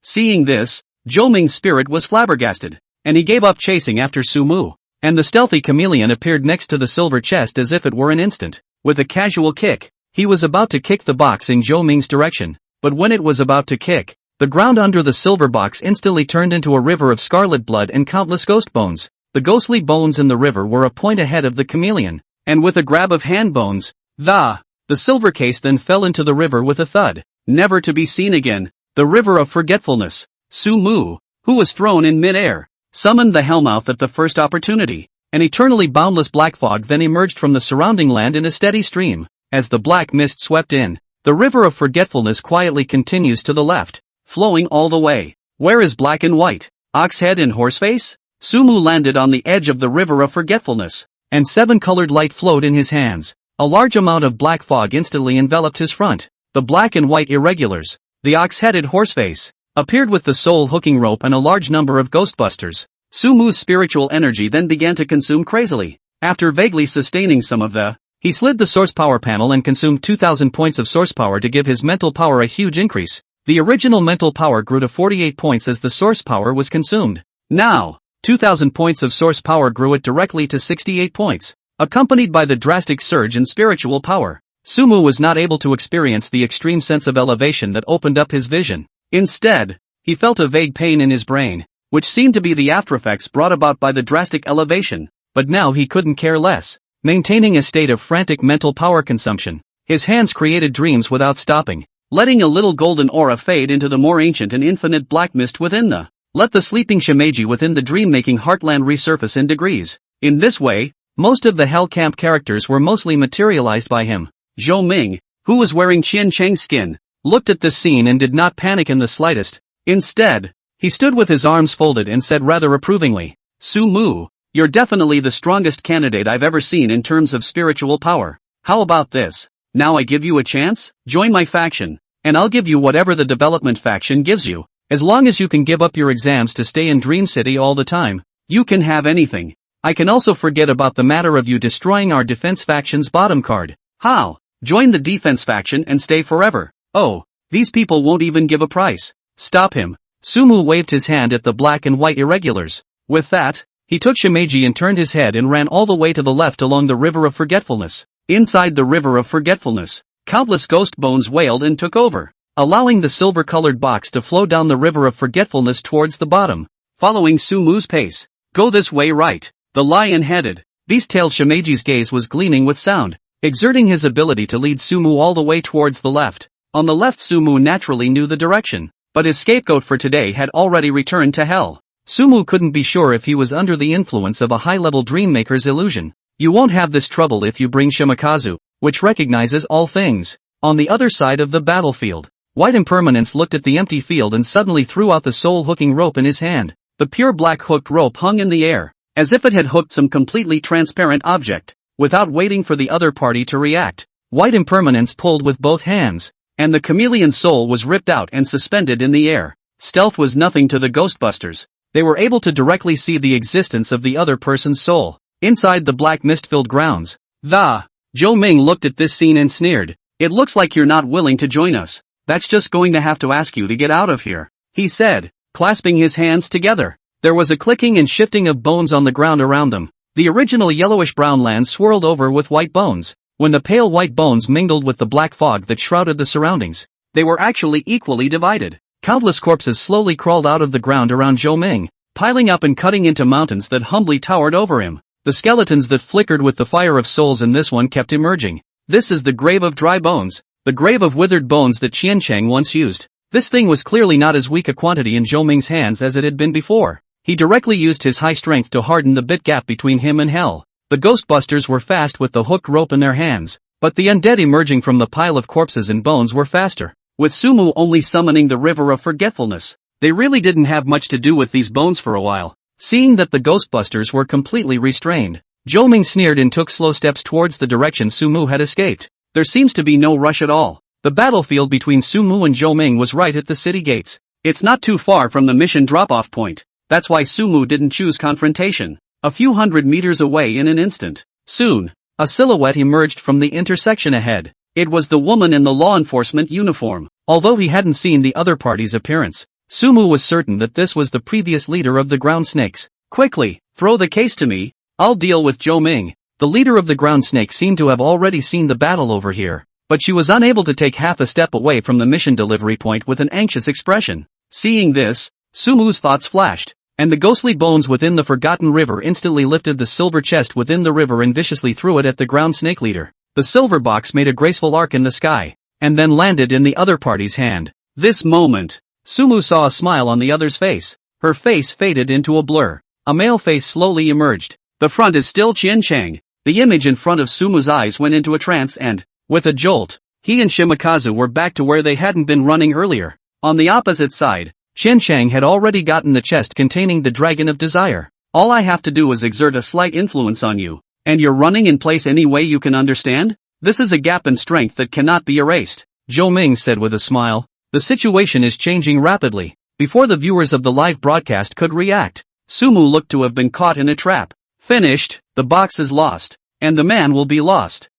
Seeing this, Zhou Ming's spirit was flabbergasted, and he gave up chasing after Sumu, and the stealthy chameleon appeared next to the silver chest as if it were an instant. With a casual kick, he was about to kick the box in Zhou Ming's direction, but when it was about to kick, the ground under the silver box instantly turned into a river of scarlet blood and countless ghost bones. The ghostly bones in the river were a point ahead of the chameleon, and with a grab of hand bones, the silver case then fell into the river with a thud, never to be seen again. The river of forgetfulness. Sumu, who was thrown in mid-air, summoned the Hellmouth at the first opportunity. An eternally boundless black fog then emerged from the surrounding land in a steady stream. As the black mist swept in, the river of forgetfulness quietly continues to the left, flowing all the way. Where is black and white? Oxhead and Horseface? Sumu landed on the edge of the river of forgetfulness, and 7-colored light flowed in his hands. A large amount of black fog instantly enveloped his front. The black and white irregulars, the ox-headed Horseface, appeared with the soul hooking rope and a large number of ghostbusters. Sumu's spiritual energy then began to consume crazily. After vaguely sustaining some of he slid the source power panel and consumed 2,000 points of source power to give his mental power a huge increase. The original mental power grew to 48 points as the source power was consumed. Now, 2,000 points of source power grew it directly to 68 points. Accompanied by the drastic surge in spiritual power, Sumu was not able to experience the extreme sense of elevation that opened up his vision. Instead, he felt a vague pain in his brain, which seemed to be the aftereffects brought about by the drastic elevation, but now he couldn't care less. Maintaining a state of frantic mental power consumption, his hands created dreams without stopping, letting a little golden aura fade into the more ancient and infinite black mist within let the sleeping Shimeji within the dream-making heartland resurface in degrees. In this way, Most of the Hell Camp characters were mostly materialized by him. Zhou Ming, who was wearing Qian Cheng's skin, looked at this scene and did not panic in the slightest. Instead, he stood with his arms folded and said rather approvingly, "Su Mu, you're definitely the strongest candidate I've ever seen in terms of spiritual power. How about this? Now I give you a chance? Join my faction, and I'll give you whatever the development faction gives you. As long as you can give up your exams to stay in Dream City all the time, you can have anything. I can also forget about the matter of you destroying our defense faction's bottom card. How? Join the defense faction and stay forever. Oh, these people won't even give a price. Stop him." Sumu waved his hand at the black and white irregulars. With that, he took Shimeji and turned his head and ran all the way to the left along the River of Forgetfulness. Inside the River of Forgetfulness, countless ghost bones wailed and took over, allowing the silver-colored box to flow down the River of Forgetfulness towards the bottom, following Sumu's pace. "Go this way, right." The lion-headed, beast-tailed Shimeji's gaze was gleaming with sound, exerting his ability to lead Sumu all the way towards the left. On the left, Sumu naturally knew the direction, but his scapegoat for today had already returned to hell. Sumu couldn't be sure if he was under the influence of a high-level Dreammaker's illusion. You won't have this trouble if you bring Shimakazu, which recognizes all things. On the other side of the battlefield, White Impermanence looked at the empty field and suddenly threw out the soul-hooking rope in his hand. The pure black hooked rope hung in the air, as if it had hooked some completely transparent object. Without waiting for the other party to react, White Impermanence pulled with both hands, and the chameleon soul was ripped out and suspended in the air. Stealth was nothing to the Ghostbusters. They were able to directly see the existence of the other person's soul inside the black mist-filled grounds. Zhou Ming looked at this scene and sneered. "It looks like you're not willing to join us. That's just going to have to ask you to get out of here," he said, clasping his hands together. There was a clicking and shifting of bones on the ground around them. The original yellowish-brown land swirled over with white bones. When the pale white bones mingled with the black fog that shrouded the surroundings, they were actually equally divided. Countless corpses slowly crawled out of the ground around Zhou Ming, piling up and cutting into mountains that humbly towered over him. The skeletons that flickered with the fire of souls in this one kept emerging. This is the grave of dry bones, the grave of withered bones that Qian Cheng once used. This thing was clearly not as weak a quantity in Zhou Ming's hands as it had been before. He directly used his high strength to harden the bit gap between him and hell. The Ghostbusters were fast with the hooked rope in their hands, but the undead emerging from the pile of corpses and bones were faster. With Sumu only summoning the River of Forgetfulness, they really didn't have much to do with these bones for a while. Seeing that the Ghostbusters were completely restrained, Zhou Ming sneered and took slow steps towards the direction Sumu had escaped. There seems to be no rush at all. The battlefield between Sumu and Zhou Ming was right at the city gates. It's not too far from the mission drop-off point. That's why Sumu didn't choose confrontation. A few hundred meters away in an instant. Soon, a silhouette emerged from the intersection ahead. It was the woman in the law enforcement uniform. Although he hadn't seen the other party's appearance, Sumu was certain that this was the previous leader of the ground snakes. "Quickly, throw the case to me. I'll deal with Zhou Ming." The leader of the ground snakes seemed to have already seen the battle over here, but she was unable to take half a step away from the mission delivery point with an anxious expression. Seeing this, Sumu's thoughts flashed, and the ghostly bones within the forgotten river instantly lifted the silver chest within the river and viciously threw it at the ground snake leader. The silver box made a graceful arc in the sky, and then landed in the other party's hand. This moment, Sumu saw a smile on the other's face. Her face faded into a blur. A male face slowly emerged. The front is still Qian Cheng. The image in front of Sumu's eyes went into a trance and, with a jolt, he and Shimakazu were back to where they hadn't been running earlier. On the opposite side, Qian Cheng had already gotten the chest containing the Dragon of Desire. "All I have to do is exert a slight influence on you, and you're running in place any way you can understand? This is a gap in strength that cannot be erased," Zhou Ming said with a smile. The situation is changing rapidly. Before the viewers of the live broadcast could react, Sumu looked to have been caught in a trap. Finished, the box is lost, and the man will be lost.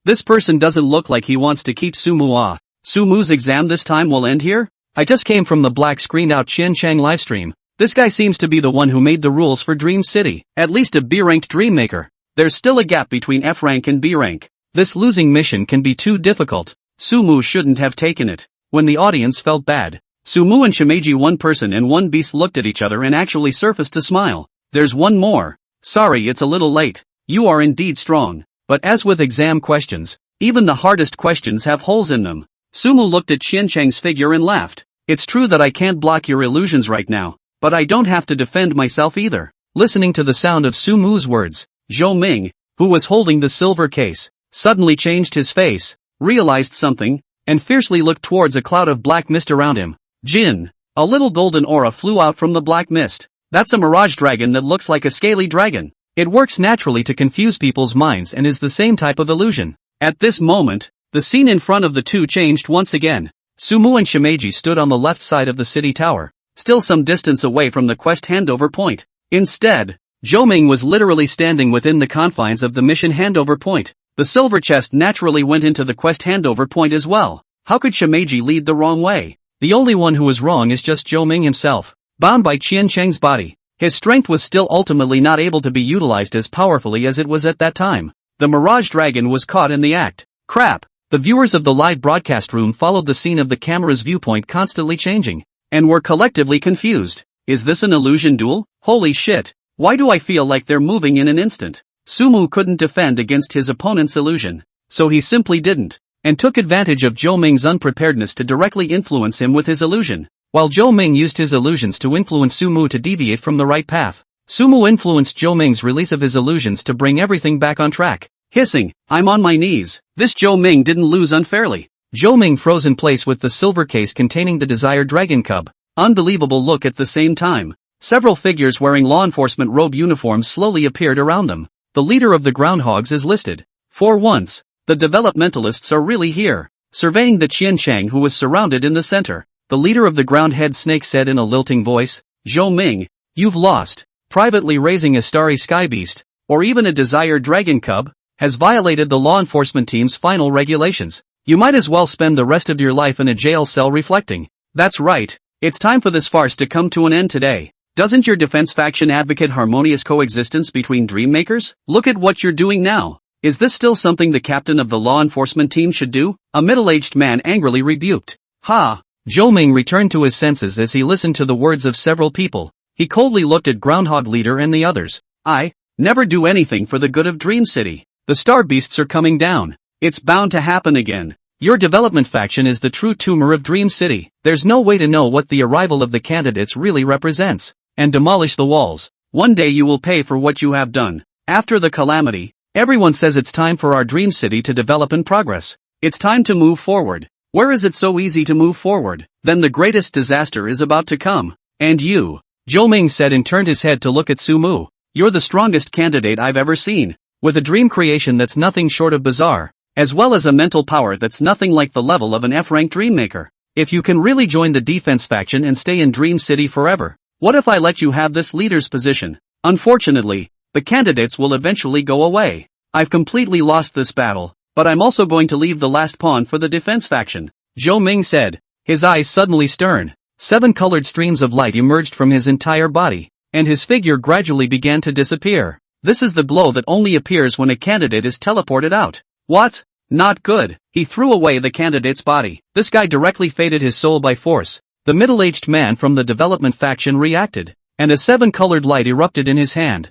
This person doesn't look like he wants to keep Sumu. Sumu's exam this time will end here? I just came from the black screened-out Qian Cheng livestream. This guy seems to be the one who made the rules for Dream City. At least a B-ranked Dreammaker. There's still a gap between F rank and B rank. This losing mission can be too difficult. Sumu shouldn't have taken it. When the audience felt bad, Sumu and Shimeji, one person and one beast, looked at each other and actually surfaced a smile. "There's one more. Sorry it's a little late. You are indeed strong. But as with exam questions, even the hardest questions have holes in them." Sumu looked at Qian Cheng's figure and laughed. "It's true that I can't block your illusions right now, but I don't have to defend myself either." Listening to the sound of Sumu's words, Zhou Ming, who was holding the silver case, suddenly changed his face, realized something, and fiercely looked towards a cloud of black mist around him. Jin. A little golden aura flew out from the black mist. That's a mirage dragon that looks like a scaly dragon. It works naturally to confuse people's minds and is the same type of illusion. At this moment, the scene in front of the two changed once again. Sumu and Shimeji stood on the left side of the city tower, still some distance away from the quest handover point. Instead, Zhou Ming was literally standing within the confines of the mission handover point. The silver chest naturally went into the quest handover point as well. How could Shimeji lead the wrong way? The only one who was wrong is just Zhou Ming himself. Bound by Qian Cheng's body, his strength was still ultimately not able to be utilized as powerfully as it was at that time. The Mirage Dragon was caught in the act. Crap! The viewers of the live broadcast room followed the scene of the camera's viewpoint constantly changing, and were collectively confused. Is this an illusion duel? Holy shit! Why do I feel like they're moving in an instant? Sumu couldn't defend against his opponent's illusion, so he simply didn't, and took advantage of Zhou Ming's unpreparedness to directly influence him with his illusion. While Zhou Ming used his illusions to influence Sumu to deviate from the right path, Sumu influenced Zhou Ming's release of his illusions to bring everything back on track. Hissing, I'm on my knees. This Zhou Ming didn't lose unfairly. Zhou Ming froze in place with the silver case containing the desired dragon cub. Unbelievable look at the same time. Several figures wearing law enforcement robe uniforms slowly appeared around them. The leader of the groundhogs is listed. For once, the developmentalists are really here. Surveying the Qian Chang who was surrounded in the center, the leader of the ground-head snake said in a lilting voice, Zhou Ming, you've lost. Privately raising a starry sky beast, or even a desired dragon cub, has violated the law enforcement team's final regulations. You might as well spend the rest of your life in a jail cell reflecting. That's right, it's time for this farce to come to an end today. Doesn't your defense faction advocate harmonious coexistence between dream makers? Look at what you're doing now. Is this still something the captain of the law enforcement team should do? A middle-aged man angrily rebuked. Ha! Zhou Ming returned to his senses as he listened to the words of several people. He coldly looked at Groundhog Leader and the others. I never do anything for the good of Dream City. The star beasts are coming down. It's bound to happen again. Your development faction is the true tumor of Dream City. There's no way to know what the arrival of the candidates really represents. And demolish the walls. One day you will pay for what you have done. After the calamity, everyone says it's time for our Dream City to develop and progress. It's time to move forward. Where is it so easy to move forward? Then the greatest disaster is about to come. And you, Zhou Ming said and turned his head to look at Sumu. You're the strongest candidate I've ever seen. With a dream creation that's nothing short of bizarre, as well as a mental power that's nothing like the level of an F-rank dream maker. If you can really join the defense faction and stay in Dream City forever, what if I let you have this leader's position? Unfortunately, the candidates will eventually go away. I've completely lost this battle, but I'm also going to leave the last pawn for the defense faction, Zhou Ming said, his eyes suddenly stern. 7 colored streams of light emerged from his entire body, and his figure gradually began to disappear. This is the glow that only appears when a candidate is teleported out. What? Not good. He threw away the candidate's body. This guy directly fated his soul by force. The middle-aged man from the development faction reacted, and a 7-colored light erupted in his hand.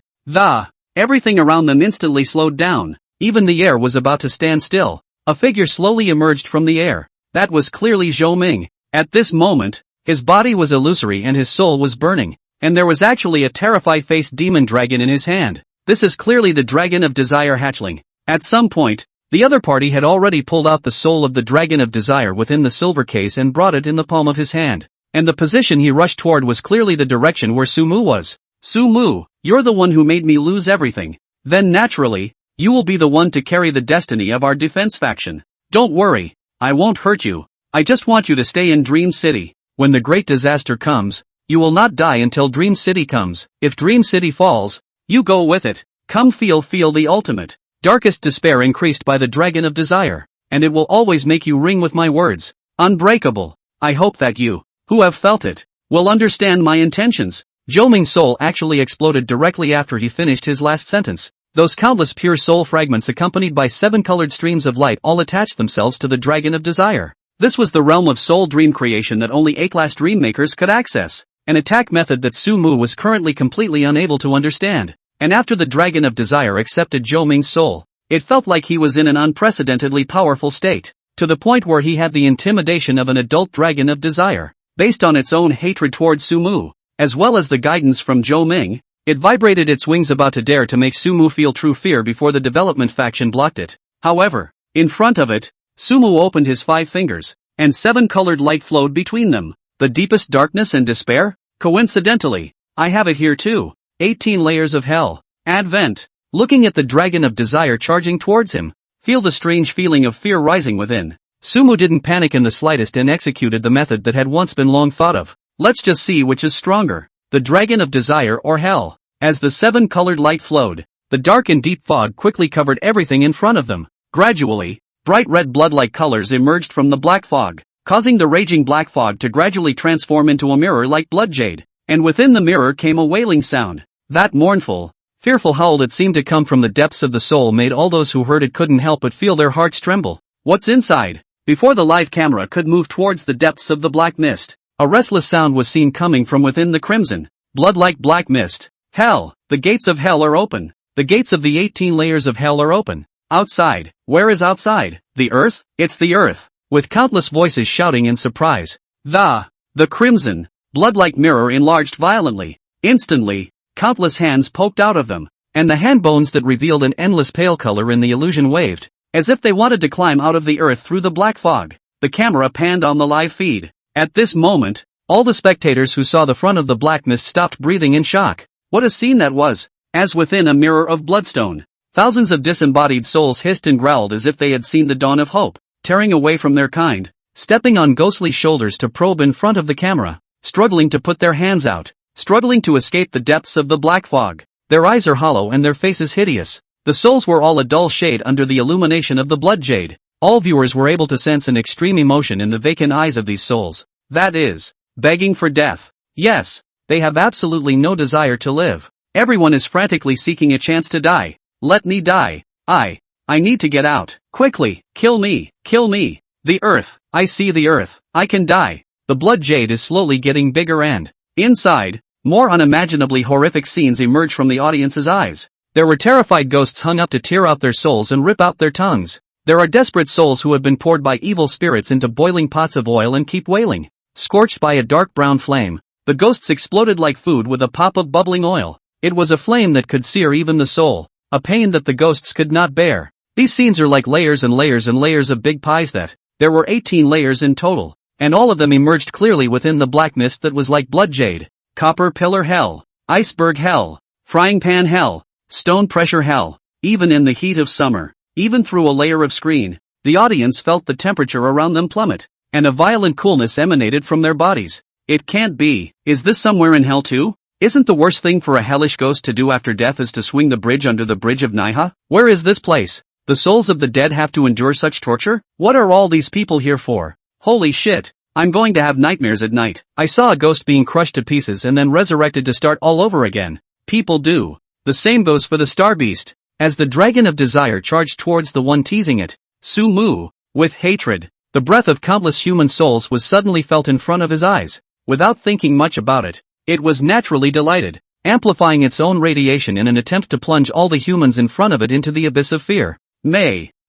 Everything around them instantly slowed down. Even the air was about to stand still. A figure slowly emerged from the air. That was clearly Zhou Ming. At this moment, his body was illusory and his soul was burning, and there was actually a terrified-faced demon dragon in his hand. This is clearly the Dragon of Desire hatchling. At some point, the other party had already pulled out the soul of the Dragon of Desire within the silver case and brought it in the palm of his hand. And the position he rushed toward was clearly the direction where Sumu was. Sumu, you're the one who made me lose everything. Then naturally, you will be the one to carry the destiny of our defense faction. Don't worry, I won't hurt you. I just want you to stay in Dream City. When the great disaster comes, you will not die until Dream City comes. If Dream City falls, you go with it. Come feel the ultimate. Darkest despair increased by the Dragon of Desire, and it will always make you ring with my words. Unbreakable. I hope that you, who have felt it, will understand my intentions. Zhou Ming's soul actually exploded directly after he finished his last sentence. Those countless pure soul fragments accompanied by 7 colored streams of light all attached themselves to the Dragon of Desire. This was the realm of soul dream creation that only A-class dream makers could access, an attack method that Sumu was currently completely unable to understand. And after the Dragon of Desire accepted Zhou Ming's soul, it felt like he was in an unprecedentedly powerful state, to the point where he had the intimidation of an adult Dragon of Desire. Based on its own hatred towards Sumu, as well as the guidance from Zhou Ming, It vibrated its wings about to dare to make Sumu feel true fear before the development faction blocked it. However, in front of it, Sumu opened his 5 fingers, and 7 colored light flowed between them. The deepest darkness and despair? Coincidentally, I have it here too. 18 layers of hell. Advent. Looking at the dragon of desire charging towards him, feel the strange feeling of fear rising within. Sumu didn't panic in the slightest and executed the method that had once been long thought of. Let's just see which is stronger, the dragon of desire or hell. As the 7 colored light flowed, the dark and deep fog quickly covered everything in front of them. Gradually, bright red blood-like colors emerged from the black fog, causing the raging black fog to gradually transform into a mirror like blood jade. And within the mirror came a wailing sound. That mournful, fearful howl that seemed to come from the depths of the soul made all those who heard it couldn't help but feel their hearts tremble. What's inside? Before the live camera could move towards the depths of the black mist, a restless sound was seen coming from within the crimson, blood-like black mist. Hell! The gates of hell are open. The gates of the 18 layers of hell are open. Outside. Where is outside? The earth? It's the earth. With countless voices shouting in surprise. The crimson, blood-like mirror enlarged violently. Instantly, countless hands poked out of them, and the hand bones that revealed an endless pale color in the illusion waved, as if they wanted to climb out of the earth through the black fog. The camera panned on the live feed. At this moment, all the spectators who saw the front of the black mist stopped breathing in shock. What a scene that was! As within a mirror of bloodstone, thousands of disembodied souls hissed and growled as if they had seen the dawn of hope, tearing away from their kind, stepping on ghostly shoulders to probe in front of the camera, struggling to put their hands out, struggling to escape the depths of the black fog. Their eyes are hollow and their faces hideous. The souls were all a dull shade under the illumination of the blood jade. All viewers were able to sense an extreme emotion in the vacant eyes of these souls. That is, begging for death. Yes, they have absolutely no desire to live. Everyone is frantically seeking a chance to die. Let me die. I need to get out. Quickly, kill me, kill me. The earth, I see the earth, I can die. The blood jade is slowly getting bigger and, inside, more unimaginably horrific scenes emerge from the audience's eyes. There were terrified ghosts hung up to tear out their souls and rip out their tongues. There are desperate souls who have been poured by evil spirits into boiling pots of oil and keep wailing. Scorched by a dark brown flame, the ghosts exploded like food with a pop of bubbling oil. It was a flame that could sear even the soul, a pain that the ghosts could not bear. These scenes are like layers and layers and layers of big pies that, there were 18 layers in total, and all of them emerged clearly within the black mist that was like blood jade. Copper pillar hell, iceberg hell, frying pan hell, stone pressure hell. Even in the heat of summer, even through a layer of screen, the audience felt the temperature around them plummet, and a violent coolness emanated from their bodies. It can't be. Is this somewhere in hell too? Isn't the worst thing for a hellish ghost to do after death is to swing the bridge under the bridge of Manhwa? Where is this place? The souls of the dead have to endure such torture? What are all these people here for? Holy shit. I'm going to have nightmares at night. I saw a ghost being crushed to pieces and then resurrected to start all over again. People do. The same goes for the star beast. As the dragon of desire charged towards the one teasing it, Sumu, with hatred, the breath of countless human souls was suddenly felt in front of his eyes. Without thinking much about it, it was naturally delighted, amplifying its own radiation in an attempt to plunge all the humans in front of it into the abyss of fear.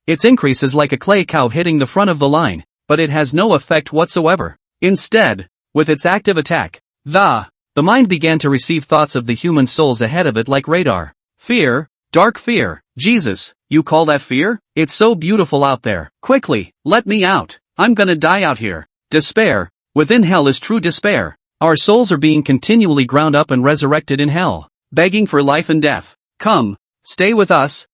Its increase is like a clay cow hitting the front of the line, but it has no effect whatsoever. Instead, with its active attack, the mind began to receive thoughts of the human souls ahead of it like radar. Fear, dark fear. Jesus, you call that fear? It's so beautiful out there. Quickly, let me out. I'm gonna die out here. Despair. Within hell is true despair. Our souls are being continually ground up and resurrected in hell, begging for life and death. Come, stay with us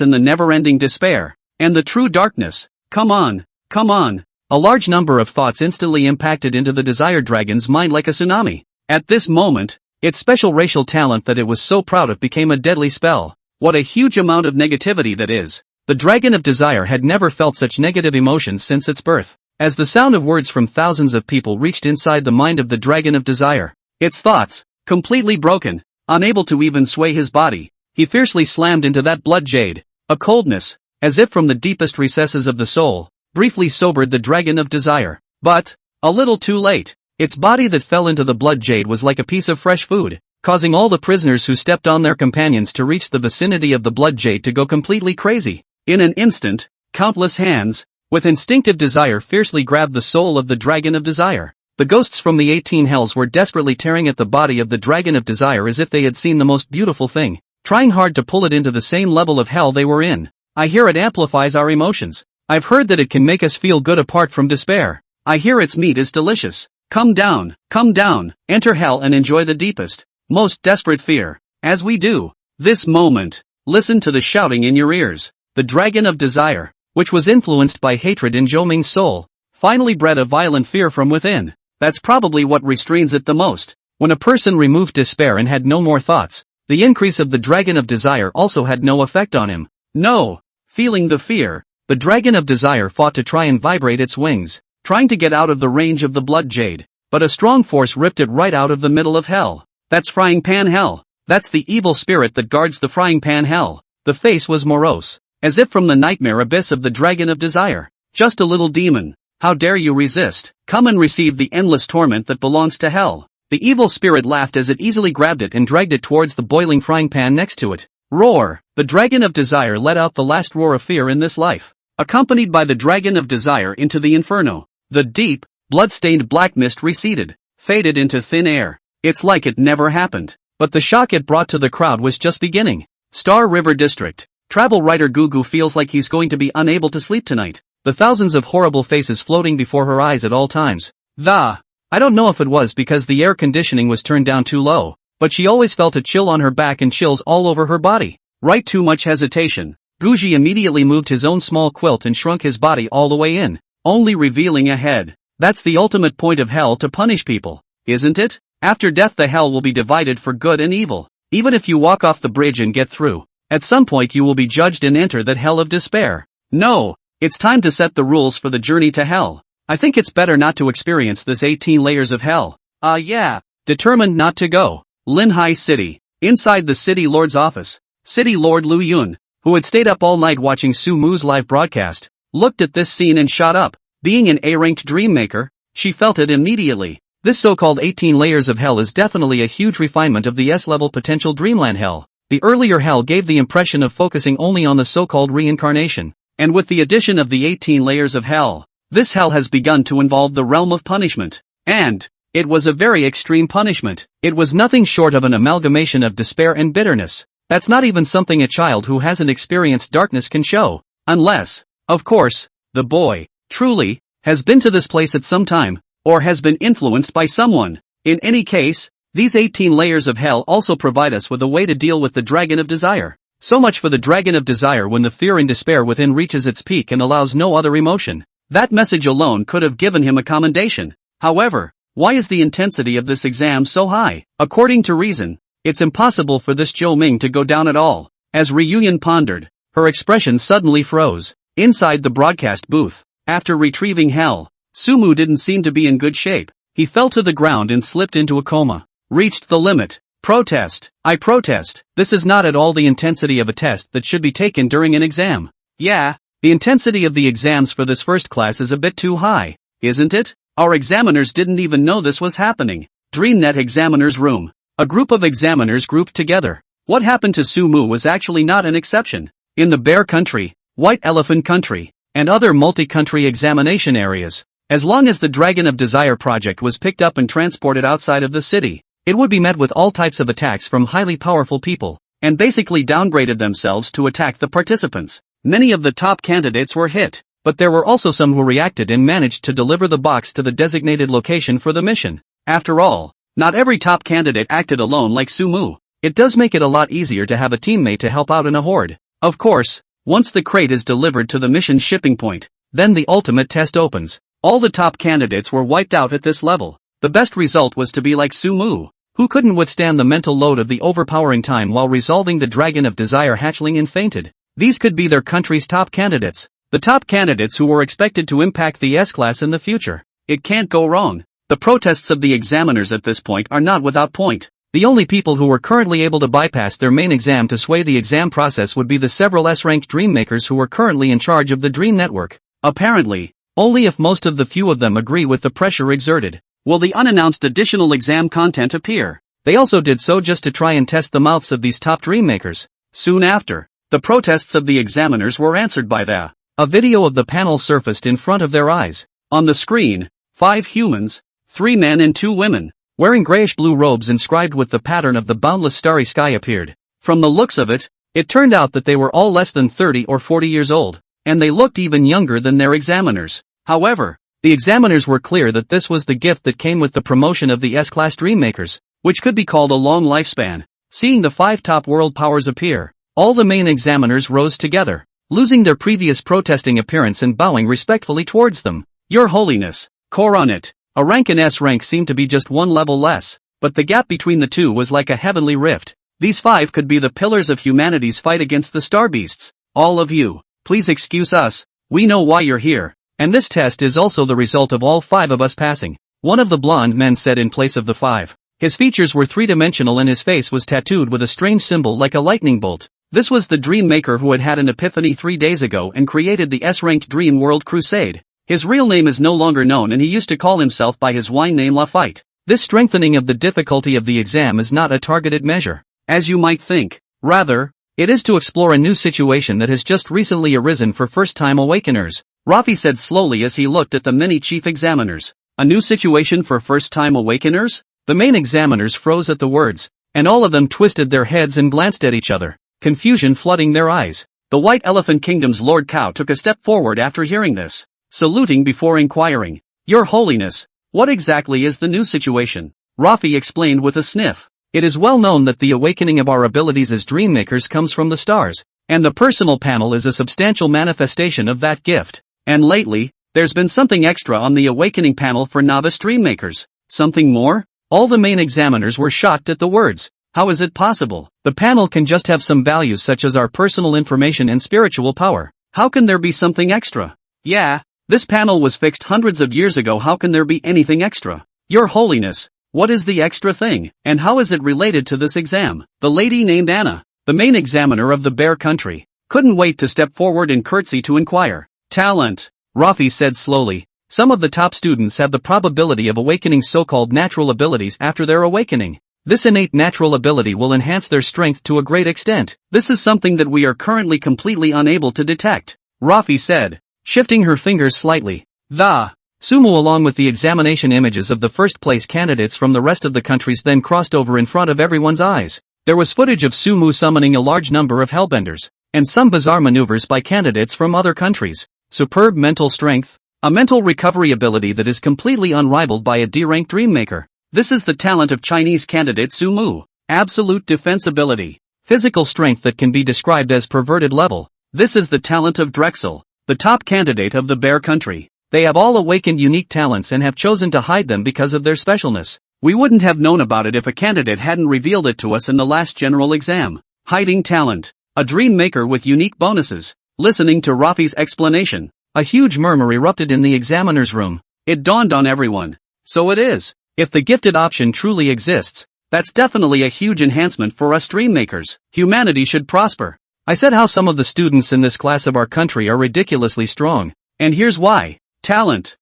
in the never-ending despair, and the true darkness. Come on, come on. A large number of thoughts instantly impacted into the desire dragon's mind like a tsunami. At this moment, its special racial talent that it was so proud of became a deadly spell. What a huge amount of negativity that is. The dragon of desire had never felt such negative emotions since its birth. As the sound of words from thousands of people reached inside the mind of the dragon of desire, its thoughts, completely broken, unable to even sway his body, he fiercely slammed into that blood jade. A coldness, as if from the deepest recesses of the soul, briefly sobered the dragon of desire. But, a little too late. Its body that fell into the blood jade was like a piece of fresh food, causing all the prisoners who stepped on their companions to reach the vicinity of the blood jade to go completely crazy. In an instant, countless hands, with instinctive desire fiercely grabbed the soul of the dragon of desire. The ghosts from the 18 hells were desperately tearing at the body of the dragon of desire as if they had seen the most beautiful thing, trying hard to pull it into the same level of hell they were in. I hear it amplifies our emotions. I've heard that it can make us feel good apart from despair. I hear its meat is delicious. Come down, enter hell and enjoy the deepest, most desperate fear. As we do this moment, listen to the shouting in your ears. The dragon of desire, which was influenced by hatred in Zhou Ming's soul, finally bred a violent fear from within. That's probably what restrains it the most. When a person removed despair and had no more thoughts, the increase of the dragon of desire also had no effect on him. No. Feeling the fear, the dragon of desire fought to try and vibrate its wings, trying to get out of the range of the blood jade, but a strong force ripped it right out of the middle of hell. That's frying pan hell. That's the evil spirit that guards the frying pan hell. The face was morose, as if from the nightmare abyss of the dragon of desire. Just a little demon. How dare you resist? Come and receive the endless torment that belongs to hell. The evil spirit laughed as it easily grabbed it and dragged it towards the boiling frying pan next to it. Roar! The dragon of desire let out the last roar of fear in this life, accompanied by the dragon of desire into the inferno. The deep, blood-stained black mist receded, faded into thin air. It's like it never happened. But the shock it brought to the crowd was just beginning. Star River District. Travel writer Gugu feels like he's going to be unable to sleep tonight. The thousands of horrible faces floating before her eyes at all times. I don't know if it was because the air conditioning was turned down too low, but she always felt a chill on her back and chills all over her body. Right, too much hesitation. Guji immediately moved his own small quilt and shrunk his body all the way in, only revealing a head. That's the ultimate point of hell, to punish people, isn't it? After death the hell will be divided for good and evil. Even if you walk off the bridge and get through, at some point you will be judged and enter that hell of despair. No, it's time to set the rules for the journey to hell. I think it's better not to experience this 18 layers of hell. Yeah. Determined not to go. Linhai City. Inside the city lord's office, City Lord Lu Yun, who had stayed up all night watching Su Mu's live broadcast, looked at this scene and shot up. Being an A-ranked dream maker, she felt it immediately. This so-called 18 layers of hell is definitely a huge refinement of the S-level potential dreamland hell. The earlier hell gave the impression of focusing only on the so-called reincarnation, and with the addition of the 18 layers of hell, this hell has begun to involve the realm of punishment. And it was a very extreme punishment. It was nothing short of an amalgamation of despair and bitterness. That's not even something a child who hasn't experienced darkness can show. Unless, of course, the boy, truly, has been to this place at some time, or has been influenced by someone. In any case, these 18 layers of hell also provide us with a way to deal with the dragon of desire. So much for the dragon of desire when the fear and despair within reaches its peak and allows no other emotion. That message alone could have given him a commendation. However, why is the intensity of this exam so high? According to reason, it's impossible for this Zhou Ming to go down at all. As Ryuyan pondered, her expression suddenly froze. Inside the broadcast booth, after retrieving hell, Sumu didn't seem to be in good shape. He fell to the ground and slipped into a coma. Reached the limit. Protest. I protest. This is not at all the intensity of a test that should be taken during an exam. Yeah, the intensity of the exams for this first class is a bit too high, isn't it? Our examiners didn't even know this was happening. DreamNet examiner's room. A group of examiners grouped together. What happened to Sumu was actually not an exception. In the Bear Country, White Elephant Country, and other multi-country examination areas, as long as the Dragon of Desire project was picked up and transported outside of the city, it would be met with all types of attacks from highly powerful people, and basically downgraded themselves to attack the participants. Many of the top candidates were hit, but there were also some who reacted and managed to deliver the box to the designated location for the mission. After all, not every top candidate acted alone like Sumu. It does make it a lot easier to have a teammate to help out in a horde. Of course, once the crate is delivered to the mission's shipping point, then the ultimate test opens. All the top candidates were wiped out at this level. The best result was to be like Sumu, who couldn't withstand the mental load of the overpowering time while resolving the Dragon of Desire hatchling and fainted. These could be their country's top candidates. The top candidates who were expected to impact the S-class in the future. It can't go wrong. The protests of the examiners at this point are not without point. The only people who were currently able to bypass their main exam to sway the exam process would be the several S-ranked dream makers who were currently in charge of the Dream Network. Apparently, only if most of the few of them agree with the pressure exerted, will the unannounced additional exam content appear. They also did so just to try and test the mouths of these top dream makers. Soon after, the protests of the examiners were answered by a video of the panel surfaced in front of their eyes. On the screen, 5 humans, 3 men and 2 women, wearing grayish-blue robes inscribed with the pattern of the boundless starry sky appeared. From the looks of it, it turned out that they were all less than 30 or 40 years old, and they looked even younger than their examiners. However, the examiners were clear that this was the gift that came with the promotion of the S-class Dreammakers, which could be called a long lifespan. Seeing the 5 top world powers appear, all the main examiners rose together, losing their previous protesting appearance and bowing respectfully towards them. Your Holiness, Coronet. A rank in S rank seemed to be just one level less, but the gap between the two was like a heavenly rift. These 5 could be the pillars of humanity's fight against the star beasts. All of you, please excuse us, we know why you're here, and this test is also the result of all 5 of us passing. One of the blonde men said in place of the 5. His features were three-dimensional and his face was tattooed with a strange symbol like a lightning bolt. This was the Dream Maker who had an epiphany 3 days ago and created the S-ranked Dream World Crusade. His real name is no longer known and he used to call himself by his wine name Lafite. This strengthening of the difficulty of the exam is not a targeted measure, as you might think. Rather, it is to explore a new situation that has just recently arisen for first-time awakeners. Rafi said slowly as he looked at the many chief examiners. A new situation for first-time awakeners? The main examiners froze at the words, and all of them twisted their heads and glanced at each other, confusion flooding their eyes. The White Elephant Kingdom's Lord Cow took a step forward after hearing this, saluting before inquiring. Your Holiness, what exactly is the new situation? Rafi explained with a sniff. It is well known that the awakening of our abilities as dream makers comes from the stars, and the personal panel is a substantial manifestation of that gift. And lately, there's been something extra on the awakening panel for novice dream makers. Something more? All the main examiners were shocked at the words. How is it possible? The panel can just have some values such as our personal information and spiritual power. How can there be something extra? Yeah, this panel was fixed hundreds of years ago. How can there be anything extra? Your Holiness, what is the extra thing, and how is it related to this exam? The lady named Anna, the main examiner of the Bear Country, couldn't wait to step forward and curtsy to inquire. Talent, Rafi said slowly. Some of the top students have the probability of awakening so-called natural abilities after their awakening. This innate natural ability will enhance their strength to a great extent. This is something that we are currently completely unable to detect, Rafi said, shifting her fingers slightly. The Sumu along with the examination images of the first-place candidates from the rest of the countries then crossed over in front of everyone's eyes. There was footage of Sumu summoning a large number of hellbenders, and some bizarre maneuvers by candidates from other countries. Superb mental strength, a mental recovery ability that is completely unrivaled by a D-rank Dreammaker. This is the talent of Chinese candidate Sumu. Absolute defense ability, physical strength that can be described as perverted level. This is the talent of Drexel, the top candidate of the Bear Country. They have all awakened unique talents and have chosen to hide them because of their specialness. We wouldn't have known about it if a candidate hadn't revealed it to us in the last general exam. Hiding talent, a dream maker with unique bonuses. Listening to Rafi's explanation, a huge murmur erupted in the examiner's room. It dawned on everyone. So it is. If the gifted option truly exists, that's definitely a huge enhancement for us dream makers. Humanity should prosper. I said how some of the students in this class of our country are ridiculously strong. And here's why. Talent.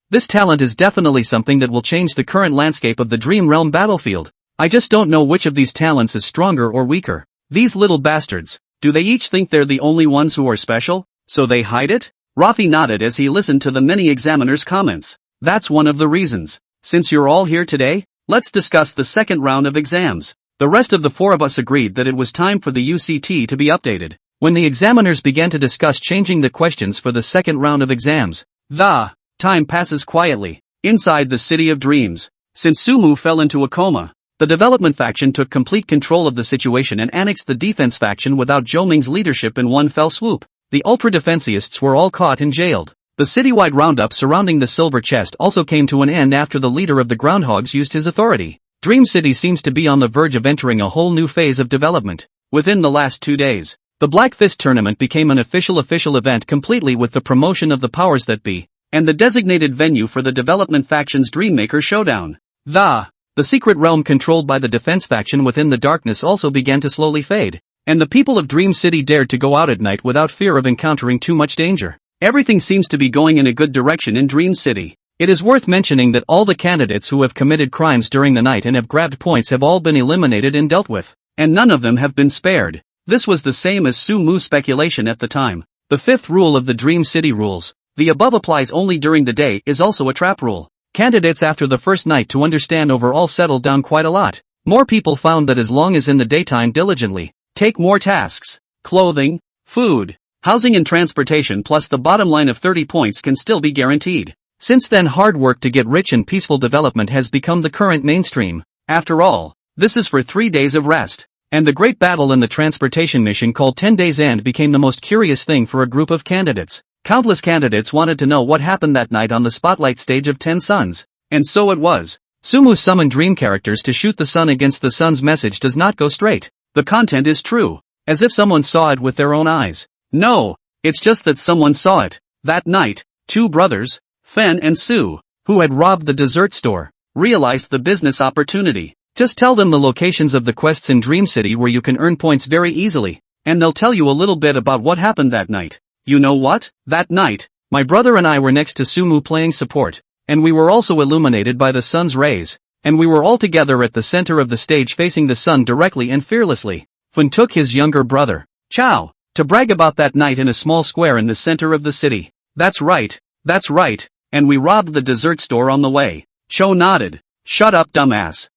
This talent is definitely something that will change the current landscape of the Dream Realm battlefield. I just don't know which of these talents is stronger or weaker. These little bastards, do they each think they're the only ones who are special, so they hide it? Rafi nodded as he listened to the many examiners' comments. That's one of the reasons. Since you're all here today, let's discuss the second round of exams. The rest of the 4 of us agreed that it was time for the UCT to be updated. When the examiners began to discuss changing the questions for the second round of exams, the time passes quietly. Inside the City of Dreams, since Sumu fell into a coma, the development faction took complete control of the situation and annexed the defense faction without Zhou Ming's leadership in one fell swoop. The ultra-defensiasts were all caught and jailed. The citywide roundup surrounding the silver chest also came to an end after the leader of the Groundhogs used his authority. Dream City seems to be on the verge of entering a whole new phase of development. Within the last 2 days, the Black Fist tournament became an official event completely with the promotion of the powers that be, and the designated venue for the development faction's Dreammaker showdown. The secret realm controlled by the defense faction within the darkness also began to slowly fade, and the people of Dream City dared to go out at night without fear of encountering too much danger. Everything seems to be going in a good direction in Dream City. It is worth mentioning that all the candidates who have committed crimes during the night and have grabbed points have all been eliminated and dealt with, and none of them have been spared. This was the same as Sumu's speculation at the time. The 5th rule of the Dream City rules, the above applies only during the day, is also a trap rule. Candidates after the first night to understand overall settled down quite a lot. More people found that as long as in the daytime diligently take more tasks, clothing, food, housing and transportation plus the bottom line of 30 points can still be guaranteed. Since then hard work to get rich and peaceful development has become the current mainstream. After all, this is for 3 days of rest. And the great battle in the transportation mission called 10 Days End became the most curious thing for a group of candidates. Countless candidates wanted to know what happened that night on the spotlight stage of 10 Suns. And so it was. Sumu summoned dream characters to shoot the sun against the sun's message does not go straight. The content is true. As if someone saw it with their own eyes. No, it's just that someone saw it. That night, two brothers, Fen and Sue, who had robbed the dessert store, realized the business opportunity. Just tell them the locations of the quests in Dream City where you can earn points very easily, and they'll tell you a little bit about what happened that night. You know what? That night, my brother and I were next to Sumu playing support, and we were also illuminated by the sun's rays, and we were all together at the center of the stage facing the sun directly and fearlessly. Fun took his younger brother, Chao, to brag about that night in a small square in the center of the city. That's right, and we robbed the dessert store on the way. Cho nodded. Shut up, dumbass.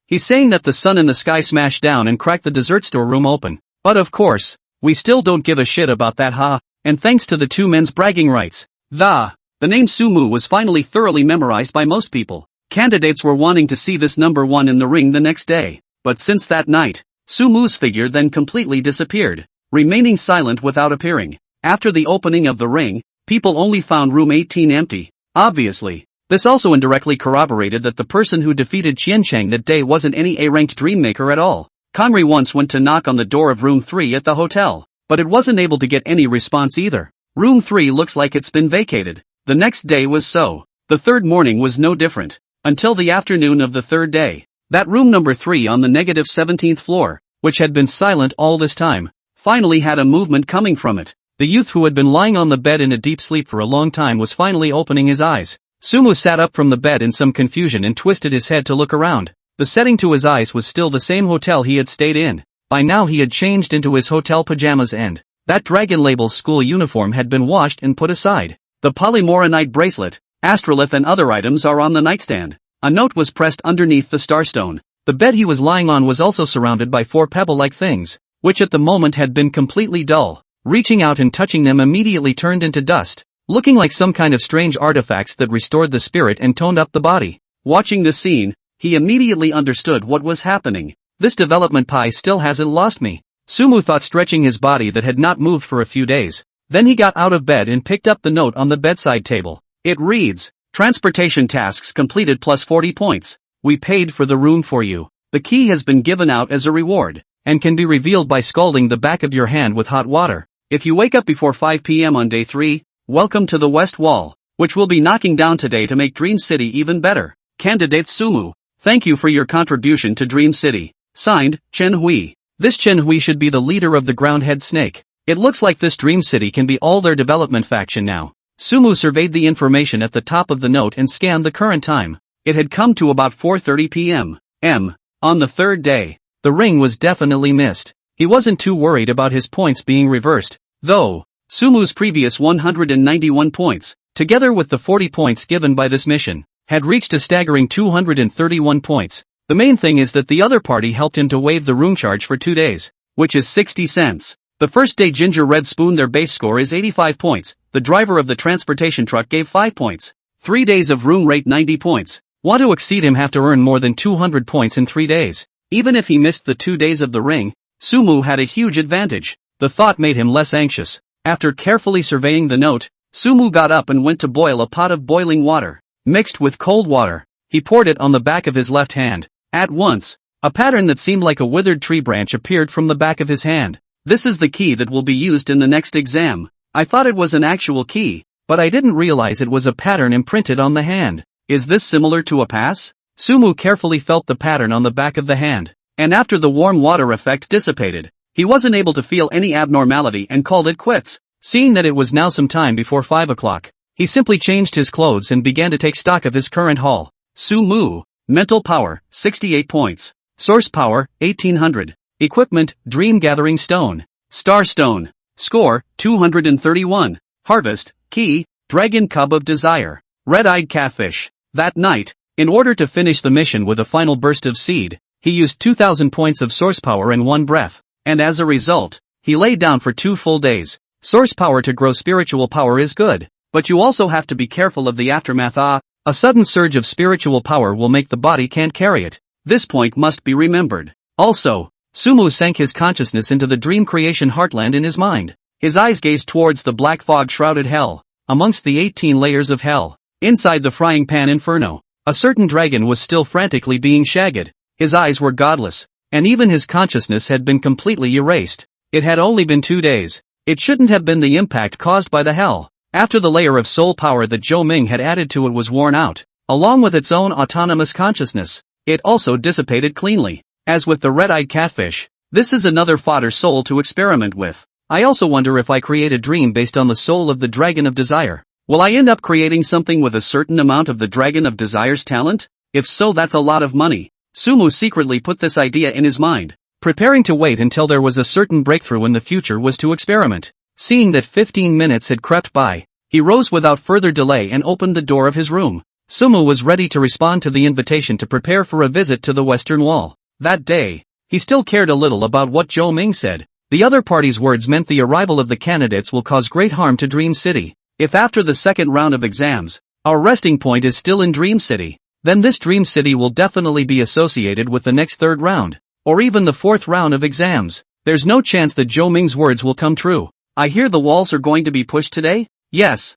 He's saying that the sun in the sky smashed down and cracked the dessert store room open. But of course, we still don't give a shit about that, and thanks to the two men's bragging rights, the name Sumu was finally thoroughly memorized by most people. Candidates were wanting to see this number one in the ring the next day. But since that night, Sumu's figure then completely disappeared, remaining silent without appearing. After the opening of the ring, people only found room 18 empty. Obviously, this also indirectly corroborated that the person who defeated Qiancheng that day wasn't any A-ranked dreammaker at all. Conry once went to knock on the door of room 3 at the hotel, but it wasn't able to get any response either. Room 3 looks like it's been vacated. The next day was so. The third morning was no different, until the afternoon of the third day. That room number 3 on the negative 17th floor, which had been silent all this time, finally had a movement coming from it. The youth who had been lying on the bed in a deep sleep for a long time was finally opening his eyes. Sumu sat up from the bed in some confusion and twisted his head to look around. The setting to his eyes was still the same hotel he had stayed in. By now he had changed into his hotel pajamas and that dragon label school uniform had been washed and put aside. The polymoronite bracelet, astrolith and other items are on the nightstand. A note was pressed underneath the starstone. The bed he was lying on was also surrounded by 4 pebble-like things, which at the moment had been completely dull. Reaching out and touching them immediately turned into dust, looking like some kind of strange artifacts that restored the spirit and toned up the body. Watching the scene, he immediately understood what was happening. This development pie still hasn't lost me. Sumu thought, stretching his body that had not moved for a few days. Then he got out of bed and picked up the note on the bedside table. It reads, transportation tasks completed plus 40 points. We paid for the room for you. The key has been given out as a reward, and can be revealed by scalding the back of your hand with hot water. If you wake up before 5 p.m. on day 3, welcome to the West Wall, which we'll be knocking down today to make Dream City even better. Candidate Sumu, thank you for your contribution to Dream City. Signed, Chen Hui. This Chen Hui should be the leader of the Groundhead Snake. It looks like this Dream City can be all their development faction now. Sumu surveyed the information at the top of the note and scanned the current time. It had come to about 4:30 p.m. On the third day. The ring was definitely missed. He wasn't too worried about his points being reversed, though. Sumu's previous 191 points, together with the 40 points given by this mission, had reached a staggering 231 points. The main thing is that the other party helped him to waive the room charge for 2 days, which is 60 cents. The first day Ginger Red Spoon, their base score is 85 points, the driver of the transportation truck gave 5 points. 3 days of room rate 90 points. Want to exceed him have to earn more than 200 points in 3 days. Even if he missed the 2 days of the ring, Sumu had a huge advantage. The thought made him less anxious. After carefully surveying the note, Sumu got up and went to boil a pot of boiling water, mixed with cold water. He poured it on the back of his left hand. At once, a pattern that seemed like a withered tree branch appeared from the back of his hand. This is the key that will be used in the next exam. I thought it was an actual key, but I didn't realize it was a pattern imprinted on the hand. Is this similar to a pass? Sumu carefully felt the pattern on the back of the hand, and after the warm water effect dissipated, he wasn't able to feel any abnormality and called it quits. Seeing that it was now some time before 5 o'clock, he simply changed his clothes and began to take stock of his current haul. Sumu, mental power, 68 points. Source power, 1800. Equipment, Dream Gathering Stone. Star Stone. Score, 231. Harvest, Key, Dragon Cub of Desire. Red-Eyed Catfish. That night, in order to finish the mission with a final burst of seed, he used 2,000 points of source power in one breath, and as a result, he lay down for 2 full days. Source power to grow spiritual power is good, but you also have to be careful of the aftermath. A sudden surge of spiritual power will make the body can't carry it. This point must be remembered. Also, Sumu sank his consciousness into the dream creation heartland in his mind. His eyes gazed towards the black fog-shrouded hell, amongst the 18 layers of hell. Inside the frying pan inferno, a certain dragon was still frantically being shagged. His eyes were godless, and even his consciousness had been completely erased. It had only been 2 days. It shouldn't have been the impact caused by the hell. After the layer of soul power that Zhou Ming had added to it was worn out, along with its own autonomous consciousness, it also dissipated cleanly. As with the red-eyed catfish, this is another fodder soul to experiment with. I also wonder if I create a dream based on the soul of the Dragon of Desire. Will I end up creating something with a certain amount of the Dragon of Desire's talent? If so, that's a lot of money. Sumu secretly put this idea in his mind, preparing to wait until there was a certain breakthrough in the future was to experiment. Seeing that 15 minutes had crept by, he rose without further delay and opened the door of his room. Sumu was ready to respond to the invitation to prepare for a visit to the Western Wall. That day, he still cared a little about what Zhou Ming said. The other party's words meant the arrival of the candidates will cause great harm to Dream City. If after the second round of exams, our resting point is still in Dream City, then this Dream City will definitely be associated with the next third round, or even the fourth round of exams. There's no chance that Zhou Ming's words will come true. I hear the walls are going to be pushed today? Yes.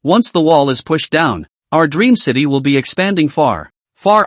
Once the wall is pushed down, our Dream City will be expanding far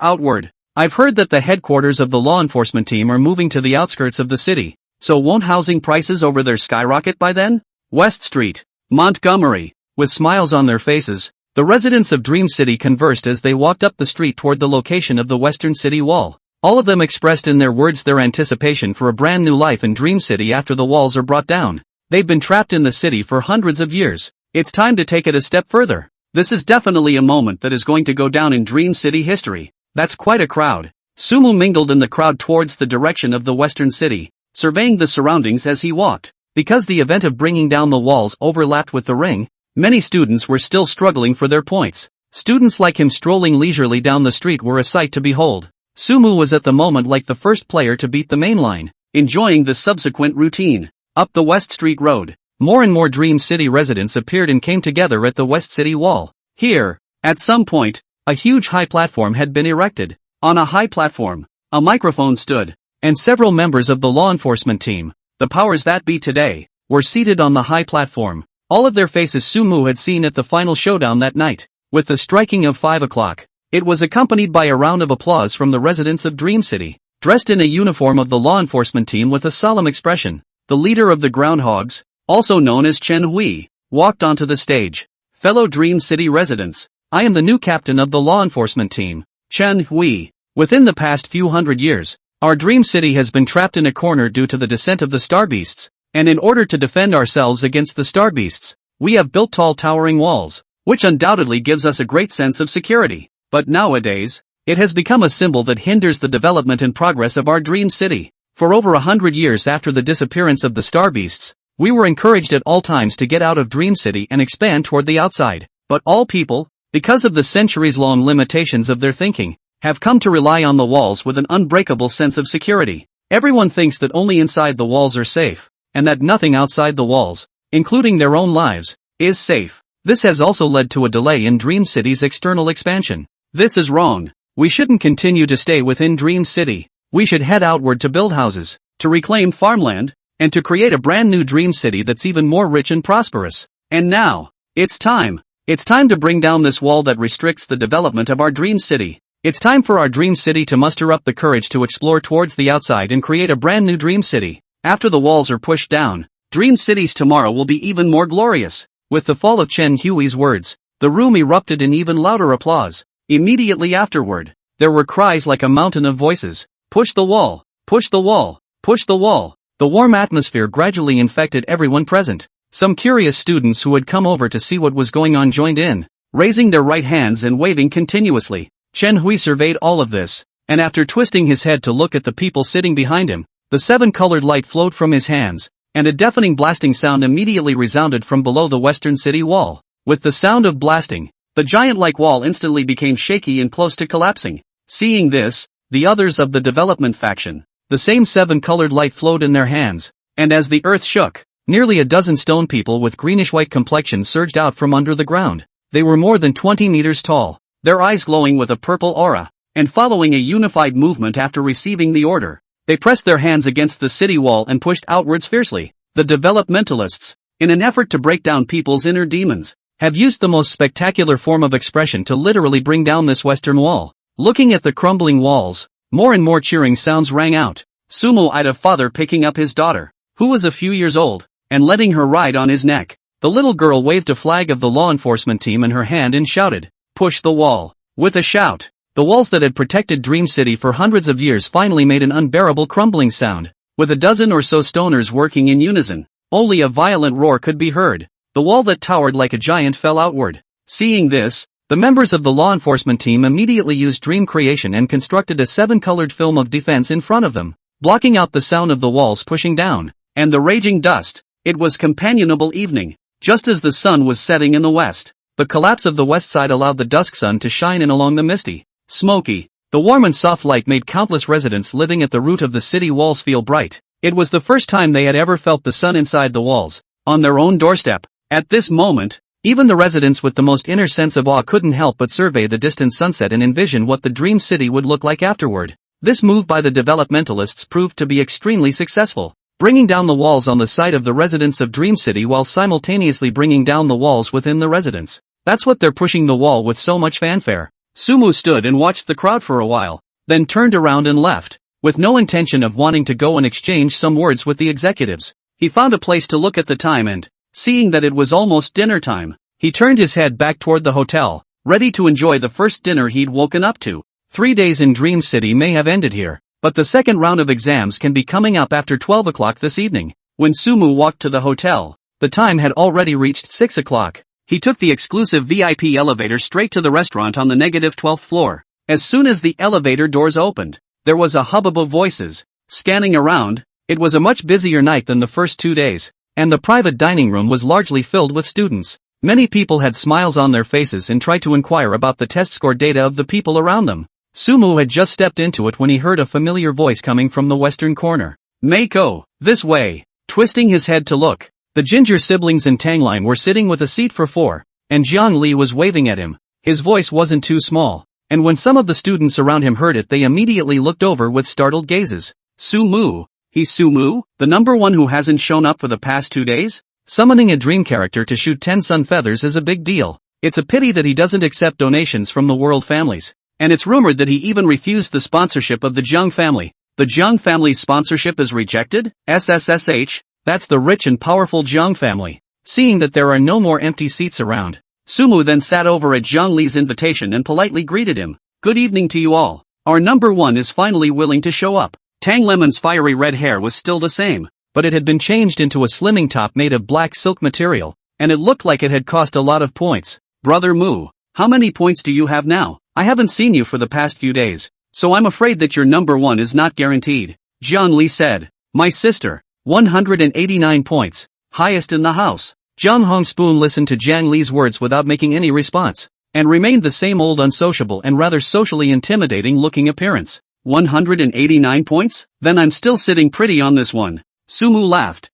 outward. I've heard that the headquarters of the law enforcement team are moving to the outskirts of the city, so won't housing prices over there skyrocket by then? West Street, Montgomery. With smiles on their faces, the residents of Dream City conversed as they walked up the street toward the location of the Western City Wall. All of them expressed in their words their anticipation for a brand new life in Dream City after the walls are brought down. They've been trapped in the city for hundreds of years. It's time to take it a step further. This is definitely a moment that is going to go down in Dream City history. That's quite a crowd. Sumu mingled in the crowd towards the direction of the Western City, surveying the surroundings as he walked. Because the event of bringing down the walls overlapped with the ring, many students were still struggling for their points. Students like him strolling leisurely down the street were a sight to behold. Sumu was at the moment like the first player to beat the main line, enjoying the subsequent routine. Up the West Street Road, more and more Dream City residents appeared and came together at the West City Wall. Here, at some point, a huge high platform had been erected. On a high platform, a microphone stood, and several members of the law enforcement team, the powers that be today, were seated on the high platform. All of their faces Sumu had seen at the final showdown that night. With the striking of 5 o'clock, it was accompanied by a round of applause from the residents of Dream City. Dressed in a uniform of the law enforcement team with a solemn expression, the leader of the Groundhogs, also known as Chen Hui, walked onto the stage. Fellow Dream City residents, I am the new captain of the law enforcement team, Chen Hui. Within the past few hundred years, our Dream City has been trapped in a corner due to the descent of the Star Beasts, and in order to defend ourselves against the Star Beasts, we have built tall towering walls, which undoubtedly gives us a great sense of security. But nowadays, it has become a symbol that hinders the development and progress of our Dream City. For over 100 years after the disappearance of the Star Beasts, we were encouraged at all times to get out of Dream City and expand toward the outside. But all people, because of the centuries-long limitations of their thinking, have come to rely on the walls with an unbreakable sense of security. Everyone thinks that only inside the walls are safe, and that nothing outside the walls, including their own lives, is safe. This has also led to a delay in Dream City's external expansion. This is wrong. We shouldn't continue to stay within Dream City. We should head outward to build houses, to reclaim farmland, and to create a brand new Dream City that's even more rich and prosperous. And now, it's time. It's time to bring down this wall that restricts the development of our Dream City. It's time for our Dream City to muster up the courage to explore towards the outside and create a brand new Dream City. After the walls are pushed down, Dream City's tomorrow will be even more glorious. With the fall of Chen Hui's words, the room erupted in even louder applause. Immediately afterward, there were cries like a mountain of voices. Push the wall! Push the wall! Push the wall! The warm atmosphere gradually infected everyone present. Some curious students who had come over to see what was going on joined in, raising their right hands and waving continuously. Chen Hui surveyed all of this, and after twisting his head to look at the people sitting behind him, the 7-colored light flowed from his hands, and a deafening blasting sound immediately resounded from below the Western City Wall. With the sound of blasting, The giant-like wall instantly became shaky and close to collapsing. Seeing this, the others of the development faction, the same 7-colored light flowed in their hands, and as the earth shook, nearly a dozen stone people with greenish-white complexions surged out from under the ground. They were more than 20 meters tall, their eyes glowing with a purple aura, and following a unified movement after receiving the order, they pressed their hands against the city wall and pushed outwards fiercely. The developmentalists, in an effort to break down people's inner demons, have used the most spectacular form of expression to literally bring down this western wall. Looking at the crumbling walls, more and more cheering sounds rang out. Sumo-eyed a father picking up his daughter, who was a few years old, and letting her ride on his neck. The little girl waved a flag of the law enforcement team in her hand and shouted, "Push the wall." With a shout, the walls that had protected Dream City for hundreds of years finally made an unbearable crumbling sound. With a dozen or so stoners working in unison, only a violent roar could be heard. The wall that towered like a giant fell outward. Seeing this, the members of the law enforcement team immediately used dream creation and constructed a 7-colored film of defense in front of them, blocking out the sound of the walls pushing down, and the raging dust. It was companionable evening, just as the sun was setting in the west. The collapse of the west side allowed the dusk sun to shine in along the misty, smoky, the warm and soft light made countless residents living at the root of the city walls feel bright. It was the first time they had ever felt the sun inside the walls, on their own doorstep. At this moment, even the residents with the most inner sense of awe couldn't help but survey the distant sunset and envision what the dream city would look like afterward. This move by the developmentalists proved to be extremely successful, bringing down the walls on the side of the residents of Dream City while simultaneously bringing down the walls within the residents. That's what they're pushing the wall with so much fanfare. Sumu stood and watched the crowd for a while, then turned around and left, with no intention of wanting to go and exchange some words with the executives. He found a place to look at the time and, seeing that it was almost dinner time, he turned his head back toward the hotel, ready to enjoy the first dinner he'd woken up to. 3 days in Dream City may have ended here, but the second round of exams can be coming up after 12 o'clock this evening. When Sumu walked to the hotel, the time had already reached 6 o'clock. He took the exclusive VIP elevator straight to the restaurant on the -12th floor. As soon as the elevator doors opened, there was a hubbub of voices. Scanning around, it was a much busier night than the first 2 days, and the private dining room was largely filled with students. Many people had smiles on their faces and tried to inquire about the test score data of the people around them. Sumu had just stepped into it when he heard a familiar voice coming from the western corner. "Mako, this way." Twisting his head to look, the Ginger siblings and Tangline were sitting with a seat for 4, and Jiang Li was waving at him. His voice wasn't too small, and when some of the students around him heard it they immediately looked over with startled gazes. "Sumu? He's Sumu, the number one who hasn't shown up for the past 2 days? Summoning a dream character to shoot 10 sun feathers is a big deal. It's a pity that he doesn't accept donations from the world families. And it's rumored that he even refused the sponsorship of the Jiang family." "The Jiang family's sponsorship is rejected? SSSH, that's the rich and powerful Jiang family." Seeing that there are no more empty seats around, Sumu then sat over at Jiang Li's invitation and politely greeted him. "Good evening to you all. Our number one is finally willing to show up." Tang Lemon's fiery red hair was still the same, but it had been changed into a slimming top made of black silk material, and it looked like it had cost a lot of points. "Brother Mu, how many points do you have now? I haven't seen you for the past few days, so I'm afraid that your number one is not guaranteed," Jiang Li said. "My sister, 189 points, highest in the house." Jiang Hongspoon listened to Jiang Li's words without making any response, and remained the same old unsociable and rather socially intimidating looking appearance. 189 points? Then I'm still sitting pretty on this one. Sumu laughed.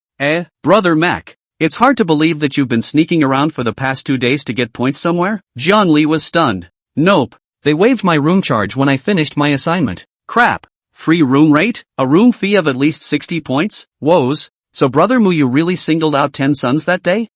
Brother Mac, it's hard to believe that you've been sneaking around for the past 2 days to get points somewhere? Jiang Li was stunned. "Nope. They waived my room charge when I finished my assignment." "Crap. Free room rate? A room fee of at least 60 points? Woes. So Brother Mu, you really singled out 10 suns that day?"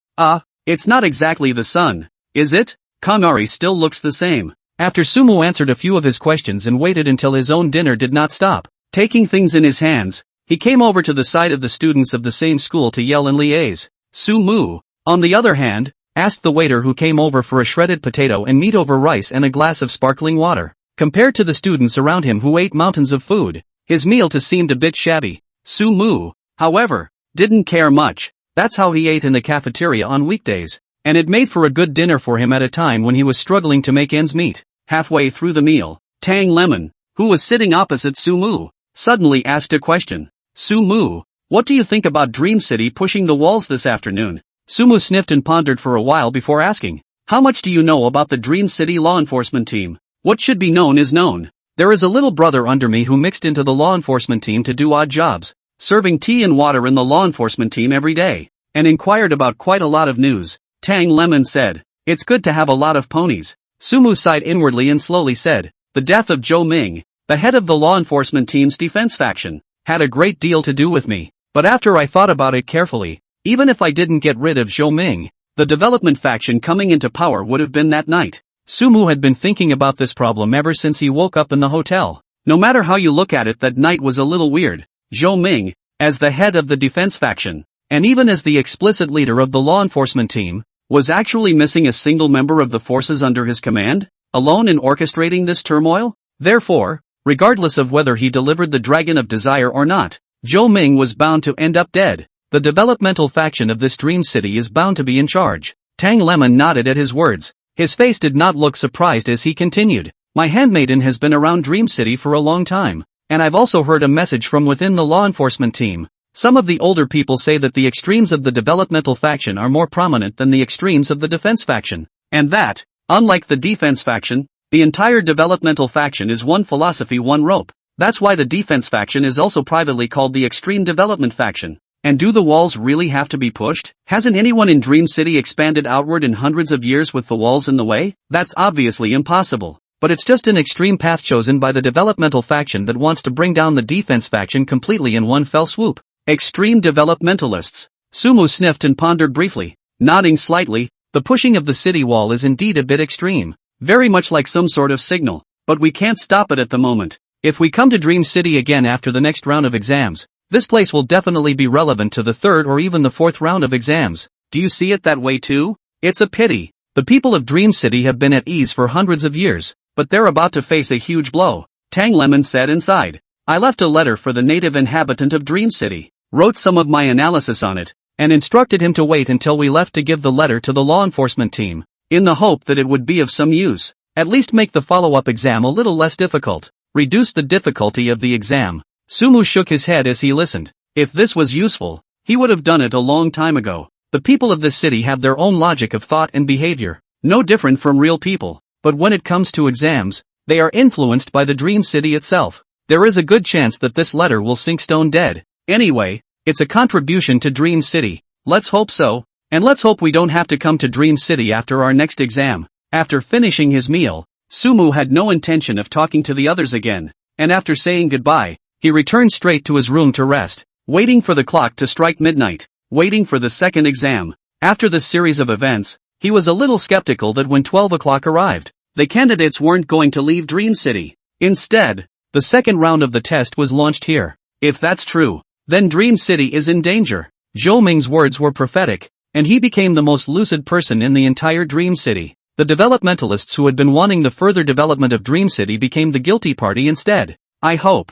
It's not exactly the sun, is it? Kangari still looks the same." After Sumu answered a few of his questions and waited until his own dinner did not stop, taking things in his hands, he came over to the side of the students of the same school to yell and liaise. Sumu, on the other hand, asked the waiter who came over for a shredded potato and meat over rice and a glass of sparkling water. Compared to the students around him who ate mountains of food, his meal seemed a bit shabby. Sumu, however, didn't care much. That's how he ate in the cafeteria on weekdays, and it made for a good dinner for him at a time when he was struggling to make ends meet. Halfway through the meal, Tang Lemon, who was sitting opposite Sumu, suddenly asked a question. "Sumu, what do you think about Dream City pushing the walls this afternoon?" Sumu sniffed and pondered for a while before asking. How much do you know about the Dream City law enforcement team? What should be known is known. There is a little brother under me who mixed into the law enforcement team to do odd jobs, serving tea and water in the law enforcement team every day, and inquired about quite a lot of news. Tang Lemon said, "It's good to have a lot of ponies." Sumu sighed inwardly and slowly said, "The death of Zhou Ming, the head of the law enforcement team's defense faction, had a great deal to do with me. But after I thought about it carefully, even if I didn't get rid of Zhou Ming, the development faction coming into power would have been that night." Sumu had been thinking about this problem ever since he woke up in the hotel. No matter how you look at it, that night was a little weird. Zhou Ming, as the head of the defense faction, and even as the explicit leader of the law enforcement team, was actually missing a single member of the forces under his command, alone in orchestrating this turmoil? Therefore, regardless of whether he delivered the Dragon of Desire or not, Zhou Ming was bound to end up dead. The developmental faction of this dream city is bound to be in charge. Tang Lemon nodded at his words. His face did not look surprised as he continued. "My handmaiden has been around Dream City for a long time, and I've also heard a message from within the law enforcement team. Some of the older people say that the extremes of the developmental faction are more prominent than the extremes of the defense faction, and that, unlike the defense faction, the entire developmental faction is one philosophy, one rope. That's why the defense faction is also privately called the extreme development faction." And do the walls really have to be pushed? Hasn't anyone in Dream City expanded outward in hundreds of years with the walls in the way? That's obviously impossible. But it's just an extreme path chosen by the developmental faction that wants to bring down the defense faction completely in one fell swoop. Extreme developmentalists. Sumu sniffed and pondered briefly. Nodding slightly, the pushing of the city wall is indeed a bit extreme. Very much like some sort of signal. But we can't stop it at the moment. If we come to Dream City again after the next round of exams, this place will definitely be relevant to the third or even the fourth round of exams. Do you see it that way too? It's a pity. The people of Dream City have been at ease for hundreds of years, but they're about to face a huge blow. Tang Lemon said inside. "I left a letter for the native inhabitant of Dream City, wrote some of my analysis on it, and instructed him to wait until we left to give the letter to the law enforcement team, in the hope that it would be of some use. At least make the follow-up exam a little less difficult. Reduce the difficulty of the exam." Sumu shook his head as he listened. If this was useful, he would have done it a long time ago. The people of this city have their own logic of thought and behavior, no different from real people, but when it comes to exams, they are influenced by the Dream City itself. There is a good chance that this letter will sink stone dead. Anyway, it's a contribution to Dream City. Let's hope so, and let's hope we don't have to come to Dream City after our next exam. After finishing his meal, Sumu had no intention of talking to the others again, and after saying goodbye, he returned straight to his room to rest, waiting for the clock to strike midnight, waiting for the second exam. After this series of events, he was a little skeptical that when 12 o'clock arrived, the candidates weren't going to leave Dream City. Instead, the second round of the test was launched here. If that's true, then Dream City is in danger. Zhou Ming's words were prophetic, and he became the most lucid person in the entire Dream City. The developmentalists who had been wanting the further development of Dream City became the guilty party instead. I hope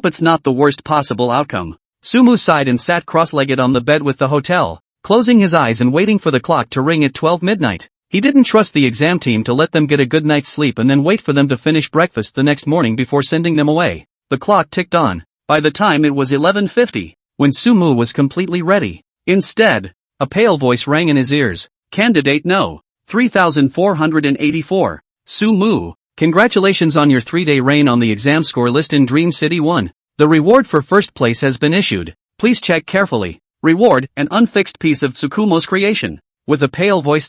it's not the worst possible outcome. Sumu sighed and sat cross-legged on the bed with the hotel, closing his eyes and waiting for the clock to ring at 12 midnight. He didn't trust the exam team to let them get a good night's sleep and then wait for them to finish breakfast the next morning before sending them away. The clock ticked on. By the time it was 11:50, when Sumu was completely ready. Instead, a pale voice rang in his ears. Candidate No. 3484. Sumu. Congratulations on your 3-day reign on the exam score list in Dream City 1. The reward for first place has been issued. Please check carefully. Reward, an unfixed piece of Tsukumo's creation. With a pale voice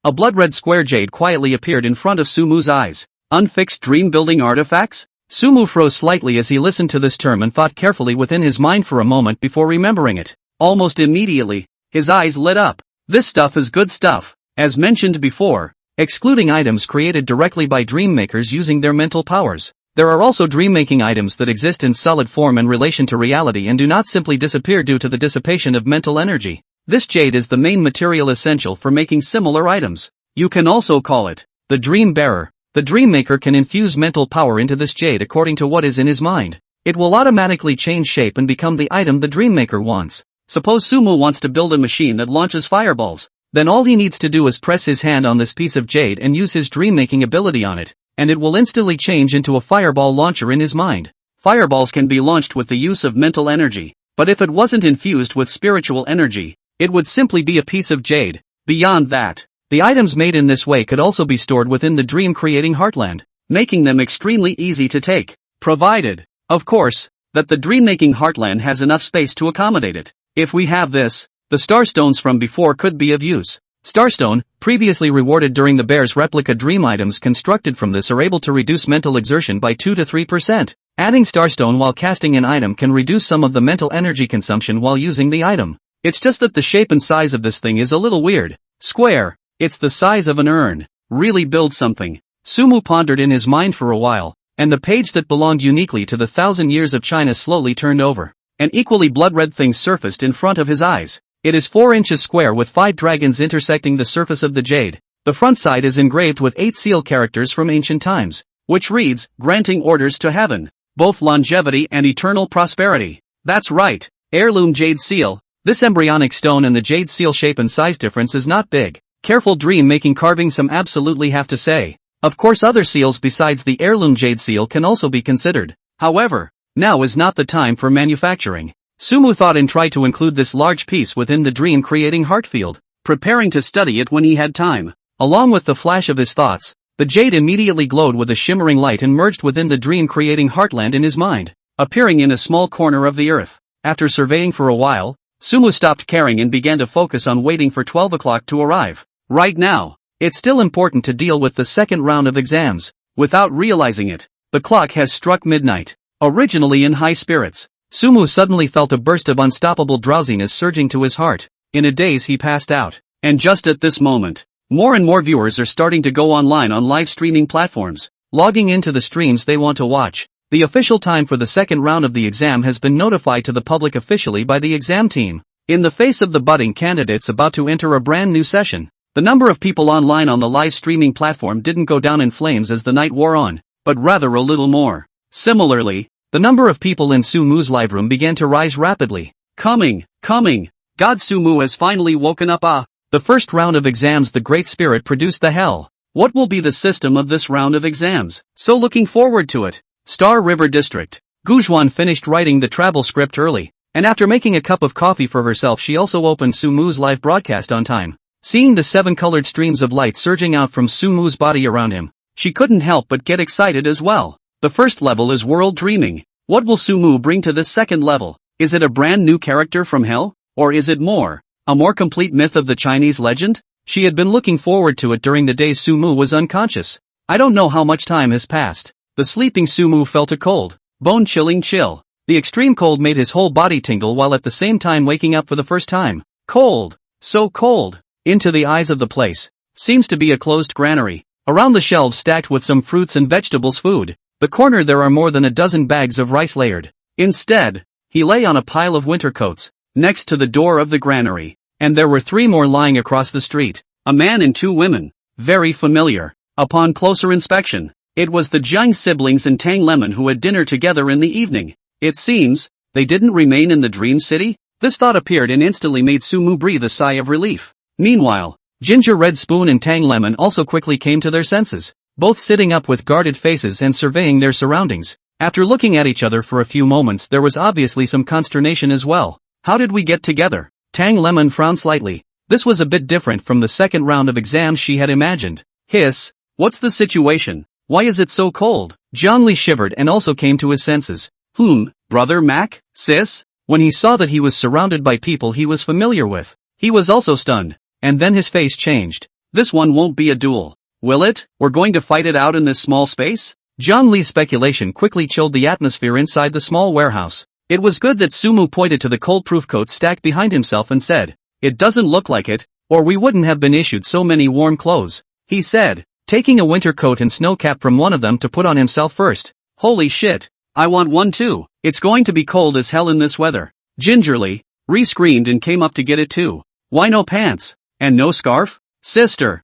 a blood-red square jade quietly appeared in front of Sumu's eyes. Unfixed dream-building artifacts? Sumu froze slightly as he listened to this term and thought carefully within his mind for a moment before remembering it. Almost immediately, his eyes lit up. This stuff is good stuff. As mentioned before, excluding items created directly by dream makers using their mental powers. There are also dream-making items that exist in solid form in relation to reality and do not simply disappear due to the dissipation of mental energy. This jade is the main material essential for making similar items. You can also call it the dream bearer. The dream maker can infuse mental power into this jade according to what is in his mind. It will automatically change shape and become the item the dream maker wants. Suppose Sumu wants to build a machine that launches fireballs. Then all he needs to do is press his hand on this piece of jade and use his dream-making ability on it, and it will instantly change into a fireball launcher in his mind. Fireballs can be launched with the use of mental energy, but if it wasn't infused with spiritual energy, it would simply be a piece of jade. Beyond that, The items made in this way could also be stored within the dream-creating heartland, making them extremely easy to take, provided, of course, that the dream-making heartland has enough space to accommodate it. If we have this, the starstones from before could be of use. Starstone, previously rewarded during the bear's replica, dream items constructed from this are able to reduce mental exertion by 2 to 3%. Adding Starstone while casting an item can reduce some of the mental energy consumption while using the item. It's just that the shape and size of this thing is a little weird. Square. It's the size of an urn. Really build something. Sumu pondered in his mind for a while, and the page that belonged uniquely to the 1,000 years of China slowly turned over. An equally blood-red thing surfaced in front of his eyes. It is 4 inches square with 5 dragons intersecting the surface of the jade. The front side is engraved with 8 seal characters from ancient times, which reads, granting orders to heaven, both longevity and eternal prosperity. That's right, heirloom jade seal. This embryonic stone and the jade seal shape and size difference is not big. Careful dream-making carving, some absolutely have to say. Of course other seals besides the heirloom jade seal can also be considered. However, now is not the time for manufacturing. Sumu thought and tried to include this large piece within the dream-creating heart field, preparing to study it when he had time. Along with the flash of his thoughts, the jade immediately glowed with a shimmering light and merged within the dream-creating heartland in his mind, appearing in a small corner of the earth. After surveying for a while, Sumu stopped caring and began to focus on waiting for 12 o'clock to arrive. Right now, it's still important to deal with the second round of exams. Without realizing it, the clock has struck midnight. Originally in high spirits, Sumu suddenly felt a burst of unstoppable drowsiness surging to his heart. In a daze he passed out. And just at this moment, more and more viewers are starting to go online on live streaming platforms, logging into the streams they want to watch. The official time for the second round of the exam has been notified to the public officially by the exam team. In the face of the budding candidates about to enter a brand new session, the number of people online on the live streaming platform didn't go down in flames as the night wore on, but rather a little more. Similarly, the number of people in Sumu's live room began to rise rapidly. Coming. God, Sumu has finally woken up. The first round of exams, the Great Spirit produced the hell. What will be the system of this round of exams? So looking forward to it. Star River District. Guzhuan finished writing the travel script early, and after making a cup of coffee for herself she also opened Sumu's live broadcast on time. Seeing the 7 colored streams of light surging out from Sumu's body around him, she couldn't help but get excited as well. The first level is World Dreaming. What will Sumu bring to this second level? Is it a brand new character from hell? Or is it a more complete myth of the Chinese legend? She had been looking forward to it during the days Sumu was unconscious. I don't know how much time has passed. The sleeping Sumu felt a cold, bone-chilling chill. The extreme cold made his whole body tingle while at the same time waking up for the first time. Cold. So cold. Into the eyes of the place. Seems to be a closed granary. Around the shelves stacked with some fruits and vegetables food. The corner there are more than a dozen bags of rice layered. Instead, he lay on a pile of winter coats, next to the door of the granary. And there were 3 more lying across the street. A man and 2 women. Very familiar. Upon closer inspection, it was the Jiang siblings and Tang Lemon who had dinner together in the evening. It seems, they didn't remain in the dream city? This thought appeared and instantly made Sumu breathe a sigh of relief. Meanwhile, Ginger Red Spoon and Tang Lemon also quickly came to their senses, both sitting up with guarded faces and surveying their surroundings. After looking at each other for a few moments there was obviously some consternation as well. How did we get together? Tang Lemon frowned slightly. This was a bit different from the second round of exams she had imagined. Hiss, what's the situation? Why is it so cold? Zhang Li shivered and also came to his senses. Brother Mac? Sis? When he saw that he was surrounded by people he was familiar with, he was also stunned. And then his face changed. This one won't be a duel. Will it? We're going to fight it out in this small space? Zhang Li's speculation quickly chilled the atmosphere inside the small warehouse. It was good that Sumu pointed to the cold-proof coat stacked behind himself and said, "It doesn't look like it, or we wouldn't have been issued so many warm clothes," he said, taking a winter coat and snow cap from one of them to put on himself first. Holy shit, I want one too. It's going to be cold as hell in this weather. Gingerly, screamed and came up to get it too. Why no pants? And no scarf? Sister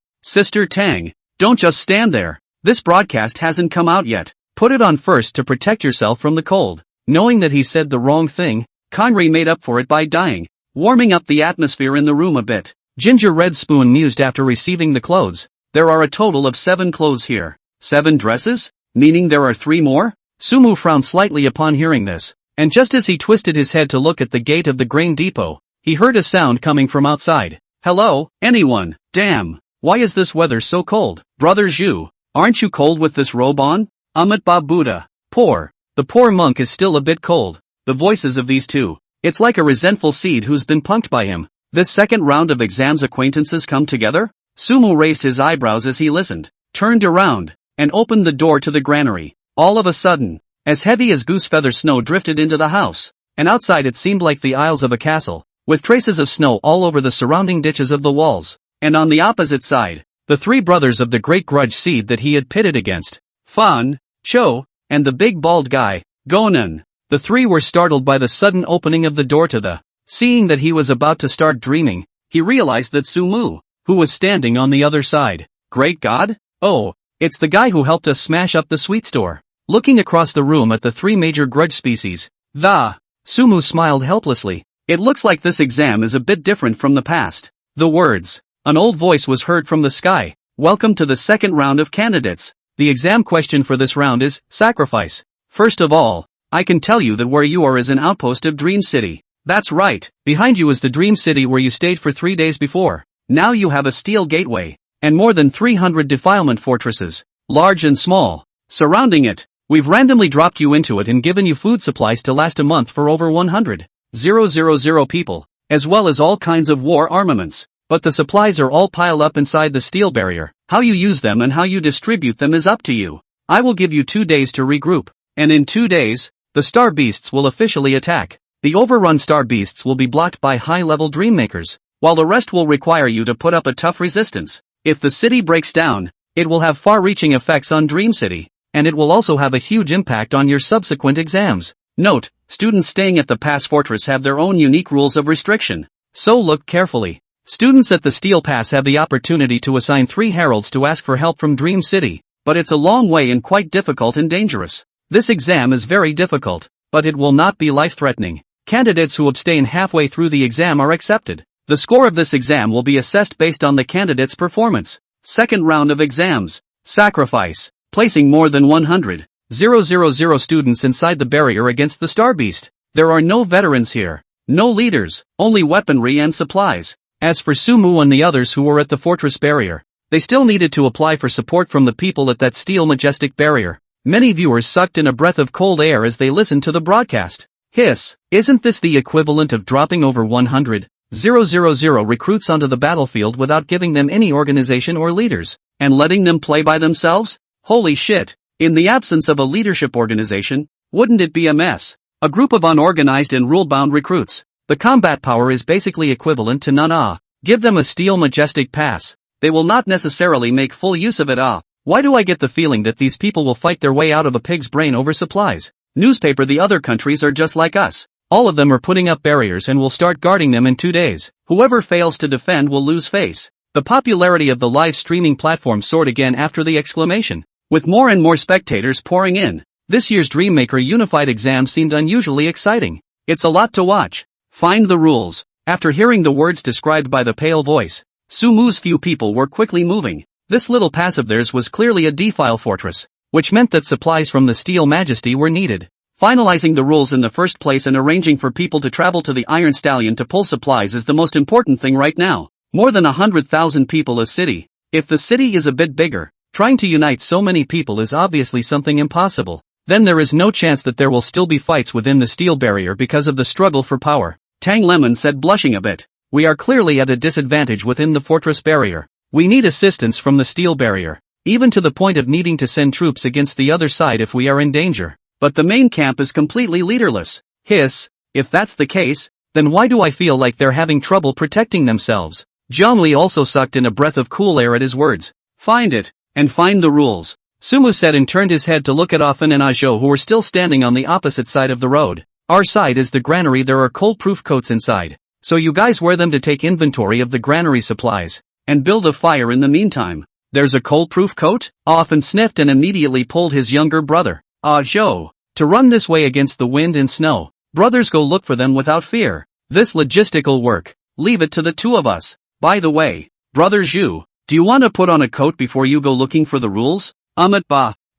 Tang, don't just stand there. This broadcast hasn't come out yet. Put it on first to protect yourself from the cold. Knowing that he said the wrong thing, Conry made up for it by dying, warming up the atmosphere in the room a bit. Ginger Red Spoon mused after receiving the clothes. There are a total of 7 clothes here. 7 dresses? Meaning there are 3 more? Sumu frowned slightly upon hearing this, and just as he twisted his head to look at the gate of the grain depot, he heard a sound coming from outside. Hello, anyone? Damn, Why is this weather so cold? Brother Zhu, aren't you cold with this robe on? Ba Buddha. The poor monk is still a bit cold. The voices of these two. It's like a resentful seed who's been punked by him. This second round of exams acquaintances come together? Sumu raised his eyebrows as he listened, turned around, and opened the door to the granary. All of a sudden, as heavy as goose feather snow drifted into the house, and outside it seemed like the aisles of a castle, with traces of snow all over the surrounding ditches of the walls, and on the opposite side, the three brothers of the great grudge seed that he had pitted against, Fan, Cho, and the big bald guy, Gonan. The three were startled by the sudden opening of the door to the. Seeing that he was about to start dreaming, he realized that Sumu, who was standing on the other side. Great God? Oh, it's the guy who helped us smash up the sweet store. Looking across the room at the three major grudge species, Sumu smiled helplessly. It looks like this exam is a bit different from the past. The words. An old voice was heard from the sky. Welcome to the second round of candidates. The exam question for this round is, sacrifice. First of all, I can tell you that where you are is an outpost of Dream City. That's right, behind you is the Dream City where you stayed for 3 days before. Now you have a steel gateway, and more than 300 defilement fortresses, large and small, surrounding it. We've randomly dropped you into it and given you food supplies to last a month for over 100,000 people, as well as all kinds of war armaments. But the supplies are all piled up inside the steel barrier. How you use them and how you distribute them is up to you. I will give you 2 days to regroup, and in 2 days, the star beasts will officially attack. The overrun star beasts will be blocked by high-level dream makers, while the rest will require you to put up a tough resistance. If the city breaks down, it will have far-reaching effects on Dream City, and it will also have a huge impact on your subsequent exams. Note, students staying at the Pass Fortress have their own unique rules of restriction, so look carefully. Students at the Steel Pass have the opportunity to assign 3 heralds to ask for help from Dream City, but it's a long way and quite difficult and dangerous. This exam is very difficult, but it will not be life-threatening. Candidates who abstain halfway through the exam are accepted. The score of this exam will be assessed based on the candidate's performance. Second round of exams. Sacrifice. Placing more than 100,000 students inside the barrier against the Star Beast. There are no veterans here. No leaders, only weaponry and supplies. As for Sumu and the others who were at the fortress barrier, they still needed to apply for support from the people at that steel majestic barrier. Many viewers sucked in a breath of cold air as they listened to the broadcast. Hiss, isn't this the equivalent of dropping over 100,000 recruits onto the battlefield without giving them any organization or leaders, and letting them play by themselves? Holy shit, in the absence of a leadership organization, wouldn't it be a mess? A group of unorganized and rule-bound recruits. The combat power is basically equivalent to none. Give them a steel majestic pass. They will not necessarily make full use of it. Why do I get the feeling that these people will fight their way out of a pig's brain over supplies? Newspaper, the other countries are just like us. All of them are putting up barriers and will start guarding them in 2 days. Whoever fails to defend will lose face. The popularity of the live streaming platform soared again after the exclamation. With more and more spectators pouring in, this year's Dreammaker Unified exam seemed unusually exciting. It's a lot to watch. Find the rules. After hearing the words described by the pale voice, Sumu's few people were quickly moving. This little pass of theirs was clearly a defile fortress, which meant that supplies from the Steel Majesty were needed. Finalizing the rules in the first place and arranging for people to travel to the Iron Stallion to pull supplies is the most important thing right now. More than 100,000 people a city. If the city is a bit bigger, trying to unite so many people is obviously something impossible. Then there is no chance that there will still be fights within the steel barrier because of the struggle for power. Tang Lemon said, blushing a bit. We are clearly at a disadvantage within the fortress barrier. We need assistance from the steel barrier, even to the point of needing to send troops against the other side if we are in danger. But the main camp is completely leaderless. Hiss, if that's the case, then why do I feel like they're having trouble protecting themselves? Zhongli also sucked in a breath of cool air at his words. Find it, and find the rules. Sumu said and turned his head to look at Ofan and Ajo, who were still standing on the opposite side of the road. Our side is the granary. There are cold-proof coats inside, so you guys wear them to take inventory of the granary supplies, and build a fire in the meantime. There's a cold-proof coat? Ofan sniffed and immediately pulled his younger brother, Ajo, to run this way against the wind and snow. Brothers go look for them without fear. This logistical work, leave it to the two of us. By the way, Brother Zhu, do you want to put on a coat before you go looking for the rules?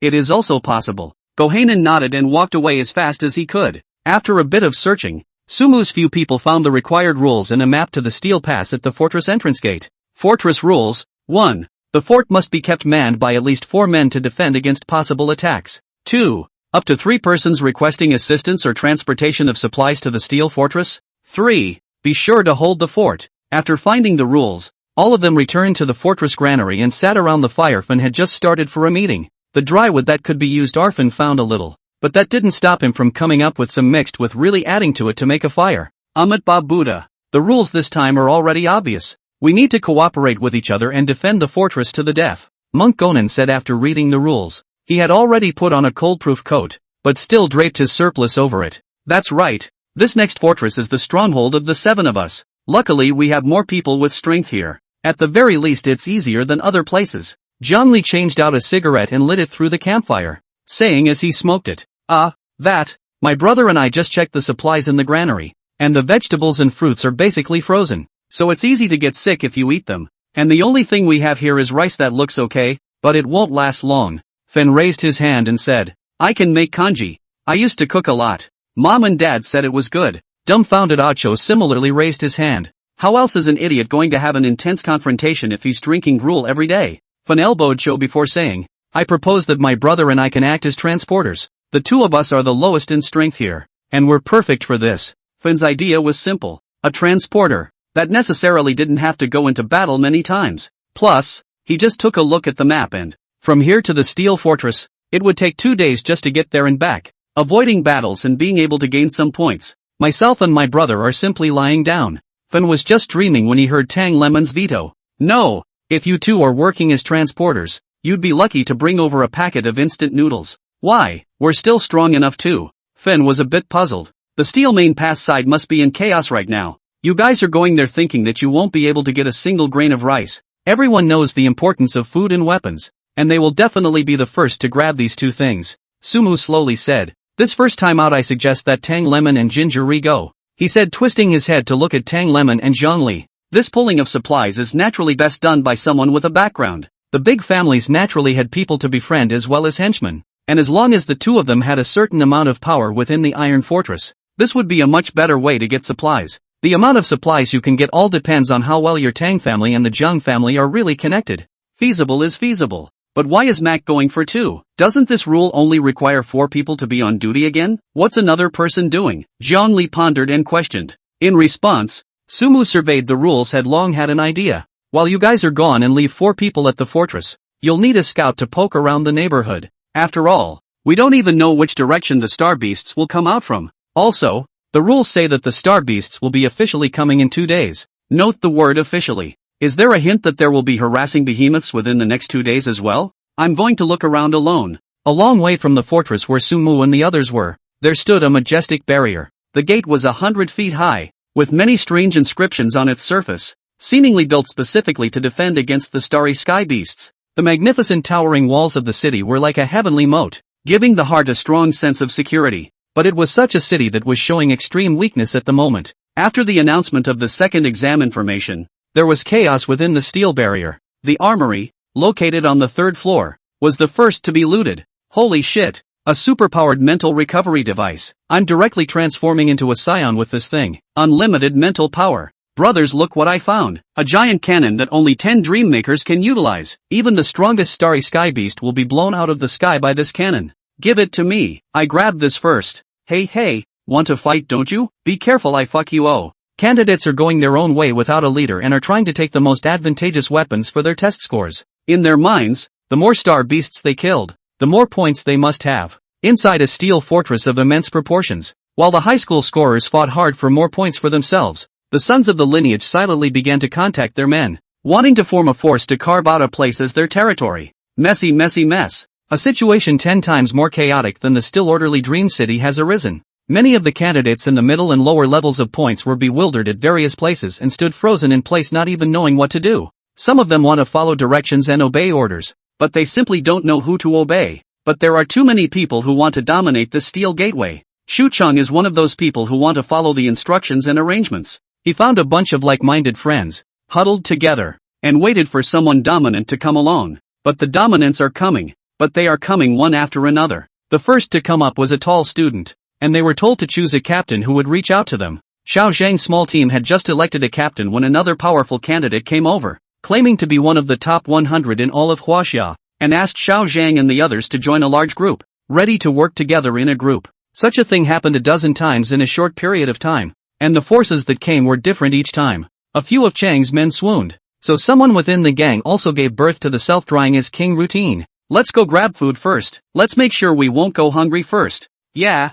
It is also possible. Gohanan nodded and walked away as fast as he could. After a bit of searching, Sumu's few people found the required rules and a map to the steel pass at the fortress entrance gate. Fortress rules, 1. The fort must be kept manned by at least 4 men to defend against possible attacks. 2. Up to 3 persons requesting assistance or transportation of supplies to the steel fortress. 3. Be sure to hold the fort. After finding the rules, all of them returned to the fortress granary and sat around the fire Finn had just started for a meeting. The dry wood that could be used Arfin found a little, but that didn't stop him from coming up with some mixed with really adding to it to make a fire. Amit Buddha. The rules this time are already obvious. We need to cooperate with each other and defend the fortress to the death. Monk Gonan said after reading the rules. He had already put on a cold-proof coat, but still draped his surplice over it. That's right. This next fortress is the stronghold of the 7 of us. Luckily we have more people with strength here. At the very least it's easier than other places. Zhongli changed out a cigarette and lit it through the campfire, saying as he smoked it, my brother and I just checked the supplies in the granary, and the vegetables and fruits are basically frozen, so it's easy to get sick if you eat them, and the only thing we have here is rice that looks okay, but it won't last long. Fen raised his hand and said, I can make congee. I used to cook a lot. Mom and Dad said it was good. Dumbfounded Acho similarly raised his hand. How else is an idiot going to have an intense confrontation if he's drinking gruel every day? Fen elbowed Cho before saying, I propose that my brother and I can act as transporters. The 2 of us are the lowest in strength here, and we're perfect for this. Fen's idea was simple. A transporter. That necessarily didn't have to go into battle many times. Plus, he just took a look at the map and, from here to the steel fortress, it would take 2 days just to get there and back, avoiding battles and being able to gain some points. Myself and my brother are simply lying down. Fen was just dreaming when he heard Tang Lemon's veto. No, if you 2 are working as transporters, you'd be lucky to bring over a packet of instant noodles. Why? We're still strong enough too. Fen was a bit puzzled. The steel main pass side must be in chaos right now. You guys are going there thinking that you won't be able to get a single grain of rice. Everyone knows the importance of food and weapons, and they will definitely be the first to grab these 2 things. Sumu slowly said, this first time out I suggest that Tang Lemon and Ginger Ri go. He said, twisting his head to look at Tang Lemon and Zhongli. This pulling of supplies is naturally best done by someone with a background. The big families naturally had people to befriend as well as henchmen, and as long as the 2 of them had a certain amount of power within the Iron Fortress, this would be a much better way to get supplies. The amount of supplies you can get all depends on how well your Tang family and the Zhang family are really connected. Feasible is feasible. But why is Mac going for 2? Doesn't this rule only require 4 people to be on duty again? What's another person doing? Zhongli pondered and questioned. In response, Sumu surveyed the rules had long had an idea. While you guys are gone and leave 4 people at the fortress, you'll need a scout to poke around the neighborhood. After all, we don't even know which direction the star beasts will come out from. Also, the rules say that the star beasts will be officially coming in 2 days. Note the word officially. Is there a hint that there will be harassing behemoths within the next 2 days as well? I'm going to look around alone. A long way from the fortress where Sumu and the others were, there stood a majestic barrier. The gate was 100 feet high, with many strange inscriptions on its surface, seemingly built specifically to defend against the starry sky beasts. The magnificent towering walls of the city were like a heavenly moat, giving the heart a strong sense of security. But it was such a city that was showing extreme weakness at the moment. After the announcement of the second exam information, there was chaos within the steel barrier. The armory, located on the 3rd floor, was the first to be looted. Holy shit! A superpowered mental recovery device. I'm directly transforming into a scion with this thing. Unlimited mental power. Brothers, look what I found. A giant cannon that only 10 dream makers can utilize. Even the strongest starry sky beast will be blown out of the sky by this cannon. Give it to me. I grabbed this first. Hey, want to fight, don't you? Be careful, I fuck you. Oh. Candidates are going their own way without a leader and are trying to take the most advantageous weapons for their test scores. In their minds, the more star beasts they killed, the more points they must have. Inside a steel fortress of immense proportions, while the high school scorers fought hard for more points for themselves, the sons of the lineage silently began to contact their men, wanting to form a force to carve out a place as their territory. Messy mess. A situation 10 times more chaotic than the still orderly Dream City has arisen. Many of the candidates in the middle and lower levels of points were bewildered at various places and stood frozen in place, not even knowing what to do. Some of them want to follow directions and obey orders, but they simply don't know who to obey. But there are too many people who want to dominate the steel gateway. Shucheng is one of those people who want to follow the instructions and arrangements. He found a bunch of like-minded friends, huddled together, and waited for someone dominant to come along. But the dominants are coming, but they are coming one after another. The first to come up was a tall student, and they were told to choose a captain who would reach out to them. Xiao Zhang's small team had just elected a captain when another powerful candidate came over, claiming to be one of the top 100 in all of Huaxia, and asked Xiao Zhang and the others to join a large group, ready to work together in a group. Such a thing happened a dozen times in a short period of time, and the forces that came were different each time. A few of Chang's men swooned, so someone within the gang also gave birth to the self-drying as king routine. Let's go grab food first. Let's make sure we won't go hungry first. Yeah.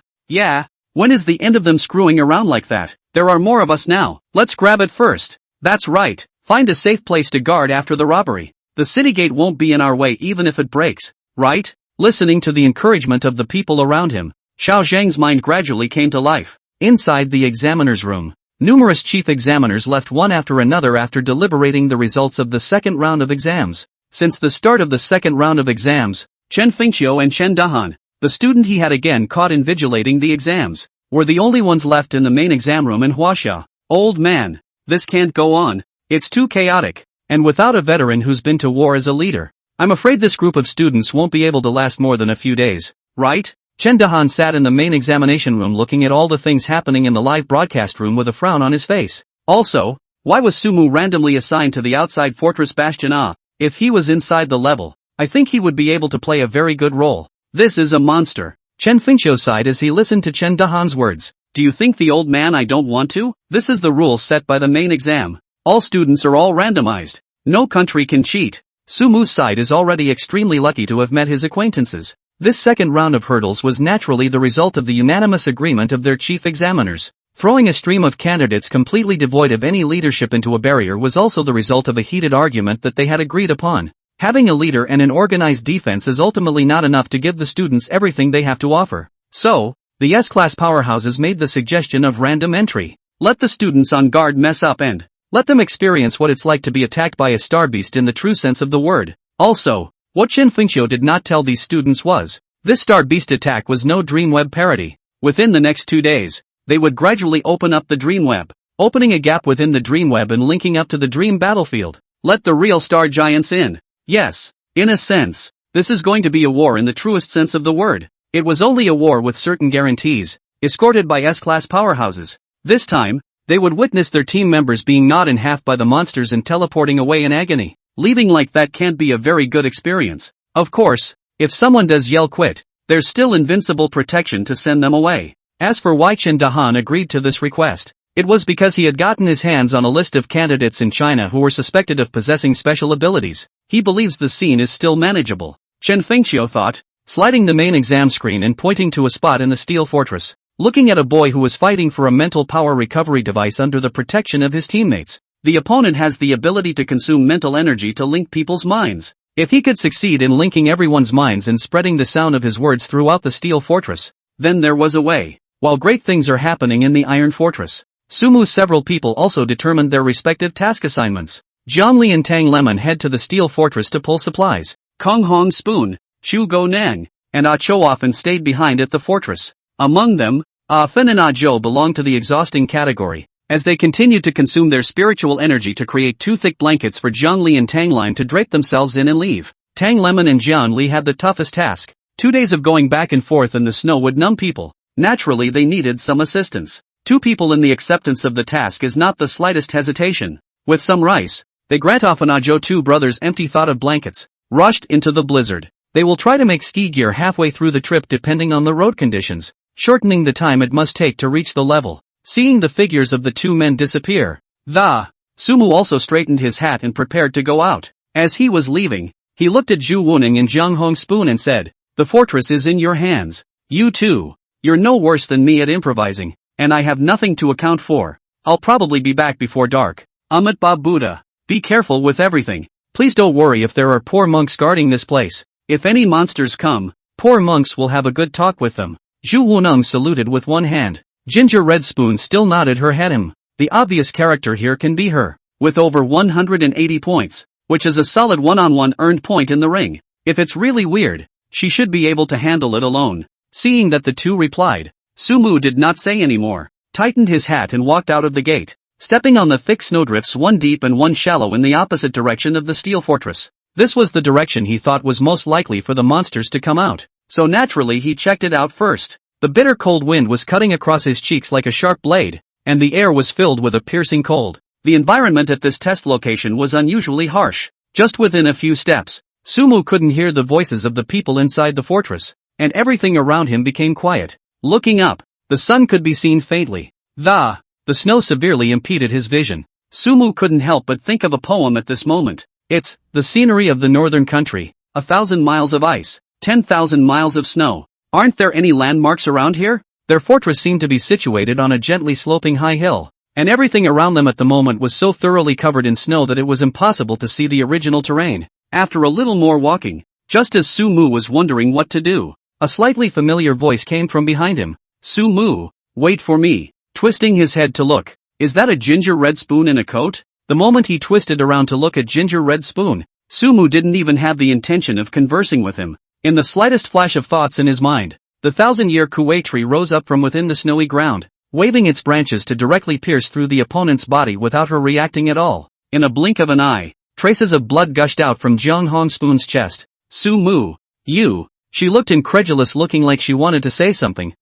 When is the end of them screwing around like that? There are more of us now. Let's grab it first. That's right. Find a safe place to guard after the robbery. The city gate won't be in our way even if it breaks, right? Listening to the encouragement of the people around him, Xiao Zhang's mind gradually came to life. Inside the examiner's room, numerous chief examiners left one after another after deliberating the results of the second round of exams. Since the start of the second round of exams, Chen Fengqiu and Chen Dahan, the student he had again caught invigilating the exams, were the only ones left in the main exam room in Huaxia. Old man, this can't go on. It's too chaotic, and without a veteran who's been to war as a leader, I'm afraid this group of students won't be able to last more than a few days, right? Chen Dahan sat in the main examination room looking at all the things happening in the live broadcast room with a frown on his face. Also, why was Sumu randomly assigned to the outside fortress bastion? If he was inside the level, I think he would be able to play a very good role. This is a monster. Chen Fengqiu sighed as he listened to Chen Dahan's words. Do you think the old man I don't want to? This is the rule set by the main exam. All students are all randomized. No country can cheat. Sumu's side is already extremely lucky to have met his acquaintances. This second round of hurdles was naturally the result of the unanimous agreement of their chief examiners. Throwing a stream of candidates completely devoid of any leadership into a barrier was also the result of a heated argument that they had agreed upon. Having a leader and an organized defense is ultimately not enough to give the students everything they have to offer. So, the S-class powerhouses made the suggestion of random entry. Let the students on guard mess up and let them experience what it's like to be attacked by a star beast in the true sense of the word. Also, what Chen Fengqiu did not tell these students was, this star beast attack was no Dreamweb parody. Within the next 2 days, they would gradually open up the Dreamweb, opening a gap within the Dreamweb and linking up to the Dream battlefield. Let the real star giants in. Yes, in a sense, this is going to be a war in the truest sense of the word. It was only a war with certain guarantees, escorted by S-class powerhouses. This time, they would witness their team members being gnawed in half by the monsters and teleporting away in agony. Leaving like that can't be a very good experience. Of course, if someone does yell quit, there's still invincible protection to send them away. As for why Chen Dahan agreed to this request, it was because he had gotten his hands on a list of candidates in China who were suspected of possessing special abilities. He believes the scene is still manageable. Chen Fengqiu thought, sliding the main exam screen and pointing to a spot in the steel fortress, looking at a boy who was fighting for a mental power recovery device under the protection of his teammates. The opponent has the ability to consume mental energy to link people's minds. If he could succeed in linking everyone's minds and spreading the sound of his words throughout the steel fortress, then there was a way. While great things are happening in the Iron Fortress, Sumu's several people also determined their respective task assignments. Zhongli and Tang Lemon head to the steel fortress to pull supplies. Kong Hong Spoon, Chu Go Nang, and Ah Cho often stayed behind at the fortress. Among them, Ah Fen and Ah Zhou belonged to the exhausting category, as they continued to consume their spiritual energy to create 2 thick blankets for Zhongli and Tang Lime to drape themselves in and leave. Tang Lemon and Jian Li had the toughest task. 2 days of going back and forth in the snow would numb people. Naturally they needed some assistance. 2 people in the acceptance of the task is not the slightest hesitation. With some rice, they grant off an Ah Zhou 2 brothers empty thought of blankets, rushed into the blizzard. They will try to make ski gear halfway through the trip depending on the road conditions, shortening the time it must take to reach the level. Seeing the figures of the 2 men disappear, Sumu also straightened his hat and prepared to go out. As he was leaving, he looked at Zhu Wuning and Jiang Hong Spoon and said, "The fortress is in your hands. You too. You're no worse than me at improvising, and I have nothing to account for. I'll probably be back before dark. Amit Ba Buddha. Be careful with everything. Please don't worry if there are poor monks guarding this place. If any monsters come, poor monks will have a good talk with them." Zhu Wuneng saluted with one hand. Ginger Red Spoon still nodded her head him. The obvious character here can be her, with over 180 points, which is a solid one-on-one earned point in the ring. If it's really weird, she should be able to handle it alone. Seeing that the 2 replied, Sumu did not say any more, tightened his hat and walked out of the gate, stepping on the thick snowdrifts, one deep and one shallow in the opposite direction of the steel fortress. This was the direction he thought was most likely for the monsters to come out, so naturally he checked it out first. The bitter cold wind was cutting across his cheeks like a sharp blade, and the air was filled with a piercing cold. The environment at this test location was unusually harsh. Just within a few steps, Sumu couldn't hear the voices of the people inside the fortress, and everything around him became quiet. Looking up, the sun could be seen faintly. The snow severely impeded his vision. Sumu couldn't help but think of a poem at this moment. It's the scenery of the northern country, 1,000 miles of ice, 10,000 miles of snow. Aren't there any landmarks around here? Their fortress seemed to be situated on a gently sloping high hill, and everything around them at the moment was so thoroughly covered in snow that it was impossible to see the original terrain. After a little more walking, just as Sumu was wondering what to do, a slightly familiar voice came from behind him. Sumu, wait for me. Twisting his head to look, is that a ginger red spoon in a coat? The moment he twisted around to look at Ginger Red Spoon, Sumu didn't even have the intention of conversing with him. In the slightest flash of thoughts in his mind, the 1,000-year kuwei tree rose up from within the snowy ground, waving its branches to directly pierce through the opponent's body without her reacting at all. In a blink of an eye, traces of blood gushed out from Jiang Hong Spoon's chest. Sumu, you. She looked incredulous, looking like she wanted to say something.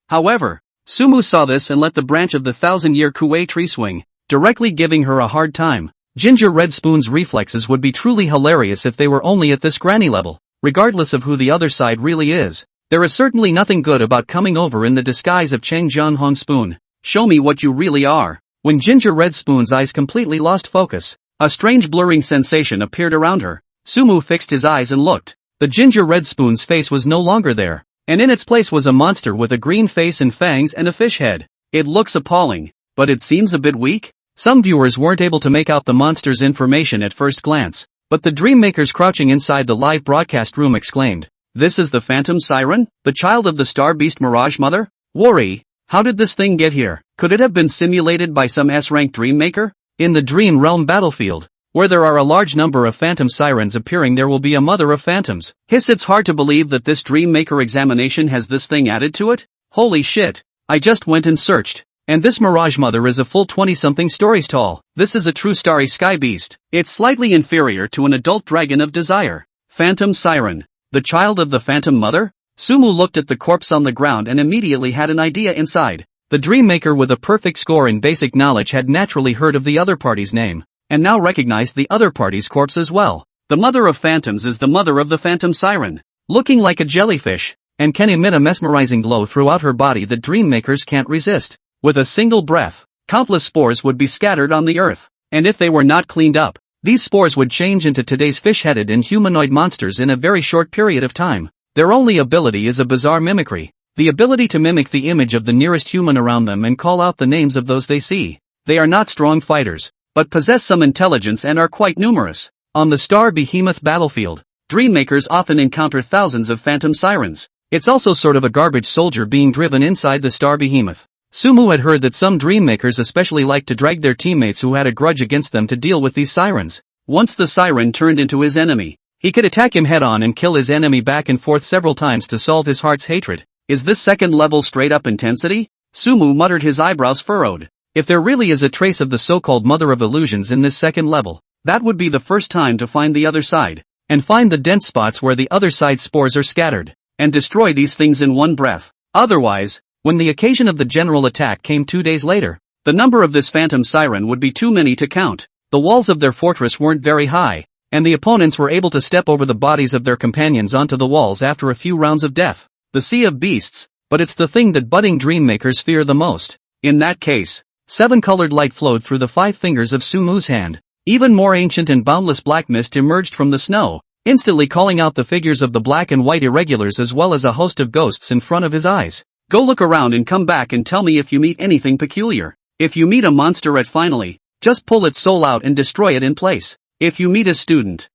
However, Sumu saw this and let the branch of the 1,000-year kuwei tree swing, directly giving her a hard time. Ginger Red Spoon's reflexes would be truly hilarious if they were only at this granny level. Regardless of who the other side really is, there is certainly nothing good about coming over in the disguise of Cheng Jiang Hong Spoon. Show me what you really are. When Ginger Red Spoon's eyes completely lost focus, a strange blurring sensation appeared around her. Sumu fixed his eyes and looked. The Ginger Red Spoon's face was no longer there, and in its place was a monster with a green face and fangs and a fish head. It looks appalling, but it seems a bit weak. Some viewers weren't able to make out the monster's information at first glance, but the Dreammakers crouching inside the live broadcast room exclaimed, "This is the Phantom Siren? The child of the Star Beast Mirage Mother? Worry, how did this thing get here? Could it have been simulated by some S-rank Dreammaker? In the Dream Realm battlefield, where there are a large number of Phantom Sirens appearing, there will be a Mother of Phantoms. It's hard to believe that this Dreammaker examination has this thing added to it? Holy shit, I just went and searched. And this Mirage Mother is a full 20-something stories tall. This is a true starry sky beast. It's slightly inferior to an adult dragon of desire. Phantom Siren. The child of the Phantom Mother? Sumu looked at the corpse on the ground and immediately had an idea inside. The Dreammaker with a perfect score in basic knowledge had naturally heard of the other party's name, and now recognized the other party's corpse as well. The Mother of Phantoms is the mother of the Phantom Siren, looking like a jellyfish, and can emit a mesmerizing glow throughout her body that Dreammakers can't resist. With a single breath, countless spores would be scattered on the earth, and if they were not cleaned up, these spores would change into today's fish-headed and humanoid monsters in a very short period of time. Their only ability is a bizarre mimicry, the ability to mimic the image of the nearest human around them and call out the names of those they see. They are not strong fighters, but possess some intelligence and are quite numerous. On the Star Behemoth battlefield, Dreammakers often encounter thousands of Phantom Sirens. It's also sort of a garbage soldier being driven inside the Star Behemoth. Sumu had heard that some Dreammakers especially liked to drag their teammates who had a grudge against them to deal with these sirens. Once the siren turned into his enemy, he could attack him head-on and kill his enemy back and forth several times to solve his heart's hatred. Is this second level straight-up intensity? Sumu muttered, his eyebrows furrowed. If there really is a trace of the so-called Mother of Illusions in this second level, that would be the first time to find the other side, and find the dense spots where the other side's spores are scattered, and destroy these things in one breath. Otherwise, when the occasion of the general attack came 2 days later, the number of this Phantom Siren would be too many to count. The walls of their fortress weren't very high, and the opponents were able to step over the bodies of their companions onto the walls after a few rounds of death. The Sea of Beasts, but it's the thing that budding Dreammakers fear the most. In that case, 7-colored light flowed through the 5 fingers of Sumu's hand. Even more ancient and boundless black mist emerged from the snow, instantly calling out the figures of the black and white irregulars as well as a host of ghosts in front of his eyes. Go look around and come back and tell me if you meet anything peculiar. If you meet a monster finally, just pull its soul out and destroy it in place. If you meet a student,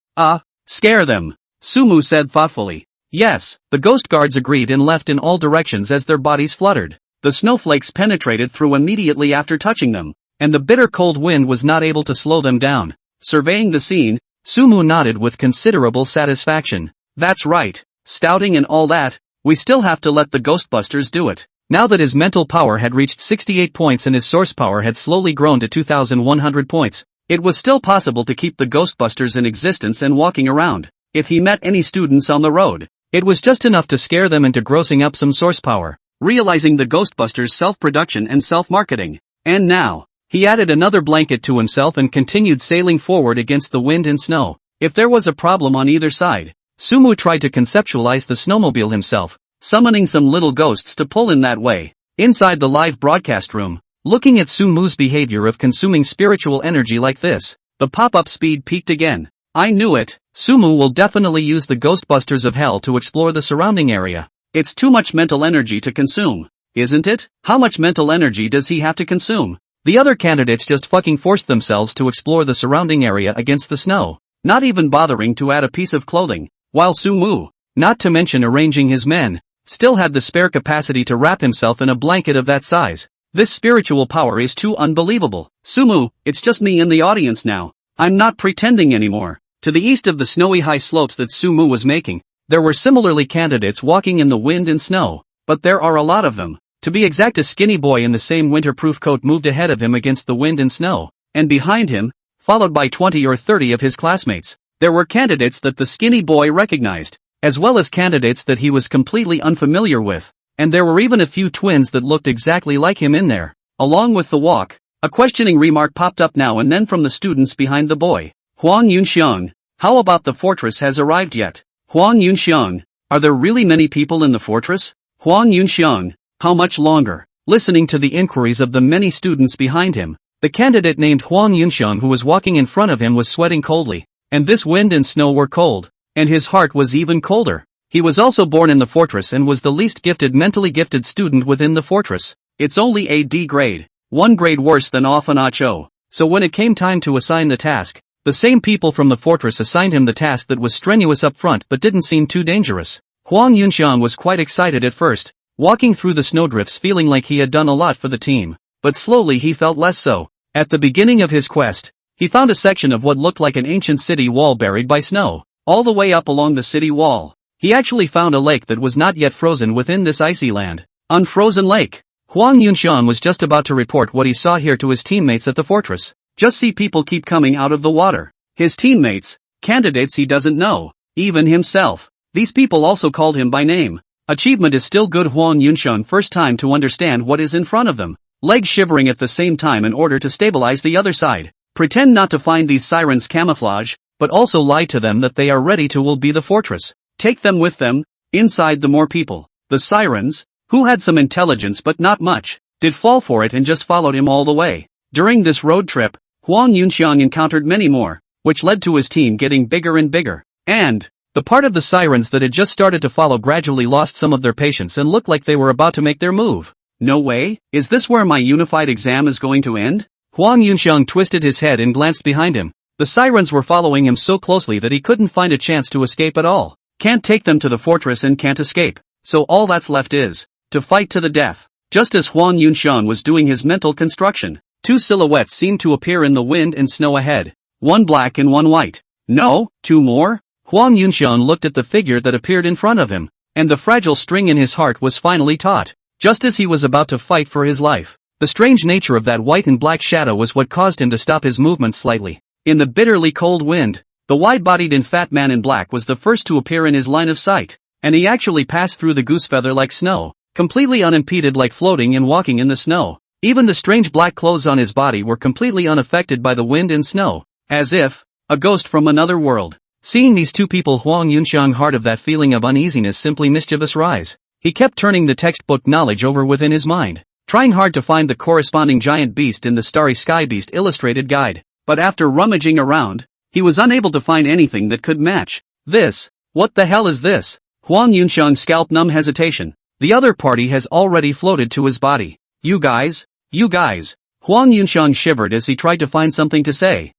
scare them, Sumu said thoughtfully. Yes, the ghost guards agreed and left in all directions as their bodies fluttered. The snowflakes penetrated through immediately after touching them, and the bitter cold wind was not able to slow them down. Surveying the scene, Sumu nodded with considerable satisfaction. That's right, stouting and all that. We still have to let the Ghostbusters do it. Now that his mental power had reached 68 points and his source power had slowly grown to 2,100 points, it was still possible to keep the Ghostbusters in existence and walking around. If he met any students on the road, it was just enough to scare them into grossing up some source power, realizing the Ghostbusters' self-production and self-marketing. And now, He added another blanket to himself and continued sailing forward against the wind and snow. If there was a problem on either side, Sumu tried to conceptualize the snowmobile himself, summoning some little ghosts to pull in that way. Inside the live broadcast room, looking at Sumu's behavior of consuming spiritual energy like this, the pop-up speed peaked again. I knew it, Sumu will definitely use the Ghostbusters of Hell to explore the surrounding area. It's too much mental energy to consume, isn't it? How much mental energy does he have to consume? The other candidates just fucking forced themselves to explore the surrounding area against the snow, not even bothering to add a piece of clothing, while Sumu, not to mention arranging his men, still had the spare capacity to wrap himself in a blanket of that size. This spiritual power is too unbelievable. Sumu, it's just me in the audience now. I'm not pretending anymore. To the east of the snowy high slopes that Sumu was making, there were similarly candidates walking in the wind and snow, but there are a lot of them. To be exact, a skinny boy in the same winterproof coat moved ahead of him against the wind and snow, and behind him, followed by 20 or 30 of his classmates, there were candidates that the skinny boy recognized, as well as candidates that he was completely unfamiliar with, and there were even a few twins that looked exactly like him in there. Along with the walk, a questioning remark popped up now and then from the students behind the boy. Huang Yunxiang, how about the fortress has arrived yet? Huang Yunxiang, are there really many people in the fortress? Huang Yunxiang, how much longer? Listening to the inquiries of the many students behind him, the candidate named Huang Yunxiang who was walking in front of him was sweating coldly, and this wind and snow were cold, and his heart was even colder. He was also born in the fortress and was the least gifted mentally gifted student within the fortress. It's only a D grade, one grade worse than Offanacho. So when it came time to assign the task, the same people from the fortress assigned him the task that was strenuous up front but didn't seem too dangerous. Huang Yunxiang was quite excited at first, walking through the snowdrifts feeling like he had done a lot for the team, but slowly he felt less so. At the beginning of his quest, he found a section of what looked like an ancient city wall buried by snow. All the way up along the city wall, he actually found a lake that was not yet frozen within this icy land. Unfrozen lake. Huang Yunxiang was just about to report what he saw here to his teammates at the fortress. Just see people keep coming out of the water. His teammates, candidates he doesn't know, even himself. These people also called him by name. Achievement is still good. Huang Yunxiang first time to understand what is in front of them. Legs shivering at the same time in order to stabilize the other side. Pretend not to find these sirens camouflage, but also lie to them that they are ready to will be the fortress. Take them with them. Inside the more people, the sirens, who had some intelligence but not much, did fall for it and just followed him all the way. During this road trip, Huang Yunxiang encountered many more, which led to his team getting bigger and bigger. And the part of the sirens that had just started to follow gradually lost some of their patience and looked like they were about to make their move. No way? Is this where my unified exam is going to end? Huang Yunxiang twisted his head and glanced behind him. The sirens were following him so closely that he couldn't find a chance to escape at all. Can't take them to the fortress and can't escape. So all that's left is to fight to the death. Just as Huang Yunxiang was doing his mental construction, two silhouettes seemed to appear in the wind and snow ahead. One black and one white. No, two more? Huang Yunxiang looked at the figure that appeared in front of him, and the fragile string in his heart was finally taut. Just as he was about to fight for his life, the strange nature of that white and black shadow was what caused him to stop his movement slightly. In the bitterly cold wind, the wide-bodied and fat man in black was the first to appear in his line of sight, and he actually passed through the goose feather like snow, completely unimpeded, like floating and walking in the snow. Even the strange black clothes on his body were completely unaffected by the wind and snow, as if a ghost from another world. Seeing these two people, Huang Yunxiang heard of that feeling of uneasiness simply mischievous rise. He kept turning the textbook knowledge over within his mind, trying hard to find the corresponding giant beast in the Starry Sky Beast illustrated guide. But after rummaging around, he was unable to find anything that could match this. What the hell is this? Huang Yunxiang's scalp numb hesitation. The other party has already floated to his body. You guys. Huang Yunxiang shivered as he tried to find something to say.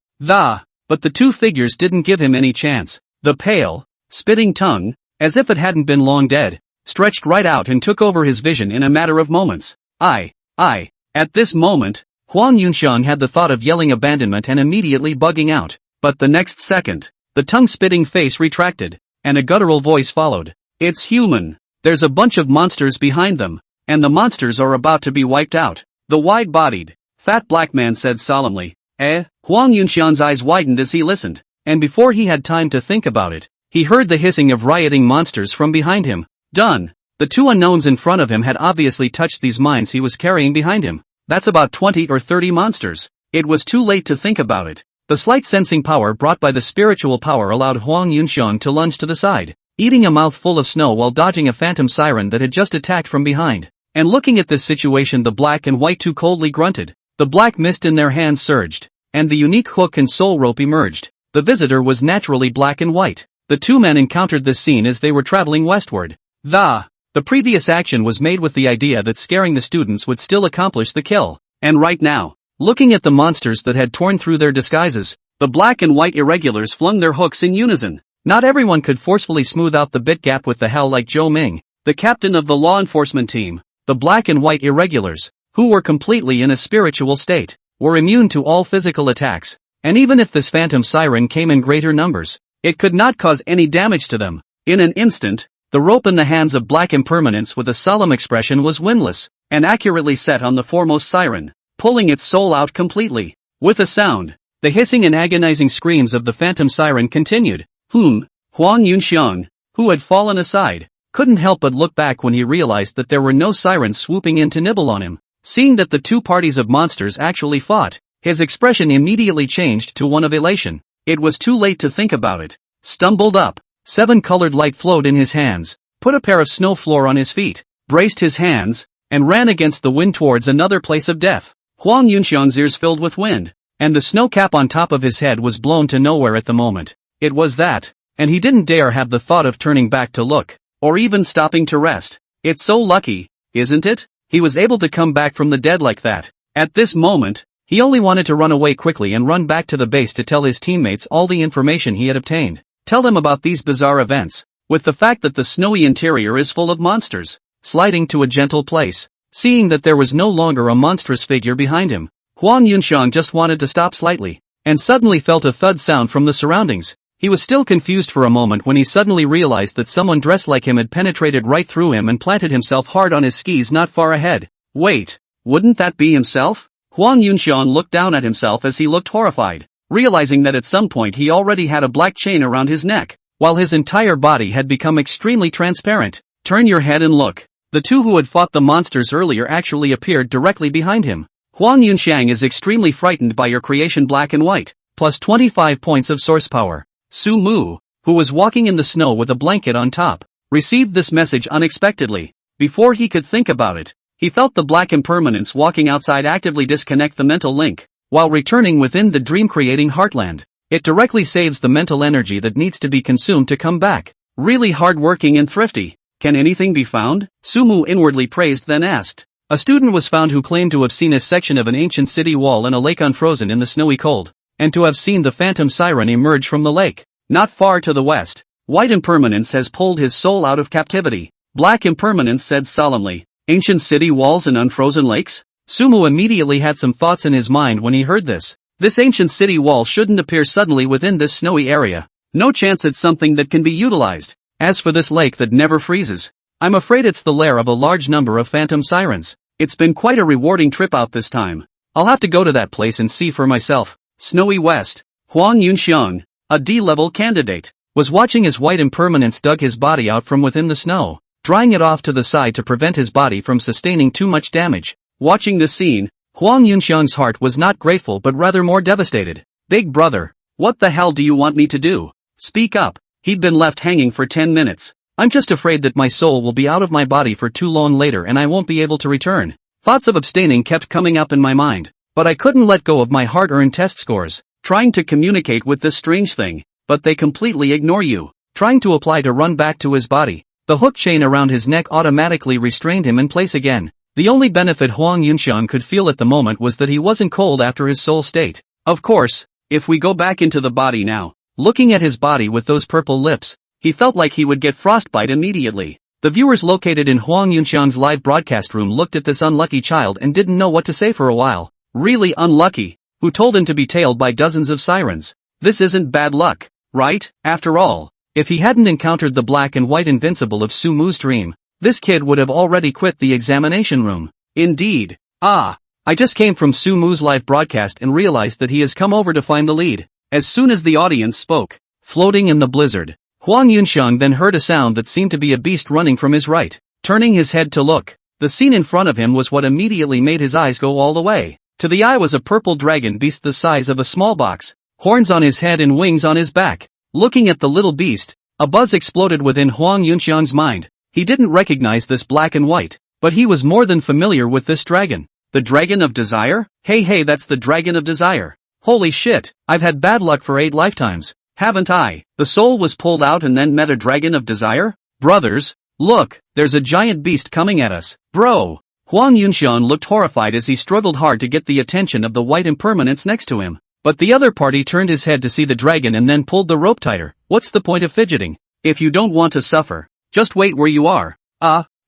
But the two figures didn't give him any chance. The pale, spitting tongue, as if it hadn't been long dead, stretched right out and took over his vision in a matter of moments. At this moment, Huang Yunxiang had the thought of yelling abandonment and immediately bugging out. But the next second, the tongue-spitting face retracted, and a guttural voice followed. It's human. There's a bunch of monsters behind them, and the monsters are about to be wiped out. The wide-bodied, fat black man said solemnly. Huang Yunxiang's eyes widened as he listened, and before he had time to think about it, he heard the hissing of rioting monsters from behind him. Done. The two unknowns in front of him had obviously touched these mines he was carrying behind him. That's about 20 or 30 monsters. It was too late to think about it. The slight sensing power brought by the spiritual power allowed Huang Yunxiang to lunge to the side, eating a mouthful of snow while dodging a phantom siren that had just attacked from behind. And looking at this situation, the black and white two coldly grunted. The black mist in their hands surged, and the unique hook and soul rope emerged. The visitor was naturally black and white. The two men encountered this scene as they were traveling westward. The previous action was made with the idea that scaring the students would still accomplish the kill. And right now, looking at the monsters that had torn through their disguises, the black and white irregulars flung their hooks in unison. Not everyone could forcefully smooth out the bit gap with the hell like Zhou Ming, the captain of the law enforcement team. The black and white irregulars, who were completely in a spiritual state, were immune to all physical attacks, and even if this phantom siren came in greater numbers, it could not cause any damage to them. In an instant, the rope in the hands of Black Impermanence with a solemn expression was windless, and accurately set on the foremost siren, pulling its soul out completely. With a sound, the hissing and agonizing screams of the phantom siren continued. Huang Yunxiang, who had fallen aside, couldn't help but look back when he realized that there were no sirens swooping in to nibble on him. Seeing that the two parties of monsters actually fought, his expression immediately changed to one of elation. It was too late to think about it. Stumbled up, 7-colored light flowed in his hands, put a pair of snow floor on his feet, braced his hands, and ran against the wind towards another place of death. Huang Yunxiang's ears filled with wind, and the snow cap on top of his head was blown to nowhere at the moment. It was that, and he didn't dare have the thought of turning back to look, or even stopping to rest. It's so lucky, isn't it? He was able to come back from the dead like that. At this moment, he only wanted to run away quickly and run back to the base to tell his teammates all the information he had obtained. Tell them about these bizarre events, with the fact that the snowy interior is full of monsters. Sliding to a gentle place, seeing that there was no longer a monstrous figure behind him, Huang Yunxiang just wanted to stop slightly, and suddenly felt a thud sound from the surroundings. He was still confused for a moment when he suddenly realized that someone dressed like him had penetrated right through him and planted himself hard on his skis not far ahead. Wait, wouldn't that be himself? Huang Yunxiang looked down at himself as he looked horrified, realizing that at some point he already had a black chain around his neck, while his entire body had become extremely transparent. Turn your head and look. The two who had fought the monsters earlier actually appeared directly behind him. Huang Yunxiang is extremely frightened by your creation black and white, plus 25 points of source power. Su Mu, who was walking in the snow with a blanket on top, received this message unexpectedly. Before he could think about it, he felt the Black Impermanence walking outside actively disconnect the mental link, while returning within the dream-creating heartland. It directly saves the mental energy that needs to be consumed to come back. Really hard-working and thrifty. Can anything be found? Su Mu inwardly praised, then asked. A student was found who claimed to have seen a section of an ancient city wall and a lake unfrozen in the snowy cold, and to have seen the phantom siren emerge from the lake. Not far to the west, White Impermanence has pulled his soul out of captivity. Black Impermanence said solemnly. Ancient city walls and unfrozen lakes? Su Mu immediately had some thoughts in his mind when he heard this. This ancient city wall shouldn't appear suddenly within this snowy area. No chance it's something that can be utilized. As for this lake that never freezes, I'm afraid it's the lair of a large number of phantom sirens. It's been quite a rewarding trip out this time. I'll have to go to that place and see for myself. Snowy West. Huang Yunxiang, a D-level candidate, was watching as White Impermanence dug his body out from within the snow, drying it off to the side to prevent his body from sustaining too much damage. Watching this scene, Huang Yunxiang's heart was not grateful but rather more devastated. Big brother, what the hell do you want me to do? Speak up. He'd been left hanging for 10 minutes. I'm just afraid that my soul will be out of my body for too long later and I won't be able to return. Thoughts of abstaining kept coming up in my mind, but I couldn't let go of my hard-earned test scores. Trying to communicate with this strange thing, but they completely ignore you. Trying to apply to run back to his body. The hook chain around his neck automatically restrained him in place again. The only benefit Huang Yunxiang could feel at the moment was that he wasn't cold after his soul state. Of course, if we go back into the body now, looking at his body with those purple lips, he felt like he would get frostbite immediately. The viewers located in Huang Yunxiang's live broadcast room looked at this unlucky child and didn't know what to say for a while. Really unlucky? Who told him to be tailed by dozens of sirens? This isn't bad luck, right? After all, if he hadn't encountered the black and white invincible of Su Mu's dream, this kid would have already quit the examination room. Indeed. I just came from Su Mu's live broadcast and realized that he has come over to find the lead. As soon as the audience spoke, floating in the blizzard, Huang Yunxiang then heard a sound that seemed to be a beast running from his right. Turning his head to look, The scene in front of him was what immediately made his eyes go all the way. To the eye was a purple dragon beast the size of a small box, horns on his head and wings on his back. Looking at the little beast, a buzz exploded within Huang Yunxiang's mind. He didn't recognize this black and white, but he was more than familiar with this dragon. The Dragon of Desire? Hey, that's the Dragon of Desire. Holy shit, I've had bad luck for 8 lifetimes, haven't I? The soul was pulled out and then met a Dragon of Desire? Brothers, look, there's a giant beast coming at us. Bro! Huang Yunxiang looked horrified as he struggled hard to get the attention of the white impermanence next to him. But the other party turned his head to see the dragon and then pulled the rope tighter. What's the point of fidgeting? If you don't want to suffer, just wait where you are.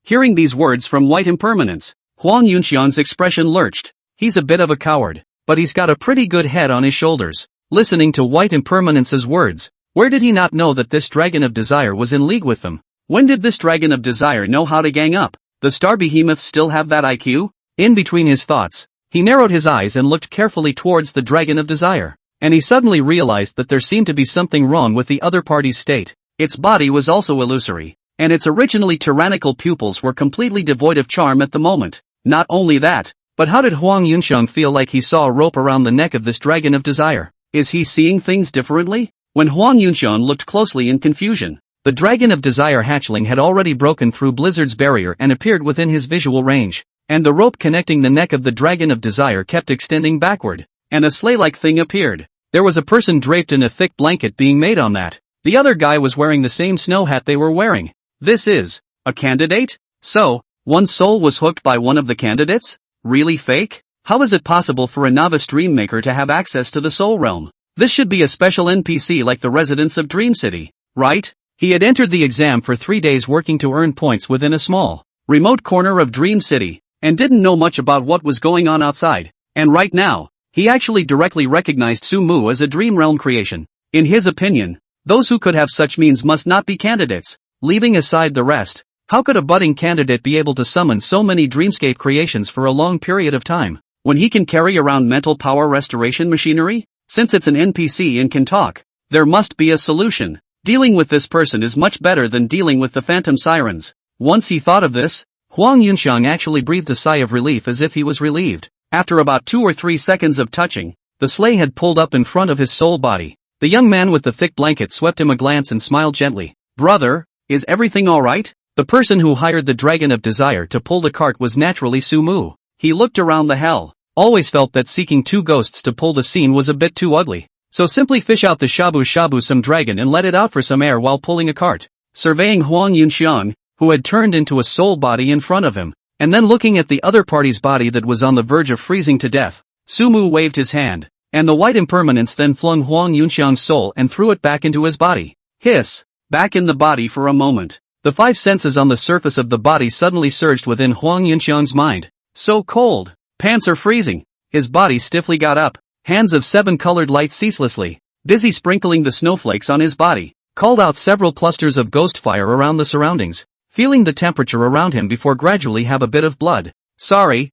Hearing these words from white impermanence, Huang Yunxiang's expression lurched. He's a bit of a coward, but he's got a pretty good head on his shoulders. Listening to white impermanence's words, where did he not know that this Dragon of Desire was in league with them? When did this Dragon of Desire know how to gang up? The star behemoths still have that IQ? In between his thoughts, he narrowed his eyes and looked carefully towards the Dragon of Desire, and he suddenly realized that there seemed to be something wrong with the other party's state. Its body was also illusory, and its originally tyrannical pupils were completely devoid of charm at the moment. Not only that, but how did Huang Yunxiang feel like he saw a rope around the neck of this Dragon of Desire? Is he seeing things differently? When Huang Yunxiang looked closely in confusion, the Dragon of Desire hatchling had already broken through Blizzard's barrier and appeared within his visual range, and the rope connecting the neck of the Dragon of Desire kept extending backward, and a sleigh-like thing appeared. There was a person draped in a thick blanket being made on that. The other guy was wearing the same snow hat they were wearing. This is a candidate? So, one soul was hooked by one of the candidates? Really fake? How is it possible for a novice dream maker to have access to the soul realm? This should be a special NPC like the residents of Dream City, right? He had entered the exam for 3 days working to earn points within a small, remote corner of Dream City, and didn't know much about what was going on outside. And right now, he actually directly recognized Sumu as a Dream Realm creation. In his opinion, those who could have such means must not be candidates. Leaving aside the rest, how could a budding candidate be able to summon so many dreamscape creations for a long period of time, when he can carry around mental power restoration machinery? Since it's an NPC and can talk, there must be a solution. Dealing with this person is much better than dealing with the phantom sirens. Once he thought of this, Huang Yunxiang actually breathed a sigh of relief as if he was relieved. After about 2 or 3 seconds of touching, the sleigh had pulled up in front of his soul body. The young man with the thick blanket swept him a glance and smiled gently. Brother, is everything alright? The person who hired the Dragon of Desire to pull the cart was naturally Sumu. He looked around the hell, always felt that seeking 2 ghosts to pull the scene was a bit too ugly. So simply fish out the shabu some dragon and let it out for some air while pulling a cart. Surveying Huang Yunxiang, who had turned into a soul body in front of him, and then looking at the other party's body that was on the verge of freezing to death, Sumu waved his hand, and the white impermanence then flung Huang Yunxiang's soul and threw it back into his body. Hiss! Back in the body for a moment. The 5 senses on the surface of the body suddenly surged within Huang Yunxiang's mind. So cold. Pants are freezing. His body stiffly got up. Hands of 7 colored light ceaselessly, busy sprinkling the snowflakes on his body, called out several clusters of ghost fire around the surroundings, feeling the temperature around him before gradually have a bit of blood. Sorry,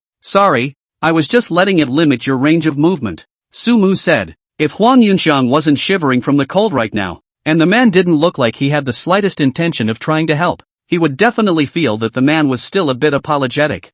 I was just letting it limit your range of movement, Sumu said. If Huang Yunxiang wasn't shivering from the cold right now, and the man didn't look like he had the slightest intention of trying to help, he would definitely feel that the man was still a bit apologetic.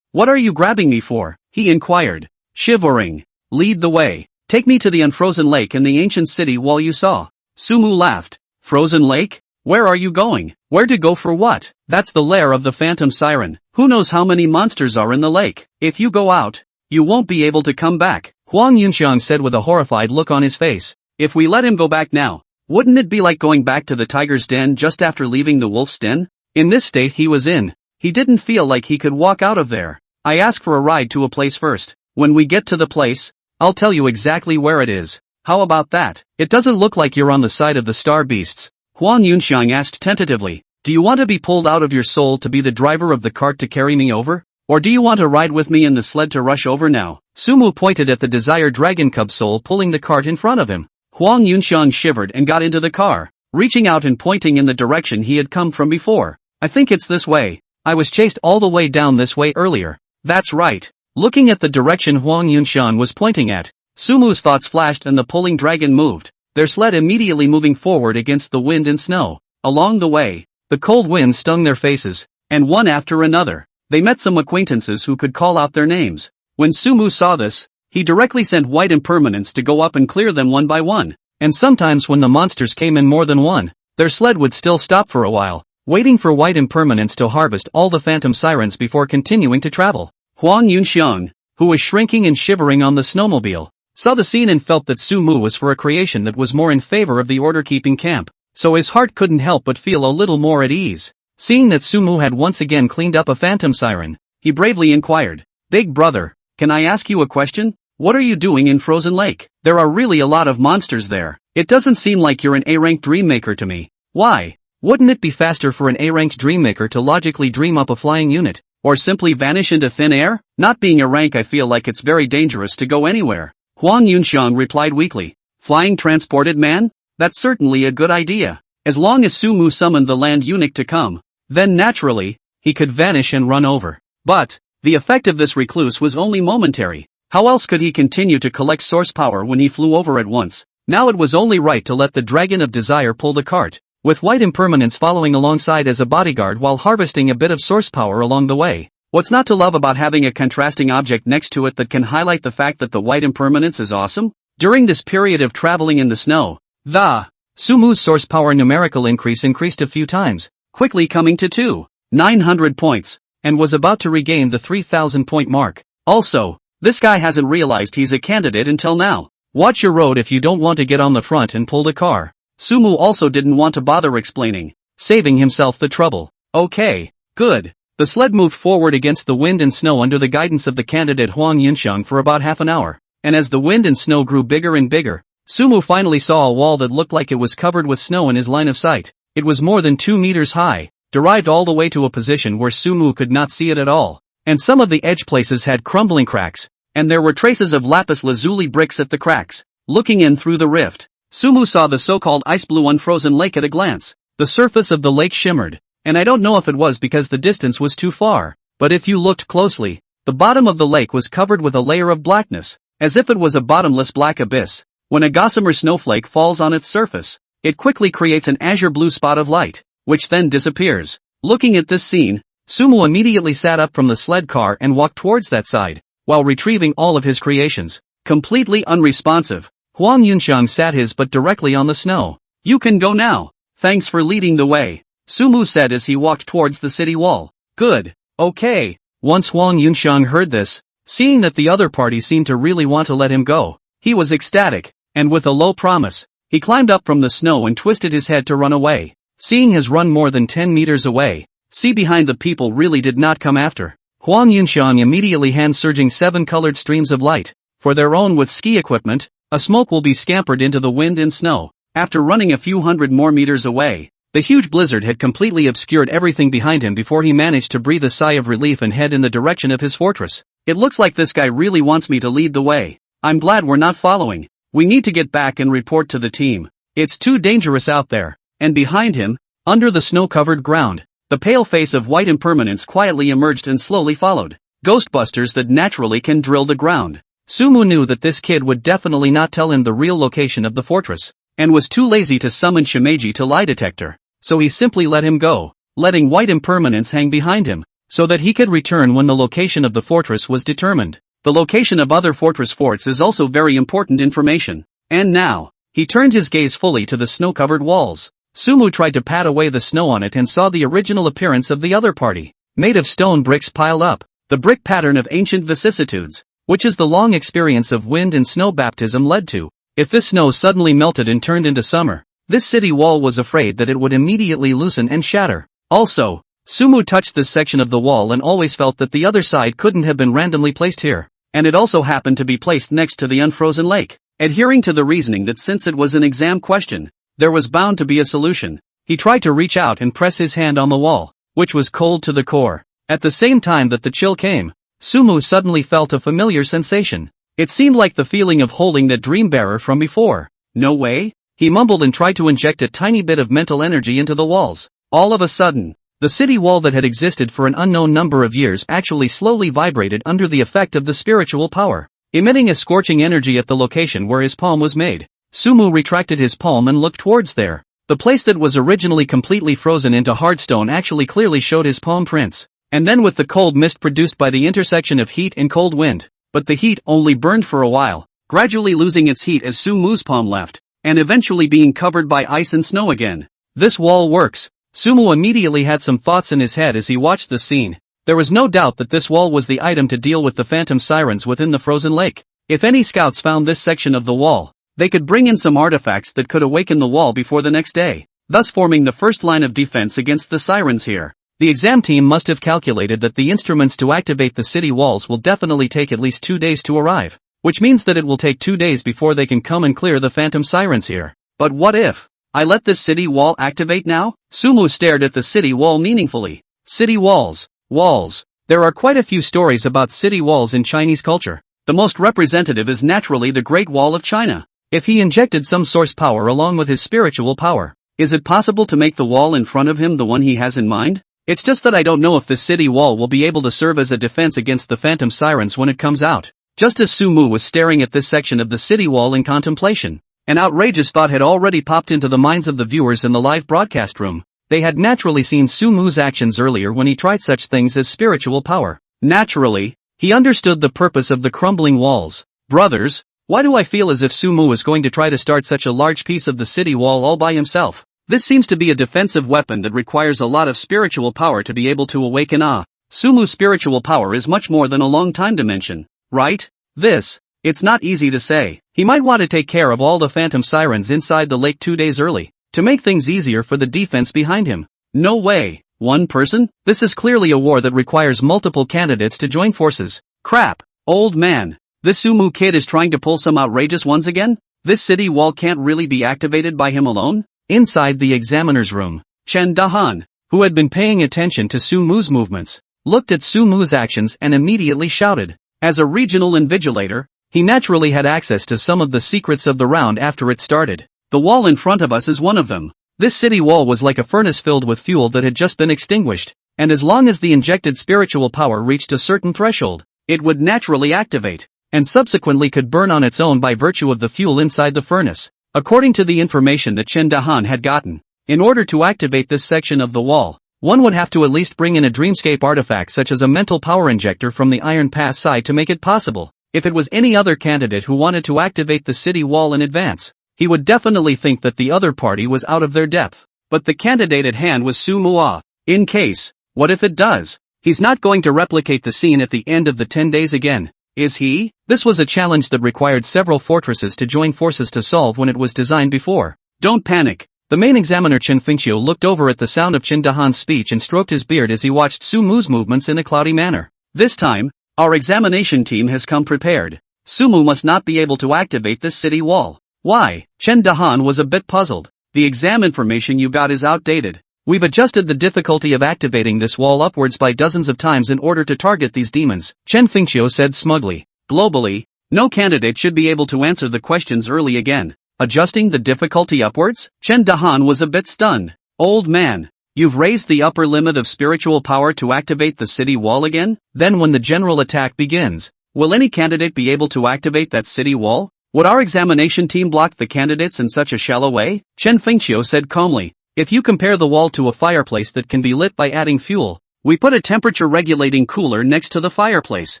What are you grabbing me for? He inquired. Shivering. Lead the way. Take me to the unfrozen lake in the ancient city while you saw. Sumu laughed. Frozen lake? Where are you going? Where to go for what? That's the lair of the phantom siren. Who knows how many monsters are in the lake? If you go out, you won't be able to come back, Huang Yunxiang said with a horrified look on his face. If we let him go back now, wouldn't it be like going back to the tiger's den just after leaving the wolf's den? In this state he was in, he didn't feel like he could walk out of there. I ask for a ride to a place first. When we get to the place, I'll tell you exactly where it is. How about that? It doesn't look like you're on the side of the star beasts, Huang Yunxiang asked tentatively. Do you want to be pulled out of your soul to be the driver of the cart to carry me over? Or do you want to ride with me in the sled to rush over now? Sumu pointed at the desired dragon cub soul pulling the cart in front of him. Huang Yunxiang shivered and got into the car, reaching out and pointing in the direction he had come from before. I think it's this way. I was chased all the way down this way earlier. That's right. Looking at the direction Huang Yunxiang was pointing at, Sumu's thoughts flashed and the pulling dragon moved, their sled immediately moving forward against the wind and snow. Along the way, the cold wind stung their faces, and one after another, they met some acquaintances who could call out their names. When Sumu saw this, he directly sent white impermanents to go up and clear them one by one. And sometimes when the monsters came in more than one, their sled would still stop for a while, waiting for white impermanents to harvest all the phantom sirens before continuing to travel. Huang Yunxiang, who was shrinking and shivering on the snowmobile, saw the scene and felt that Sumu was for a creation that was more in favor of the order-keeping camp, so his heart couldn't help but feel a little more at ease. Seeing that Sumu had once again cleaned up a phantom siren, he bravely inquired, "Big brother, can I ask you a question? What are you doing in Frozen Lake? There are really a lot of monsters there. It doesn't seem like you're an A-ranked dreammaker to me. Why? Wouldn't it be faster for an A-ranked dreammaker to logically dream up a flying unit, or simply vanish into thin air? Not being a rank, I feel like it's very dangerous to go anywhere." Huang Yunxiang replied weakly, "Flying transported man? That's certainly a good idea. As long as Sumu summoned the land eunuch to come, then naturally, he could vanish and run over. But, the effect of this recluse was only momentary. How else could he continue to collect source power when he flew over at once? Now it was only right to let the Dragon of Desire pull the cart, with white impermanence following alongside as a bodyguard while harvesting a bit of source power along the way. What's not to love about having a contrasting object next to it that can highlight the fact that the white impermanence is awesome? During this period of traveling in the snow, the Sumu's source power numerical increased a few times, quickly coming to 2,900 points, and was about to regain the 3,000 point mark. Also, this guy hasn't realized he's a candidate until now. Watch your road if you don't want to get on the front and pull the car. Sumu also didn't want to bother explaining, saving himself the trouble. Okay, good. The sled moved forward against the wind and snow under the guidance of the candidate Huang Yunxiang for about half an hour, and as the wind and snow grew bigger and bigger, Sumu finally saw a wall that looked like it was covered with snow in his line of sight. It was more than 2 meters high, derived all the way to a position where Sumu could not see it at all, and some of the edge places had crumbling cracks, and there were traces of lapis lazuli bricks at the cracks. Looking in through the rift, Sumu saw the so-called ice blue unfrozen lake at a glance. The surface of the lake shimmered, and I don't know if it was because the distance was too far, but if you looked closely, the bottom of the lake was covered with a layer of blackness, as if it was a bottomless black abyss. When a gossamer snowflake falls on its surface, it quickly creates an azure blue spot of light, which then disappears. Looking at this scene, Sumu immediately sat up from the sled car and walked towards that side, while retrieving all of his creations. Completely unresponsive, Huang Yunxiang sat his butt directly on the snow. "You can go now. Thanks for leading the way," Sumu said as he walked towards the city wall. "Good. Okay." Once Huang Yunxiang heard this, seeing that the other party seemed to really want to let him go, he was ecstatic, and with a low promise, he climbed up from the snow and twisted his head to run away. Seeing his run more than 10 meters away, see behind the people really did not come after. Huang Yunxiang immediately hand-surging 7 colored streams of light, for their own with ski equipment, a smoke will be scampered into the wind and snow. After running a few hundred more meters away, the huge blizzard had completely obscured everything behind him before he managed to breathe a sigh of relief and head in the direction of his fortress. "It looks like this guy really wants me to lead the way. I'm glad we're not following. We need to get back and report to the team. It's too dangerous out there." And behind him, under the snow-covered ground, the pale face of white impermanence quietly emerged and slowly followed. Ghostbusters that naturally can drill the ground. Sumu knew that this kid would definitely not tell him the real location of the fortress, and was too lazy to summon Shimeji to lie detector, so he simply let him go, letting white impermanence hang behind him, so that he could return when the location of the fortress was determined. The location of other fortress forts is also very important information. And now, he turned his gaze fully to the snow-covered walls. Sumu tried to pat away the snow on it and saw the original appearance of the other party, made of stone bricks piled up, the brick pattern of ancient vicissitudes, which is the long experience of wind and snow baptism led to. If this snow suddenly melted and turned into summer, this city wall was afraid that it would immediately loosen and shatter. Also, Sumu touched this section of the wall and always felt that the other side couldn't have been randomly placed here, and it also happened to be placed next to the unfrozen lake. Adhering to the reasoning that since it was an exam question, there was bound to be a solution, he tried to reach out and press his hand on the wall, which was cold to the core. At the same time that the chill came, Sumu suddenly felt a familiar sensation. It seemed like the feeling of holding that dream bearer from before. "No way?" He mumbled and tried to inject a tiny bit of mental energy into the walls. All of a sudden, the city wall that had existed for an unknown number of years actually slowly vibrated under the effect of the spiritual power, emitting a scorching energy at the location where his palm was made. Sumu retracted his palm and looked towards there. The place that was originally completely frozen into hard stone actually clearly showed his palm prints. and then with the cold mist produced by the intersection of heat and cold wind. But the heat only burned for a while, gradually losing its heat as Sumu's palm left, and eventually being covered by ice and snow again. This wall works. Sumu immediately had some thoughts in his head as he watched the scene. There was no doubt that this wall was the item to deal with the phantom sirens within the frozen lake. If any scouts found this section of the wall, they could bring in some artifacts that could awaken the wall before the next day, thus forming the first line of defense against the sirens here. The exam team must have calculated that the instruments to activate the city walls will definitely take at least 2 days to arrive, which means that it will take 2 days before they can come and clear the phantom sirens here. But what if I let this city wall activate now? Sumu stared at the city wall meaningfully. City walls. Walls. There are quite a few stories about city walls in Chinese culture. The most representative is naturally the Great Wall of China. If he injected some source power along with his spiritual power, is it possible to make the wall in front of him the one he has in mind? It's just that I don't know if this city wall will be able to serve as a defense against the phantom sirens when it comes out. Just as Sumu was staring at this section of the city wall in contemplation, an outrageous thought had already popped into the minds of the viewers in the live broadcast room. They had naturally seen Sumu's actions earlier when he tried such things as spiritual power. Naturally, he understood the purpose of the crumbling walls. Brothers, why do I feel as if Sumu is going to try to start such a large piece of the city wall all by himself? This seems to be a defensive weapon that requires a lot of spiritual power to be able to awaken. Sumu's spiritual power is much more than a long time dimension, right? It's not easy to say. He might want to take care of all the phantom sirens inside the lake 2 days early, to make things easier for the defense behind him. No way. One person? This is clearly a war that requires multiple candidates to join forces. Crap. Old man. This Sumu kid is trying to pull some outrageous ones again? This city wall can't really be activated by him alone? Inside the examiner's room, Chen Dahan, who had been paying attention to Sumu's movements, looked at Sumu's actions and immediately shouted. As a regional invigilator, he naturally had access to some of the secrets of the round after it started. The wall in front of us is one of them. This city wall was like a furnace filled with fuel that had just been extinguished, and as long as the injected spiritual power reached a certain threshold, it would naturally activate, and subsequently could burn on its own by virtue of the fuel inside the furnace. According to the information that Chen Dahan had gotten, in order to activate this section of the wall, one would have to at least bring in a dreamscape artifact such as a mental power injector from the Iron Pass side to make it possible. If it was any other candidate who wanted to activate the city wall in advance, he would definitely think that the other party was out of their depth. But the candidate at hand was Sumu. In case, what if it does? He's not going to replicate the scene at the end of the 10 days again, is he? This was a challenge that required several fortresses to join forces to solve when it was designed before. Don't panic. The main examiner Chen Fengqiu looked over at the sound of Chen Dahan's speech and stroked his beard as he watched Sumu's movements in a cloudy manner. This time, our examination team has come prepared. Sumu must not be able to activate this city wall. Why? Chen Dahan was a bit puzzled. The exam information you got is outdated. We've adjusted the difficulty of activating this wall upwards by dozens of times in order to target these demons, Chen Fengqiu said smugly. Globally, no candidate should be able to answer the questions early again. Adjusting the difficulty upwards? Chen Dahan was a bit stunned. Old man, you've raised the upper limit of spiritual power to activate the city wall again? Then when the general attack begins, will any candidate be able to activate that city wall? Would our examination team block the candidates in such a shallow way? Chen Fengqiu said calmly. If you compare the wall to a fireplace that can be lit by adding fuel, we put a temperature-regulating cooler next to the fireplace,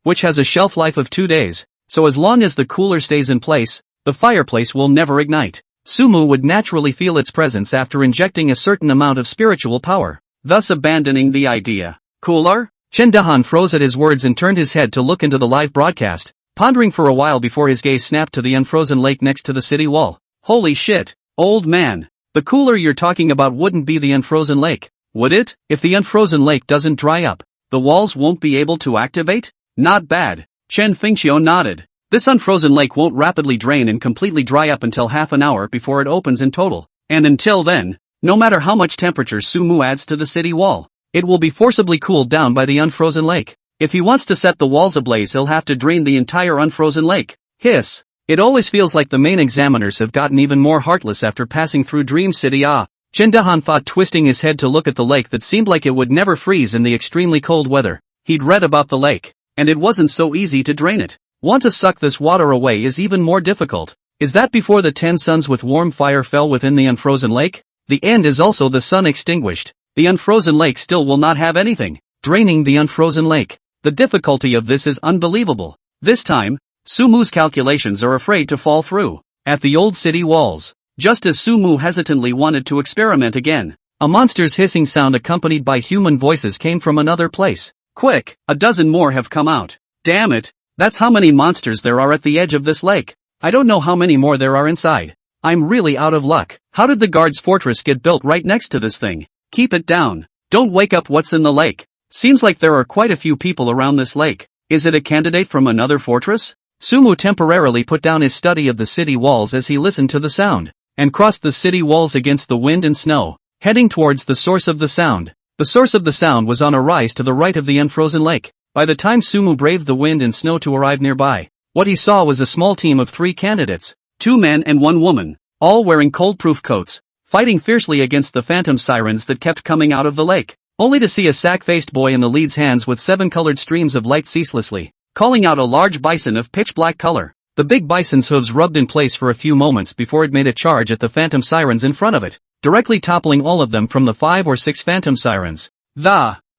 which has a shelf life of 2 days, so as long as the cooler stays in place, the fireplace will never ignite. Sumu would naturally feel its presence after injecting a certain amount of spiritual power, thus abandoning the idea. Cooler? Chen Dahan froze at his words and turned his head to look into the live broadcast, pondering for a while before his gaze snapped to the unfrozen lake next to the city wall. Holy shit, old man. The cooler you're talking about wouldn't be the unfrozen lake, would it? If the unfrozen lake doesn't dry up, the walls won't be able to activate? Not bad. Chen Fengqiu nodded. This unfrozen lake won't rapidly drain and completely dry up until half an hour before it opens in total. And until then, no matter how much temperature Sumu adds to the city wall, it will be forcibly cooled down by the unfrozen lake. If he wants to set the walls ablaze, he'll have to drain the entire unfrozen lake. Hiss. It always feels like the main examiners have gotten even more heartless after passing through Dream City. Chen Dahan thought, twisting his head to look at the lake that seemed like it would never freeze in the extremely cold weather. He'd read about the lake, and it wasn't so easy to drain it. Want to suck this water away is even more difficult. Is that before the 10 suns with warm fire fell within the unfrozen lake? The end is also the sun extinguished. The unfrozen lake still will not have anything. draining the unfrozen lake. The difficulty of this is unbelievable. This time, Sumu's calculations are afraid to fall through. At the old city walls, just as Sumu hesitantly wanted to experiment again, a monster's hissing sound accompanied by human voices came from another place. Quick, a dozen more have come out. Damn it, that's how many monsters there are at the edge of this lake. I don't know how many more there are inside. I'm really out of luck. How did the guard's fortress get built right next to this thing? Keep it down. Don't wake up what's in the lake. Seems like there are quite a few people around this lake. Is it a candidate from another fortress? Sumu temporarily put down his study of the city walls as he listened to the sound, and crossed the city walls against the wind and snow, heading towards the source of the sound. The source of the sound was on a rise to the right of the unfrozen lake. By the time Sumu braved the wind and snow to arrive nearby, what he saw was a small team of 3 candidates, 2 men and 1 woman, all wearing cold-proof coats, fighting fiercely against the phantom sirens that kept coming out of the lake, only to see a sack-faced boy in the lead's hands with 7 colored streams of light ceaselessly, calling out a large bison of pitch-black color. The big bison's hooves rubbed in place for a few moments before it made a charge at the phantom sirens in front of it, directly toppling all of them from the 5 or 6 phantom sirens.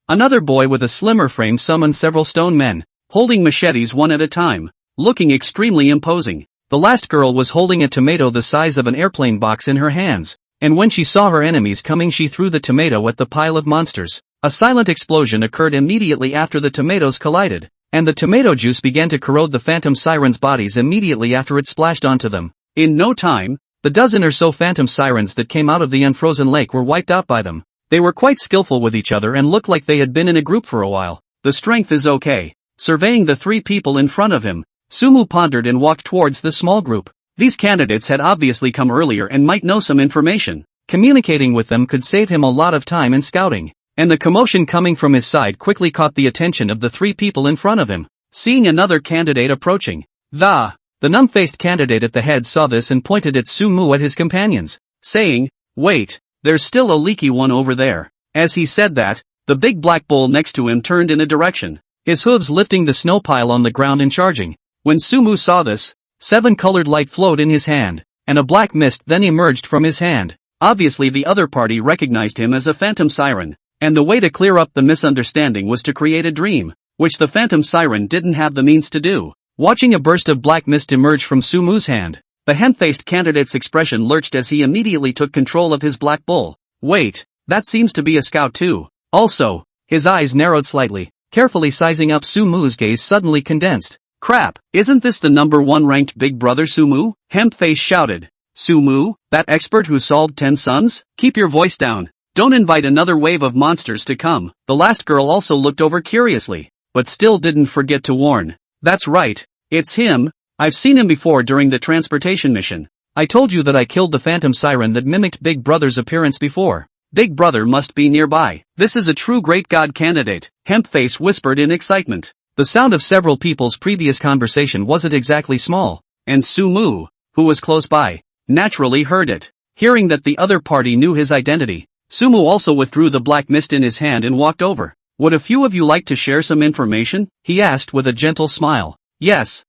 Another boy with a slimmer frame summoned several stone men, holding machetes one at a time, looking extremely imposing. The last girl was holding a tomato the size of an airplane box in her hands, and when she saw her enemies coming she threw the tomato at the pile of monsters. A silent explosion occurred immediately after the tomatoes collided, and the tomato juice began to corrode the phantom sirens' bodies immediately after it splashed onto them. In no time, the dozen or so phantom sirens that came out of the unfrozen lake were wiped out by them. They were quite skillful with each other and looked like they had been in a group for a while. The strength is okay. Surveying the 3 people in front of him, Sumu pondered and walked towards the small group. These candidates had obviously come earlier and might know some information. Communicating with them could save him a lot of time in scouting. And the commotion coming from his side quickly caught the attention of the 3 people in front of him. Seeing another candidate approaching, the numb-faced candidate at the head saw this and pointed at Sumu at his companions, saying, "Wait, there's still a leaky one over there." As he said that, the big black bull next to him turned in a direction, his hooves lifting the snow pile on the ground and charging. When Sumu saw this, 7 colored light flowed in his hand, and a black mist then emerged from his hand. Obviously the other party recognized him as a phantom siren, and the way to clear up the misunderstanding was to create a dream, which the phantom siren didn't have the means to do. Watching a burst of black mist emerge from Sumu's hand, the hemp-faced candidate's expression lurched as he immediately took control of his black bull. Wait, that seems to be a scout too. Also, his eyes narrowed slightly, carefully sizing up Sumu's gaze suddenly condensed. Crap, isn't this the number 1 ranked big brother Sumu? Hempface shouted. Sumu, that expert who solved 10 suns? Keep your voice down. Don't invite another wave of monsters to come. The last girl also looked over curiously, but still didn't forget to warn. That's right, it's him. I've seen him before during the transportation mission. I told you that I killed the phantom siren that mimicked Big Brother's appearance before. Big Brother must be nearby. This is a true great god candidate, Hempface whispered in excitement. The sound of several people's previous conversation wasn't exactly small, and Sumu, who was close by, naturally heard it. Hearing that the other party knew his identity, Sumu also withdrew the black mist in his hand and walked over. Would a few of you like to share some information? He asked with a gentle smile. Yes,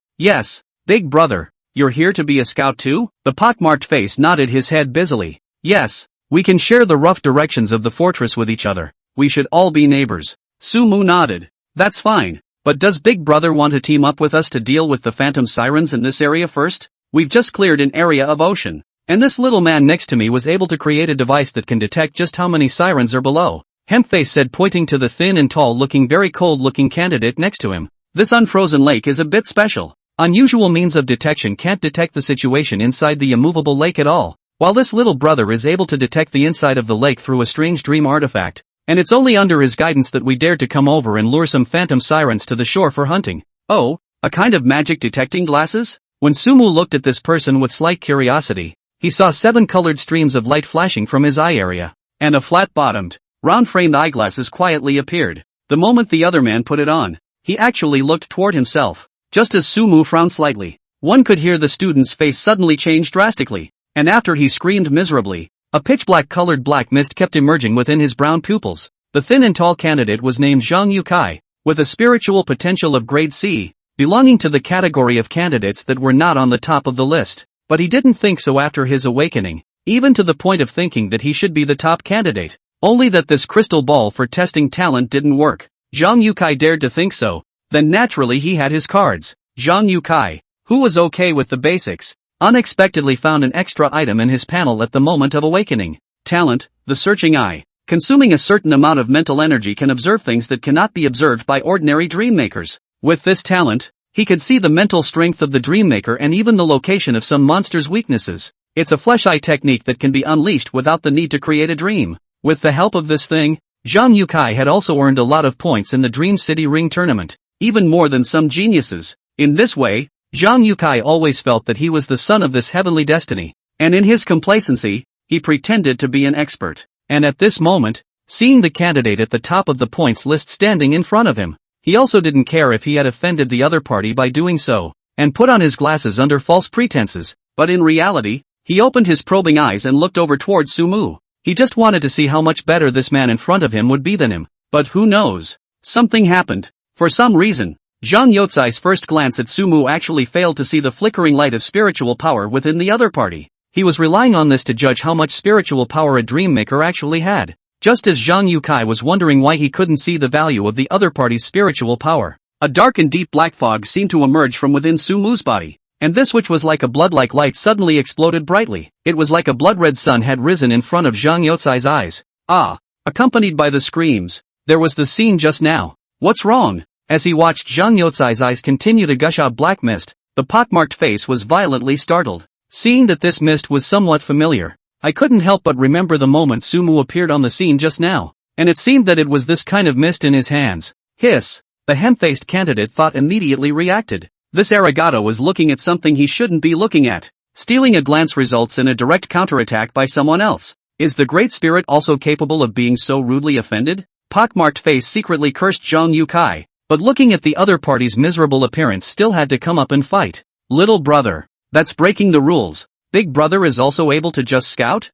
Big Brother, you're here to be a scout too? The pockmarked face nodded his head busily. Yes, we can share the rough directions of the fortress with each other. We should all be neighbors. Sumu nodded. That's fine. But does Big Brother want to team up with us to deal with the phantom sirens in this area first? We've just cleared an area of ocean, and this little man next to me was able to create a device that can detect just how many sirens are below. Hempface said, pointing to the thin and tall looking very cold looking candidate next to him. This unfrozen lake is a bit special. Unusual means of detection can't detect the situation inside the immovable lake at all, while this little brother is able to detect the inside of the lake through a strange dream artifact. And it's only under his guidance that we dared to come over and lure some phantom sirens to the shore for hunting. Oh, a kind of magic detecting glasses? When Sumu looked at this person with slight curiosity, he saw 7 colored streams of light flashing from his eye area, and a flat-bottomed, round-framed eyeglasses quietly appeared. The moment the other man put it on, he actually looked toward himself. Just as Sumu frowned slightly, one could hear the student's face suddenly change drastically, and after he screamed miserably, a pitch-black colored black mist kept emerging within his brown pupils. The thin and tall candidate was named Zhang Yukai, with a spiritual potential of grade C, belonging to the category of candidates that were not on the top of the list. But he didn't think so after his awakening, even to the point of thinking that he should be the top candidate. Only that this crystal ball for testing talent didn't work. Zhang Yukai dared to think so. Then naturally he had his cards. Zhang Yukai, who was okay with the basics, unexpectedly found an extra item in his panel at the moment of awakening. Talent, the searching eye. Consuming a certain amount of mental energy can observe things that cannot be observed by ordinary dream makers. With this talent, he could see the mental strength of the dream maker and even the location of some monster's weaknesses. It's a flesh eye technique that can be unleashed without the need to create a dream. With the help of this thing, Zhang Yukai had also earned a lot of points in the Dream City Ring tournament, even more than some geniuses. In this way, Zhang Yukai always felt that he was the son of this heavenly destiny, and in his complacency, he pretended to be an expert. And at this moment, seeing the candidate at the top of the points list standing in front of him, he also didn't care if he had offended the other party by doing so, and put on his glasses under false pretenses, but in reality, he opened his probing eyes and looked over towards Sumu. He just wanted to see how much better this man in front of him would be than him. But who knows? Something happened. For some reason, Zhang Yotsai's first glance at Sumu actually failed to see the flickering light of spiritual power within the other party. He was relying on this to judge how much spiritual power a dream maker actually had. Just as Zhang Yukai was wondering why he couldn't see the value of the other party's spiritual power, a dark and deep black fog seemed to emerge from within Sumu's body. And this which was like a blood-like light suddenly exploded brightly. It was like a blood-red sun had risen in front of Zhang Yotsai's eyes. Ah! Accompanied by the screams. There was the scene just now. What's wrong? As he watched Zhang Yotsai's eyes continue to gush out black mist, the pockmarked face was violently startled. Seeing that this mist was somewhat familiar, I couldn't help but remember the moment Sumu appeared on the scene just now. And it seemed that it was this kind of mist in his hands. Hiss! The hem-faced candidate thought immediately reacted. This arigato was looking at something he shouldn't be looking at. Stealing a glance results in a direct counterattack by someone else. Is the Great Spirit also capable of being so rudely offended? Pockmarked face secretly cursed Zhang Yukai, but looking at the other party's miserable appearance still had to come up and fight. Little brother. That's breaking the rules. Big brother is also able to just scout?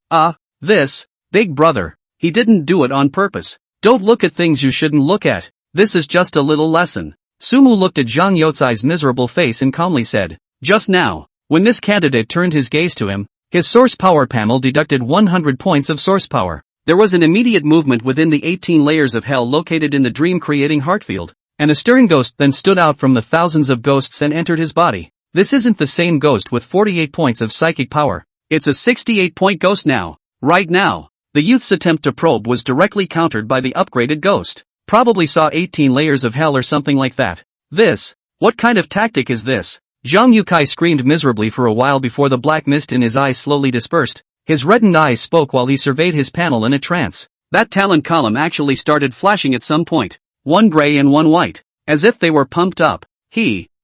This, big brother. He didn't do it on purpose. Don't look at things you shouldn't look at. This is just a little lesson. Sumu looked at Zhang Yotsai's miserable face and calmly said, just now, when this candidate turned his gaze to him, his source power panel deducted 100 points of source power. There was an immediate movement within the 18 layers of hell located in the dream-creating heartfield, and a stirring ghost then stood out from the thousands of ghosts and entered his body. This isn't the same ghost with 48 points of psychic power. It's a 68-point ghost now. Right now, the youth's attempt to probe was directly countered by the upgraded ghost. Probably saw 18 layers of hell or something like that. What kind of tactic is this? Zhang Yukai screamed miserably for a while before the black mist in his eyes slowly dispersed. His reddened eyes spoke while he surveyed his panel in a trance. That talent column actually started flashing at some point. One gray and one white. As if they were pumped up.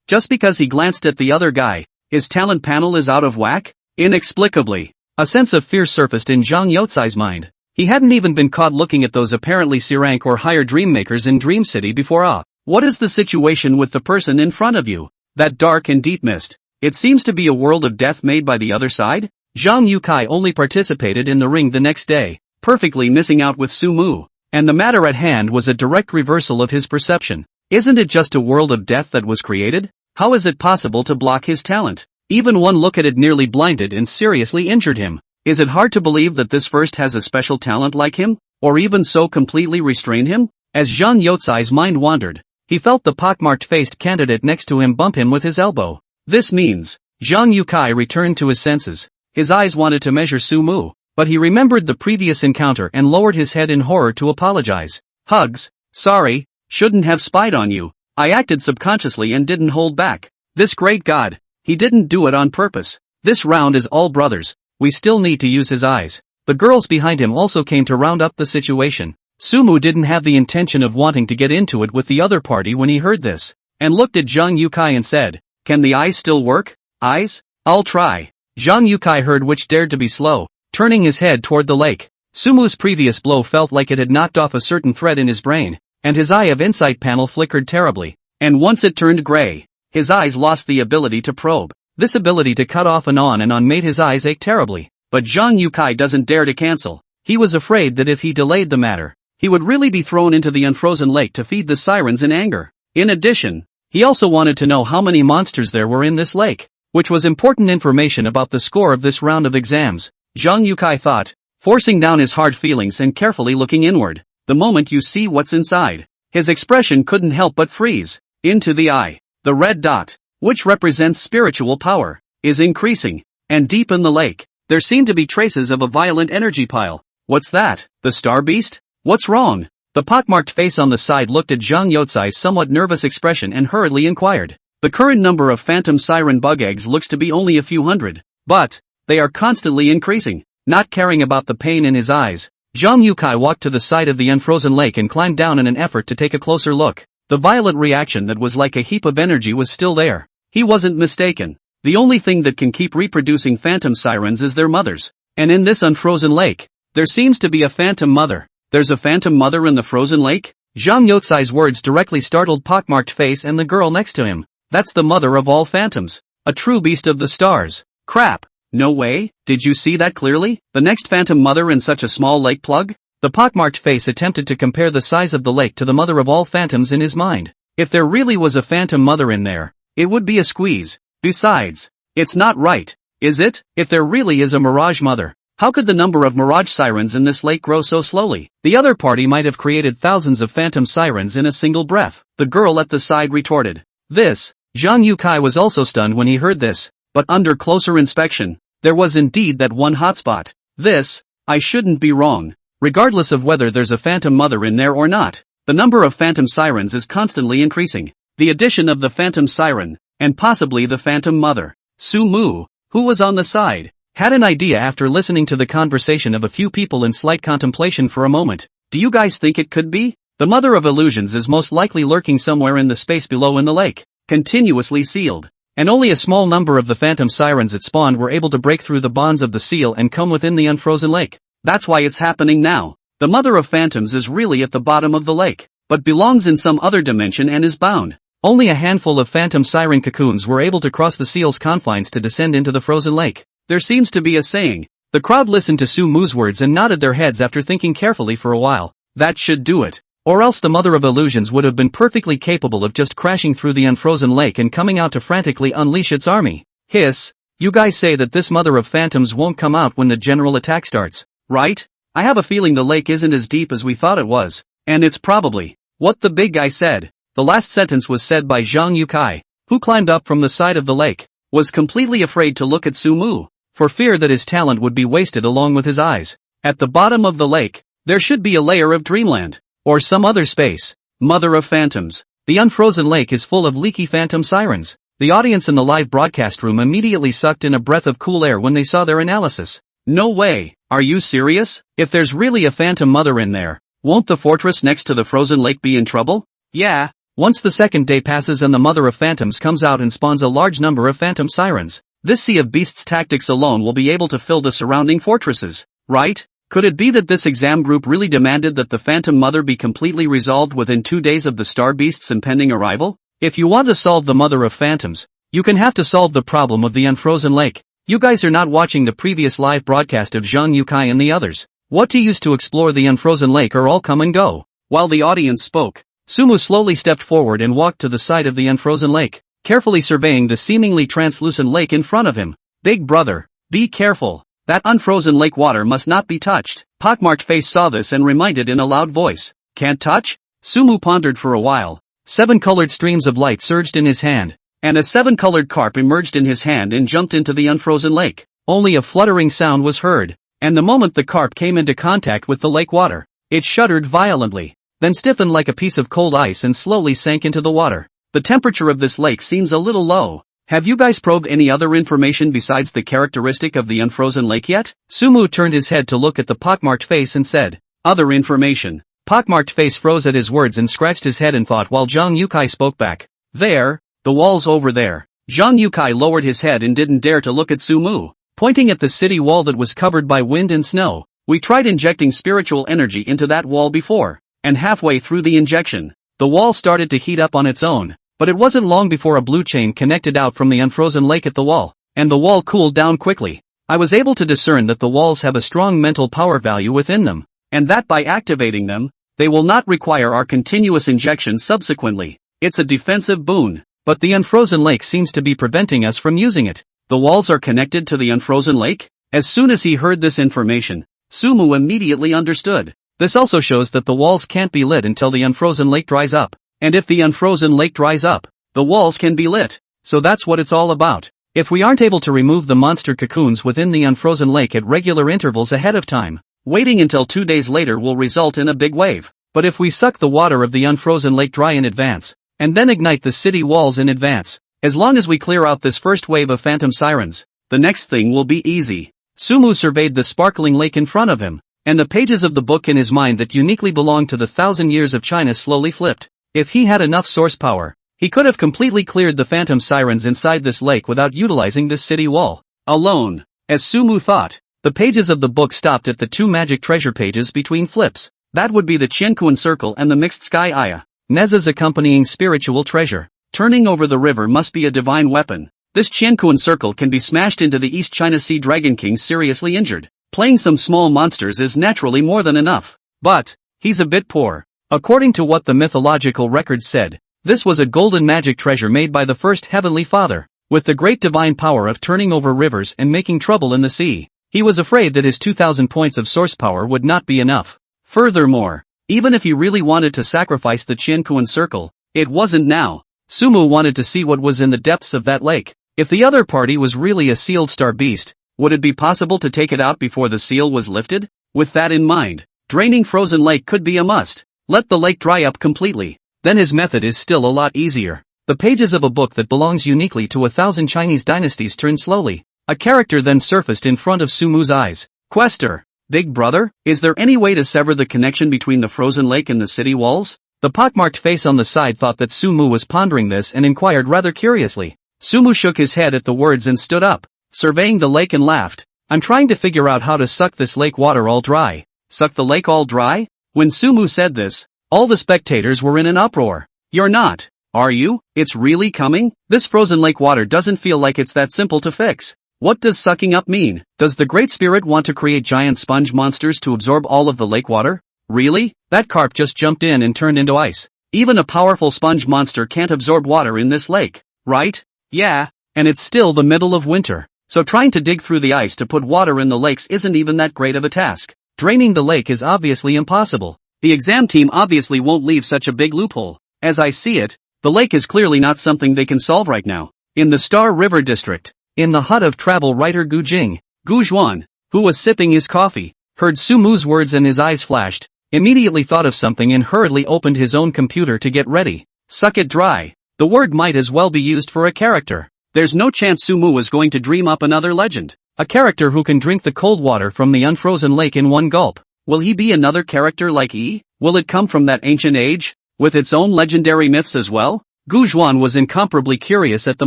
Just because he glanced at the other guy, his talent panel is out of whack? Inexplicably, a sense of fear surfaced in Zhang Yotsai's mind. He hadn't even been caught looking at those apparently C-rank or higher dream makers in Dream City before. What is the situation with the person in front of you? That dark and deep mist. It seems to be a world of death made by the other side? Zhang Yukai only participated in the ring the next day, perfectly missing out with Sumu. And the matter at hand was a direct reversal of his perception. Isn't it just a world of death that was created? How is it possible to block his talent? Even one look at it nearly blinded and seriously injured him. Is it hard to believe that this first has a special talent like him? Or even so completely restrain him? As Zhang Yotsai's mind wandered, he felt the pockmarked-faced candidate next to him bump him with his elbow. This means, Zhang Yukai returned to his senses. His eyes wanted to measure Sumu, but he remembered the previous encounter and lowered his head in horror to apologize. Hugs, sorry, shouldn't have spied on you. I acted subconsciously and didn't hold back. This great God, he didn't do it on purpose. This round is all brothers. We still need to use his eyes. The girls behind him also came to round up the situation. Sumu didn't have the intention of wanting to get into it with the other party when he heard this, and looked at Zhang Yukai and said, can the eyes still work? Eyes? I'll try. Zhang Yukai heard which dared to be slow, turning his head toward the lake. Sumu's previous blow felt like it had knocked off a certain thread in his brain, and his eye of insight panel flickered terribly. And once it turned gray, his eyes lost the ability to probe. This ability to cut off and on made his eyes ache terribly. But Zhang Yukai doesn't dare to cancel. He was afraid that if he delayed the matter, he would really be thrown into the unfrozen lake to feed the sirens in anger. In addition, he also wanted to know how many monsters there were in this lake, which was important information about the score of this round of exams. Zhang Yukai thought, forcing down his hard feelings and carefully looking inward. The moment you see what's inside, his expression couldn't help but freeze. Into the eye. The red dot, which represents spiritual power, is increasing. And deep in the lake, there seem to be traces of a violent energy pile. What's that? The star beast? What's wrong? The pockmarked face on the side looked at Zhang Youcai's somewhat nervous expression and hurriedly inquired. The current number of phantom siren bug eggs looks to be only a few hundred, but they are constantly increasing. Not caring about the pain in his eyes, Zhang Youcai walked to the side of the unfrozen lake and climbed down in an effort to take a closer look. The violent reaction that was like a heap of energy was still there. He wasn't mistaken. The only thing that can keep reproducing phantom sirens is their mothers. And in this unfrozen lake, there seems to be a phantom mother. There's a phantom mother in the frozen lake? Zhang Youcai's words directly startled pockmarked face and the girl next to him. That's the mother of all phantoms. A true beast of the stars. Crap. No way, did you see that clearly? The next phantom mother in such a small lake plug? The pockmarked face attempted to compare the size of the lake to the mother of all phantoms in his mind. If there really was a phantom mother in there, it would be a squeeze. Besides, it's not right, is it? If there really is a mirage mother, how could the number of mirage sirens in this lake grow so slowly? The other party might have created thousands of phantom sirens in a single breath. The girl at the side retorted. This. Zhang Youcai was also stunned when he heard this. But under closer inspection, there was indeed that one hotspot. This, I shouldn't be wrong. Regardless of whether there's a phantom mother in there or not, the number of phantom sirens is constantly increasing. The addition of the phantom siren, and possibly the phantom mother. Su Mu, who was on the side, had an idea after listening to the conversation of a few people in slight contemplation for a moment. Do you guys think it could be? The mother of illusions is most likely lurking somewhere in the space below in the lake, continuously sealed. And only a small number of the phantom sirens it spawned were able to break through the bonds of the seal and come within the unfrozen lake. That's why it's happening now. The mother of phantoms is really at the bottom of the lake, but belongs in some other dimension and is bound. Only a handful of phantom siren cocoons were able to cross the seal's confines to descend into the frozen lake. There seems to be a saying. The crowd listened to Su Mu's words and nodded their heads after thinking carefully for a while. That should do it. Or else the mother of illusions would have been perfectly capable of just crashing through the unfrozen lake and coming out to frantically unleash its army. Hiss, you guys say that this mother of phantoms won't come out when the general attack starts, right? I have a feeling the lake isn't as deep as we thought it was, and it's probably what the big guy said. The last sentence was said by Zhang Youcai, who climbed up from the side of the lake, was completely afraid to look at Su Mu, for fear that his talent would be wasted along with his eyes. At the bottom of the lake, there should be a layer of dreamland. Or some other space. Mother of phantoms. The unfrozen lake is full of leaky phantom sirens. The audience in the live broadcast room immediately sucked in a breath of cool air when they saw their analysis. No way, are you serious? If there's really a phantom mother in there, won't the fortress next to the frozen lake be in trouble? Yeah. Once the second day passes and the mother of phantoms comes out and spawns a large number of phantom sirens, this sea of beasts tactics alone will be able to fill the surrounding fortresses, right? Could it be that this exam group really demanded that the Phantom Mother be completely resolved within 2 days of the Star Beast's impending arrival? If you want to solve the Mother of Phantoms, you can have to solve the problem of the unfrozen lake. You guys are not watching the previous live broadcast of Zhang Youcai and the others. What to use to explore the unfrozen lake are all come and go. While the audience spoke, Su Mu slowly stepped forward and walked to the side of the unfrozen lake, carefully surveying the seemingly translucent lake in front of him. Big brother, be careful. That unfrozen lake water must not be touched. Pockmarked face saw this and reminded in a loud voice. Can't touch? Su Mu pondered for a while. 7 colored streams of light surged in his hand, and a 7-colored carp emerged in his hand and jumped into the unfrozen lake. Only a fluttering sound was heard, and the moment the carp came into contact with the lake water, it shuddered violently, then stiffened like a piece of cold ice and slowly sank into the water. The temperature of this lake seems a little low. Have you guys probed any other information besides the characteristic of the unfrozen lake yet? Su Mu turned his head to look at the pockmarked face and said, other information. Pockmarked face froze at his words and scratched his head in thought while Zhang Youcai spoke back. There, the wall's over there. Zhang Youcai lowered his head and didn't dare to look at Su Mu, pointing at the city wall that was covered by wind and snow. We tried injecting spiritual energy into that wall before, and halfway through the injection, the wall started to heat up on its own. But it wasn't long before a blue chain connected out from the unfrozen lake at the wall, and the wall cooled down quickly. I was able to discern that the walls have a strong mental power value within them, and that by activating them, they will not require our continuous injection subsequently. It's a defensive boon, but the unfrozen lake seems to be preventing us from using it. The walls are connected to the unfrozen lake? As soon as he heard this information, Su Mu immediately understood. This also shows that the walls can't be lit until the unfrozen lake dries up. And if the unfrozen lake dries up, the walls can be lit. So that's what it's all about. If we aren't able to remove the monster cocoons within the unfrozen lake at regular intervals ahead of time, waiting until 2 days later will result in a big wave. But if we suck the water of the unfrozen lake dry in advance, and then ignite the city walls in advance, as long as we clear out this first wave of phantom sirens, the next thing will be easy. Sumu surveyed the sparkling lake in front of him, and the pages of the book in his mind that uniquely belonged to the 1,000 years of China slowly flipped. If he had enough source power, he could have completely cleared the phantom sirens inside this lake without utilizing this city wall alone. As Sumu thought, the pages of the book stopped at the 2 magic treasure pages between flips. That would be the Qianquan Circle and the Mixed Sky Aya, Neza's accompanying spiritual treasure. Turning over the river must be a divine weapon. This Qianquan Circle can be smashed into the East China Sea Dragon King seriously injured. Playing some small monsters is naturally more than enough. But he's a bit poor. According to what the mythological records said, this was a golden magic treasure made by the first Heavenly Father, with the great divine power of turning over rivers and making trouble in the sea. He was afraid that his 2,000 points of source power would not be enough. Furthermore, even if he really wanted to sacrifice the Qianquan Circle, it wasn't now. Sumu wanted to see what was in the depths of that lake. If the other party was really a sealed star beast, would it be possible to take it out before the seal was lifted? With that in mind, draining frozen lake could be a must. Let the lake dry up completely. Then his method is still a lot easier. The pages of a book that belongs uniquely to 1,000 Chinese dynasties turned slowly. A character then surfaced in front of Sumu's eyes. Quester. Big brother, is there any way to sever the connection between the frozen lake and the city walls? The pockmarked face on the side thought that Sumu was pondering this and inquired rather curiously. Sumu shook his head at the words and stood up, surveying the lake and laughed. I'm trying to figure out how to suck this lake water all dry. Suck the lake all dry? When Sumu said this, all the spectators were in an uproar. You're not, are you? It's really coming? This frozen lake water doesn't feel like it's that simple to fix. What does sucking up mean? Does the Great Spirit want to create giant sponge monsters to absorb all of the lake water? Really? That carp just jumped in and turned into ice. Even a powerful sponge monster can't absorb water in this lake, right? Yeah, and it's still the middle of winter, so trying to dig through the ice to put water in the lakes isn't even that great of a task. Draining the lake is obviously impossible. The exam team obviously won't leave such a big loophole. As I see it, the lake is clearly not something they can solve right now. In the Star River District, in the hut of travel writer Gu Jing, Gu Zhuan, who was sipping his coffee, heard Sumu's words and his eyes flashed, immediately thought of something and hurriedly opened his own computer to get ready. Suck it dry. The word might as well be used for a character. There's no chance Sumu was going to dream up another legend. A character who can drink the cold water from the unfrozen lake in one gulp. Will he be another character like Yi? Will it come from that ancient age, with its own legendary myths as well? Gu Zhuan was incomparably curious at the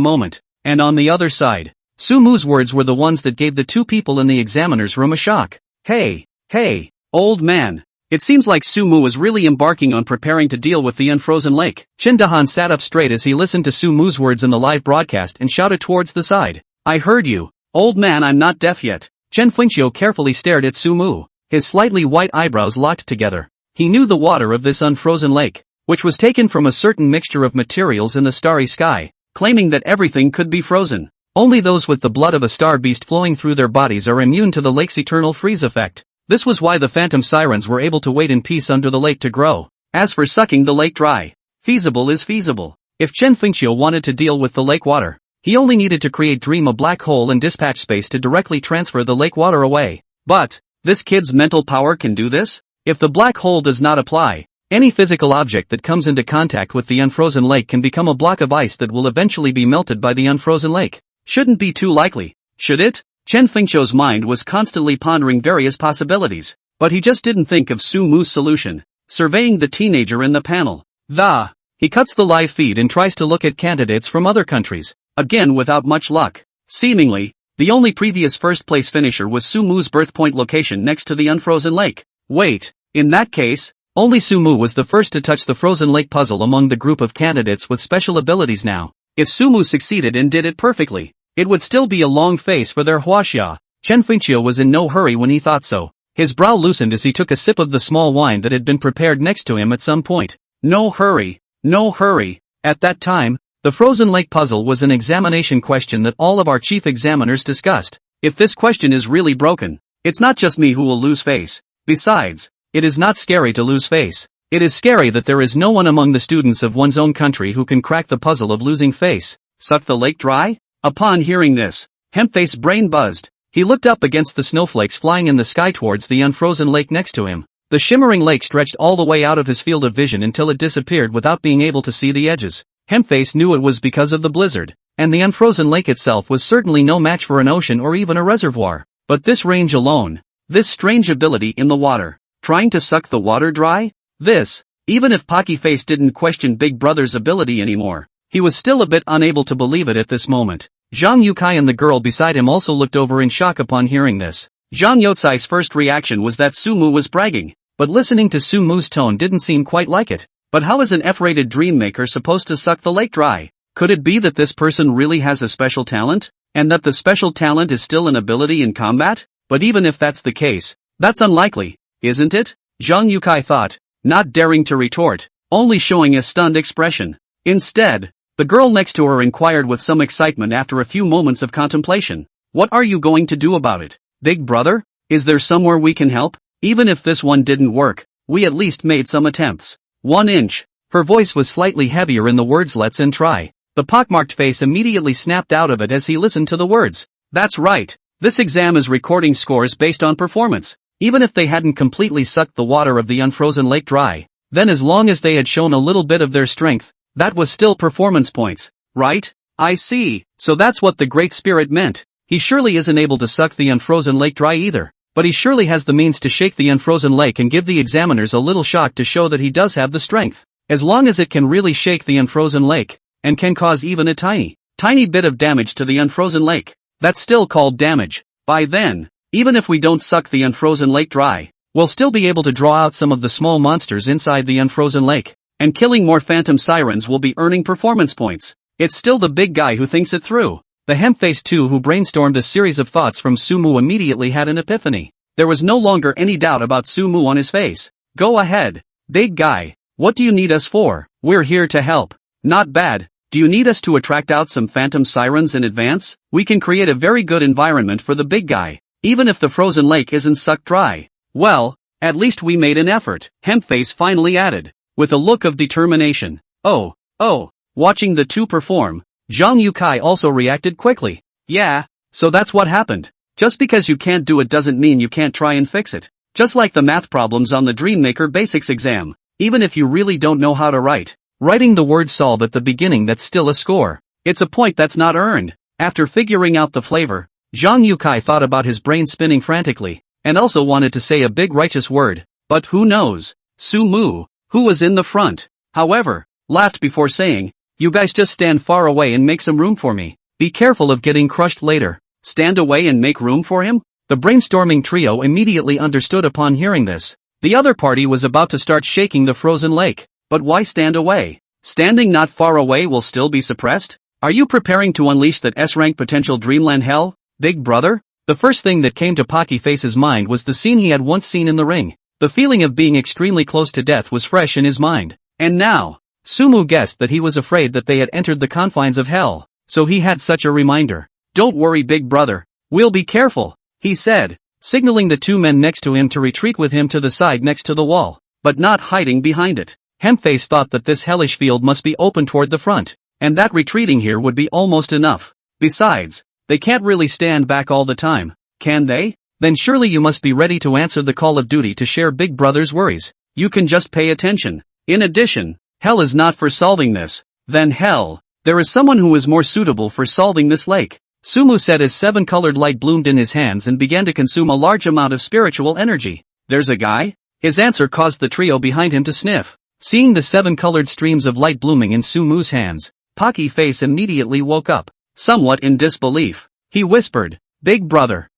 moment. And on the other side, Sumu's words were the ones that gave the 2 people in the examiner's room a shock. Hey, old man. It seems like Sumu was really embarking on preparing to deal with the unfrozen lake. Chen Dahan sat up straight as he listened to Sumu's words in the live broadcast and shouted towards the side. I heard you. Old man, I'm not deaf yet. Chen Fengxiu carefully stared at Sumu, his slightly white eyebrows locked together. He knew the water of this unfrozen lake, which was taken from a certain mixture of materials in the starry sky, claiming that everything could be frozen. Only those with the blood of a star beast flowing through their bodies are immune to the lake's eternal freeze effect. This was why the phantom sirens were able to wait in peace under the lake to grow. As for sucking the lake dry, feasible is feasible. If Chen Fengxiu wanted to deal with the lake water, he only needed to create a black hole and dispatch space to directly transfer the lake water away. But this kid's mental power can do this? If the black hole does not apply, any physical object that comes into contact with the unfrozen lake can become a block of ice that will eventually be melted by the unfrozen lake. Shouldn't be too likely, should it? Chen Fengxiu's mind was constantly pondering various possibilities, but he just didn't think of Sumu's solution. Surveying the teenager in the panel. He cuts the live feed and tries to look at candidates from other countries, again without much luck. Seemingly, the only previous first-place finisher was Sumu's birthpoint location next to the unfrozen lake. Wait, in that case, only Sumu was the first to touch the frozen lake puzzle among the group of candidates with special abilities now. If Sumu succeeded and did it perfectly, it would still be a long face for their huaxia. Chen Fengxiu was in no hurry when he thought so. His brow loosened as he took a sip of the small wine that had been prepared next to him at some point. No hurry. At that time, the frozen lake puzzle was an examination question that all of our chief examiners discussed. If this question is really broken, it's not just me who will lose face. Besides, It is not scary to lose face. It is scary that there is no one among the students of one's own country who can crack the puzzle of losing face. Suck the lake dry? Upon hearing this, Hempface's brain buzzed. He looked up against the snowflakes flying in the sky towards the unfrozen lake next to him. The shimmering lake stretched all the way out of his field of vision until it disappeared without being able to see the edges. Hempface knew it was because of the blizzard, and the unfrozen lake itself was certainly no match for an ocean or even a reservoir. But this range alone, this strange ability in the water, trying to suck the water dry? Even if Pocky Face didn't question Big Brother's ability anymore, he was still a bit unable to believe it at this moment. Zhang Yukai and the girl beside him also looked over in shock upon hearing this. Zhang Yotsai's first reaction was that Sumu was bragging, but listening to Sumu's tone didn't seem quite like it. But how is an F-rated dream maker supposed to suck the lake dry? Could it be that this person really has a special talent? And that the special talent is still an ability in combat? But even if that's the case, that's unlikely, isn't it? Zhang Yukai thought, not daring to retort, only showing a stunned expression. Instead, the girl next to her inquired with some excitement after a few moments of contemplation. What are you going to do about it, Big Brother? Is there somewhere we can help? Even if this one didn't work, we at least made some attempts. 1 inch. Her voice was slightly heavier in the words "let's and try." The pockmarked face immediately snapped out of it as he listened to the words. That's right. This exam is recording scores based on performance. Even if they hadn't completely sucked the water of the unfrozen lake dry, then as long as they had shown a little bit of their strength, that was still performance points, right? I see. So that's what the Great Spirit meant. He surely isn't able to suck the unfrozen lake dry either, but he surely has the means to shake the unfrozen lake and give the examiners a little shock to show that he does have the strength. As long as it can really shake the unfrozen lake, and can cause even a tiny bit of damage to the unfrozen lake, that's still called damage. By then, even if we don't suck the unfrozen lake dry, we'll still be able to draw out some of the small monsters inside the unfrozen lake, and killing more phantom sirens will be earning performance points. It's still the big guy who thinks it through. The Hempface 2 who brainstormed a series of thoughts from Sumu immediately had an epiphany. There was no longer any doubt about Sumu on his face. Go ahead, big guy. What do you need us for? We're here to help. Not bad. Do you need us to attract out some phantom sirens in advance? We can create a very good environment for the big guy, even if the frozen lake isn't sucked dry. Well, at least we made an effort, Hempface finally added, with a look of determination. Oh. Watching the two perform, Zhang Yukai also reacted quickly. Yeah, so that's what happened. Just because you can't do it doesn't mean you can't try and fix it. Just like the math problems on the Dreammaker Basics exam. Even if you really don't know how to write, writing the word solve at the beginning, that's still a score. It's a point that's not earned. After figuring out the flavor, Zhang Yukai thought about his brain spinning frantically, and also wanted to say a big righteous word. But who knows? Sumu, who was in the front, however, laughed before saying, "You guys just stand far away and make some room for me. Be careful of getting crushed later." Stand away and make room for him? The brainstorming trio immediately understood upon hearing this. The other party was about to start shaking the frozen lake. But why stand away? Standing not far away will still be suppressed? Are you preparing to unleash that S-rank potential dreamland hell, Big Brother? The first thing that came to Pocky Face's mind was the scene he had once seen in the ring. The feeling of being extremely close to death was fresh in his mind. And now, Sumu guessed that he was afraid that they had entered the confines of hell, so he had such a reminder. Don't worry, Big Brother. We'll be careful, he said, signaling the two men next to him to retreat with him to the side next to the wall, but not hiding behind it. Hempface thought that this hellish field must be open toward the front, and that retreating here would be almost enough. Besides, they can't really stand back all the time, can they? Then surely you must be ready to answer the call of duty to share Big Brother's worries. You can just pay attention. In addition, hell is not for solving this. Then hell, there is someone who is more suitable for solving this lake. Sumu said as 7-colored light bloomed in his hands and began to consume a large amount of spiritual energy. There's a guy? His answer caused the trio behind him to sniff. Seeing the 7-colored streams of light blooming in Sumu's hands, Pocky Face immediately woke up, somewhat in disbelief. He whispered, Big Brother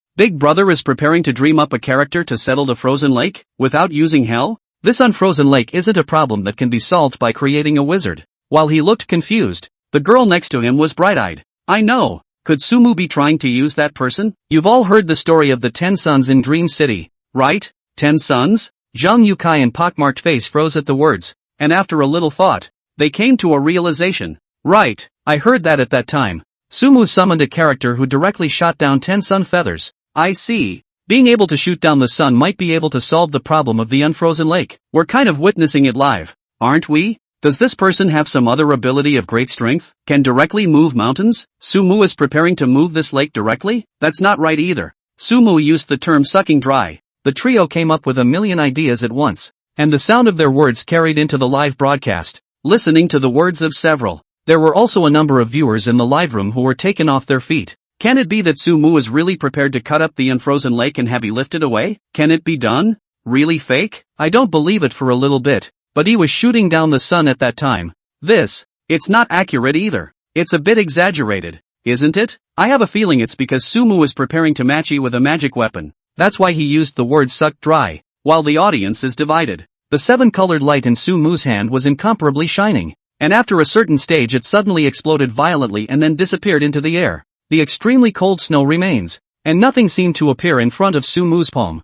is preparing to dream up a character to settle the frozen lake, without using hell? This unfrozen lake isn't a problem that can be solved by creating a wizard. While he looked confused, the girl next to him was bright-eyed. I know. Could Sumu be trying to use that person? You've all heard the story of the 10 sons in Dream City, right? 10 sons? Zhang Yukai and pockmarked face froze at the words, and after a little thought, they came to a realization. Right, I heard that at that time. Sumu summoned a character who directly shot down 10 sun feathers. I see. Being able to shoot down the sun might be able to solve the problem of the unfrozen lake. We're kind of witnessing it live, aren't we? Does this person have some other ability of great strength? Can directly move mountains? Sumu is preparing to move this lake directly? That's not right either. Sumu used the term sucking dry. The trio came up with a million ideas at once, and the sound of their words carried into the live broadcast, listening to the words of several. There were also a number of viewers in the live room who were taken off their feet. Can it be that Sumu is really prepared to cut up the unfrozen lake and have he lifted away? Can it be done? Really fake? I don't believe it for a little bit, but he was shooting down the sun at that time. It's not accurate either. It's a bit exaggerated, isn't it? I have a feeling it's because Sumu is preparing to match he with a magic weapon. That's why he used the word suck dry, while the audience is divided. The 7-colored light in Sumu's hand was incomparably shining, and after a certain stage it suddenly exploded violently and then disappeared into the air. The extremely cold snow remains, and nothing seemed to appear in front of Sumu's palm.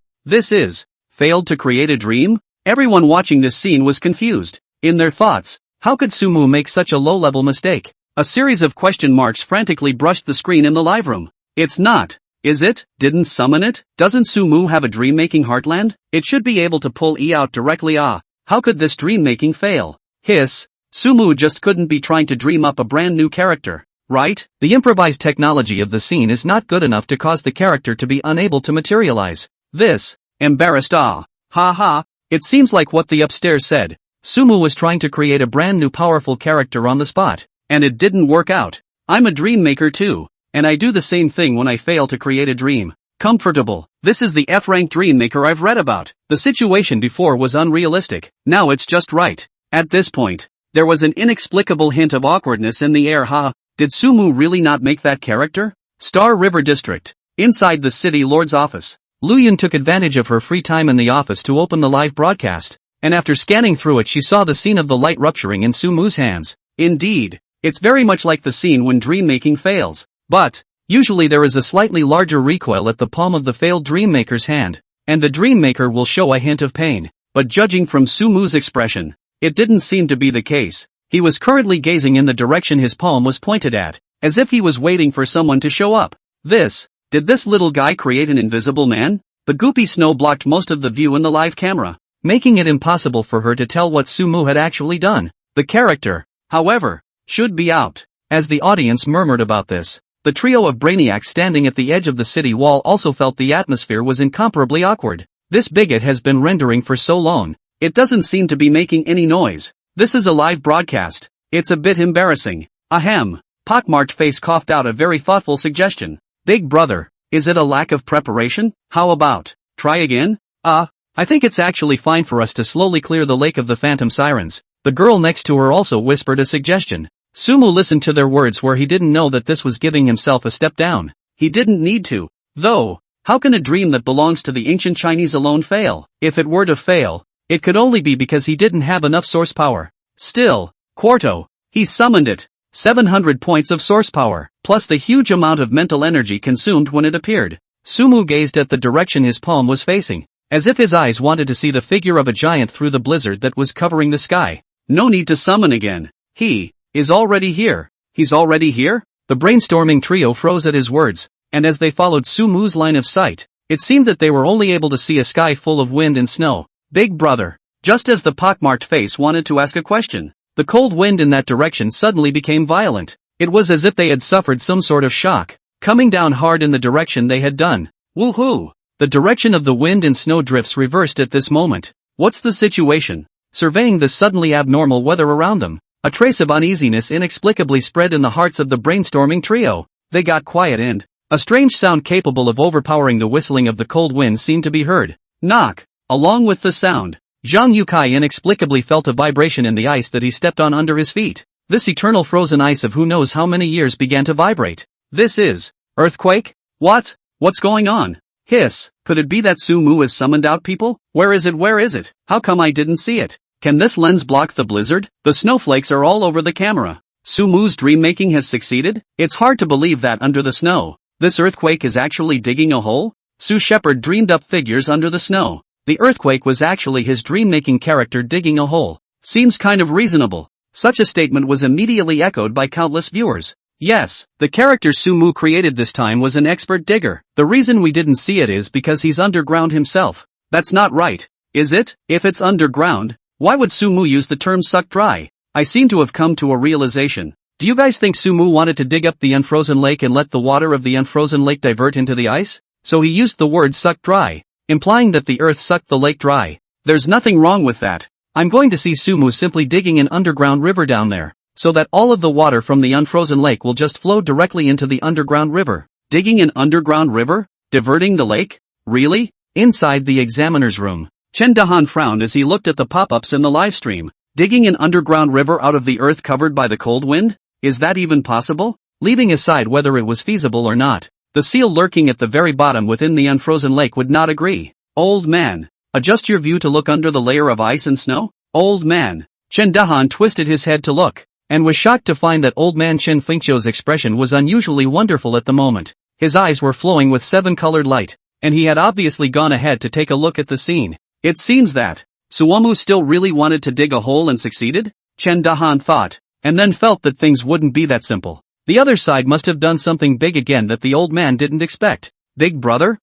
Failed to create a dream? Everyone watching this scene was confused. In their thoughts, how could Sumu make such a low-level mistake? A series of question marks frantically brushed the screen in the live room. It's not. Is it? Didn't summon it? Doesn't Sumu have a dream-making heartland? It should be able to pull E out directly. How could this dream-making fail? Sumu just couldn't be trying to dream up a brand new character, right? The improvised technology of the scene is not good enough to cause the character to be unable to materialize. Embarrassed. Ha. It seems like what the upstairs said. Sumu was trying to create a brand new powerful character on the spot, and it didn't work out. I'm a dream maker too. And I do the same thing when I fail to create a dream. Comfortable. This is the F-rank dream maker I've read about. The situation before was unrealistic, now it's just right. At this point, there was an inexplicable hint of awkwardness in the air. Did Sumu really not make that character? Star River District. Inside the city lord's office, Luyan took advantage of her free time in the office to open the live broadcast, and after scanning through it she saw the scene of the light rupturing in Sumu's hands. Indeed, it's very much like the scene when dream making fails. But, usually there is a slightly larger recoil at the palm of the failed dream maker's hand, and the dream maker will show a hint of pain. But judging from Sumu's expression, it didn't seem to be the case. He was currently gazing in the direction his palm was pointed at, as if he was waiting for someone to show up. Did this little guy create an invisible man? The goopy snow blocked most of the view in the live camera, making it impossible for her to tell what Sumu had actually done. The character, however, should be out. As the audience murmured about this, the trio of brainiacs standing at the edge of the city wall also felt the atmosphere was incomparably awkward. This bigot has been rendering for so long, it doesn't seem to be making any noise. This is a live broadcast. It's a bit embarrassing. Ahem. Pockmarked face coughed out a very thoughtful suggestion. Big brother, is it a lack of preparation? How about, try again? I think it's actually fine for us to slowly clear the lake of the phantom sirens. The girl next to her also whispered a suggestion. Sumu listened to their words where he didn't know that this was giving himself a step down. He didn't need to, though. How can a dream that belongs to the ancient Chinese alone fail? If it were to fail, it could only be because he didn't have enough source power. Still, Quarto, he summoned it. 700 points of source power, plus the huge amount of mental energy consumed when it appeared. Sumu gazed at the direction his palm was facing, as if his eyes wanted to see the figure of a giant through the blizzard that was covering the sky. No need to summon again. He is already here. He's already here? The brainstorming trio froze at his words, and as they followed Sumu's line of sight, it seemed that they were only able to see a sky full of wind and snow. Big brother. Just as the pockmarked face wanted to ask a question, the cold wind in that direction suddenly became violent. It was as if they had suffered some sort of shock, coming down hard in the direction they had done. Woohoo! The direction of the wind and snow drifts reversed at this moment. What's the situation? Surveying the suddenly abnormal weather around them, a trace of uneasiness inexplicably spread in the hearts of the brainstorming trio. They got quiet and a strange sound capable of overpowering the whistling of the cold wind seemed to be heard. Knock! Along with the sound, Zhang Yukai inexplicably felt a vibration in the ice that he stepped on under his feet. This eternal frozen ice of who knows how many years began to vibrate. This is earthquake? What? What's going on? Hiss, could it be that Sumu has summoned out people? Where is it? Where is it? How come I didn't see it? Can this lens block the blizzard? The snowflakes are all over the camera. Sumu's dream making has succeeded? It's hard to believe that under the snow, this earthquake is actually digging a hole? Sue Shepherd dreamed up figures under the snow. The earthquake was actually his dream-making character digging a hole. Seems kind of reasonable. Such a statement was immediately echoed by countless viewers. Yes, the character Sumu created this time was an expert digger. The reason we didn't see it is because he's underground himself. That's not right, is it? If it's underground, why would Sumu use the term suck dry? I seem to have come to a realization. Do you guys think Sumu wanted to dig up the unfrozen lake and let the water of the unfrozen lake divert into the ice? So he used the word suck dry, implying that the earth sucked the lake dry. There's nothing wrong with that. I'm going to see Sumu simply digging an underground river down there, so that all of the water from the unfrozen lake will just flow directly into the underground river. Digging an underground river? Diverting the lake? Really? Inside the examiner's room, Chen Dahan frowned as he looked at the pop-ups in the livestream. Digging an underground river out of the earth covered by the cold wind? Is that even possible? Leaving aside whether it was feasible or not, the seal lurking at the very bottom within the unfrozen lake would not agree. Old man, adjust your view to look under the layer of ice and snow? Old man. Chen Dahan twisted his head to look, and was shocked to find that old man Chen Fengqiu's expression was unusually wonderful at the moment. His eyes were flowing with seven-colored light, and he had obviously gone ahead to take a look at the scene. It seems that Suamu still really wanted to dig a hole and succeeded? Chen Dahan thought, and then felt that things wouldn't be that simple. The other side must have done something big again that the old man didn't expect. Big brother?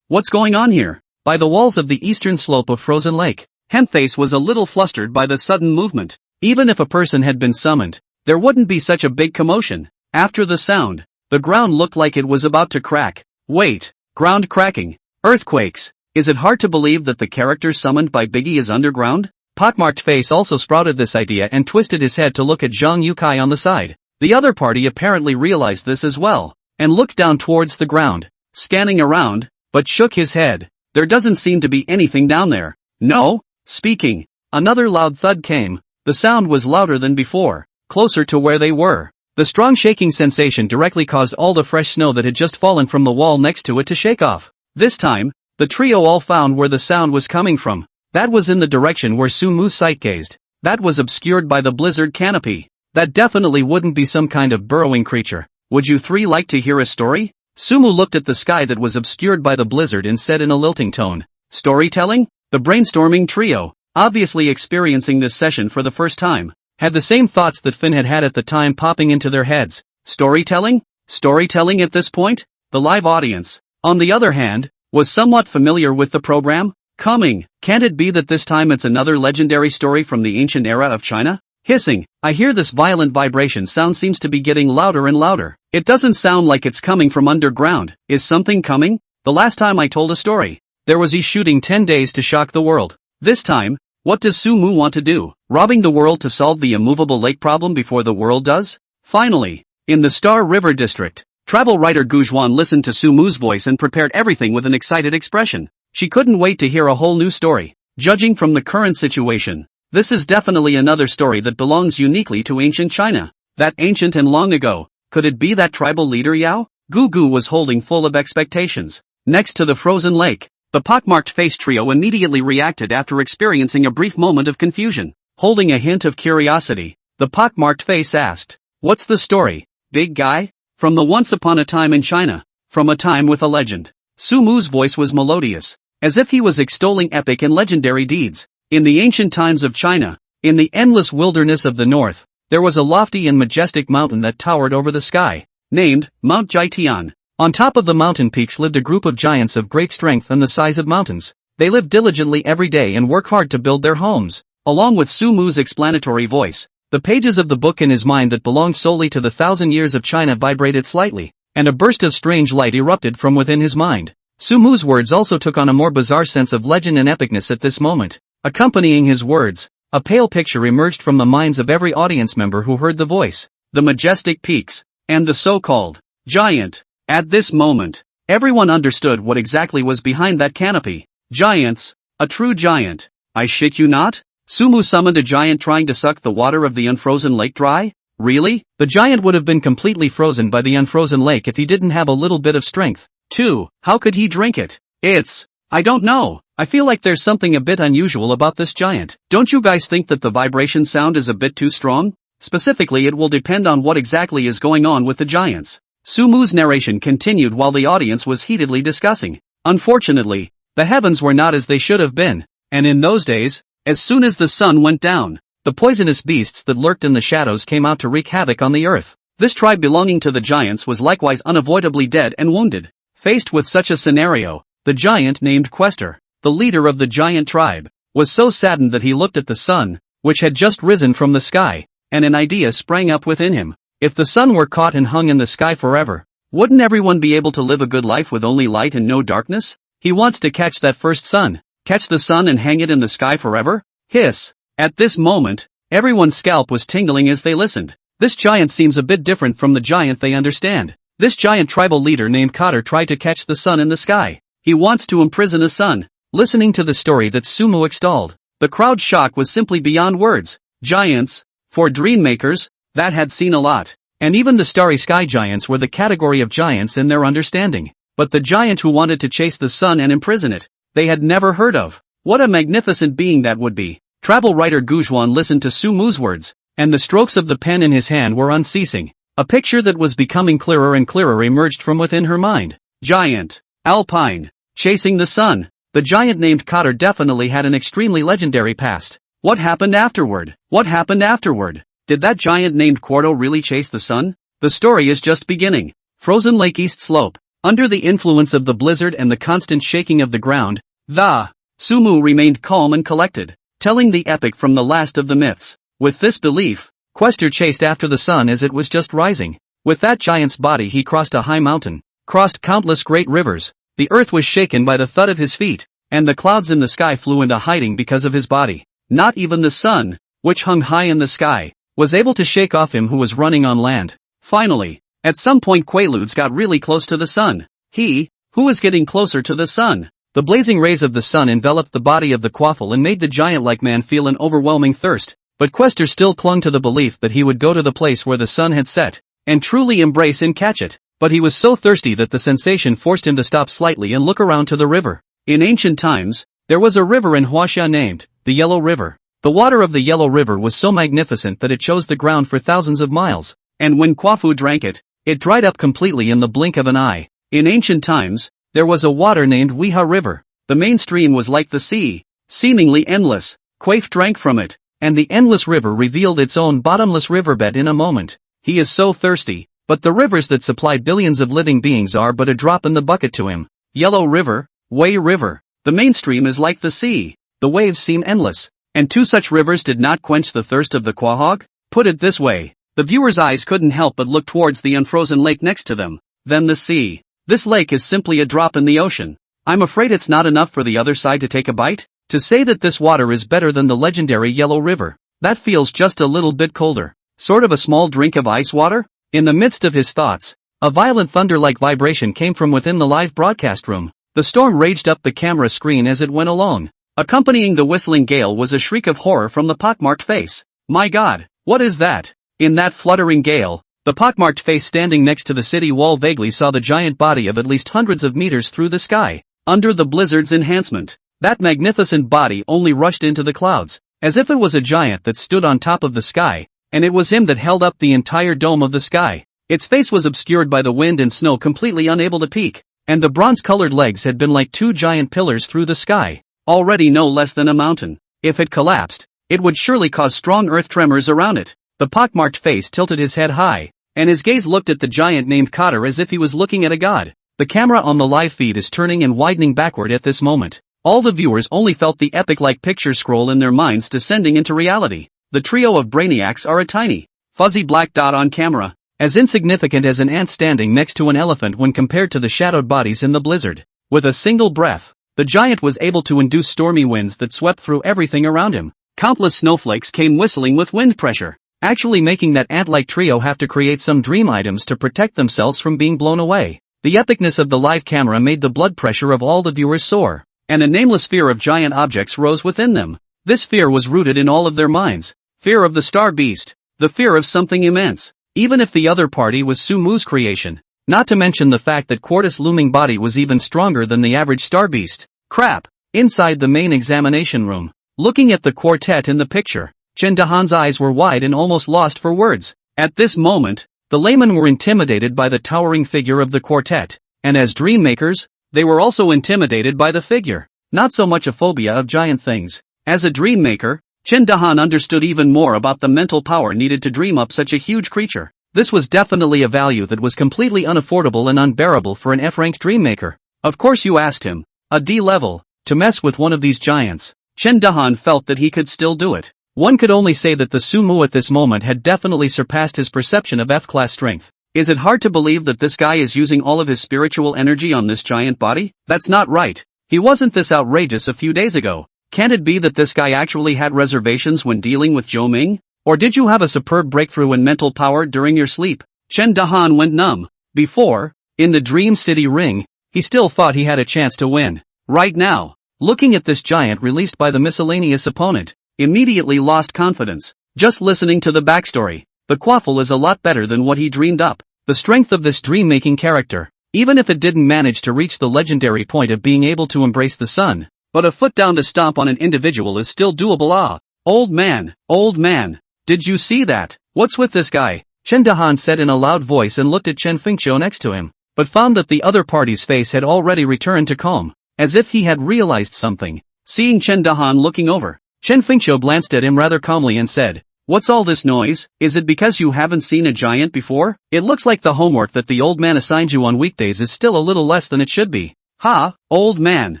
What's going on here? By the walls of the eastern slope of Frozen Lake, Hemface was a little flustered by the sudden movement. Even if a person had been summoned, there wouldn't be such a big commotion. After the sound, the ground looked like it was about to crack. Wait, ground cracking? Earthquakes? Is it hard to believe that the character summoned by Biggie is underground? Pockmarked Face also sprouted this idea and twisted his head to look at Zhang Yukai on the side. The other party apparently realized this as well, and looked down towards the ground, scanning around, but shook his head. There doesn't seem to be anything down there. No? Speaking. Another loud thud came. The sound was louder than before, closer to where they were. The strong shaking sensation directly caused all the fresh snow that had just fallen from the wall next to it to shake off. This time, the trio all found where the sound was coming from. That was in the direction where Sumu's sight gazed. That was obscured by the blizzard canopy. That definitely wouldn't be some kind of burrowing creature. Would you three like to hear a story? Sumu looked at the sky that was obscured by the blizzard and said in a lilting tone. Storytelling? The brainstorming trio, obviously experiencing this session for the first time, had the same thoughts that Finn had at the time popping into their heads. Storytelling? Storytelling at this point? The live audience, on the other hand, was somewhat familiar with the program. Can't it be that this time it's another legendary story from the ancient era of China? Hissing, I hear this violent vibration sound seems to be getting louder and louder. It doesn't sound like it's coming from underground. Is something coming? The last time I told a story, there was shooting 10 days to shock the world. This time, what does Sumu want to do? Robbing the world to solve the immovable lake problem before the world does? Finally, in the Star River District, travel writer Guzhuan listened to Sumu's voice and prepared everything with an excited expression. She couldn't wait to hear a whole new story. Judging from the current situation, this is definitely another story that belongs uniquely to ancient China. That ancient and long ago, could it be that tribal leader Yao? Gugu was holding full of expectations. Next to the frozen lake, the pockmarked face trio immediately reacted after experiencing a brief moment of confusion. Holding a hint of curiosity, the pockmarked face asked, "What's the story, big guy?" From the Once Upon a Time in China, from a time with a legend. Sumu's voice was melodious, as if he was extolling epic and legendary deeds. In the ancient times of China, in the endless wilderness of the north, there was a lofty and majestic mountain that towered over the sky, named Mount Jietian. On top of the mountain peaks lived a group of giants of great strength and the size of mountains. They lived diligently every day and work hard to build their homes. Along with Sumu's explanatory voice, the pages of the book in his mind that belonged solely to the 1,000 years of China vibrated slightly, and a burst of strange light erupted from within his mind. Sumu's words also took on a more bizarre sense of legend and epicness at this moment. Accompanying his words, a pale picture emerged from the minds of every audience member who heard the voice. The majestic peaks, and the so-called giant. At this moment, everyone understood what exactly was behind that canopy. Giants, a true giant. I shit you not? Sumu summoned a giant trying to suck the water of the unfrozen lake dry? Really? The giant would have been completely frozen by the unfrozen lake if he didn't have a little bit of strength. 2. How could he drink it? I don't know. I feel like there's something a bit unusual about this giant. Don't you guys think that the vibration sound is a bit too strong? Specifically, it will depend on what exactly is going on with the giants. Sumu's narration continued while the audience was heatedly discussing. Unfortunately, the heavens were not as they should have been, and in those days, as soon as the sun went down, the poisonous beasts that lurked in the shadows came out to wreak havoc on the earth. This tribe belonging to the giants was likewise unavoidably dead and wounded. Faced with such a scenario, the giant named Quester, the leader of the giant tribe, was so saddened that he looked at the sun, which had just risen from the sky, and an idea sprang up within him. If the sun were caught and hung in the sky forever, wouldn't everyone be able to live a good life with only light and no darkness? He wants to catch that first sun. Catch the sun and hang it in the sky forever? Hiss. At this moment, everyone's scalp was tingling as they listened. This giant seems a bit different from the giant they understand. This giant tribal leader named Cotter tried to catch the sun in the sky. He wants to imprison a sun. Listening to the story that Sumu extolled, the crowd's shock was simply beyond words. Giants, for dream makers, that had seen a lot. And even the starry sky giants were the category of giants in their understanding. But the giant who wanted to chase the sun and imprison it, they had never heard of. What a magnificent being that would be. Travel writer Guzhuan listened to Sumu's words, and the strokes of the pen in his hand were unceasing. A picture that was becoming clearer and clearer emerged from within her mind. Giant, alpine, chasing the sun. The giant named Cotter definitely had an extremely legendary past. What happened afterward? What happened afterward? Did that giant named Quarto really chase the sun? The story is just beginning. Frozen Lake East Slope. Under the influence of the blizzard and the constant shaking of the ground, Sumu remained calm and collected, telling the epic from the last of the myths. With this belief, Quester chased after the sun as it was just rising. With that giant's body he crossed a high mountain, crossed countless great rivers. The earth was shaken by the thud of his feet, and the clouds in the sky flew into hiding because of his body. Not even the sun, which hung high in the sky, was able to shake off him who was running on land. Finally, at some point Quaaludes got really close to the sun. Who was getting closer to the sun? The blazing rays of the sun enveloped the body of the Quaffle and made the giant-like man feel an overwhelming thirst. But Quester still clung to the belief that he would go to the place where the sun had set, and truly embrace and catch it. But he was so thirsty that the sensation forced him to stop slightly and look around to the river. In ancient times, there was a river in Huaxia named the Yellow River. The water of the Yellow River was so magnificent that it chose the ground for thousands of miles, and when Quafu drank it, it dried up completely in the blink of an eye. In ancient times, there was a water named Weha River. The main stream was like the sea, seemingly endless. Quaif drank from it, and the endless river revealed its own bottomless riverbed in a moment. He is so thirsty, but the rivers that supply billions of living beings are but a drop in the bucket to him. Yellow River, Wei River. The main stream is like the sea. The waves seem endless, and two such rivers did not quench the thirst of the Quahog? Put it this way, the viewer's eyes couldn't help but look towards the unfrozen lake next to them. Then the sea. This lake is simply a drop in the ocean. I'm afraid it's not enough for the other side to take a bite. To say that this water is better than the legendary Yellow River, that feels just a little bit colder. Sort of a small drink of ice water? In the midst of his thoughts, a violent thunder-like vibration came from within the live broadcast room. The storm raged up the camera screen as it went along. Accompanying the whistling gale was a shriek of horror from the pockmarked face. My God, what is that? In that fluttering gale, the pockmarked face standing next to the city wall vaguely saw the giant body of at least hundreds of meters through the sky. Under the blizzard's enhancement, that magnificent body only rushed into the clouds, as if it was a giant that stood on top of the sky, and it was him that held up the entire dome of the sky. Its face was obscured by the wind and snow, completely unable to peek, and the bronze-colored legs had been like two giant pillars through the sky, already no less than a mountain. If it collapsed, it would surely cause strong earth tremors around it. The pockmarked face tilted his head high, and his gaze looked at the giant named Cotter as if he was looking at a god. The camera on the live feed is turning and widening backward at this moment. All the viewers only felt the epic-like picture scroll in their minds descending into reality. The trio of brainiacs are a tiny, fuzzy black dot on camera, as insignificant as an ant standing next to an elephant when compared to the shadowed bodies in the blizzard. With a single breath, the giant was able to induce stormy winds that swept through everything around him. Countless snowflakes came whistling with wind pressure, actually making that ant-like trio have to create some dream items to protect themselves from being blown away. The epicness of the live camera made the blood pressure of all the viewers soar, and a nameless fear of giant objects rose within them. This fear was rooted in all of their minds. Fear of the star beast, the fear of something immense, even if the other party was Sumu's creation. Not to mention the fact that Quartus' looming body was even stronger than the average star beast. Crap! Inside the main examination room, looking at the quartet in the picture, Chen Dahan's eyes were wide and almost lost for words. At this moment, the laymen were intimidated by the towering figure of the quartet, and as dream makers, they were also intimidated by the figure. Not so much a phobia of giant things. As a dream maker, Chen Dahan understood even more about the mental power needed to dream up such a huge creature. This was definitely a value that was completely unaffordable and unbearable for an F-ranked Dreammaker. Of course you asked him, a D level, to mess with one of these giants. Chen Dahan felt that he could still do it. One could only say that the Sumu at this moment had definitely surpassed his perception of F-class strength. Is it hard to believe that this guy is using all of his spiritual energy on this giant body? That's not right. He wasn't this outrageous a few days ago. Can't it be that this guy actually had reservations when dealing with Zhou Ming? Or did you have a superb breakthrough in mental power during your sleep? Chen Dahan went numb. Before, in the Dream City ring, he still thought he had a chance to win. Right now, looking at this giant released by the miscellaneous opponent, immediately lost confidence. Just listening to the backstory, the quaffle is a lot better than what he dreamed up. The strength of this dream-making character, even if it didn't manage to reach the legendary point of being able to embrace the sun, but a foot down to stomp on an individual is still doable. Old man, did you see that? What's with this guy? Chen Dahan said in a loud voice and looked at Chen Fengqiu next to him, but found that the other party's face had already returned to calm, as if he had realized something. Seeing Chen Dahan looking over, Chen Fengqiu glanced at him rather calmly and said, "What's all this noise? Is it because you haven't seen a giant before? It looks like the homework that the old man assigned you on weekdays is still a little less than it should be." "Ha, old man.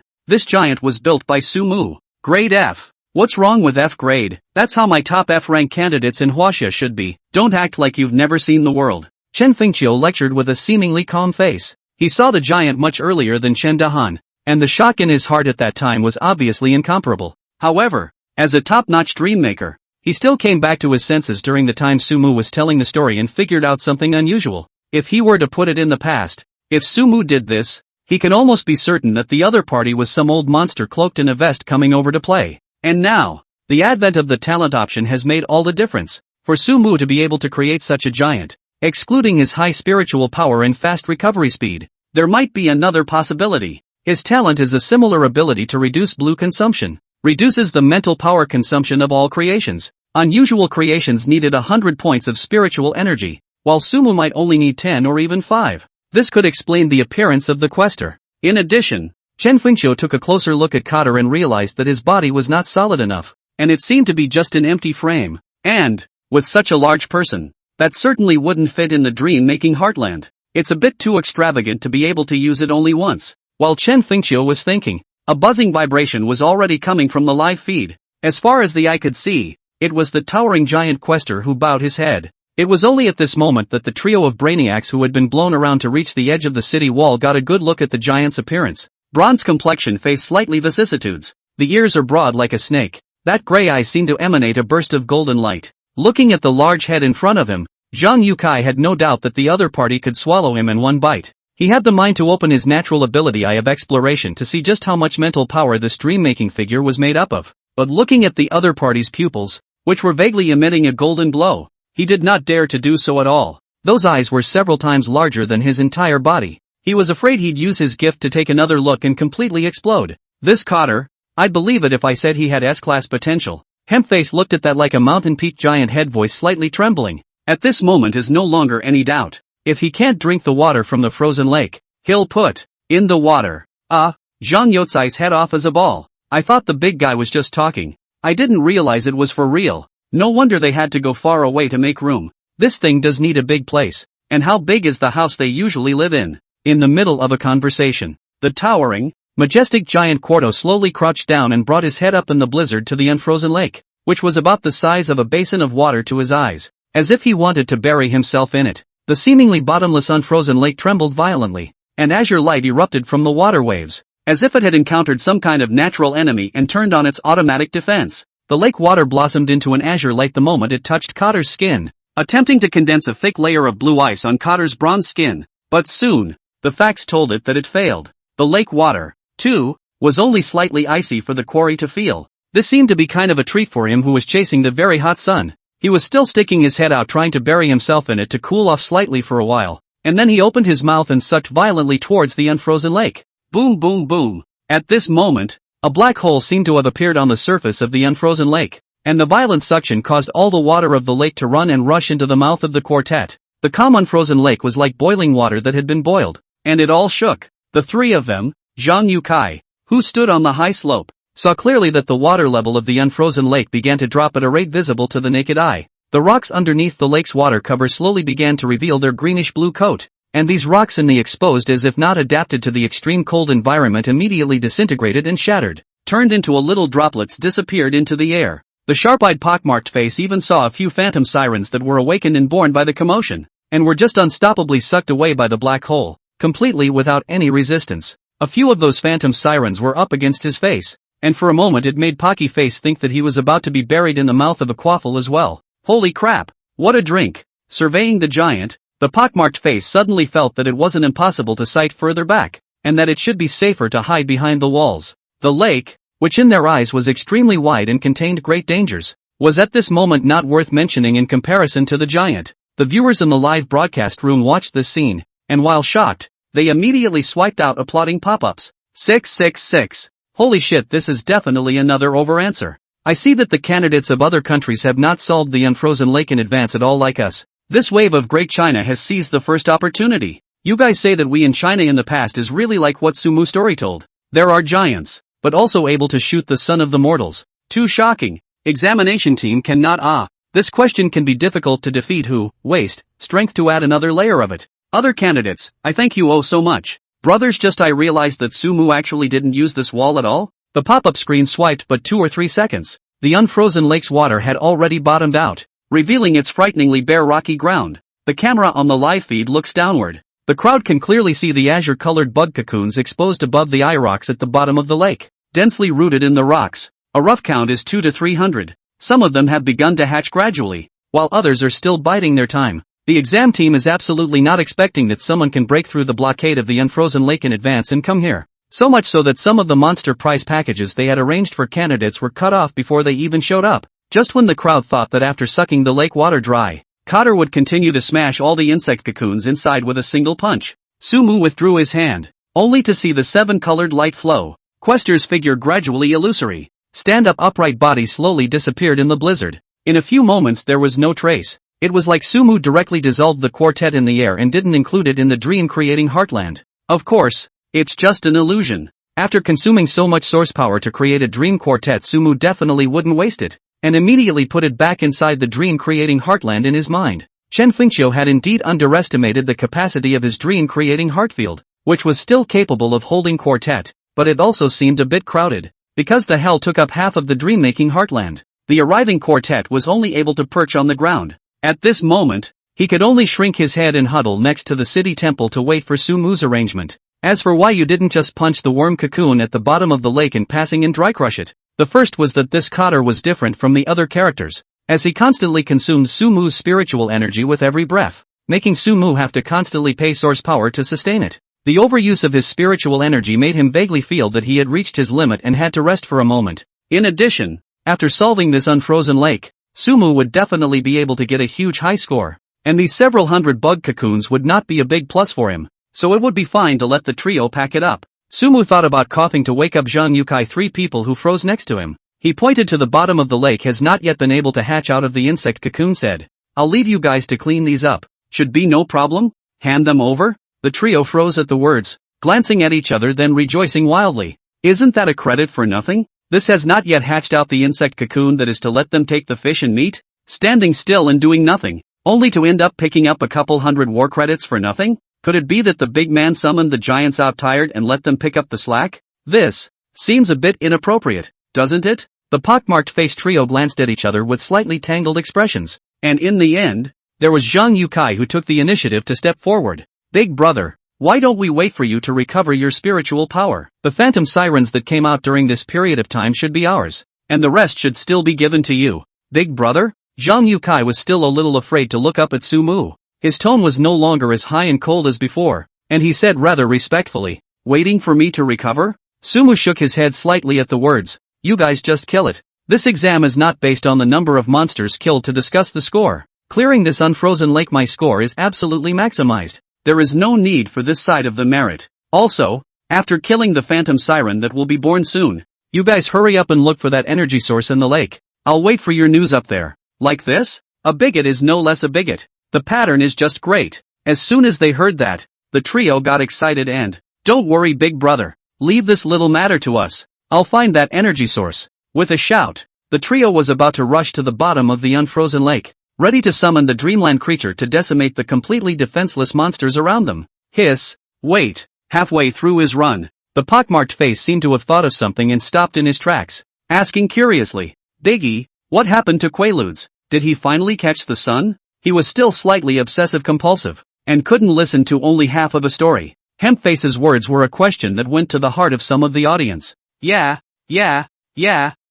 This giant was built by Sumu. Grade F. What's wrong with F grade? That's how my top F rank candidates in Huaxia should be. Don't act like you've never seen the world." Chen Fengqiu lectured with a seemingly calm face. He saw the giant much earlier than Chen Dahan, and the shock in his heart at that time was obviously incomparable. However, as a top-notch dream maker, he still came back to his senses during the time Sumu was telling the story and figured out something unusual. If he were to put it in the past, if Sumu did this, he can almost be certain that the other party was some old monster cloaked in a vest coming over to play. And now, the advent of the talent option has made all the difference. For Sumu to be able to create such a giant, excluding his high spiritual power and fast recovery speed, there might be another possibility. His talent is a similar ability to reduce blue consumption. Reduces the mental power consumption of all creations. Unusual creations needed 100 points of spiritual energy, while Sumu might only need 10 or even 5. This could explain the appearance of the quester. In addition, Chen Fengqiu took a closer look at Cotter and realized that his body was not solid enough, and it seemed to be just an empty frame. And, with such a large person, that certainly wouldn't fit in the dream-making heartland. It's a bit too extravagant to be able to use it only once. While Chen Fengqiu was thinking, a buzzing vibration was already coming from the live feed. As far as the eye could see, it was the towering giant quester who bowed his head. It was only at this moment that the trio of brainiacs who had been blown around to reach the edge of the city wall got a good look at the giant's appearance. Bronze complexion, face slightly vicissitudes. The ears are broad like a snake. That gray eye seemed to emanate a burst of golden light. Looking at the large head in front of him, Zhang Yukai had no doubt that the other party could swallow him in one bite. He had the mind to open his natural ability eye of exploration to see just how much mental power this dream-making figure was made up of. But looking at the other party's pupils, which were vaguely emitting a golden glow, he did not dare to do so at all. Those eyes were several times larger than his entire body. He was afraid he'd use his gift to take another look and completely explode. This Cotter, I'd believe it if I said he had S-class potential. Hempface looked at that like a mountain peak giant, head voice slightly trembling. At this moment is no longer any doubt. If he can't drink the water from the frozen lake, he'll put in the water. Zhang Yotsai's head off as a ball. I thought the big guy was just talking. I didn't realize it was for real. No wonder they had to go far away to make room. This thing does need a big place. And how big is the house they usually live in? In the middle of a conversation, the towering, majestic giant Quarto slowly crouched down and brought his head up in the blizzard to the unfrozen lake, which was about the size of a basin of water to his eyes, as if he wanted to bury himself in it. The seemingly bottomless unfrozen lake trembled violently, and azure light erupted from the water waves, as if it had encountered some kind of natural enemy and turned on its automatic defense. The lake water blossomed into an azure light the moment it touched Cotter's skin, attempting to condense a thick layer of blue ice on Cotter's bronze skin. But soon, the facts told it that it failed. The lake water, too, was only slightly icy for the quarry to feel. This seemed to be kind of a treat for him who was chasing the very hot sun. He was still sticking his head out trying to bury himself in it to cool off slightly for a while, and then he opened his mouth and sucked violently towards the unfrozen lake. Boom, boom, boom. At this moment, a black hole seemed to have appeared on the surface of the unfrozen lake, and the violent suction caused all the water of the lake to run and rush into the mouth of the quartet. The calm unfrozen lake was like boiling water that had been boiled, and it all shook. The three of them, Zhang Yukai, who stood on the high slope, saw clearly that the water level of the unfrozen lake began to drop at a rate visible to the naked eye. The rocks underneath the lake's water cover slowly began to reveal their greenish-blue coat, and these rocks in the exposed as if not adapted to the extreme cold environment immediately disintegrated and shattered, turned into a little droplets disappeared into the air. The sharp-eyed pockmarked face even saw a few phantom sirens that were awakened and born by the commotion, and were just unstoppably sucked away by the black hole, completely without any resistance. A few of those phantom sirens were up against his face, and for a moment it made Pocky Face think that he was about to be buried in the mouth of a quaffle as well. Holy crap! What a drink! Surveying the giant, the pockmarked face suddenly felt that it wasn't impossible to sight further back, and that it should be safer to hide behind the walls. The lake, which in their eyes was extremely wide and contained great dangers, was at this moment not worth mentioning in comparison to the giant. The viewers in the live broadcast room watched this scene, and while shocked, they immediately swiped out applauding pop-ups. 666. Holy shit, this is definitely another over-answer. I see that the candidates of other countries have not solved the unfrozen lake in advance at all like us. This wave of Great China has seized the first opportunity. You guys say that we in China in the past is really like what Sumu story told. There are giants, but also able to shoot the son of the mortals. Too shocking. Examination team cannot This question can be difficult to defeat who, waste, strength to add another layer of it. Other candidates, I thank you oh so much. Brothers just I realized that Sumu actually didn't use this wall at all. The pop-up screen swiped but 2 or 3 seconds. The unfrozen lake's water had already bottomed out, revealing its frighteningly bare rocky ground. The camera on the live feed looks downward. The crowd can clearly see the azure-colored bug cocoons exposed above the eye rocks at the bottom of the lake, densely rooted in the rocks. A rough count is 200 to 300. Some of them have begun to hatch gradually, while others are still biding their time. The exam team is absolutely not expecting that someone can break through the blockade of the unfrozen lake in advance and come here. So much so that some of the monster prize packages they had arranged for candidates were cut off before they even showed up. Just when the crowd thought that after sucking the lake water dry, Cotter would continue to smash all the insect cocoons inside with a single punch, Sumu withdrew his hand, only to see the 7-colored light flow. Quester's figure gradually illusory. Stand-up upright body slowly disappeared in the blizzard. In a few moments there was no trace. It was like Sumu directly dissolved the quartet in the air and didn't include it in the dream-creating heartland. Of course, it's just an illusion. After consuming so much source power to create a dream quartet, Sumu definitely wouldn't waste it, and immediately put it back inside the dream-creating heartland in his mind. Chen Fengqiu had indeed underestimated the capacity of his dream-creating heartfield, which was still capable of holding quartet, but it also seemed a bit crowded, because the hell took up half of the dream-making heartland. The arriving quartet was only able to perch on the ground. At this moment, he could only shrink his head and huddle next to the city temple to wait for Sumu's arrangement. As for why you didn't just punch the worm cocoon at the bottom of the lake and passing and dry crush it, the first was that this Cotter was different from the other characters, as he constantly consumed Sumu's spiritual energy with every breath, making Sumu have to constantly pay source power to sustain it. The overuse of his spiritual energy made him vaguely feel that he had reached his limit and had to rest for a moment. In addition, after solving this unfrozen lake, Sumu would definitely be able to get a huge high score, and these several hundred bug cocoons would not be a big plus for him, so it would be fine to let the trio pack it up. Sumu thought about coughing to wake up Zhang Yukai. 3 people who froze next to him. He pointed to the bottom of the lake has not yet been able to hatch out of the insect cocoon said. I'll leave you guys to clean these up. Should be no problem? Hand them over? The trio froze at the words, glancing at each other then rejoicing wildly. Isn't that a credit for nothing? This has not yet hatched out the insect cocoon that is to let them take the fish and meat? Standing still and doing nothing, only to end up picking up a couple hundred war credits for nothing? Could it be that the big man summoned the giants out tired and let them pick up the slack? This seems a bit inappropriate, doesn't it? The pockmarked face trio glanced at each other with slightly tangled expressions, and in the end, there was Zhang Yukai who took the initiative to step forward. Big brother, why don't we wait for you to recover your spiritual power? The phantom sirens that came out during this period of time should be ours, and the rest should still be given to you. Big brother? Zhang Yukai was still a little afraid to look up at Sumu. His tone was no longer as high and cold as before, and he said rather respectfully, waiting for me to recover? Sumu shook his head slightly at the words, you guys just kill it. This exam is not based on the number of monsters killed to discuss the score. Clearing this unfrozen lake, my score is absolutely maximized. There is no need for this side of the merit. Also, after killing the phantom siren that will be born soon, you guys hurry up and look for that energy source in the lake. I'll wait for your news up there. Like this? A bigot is no less a bigot. The pattern is just great. As soon as they heard that, the trio got excited and, don't worry big brother, leave this little matter to us. I'll find that energy source. With a shout, the trio was about to rush to the bottom of the unfrozen lake. ready to summon the dreamland creature to decimate the completely defenseless monsters around them. Hiss. Wait. Halfway through his run, the pockmarked face seemed to have thought of something and stopped in his tracks, asking curiously, Diggy, what happened to Quaaludes? Did he finally catch the sun? He was still slightly obsessive-compulsive, and couldn't listen to only half of a story. Hempface's words were a question that went to the heart of some of the audience. Yeah.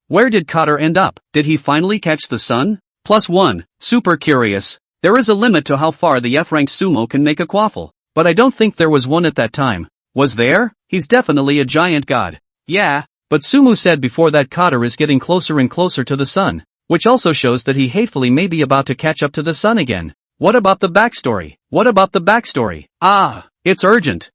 Where did Cotter end up? Did he finally catch the sun? +1. Super curious. There is a limit to how far the F-rank sumo can make a quaffle, but I don't think there was one at that time. Was there? He's definitely a giant god. Yeah, but Sumu said before that Cotter is getting closer and closer to the sun, which also shows that he hatefully may be about to catch up to the sun again. What about the backstory? Ah, it's urgent.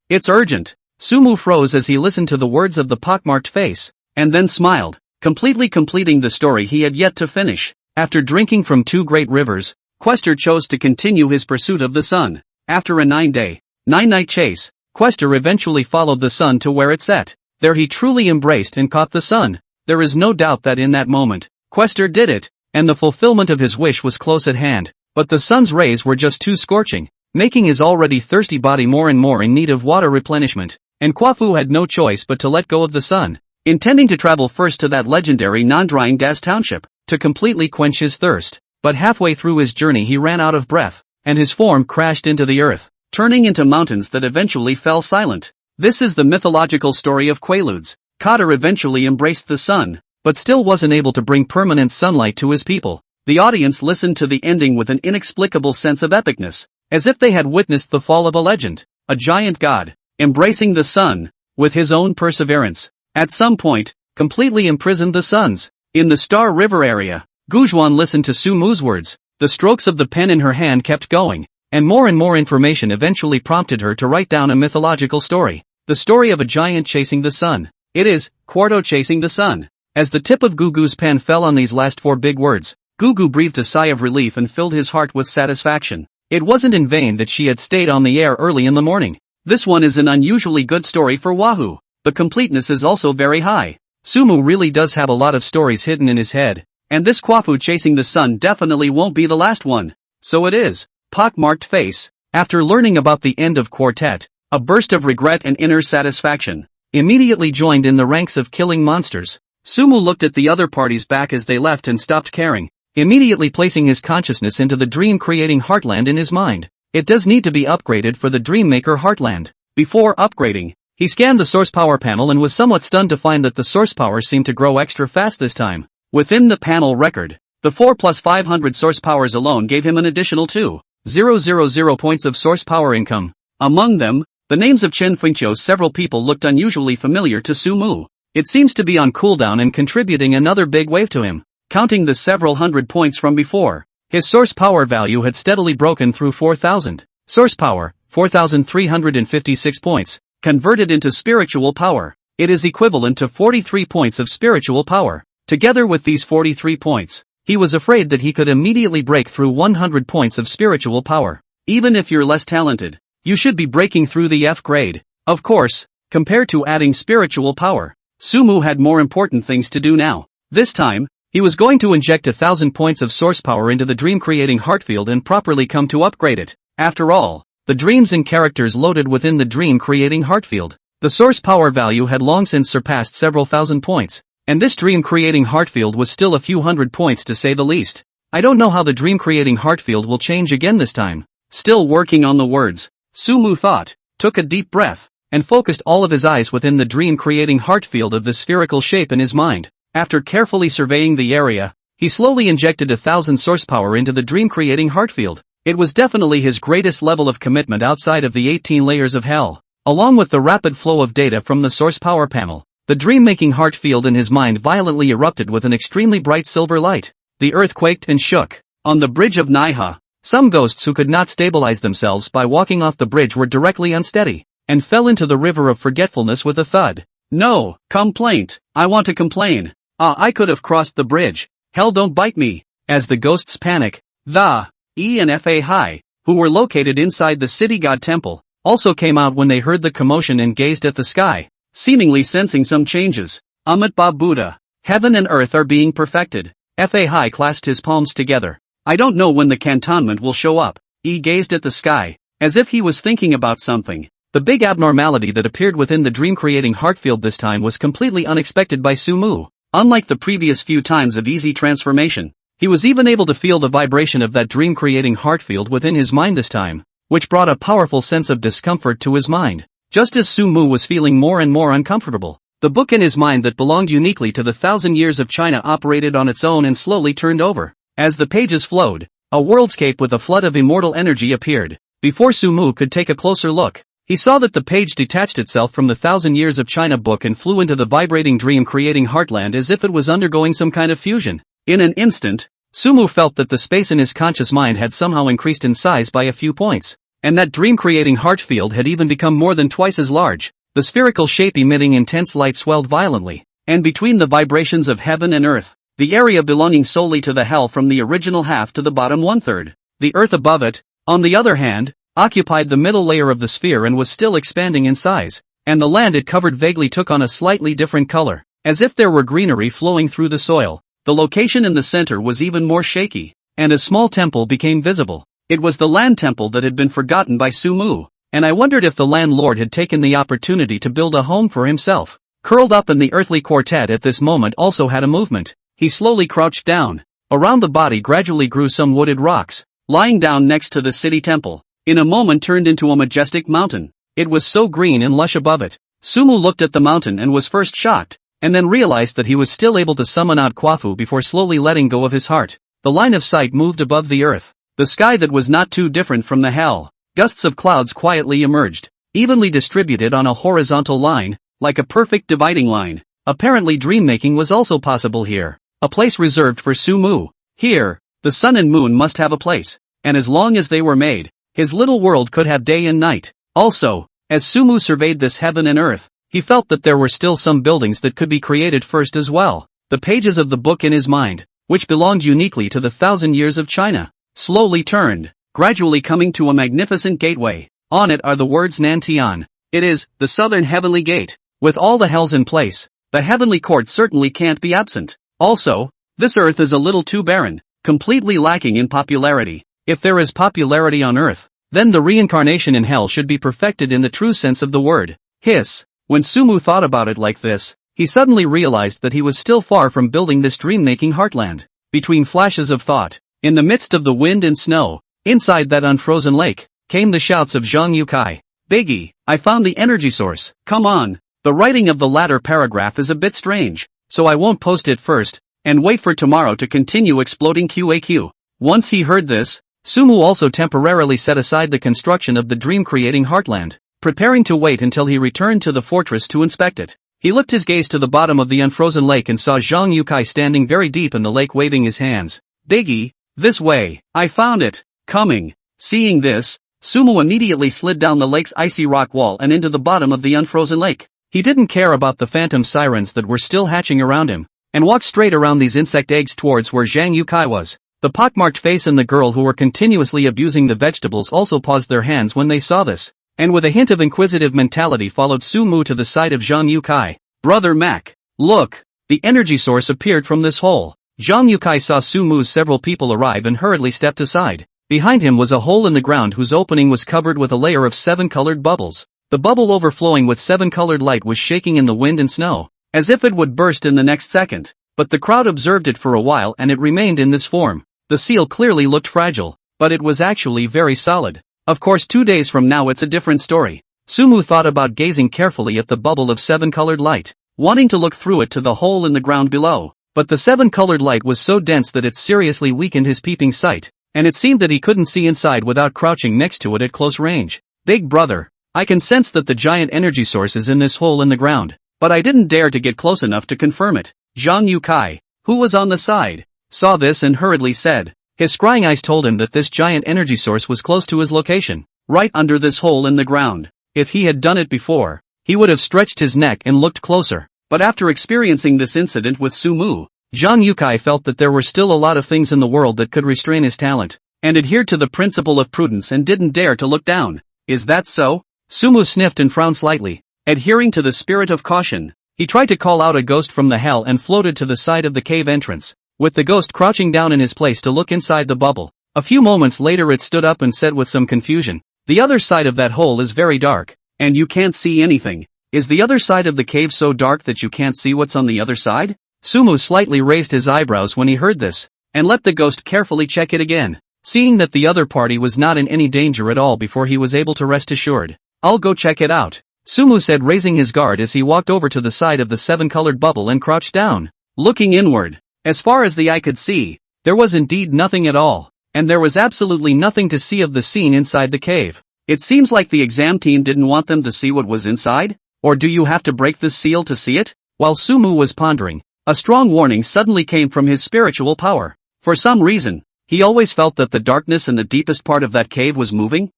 Sumu froze as he listened to the words of the pockmarked face, and then smiled, completely completing the story he had yet to finish. After drinking from 2 great rivers, Quester chose to continue his pursuit of the sun. After a 9-day, 9-night chase, Quester eventually followed the sun to where it set. There he truly embraced and caught the sun. There is no doubt that in that moment, Quester did it, and the fulfillment of his wish was close at hand. But the sun's rays were just too scorching, making his already thirsty body more and more in need of water replenishment, and Quafu had no choice but to let go of the sun, intending to travel first to that legendary non-drying Das township, to completely quench his thirst. But halfway through his journey he ran out of breath, and his form crashed into the earth, turning into mountains that eventually fell silent. This is the mythological story of Quaaludes. Cotter eventually embraced the sun, but still wasn't able to bring permanent sunlight to his people. The audience listened to the ending with an inexplicable sense of epicness, as if they had witnessed the fall of a legend, a giant god, embracing the sun, with his own perseverance. At some point, completely imprisoned the suns. In the Star River area, Gujuan listened to Sumu's words. The strokes of the pen in her hand kept going, and more information eventually prompted her to write down a mythological story. The story of a giant chasing the sun. It is, Quarto chasing the sun. As the tip of Gugu's pen fell on these last 4 big words, Gugu breathed a sigh of relief and filled his heart with satisfaction. It wasn't in vain that she had stayed on the air early in the morning. This one is an unusually good story for Wahoo. The completeness is also very high. Sumu really does have a lot of stories hidden in his head, and this Quafu chasing the sun definitely won't be the last one. So it is. Pockmarked face. After learning about the end of Quartet, a burst of regret and inner satisfaction immediately joined in the ranks of killing monsters. Sumu looked at the other parties back as they left and stopped caring, immediately placing his consciousness into the dream-creating Heartland in his mind. It does need to be upgraded for the Dreammaker Heartland. Before upgrading, he scanned the source power panel and was somewhat stunned to find that the source power seemed to grow extra fast this time. Within the panel record, the 4 plus 500 source powers alone gave him an additional 2,000 points of source power income. Among them, the names of Chen Fengqiu's several people looked unusually familiar to Sumu. It seems to be on cooldown and contributing another big wave to him. Counting the several hundred points from before, his source power value had steadily broken through 4,000. Source power, 4,356 points, converted into spiritual power. It is equivalent to 43 points of spiritual power. Together with these 43 points, he was afraid that he could immediately break through 100 points of spiritual power. Even if you're less talented, you should be breaking through the F grade. Of course, compared to adding spiritual power, Sumu had more important things to do now. This time, he was going to inject 1,000 points of source power into the dream-creating Heartfield and properly come to upgrade it. After all, the dreams and characters loaded within the dream-creating Heartfield, the source power value had long since surpassed several thousand points, and this dream-creating Heartfield was still a few hundred points to say the least. I don't know how the dream-creating Heartfield will change again this time. Still working on the words, Sumu thought, took a deep breath, and focused all of his eyes within the dream-creating Heartfield of the spherical shape in his mind. After carefully surveying the area, he slowly injected 1,000 source power into the dream-creating Heartfield. It was definitely his greatest level of commitment outside of the 18 layers of hell. Along with the rapid flow of data from the source power panel, the dream-making Heartfield in his mind violently erupted with an extremely bright silver light. The earth quaked and shook. On the bridge of Naiha, some ghosts who could not stabilize themselves by walking off the bridge were directly unsteady, and fell into the river of forgetfulness with a thud. No, complaint. I want to complain. I could have crossed the bridge. Hell, don't bite me. As the ghosts panic, the E and Fa High, who were located inside the city god temple, also came out when they heard the commotion and gazed at the sky, seemingly sensing some changes. Amitba Buddha. Heaven and earth are being perfected. Fa High clasped his palms together. I don't know when the cantonment will show up. He gazed at the sky, as if he was thinking about something. The big abnormality that appeared within the dream-creating heart field this time was completely unexpected by Sumu. Unlike the previous few times of easy transformation, he was even able to feel the vibration of that dream-creating heart field within his mind this time, which brought a powerful sense of discomfort to his mind. Just as Sumu was feeling more and more uncomfortable, the book in his mind that belonged uniquely to the 1,000 years of China operated on its own and slowly turned over. As the pages flowed, a worldscape with a flood of immortal energy appeared. Before Sumu could take a closer look, he saw that the page detached itself from the 1,000 Years of China book and flew into the vibrating dream-creating heartland as if it was undergoing some kind of fusion. In an instant, Sumu felt that the space in his conscious mind had somehow increased in size by a few points, and that dream-creating heart field had even become more than twice as large. The spherical shape emitting intense light swelled violently, and between the vibrations of heaven and earth, the area belonging solely to the hell from the original half to the bottom one-third. The earth above it, on the other hand, occupied the middle layer of the sphere and was still expanding in size, and the land it covered vaguely took on a slightly different color, as if there were greenery flowing through the soil. The location in the center was even more shaky, and a small temple became visible. It was the land temple that had been forgotten by Sumu, and I wondered if the landlord had taken the opportunity to build a home for himself. Curled up in the earthly quartet at this moment also had a movement. He slowly crouched down. Around the body gradually grew some wooded rocks, lying down next to the city temple. In a moment turned into a majestic mountain. It was so green and lush above it. Sumu looked at the mountain and was first shocked, and then realized that he was still able to summon out Kwafu before slowly letting go of his heart. The line of sight moved above the earth. The sky that was not too different from the hell. Gusts of clouds quietly emerged, evenly distributed on a horizontal line, like a perfect dividing line. Apparently dream-making was also possible here. A place reserved for Sumu. Here, the sun and moon must have a place, and as long as they were made, his little world could have day and night. Also, as Sumu surveyed this heaven and earth, he felt that there were still some buildings that could be created first as well. The pages of the book in his mind, which belonged uniquely to the 1,000 Years of China, slowly turned, gradually coming to a magnificent gateway. On it are the words Nantian. It is, the southern heavenly gate. With all the hells in place, the heavenly court certainly can't be absent. Also, this earth is a little too barren, completely lacking in popularity. If there is popularity on earth, then the reincarnation in hell should be perfected in the true sense of the word. Hiss. When Sumu thought about it like this, he suddenly realized that he was still far from building this dream-making heartland. Between flashes of thought, in the midst of the wind and snow, inside that unfrozen lake, came the shouts of Zhang Yukai. Biggie, I found the energy source. Come on. The writing of the latter paragraph is a bit strange, so I won't post it first, and wait for tomorrow to continue exploding QAQ. Once he heard this, Sumu also temporarily set aside the construction of the dream-creating heartland, preparing to wait until he returned to the fortress to inspect it. He looked his gaze to the bottom of the unfrozen lake and saw Zhang Yukai standing very deep in the lake waving his hands. Biggie, this way, I found it. Coming. Seeing this, Sumu immediately slid down the lake's icy rock wall and into the bottom of the unfrozen lake. He didn't care about the phantom sirens that were still hatching around him, and walked straight around these insect eggs towards where Zhang Yukai was. The pockmarked face and the girl who were continuously abusing the vegetables also paused their hands when they saw this, and with a hint of inquisitive mentality followed Sumu to the side of Zhang Yukai. Brother Mac, look, the energy source appeared from this hole. Zhang Yukai saw Sumu's several people arrive and hurriedly stepped aside. Behind him was a hole in the ground whose opening was covered with a layer of 7 colored bubbles. The bubble overflowing with 7 colored light was shaking in the wind and snow, as if it would burst in the next second. But the crowd observed it for a while and it remained in this form. The seal clearly looked fragile, but it was actually very solid. Of course 2 days from now it's a different story. Sumu thought about gazing carefully at the bubble of 7 colored light, wanting to look through it to the hole in the ground below. But the 7 colored light was so dense that it seriously weakened his peeping sight, and it seemed that he couldn't see inside without crouching next to it at close range. Big brother, I can sense that the giant energy source is in this hole in the ground, but I didn't dare to get close enough to confirm it. Zhang Yukai, who was on the side, saw this and hurriedly said. His scrying eyes told him that this giant energy source was close to his location, right under this hole in the ground. If he had done it before, he would have stretched his neck and looked closer. But after experiencing this incident with Sumu, Zhang Yukai felt that there were still a lot of things in the world that could restrain his talent, and adhered to the principle of prudence and didn't dare to look down. Is that so? Sumu sniffed and frowned slightly. Adhering to the spirit of caution, he tried to call out a ghost from the hell and floated to the side of the cave entrance. with the ghost crouching down in his place to look inside the bubble. A few moments later it stood up and said with some confusion, "The other side of that hole is very dark, and you can't see anything. Is the other side of the cave so dark that you can't see what's on the other side?" Sumu slightly raised his eyebrows when he heard this, and let the ghost carefully check it again, seeing that the other party was not in any danger at all before he was able to rest assured. "I'll go check it out," Sumu said, raising his guard as he walked over to the side of the seven-colored bubble and crouched down. Looking inward, as far as the eye could see, there was indeed nothing at all, and there was absolutely nothing to see of the scene inside the cave. It seems like the exam team didn't want them to see what was inside? Or do you have to break this seal to see it? While Sumu was pondering, a strong warning suddenly came from his spiritual power. For some reason, he always felt that the darkness in the deepest part of that cave was moving.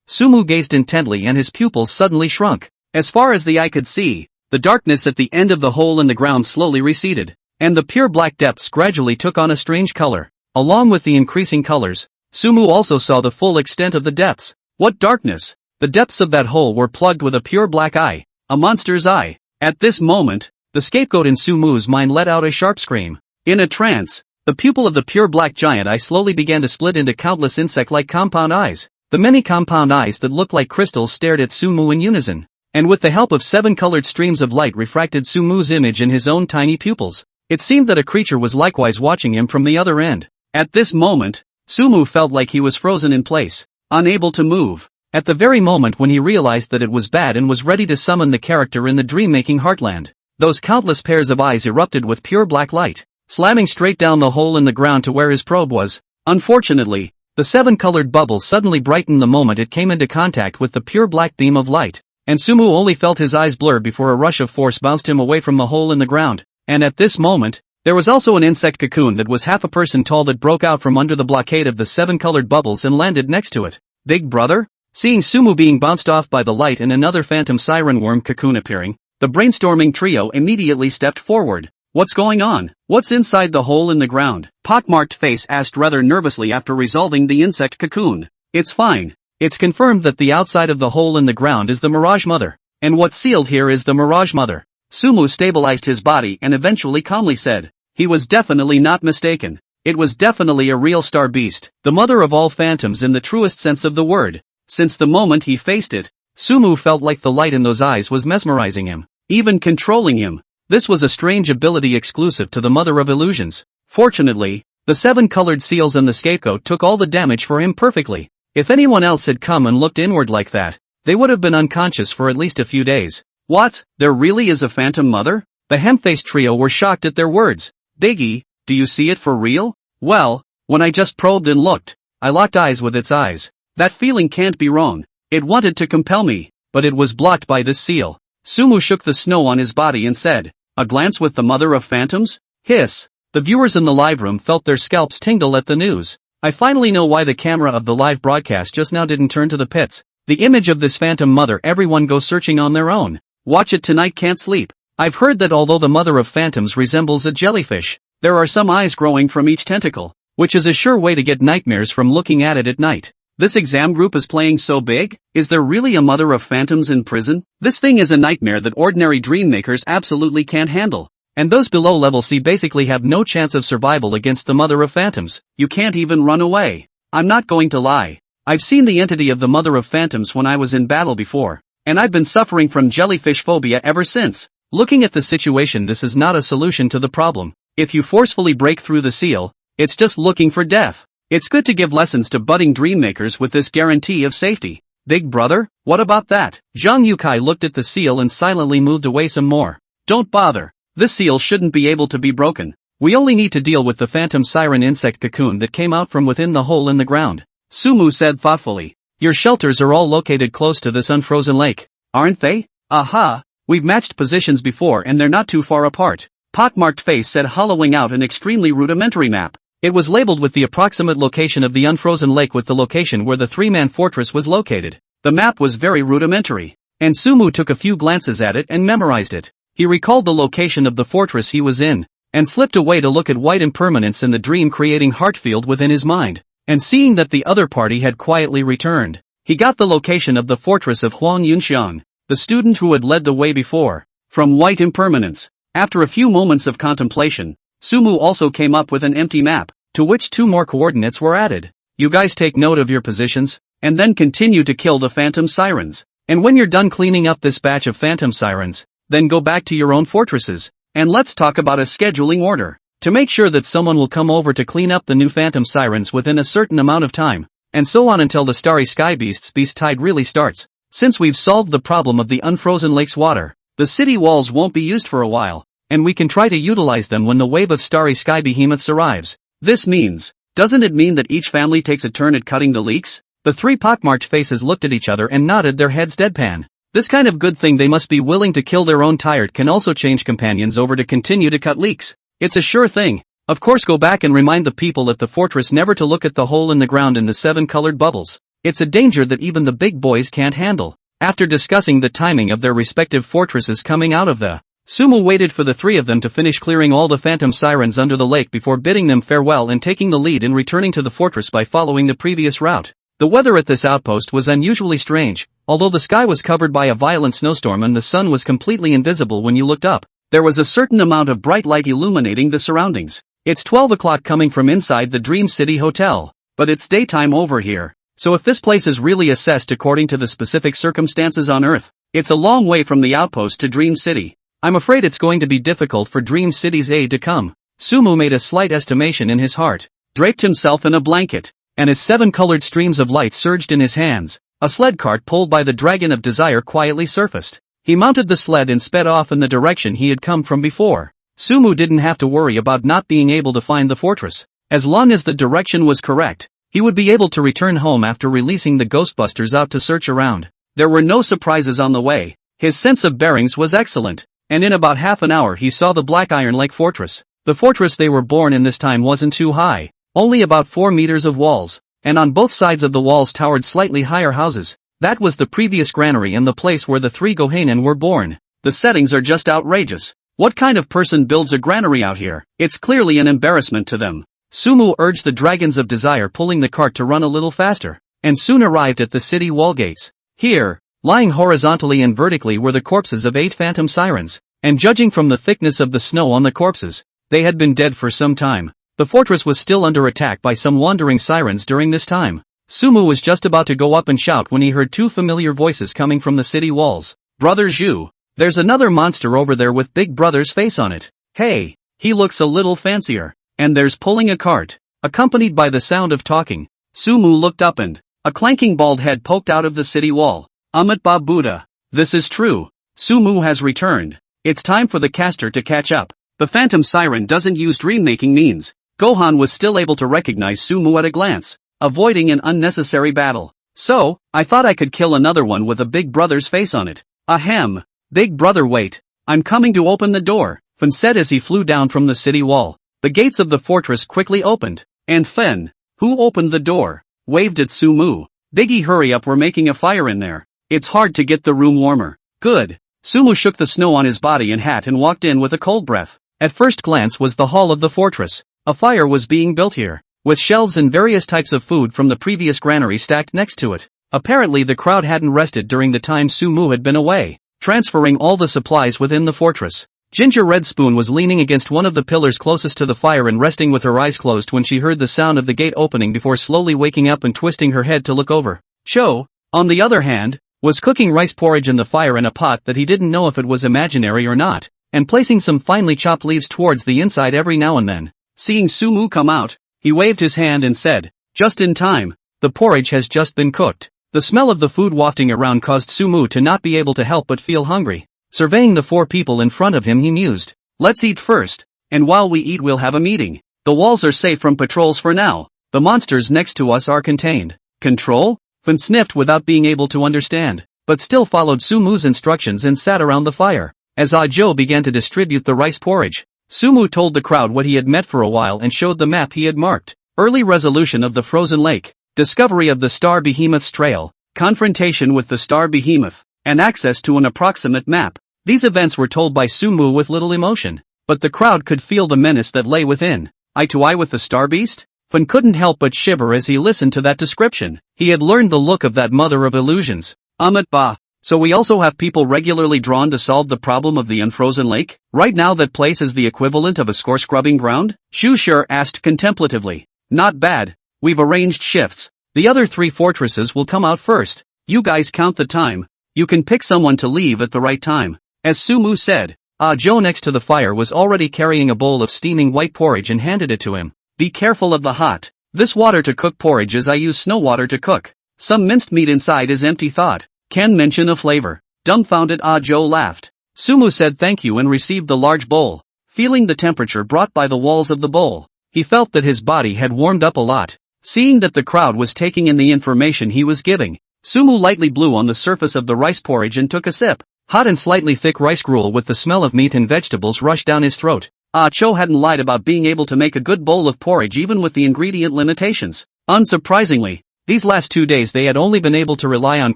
Sumu gazed intently and his pupils suddenly shrunk. As far as the eye could see, the darkness at the end of the hole in the ground slowly receded, and the pure black depths gradually took on a strange color. Along with the increasing colors, Sumu also saw the full extent of the depths. What darkness! The depths of that hole were plugged with a pure black eye, a monster's eye. At this moment, the scapegoat in Sumu's mind let out a sharp scream. In a trance, the pupil of the pure black giant eye slowly began to split into countless insect-like compound eyes. The many compound eyes that looked like crystals stared at Sumu in unison, and with the help of 7 colored streams of light refracted Sumu's image in his own tiny pupils. It seemed that a creature was likewise watching him from the other end. At this moment, Sumu felt like he was frozen in place, unable to move. At the very moment when he realized that it was bad and was ready to summon the character in the dream-making heartland, those countless pairs of eyes erupted with pure black light, slamming straight down the hole in the ground to where his probe was. Unfortunately, the 7-colored bubble suddenly brightened the moment it came into contact with the pure black beam of light, and Sumu only felt his eyes blur before a rush of force bounced him away from the hole in the ground. And at this moment, there was also an insect cocoon that was half a person tall that broke out from under the blockade of the 7-colored bubbles and landed next to it. "Big brother?" Seeing Sumu being bounced off by the light and another phantom siren worm cocoon appearing, the brainstorming trio immediately stepped forward. "What's going on? What's inside the hole in the ground?" Pockmarked Face asked rather nervously after resolving the insect cocoon. "It's fine. It's confirmed that the outside of the hole in the ground is the Mirage Mother, and what's sealed here is the Mirage Mother." Sumu stabilized his body and eventually calmly said, he was definitely not mistaken. It was definitely a real star beast, the mother of all phantoms in the truest sense of the word. Since the moment he faced it, Sumu felt like the light in those eyes was mesmerizing him, even controlling him. This was a strange ability exclusive to the Mother of Illusions. Fortunately, the 7-colored seals and the scapegoat took all the damage for him perfectly. If anyone else had come and looked inward like that, they would have been unconscious for at least a few days. "What? There really is a phantom mother?" The hem-faced trio were shocked at their words. "Biggie, do you see it for real?" "Well, when I just probed and looked, I locked eyes with its eyes. That feeling can't be wrong. It wanted to compel me, but it was blocked by this seal." Sumu shook the snow on his body and said, "A glance with the Mother of Phantoms?" Hiss. The viewers in the live room felt their scalps tingle at the news. I finally know why the camera of the live broadcast just now didn't turn to the pits. The image of this phantom mother, everyone go searching on their own. Watch it tonight, can't sleep. I've heard that although the Mother of Phantoms resembles a jellyfish, there are some eyes growing from each tentacle, which is a sure way to get nightmares from looking at it at night. This exam group is playing so big? Is there really a Mother of Phantoms in prison? This thing is a nightmare that ordinary dream makers absolutely can't handle. And those below level C basically have no chance of survival against the Mother of Phantoms. You can't even run away. I'm not going to lie. I've seen the entity of the Mother of Phantoms when I was in battle before, and I've been suffering from jellyfish phobia ever since. Looking at the situation, this is not a solution to the problem. If you forcefully break through the seal, it's just looking for death. It's good to give lessons to budding dream makers with this guarantee of safety. Big brother, what about that? Zhang Yukai looked at the seal and silently moved away some more. Don't bother. This seal shouldn't be able to be broken. We only need to deal with the phantom siren insect cocoon that came out from within the hole in the ground. Sumu said thoughtfully. Your shelters are all located close to this unfrozen lake, aren't they? Aha, we've matched positions before and they're not too far apart. Pockmarked Face said, hollowing out an extremely rudimentary map. It was labeled with the approximate location of the unfrozen lake with the location where the 3-man fortress was located. The map was very rudimentary, and Sumu took a few glances at it and memorized it. He recalled the location of the fortress he was in, and slipped away to look at white impermanence in the dream-creating heartfield within his mind. And seeing that the other party had quietly returned, he got the location of the fortress of Huang Yunxiang, the student who had led the way before, from white impermanence. After a few moments of contemplation, Sumu also came up with an empty map, to which 2 more coordinates were added. You guys take note of your positions, and then continue to kill the phantom sirens. And when you're done cleaning up this batch of phantom sirens, then go back to your own fortresses, and let's talk about a scheduling order. To make sure that someone will come over to clean up the new phantom sirens within a certain amount of time, and so on until the starry sky beast tide really starts. Since we've solved the problem of the unfrozen lake's water, the city walls won't be used for a while, and we can try to utilize them when the wave of starry sky behemoths arrives. This means, doesn't it mean that each family takes a turn at cutting the leaks? The 3 pockmarked faces looked at each other and nodded their heads deadpan. This kind of good thing they must be willing to kill their own tired can also change companions over to continue to cut leaks. It's a sure thing. Of course, go back and remind the people at the fortress never to look at the hole in the ground in the 7 colored bubbles. It's a danger that even the big boys can't handle. After discussing the timing of their respective fortresses coming out of the Sumu waited for the 3 of them to finish clearing all the phantom sirens under the lake before bidding them farewell and taking the lead in returning to the fortress by following the previous route. The weather at this outpost was unusually strange. Although the sky was covered by a violent snowstorm and the sun was completely invisible when you looked up, there was a certain amount of bright light illuminating the surroundings. It's 12 o'clock coming from inside the Dream City Hotel, but it's daytime over here. So if this place is really assessed according to the specific circumstances on Earth, it's a long way from the outpost to Dream City. I'm afraid it's going to be difficult for Dream City's aid to come. Sumu made a slight estimation in his heart, draped himself in a blanket, and as 7 colored streams of light surged in his hands, a sled cart pulled by the Dragon of Desire quietly surfaced. He mounted the sled and sped off in the direction he had come from before. Sumu didn't have to worry about not being able to find the fortress. As long as the direction was correct, he would be able to return home after releasing the Ghostbusters out to search around. There were no surprises on the way. His sense of bearings was excellent, and in about half an hour he saw the Black Iron Lake Fortress. The fortress they were born in this time wasn't too high, only about 4 meters of walls, and on both sides of the walls towered slightly higher houses. That was the previous granary and the place where the 3 Gohanen were born. The settings are just outrageous. What kind of person builds a granary out here? It's clearly an embarrassment to them. Sumu urged the Dragons of Desire, pulling the cart to run a little faster, and soon arrived at the city wall gates. Here, lying horizontally and vertically, were the corpses of 8 phantom sirens, and judging from the thickness of the snow on the corpses, they had been dead for some time. The fortress was still under attack by some wandering sirens during this time. Sumu was just about to go up and shout when he heard 2 familiar voices coming from the city walls. Brother Zhu, there's another monster over there with Big Brother's face on it. Hey, he looks a little fancier. And there's pulling a cart, accompanied by the sound of talking. Sumu looked up and a clanking bald head poked out of the city wall. Ba Buddha. This is true. Sumu has returned. It's time for the caster to catch up. The phantom siren doesn't use dream-making means. Gohan was still able to recognize Sumu at a glance, avoiding an unnecessary battle. So, I thought I could kill another one with a Big Brother's face on it. Ahem. Big Brother, wait. I'm coming to open the door, Fen said as he flew down from the city wall. The gates of the fortress quickly opened, and Fen, who opened the door, waved at Sumu. Biggie, hurry up, we're making a fire in there. It's hard to get the room warmer. Good. Sumu shook the snow on his body and hat and walked in with a cold breath. At first glance was the hall of the fortress. A fire was being built here, with shelves and various types of food from the previous granary stacked next to it. Apparently the crowd hadn't rested during the time Sumu had been away, transferring all the supplies within the fortress. Ginger Red Spoon was leaning against one of the pillars closest to the fire and resting with her eyes closed when she heard the sound of the gate opening before slowly waking up and twisting her head to look over. Cho, on the other hand, was cooking rice porridge in the fire in a pot that he didn't know if it was imaginary or not, and placing some finely chopped leaves towards the inside every now and then. Seeing Sumu come out, he waved his hand and said, "Just in time, the porridge has just been cooked." The smell of the food wafting around caused Sumu to not be able to help but feel hungry. Surveying the 4 people in front of him, he mused, "Let's eat first, and while we eat we'll have a meeting. The walls are safe from patrols for now. The monsters next to us are contained." Control? Fen sniffed without being able to understand, but still followed Sumu's instructions and sat around the fire. As Ajo began to distribute the rice porridge, Sumu told the crowd what he had met for a while and showed the map he had marked. Early resolution of the frozen lake, discovery of the Star Behemoth's trail, confrontation with the Star Behemoth, and access to an approximate map. These events were told by Sumu with little emotion, but the crowd could feel the menace that lay within. Eye to eye with the Star Beast? Fen couldn't help but shiver as he listened to that description. He had learned the look of that mother of illusions. Ba. So we also have people regularly drawn to solve the problem of the unfrozen lake? Right now that place is the equivalent of a score-scrubbing ground? Shu Shur asked contemplatively. Not bad. We've arranged shifts. The other 3 fortresses will come out first. You guys count the time. You can pick someone to leave at the right time. As Sumu said, Joe next to the fire was already carrying a bowl of steaming white porridge and handed it to him. Be careful of the hot. This water to cook porridge as I use snow water to cook. Some minced meat inside is empty thought. Can mention a flavor. Dumbfounded Joe laughed. Sumu said thank you and received the large bowl. Feeling the temperature brought by the walls of the bowl, he felt that his body had warmed up a lot. Seeing that the crowd was taking in the information he was giving, Sumu lightly blew on the surface of the rice porridge and took a sip. Hot and slightly thick rice gruel with the smell of meat and vegetables rushed down his throat. Cho hadn't lied about being able to make a good bowl of porridge even with the ingredient limitations. Unsurprisingly, these last 2 days they had only been able to rely on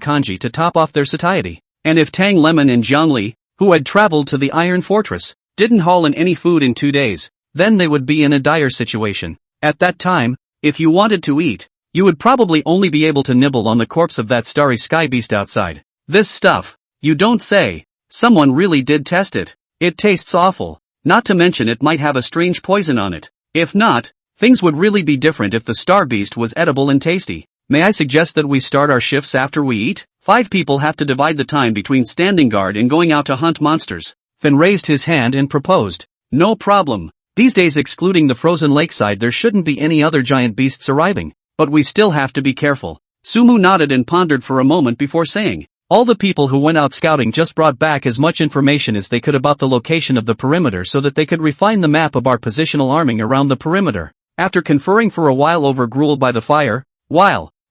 kanji to top off their satiety. And if Tang Lemon and Jiangli, who had traveled to the Iron Fortress, didn't haul in any food in 2 days, then they would be in a dire situation. At that time, if you wanted to eat, you would probably only be able to nibble on the corpse of that starry sky beast outside. This stuff, you don't say. Someone really did test it. It tastes awful. Not to mention it might have a strange poison on it. If not, things would really be different if the star beast was edible and tasty. May I suggest that we start our shifts after we eat? 5 people have to divide the time between standing guard and going out to hunt monsters. Finn raised his hand and proposed. No problem. These days excluding the frozen lakeside there shouldn't be any other giant beasts arriving. But we still have to be careful. Sumu nodded and pondered for a moment before saying. All the people who went out scouting just brought back as much information as they could about the location of the perimeter so that they could refine the map of our positional arming around the perimeter. After conferring for a while over gruel by the fire,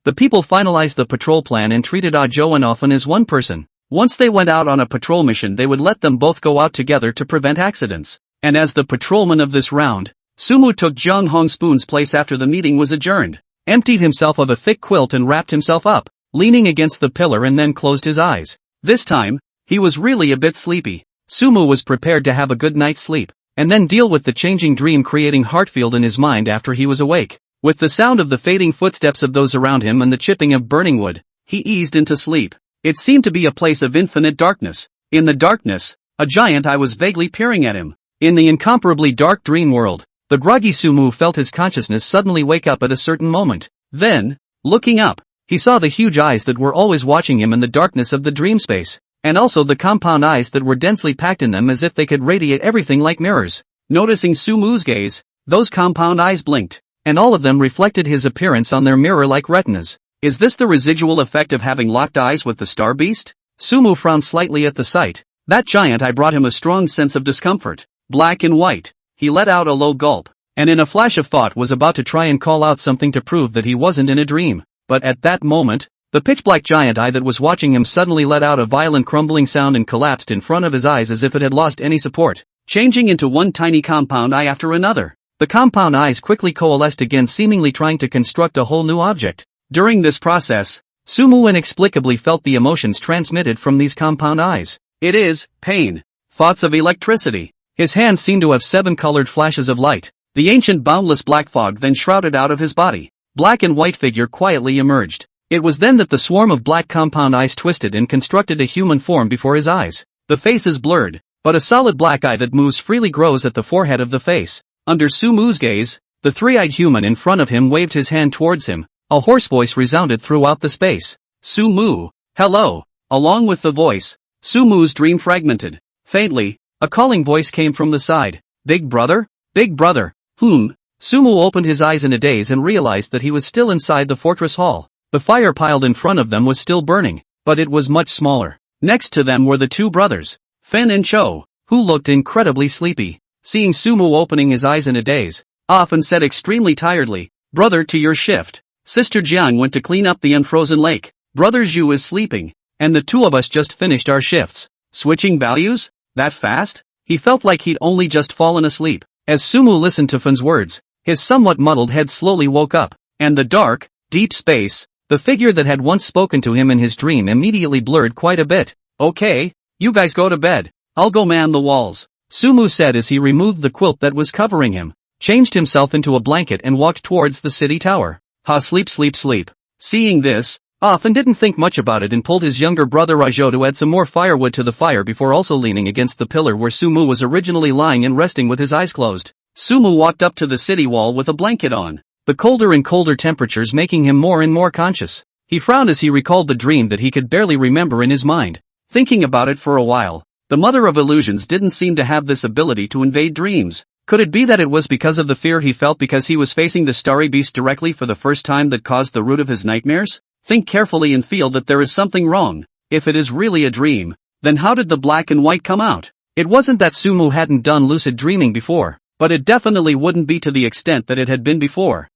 the people finalized the patrol plan and treated Joe and Often as one person. Once they went out on a patrol mission they would let them both go out together to prevent accidents. And as the patrolman of this round, Sumu took Zhang Hongspoon's place after the meeting was adjourned, emptied himself of a thick quilt and wrapped himself up, leaning against the pillar and then closed his eyes. This time, he was really a bit sleepy. Sumu was prepared to have a good night's sleep, and then deal with the changing dream creating Heartfield in his mind after he was awake. With the sound of the fading footsteps of those around him and the chipping of burning wood, he eased into sleep. It seemed to be a place of infinite darkness. In the darkness, a giant eye was vaguely peering at him. In the incomparably dark dream world, the groggy Sumu felt his consciousness suddenly wake up at a certain moment. Then, looking up, he saw the huge eyes that were always watching him in the darkness of the dream space, and also the compound eyes that were densely packed in them as if they could radiate everything like mirrors. Noticing Sumu's gaze, those compound eyes blinked, and all of them reflected his appearance on their mirror-like retinas. Is this the residual effect of having locked eyes with the star beast? Sumu frowned slightly at the sight. That giant eye brought him a strong sense of discomfort. Black and white. He let out a low gulp, and in a flash of thought was about to try and call out something to prove that he wasn't in a dream. But at that moment, the pitch-black giant eye that was watching him suddenly let out a violent crumbling sound and collapsed in front of his eyes as if it had lost any support, changing into one tiny compound eye after another. The compound eyes quickly coalesced again, seemingly trying to construct a whole new object. During this process, Sumu inexplicably felt the emotions transmitted from these compound eyes. It is pain. Thoughts of electricity. His hands seemed to have 7 colored flashes of light. The ancient boundless black fog then shrouded out of his body. Black and white figure quietly emerged. It was then that the swarm of black compound eyes twisted and constructed a human form before his eyes. The face is blurred, but a solid black eye that moves freely grows at the forehead of the face. Under Sumu's gaze, the three-eyed human in front of him waved his hand towards him. A hoarse voice resounded throughout the space. Sumu, hello. Along with the voice, Sumu's dream fragmented. Faintly, a calling voice came from the side. Big brother? Big brother. Sumu opened his eyes in a daze and realized that he was still inside the fortress hall. The fire piled in front of them was still burning, but it was much smaller. Next to them were the 2 brothers, Fen and Cho, who looked incredibly sleepy. Seeing Sumu opening his eyes in a daze, Fen said extremely tiredly, "Brother, to your shift. Sister Jiang went to clean up the unfrozen lake. Brother Zhu is sleeping, and the 2 of us just finished our shifts." Switching values? That fast? He felt like he'd only just fallen asleep. As Sumu listened to Fen's words, his somewhat muddled head slowly woke up, and the dark, deep space, the figure that had once spoken to him in his dream immediately blurred quite a bit. "Okay, you guys go to bed. I'll go man the walls," Sumu said as he removed the quilt that was covering him, changed himself into a blanket and walked towards the city tower. Sleep. Seeing this, off and didn't think much about it and pulled his younger brother Raijo to add some more firewood to the fire before also leaning against the pillar where Sumu was originally lying and resting with his eyes closed. Sumu walked up to the city wall with a blanket on, the colder and colder temperatures making him more and more conscious. He frowned as he recalled the dream that he could barely remember in his mind. Thinking about it for a while, the mother of illusions didn't seem to have this ability to invade dreams. Could it be that it was because of the fear he felt because he was facing the starry beast directly for the first time that caused the root of his nightmares? Think carefully and feel that there is something wrong. If it is really a dream, then how did the black and white come out? It wasn't that Sumu hadn't done lucid dreaming before, but it definitely wouldn't be to the extent that it had been before.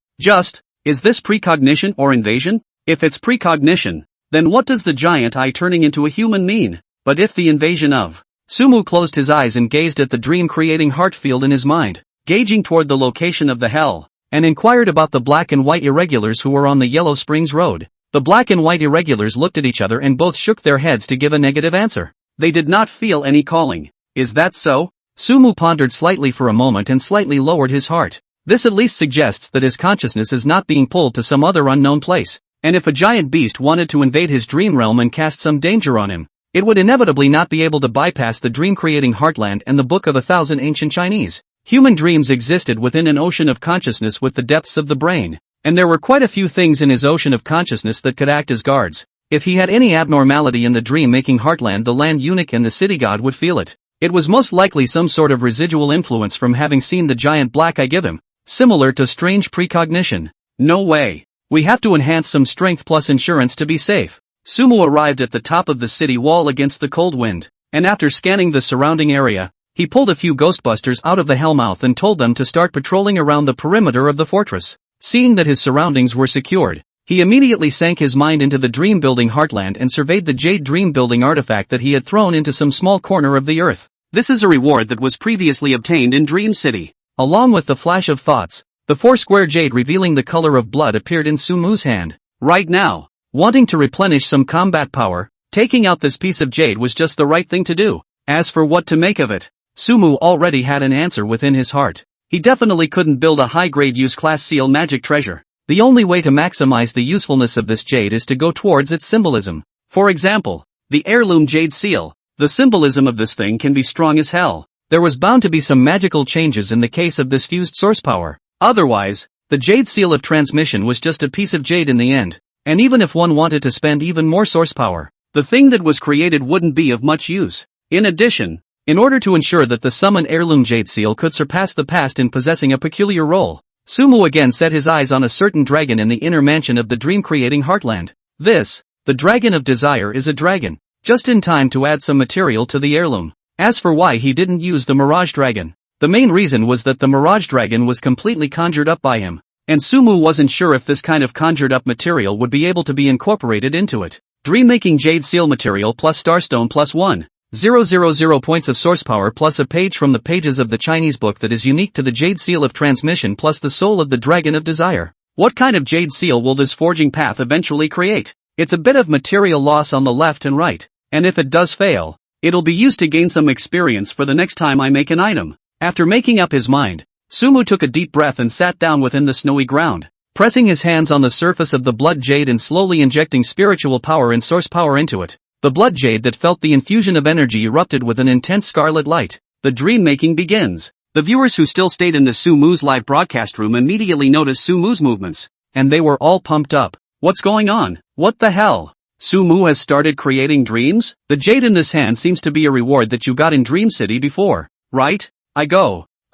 Is this precognition or invasion? If it's precognition, then what does the giant eye turning into a human mean? But if the invasion of... Sumu closed his eyes and gazed at the dream-creating heart field in his mind, gauging toward the location of the hell, and inquired about the black and white irregulars who were on the Yellow Springs Road. The black and white irregulars looked at each other and both shook their heads to give a negative answer. They did not feel any calling. Is that so? Sumu pondered slightly for a moment and slightly lowered his heart. This at least suggests that his consciousness is not being pulled to some other unknown place. And if a giant beast wanted to invade his dream realm and cast some danger on him, it would inevitably not be able to bypass the dream-creating heartland and the Book of 1,000 Ancient Chinese. Human dreams existed within an ocean of consciousness with the depths of the brain, and there were quite a few things in his ocean of consciousness that could act as guards. If he had any abnormality in the dream-making heartland, the land eunuch and the city god would feel it. It was most likely some sort of residual influence from having seen the giant black eye give him, similar to strange precognition. No way. We have to enhance some strength plus insurance to be safe. Sumu arrived at the top of the city wall against the cold wind, and after scanning the surrounding area, he pulled a few ghostbusters out of the hellmouth and told them to start patrolling around the perimeter of the fortress. Seeing that his surroundings were secured, he immediately sank his mind into the dream-building heartland and surveyed the jade dream-building artifact that he had thrown into some small corner of the earth. This is a reward that was previously obtained in Dream City. Along with the flash of thoughts, the 4-square jade revealing the color of blood appeared in Sumu's hand. Right now, wanting to replenish some combat power, taking out this piece of jade was just the right thing to do. As for what to make of it, Sumu already had an answer within his heart. He definitely couldn't build a high-grade use-class seal magic treasure. The only way to maximize the usefulness of this jade is to go towards its symbolism. For example, the heirloom jade seal. The symbolism of this thing can be strong as hell. There was bound to be some magical changes in the case of this fused source power. Otherwise, the jade seal of transmission was just a piece of jade in the end. And even if one wanted to spend even more source power, the thing that was created wouldn't be of much use. In addition, in order to ensure that the summoned heirloom jade seal could surpass the past in possessing a peculiar role, Sumu again set his eyes on a certain dragon in the inner mansion of the dream-creating heartland. The dragon of desire is a dragon, just in time to add some material to the heirloom. As for why he didn't use the mirage dragon, the main reason was that the mirage dragon was completely conjured up by him, and Sumu wasn't sure if this kind of conjured up material would be able to be incorporated into it. Dream-making jade seal material plus starstone plus 1,000 points of source power plus a page from the pages of the Chinese book that is unique to the jade seal of transmission plus the soul of the dragon of desire. What kind of jade seal will this forging path eventually create? It's a bit of material loss on the left and right, and if it does fail, it'll be used to gain some experience for the next time I make an item. After making up his mind, Sumu took a deep breath and sat down within the snowy ground, pressing his hands on the surface of the blood jade and slowly injecting spiritual power and source power into it. The blood jade that felt the infusion of energy erupted with an intense scarlet light. The dream making begins. The viewers who still stayed in the Sumu's live broadcast room immediately noticed Sumu's movements, and they were all pumped up. What's going on? What the hell? Sumu has started creating dreams? The jade in this hand seems to be a reward that you got in Dream City before, right? I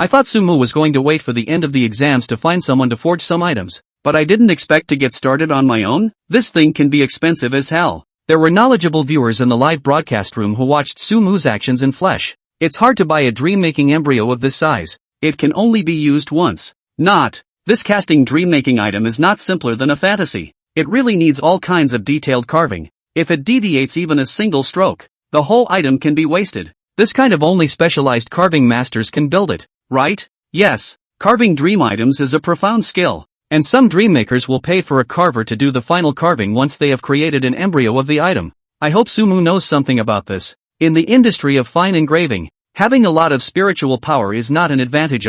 thought Sumu was going to wait for the end of the exams to find someone to forge some items, but I didn't expect to get started on my own. This thing can be expensive as hell. There were knowledgeable viewers in the live broadcast room who watched Sumu's actions in flesh. It's hard to buy a dream-making embryo of this size. It can only be used once. This casting dream-making item is not simpler than a fantasy. It really needs all kinds of detailed carving. If it deviates even a single stroke, the whole item can be wasted. This kind of only specialized carving masters can build it, right? Yes, carving dream items is a profound skill, and some dream makers will pay for a carver to do the final carving once they have created an embryo of the item. I hope Sumu knows something about this. In the industry of fine engraving, having a lot of spiritual power is not an advantage.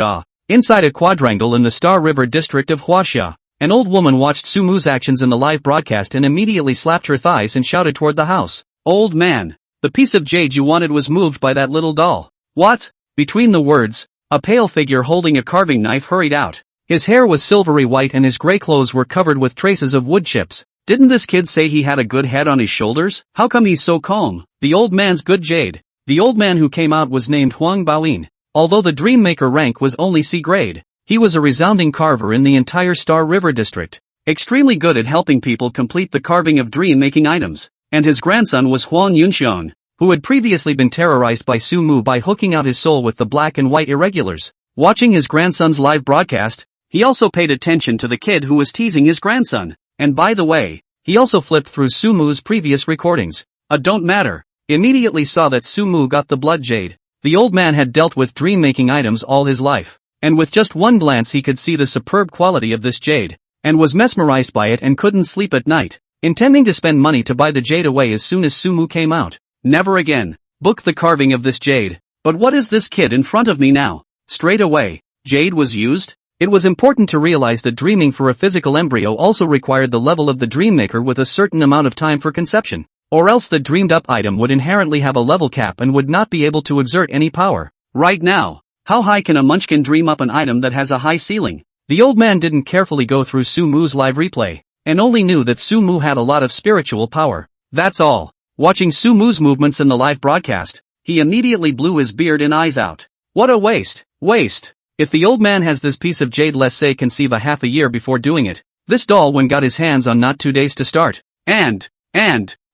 Inside a quadrangle in the Star River district of Huaxia, An old woman watched Sumu's actions in the live broadcast and immediately slapped her thighs and shouted toward the house. "Old man, the piece of jade you wanted was moved by that little doll." "What?" Between the words, a pale figure holding a carving knife hurried out. His hair was silvery white and his gray clothes were covered with traces of wood chips. "Didn't this kid say he had a good head on his shoulders? How come he's so calm?" The old man's good jade. The old man who came out was named Huang Baoyin. Although the Dreammaker rank was only C grade, he was a resounding carver in the entire Star River district. Extremely good at helping people complete the carving of dream-making items. And his grandson was Huang Yunxiang, who had previously been terrorized by Sumu by hooking out his soul with the black and white irregulars. Watching his grandson's live broadcast, he also paid attention to the kid who was teasing his grandson. And by the way, he also flipped through Sumu's previous recordings. Don't matter. Immediately saw that Sumu got the blood jade. The old man had dealt with dream-making items all his life, and with just one glance he could see the superb quality of this jade, and was mesmerized by it and couldn't sleep at night, intending to spend money to buy the jade away as soon as Sumu came out. Never again. Book the carving of this jade. But what is this kid in front of me now? Straight away, jade was used? It was important to realize that dreaming for a physical embryo also required the level of the dreammaker with a certain amount of time for conception, or else the dreamed-up item would inherently have a level cap and would not be able to exert any power. Right now, how high can a munchkin dream up an item that has a high ceiling? The old man didn't carefully go through Sumu's live replay, and only knew that Sumu had a lot of spiritual power. That's all. Watching Sumu's movements in the live broadcast, he immediately blew his beard and eyes out. What a waste! Waste! If the old man has this piece of jade, let's say conceive a half a year before doing it, this doll when got his hands on not 2 days to start. And,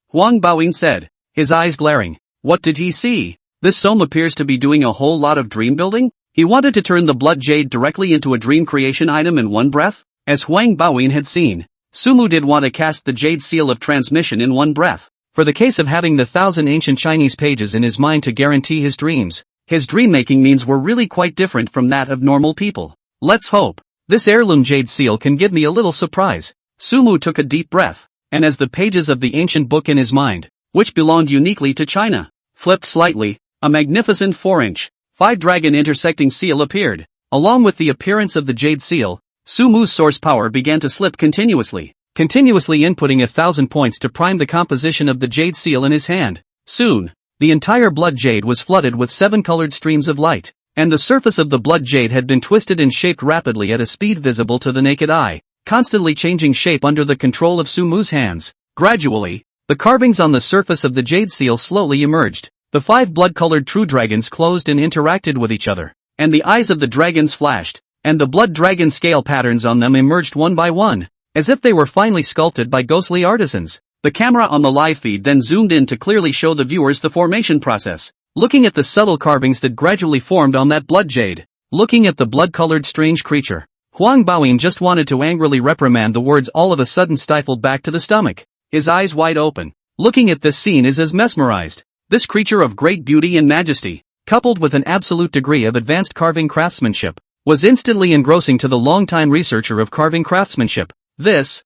Huang Baoyin said, his eyes glaring. What did he see? This Som appears to be doing a whole lot of dream building? He wanted to turn the blood jade directly into a dream creation item in one breath? As Huang Baoyin had seen, Sumu did want to cast the jade seal of transmission in one breath. For the case of having the 1,000 ancient Chinese pages in his mind to guarantee his dreams, his dream-making means were really quite different from that of normal people. Let's hope this heirloom jade seal can give me a little surprise. Sumu took a deep breath, and as the pages of the ancient book in his mind, which belonged uniquely to China, flipped slightly, a magnificent 4-inch, 5-dragon intersecting seal appeared. Along with the appearance of the jade seal, Sumu's source power began to slip continuously inputting 1,000 points to prime the composition of the jade seal in his hand. Soon, the entire blood jade was flooded with 7 colored streams of light, and the surface of the blood jade had been twisted and shaped rapidly at a speed visible to the naked eye, constantly changing shape under the control of Sumu's hands. Gradually, the carvings on the surface of the jade seal slowly emerged. The 5 blood-colored true dragons closed and interacted with each other, and the eyes of the dragons flashed, and the blood dragon scale patterns on them emerged one by one, as if they were finely sculpted by ghostly artisans. The camera on the live feed then zoomed in to clearly show the viewers the formation process, looking at the subtle carvings that gradually formed on that blood jade. Looking at the blood-colored strange creature, Huang Baoyin just wanted to angrily reprimand. The words all of a sudden stifled back to the stomach. His eyes wide open. Looking at this scene is as mesmerized. This creature of great beauty and majesty, coupled with an absolute degree of advanced carving craftsmanship, was instantly engrossing to the longtime researcher of carving craftsmanship. Is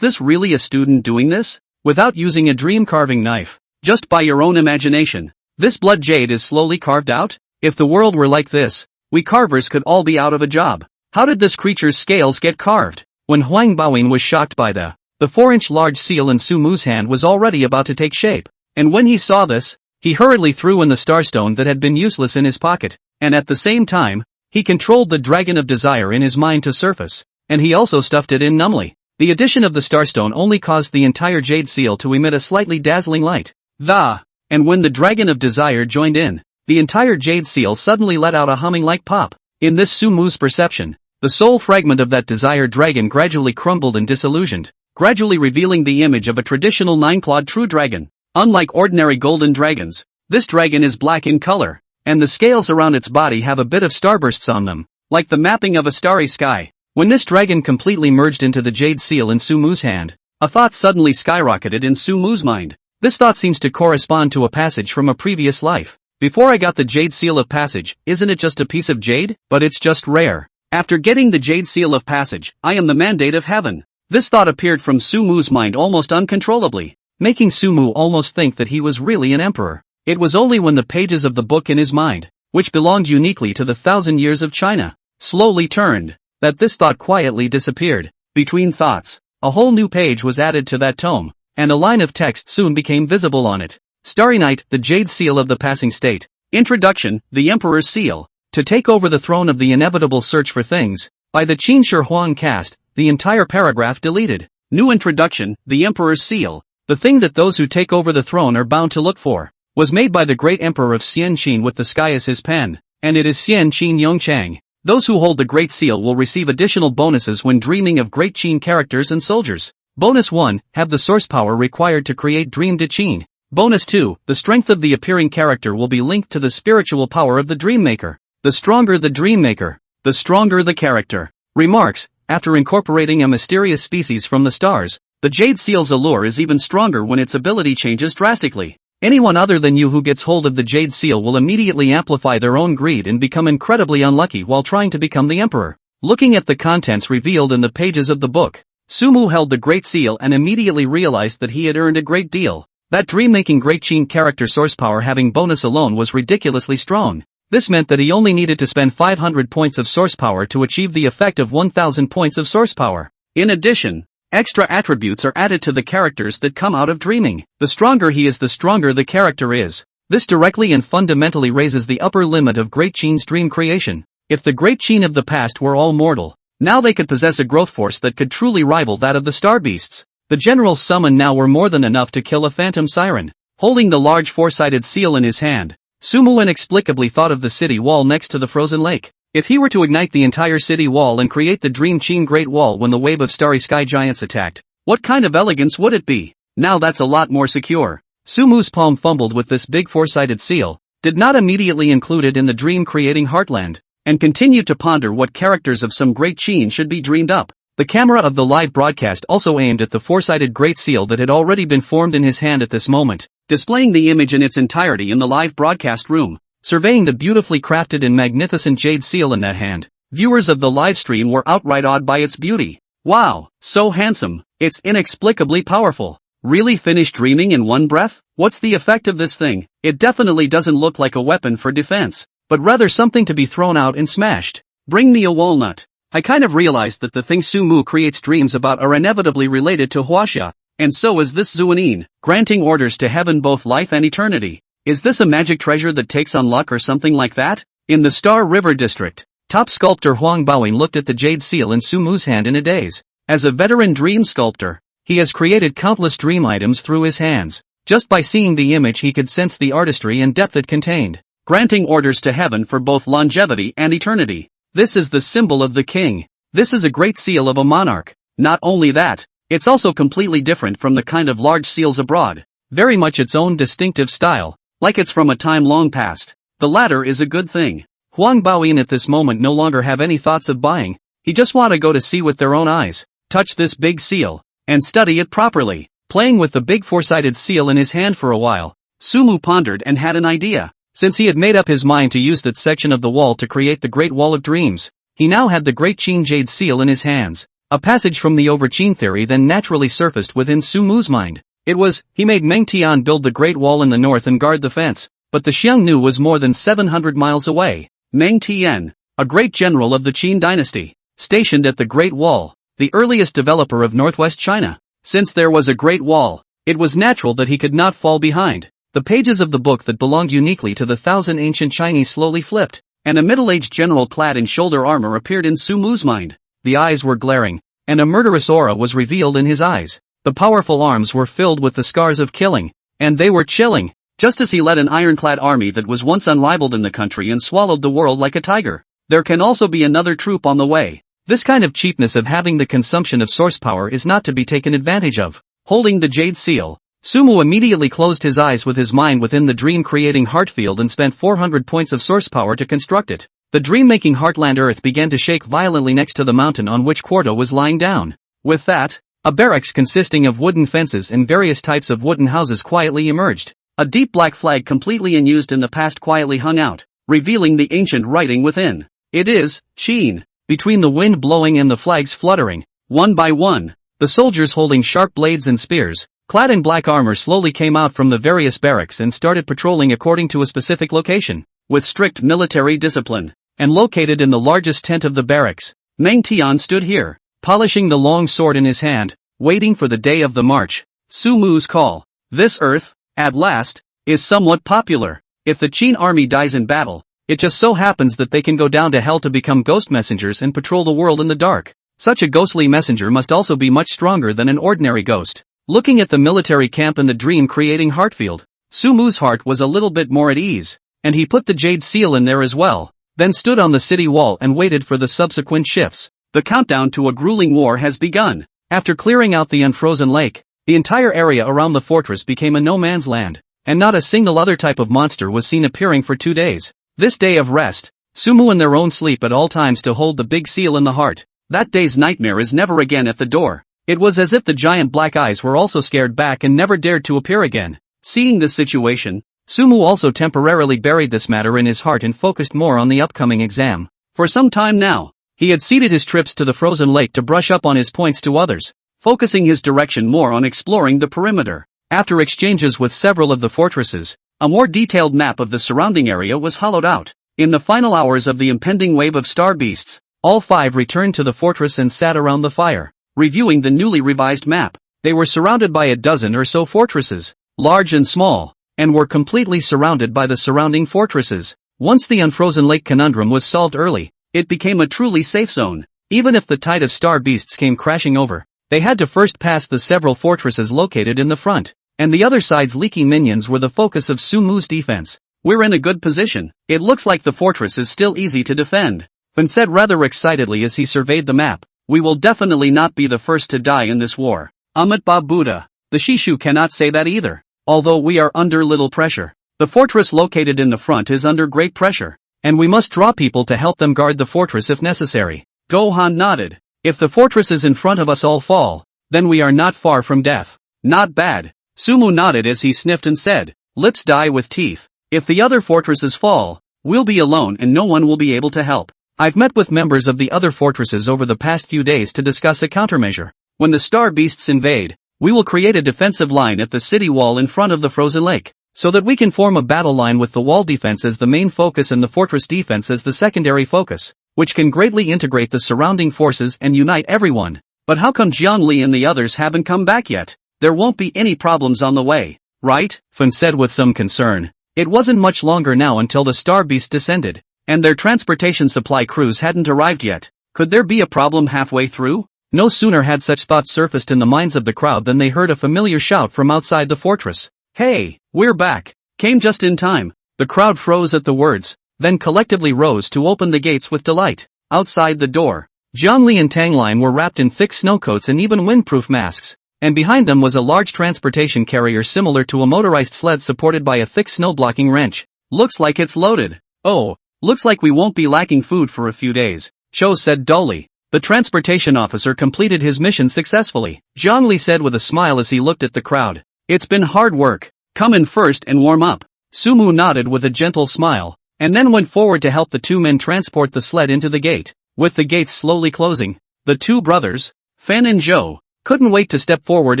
this really a student doing this? Without using a dream carving knife, just by your own imagination, this blood jade is slowly carved out? If the world were like this, we carvers could all be out of a job. How did this creature's scales get carved? When Huang Baoyin was shocked by the 4-inch large seal in Sumu's hand was already about to take shape. And when he saw this, he hurriedly threw in the starstone that had been useless in his pocket, and at the same time, he controlled the dragon of desire in his mind to surface, and he also stuffed it in numbly. The addition of the starstone only caused the entire jade seal to emit a slightly dazzling light. And when the dragon of desire joined in, the entire jade seal suddenly let out a humming-like pop. In this Sumu's perception, the soul fragment of that desire dragon gradually crumbled and disillusioned, gradually revealing the image of a traditional 9-clawed true dragon. Unlike ordinary golden dragons, this dragon is black in color, and the scales around its body have a bit of starbursts on them, like the mapping of a starry sky. When this dragon completely merged into the jade seal in Sumu's hand, a thought suddenly skyrocketed in Sumu's mind. This thought seems to correspond to a passage from a previous life. Before I got the jade seal of passage, isn't it just a piece of jade? But it's just rare. After getting the jade seal of passage, I am the mandate of heaven. This thought appeared from Sumu's mind almost uncontrollably, making Sumu almost think that he was really an emperor. It was only when the pages of the book in his mind, which belonged uniquely to the 1,000 years of China, slowly turned, that this thought quietly disappeared. Between thoughts, a whole new page was added to that tome, and a line of text soon became visible on it. Starry Night, the Jade Seal of the Passing State. Introduction, the Emperor's Seal. To take over the throne of the inevitable search for things, by the Qin Shi Huang caste, the entire paragraph deleted. New introduction, the Emperor's Seal. The thing that those who take over the throne are bound to look for, was made by the great Emperor of Xian Qin with the sky as his pen, and it is Xian Qin Yongchang. Those who hold the Great Seal will receive additional bonuses when dreaming of Great Qin characters and soldiers. Bonus 1, have the source power required to create Dream de Qin. Bonus 2, the strength of the appearing character will be linked to the spiritual power of the Dream Maker. The stronger the Dream Maker, the stronger the character. Remarks, after incorporating a mysterious species from the stars, the Jade Seal's allure is even stronger when its ability changes drastically. Anyone other than you who gets hold of the Jade Seal will immediately amplify their own greed and become incredibly unlucky while trying to become the Emperor. Looking at the contents revealed in the pages of the book, Sumu held the Great Seal and immediately realized that he had earned a great deal. That dream-making Great Qin character source power having bonus alone was ridiculously strong. This meant that he only needed to spend 500 points of source power to achieve the effect of 1000 points of source power. In addition, extra attributes are added to the characters that come out of dreaming. The stronger he is, the stronger the character is. This directly and fundamentally raises the upper limit of Great Qin's dream creation. If the Great Qin of the past were all mortal, now they could possess a growth force that could truly rival that of the star beasts. The generals summoned now were more than enough to kill a phantom siren. Holding the large four-sided seal in his hand, Sumu inexplicably thought of the city wall next to the frozen lake. If he were to ignite the entire city wall and create the Dream Qin Great Wall when the wave of starry sky giants attacked, what kind of elegance would it be? Now that's a lot more secure. Sumu's palm fumbled with this big four-sided seal, did not immediately include it in the dream-creating heartland, and continued to ponder what characters of some Great Qin should be dreamed up. The camera of the live broadcast also aimed at the four-sided Great Seal that had already been formed in his hand at this moment, displaying the image in its entirety in the live broadcast room. Surveying the beautifully crafted and magnificent Jade Seal in that hand, viewers of the live stream were outright awed by its beauty. Wow, so handsome, it's inexplicably powerful. Really finish dreaming in one breath? What's the effect of this thing? It definitely doesn't look like a weapon for defense, but rather something to be thrown out and smashed. Bring me a walnut. I kind of realized that the things Sumu creates dreams about are inevitably related to Huaxia, and so is this Zuanin, granting orders to heaven both life and eternity. Is this a magic treasure that takes on luck or something like that? In the Star River District, top sculptor Huang Baoing looked at the Jade Seal in Sumu's hand in a daze. As a veteran dream sculptor, he has created countless dream items through his hands. Just by seeing the image he could sense the artistry and depth it contained. Granting orders to heaven for both longevity and eternity. This is the symbol of the king. This is a great seal of a monarch. Not only that, it's also completely different from the kind of large seals abroad. Very much its own distinctive style. Like it's from a time long past. The latter is a good thing. Huang Baoyin at this moment no longer have any thoughts of buying. He just want to go to see with their own eyes, touch this big seal, and study it properly. Playing with the big four-sided seal in his hand for a while, Sumu pondered and had an idea. Since he had made up his mind to use that section of the wall to create the Great Wall of Dreams, he now had the Great Qin Jade Seal in his hands. A passage from the Over Qin theory then naturally surfaced within Sumu's mind. It was, he made Meng Tian build the Great Wall in the north and guard the fence, but the Xiangnu was more than 700 miles away. Meng Tian, a great general of the Qin dynasty, stationed at the Great Wall, the earliest developer of northwest China. Since there was a Great Wall, it was natural that he could not fall behind. The pages of the book that belonged uniquely to the 1,000 ancient Chinese slowly flipped, and a middle-aged general clad in shoulder armor appeared in Sumu's mind. The eyes were glaring, and a murderous aura was revealed in his eyes. The powerful arms were filled with the scars of killing, and they were chilling, just as he led an ironclad army that was once unrivaled in the country and swallowed the world like a tiger. There can also be another troop on the way. This kind of cheapness of having the consumption of source power is not to be taken advantage of. Holding the Jade Seal, Sumu immediately closed his eyes with his mind within the dream-creating heart field and spent 400 points of source power to construct it. The dream-making heartland earth began to shake violently next to the mountain on which Quarto was lying down. With that, a barracks consisting of wooden fences and various types of wooden houses quietly emerged. A deep black flag completely unused in the past quietly hung out, revealing the ancient writing within. It is, Qin. Between the wind blowing and the flags fluttering, one by one, the soldiers holding sharp blades and spears, clad in black armor slowly came out from the various barracks and started patrolling according to a specific location. With strict military discipline, and located in the largest tent of the barracks, Meng Tian stood here, polishing the long sword in his hand, waiting for the day of the march. Su Mu's call. This earth, at last, is somewhat popular. If the Qin army dies in battle, it just so happens that they can go down to hell to become ghost messengers and patrol the world in the dark. Such a ghostly messenger must also be much stronger than an ordinary ghost. Looking at the military camp in the dream-creating heartfield, Su Mu's heart was a little bit more at ease, and he put the jade seal in there as well, then stood on the city wall and waited for the subsequent shifts. The countdown to a grueling war has begun. After clearing out the unfrozen lake, the entire area around the fortress became a no-man's land, and not a single other type of monster was seen appearing for 2 days. This day of rest, Su Mu in their own sleep at all times to hold the big seal in the heart. That day's nightmare is never again at the door. It was as if the giant black eyes were also scared back and never dared to appear again. Seeing this situation, Su Mu also temporarily buried this matter in his heart and focused more on the upcoming exam. For some time now, he had ceded his trips to the frozen lake to brush up on his points to others, focusing his direction more on exploring the perimeter. After exchanges with several of the fortresses, a more detailed map of the surrounding area was hollowed out. In the final hours of the impending wave of star beasts, all 5 returned to the fortress and sat around the fire, reviewing the newly revised map. They were surrounded by a dozen or so fortresses, large and small, and were completely surrounded by the surrounding fortresses. Once the unfrozen lake conundrum was solved early, it became a truly safe zone. Even if the tide of star beasts came crashing over, they had to first pass the several fortresses located in the front, and the other side's leaky minions were the focus of Su Mu's defense. We're in a good position. It looks like the fortress is still easy to defend, Fan said rather excitedly as he surveyed the map. We will definitely not be the first to die in this war. Amitabha Buddha. The Shishu cannot say that either. Although we are under little pressure, the fortress located in the front is under great pressure, and we must draw people to help them guard the fortress if necessary. Gohan nodded. If the fortresses in front of us all fall, then we are not far from death. Not bad. Sumu nodded as he sniffed and said, lips die with teeth. If the other fortresses fall, we'll be alone and no one will be able to help. I've met with members of the other fortresses over the past few days to discuss a countermeasure. When the star beasts invade, we will create a defensive line at the city wall in front of the frozen lake, so that we can form a battle line with the wall defense as the main focus and the fortress defense as the secondary focus, which can greatly integrate the surrounding forces and unite everyone. But how come Jiangli and the others haven't come back yet? There won't be any problems on the way, right? Fan said with some concern. It wasn't much longer now until the star beast descended, and their transportation supply crews hadn't arrived yet. Could there be a problem halfway through? No sooner had such thoughts surfaced in the minds of the crowd than they heard a familiar shout from outside the fortress. Hey, we're back! Came just in time. The crowd froze at the words, then collectively rose to open the gates with delight. Outside the door, Zhongli and Tanglin were wrapped in thick snowcoats and even windproof masks, and behind them was a large transportation carrier similar to a motorized sled supported by a thick snow-blocking wrench. Looks like it's loaded. Oh, looks like we won't be lacking food for a few days, Cho said dully. The transportation officer completed his mission successfully, Zhongli said with a smile as he looked at the crowd. It's been hard work. Come in first and warm up. Sumu nodded with a gentle smile, and then went forward to help the two men transport the sled into the gate. With the gates slowly closing, the two brothers, Fan and Zhou, couldn't wait to step forward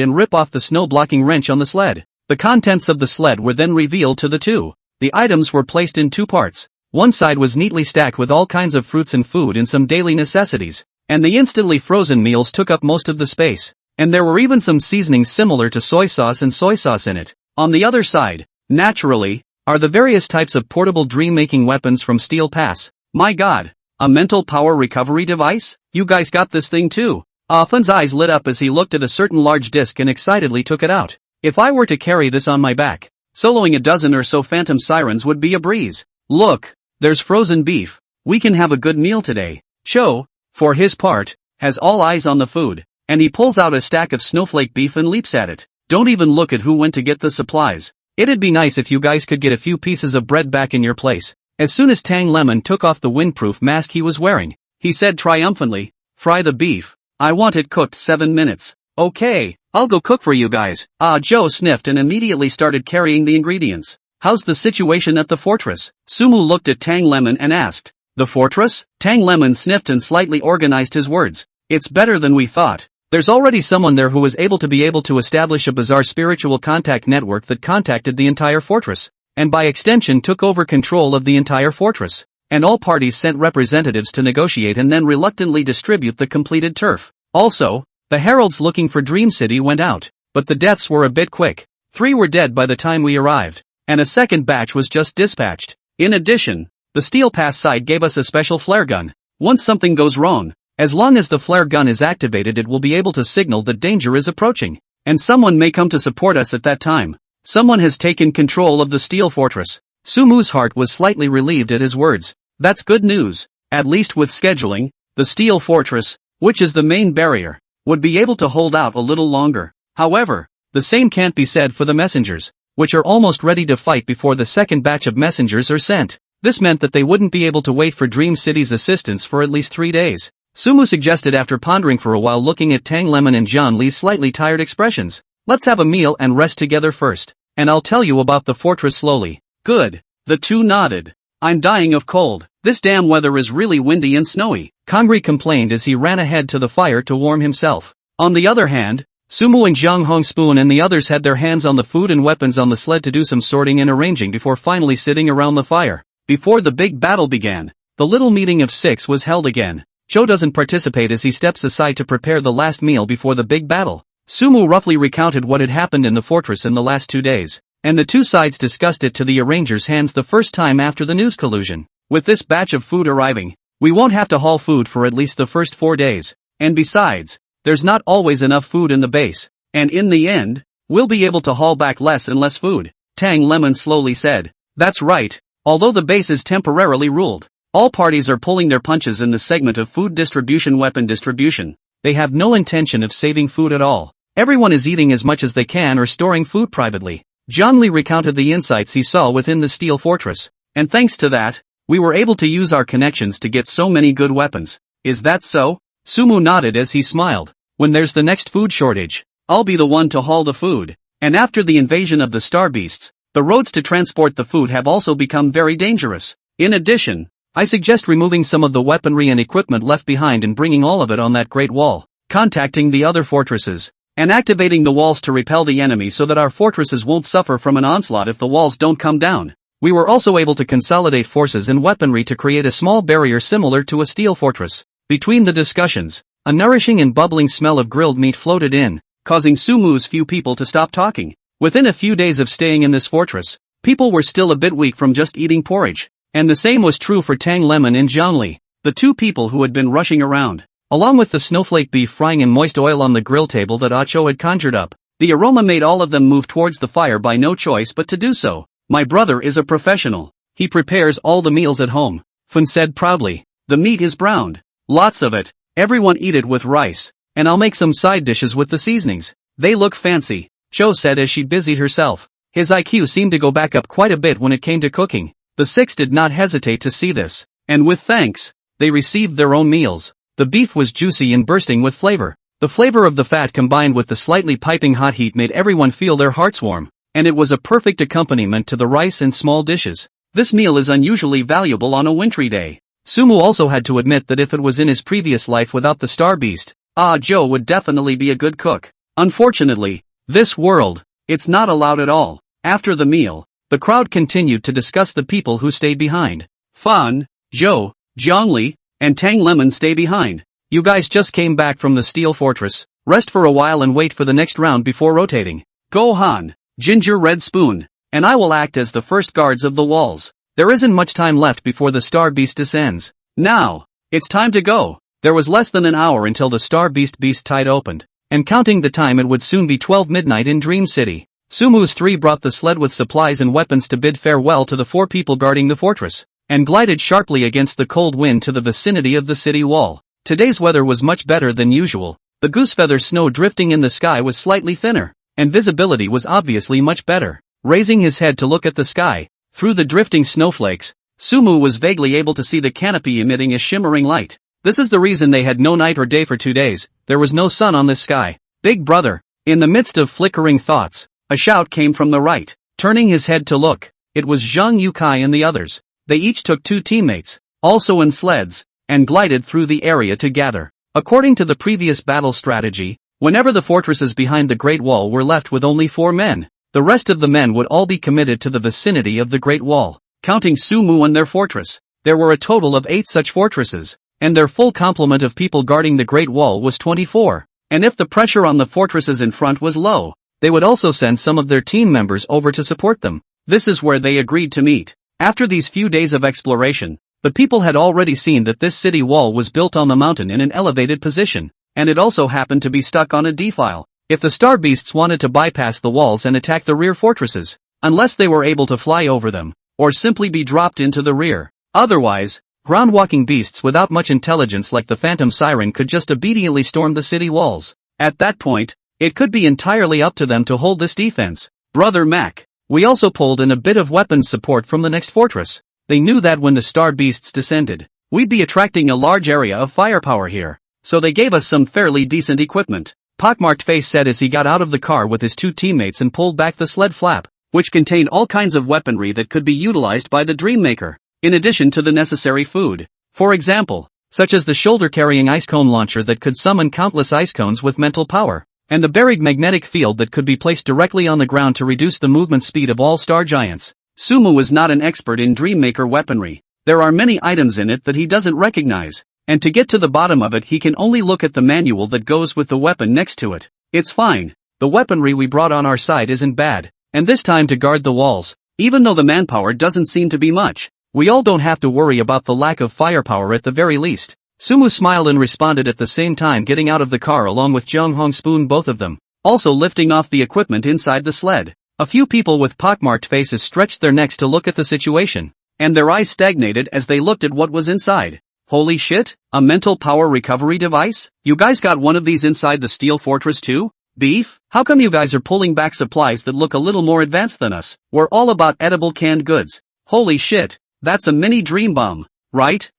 and rip off the snow-blocking wrench on the sled. The contents of the sled were then revealed to the two. The items were placed in two parts. One side was neatly stacked with all kinds of fruits and food and some daily necessities, and the instantly frozen meals took up most of the space, and there were even some seasonings similar to soy sauce in it. On the other side, naturally, are the various types of portable dream-making weapons from Steel Pass. My god, a mental power recovery device? You guys got this thing too? Fan's eyes lit up as he looked at a certain large disc and excitedly took it out. If I were to carry this on my back, soloing a dozen or so phantom sirens would be a breeze. Look, there's frozen beef. We can have a good meal today. Cho, for his part, has all eyes on the food, and he pulls out a stack of snowflake beef and leaps at it. Don't even look at who went to get the supplies. It'd be nice if you guys could get a few pieces of bread back in your place. As soon as Tang Lemon took off the windproof mask he was wearing, he said triumphantly, fry the beef. I want it cooked 7 minutes. Okay, I'll go cook for you guys. Joe sniffed and immediately started carrying the ingredients. How's the situation at the fortress? Sumu looked at Tang Lemon and asked. The fortress? Tang Lemon sniffed and slightly organized his words. It's better than we thought. There's already someone there who was able to establish a bizarre spiritual contact network that contacted the entire fortress, and by extension took over control of the entire fortress. and all parties sent representatives to negotiate and then reluctantly distribute the completed turf. Also, the heralds looking for Dream City went out, but the deaths were a bit quick. 3 were dead by the time we arrived, and a second batch was just dispatched. In addition, the Steel Pass side gave us a special flare gun. Once something goes wrong, as long as the flare gun is activated, it will be able to signal that danger is approaching, and someone may come to support us at that time. Someone has taken control of the Steel Fortress. Sumu's heart was slightly relieved at his words. That's good news. At least with scheduling, the Steel Fortress, which is the main barrier, would be able to hold out a little longer. However, the same can't be said for the messengers, which are almost ready to fight before the second batch of messengers are sent. This meant that they wouldn't be able to wait for Dream City's assistance for at least 3 days. Sumu suggested after pondering for a while, looking at Tang Lemon and John Lee's slightly tired expressions. Let's have a meal and rest together first, and I'll tell you about the fortress slowly. Good. The two nodded. I'm dying of cold. This damn weather is really windy and snowy, Kangri complained as he ran ahead to the fire to warm himself. On the other hand, Sumu and Zhang Hongspoon and the others had their hands on the food and weapons on the sled to do some sorting and arranging before finally sitting around the fire. Before the big battle began, the little meeting of 6 was held again. Joe doesn't participate as he steps aside to prepare the last meal before the big battle. Sumu roughly recounted what had happened in the fortress in the last 2 days, and the two sides discussed it to the arrangers' hands the first time after the news collusion. With this batch of food arriving, we won't have to haul food for at least the first 4 days, and besides, there's not always enough food in the base, and in the end, we'll be able to haul back less and less food, Tang Lemon slowly said. That's right, although the base is temporarily ruled. All parties are pulling their punches in the segment of food distribution, weapon distribution. They have no intention of saving food at all. Everyone is eating as much as they can or storing food privately. John Lee recounted the insights he saw within the Steel Fortress, and thanks to that, we were able to use our connections to get so many good weapons. Is that so? Sumu nodded as he smiled. When there's the next food shortage, I'll be the one to haul the food. And after the invasion of the Star Beasts, the roads to transport the food have also become very dangerous. In addition, I suggest removing some of the weaponry and equipment left behind and bringing all of it on that Great Wall, contacting the other fortresses, and activating the walls to repel the enemy so that our fortresses won't suffer from an onslaught if the walls don't come down. We were also able to consolidate forces and weaponry to create a small barrier similar to a steel fortress. Between the discussions, a nourishing and bubbling smell of grilled meat floated in, causing Sumu's few people to stop talking. Within a few days of staying in this fortress, people were still a bit weak from just eating porridge. And the same was true for Tang Lemon and Zhangli, the two people who had been rushing around. Along with the snowflake beef frying in moist oil on the grill table that Acho had conjured up, the aroma made all of them move towards the fire by no choice but to do so. My brother is a professional. He prepares all the meals at home, Fun said proudly. The meat is browned. Lots of it. Everyone eat it with rice. And I'll make some side dishes with the seasonings. They look fancy, Cho said as she busied herself. His IQ seemed to go back up quite a bit when it came to cooking. The 6 did not hesitate to see this, and with thanks, they received their own meals. The beef was juicy and bursting with flavor. The flavor of the fat combined with the slightly piping hot heat made everyone feel their hearts warm, and it was a perfect accompaniment to the rice and small dishes. This meal is unusually valuable on a wintry day. Sumu also had to admit that if it was in his previous life without the Star Beast, Joe would definitely be a good cook. Unfortunately, this world, it's not allowed at all. After the meal, the crowd continued to discuss the people who stayed behind. Fan, Zhou, Zhangli, and Tang Lemon stay behind. You guys just came back from the Steel Fortress. Rest for a while and wait for the next round before rotating. Gohan, Ginger Red Spoon, and I will act as the first guards of the walls. There isn't much time left before the Star Beast descends. Now, it's time to go. There was less than an hour until the Star Beast tide opened, and counting the time it would soon be 12 midnight in Dream City. Sumu's 3 brought the sled with supplies and weapons to bid farewell to the 4 people guarding the fortress, and glided sharply against the cold wind to the vicinity of the city wall. Today's weather was much better than usual. The goosefeather snow drifting in the sky was slightly thinner, and visibility was obviously much better. Raising his head to look at the sky, through the drifting snowflakes, Sumu was vaguely able to see the canopy emitting a shimmering light. This is the reason they had no night or day for 2 days. There was no sun on this sky. Big brother. In the midst of flickering thoughts, a shout came from the right. Turning his head to look, it was Zhang Yukai and the others. They each took 2 teammates, also in sleds, and glided through the area to gather. According to the previous battle strategy, whenever the fortresses behind the Great Wall were left with only 4 men, the rest of the men would all be committed to the vicinity of the Great Wall, counting Sumu and their fortress. there were a total of 8 such fortresses, and their full complement of people guarding the Great Wall was 24. And if the pressure on the fortresses in front was low, they would also send some of their team members over to support them. This is where they agreed to meet. After these few days of exploration, the people had already seen that this city wall was built on the mountain in an elevated position, and it also happened to be stuck on a defile. If the star beasts wanted to bypass the walls and attack the rear fortresses, unless they were able to fly over them, or simply be dropped into the rear. Otherwise, ground-walking beasts without much intelligence like the Phantom Siren could just obediently storm the city walls. At that point, it could be entirely up to them to hold this defense. Brother Mac. We also pulled in a bit of weapons support from the next fortress. They knew that when the star beasts descended, we'd be attracting a large area of firepower here, so they gave us some fairly decent equipment. Pockmarked Face said as he got out of the car with his 2 teammates and pulled back the sled flap, which contained all kinds of weaponry that could be utilized by the Dreammaker, in addition to the necessary food. For example, such as the shoulder-carrying ice cone launcher that could summon countless ice cones with mental power, and the buried magnetic field that could be placed directly on the ground to reduce the movement speed of all star giants. Sumu is not an expert in Dreammaker weaponry. There are many items in it that he doesn't recognize, and to get to the bottom of it he can only look at the manual that goes with the weapon next to it. It's fine. The weaponry we brought on our side isn't bad, and this time to guard the walls, even though the manpower doesn't seem to be much, we all don't have to worry about the lack of firepower at the very least. Sumu smiled and responded at the same time getting out of the car along with Jung Hong Spoon, both of them, also lifting off the equipment inside the sled. A few people with pockmarked faces stretched their necks to look at the situation, and their eyes stagnated as they looked at what was inside. Holy shit, a mental power recovery device? You guys got one of these inside the steel fortress too? Beef? How come you guys are pulling back supplies that look a little more advanced than us? We're all about edible canned goods. Holy shit, that's a mini dream bomb, right?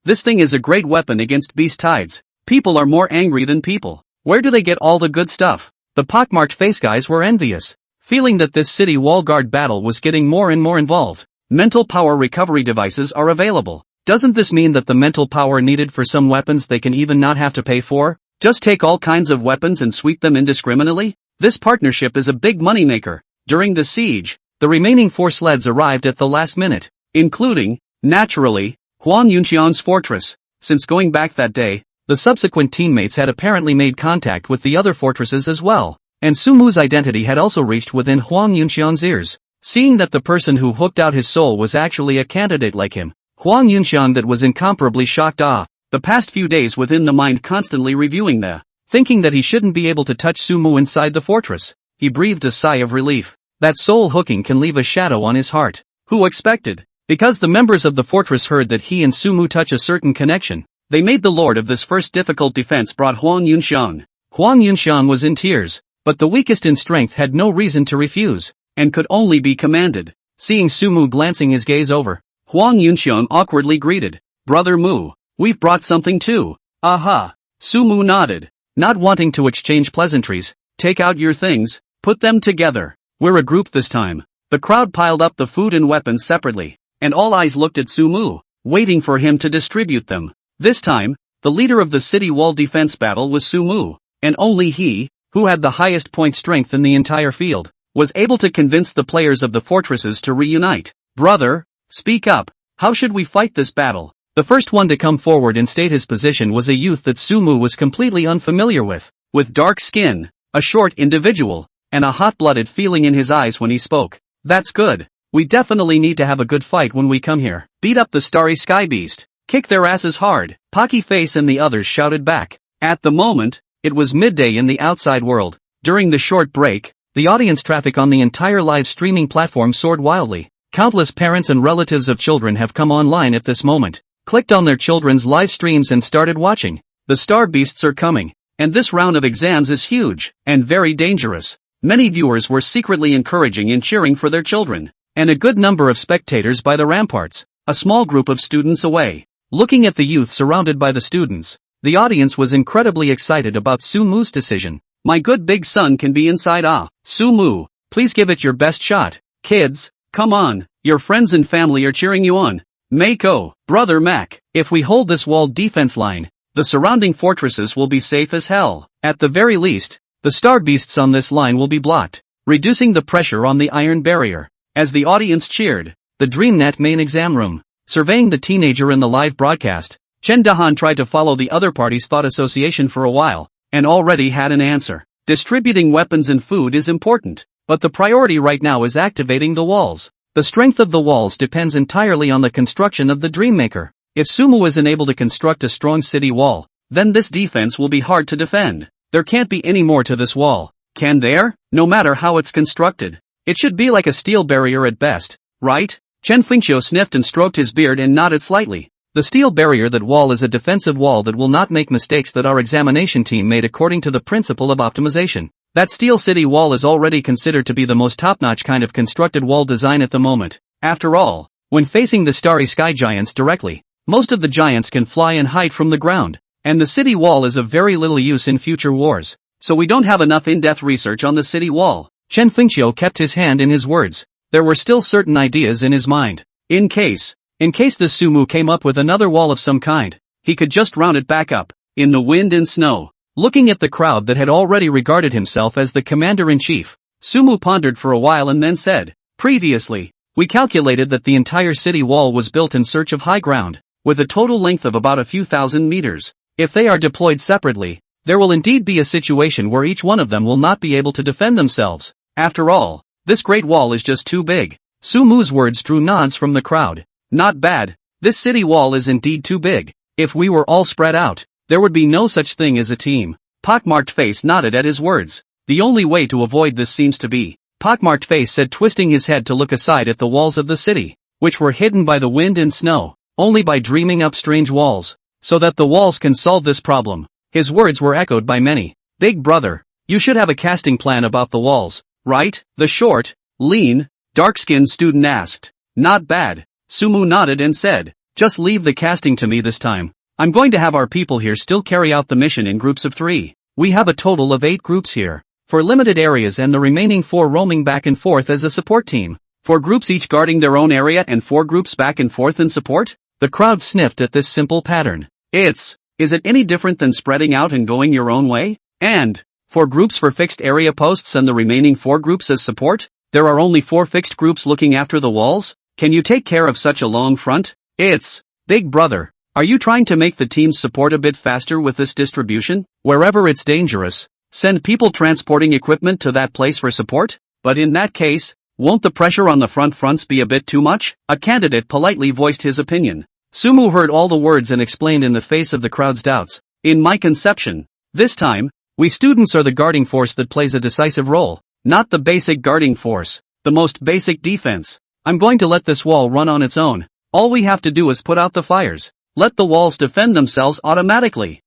This thing is a great weapon against beast tides. People are more angry than people. Where do they get all the good stuff? The pockmarked face guys were envious, feeling that this city wall guard battle was getting more and more involved. Mental power recovery devices are available. Doesn't this mean that the mental power needed for some weapons they can even not have to pay for? Just take all kinds of weapons and sweep them indiscriminately? This partnership is a big moneymaker. During the siege, the remaining 4 sleds arrived at the last minute, including, naturally, Huang Yunxian's fortress. Since going back that day, the subsequent teammates had apparently made contact with the other fortresses as well, and Sumu's identity had also reached within Huang Yunxian's ears. Seeing that the person who hooked out his soul was actually a candidate like him, Huang Yunxian that was incomparably shocked. The past few days within the mind constantly reviewing thinking that he shouldn't be able to touch Sumu inside the fortress, he breathed a sigh of relief. That soul hooking can leave a shadow on his heart. Who expected? Because the members of the fortress heard that he and Sumu touch a certain connection, they made the lord of this first difficult defense brought Huang Yunxian. Huang Yunxian was in tears, but the weakest in strength had no reason to refuse, and could only be commanded. Seeing Sumu glancing his gaze over, Huang Yunxian awkwardly greeted, "Brother Mu, we've brought something too." Aha. Sumu nodded, not wanting to exchange pleasantries. "Take out your things, put them together. We're a group this time." The crowd piled up the food and weapons separately, and all eyes looked at Sumu, waiting for him to distribute them. This time, the leader of the city wall defense battle was Sumu, and only he, who had the highest point strength in the entire field, was able to convince the players of the fortresses to reunite. "Brother, speak up. How should we fight this battle?" The first one to come forward and state his position was a youth that Sumu was completely unfamiliar with dark skin, a short individual, and a hot-blooded feeling in his eyes when he spoke. "That's good. We definitely need to have a good fight when we come here. Beat up the starry sky beast. Kick their asses hard." Pocky Face and the others shouted back. At the moment, it was midday in the outside world. During the short break, the audience traffic on the entire live streaming platform soared wildly. Countless parents and relatives of children have come online at this moment, clicked on their children's live streams and started watching. The star beasts are coming, and this round of exams is huge, and very dangerous. Many viewers were secretly encouraging and cheering for their children, and a good number of spectators by the ramparts, a small group of students away. Looking at the youth surrounded by the students, the audience was incredibly excited about Sumu's decision. "My good big son can be inside. Sumu, please give it your best shot. Kids, come on, your friends and family are cheering you on. Mako, Brother Mac, if we hold this wall defense line, the surrounding fortresses will be safe as hell. At the very least, the star beasts on this line will be blocked, reducing the pressure on the iron barrier." As the audience cheered, the DreamNet main exam room, Surveying the teenager in the live broadcast, Chen Dahan tried to follow the other party's thought association for a while, and already had an answer. Distributing weapons and food is important, but the priority right now is activating the walls. The strength of the walls depends entirely on the construction of the Dreammaker. If Sumu isn't able to construct a strong city wall, then this defense will be hard to defend. There can't be any more to this wall, can there? No matter how it's constructed. It should be like a steel barrier at best, right? Chen Fengxiu sniffed and stroked his beard and nodded slightly. The steel barrier that wall is a defensive wall that will not make mistakes that our examination team made according to the principle of optimization. That steel city wall is already considered to be the most top-notch kind of constructed wall design at the moment. After all, when facing the starry sky giants directly, most of the giants can fly and hide from the ground, and the city wall is of very little use in future wars. So we don't have enough in-depth research on the city wall. Chen Fengxiu kept his hand in his words. There were still certain ideas in his mind. In case the Sumu came up with another wall of some kind, he could just round it back up, in the wind and snow. Looking at the crowd that had already regarded himself as the commander-in-chief, Sumu pondered for a while and then said, previously, we calculated that the entire city wall was built in search of high ground, with a total length of about a few thousand meters. If they are deployed separately, there will indeed be a situation where each one of them will not be able to defend themselves. After all, this great wall is just too big. Sumu's words drew nods from the crowd. Not bad. This city wall is indeed too big. If we were all spread out, there would be no such thing as a team. Pockmarked Face nodded at his words. The only way to avoid this seems to be, Pockmarked Face said, twisting his head to look aside at the walls of the city, which were hidden by the wind and snow, only by dreaming up strange walls, so that the walls can solve this problem. His words were echoed by many. Big brother, you should have a casting plan about the walls, right? The short, lean, dark-skinned student asked. Not bad. Sumu nodded and said, just leave the casting to me this time. I'm going to have our people here still carry out the mission in groups of 3. We have a total of 8 groups here, for limited areas, and the remaining 4 roaming back and forth as a support team. 4 groups each guarding their own area and 4 groups back and forth in support? The crowd sniffed at this simple pattern. Is it any different than spreading out and going your own way? And 4 groups for fixed area posts and the remaining 4 groups as support? There are only 4 fixed groups looking after the walls? Can you take care of such a long front? Big brother, are you trying to make the team's support a bit faster with this distribution? Wherever it's dangerous, send people transporting equipment to that place for support? But in that case, won't the pressure on the front fronts be a bit too much? A candidate politely voiced his opinion. Sumu heard all the words and explained in the face of the crowd's doubts. In my conception, this time, we students are the guarding force that plays a decisive role, not the basic guarding force, the most basic defense. I'm going to let this wall run on its own. All we have to do is put out the fires. Let the walls defend themselves automatically.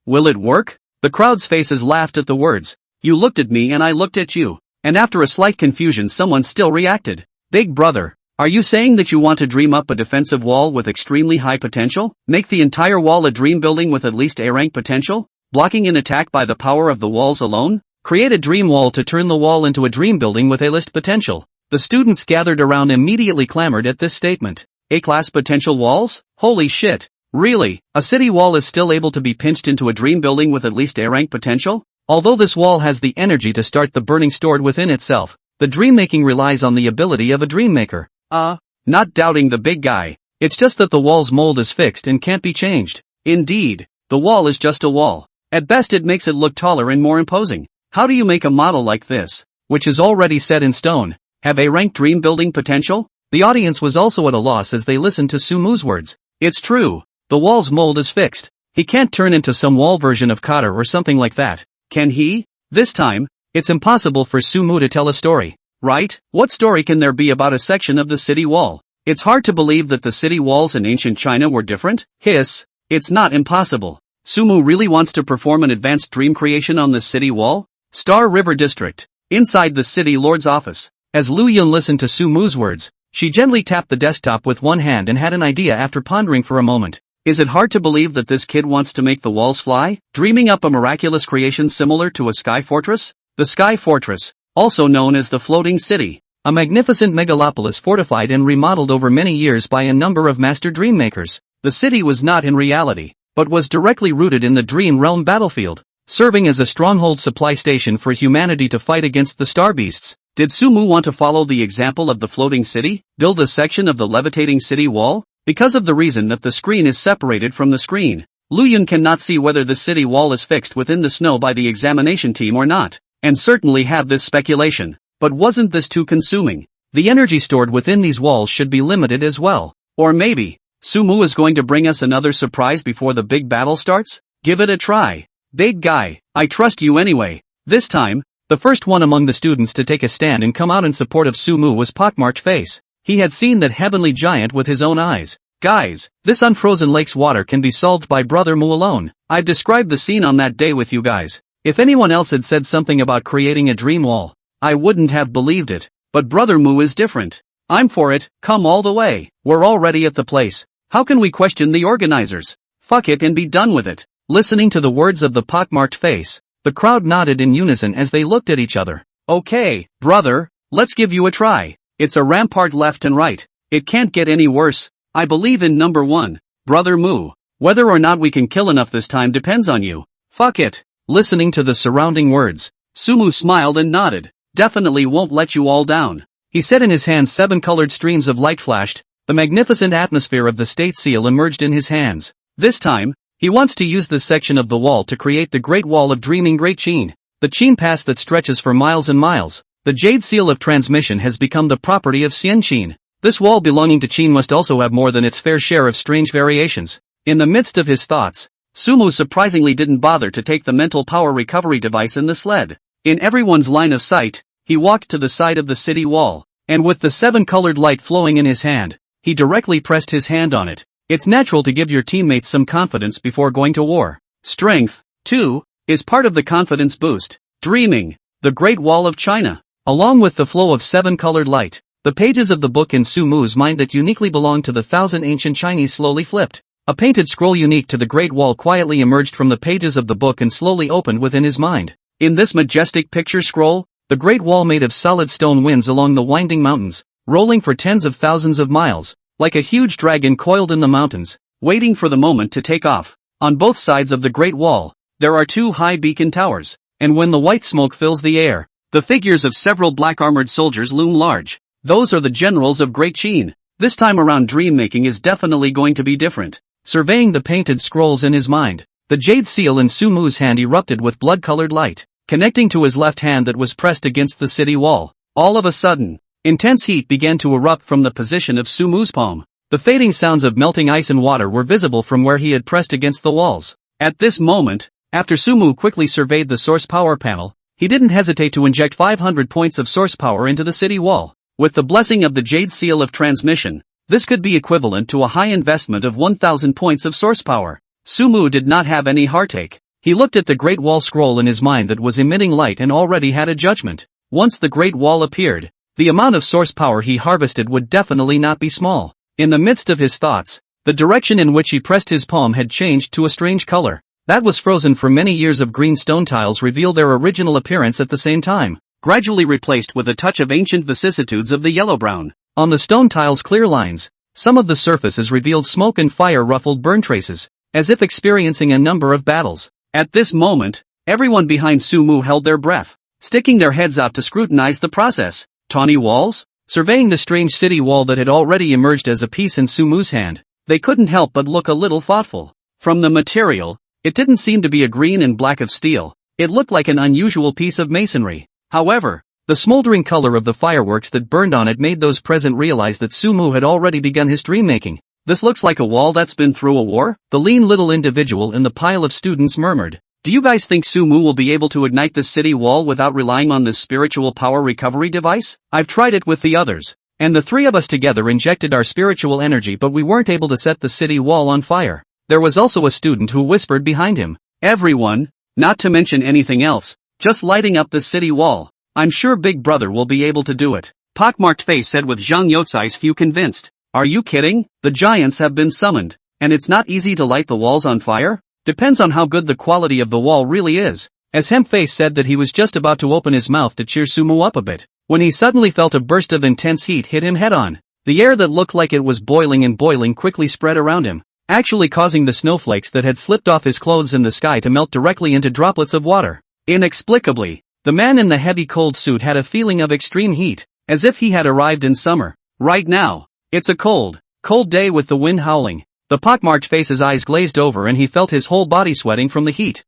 Will it work? The crowd's faces laughed at the words. You looked at me and I looked at you. And after a slight confusion, someone still reacted. Big brother, are you saying that you want to dream up a defensive wall with extremely high potential? Make the entire wall a dream building with at least A-rank potential? Blocking an attack by the power of the walls alone? Create a dream wall to turn the wall into a dream building with A-list potential. The students gathered around immediately clamored at this statement. A-class potential walls? Holy shit. Really? A city wall is still able to be pinched into a dream building with at least A-rank potential? Although this wall has the energy to start the burning stored within itself, the dream making relies on the ability of a dream maker. Not doubting the big guy. It's just that the wall's mold is fixed and can't be changed. Indeed, the wall is just a wall. At best it makes it look taller and more imposing. How do you make a model like this, which is already set in stone, have A-rank dream building potential? The audience was also at a loss as they listened to Sumu's words. It's true, the wall's mold is fixed. He can't turn into some wall version of Cotter or something like that. Can he? This time, it's impossible for Sumu to tell a story, right? What story can there be about a section of the city wall? It's hard to believe that the city walls in ancient China were different. It's not impossible. Sumu really wants to perform an advanced dream creation on this city wall? Star River District. Inside the city lord's office. As Lu Yun listened to Sumu's words, she gently tapped the desktop with one hand and had an idea after pondering for a moment. Is it hard to believe that this kid wants to make the walls fly? Dreaming up a miraculous creation similar to a sky fortress? The Sky Fortress, also known as the Floating City. A magnificent megalopolis fortified and remodeled over many years by a number of master dream makers. The city was not in reality, but was directly rooted in the dream realm battlefield, serving as a stronghold supply station for humanity to fight against the star beasts. Did Sumu want to follow the example of the floating city, build a section of the levitating city wall? Because of the reason that the screen is separated from the screen, Luyun cannot see whether the city wall is fixed within the snow by the examination team or not, and certainly have this speculation. But wasn't this too consuming? The energy stored within these walls should be limited as well. Or maybe, Sumu is going to bring us another surprise before the big battle starts? Give it a try. Big guy, I trust you anyway. This time, the first one among the students to take a stand and come out in support of Sumu was Pockmarked Face. He had seen that heavenly giant with his own eyes. Guys, this unfrozen lake's water can be solved by Brother Mu alone. I've described the scene on that day with you guys. If anyone else had said something about creating a dream wall, I wouldn't have believed it. But Brother Mu is different. I'm for it, come all the way. We're already at the place. How can we question the organizers? Fuck it and be done with it. Listening to the words of the pockmarked face, the crowd nodded in unison as they looked at each other. Okay, brother, let's give you a try. It's a rampart left and right. It can't get any worse. I believe in number 1, Brother Mu. Whether or not we can kill enough this time depends on you. Fuck it. Listening to the surrounding words, Sumu smiled and nodded. Definitely won't let you all down. He said in his hands 7 colored streams of light flashed, the magnificent atmosphere of the state seal emerged in his hands. This time, he wants to use this section of the wall to create the Great Wall of Dreaming Great Qin. The Qin Pass that stretches for miles and miles. The Jade Seal of Transmission has become the property of Xian Qin. This wall belonging to Qin must also have more than its fair share of strange variations. In the midst of his thoughts, Sumu surprisingly didn't bother to take the mental power recovery device in the sled. In everyone's line of sight, he walked to the side of the city wall, and with the 7-colored light flowing in his hand, he directly pressed his hand on it. It's natural to give your teammates some confidence before going to war. Strength, too, is part of the confidence boost. Dreaming, the Great Wall of China. Along with the flow of 7-colored light, the pages of the book in Sumu's mind that uniquely belonged to the 1,000 ancient Chinese slowly flipped. A painted scroll unique to the Great Wall quietly emerged from the pages of the book and slowly opened within his mind. In this majestic picture scroll, the Great Wall made of solid stone winds along the winding mountains, rolling for tens of thousands of miles, like a huge dragon coiled in the mountains, waiting for the moment to take off. On both sides of the Great Wall, there are 2 high beacon towers, and when the white smoke fills the air, the figures of several black-armored soldiers loom large. Those are the generals of Great Qin. This time around dream making is definitely going to be different. Surveying the painted scrolls in his mind, the jade seal in Sumu's hand erupted with blood-colored light, connecting to his left hand that was pressed against the city wall. All of a sudden, intense heat began to erupt from the position of Sumu's palm. The fading sounds of melting ice and water were visible from where he had pressed against the walls. At this moment, after Sumu quickly surveyed the source power panel, he didn't hesitate to inject 500 points of source power into the city wall. With the blessing of the Jade Seal of Transmission, this could be equivalent to a high investment of 1,000 points of source power. Sumu did not have any heartache. He looked at the Great Wall scroll in his mind that was emitting light and already had a judgment. Once the Great Wall appeared, the amount of source power he harvested would definitely not be small. In the midst of his thoughts, the direction in which he pressed his palm had changed to a strange color. That was frozen for many years of green stone tiles revealed their original appearance at the same time, gradually replaced with a touch of ancient vicissitudes of the yellow-brown. On the stone tiles' clear lines, some of the surfaces revealed smoke and fire-ruffled burn traces, as if experiencing a number of battles. At this moment, everyone behind Sumu held their breath, sticking their heads out to scrutinize the process. Tawny walls? Surveying the strange city wall that had already emerged as a piece in Sumu's hand, they couldn't help but look a little thoughtful. From the material, it didn't seem to be a green and black of steel. It looked like an unusual piece of masonry. However, the smoldering color of the fireworks that burned on it made those present realize that Sumu had already begun his dream making. This looks like a wall that's been through a war? The lean little individual in the pile of students murmured. Do you guys think Sumu will be able to ignite this city wall without relying on this spiritual power recovery device? I've tried it with the others, and the 3 of us together injected our spiritual energy, but we weren't able to set the city wall on fire. There was also a student who whispered behind him. Everyone, not to mention anything else, just lighting up the city wall. I'm sure Big Brother will be able to do it. Pockmarked Face said with Zhang Yotsai's few convinced. Are you kidding? The giants have been summoned, and it's not easy to light the walls on fire? Depends on how good the quality of the wall really is. As Hempface said that he was just about to open his mouth to cheer Sumu up a bit, when he suddenly felt a burst of intense heat hit him head-on. The air that looked like it was boiling and boiling quickly spread around him, actually causing the snowflakes that had slipped off his clothes in the sky to melt directly into droplets of water. Inexplicably, the man in the heavy cold suit had a feeling of extreme heat, as if he had arrived in summer. Right now, it's a cold cold day with the wind howling. The pockmarked face's eyes glazed over and he felt his whole body sweating from the heat.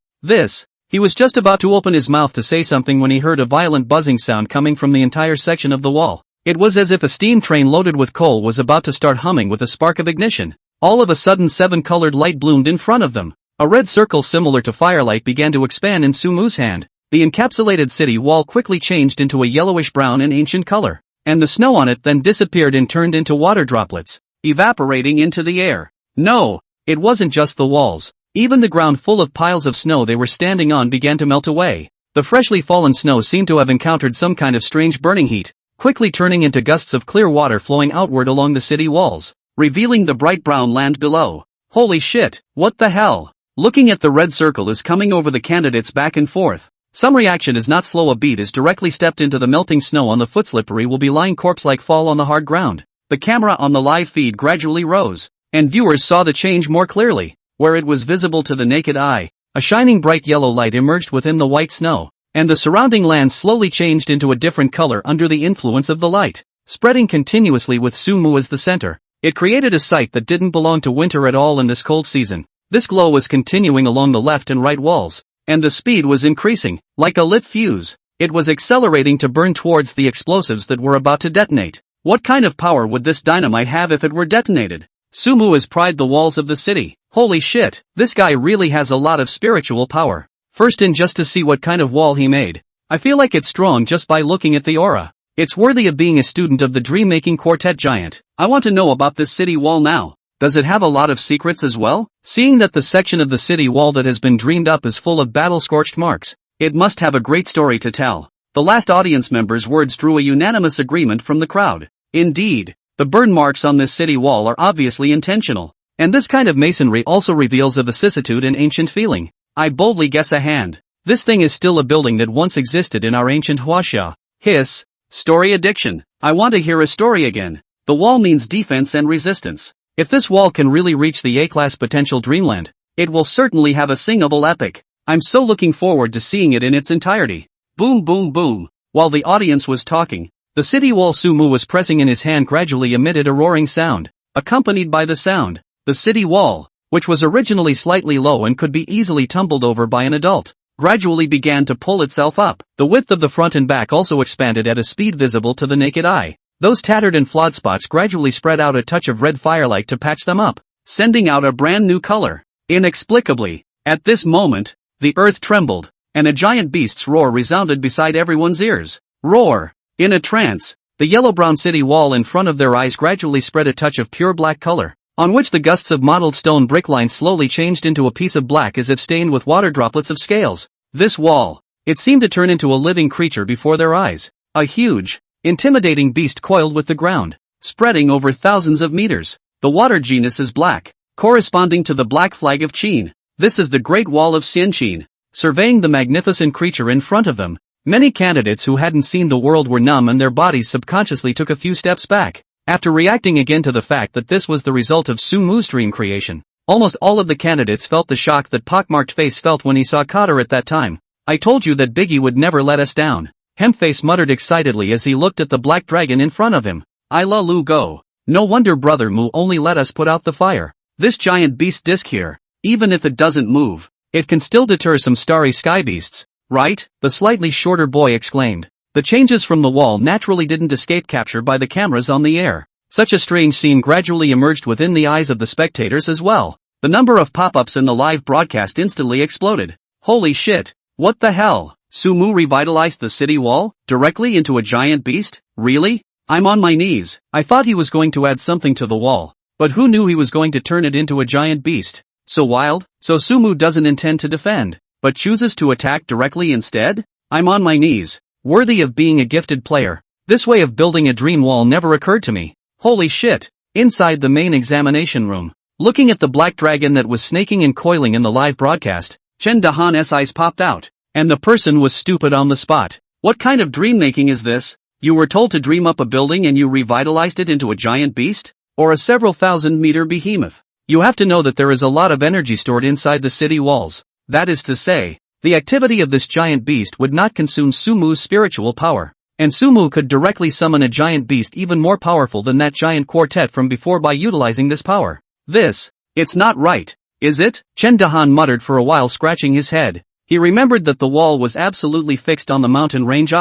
He was just about to open his mouth to say something when he heard a violent buzzing sound coming from the entire section of the wall. It was as if a steam train loaded with coal was about to start humming with a spark of ignition. All of a sudden 7-colored light bloomed in front of them. A red circle similar to firelight began to expand in Sumu's hand. The encapsulated city wall quickly changed into a yellowish-brown and ancient color, and the snow on it then disappeared and turned into water droplets, evaporating into the air. No, it wasn't just the walls. Even the ground full of piles of snow they were standing on began to melt away. The freshly fallen snow seemed to have encountered some kind of strange burning heat, quickly turning into gusts of clear water flowing outward along the city walls, revealing the bright brown land below. Holy shit, what the hell? Looking at the red circle is coming over the candidates back and forth. Some reaction is not slow. A beat is directly stepped into the melting snow on the foot. Slippery will be lying corpse-like fall on the hard ground. The camera on the live feed gradually rose, and viewers saw the change more clearly. Where it was visible to the naked eye, a shining bright yellow light emerged within the white snow, and the surrounding land slowly changed into a different color under the influence of the light, spreading continuously with Sumu as the center. It created a sight that didn't belong to winter at all in this cold season. This glow was continuing along the left and right walls, and the speed was increasing, like a lit fuse. It was accelerating to burn towards the explosives that were about to detonate. What kind of power would this dynamite have if it were detonated? Sumu has pried the walls of the city. Holy shit, this guy really has a lot of spiritual power. First in just to see what kind of wall he made. I feel like it's strong just by looking at the aura. It's worthy of being a student of the dream-making quartet giant. I want to know about this city wall now. Does it have a lot of secrets as well? Seeing that the section of the city wall that has been dreamed up is full of battle-scorched marks, it must have a great story to tell. The last audience member's words drew a unanimous agreement from the crowd. Indeed, the burn marks on this city wall are obviously intentional. And this kind of masonry also reveals a vicissitude and ancient feeling. I boldly guess a hand. This thing is still a building that once existed in our ancient Huaxia. Hiss. Story addiction. I want to hear a story again. The wall means defense and resistance. If this wall can really reach the A-class potential dreamland, it will certainly have a singable epic. I'm so looking forward to seeing it in its entirety. Boom boom boom. While the audience was talking, the city wall Sumu was pressing in his hand gradually emitted a roaring sound. Accompanied by the sound, the city wall, which was originally slightly low and could be easily tumbled over by an adult, gradually began to pull itself up. The width of the front and back also expanded at a speed visible to the naked eye. Those tattered and flawed spots gradually spread out a touch of red firelight to patch them up, sending out a brand new color. Inexplicably, at this moment, the earth trembled, and a giant beast's roar resounded beside everyone's ears. Roar! In a trance, the yellow-brown city wall in front of their eyes gradually spread a touch of pure black color, on which the gusts of mottled stone brick lines slowly changed into a piece of black as if stained with water droplets of scales. This wall, it seemed to turn into a living creature before their eyes. A huge, intimidating beast coiled with the ground, spreading over thousands of meters. The water genus is black, corresponding to the black flag of Qin. This is the Great Wall of Xianqin. Surveying the magnificent creature in front of them, many candidates who hadn't seen the world were numb and their bodies subconsciously took a few steps back. After reacting again to the fact that this was the result of Sumu's dream creation, almost all of the candidates felt the shock that Pockmarked Face felt when he saw Cotter at that time. I told you that Biggie would never let us down. Hempface muttered excitedly as he looked at the black dragon in front of him. I la lu go. No wonder Brother Mu only let us put out the fire. This giant beast disc here, even if it doesn't move, it can still deter some starry sky beasts, right? The slightly shorter boy exclaimed. The changes from the wall naturally didn't escape capture by the cameras on the air. Such a strange scene gradually emerged within the eyes of the spectators as well. The number of pop-ups in the live broadcast instantly exploded. Holy shit, what the hell? Sumu revitalized the city wall, directly into a giant beast? Really? I'm on my knees. I thought he was going to add something to the wall, but who knew he was going to turn it into a giant beast? So wild? So Sumu doesn't intend to defend, but chooses to attack directly instead? I'm on my knees. Worthy of being a gifted player. This way of building a dream wall never occurred to me. Holy shit. Inside the main examination room, looking at the black dragon that was snaking and coiling in the live broadcast, Chen Dahan's eyes popped out, and the person was stupid on the spot. What kind of dream making is this? You were told to dream up a building and you revitalized it into a giant beast? Or a several thousand-meter behemoth? You have to know that there is a lot of energy stored inside the city walls. That is to say, the activity of this giant beast would not consume Sumu's spiritual power. and Sumu could directly summon a giant beast even more powerful than that giant quartet from before by utilizing this power. It's not right, is it? Chen Dahan muttered for a while, scratching his head. He remembered that the wall was absolutely fixed on the mountain range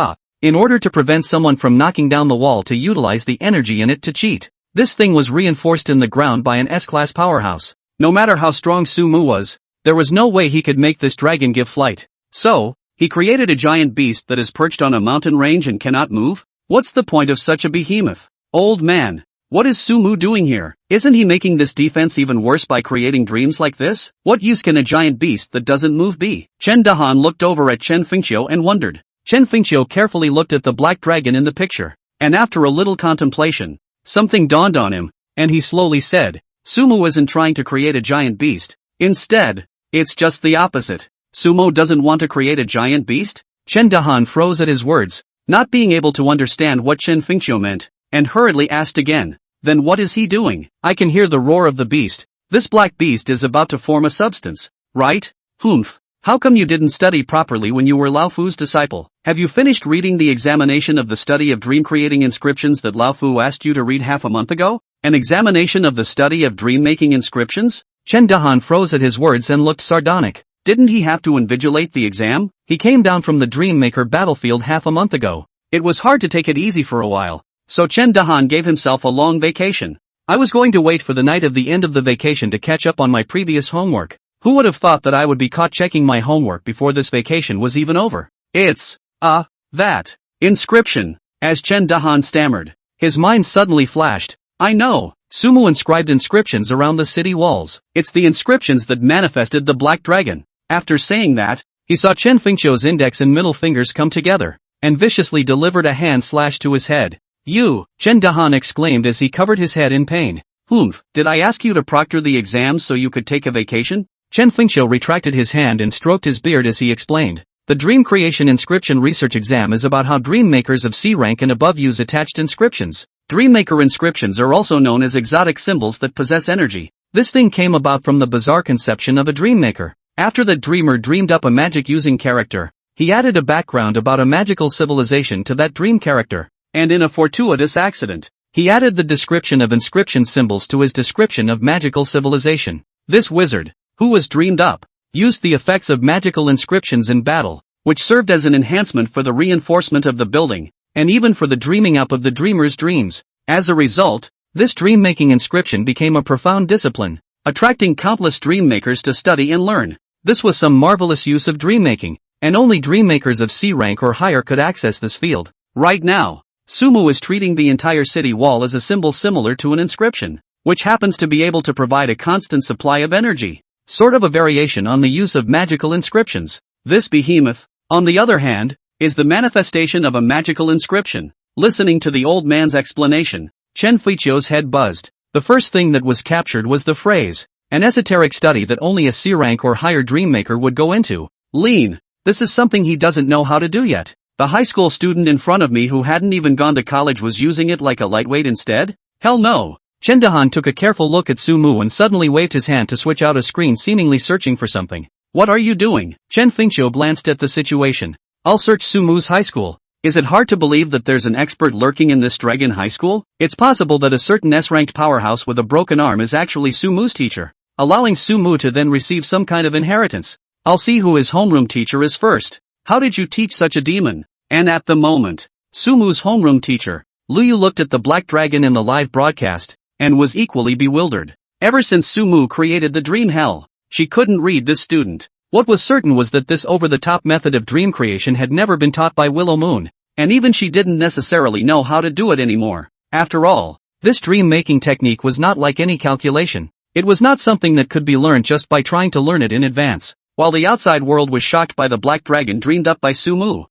in order to prevent someone from knocking down the wall to utilize the energy in it to cheat. This thing was reinforced in the ground by an S-class powerhouse. No matter how strong Sumu was, there was no way he could make this dragon give flight. So, he created a giant beast that is perched on a mountain range and cannot move? What's the point of such a behemoth? Old man, what is Sumu doing here? Isn't he making this defense even worse by creating dreams like this? What use can a giant beast that doesn't move be? Chen Dahan looked over at Chen Fengqiu and wondered. Chen Fengqiu carefully looked at the black dragon in the picture, and after a little contemplation, something dawned on him, and he slowly said, Sumu isn't trying to create a giant beast. Instead, it's just the opposite. Sumo doesn't want to create a giant beast? Chen Dahan froze at his words, not being able to understand what Chen Fengqiu meant, and hurriedly asked again, then what is he doing? I can hear the roar of the beast. This black beast is about to form a substance, right? Humph. How come you didn't study properly when you were Lao Fu's disciple? Have you finished reading the examination of the study of dream-creating inscriptions that Lao Fu asked you to read half a month ago? An examination of the study of dream-making inscriptions? Chen Dahan froze at his words and looked sardonic. Didn't he have to invigilate the exam? He came down from the Dreammaker battlefield half a month ago. It was hard to take it easy for a while, so Chen Dahan gave himself a long vacation. I was going to wait for the night of the end of the vacation to catch up on my previous homework. Who would have thought that I would be caught checking my homework before this vacation was even over? It's, that inscription, as Chen Dahan stammered. His mind suddenly flashed. I know. Sumu inscribed inscriptions around the city walls. It's the inscriptions that manifested the black dragon. After saying that, he saw Chen Fengqiu's index and middle fingers come together, and viciously delivered a hand slash to his head. You, Chen Dahan exclaimed as he covered his head in pain. Humph, did I ask you to proctor the exams so you could take a vacation? Chen Fengqiu retracted his hand and stroked his beard as he explained. The Dream Creation Inscription Research Exam is about how dream makers of C rank and above use attached inscriptions. Dreammaker inscriptions are also known as exotic symbols that possess energy. This thing came about from the bizarre conception of a dream maker. After the dreamer dreamed up a magic-using character, he added a background about a magical civilization to that dream character. And in a fortuitous accident, he added the description of inscription symbols to his description of magical civilization. This wizard, who was dreamed up, used the effects of magical inscriptions in battle, which served as an enhancement for the reinforcement of the building, and even for the dreaming up of the dreamer's dreams. As a result, this dream-making inscription became a profound discipline, attracting countless dream makers to study and learn. This was some marvelous use of dream-making, and only dream makers of C rank or higher could access this field. Right now, Sumu is treating the entire city wall as a symbol similar to an inscription, which happens to be able to provide a constant supply of energy. Sort of a variation on the use of magical inscriptions. This behemoth, on the other hand, is the manifestation of a magical inscription. Listening to the old man's explanation, Chen Fengqiu's head buzzed. The first thing that was captured was the phrase, an esoteric study that only a C rank or higher dream maker would go into. Lean. This is something he doesn't know how to do yet. The high school student in front of me who hadn't even gone to college was using it like a lightweight instead? Hell no. Chen Dahan took a careful look at Sumu and suddenly waved his hand to switch out a screen, seemingly searching for something. What are you doing? Chen Fengqiu glanced at the situation. I'll search Sumu's high school. Is it hard to believe that there's an expert lurking in this dragon high school? It's possible that a certain S-ranked powerhouse with a broken arm is actually Sumu's teacher, allowing Sumu to then receive some kind of inheritance. I'll see who his homeroom teacher is first. How did you teach such a demon? And at the moment, Sumu's homeroom teacher, Liu, looked at the black dragon in the live broadcast, and was equally bewildered. Ever since Sumu created the dream hell, she couldn't read this student. What was certain was that this over-the-top method of dream creation had never been taught by Willow Moon, and even she didn't necessarily know how to do it anymore. After all, this dream-making technique was not like any calculation. It was not something that could be learned just by trying to learn it in advance. While the outside world was shocked by the black dragon dreamed up by Sumu,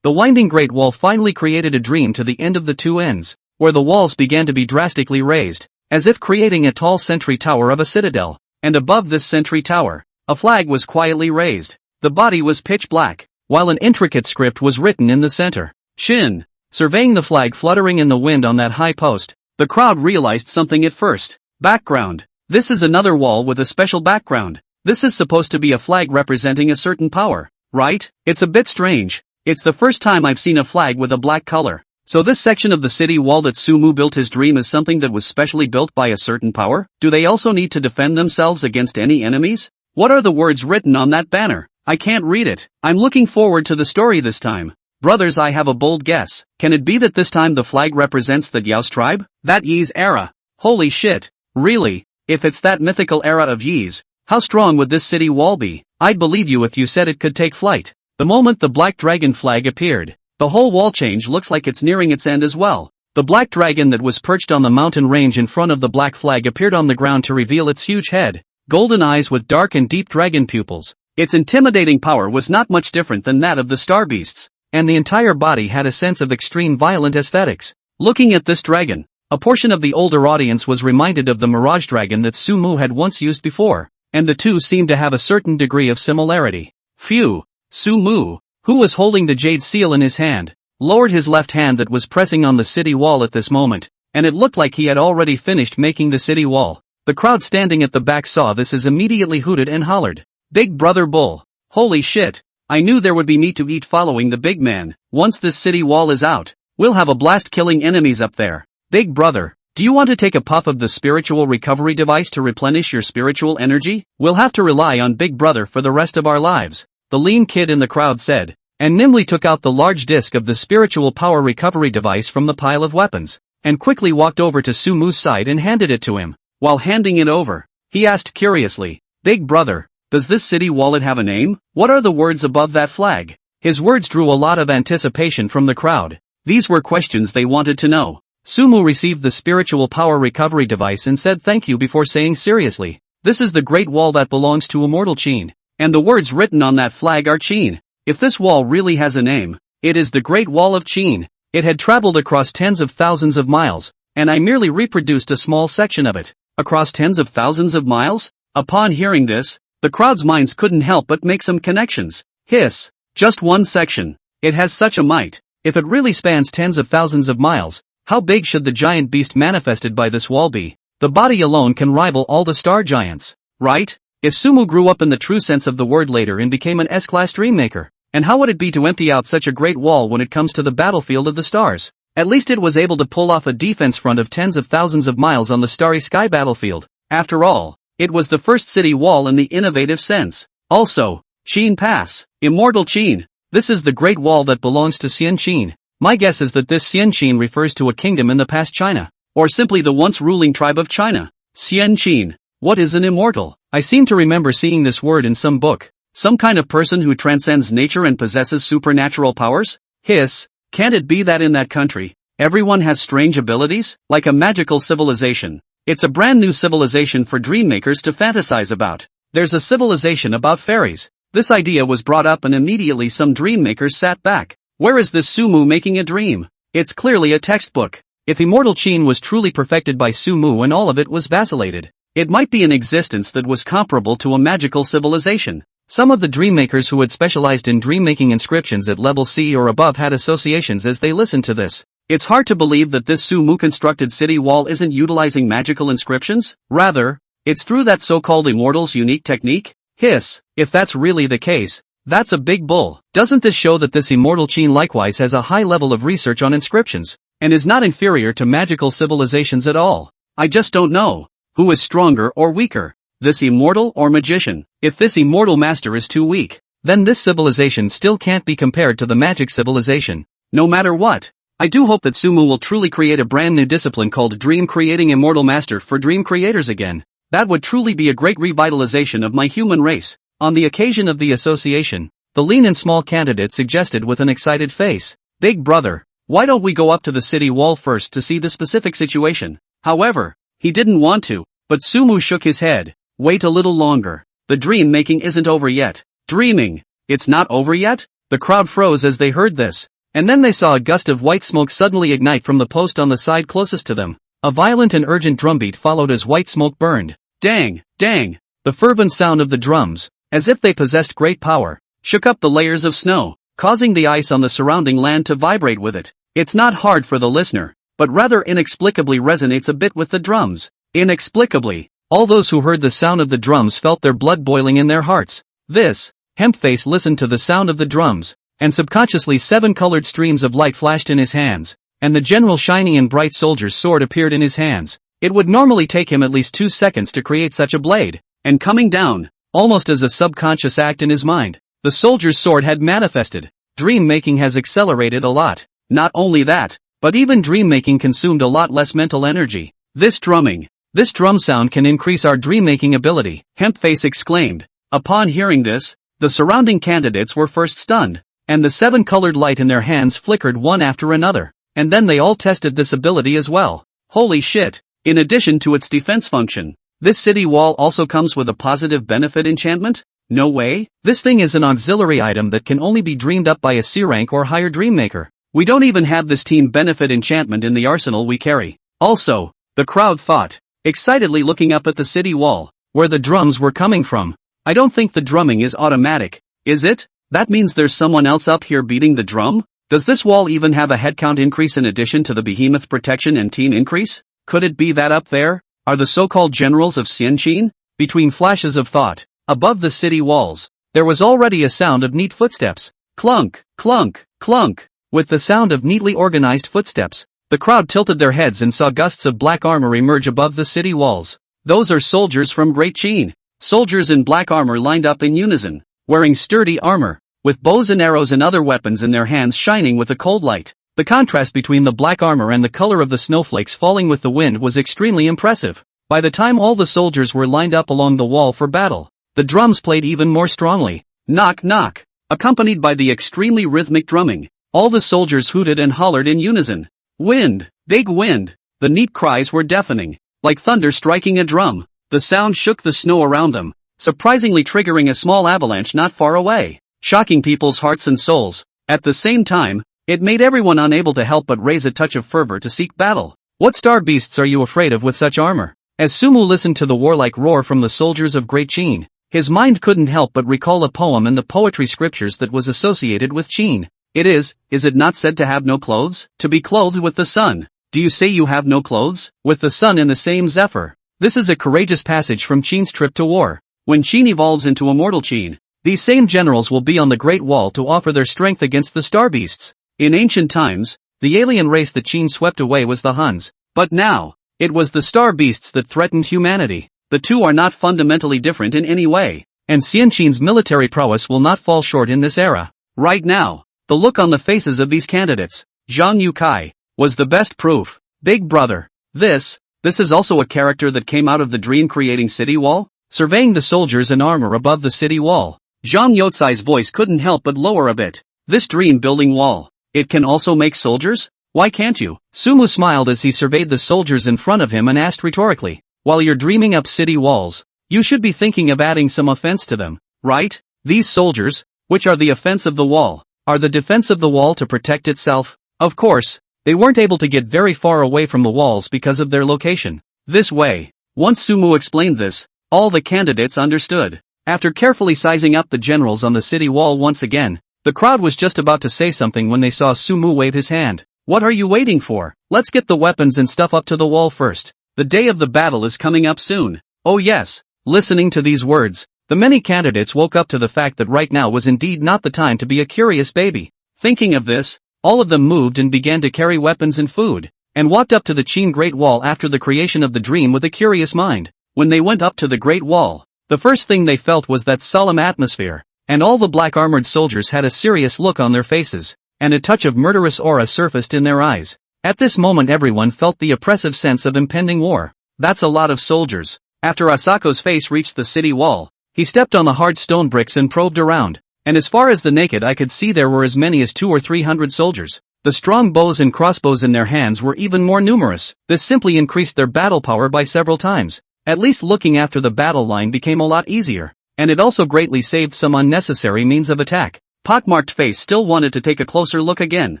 the Winding Great Wall finally created a dream to the end of the two ends, where the walls began to be drastically raised, as if creating a tall sentry tower of a citadel, and above this sentry tower, a flag was quietly raised. The body was pitch black, while an intricate script was written in the center. Shin. Surveying the flag fluttering in the wind on that high post, the crowd realized something at first. Background. This is another wall with a special background. This is supposed to be a flag representing a certain power. right? It's a bit strange. It's the first time I've seen a flag with a black color. So this section of the city wall that Sumu built his dream is something that was specially built by a certain power? Do they also need to defend themselves against any enemies? What are the words written on that banner? I can't read it. I'm looking forward to the story this time. Brothers, I have a bold guess. Can it be that this time the flag represents the Yao's tribe? That Yi's era. Holy shit. Really? If it's that mythical era of Yi's, how strong would this city wall be? I'd believe you if you said it could take flight. The moment the black dragon flag appeared, the whole wall change looks like it's nearing its end as well. The black dragon that was perched on the mountain range in front of the black flag appeared on the ground to reveal its huge head, golden eyes with dark and deep dragon pupils. Its intimidating power was not much different than that of the star beasts, and the entire body had a sense of extreme violent aesthetics. Looking at this dragon, a portion of the older audience was reminded of the mirage dragon that Sumu had once used before, and the two seemed to have a certain degree of similarity. Phew. Sumu, who was holding the jade seal in his hand, lowered his left hand that was pressing on the city wall at this moment, and it looked like he had already finished making the city wall. The crowd standing at the back saw this as immediately hooted and hollered, "Big brother bull. Holy shit. I knew there would be meat to eat following the big man. Once this city wall is out, we'll have a blast killing enemies up there. Big brother, do you want to take a puff of the spiritual recovery device to replenish your spiritual energy? We'll have to rely on Big Brother for the rest of our lives," the lean kid in the crowd said, and nimbly took out the large disc of the spiritual power recovery device from the pile of weapons, and quickly walked over to Sumu's side and handed it to him. While handing it over, he asked curiously, "Big brother, does this city wallet have a name? What are the words above that flag?" His words drew a lot of anticipation from the crowd. These were questions they wanted to know. Sumu received the spiritual power recovery device and said thank you before saying seriously, "This is the great wall that belongs to immortal Qin. And the words written on that flag are Qin. If this wall really has a name, it is the Great Wall of Qin. It had traveled across tens of thousands of miles, and I merely reproduced a small section of it. Across tens of thousands of miles?" Upon hearing this, the crowd's minds couldn't help but make some connections. Hiss. Just one section. It has such a might. If it really spans tens of thousands of miles, how big should the giant beast manifested by this wall be? The body alone can rival all the star giants, right? If Sumu grew up in the true sense of the word later and became an S-class dreammaker, and how would it be to empty out such a great wall when it comes to the battlefield of the stars? At least it was able to pull off a defense front of tens of thousands of miles on the starry sky battlefield. After all, it was the first city wall in the innovative sense. Also, Qin Pass, Immortal Qin. This is the great wall that belongs to Xian Qin. My guess is that this Xian Qin refers to a kingdom in the past China, or simply the once ruling tribe of China. Xian Qin. What is an immortal? I seem to remember seeing this word in some book. Some kind of person who transcends nature and possesses supernatural powers? Hiss. Can't it be that in that country, everyone has strange abilities, like a magical civilization? It's a brand new civilization for dreammakers to fantasize about. There's a civilization about fairies. This idea was brought up and immediately some dreammakers sat back. Where is this Sumu making a dream? It's clearly a textbook. If Immortal Qin was truly perfected by Sumu and all of it was vacillated, it might be an existence that was comparable to a magical civilization. Some of the dreammakers who had specialized in dream-making inscriptions at level C or above had associations as they listened to this. It's hard to believe that this Sumu-constructed city wall isn't utilizing magical inscriptions. Rather, it's through that so-called immortal's unique technique. Hiss. If that's really the case, that's a big bull. Doesn't this show that this Immortal Qin likewise has a high level of research on inscriptions, and is not inferior to magical civilizations at all? I just don't know. Who is stronger or weaker? This immortal or magician? If this immortal master is too weak, then this civilization still can't be compared to the magic civilization. No matter what, I do hope that Sumu will truly create a brand new discipline called Dream Creating Immortal Master for dream creators again. That would truly be a great revitalization of my human race. On the occasion of the association, the lean and small candidate suggested with an excited face, "Big brother, why don't we go up to the city wall first to see the specific situation?" However, he didn't want to, but Sumu shook his head. "Wait a little longer. The dream making isn't over yet." Dreaming? It's not over yet? The crowd froze as they heard this, and then they saw a gust of white smoke suddenly ignite from the post on the side closest to them. A violent and urgent drumbeat followed as white smoke burned. Dang, dang! The fervent sound of the drums, as if they possessed great power, shook up the layers of snow, causing the ice on the surrounding land to vibrate with it. It's not hard for the listener, but rather inexplicably resonates a bit with the drums. Inexplicably. All those who heard the sound of the drums felt their blood boiling in their hearts. This Hempface listened to the sound of the drums, and subconsciously 7 colored streams of light flashed in his hands, and the general shiny and bright soldier's sword appeared in his hands. It would normally take him at least 2 seconds to create such a blade, and coming down, almost as a subconscious act in his mind, the soldier's sword had manifested. Dream making has accelerated a lot. Not only that, but even dream making consumed a lot less mental energy. This drum sound can increase our dream making ability, Hempface exclaimed. Upon hearing this, the surrounding candidates were first stunned, and the 7 colored light in their hands flickered one after another, and then they all tested this ability as well. Holy shit! In addition to its defense function, this city wall also comes with a positive benefit enchantment? No way? This thing is an auxiliary item that can only be dreamed up by a C rank or higher dream maker. We don't even have this team benefit enchantment in the arsenal we carry. Also, the crowd thought, excitedly looking up at the city wall, where the drums were coming from. I don't think the drumming is automatic, is it? That means there's someone else up here beating the drum? Does this wall even have a headcount increase in addition to the behemoth protection and team increase? Could it be that up there are the so-called generals of Xianqin? Between flashes of thought, above the city walls, there was already a sound of neat footsteps. Clunk, clunk, clunk. With the sound of neatly organized footsteps, the crowd tilted their heads and saw gusts of black armor emerge above the city walls. Those are soldiers from Great Qin. Soldiers in black armor lined up in unison, wearing sturdy armor, with bows and arrows and other weapons in their hands shining with a cold light. The contrast between the black armor and the color of the snowflakes falling with the wind was extremely impressive. By the time all the soldiers were lined up along the wall for battle, the drums played even more strongly. Knock knock. Accompanied by the extremely rhythmic drumming, all the soldiers hooted and hollered in unison. Wind! Big wind! The neat cries were deafening, like thunder striking a drum. The sound shook the snow around them, surprisingly triggering a small avalanche not far away, shocking people's hearts and souls. At the same time, it made everyone unable to help but raise a touch of fervor to seek battle. What star beasts are you afraid of with such armor? As Sumu listened to the warlike roar from the soldiers of Great Qin, his mind couldn't help but recall a poem in the poetry scriptures that was associated with Qin. Is it not said to have no clothes? To be clothed with the sun. Do you say you have no clothes? With the sun in the same zephyr. This is a courageous passage from Qin's trip to war. When Qin evolves into immortal Qin, these same generals will be on the Great Wall to offer their strength against the star beasts. In ancient times, the alien race that Qin swept away was the Huns, but now, it was the star beasts that threatened humanity. The two are not fundamentally different in any way, and Xianqin's military prowess will not fall short in this era. Right now, the look on the faces of these candidates, Zhang Yukai, was the best proof. Big brother, this is also a character that came out of the dream-creating city wall? Surveying the soldiers and armor above the city wall, Zhang Yotsai's voice couldn't help but lower a bit. This dream-building wall, it can also make soldiers? Why can't you? Sumu smiled as he surveyed the soldiers in front of him and asked rhetorically, while you're dreaming up city walls, you should be thinking of adding some offense to them, right? These soldiers, which are the offense of the wall, are the defense of the wall to protect itself. Of course, they weren't able to get very far away from the walls because of their location. This way, once Sumu explained this, all the candidates understood. After carefully sizing up the generals on the city wall once again, the crowd was just about to say something when they saw Sumu wave his hand. What are you waiting for? Let's get the weapons and stuff up to the wall first. The day of the battle is coming up soon. Oh yes. Listening to these words, the many candidates woke up to the fact that right now was indeed not the time to be a curious baby. Thinking of this, all of them moved and began to carry weapons and food, and walked up to the Qin Great Wall after the creation of the dream with a curious mind. When they went up to the Great Wall, the first thing they felt was that solemn atmosphere, and all the black armored soldiers had a serious look on their faces, and a touch of murderous aura surfaced in their eyes. At this moment everyone felt the oppressive sense of impending war. That's a lot of soldiers. After Asako's face reached the city wall, he stepped on the hard stone bricks and probed around, and as far as the naked eye could see there were as many as 200 or 300 soldiers. The strong bows and crossbows in their hands were even more numerous. This simply increased their battle power by several times. At least looking after the battle line became a lot easier, and it also greatly saved some unnecessary means of attack. Pockmarked Face still wanted to take a closer look again,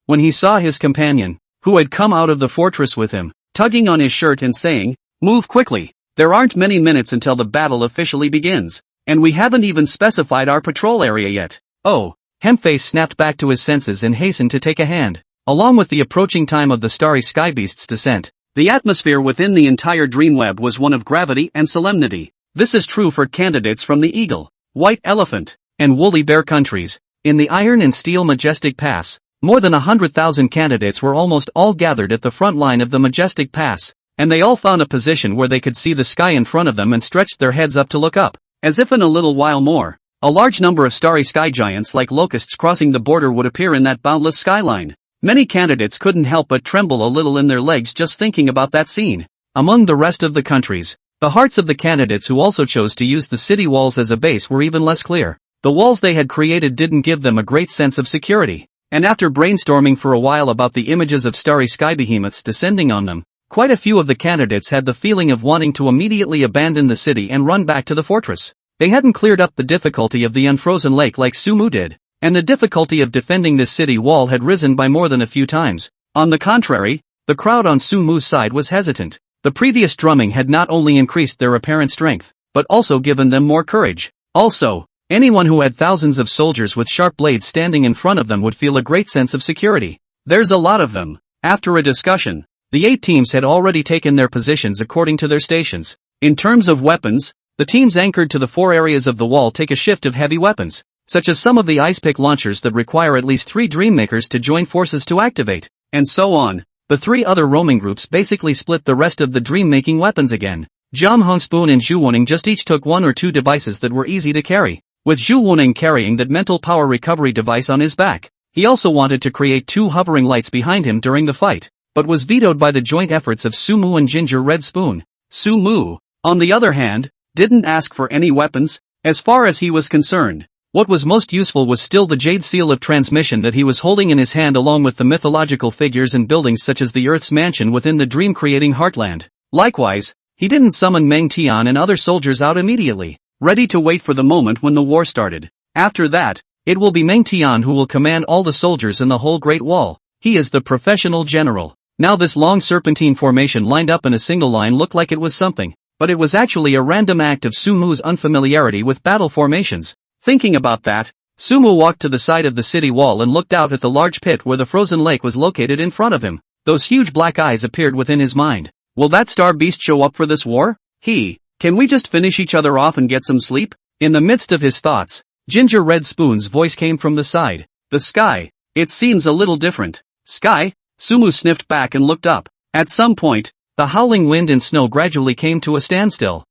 when he saw his companion, who had come out of the fortress with him, tugging on his shirt and saying, "Move quickly, there aren't many minutes until the battle officially begins, and we haven't even specified our patrol area yet." Oh, Hempface snapped back to his senses and hastened to take a hand. Along with the approaching time of the starry skybeast's descent, the atmosphere within the entire dreamweb was one of gravity and solemnity. This is true for candidates from the Eagle, White Elephant, and woolly bear countries. In the Iron and Steel Majestic Pass, more than 100,000 candidates were almost all gathered at the front line of the Majestic Pass, and they all found a position where they could see the sky in front of them and stretched their heads up to look up, as if in a little while more, a large number of starry sky giants like locusts crossing the border would appear in that boundless skyline. Many candidates couldn't help but tremble a little in their legs just thinking about that scene. Among the rest of the countries, the hearts of the candidates who also chose to use the city walls as a base were even less clear. The walls they had created didn't give them a great sense of security, and after brainstorming for a while about the images of starry sky behemoths descending on them, quite a few of the candidates had the feeling of wanting to immediately abandon the city and run back to the fortress. They hadn't cleared up the difficulty of the unfrozen lake like Sumu did, and the difficulty of defending this city wall had risen by more than a few times. On the contrary, the crowd on Sumu's side was hesitant. The previous drumming had not only increased their apparent strength, but also given them more courage. Also, anyone who had thousands of soldiers with sharp blades standing in front of them would feel a great sense of security. There's a lot of them. After a discussion, the 8 teams had already taken their positions according to their stations. In terms of weapons, the teams anchored to the 4 areas of the wall take a shift of heavy weapons, such as some of the ice pick launchers that require at least 3 Dreammakers to join forces to activate, and so on. The 3 other roaming groups basically split the rest of the dream-making weapons again. Jam Hong Spoon and Zhu Woning just each took 1 or 2 devices that were easy to carry, with Zhu Woning carrying that mental power recovery device on his back. He also wanted to create 2 hovering lights behind him during the fight, but was vetoed by the joint efforts of Sumu and Ginger Red Spoon. Sumu, on the other hand, didn't ask for any weapons, as far as he was concerned. What was most useful was still the jade seal of transmission that he was holding in his hand, along with the mythological figures and buildings such as the Earth's mansion within the dream-creating heartland. Likewise, he didn't summon Meng Tian and other soldiers out immediately, ready to wait for the moment when the war started. After that, it will be Meng Tian who will command all the soldiers in the whole Great Wall. He is the professional general. Now this long serpentine formation lined up in a single line looked like it was something, but it was actually a random act of Sumu's unfamiliarity with battle formations. Thinking about that, Sumu walked to the side of the city wall and looked out at the large pit where the frozen lake was located in front of him. Those huge black eyes appeared within his mind. Will that star beast show up for this war? Can we just finish each other off and get some sleep? In the midst of his thoughts, Ginger Red Spoon's voice came from the side. The sky. It seems a little different. Sky? Sumu sniffed back and looked up. At some point, the howling wind and snow gradually came to a standstill.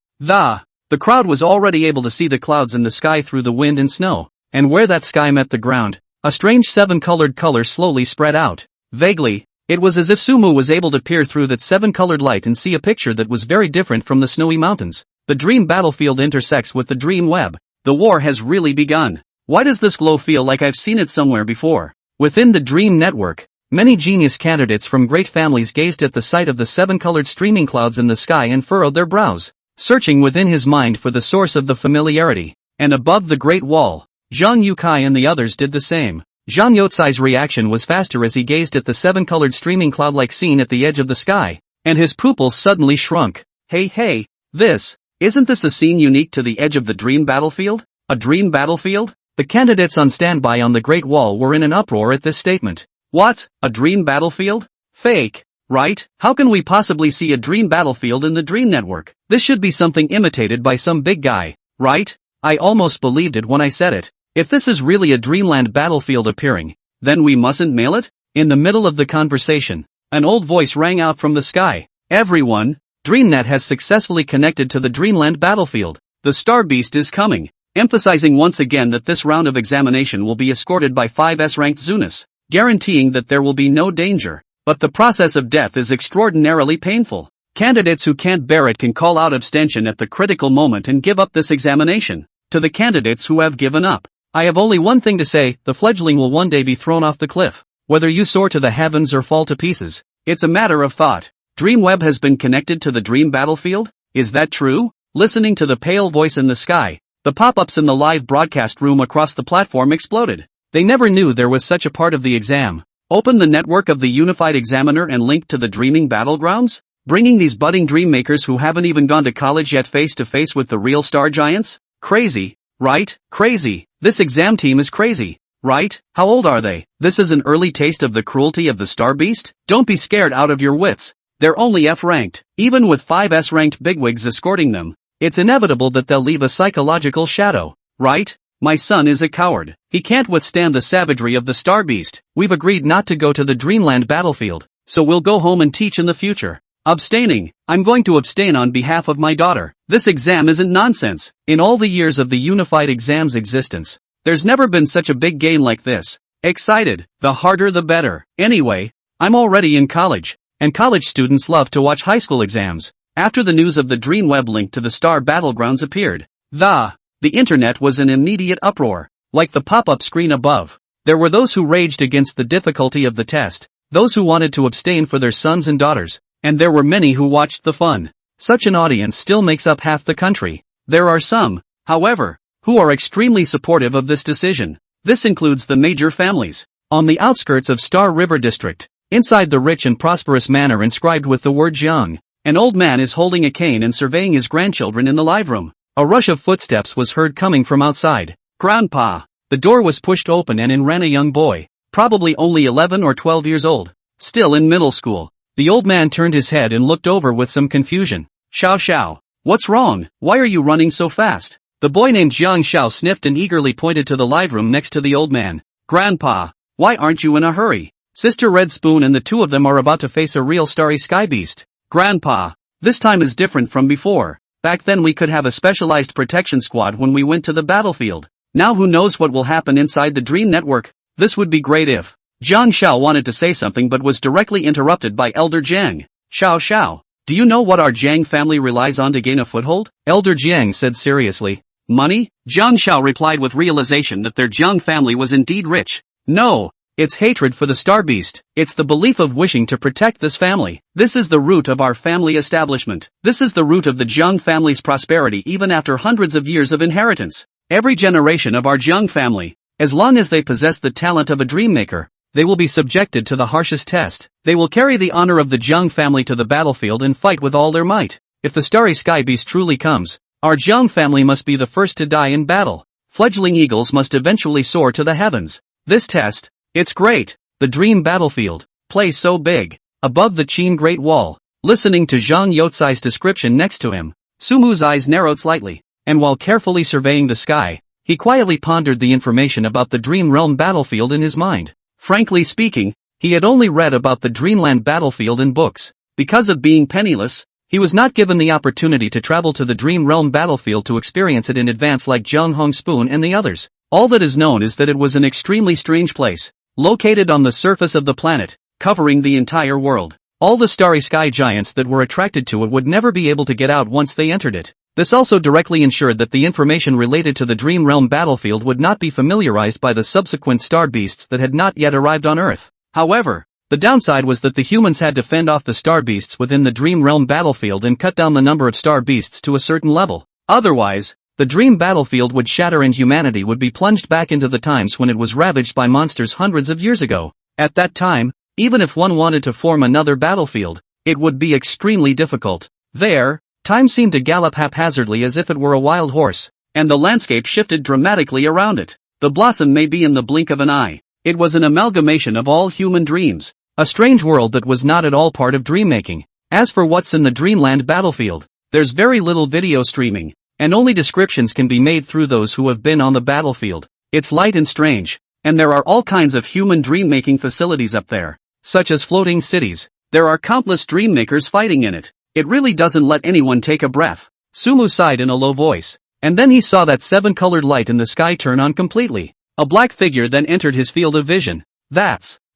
The crowd was already able to see the clouds in the sky through the wind and snow, and where that sky met the ground, a strange 7-colored color slowly spread out. Vaguely, it was as if Sumu was able to peer through that 7-colored light and see a picture that was very different from the snowy mountains. The dream battlefield intersects with the dream web. The war has really begun. Why does this glow feel like I've seen it somewhere before? Within the dream network, many genius candidates from great families gazed at the sight of the 7-colored streaming clouds in the sky and furrowed their brows, searching within his mind for the source of the familiarity. And above the Great Wall, Zhang Yukai and the others did the same. Zhang Yotsai's reaction was faster as he gazed at the 7-colored streaming cloud-like scene at the edge of the sky, and his pupils suddenly shrunk. Hey, isn't this a scene unique to the edge of the dream battlefield? A dream battlefield? The candidates on standby on the Great Wall were in an uproar at this statement. What? A dream battlefield? Fake, right? How can we possibly see a dream battlefield in the Dream Network? This should be something imitated by some big guy, right? I almost believed it when I said it. If this is really a dreamland battlefield appearing, then we mustn't mail it? In the middle of the conversation, an old voice rang out from the sky. Everyone, DreamNet has successfully connected to the dreamland battlefield. The Star Beast is coming, emphasizing once again that this round of examination will be escorted by 5S-ranked Zunis, guaranteeing that there will be no danger. But the process of death is extraordinarily painful. Candidates who can't bear it can call out abstention at the critical moment and give up this examination. To the candidates who have given up, I have only one thing to say: the fledgling will one day be thrown off the cliff. Whether you soar to the heavens or fall to pieces, it's a matter of thought. Dreamweb has been connected to the dream battlefield? Is that true? Listening to the pale voice in the sky, the pop-ups in the live broadcast room across the platform exploded. They never knew there was such a part of the exam. Open the network of the Unified Examiner and link to the dreaming battlegrounds? Bringing these budding dream makers who haven't even gone to college yet face to face with the real star giants? Crazy, right? Crazy. This exam team is crazy, right? How old are they? This is an early taste of the cruelty of the Star Beast? Don't be scared out of your wits. They're only F-ranked. Even with 5S-ranked bigwigs escorting them, it's inevitable that they'll leave a psychological shadow, right? My son is a coward. He can't withstand the savagery of the Star Beast. We've agreed not to go to the Dreamland battlefield, so we'll go home and teach in the future. Abstaining. I'm going to abstain on behalf of my daughter. This exam isn't nonsense. In all the years of the unified exam's existence, there's never been such a big game like this. Excited. The harder the better. Anyway, I'm already in college, and college students love to watch high school exams. After the news of the Dreamweb link to the Star Battlegrounds appeared, the internet was in immediate uproar. Like the pop-up screen above, there were those who raged against the difficulty of the test, those who wanted to abstain for their sons and daughters, and there were many who watched the fun. Such an audience still makes up half the country. There are some, however, who are extremely supportive of this decision. This includes the major families. On the outskirts of Star River District, inside the rich and prosperous manor inscribed with the word Jiang, an old man is holding a cane and surveying his grandchildren in the live room. A rush of footsteps was heard coming from outside. Grandpa! The door was pushed open and in ran a young boy, probably only 11 or 12 years old, still in middle school. The old man turned his head and looked over with some confusion. Xiao Xiao, what's wrong? Why are you running so fast? The boy named Jiang Xiao sniffed and eagerly pointed to the live room next to the old man. Grandpa, why aren't you in a hurry? Sister Red Spoon and the two of them are about to face a real starry sky beast. Grandpa, this time is different from before. Back then we could have a specialized protection squad when we went to the battlefield. Now who knows what will happen inside the Dream Network? This would be great if... Jiang Xiao wanted to say something but was directly interrupted by Elder Jiang. Xiao Xiao, do you know what our Jiang family relies on to gain a foothold? Elder Jiang said seriously. Money? Jiang Xiao replied with realization that their Jiang family was indeed rich. No, it's hatred for the Star Beast. It's the belief of wishing to protect this family. This is the root of our family establishment. This is the root of the Jiang family's prosperity even after hundreds of years of inheritance. Every generation of our Jiang family, as long as they possess the talent of a dream maker, they will be subjected to the harshest test. They will carry the honor of the Jiang family to the battlefield and fight with all their might. If the starry sky beast truly comes, our Jiang family must be the first to die in battle. Fledgling eagles must eventually soar to the heavens. This test, it's great. The dream battlefield, place so big, above the Qin Great Wall. Listening to Zhang Youcai's description next to him, Sumu's eyes narrowed slightly, and while carefully surveying the sky, he quietly pondered the information about the Dream Realm battlefield in his mind. Frankly speaking, he had only read about the Dreamland battlefield in books. Because of being penniless, he was not given the opportunity to travel to the Dream Realm battlefield to experience it in advance like Zhang Hong Spoon and the others. All that is known is that it was an extremely strange place, located on the surface of the planet, covering the entire world. All the starry sky giants that were attracted to it would never be able to get out once they entered it. This also directly ensured that the information related to the Dream Realm battlefield would not be familiarized by the subsequent star beasts that had not yet arrived on Earth. However, the downside was that the humans had to fend off the star beasts within the Dream Realm battlefield and cut down the number of star beasts to a certain level. Otherwise, the Dream battlefield would shatter and humanity would be plunged back into the times when it was ravaged by monsters hundreds of years ago. At that time, even if one wanted to form another battlefield, it would be extremely difficult. There, time seemed to gallop haphazardly as if it were a wild horse, and the landscape shifted dramatically around it. The blossom may be in the blink of an eye. It was an amalgamation of all human dreams. A strange world that was not at all part of dream-making. As for what's in the Dreamland battlefield, there's very little video streaming, and only descriptions can be made through those who have been on the battlefield. It's light and strange, and there are all kinds of human dream-making facilities up there, such as floating cities. There are countless dream makers fighting in it. It really doesn't let anyone take a breath. Sumu sighed in a low voice, and then he saw that seven-colored light in the sky turn on completely. A black figure then entered his field of vision.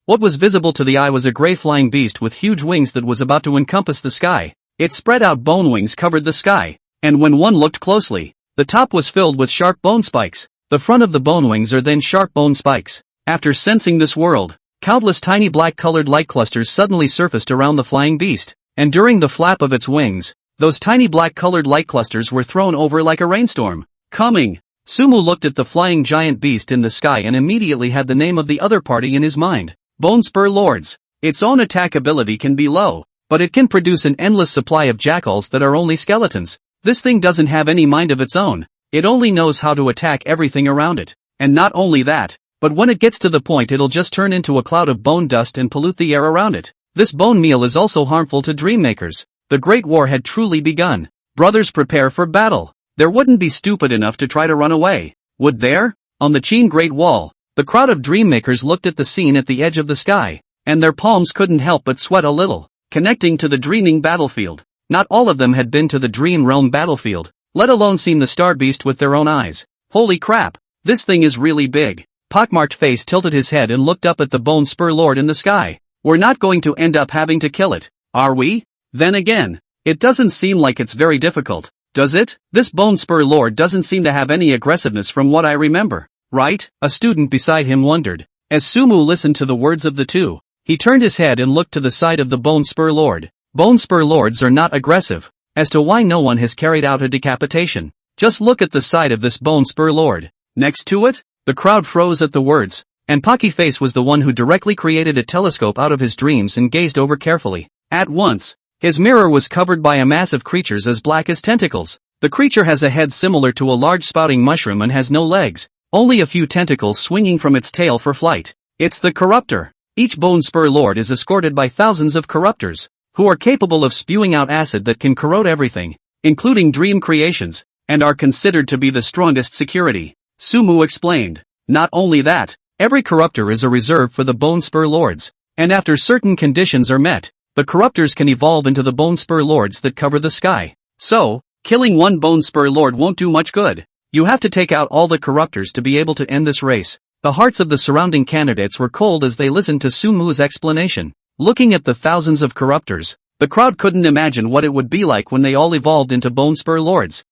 What was visible to the eye was a gray flying beast with huge wings that was about to encompass the sky. Its spread out bone wings covered the sky, and when one looked closely, the top was filled with sharp bone spikes. The front of the bone wings are then sharp bone spikes. After sensing this world, countless tiny black colored light clusters suddenly surfaced around the flying beast, and during the flap of its wings, those tiny black colored light clusters were thrown over like a rainstorm. Coming! Sumu looked at the flying giant beast in the sky and immediately had the name of the other party in his mind. Bone Spur Lords. Its own attack ability can be low, but it can produce an endless supply of jackals that are only skeletons. This thing doesn't have any mind of its own. It only knows how to attack everything around it. And not only that, but when it gets to the point it'll just turn into a cloud of bone dust and pollute the air around it. This bone meal is also harmful to dream makers. The Great War had truly begun. Brothers, prepare for battle. There wouldn't be stupid enough to try to run away. Would there? On the Qin Great Wall, the crowd of dreammakers looked at the scene at the edge of the sky, and their palms couldn't help but sweat a little, connecting to the dreaming battlefield. Not all of them had been to the Dream Realm battlefield, let alone seen the Star Beast with their own eyes. Holy crap, this thing is really big. Pockmarked Face tilted his head and looked up at the Bone Spur Lord in the sky. We're not going to end up having to kill it, are we? Then again, it doesn't seem like it's very difficult, does it? This Bone Spur Lord doesn't seem to have any aggressiveness from what I remember, right? A student beside him wondered. As Sumu listened to the words of the two, he turned his head and looked to the side of the Bone Spur Lord. Bone Spur Lords are not aggressive. As to why no one has carried out a decapitation, just look at the side of this Bone Spur Lord. Next to it? The crowd froze at the words, and Pocky Face was the one who directly created a telescope out of his dreams and gazed over carefully. At once, his mirror was covered by a mass of creatures as black as tentacles. The creature has a head similar to a large spouting mushroom and has no legs, only a few tentacles swinging from its tail for flight. It's the Corruptor. Each Bone Spur Lord is escorted by thousands of Corruptors, who are capable of spewing out acid that can corrode everything, including dream creations, and are considered to be the strongest security. Sumu explained. Not only that, every Corruptor is a reserve for the Bone Spur Lords, and after certain conditions are met, the Corruptors can evolve into the Bone Spur Lords that cover the sky. So, killing one Bone Spur Lord won't do much good. You have to take out all the Corruptors to be able to end this race. The hearts of the surrounding candidates were cold as they listened to Sumu's explanation. Looking at the thousands of Corruptors, the crowd couldn't imagine what it would be like when they all evolved into Bone Spur Lords.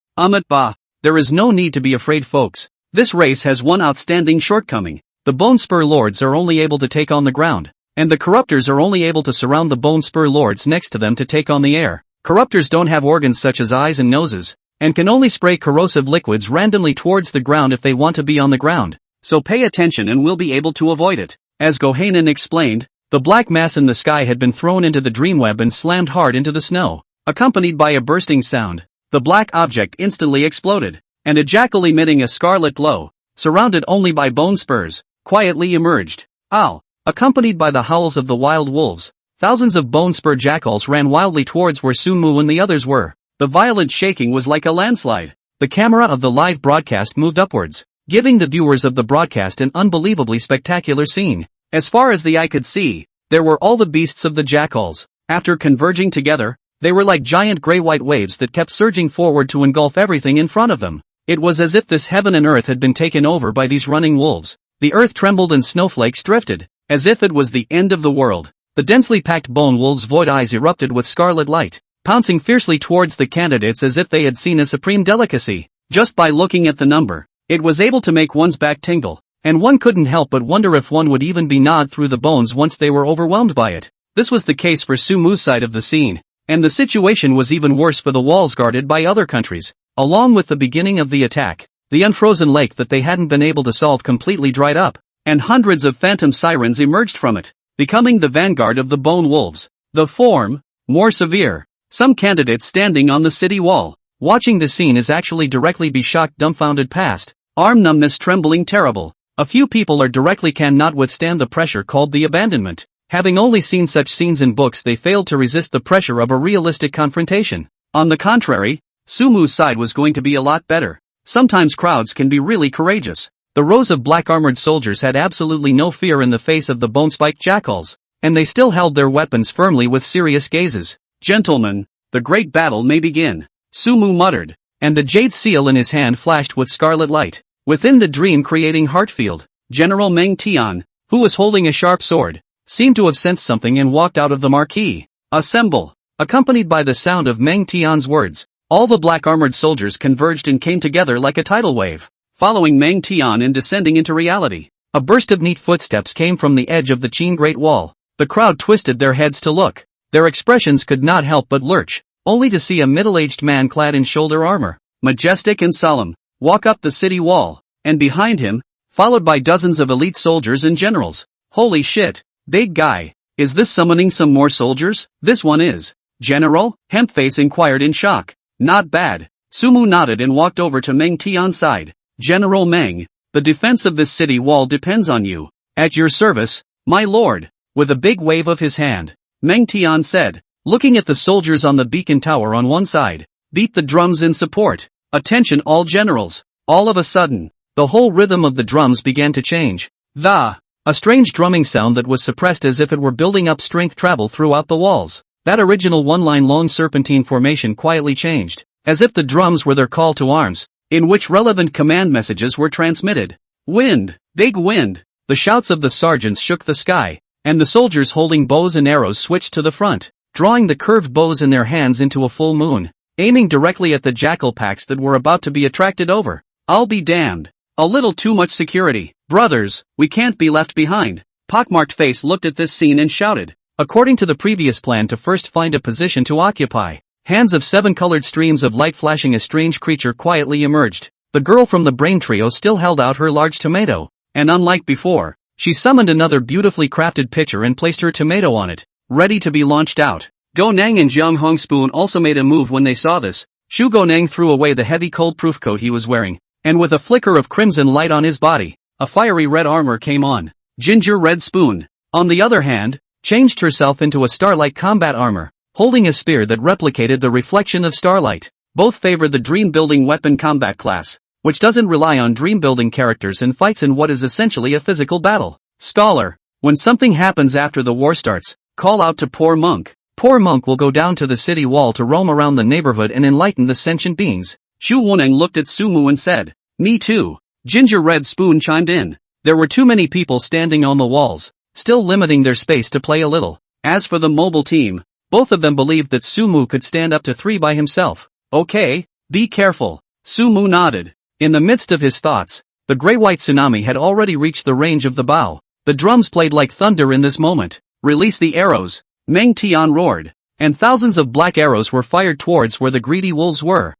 Bah, there is no need to be afraid, folks. This race has one outstanding shortcoming. The Bone Spur Lords are only able to take on the ground, and the Corruptors are only able to surround the Bone Spur Lords next to them to take on the air. Corruptors don't have organs such as eyes and noses, and can only spray corrosive liquids randomly towards the ground if they want to be on the ground. So pay attention and we'll be able to avoid it. As Gohanan explained, the black mass in the sky had been thrown into the dreamweb and slammed hard into the snow, accompanied by a bursting sound. The black object instantly exploded, and a jackal emitting a scarlet glow, surrounded only by bone spurs, quietly emerged. Ow! Accompanied by the howls of the wild wolves, thousands of bone spur jackals ran wildly towards where Sumu and the others were. The violent shaking was like a landslide. The camera of the live broadcast moved upwards, giving the viewers of the broadcast an unbelievably spectacular scene. As far as the eye could see, there were all the beasts of the jackals. After converging together, they were like giant gray-white waves that kept surging forward to engulf everything in front of them. It was as if this heaven and earth had been taken over by these running wolves. The earth trembled and snowflakes drifted, as if it was the end of the world. The densely packed bone wolves' void eyes erupted with scarlet light, pouncing fiercely towards the candidates as if they had seen a supreme delicacy. Just by looking at the number, it was able to make one's back tingle, and one couldn't help but wonder if one would even be gnawed through the bones once they were overwhelmed by it. This was the case for Sumu's side of the scene, and the situation was even worse for the walls guarded by other countries. Along with the beginning of the attack, the unfrozen lake that they hadn't been able to solve completely dried up, and hundreds of phantom sirens emerged from it, becoming the vanguard of the bone wolves. The form, more severe. Some candidates standing on the city wall, watching the scene is actually directly be shocked dumbfounded past, arm numbness trembling terrible. A few people are directly cannot withstand the pressure called the abandonment. Having only seen such scenes in books, they failed to resist the pressure of a realistic confrontation. On the contrary, Sumu's side was going to be a lot better. Sometimes crowds can be really courageous. The rows of black armored soldiers had absolutely no fear in the face of the bone-spiked jackals, and they still held their weapons firmly with serious gazes. Gentlemen, the great battle may begin, Sumu muttered, and the jade seal in his hand flashed with scarlet light. Within the dream-creating heartfield, General Meng Tian, who was holding a sharp sword, seemed to have sensed something and walked out of the marquee. Assemble! Accompanied by the sound of Meng Tian's words, all the black armored soldiers converged and came together like a tidal wave, following Meng Tian and descending into reality. A burst of neat footsteps came from the edge of the Qin Great Wall. The crowd twisted their heads to look. Their expressions could not help but lurch, only to see a middle-aged man clad in shoulder armor, majestic and solemn, walk up the city wall, and behind him, followed by dozens of elite soldiers and generals. Holy shit, big guy, is this summoning some more soldiers? This one is. General? Hempface inquired in shock. Not bad. Sumu nodded and walked over to Meng Tian's side. General Meng, the defense of this city wall depends on you. At your service, my lord. With a big wave of his hand, Meng Tian said, looking at the soldiers on the beacon tower on one side, beat the drums in support. Attention all generals. All of a sudden, the whole rhythm of the drums began to change. A strange drumming sound that was suppressed as if it were building up strength traveled throughout the walls. That original one-line long serpentine formation quietly changed, as if the drums were their call to arms, in which relevant command messages were transmitted. Wind, big wind. The shouts of the sergeants shook the sky, and the soldiers holding bows and arrows switched to the front, drawing the curved bows in their hands into a full moon, aiming directly at the jackal packs that were about to be attracted over. I'll be damned. A little too much security. Brothers, we can't be left behind. Pockmarked Face looked at this scene and shouted. According to the previous plan to first find a position to occupy, hands of 7 colored streams of light flashing a strange creature quietly emerged. The girl from the brain trio still held out her large tomato, and unlike before, she summoned another beautifully crafted pitcher and placed her tomato on it, ready to be launched out. Go Nang and Jiang Hong Spoon also made a move when they saw this. Shu Go Nang threw away the heavy cold-proof coat he was wearing, and with a flicker of crimson light on his body, a fiery red armor came on. Ginger Red Spoon, on the other hand, changed herself into a starlight combat armor, holding a spear that replicated the reflection of starlight. Both favor the dream-building weapon combat class, which doesn't rely on dream-building characters and fights in what is essentially a physical battle. Scholar, when something happens after the war starts, call out to Poor Monk. Poor Monk will go down to the city wall to roam around the neighborhood and enlighten the sentient beings. Shu Woneng looked at Sumu and said, Me too. Ginger Red Spoon chimed in. There were too many people standing on the walls, still limiting their space to play a little. As for the mobile team, both of them believed that Sumu could stand up to 3 by himself. Okay, be careful. Sumu nodded. In the midst of his thoughts, the gray-white tsunami had already reached the range of the bow. The drums played like thunder in this moment. Release the arrows. Meng Tian roared, and thousands of black arrows were fired towards where the greedy wolves were.